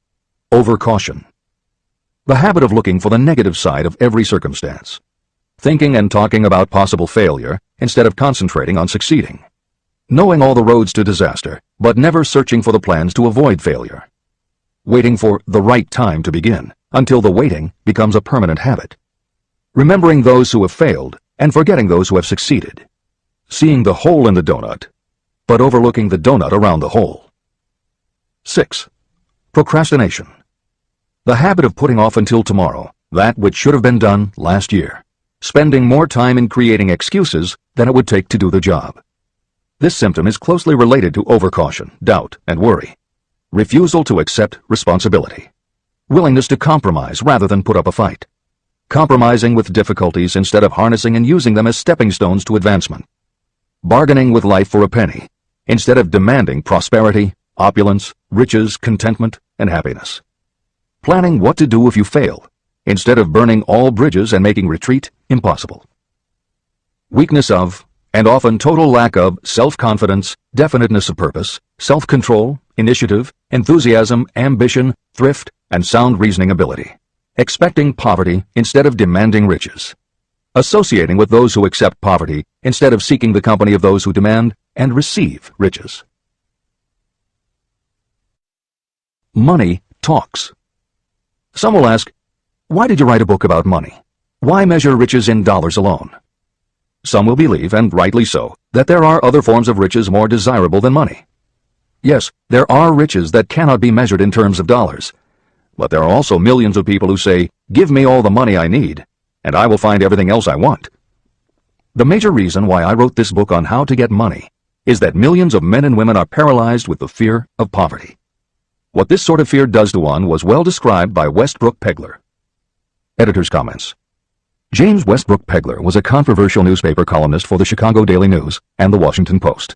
Overcaution. The habit of looking for the negative side of every circumstance, thinking and talking about possible failure instead of concentrating on succeeding, knowing all the roads to disaster, but never searching for the plans to avoid failure, waiting for the right time to begin until the waiting becomes a permanent habit, remembering those who have failed and forgetting those who have succeeded, seeing the hole in the donut, but overlooking the donut around the hole. 6. Procrastination. The habit of putting off until tomorrow that which should have been done last year, spending more time in creating excuses than it would take to do the job. This symptom is closely related to overcaution, doubt, and worry. Refusal to accept responsibility. Willingness to compromise rather than put up a fight. Compromising with difficulties instead of harnessing and using them as stepping stones to advancement. Bargaining with life for a penny instead of demanding prosperity, opulence, riches, contentment, and happiness. Planning what to do if you fail instead of burning all bridges and making retreat impossible. Weakness of, and often total lack of, self-confidence, definiteness of purpose, self-control, initiative, enthusiasm, ambition, thrift, and sound reasoning ability. Expecting poverty instead of demanding riches. Associating with those who accept poverty instead of seeking the company of those who demand and receive riches. Money talks. Some will ask, why did you write a book about money? Why measure riches in dollars alone? Some will believe, and rightly so, that there are other forms of riches more desirable than money. Yes, there are riches that cannot be measured in terms of dollars. But there are also millions of people who say, give me all the money I need, and I will find everything else I want. The major reason why I wrote this book on how to get money is that millions of men and women are paralyzed with the fear of poverty. What this sort of fear does to one was well described by Westbrook Pegler. Editor's comments. James Westbrook Pegler was a controversial newspaper columnist for the Chicago Daily News and the Washington Post.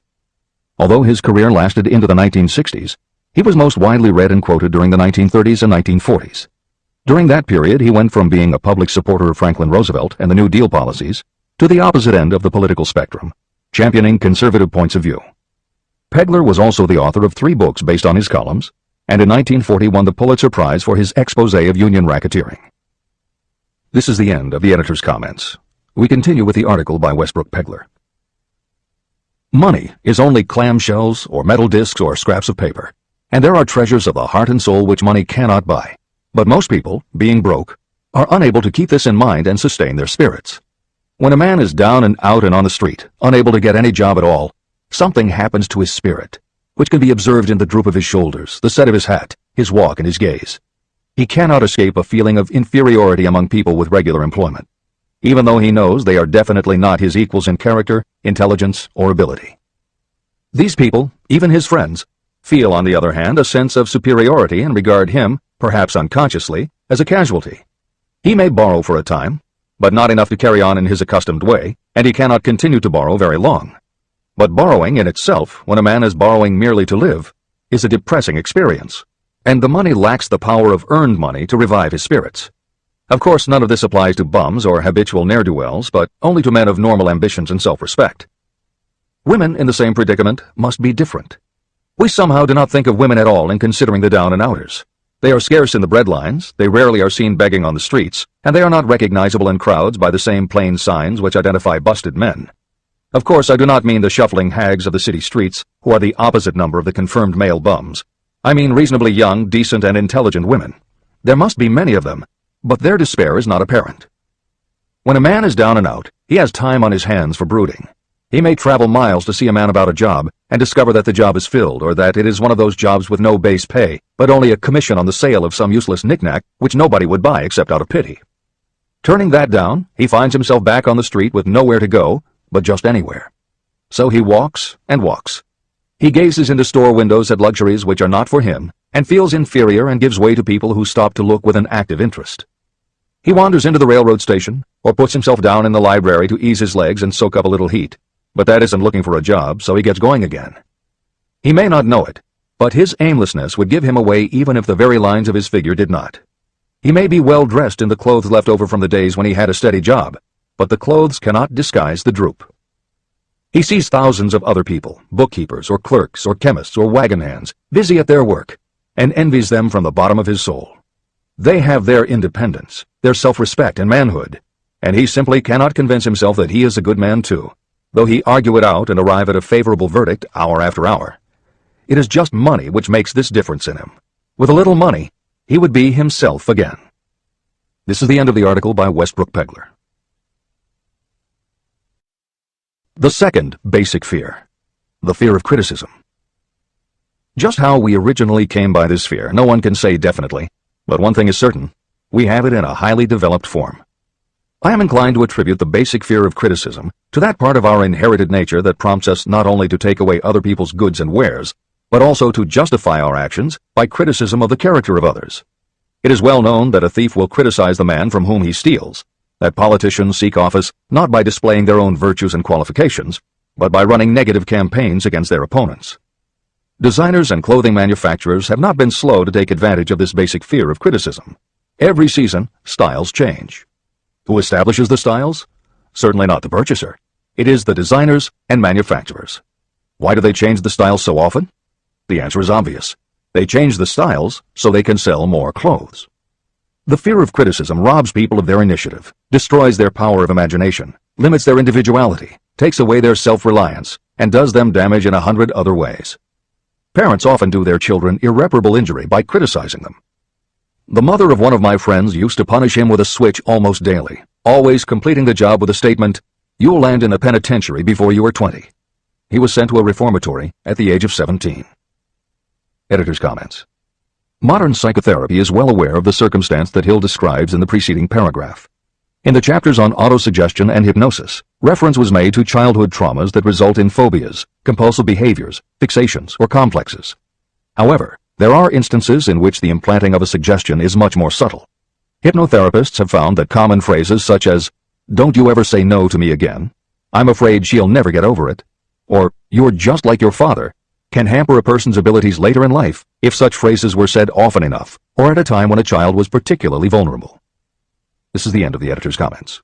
Although his career lasted into the 1960s, he was most widely read and quoted during the 1930s and 1940s. During that period, he went from being a public supporter of Franklin Roosevelt and the New Deal policies to the opposite end of the political spectrum, championing conservative points of view. Pegler was also the author of 3 books based on his columns, and in 1940 won the Pulitzer Prize for his expose of union racketeering. This is the end of the editor's comments. We continue with the article by Westbrook Pegler. Money is only clamshells or metal discs or scraps of paper, and there are treasures of the heart and soul which money cannot buy. But most people, being broke, are unable to keep this in mind and sustain their spirits. When a man is down and out and on the street, unable to get any job at all, something happens to his spirit, which can be observed in the droop of his shoulders, the set of his hat, his walk, and his gaze. He cannot escape a feeling of inferiority among people with regular employment, even though he knows they are definitely not his equals in character, intelligence, or ability. These people, even his friends, feel, on the other hand, a sense of superiority and regard him, perhaps unconsciously, as a casualty. He may borrow for a time, but not enough to carry on in his accustomed way, and he cannot continue to borrow very long. But borrowing in itself, when a man is borrowing merely to live, is a depressing experience, and the money lacks the power of earned money to revive his spirits. Of course, none of this applies to bums or habitual ne'er-do-wells, but only to men of normal ambitions and self-respect. Women in the same predicament must be different. We somehow do not think of women at all in considering the down-and-outers. They are scarce in the breadlines, they rarely are seen begging on the streets, and they are not recognizable in crowds by the same plain signs which identify busted men. Of course, I do not mean the shuffling hags of the city streets, who are the opposite number of the confirmed male bums. I mean reasonably young, decent, and intelligent women. There must be many of them, but their despair is not apparent. When a man is down and out, he has time on his hands for brooding. He may travel miles to see a man about a job and discover that the job is filled, or that it is one of those jobs with no base pay, but only a commission on the sale of some useless knickknack which nobody would buy except out of pity. Turning that down, he finds himself back on the street with nowhere to go, but just anywhere. So he walks and walks. He gazes into store windows at luxuries which are not for him, and feels inferior and gives way to people who stop to look with an active interest. He wanders into the railroad station, or puts himself down in the library to ease his legs and soak up a little heat, but that isn't looking for a job, so he gets going again. He may not know it, but his aimlessness would give him away even if the very lines of his figure did not. He may be well dressed in the clothes left over from the days when he had a steady job, but the clothes cannot disguise the droop. He sees thousands of other people, bookkeepers or clerks or chemists or wagon hands, busy at their work, and envies them from the bottom of his soul. They have their independence, their self-respect and manhood, and he simply cannot convince himself that he is a good man too, though he argue it out and arrive at a favorable verdict hour after hour. It is just money which makes this difference in him. With a little money, he would be himself again. This is the end of the article by Westbrook Pegler. The second basic fear, the fear of criticism. Just how we originally came by this fear, no one can say definitely, but one thing is certain, we have it in a highly developed form. I am inclined to attribute the basic fear of criticism to that part of our inherited nature that prompts us not only to take away other people's goods and wares, but also to justify our actions by criticism of the character of others. It is well known that a thief will criticize the man from whom he steals, that politicians seek office not by displaying their own virtues and qualifications, but by running negative campaigns against their opponents. Designers and clothing manufacturers have not been slow to take advantage of this basic fear of criticism. Every season, styles change. Who establishes the styles? Certainly not the purchaser. It is the designers and manufacturers. Why do they change the styles so often? The answer is obvious. They change the styles so they can sell more clothes. The fear of criticism robs people of their initiative, destroys their power of imagination, limits their individuality, takes away their self-reliance, and does them damage in 100 other ways. Parents often do their children irreparable injury by criticizing them. The mother of one of my friends used to punish him with a switch almost daily, always completing the job with a statement, "You'll land in the penitentiary before you are 20. He was sent to a reformatory at the age of 17. Editor's comments. Modern psychotherapy is well aware of the circumstance that Hill describes in the preceding paragraph. In the chapters on autosuggestion and hypnosis, reference was made to childhood traumas that result in phobias, compulsive behaviors, fixations, or complexes. However, there are instances in which the implanting of a suggestion is much more subtle. Hypnotherapists have found that common phrases such as, "Don't you ever say no to me again," "I'm afraid she'll never get over it," or "You're just like your father," can hamper a person's abilities later in life if such phrases were said often enough, or at a time when a child was particularly vulnerable. This is the end of the editor's comments.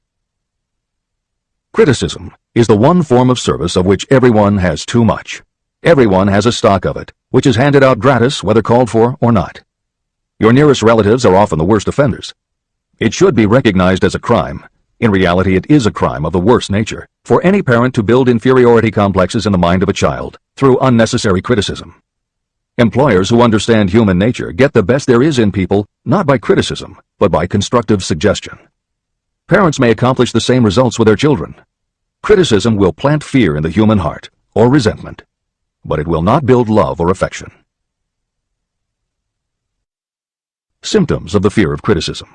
Criticism is the one form of service of which everyone has too much. Everyone has a stock of it, which is handed out gratis whether called for or not. Your nearest relatives are often the worst offenders. It should be recognized as a crime. In reality, it is a crime of the worst nature for any parent to build inferiority complexes in the mind of a child through unnecessary criticism. Employers who understand human nature get the best there is in people not by criticism, but by constructive suggestion. Parents may accomplish the same results with their children. Criticism will plant fear in the human heart, or resentment, but it will not build love or affection. Symptoms of the fear of criticism.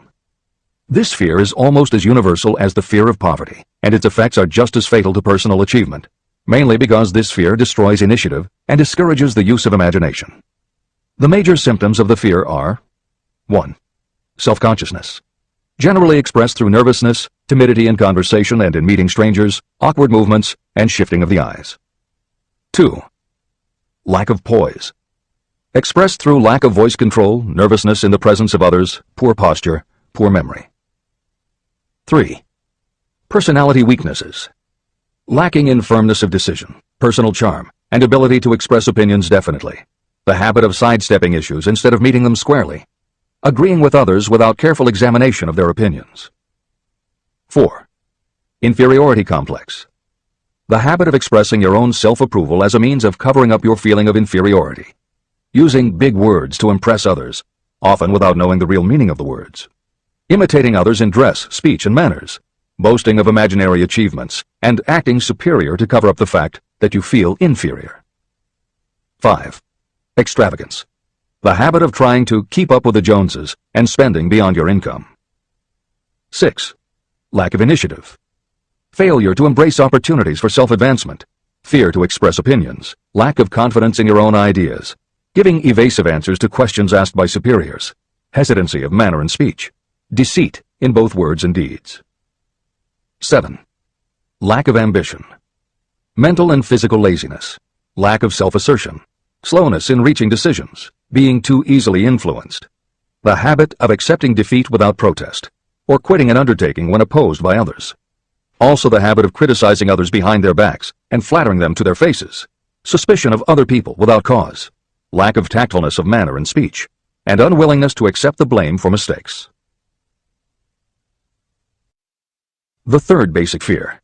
This fear is almost as universal as the fear of poverty, and its effects are just as fatal to personal achievement, mainly because this fear destroys initiative and discourages the use of imagination. The major symptoms of the fear are: 1. Self-consciousness, generally expressed through nervousness, timidity in conversation and in meeting strangers, awkward movements, and shifting of the eyes. 2. Lack of poise, expressed through lack of voice control, nervousness in the presence of others, poor posture, poor memory. 3. Personality weaknesses, lacking in firmness of decision, personal charm, and ability to express opinions definitely, the habit of sidestepping issues instead of meeting them squarely, agreeing with others without careful examination of their opinions. 4. Inferiority complex, the habit of expressing your own self-approval as a means of covering up your feeling of inferiority. using big words to impress others, often without knowing the real meaning of the words. Imitating others in dress, speech, and manners, boasting of imaginary achievements, and acting superior to cover up the fact that you feel inferior. 5. Extravagance. The habit of trying to keep up with the Joneses and spending beyond your income. 6. Lack of initiative. Failure to embrace opportunities for self-advancement, fear to express opinions, lack of confidence in your own ideas, giving evasive answers to questions asked by superiors, hesitancy of manner and speech, deceit in both words and deeds. 7. Lack of ambition. Mental and physical laziness, lack of self-assertion, slowness in reaching decisions, being too easily influenced, the habit of accepting defeat without protest, or quitting an undertaking when opposed by others. Also the habit of criticizing others behind their backs and flattering them to their faces, suspicion of other people without cause, lack of tactfulness of manner and speech, and unwillingness to accept the blame for mistakes. The third basic fear.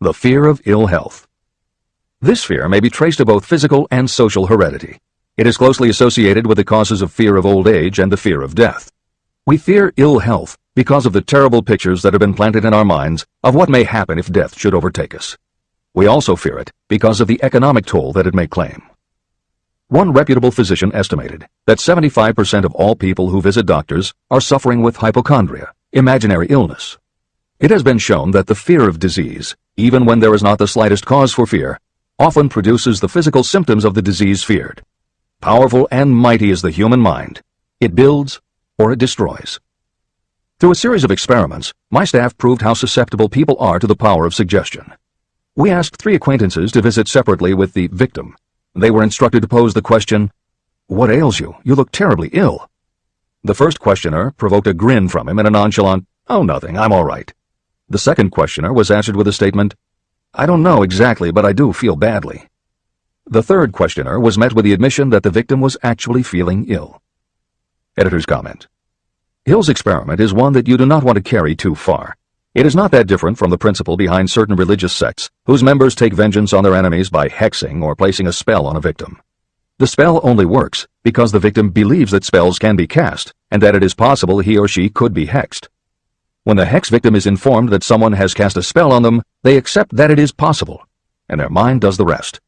The fear of ill health. This fear may be traced to both physical and social heredity. It is closely associated with the causes of fear of old age and the fear of death. We fear ill health because of the terrible pictures that have been planted in our minds of what may happen if death should overtake us. We also fear it because of the economic toll that it may claim. One reputable physician estimated that 75% of all people who visit doctors are suffering with hypochondria, imaginary illness. It has been shown that the fear of disease, even when there is not the slightest cause for fear, often produces the physical symptoms of the disease feared. Powerful and mighty is the human mind. It builds or it destroys. Through a series of experiments, my staff proved how susceptible people are to the power of suggestion. We asked 3 acquaintances to visit separately with the victim. They were instructed to pose the question, "What ails you? You look terribly ill." The first questioner provoked a grin from him and a nonchalant, "Oh, nothing, I'm all right." The second questioner was answered with a statement, "I don't know exactly, but I do feel badly." The third questioner was met with the admission that the victim was actually feeling ill. Editor's comment. Hill's experiment is one that you do not want to carry too far. It is not that different from the principle behind certain religious sects whose members take vengeance on their enemies by hexing or placing a spell on a victim. The spell only works because the victim believes that spells can be cast and that it is possible he or she could be hexed. When the hex victim is informed that someone has cast a spell on them, they accept that it is possible, and their mind does the rest.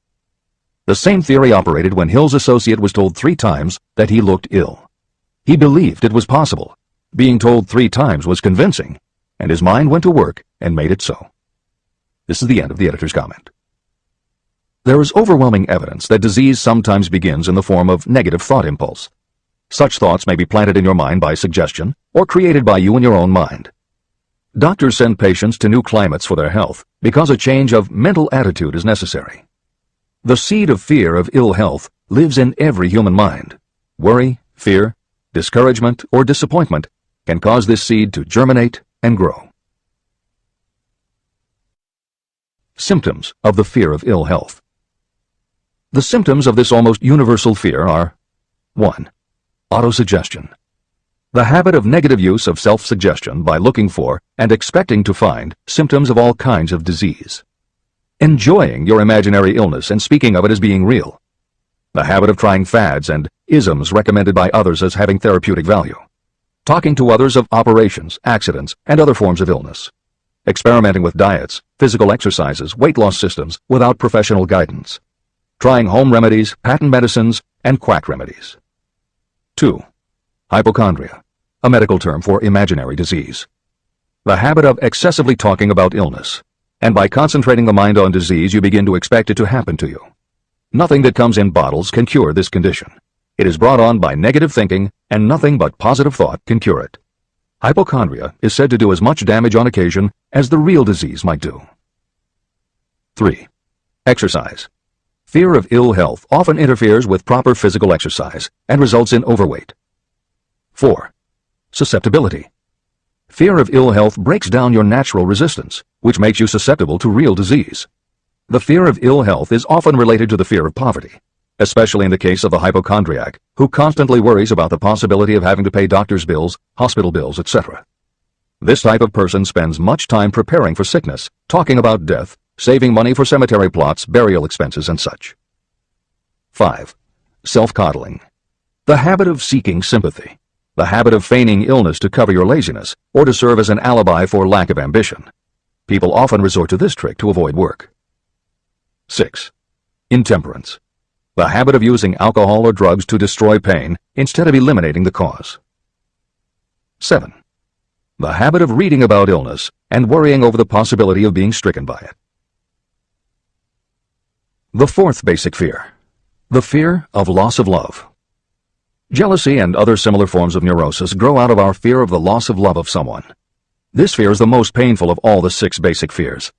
The same theory operated when Hill's associate was told 3 times that he looked ill. He believed it was possible. Being told 3 times was convincing, and his mind went to work and made it so. This is the end of the editor's comment. There is overwhelming evidence that disease sometimes begins in the form of negative thought impulse. Such thoughts may be planted in your mind by suggestion or created by you in your own mind. Doctors send patients to new climates for their health because a change of mental attitude is necessary. The seed of fear of ill health lives in every human mind. Worry, fear, discouragement, or disappointment can cause this seed to germinate and grow. Symptoms of the fear of ill health. The symptoms of this almost universal fear are 1. Autosuggestion. The habit of negative use of self-suggestion by looking for and expecting to find symptoms of all kinds of disease. Enjoying your imaginary illness and speaking of it as being real. The habit of trying fads and isms recommended by others as having therapeutic value. Talking to others of operations, accidents, and other forms of illness. Experimenting with diets, physical exercises, weight loss systems without professional guidance. Trying home remedies, patent medicines, and quack remedies. 2. Hypochondria, a medical term for imaginary disease. The habit of excessively talking about illness, and by concentrating the mind on disease you begin to expect it to happen to you. Nothing that comes in bottles can cure this condition. It is brought on by negative thinking, and nothing but positive thought can cure it. Hypochondria is said to do as much damage on occasion as the real disease might do. 3. Exercise. Fear of ill health often interferes with proper physical exercise and results in overweight. 4. Susceptibility. Fear of ill health breaks down your natural resistance, which makes you susceptible to real disease. The fear of ill health is often related to the fear of poverty, especially in the case of the hypochondriac, who constantly worries about the possibility of having to pay doctor's bills, hospital bills, etc. This type of person spends much time preparing for sickness, talking about death, saving money for cemetery plots, burial expenses, and such. 5. Self-coddling. The habit of seeking sympathy. The habit of feigning illness to cover your laziness or to serve as an alibi for lack of ambition. People often resort to this trick to avoid work. 6. Intemperance. The habit of using alcohol or drugs to destroy pain instead of eliminating the cause. 7. The habit of reading about illness and worrying over the possibility of being stricken by it. The fourth basic fear. The fear of loss of love. Jealousy and other similar forms of neurosis grow out of our fear of the loss of love of someone. This fear is the most painful of all the 6 basic fears.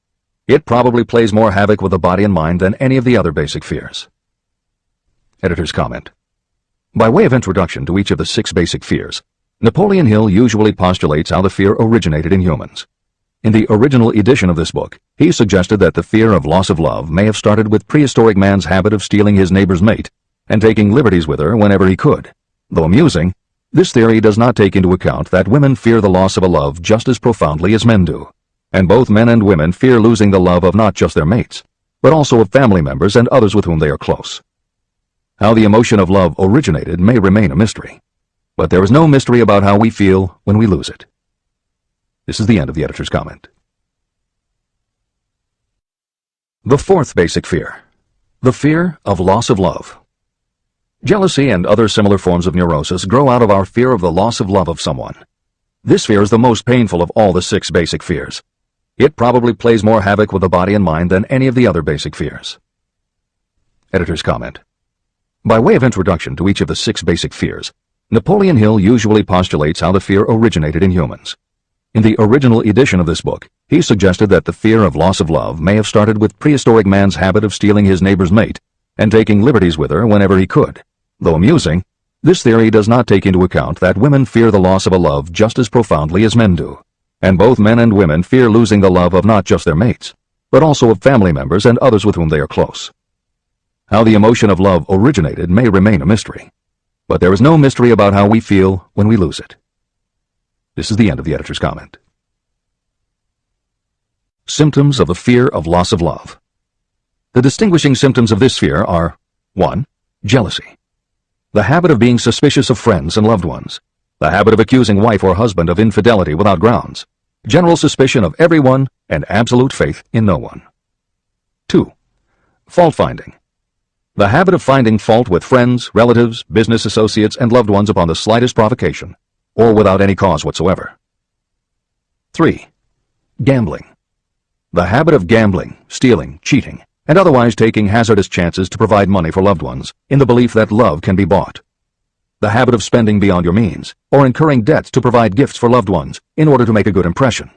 It probably plays more havoc with the body and mind than any of the other basic fears. Editor's comment. By way of introduction to each of the 6 basic fears, Napoleon Hill usually postulates how the fear originated in humans. In the original edition of this book, he suggested that the fear of loss of love may have started with prehistoric man's habit of stealing his neighbor's mate and taking liberties with her whenever he could. Though amusing, this theory does not take into account that women fear the loss of a love just as profoundly as men do, and both men and women fear losing the love of not just their mates, but also of family members and others with whom they are close. How the emotion of love originated may remain a mystery, but there is no mystery about how we feel when we lose it. This is the end of the editor's comment. The fourth basic fear. The fear of loss of love. Jealousy and other similar forms of neurosis grow out of our fear of the loss of love of someone. This fear is the most painful of all the 6 basic fears. It probably plays more havoc with the body and mind than any of the other basic fears. Editor's comment. By way of introduction to each of the 6 basic fears, Napoleon Hill usually postulates how the fear originated in humans. In the original edition of this book, he suggested that the fear of loss of love may have started with prehistoric man's habit of stealing his neighbor's mate and taking liberties with her whenever he could. Though amusing, this theory does not take into account that women fear the loss of a love just as profoundly as men do, and both men and women fear losing the love of not just their mates, but also of family members and others with whom they are close. How the emotion of love originated may remain a mystery, but there is no mystery about how we feel when we lose it. This is the end of the editor's comment. Symptoms of the fear of loss of love. The distinguishing symptoms of this fear are 1. Jealousy. The habit of being suspicious of friends and loved ones. The habit of accusing wife or husband of infidelity without grounds. General suspicion of everyone and absolute faith in no one. 2. Fault-finding. The habit of finding fault with friends, relatives, business associates, and loved ones upon the slightest provocation, or without any cause whatsoever. 3. Gambling. The habit of gambling, stealing, cheating, and otherwise taking hazardous chances to provide money for loved ones in the belief that love can be bought. The habit of spending beyond your means, or incurring debts to provide gifts for loved ones in order to make a good impression.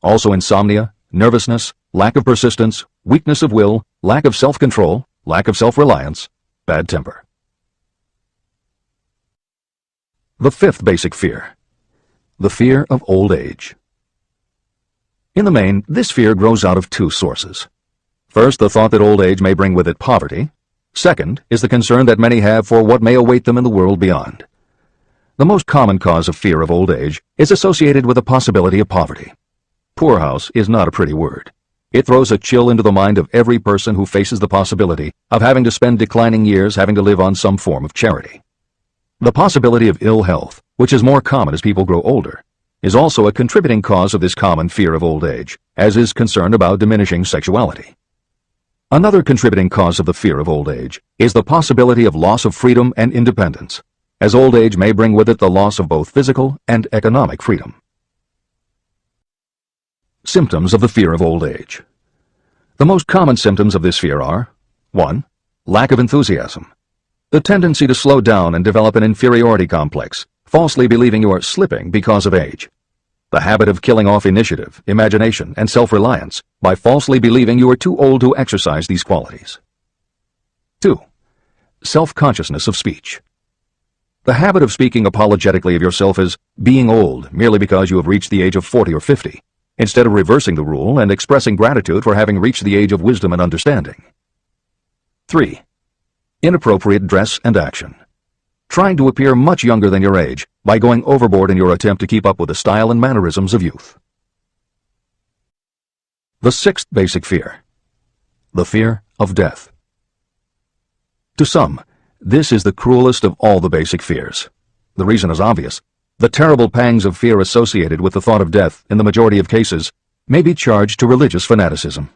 Also insomnia, nervousness, lack of persistence, weakness of will, lack of self-control, lack of self-reliance, bad temper. The fifth basic fear. The fear of old age. In the main, this fear grows out of 2 sources. First, the thought that old age may bring with it poverty. Second is the concern that many have for what may await them in the world beyond. The most common cause of fear of old age is associated with the possibility of poverty. Poorhouse is not a pretty word. It throws a chill into the mind of every person who faces the possibility of having to spend declining years having to live on some form of charity. The possibility of ill health, which is more common as people grow older, is also a contributing cause of this common fear of old age, as is concern about diminishing sexuality. Another contributing cause of the fear of old age is the possibility of loss of freedom and independence, as old age may bring with it the loss of both physical and economic freedom. Symptoms of the fear of old age. The most common symptoms of this fear are 1. Lack of enthusiasm. The tendency to slow down and develop an inferiority complex, falsely believing you are slipping because of age. The habit of killing off initiative, imagination, and self-reliance by falsely believing you are too old to exercise these qualities. 2. Self-consciousness of speech. The habit of speaking apologetically of yourself as being old merely because you have reached the age of 40 or 50, instead of reversing the rule and expressing gratitude for having reached the age of wisdom and understanding. 3. Inappropriate dress and action. Trying to appear much younger than your age by going overboard in your attempt to keep up with the style and mannerisms of youth. The sixth basic fear. The fear of death. To some, This is the cruelest of all the basic fears. The reason is obvious. The terrible pangs of fear associated with the thought of death, in the majority of cases, may be charged to religious fanaticism.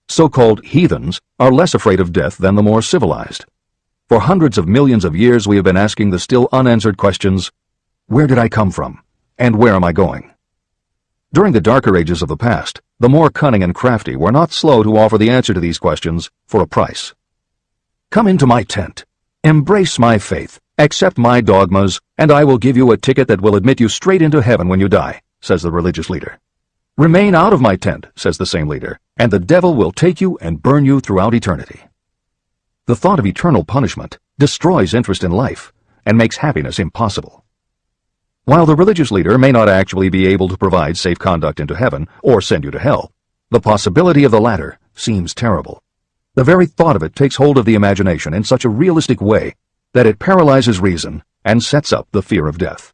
So-called heathens are less afraid of death than the more civilized. For hundreds of millions of years we have been asking the still unanswered questions, where did I come from, and where am I going? During the darker ages of the past, the more cunning and crafty were not slow to offer the answer to these questions for a price. Come into my tent, embrace my faith, accept my dogmas, and I will give you a ticket that will admit you straight into heaven when you die, says the religious leader. Remain out of my tent, says the same leader, and the devil will take you and burn you throughout eternity. The thought of eternal punishment destroys interest in life and makes happiness impossible. While the religious leader may not actually be able to provide safe conduct into heaven or send you to hell, the possibility of the latter seems terrible. The very thought of it takes hold of the imagination in such a realistic way that it paralyzes reason and sets up the fear of death.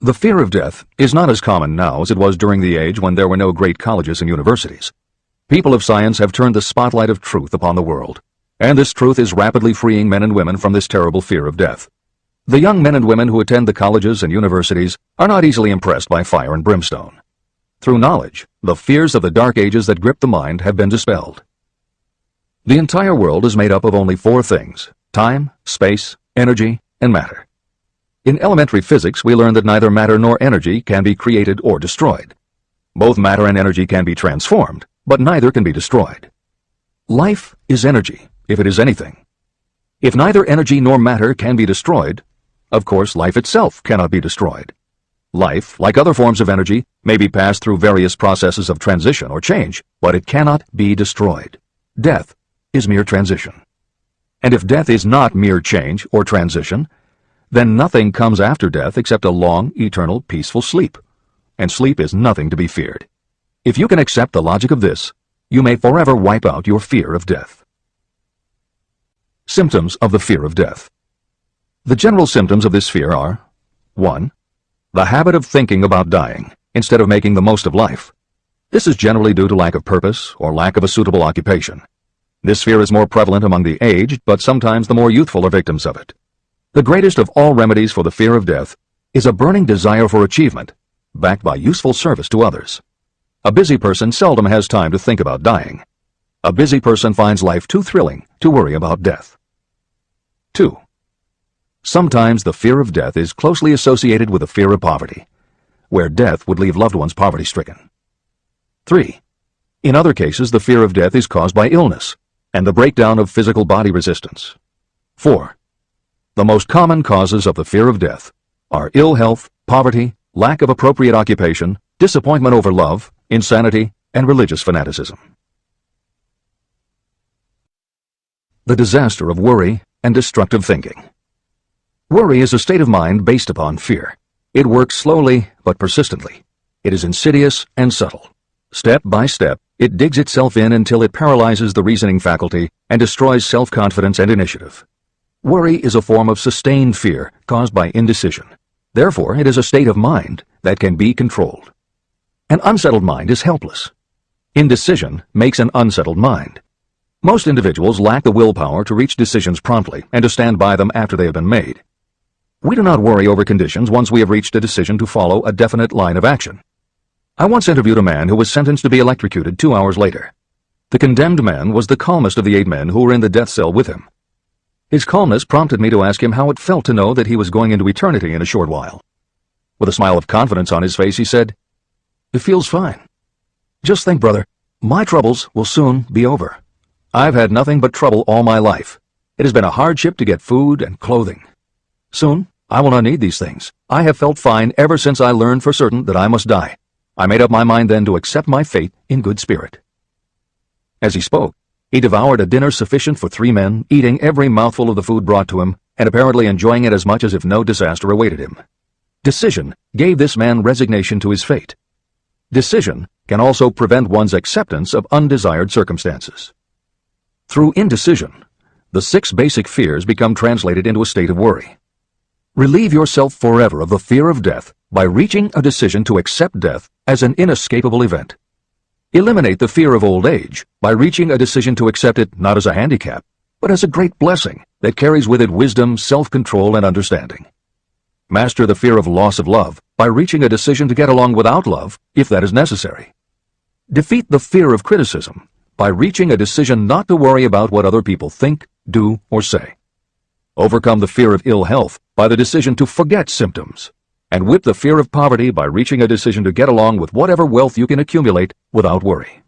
The fear of death is not as common now as it was during the age when there were no great colleges and universities. People of science have turned the spotlight of truth upon the world, and this truth is rapidly freeing men and women from this terrible fear of death. The young men and women who attend the colleges and universities are not easily impressed by fire and brimstone. Through knowledge, the fears of the dark ages that grip the mind have been dispelled. The entire world is made up of only four things: time, space, energy, and matter. In elementary physics, we learn that neither matter nor energy can be created or destroyed. Both matter and energy can be transformed, but neither can be destroyed. Life is energy, if it is anything. If neither energy nor matter can be destroyed, of course life itself cannot be destroyed. Life, like other forms of energy, may be passed through various processes of transition or change, but it cannot be destroyed. Death is mere transition. And if death is not mere change or transition, then nothing comes after death except a long, eternal, peaceful sleep. And sleep is nothing to be feared. If you can accept the logic of this, you may forever wipe out your fear of death. Symptoms of the fear of death. The general symptoms of this fear are: 1. The habit of thinking about dying, instead of making the most of life. This is generally due to lack of purpose or lack of a suitable occupation. This fear is more prevalent among the aged, but sometimes the more youthful are victims of it. The greatest of all remedies for the fear of death is a burning desire for achievement, backed by useful service to others. A busy person seldom has time to think about dying. A busy person finds life too thrilling to worry about death. 2. Sometimes the fear of death is closely associated with the fear of poverty, where death would leave loved ones poverty-stricken. 3. In other cases, the fear of death is caused by illness and the breakdown of physical body resistance. 4. The most common causes of the fear of death are ill health, poverty, lack of appropriate occupation, disappointment over love, insanity, and religious fanaticism. The disaster of worry and destructive thinking. Worry is a state of mind based upon fear. It works slowly but persistently. It is insidious and subtle. Step by step, it digs itself in until it paralyzes the reasoning faculty and destroys self-confidence and initiative. Worry is a form of sustained fear caused by indecision. Therefore, it is a state of mind that can be controlled. An unsettled mind is helpless. Indecision makes an unsettled mind. Most individuals lack the willpower to reach decisions promptly and to stand by them after they have been made. We do not worry over conditions once we have reached a decision to follow a definite line of action. I once interviewed a man who was sentenced to be electrocuted 2 hours later. The condemned man was the calmest of the 8 men who were in the death cell with him. His calmness prompted me to ask him how it felt to know that he was going into eternity in a short while. With a smile of confidence on his face, he said, "It feels fine. Just think, brother, my troubles will soon be over. I've had nothing but trouble all my life. It has been a hardship to get food and clothing. Soon, I will not need these things. I have felt fine ever since I learned for certain that I must die. I made up my mind then to accept my fate in good spirit." As he spoke, he devoured a dinner sufficient for 3 men, eating every mouthful of the food brought to him, and apparently enjoying it as much as if no disaster awaited him. Decision gave this man resignation to his fate. Decision can also prevent one's acceptance of undesired circumstances. Through indecision, the 6 basic fears become translated into a state of worry. Relieve yourself forever of the fear of death by reaching a decision to accept death as an inescapable event. Eliminate the fear of old age by reaching a decision to accept it not as a handicap, but as a great blessing that carries with it wisdom, self-control, and understanding. Master the fear of loss of love by reaching a decision to get along without love, if that is necessary. Defeat the fear of criticism by reaching a decision not to worry about what other people think, do, or say. Overcome the fear of ill health by the decision to forget symptoms, and whip the fear of poverty by reaching a decision to get along with whatever wealth you can accumulate without worry.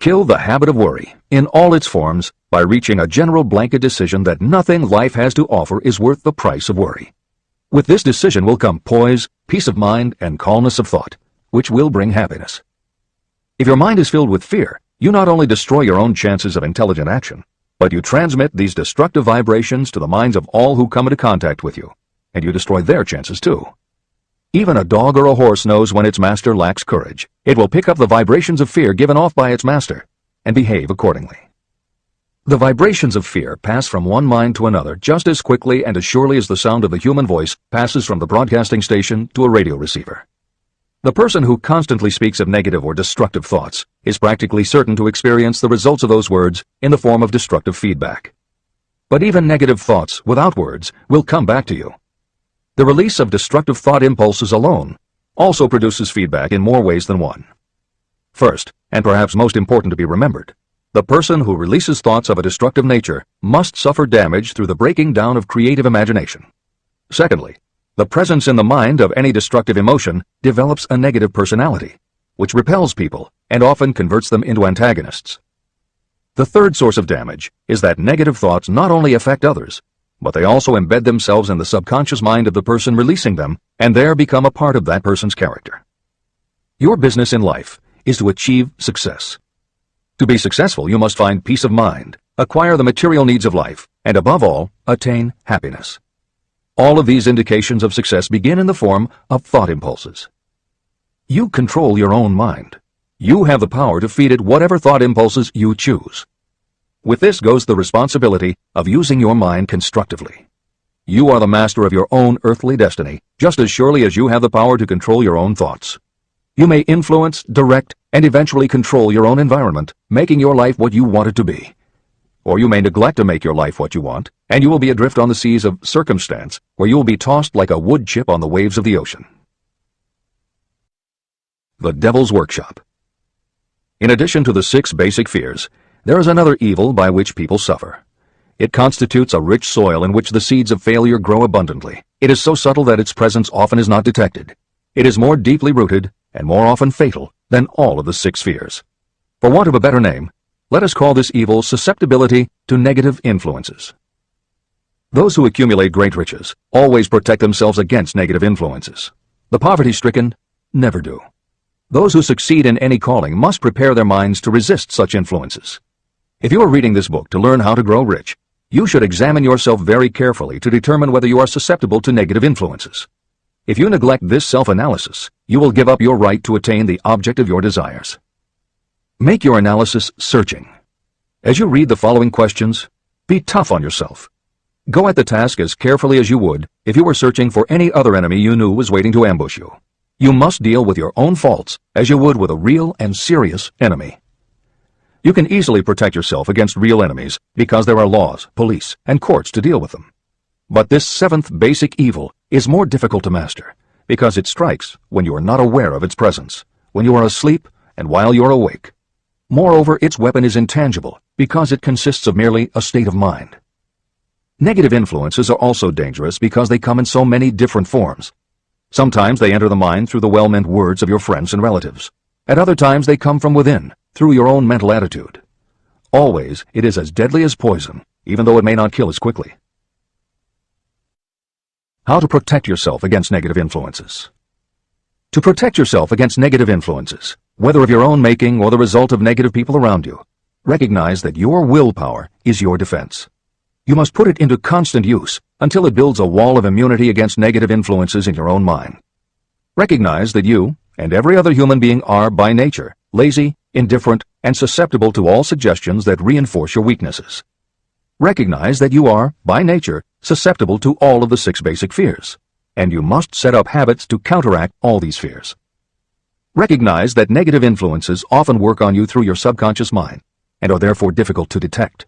Kill the habit of worry in all its forms by reaching a general blanket decision that nothing life has to offer is worth the price of worry. With this decision will come poise, peace of mind, and calmness of thought, which will bring happiness. If your mind is filled with fear, you not only destroy your own chances of intelligent action, but you transmit these destructive vibrations to the minds of all who come into contact with you, and you destroy their chances too. Even a dog or a horse knows when its master lacks courage. It will pick up the vibrations of fear given off by its master, and behave accordingly. The vibrations of fear pass from one mind to another just as quickly and as surely as the sound of the human voice passes from the broadcasting station to a radio receiver. The person who constantly speaks of negative or destructive thoughts is practically certain to experience the results of those words in the form of destructive feedback. But even negative thoughts without words will come back to you. The release of destructive thought impulses alone also produces feedback in more ways than one. First, and perhaps most important to be remembered, the person who releases thoughts of a destructive nature must suffer damage through the breaking down of creative imagination. Secondly, the presence in the mind of any destructive emotion develops a negative personality, which repels people and often converts them into antagonists. The third source of damage is that negative thoughts not only affect others, but they also embed themselves in the subconscious mind of the person releasing them and there become a part of that person's character. Your business in life is to achieve success. To be successful, you must find peace of mind, acquire the material needs of life, and above all, attain happiness. All of these indications of success begin in the form of thought impulses. You control your own mind. You have the power to feed it whatever thought impulses you choose. With this goes the responsibility of using your mind constructively. You are the master of your own earthly destiny, just as surely as you have the power to control your own thoughts. You may influence, direct, and eventually control your own environment, making your life what you want it to be. Or you may neglect to make your life what you want, and you will be adrift on the seas of circumstance, where you will be tossed like a wood chip on the waves of the ocean. The Devil's Workshop. In addition to the 6 basic fears, there is another evil by which people suffer. It constitutes a rich soil in which the seeds of failure grow abundantly. It is so subtle that its presence often is not detected. It is more deeply rooted and more often fatal than all of the 6 fears. For want of a better name, let us call this evil susceptibility to negative influences. Those who accumulate great riches always protect themselves against negative influences. The poverty-stricken never do. Those who succeed in any calling must prepare their minds to resist such influences. If you are reading this book to learn how to grow rich, you should examine yourself very carefully to determine whether you are susceptible to negative influences. If you neglect this self-analysis, you will give up your right to attain the object of your desires. Make your analysis searching. As you read the following questions, be tough on yourself. Go at the task as carefully as you would if you were searching for any other enemy you knew was waiting to ambush you. You must deal with your own faults as you would with a real and serious enemy. You can easily protect yourself against real enemies because there are laws, police, and courts to deal with them. But this 7th basic evil is more difficult to master because it strikes when you are not aware of its presence, when you are asleep and while you are awake. Moreover, its weapon is intangible because it consists of merely a state of mind. Negative influences are also dangerous because they come in so many different forms. Sometimes they enter the mind through the well-meant words of your friends and relatives. At other times they come from within, through your own mental attitude. Always, it is as deadly as poison, even though it may not kill as quickly. How to protect yourself against negative influences. To protect yourself against negative influences, whether of your own making or the result of negative people around you, recognize that your willpower is your defense. You must put it into constant use until it builds a wall of immunity against negative influences in your own mind. Recognize that you and every other human being are, by nature, lazy, indifferent, and susceptible to all suggestions that reinforce your weaknesses. Recognize that you are, by nature, susceptible to all of the 6 basic fears, and you must set up habits to counteract all these fears. Recognize that negative influences often work on you through your subconscious mind and are therefore difficult to detect.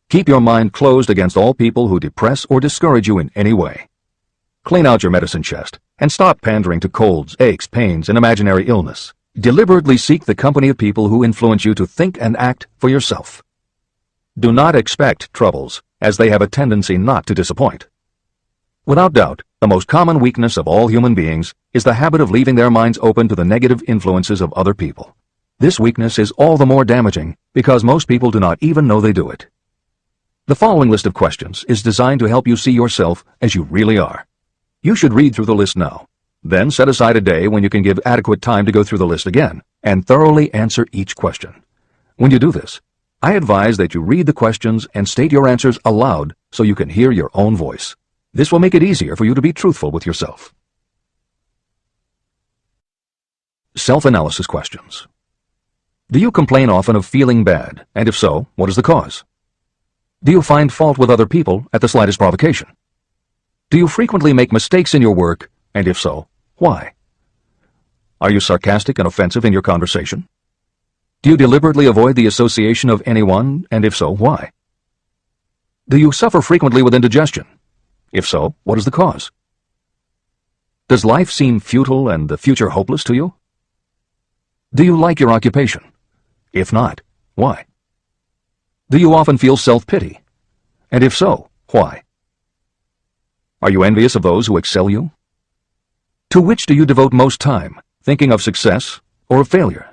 Keep your mind closed against all people who depress or discourage you in any way. Clean out your medicine chest and stop pandering to colds, aches, pains, and imaginary illness. Deliberately seek the company of people who influence you to think and act for yourself. Do not expect troubles, as they have a tendency not to disappoint. Without doubt, the most common weakness of all human beings is the habit of leaving their minds open to the negative influences of other people. This weakness is all the more damaging because most people do not even know they do it. The following list of questions is designed to help you see yourself as you really are. You should read through the list now. Then set aside a day when you can give adequate time to go through the list again and thoroughly answer each question. When you do this, I advise that you read the questions and state your answers aloud so you can hear your own voice. This will make it easier for you to be truthful with yourself. Self-analysis questions. Do you complain often of feeling bad, and if so, what is the cause? Do you find fault with other people at the slightest provocation? Do you frequently make mistakes in your work, and if so, why? Are you sarcastic and offensive in your conversation? Do you deliberately avoid the association of anyone, and if so, why? Do you suffer frequently with indigestion? If so, what is the cause? Does life seem futile and the future hopeless to you? Do you like your occupation? If not, why? Do you often feel self-pity? And if so, why? Are you envious of those who excel you? To which do you devote most time, thinking of success or of failure?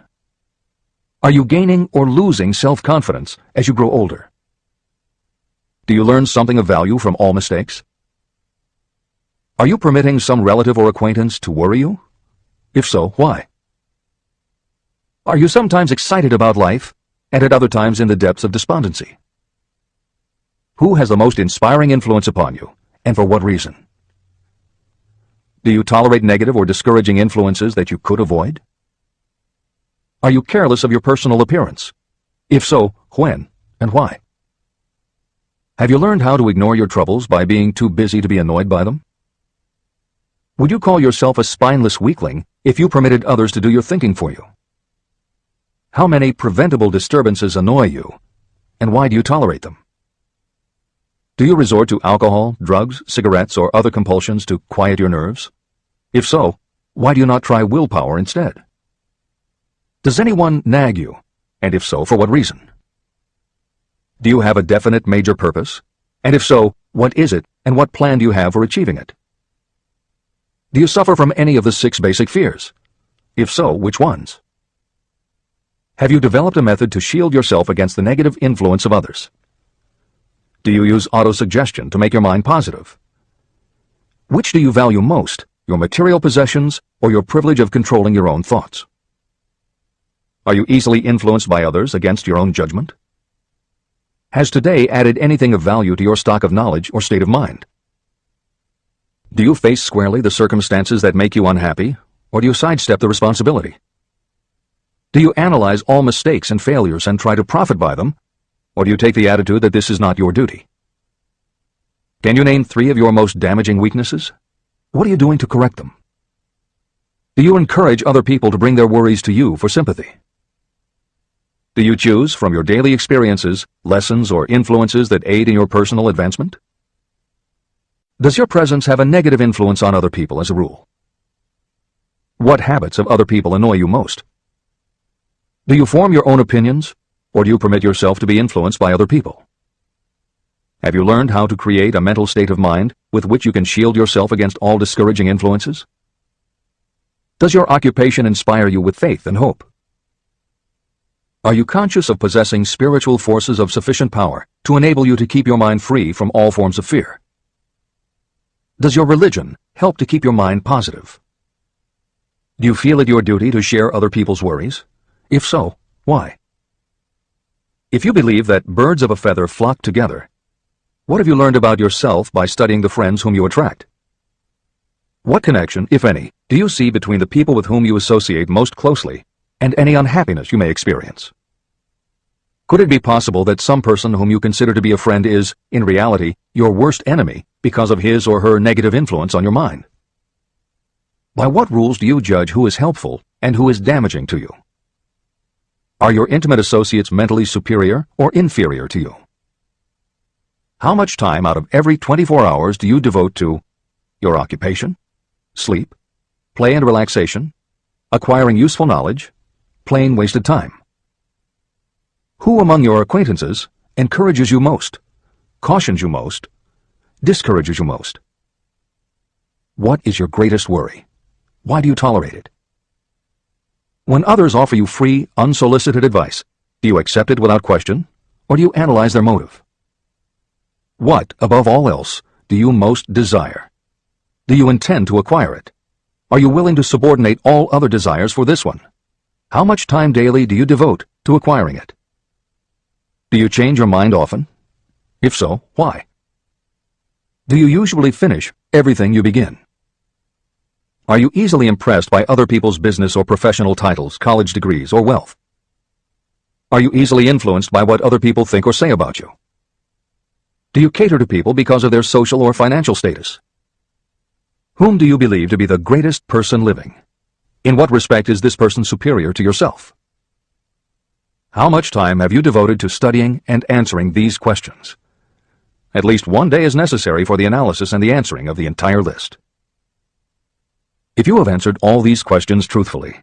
Are you gaining or losing self-confidence as you grow older? Do you learn something of value from all mistakes? Are you permitting some relative or acquaintance to worry you? If so, why? Are you sometimes excited about life, and at other times in the depths of despondency? Who has the most inspiring influence upon you, and for what reason? Do you tolerate negative or discouraging influences that you could avoid? Are you careless of your personal appearance? If so, when and why? Have you learned how to ignore your troubles by being too busy to be annoyed by them? Would you call yourself a spineless weakling if you permitted others to do your thinking for you? How many preventable disturbances annoy you, and why do you tolerate them? Do you resort to alcohol, drugs, cigarettes, or other compulsions to quiet your nerves? If so, why do you not try willpower instead? Does anyone nag you, and if so, for what reason? Do you have a definite major purpose? And if so, what is it, and what plan do you have for achieving it? Do you suffer from any of the 6 basic fears? If so, which ones? Have you developed a method to shield yourself against the negative influence of others? Do you use autosuggestion to make your mind positive? Which do you value most, your material possessions or your privilege of controlling your own thoughts? Are you easily influenced by others against your own judgment? Has today added anything of value to your stock of knowledge or state of mind? Do you face squarely the circumstances that make you unhappy, or do you sidestep the responsibility? Do you analyze all mistakes and failures and try to profit by them, or do you take the attitude that this is not your duty? Can you name 3 of your most damaging weaknesses? What are you doing to correct them? Do you encourage other people to bring their worries to you for sympathy? Do you choose from your daily experiences lessons or influences that aid in your personal advancement? Does your presence have a negative influence on other people as a rule? What habits of other people annoy you most? Do you form your own opinions, or do you permit yourself to be influenced by other people? Have you learned how to create a mental state of mind with which you can shield yourself against all discouraging influences? Does your occupation inspire you with faith and hope? Are you conscious of possessing spiritual forces of sufficient power to enable you to keep your mind free from all forms of fear? Does your religion help to keep your mind positive? Do you feel it your duty to share other people's worries? If so, why? If you believe that birds of a feather flock together, what have you learned about yourself by studying the friends whom you attract? What connection, if any, do you see between the people with whom you associate most closely and any unhappiness you may experience? Could it be possible that some person whom you consider to be a friend is, in reality, your worst enemy because of his or her negative influence on your mind? By what rules do you judge who is helpful and who is damaging to you? Are your intimate associates mentally superior or inferior to you? How much time out of every 24 hours do you devote to your occupation, sleep, play and relaxation, acquiring useful knowledge, plain wasted time? Who among your acquaintances encourages you most, cautions you most, discourages you most? What is your greatest worry? Why do you tolerate it? When others offer you free, unsolicited advice, do you accept it without question, or do you analyze their motive? What, above all else, do you most desire? Do you intend to acquire it? Are you willing to subordinate all other desires for this one? How much time daily do you devote to acquiring it? Do you change your mind often? If so, why? Do you usually finish everything you begin? Are you easily impressed by other people's business or professional titles, college degrees, or wealth? Are you easily influenced by what other people think or say about you? Do you cater to people because of their social or financial status? Whom do you believe to be the greatest person living? In what respect is this person superior to yourself? How much time have you devoted to studying and answering these questions? At least one day is necessary for the analysis and the answering of the entire list. If you have answered all these questions truthfully,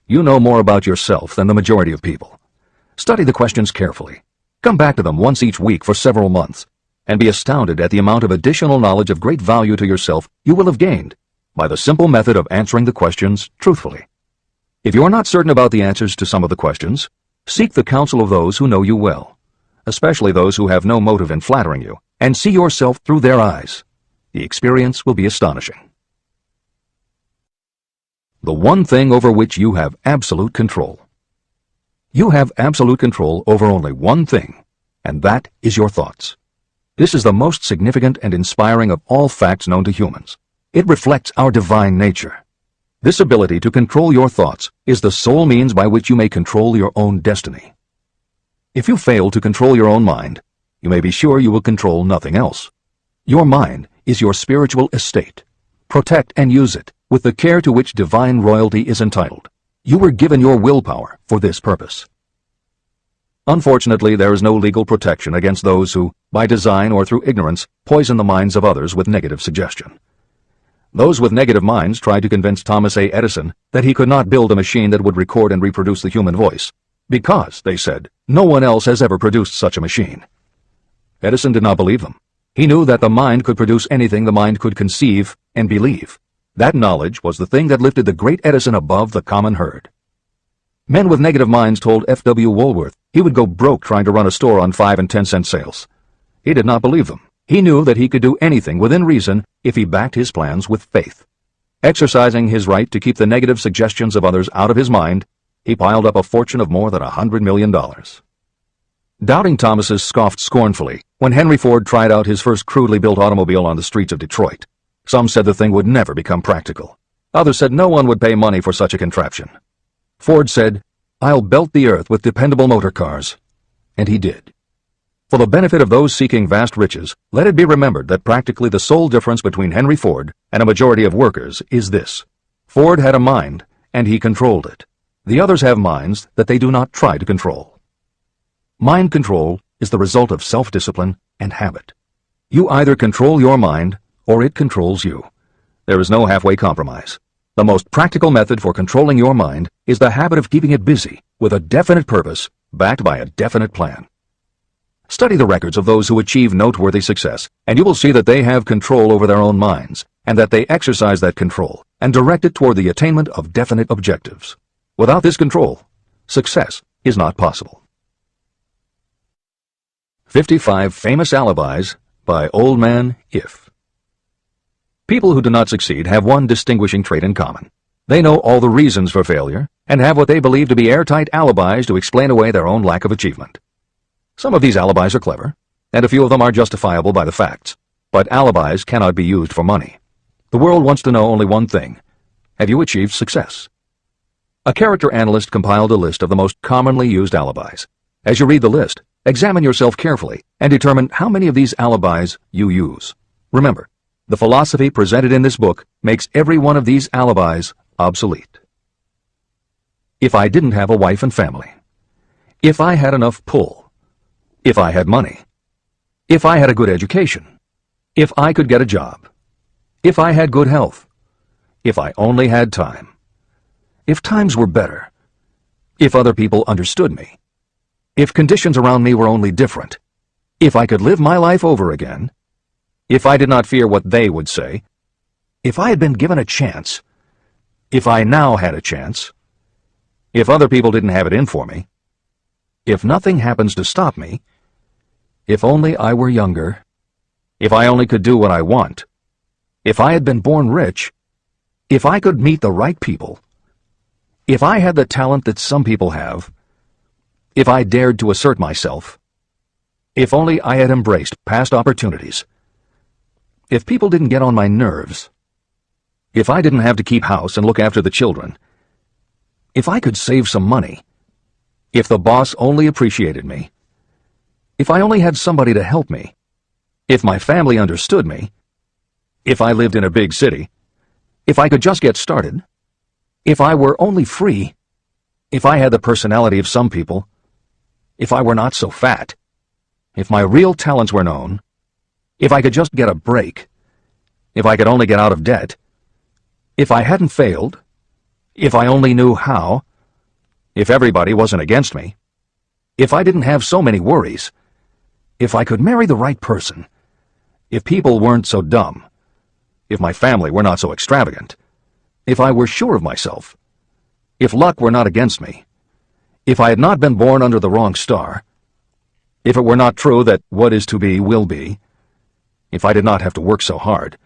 you know more about yourself than the majority of people. Study the questions carefully. Come back to them once each week for several months, and be astounded at the amount of additional knowledge of great value to yourself you will have gained by the simple method of answering the questions truthfully. If you are not certain about the answers to some of the questions, seek the counsel of those who know you well, especially those who have no motive in flattering you, and see yourself through their eyes. The experience will be astonishing. The one thing over which you have absolute control. You have absolute control over only one thing, and that is your thoughts. This is the most significant and inspiring of all facts known to humans. It reflects our divine nature. This ability to control your thoughts is the sole means by which you may control your own destiny. If you fail to control your own mind, you may be sure you will control nothing else. Your mind is your spiritual estate. Protect and use it with the care to which divine royalty is entitled. You were given your willpower for this purpose. Unfortunately, there is no legal protection against those who, by design or through ignorance, poison the minds of others with negative suggestion. Those with negative minds tried to convince Thomas A. Edison that he could not build a machine that would record and reproduce the human voice, because, they said, no one else has ever produced such a machine. Edison did not believe them. He knew that the mind could produce anything the mind could conceive and believe. That knowledge was the thing that lifted the great Edison above the common herd. Men with negative minds told F.W. Woolworth he would go broke trying to run a store on 5 and 10 cent sales. He did not believe them. He knew that he could do anything within reason if he backed his plans with faith. Exercising his right to keep the negative suggestions of others out of his mind, he piled up a fortune of more than $100 million. Doubting Thomases scoffed scornfully when Henry Ford tried out his first crudely built automobile on the streets of Detroit. Some said the thing would never become practical. Others said no one would pay money for such a contraption. Ford said, "I'll belt the earth with dependable motor cars." And he did. For the benefit of those seeking vast riches, let it be remembered that practically the sole difference between Henry Ford and a majority of workers is this. Ford had a mind, and he controlled it. The others have minds that they do not try to control. Mind control is the result of self-discipline and habit. You either control your mind, or it controls you. There is no halfway compromise. The most practical method for controlling your mind is the habit of keeping it busy with a definite purpose, backed by a definite plan. Study the records of those who achieve noteworthy success, and you will see that they have control over their own minds, and that they exercise that control and direct it toward the attainment of definite objectives. Without this control, success is not possible. 55 Famous Alibis by Old Man If. People who do not succeed have one distinguishing trait in common. They know all the reasons for failure and have what they believe to be airtight alibis to explain away their own lack of achievement. Some of these alibis are clever, and a few of them are justifiable by the facts, but alibis cannot be used for money. The world wants to know only one thing. Have you achieved success? A character analyst compiled a list of the most commonly used alibis. As you read the list, examine yourself carefully and determine how many of these alibis you use. Remember, the philosophy presented in this book makes every one of these alibis obsolete. If I didn't have a wife and family. If I had enough pull. If I had money. If I had a good education. If I could get a job. If I had good health. If I only had time. If times were better. If other people understood me. If conditions around me were only different. If I could live my life over again. If I did not fear what they would say. If I had been given a chance. If I now had a chance. If other people didn't have it in for me. If nothing happens to stop me. If only I were younger. If I only could do what I want. If I had been born rich. If I could meet the right people. If I had the talent that some people have. If I dared to assert myself. If only I had embraced past opportunities. If people didn't get on my nerves. If I didn't have to keep house and look after the children. If I could save some money. If the boss only appreciated me. If I only had somebody to help me. If my family understood me. If I lived in a big city. If I could just get started. If I were only free. If I had the personality of some people. If I were not so fat. If my real talents were known. If I could just get a break. If I could only get out of debt. If I hadn't failed. If I only knew how. If everybody wasn't against me. If I didn't have so many worries. If I could marry the right person. If people weren't so dumb. If my family were not so extravagant. If I were sure of myself. If luck were not against me. If I had not been born under the wrong star. If it were not true that what is to be will be. If I did not have to work so hard.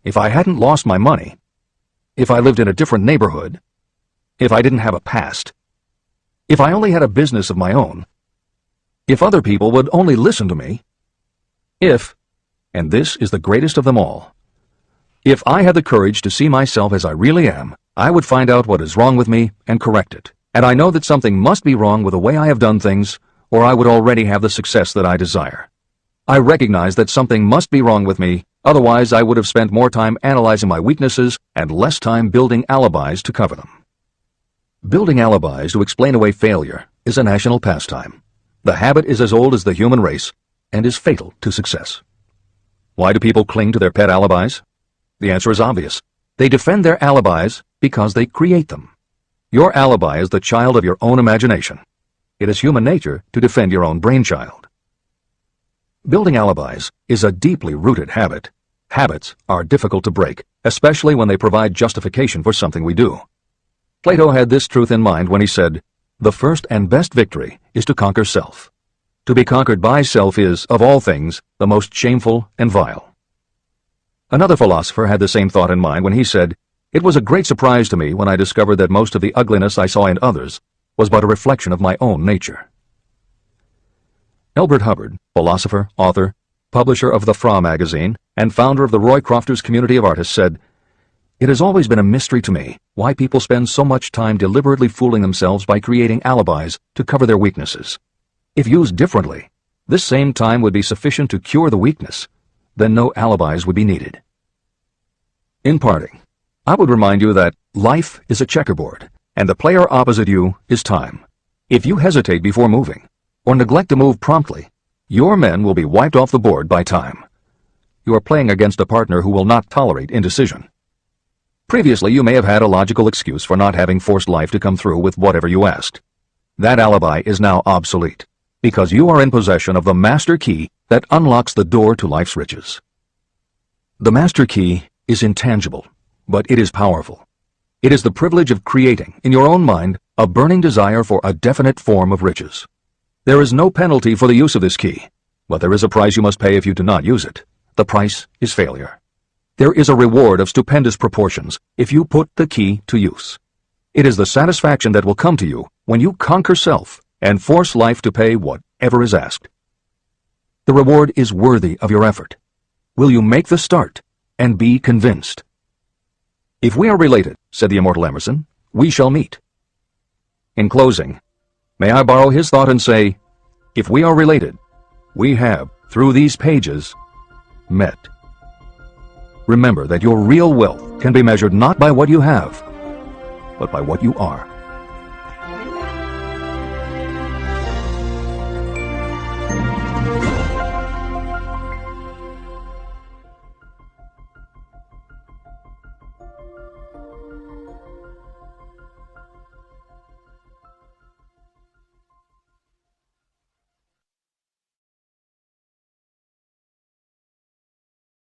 If I hadn't lost my money. If I lived in a different neighborhood. If I didn't have a past. If I only had a business of my own. If other people would only listen to me. If, and this is the greatest of them all, if I had the courage to see myself as I really am, I would find out what is wrong with me and correct it. And I know that something must be wrong with the way I have done things, or I would already have the success that I desire. I recognize that something must be wrong with me, otherwise I would have spent more time analyzing my weaknesses and less time building alibis to cover them. Building alibis to explain away failure is a national pastime. The habit is as old as the human race and is fatal to success. Why do people cling to their pet alibis? The answer is obvious. They defend their alibis because they create them. Your alibi is the child of your own imagination. It is human nature to defend your own brainchild. Building alibis is a deeply rooted habit. Habits are difficult to break, especially when they provide justification for something we do. Plato had this truth in mind when he said, "The first and best victory is to conquer self. To be conquered by self is, of all things, the most shameful and vile." Another philosopher had the same thought in mind when he said, "It was a great surprise to me when I discovered that most of the ugliness I saw in others was but a reflection of my own nature." Elbert Hubbard, philosopher, author, publisher of the Fra magazine, and founder of the Roy Crofters Community of Artists, said, "It has always been a mystery to me why people spend so much time deliberately fooling themselves by creating alibis to cover their weaknesses. If used differently, this same time would be sufficient to cure the weakness. Then no alibis would be needed." In parting, I would remind you that life is a checkerboard, and the player opposite you is time. If you hesitate before moving, or neglect to move promptly, your men will be wiped off the board by time. You are playing against a partner who will not tolerate indecision. Previously, you may have had a logical excuse for not having forced life to come through with whatever you asked. That alibi is now obsolete, because you are in possession of the master key that unlocks the door to life's riches. The master key is intangible, but it is powerful. It is the privilege of creating, in your own mind, a burning desire for a definite form of riches. There is no penalty for the use of this key, but there is a price you must pay if you do not use it. The price is failure. There is a reward of stupendous proportions if you put the key to use. It is the satisfaction that will come to you when you conquer self and force life to pay whatever is asked. The reward is worthy of your effort. Will you make the start and be convinced? "If we are related," said the immortal Emerson, "we shall meet." In closing, may I borrow his thought and say, if we are related, we have, through these pages, met. Remember that your real wealth can be measured not by what you have, but by what you are.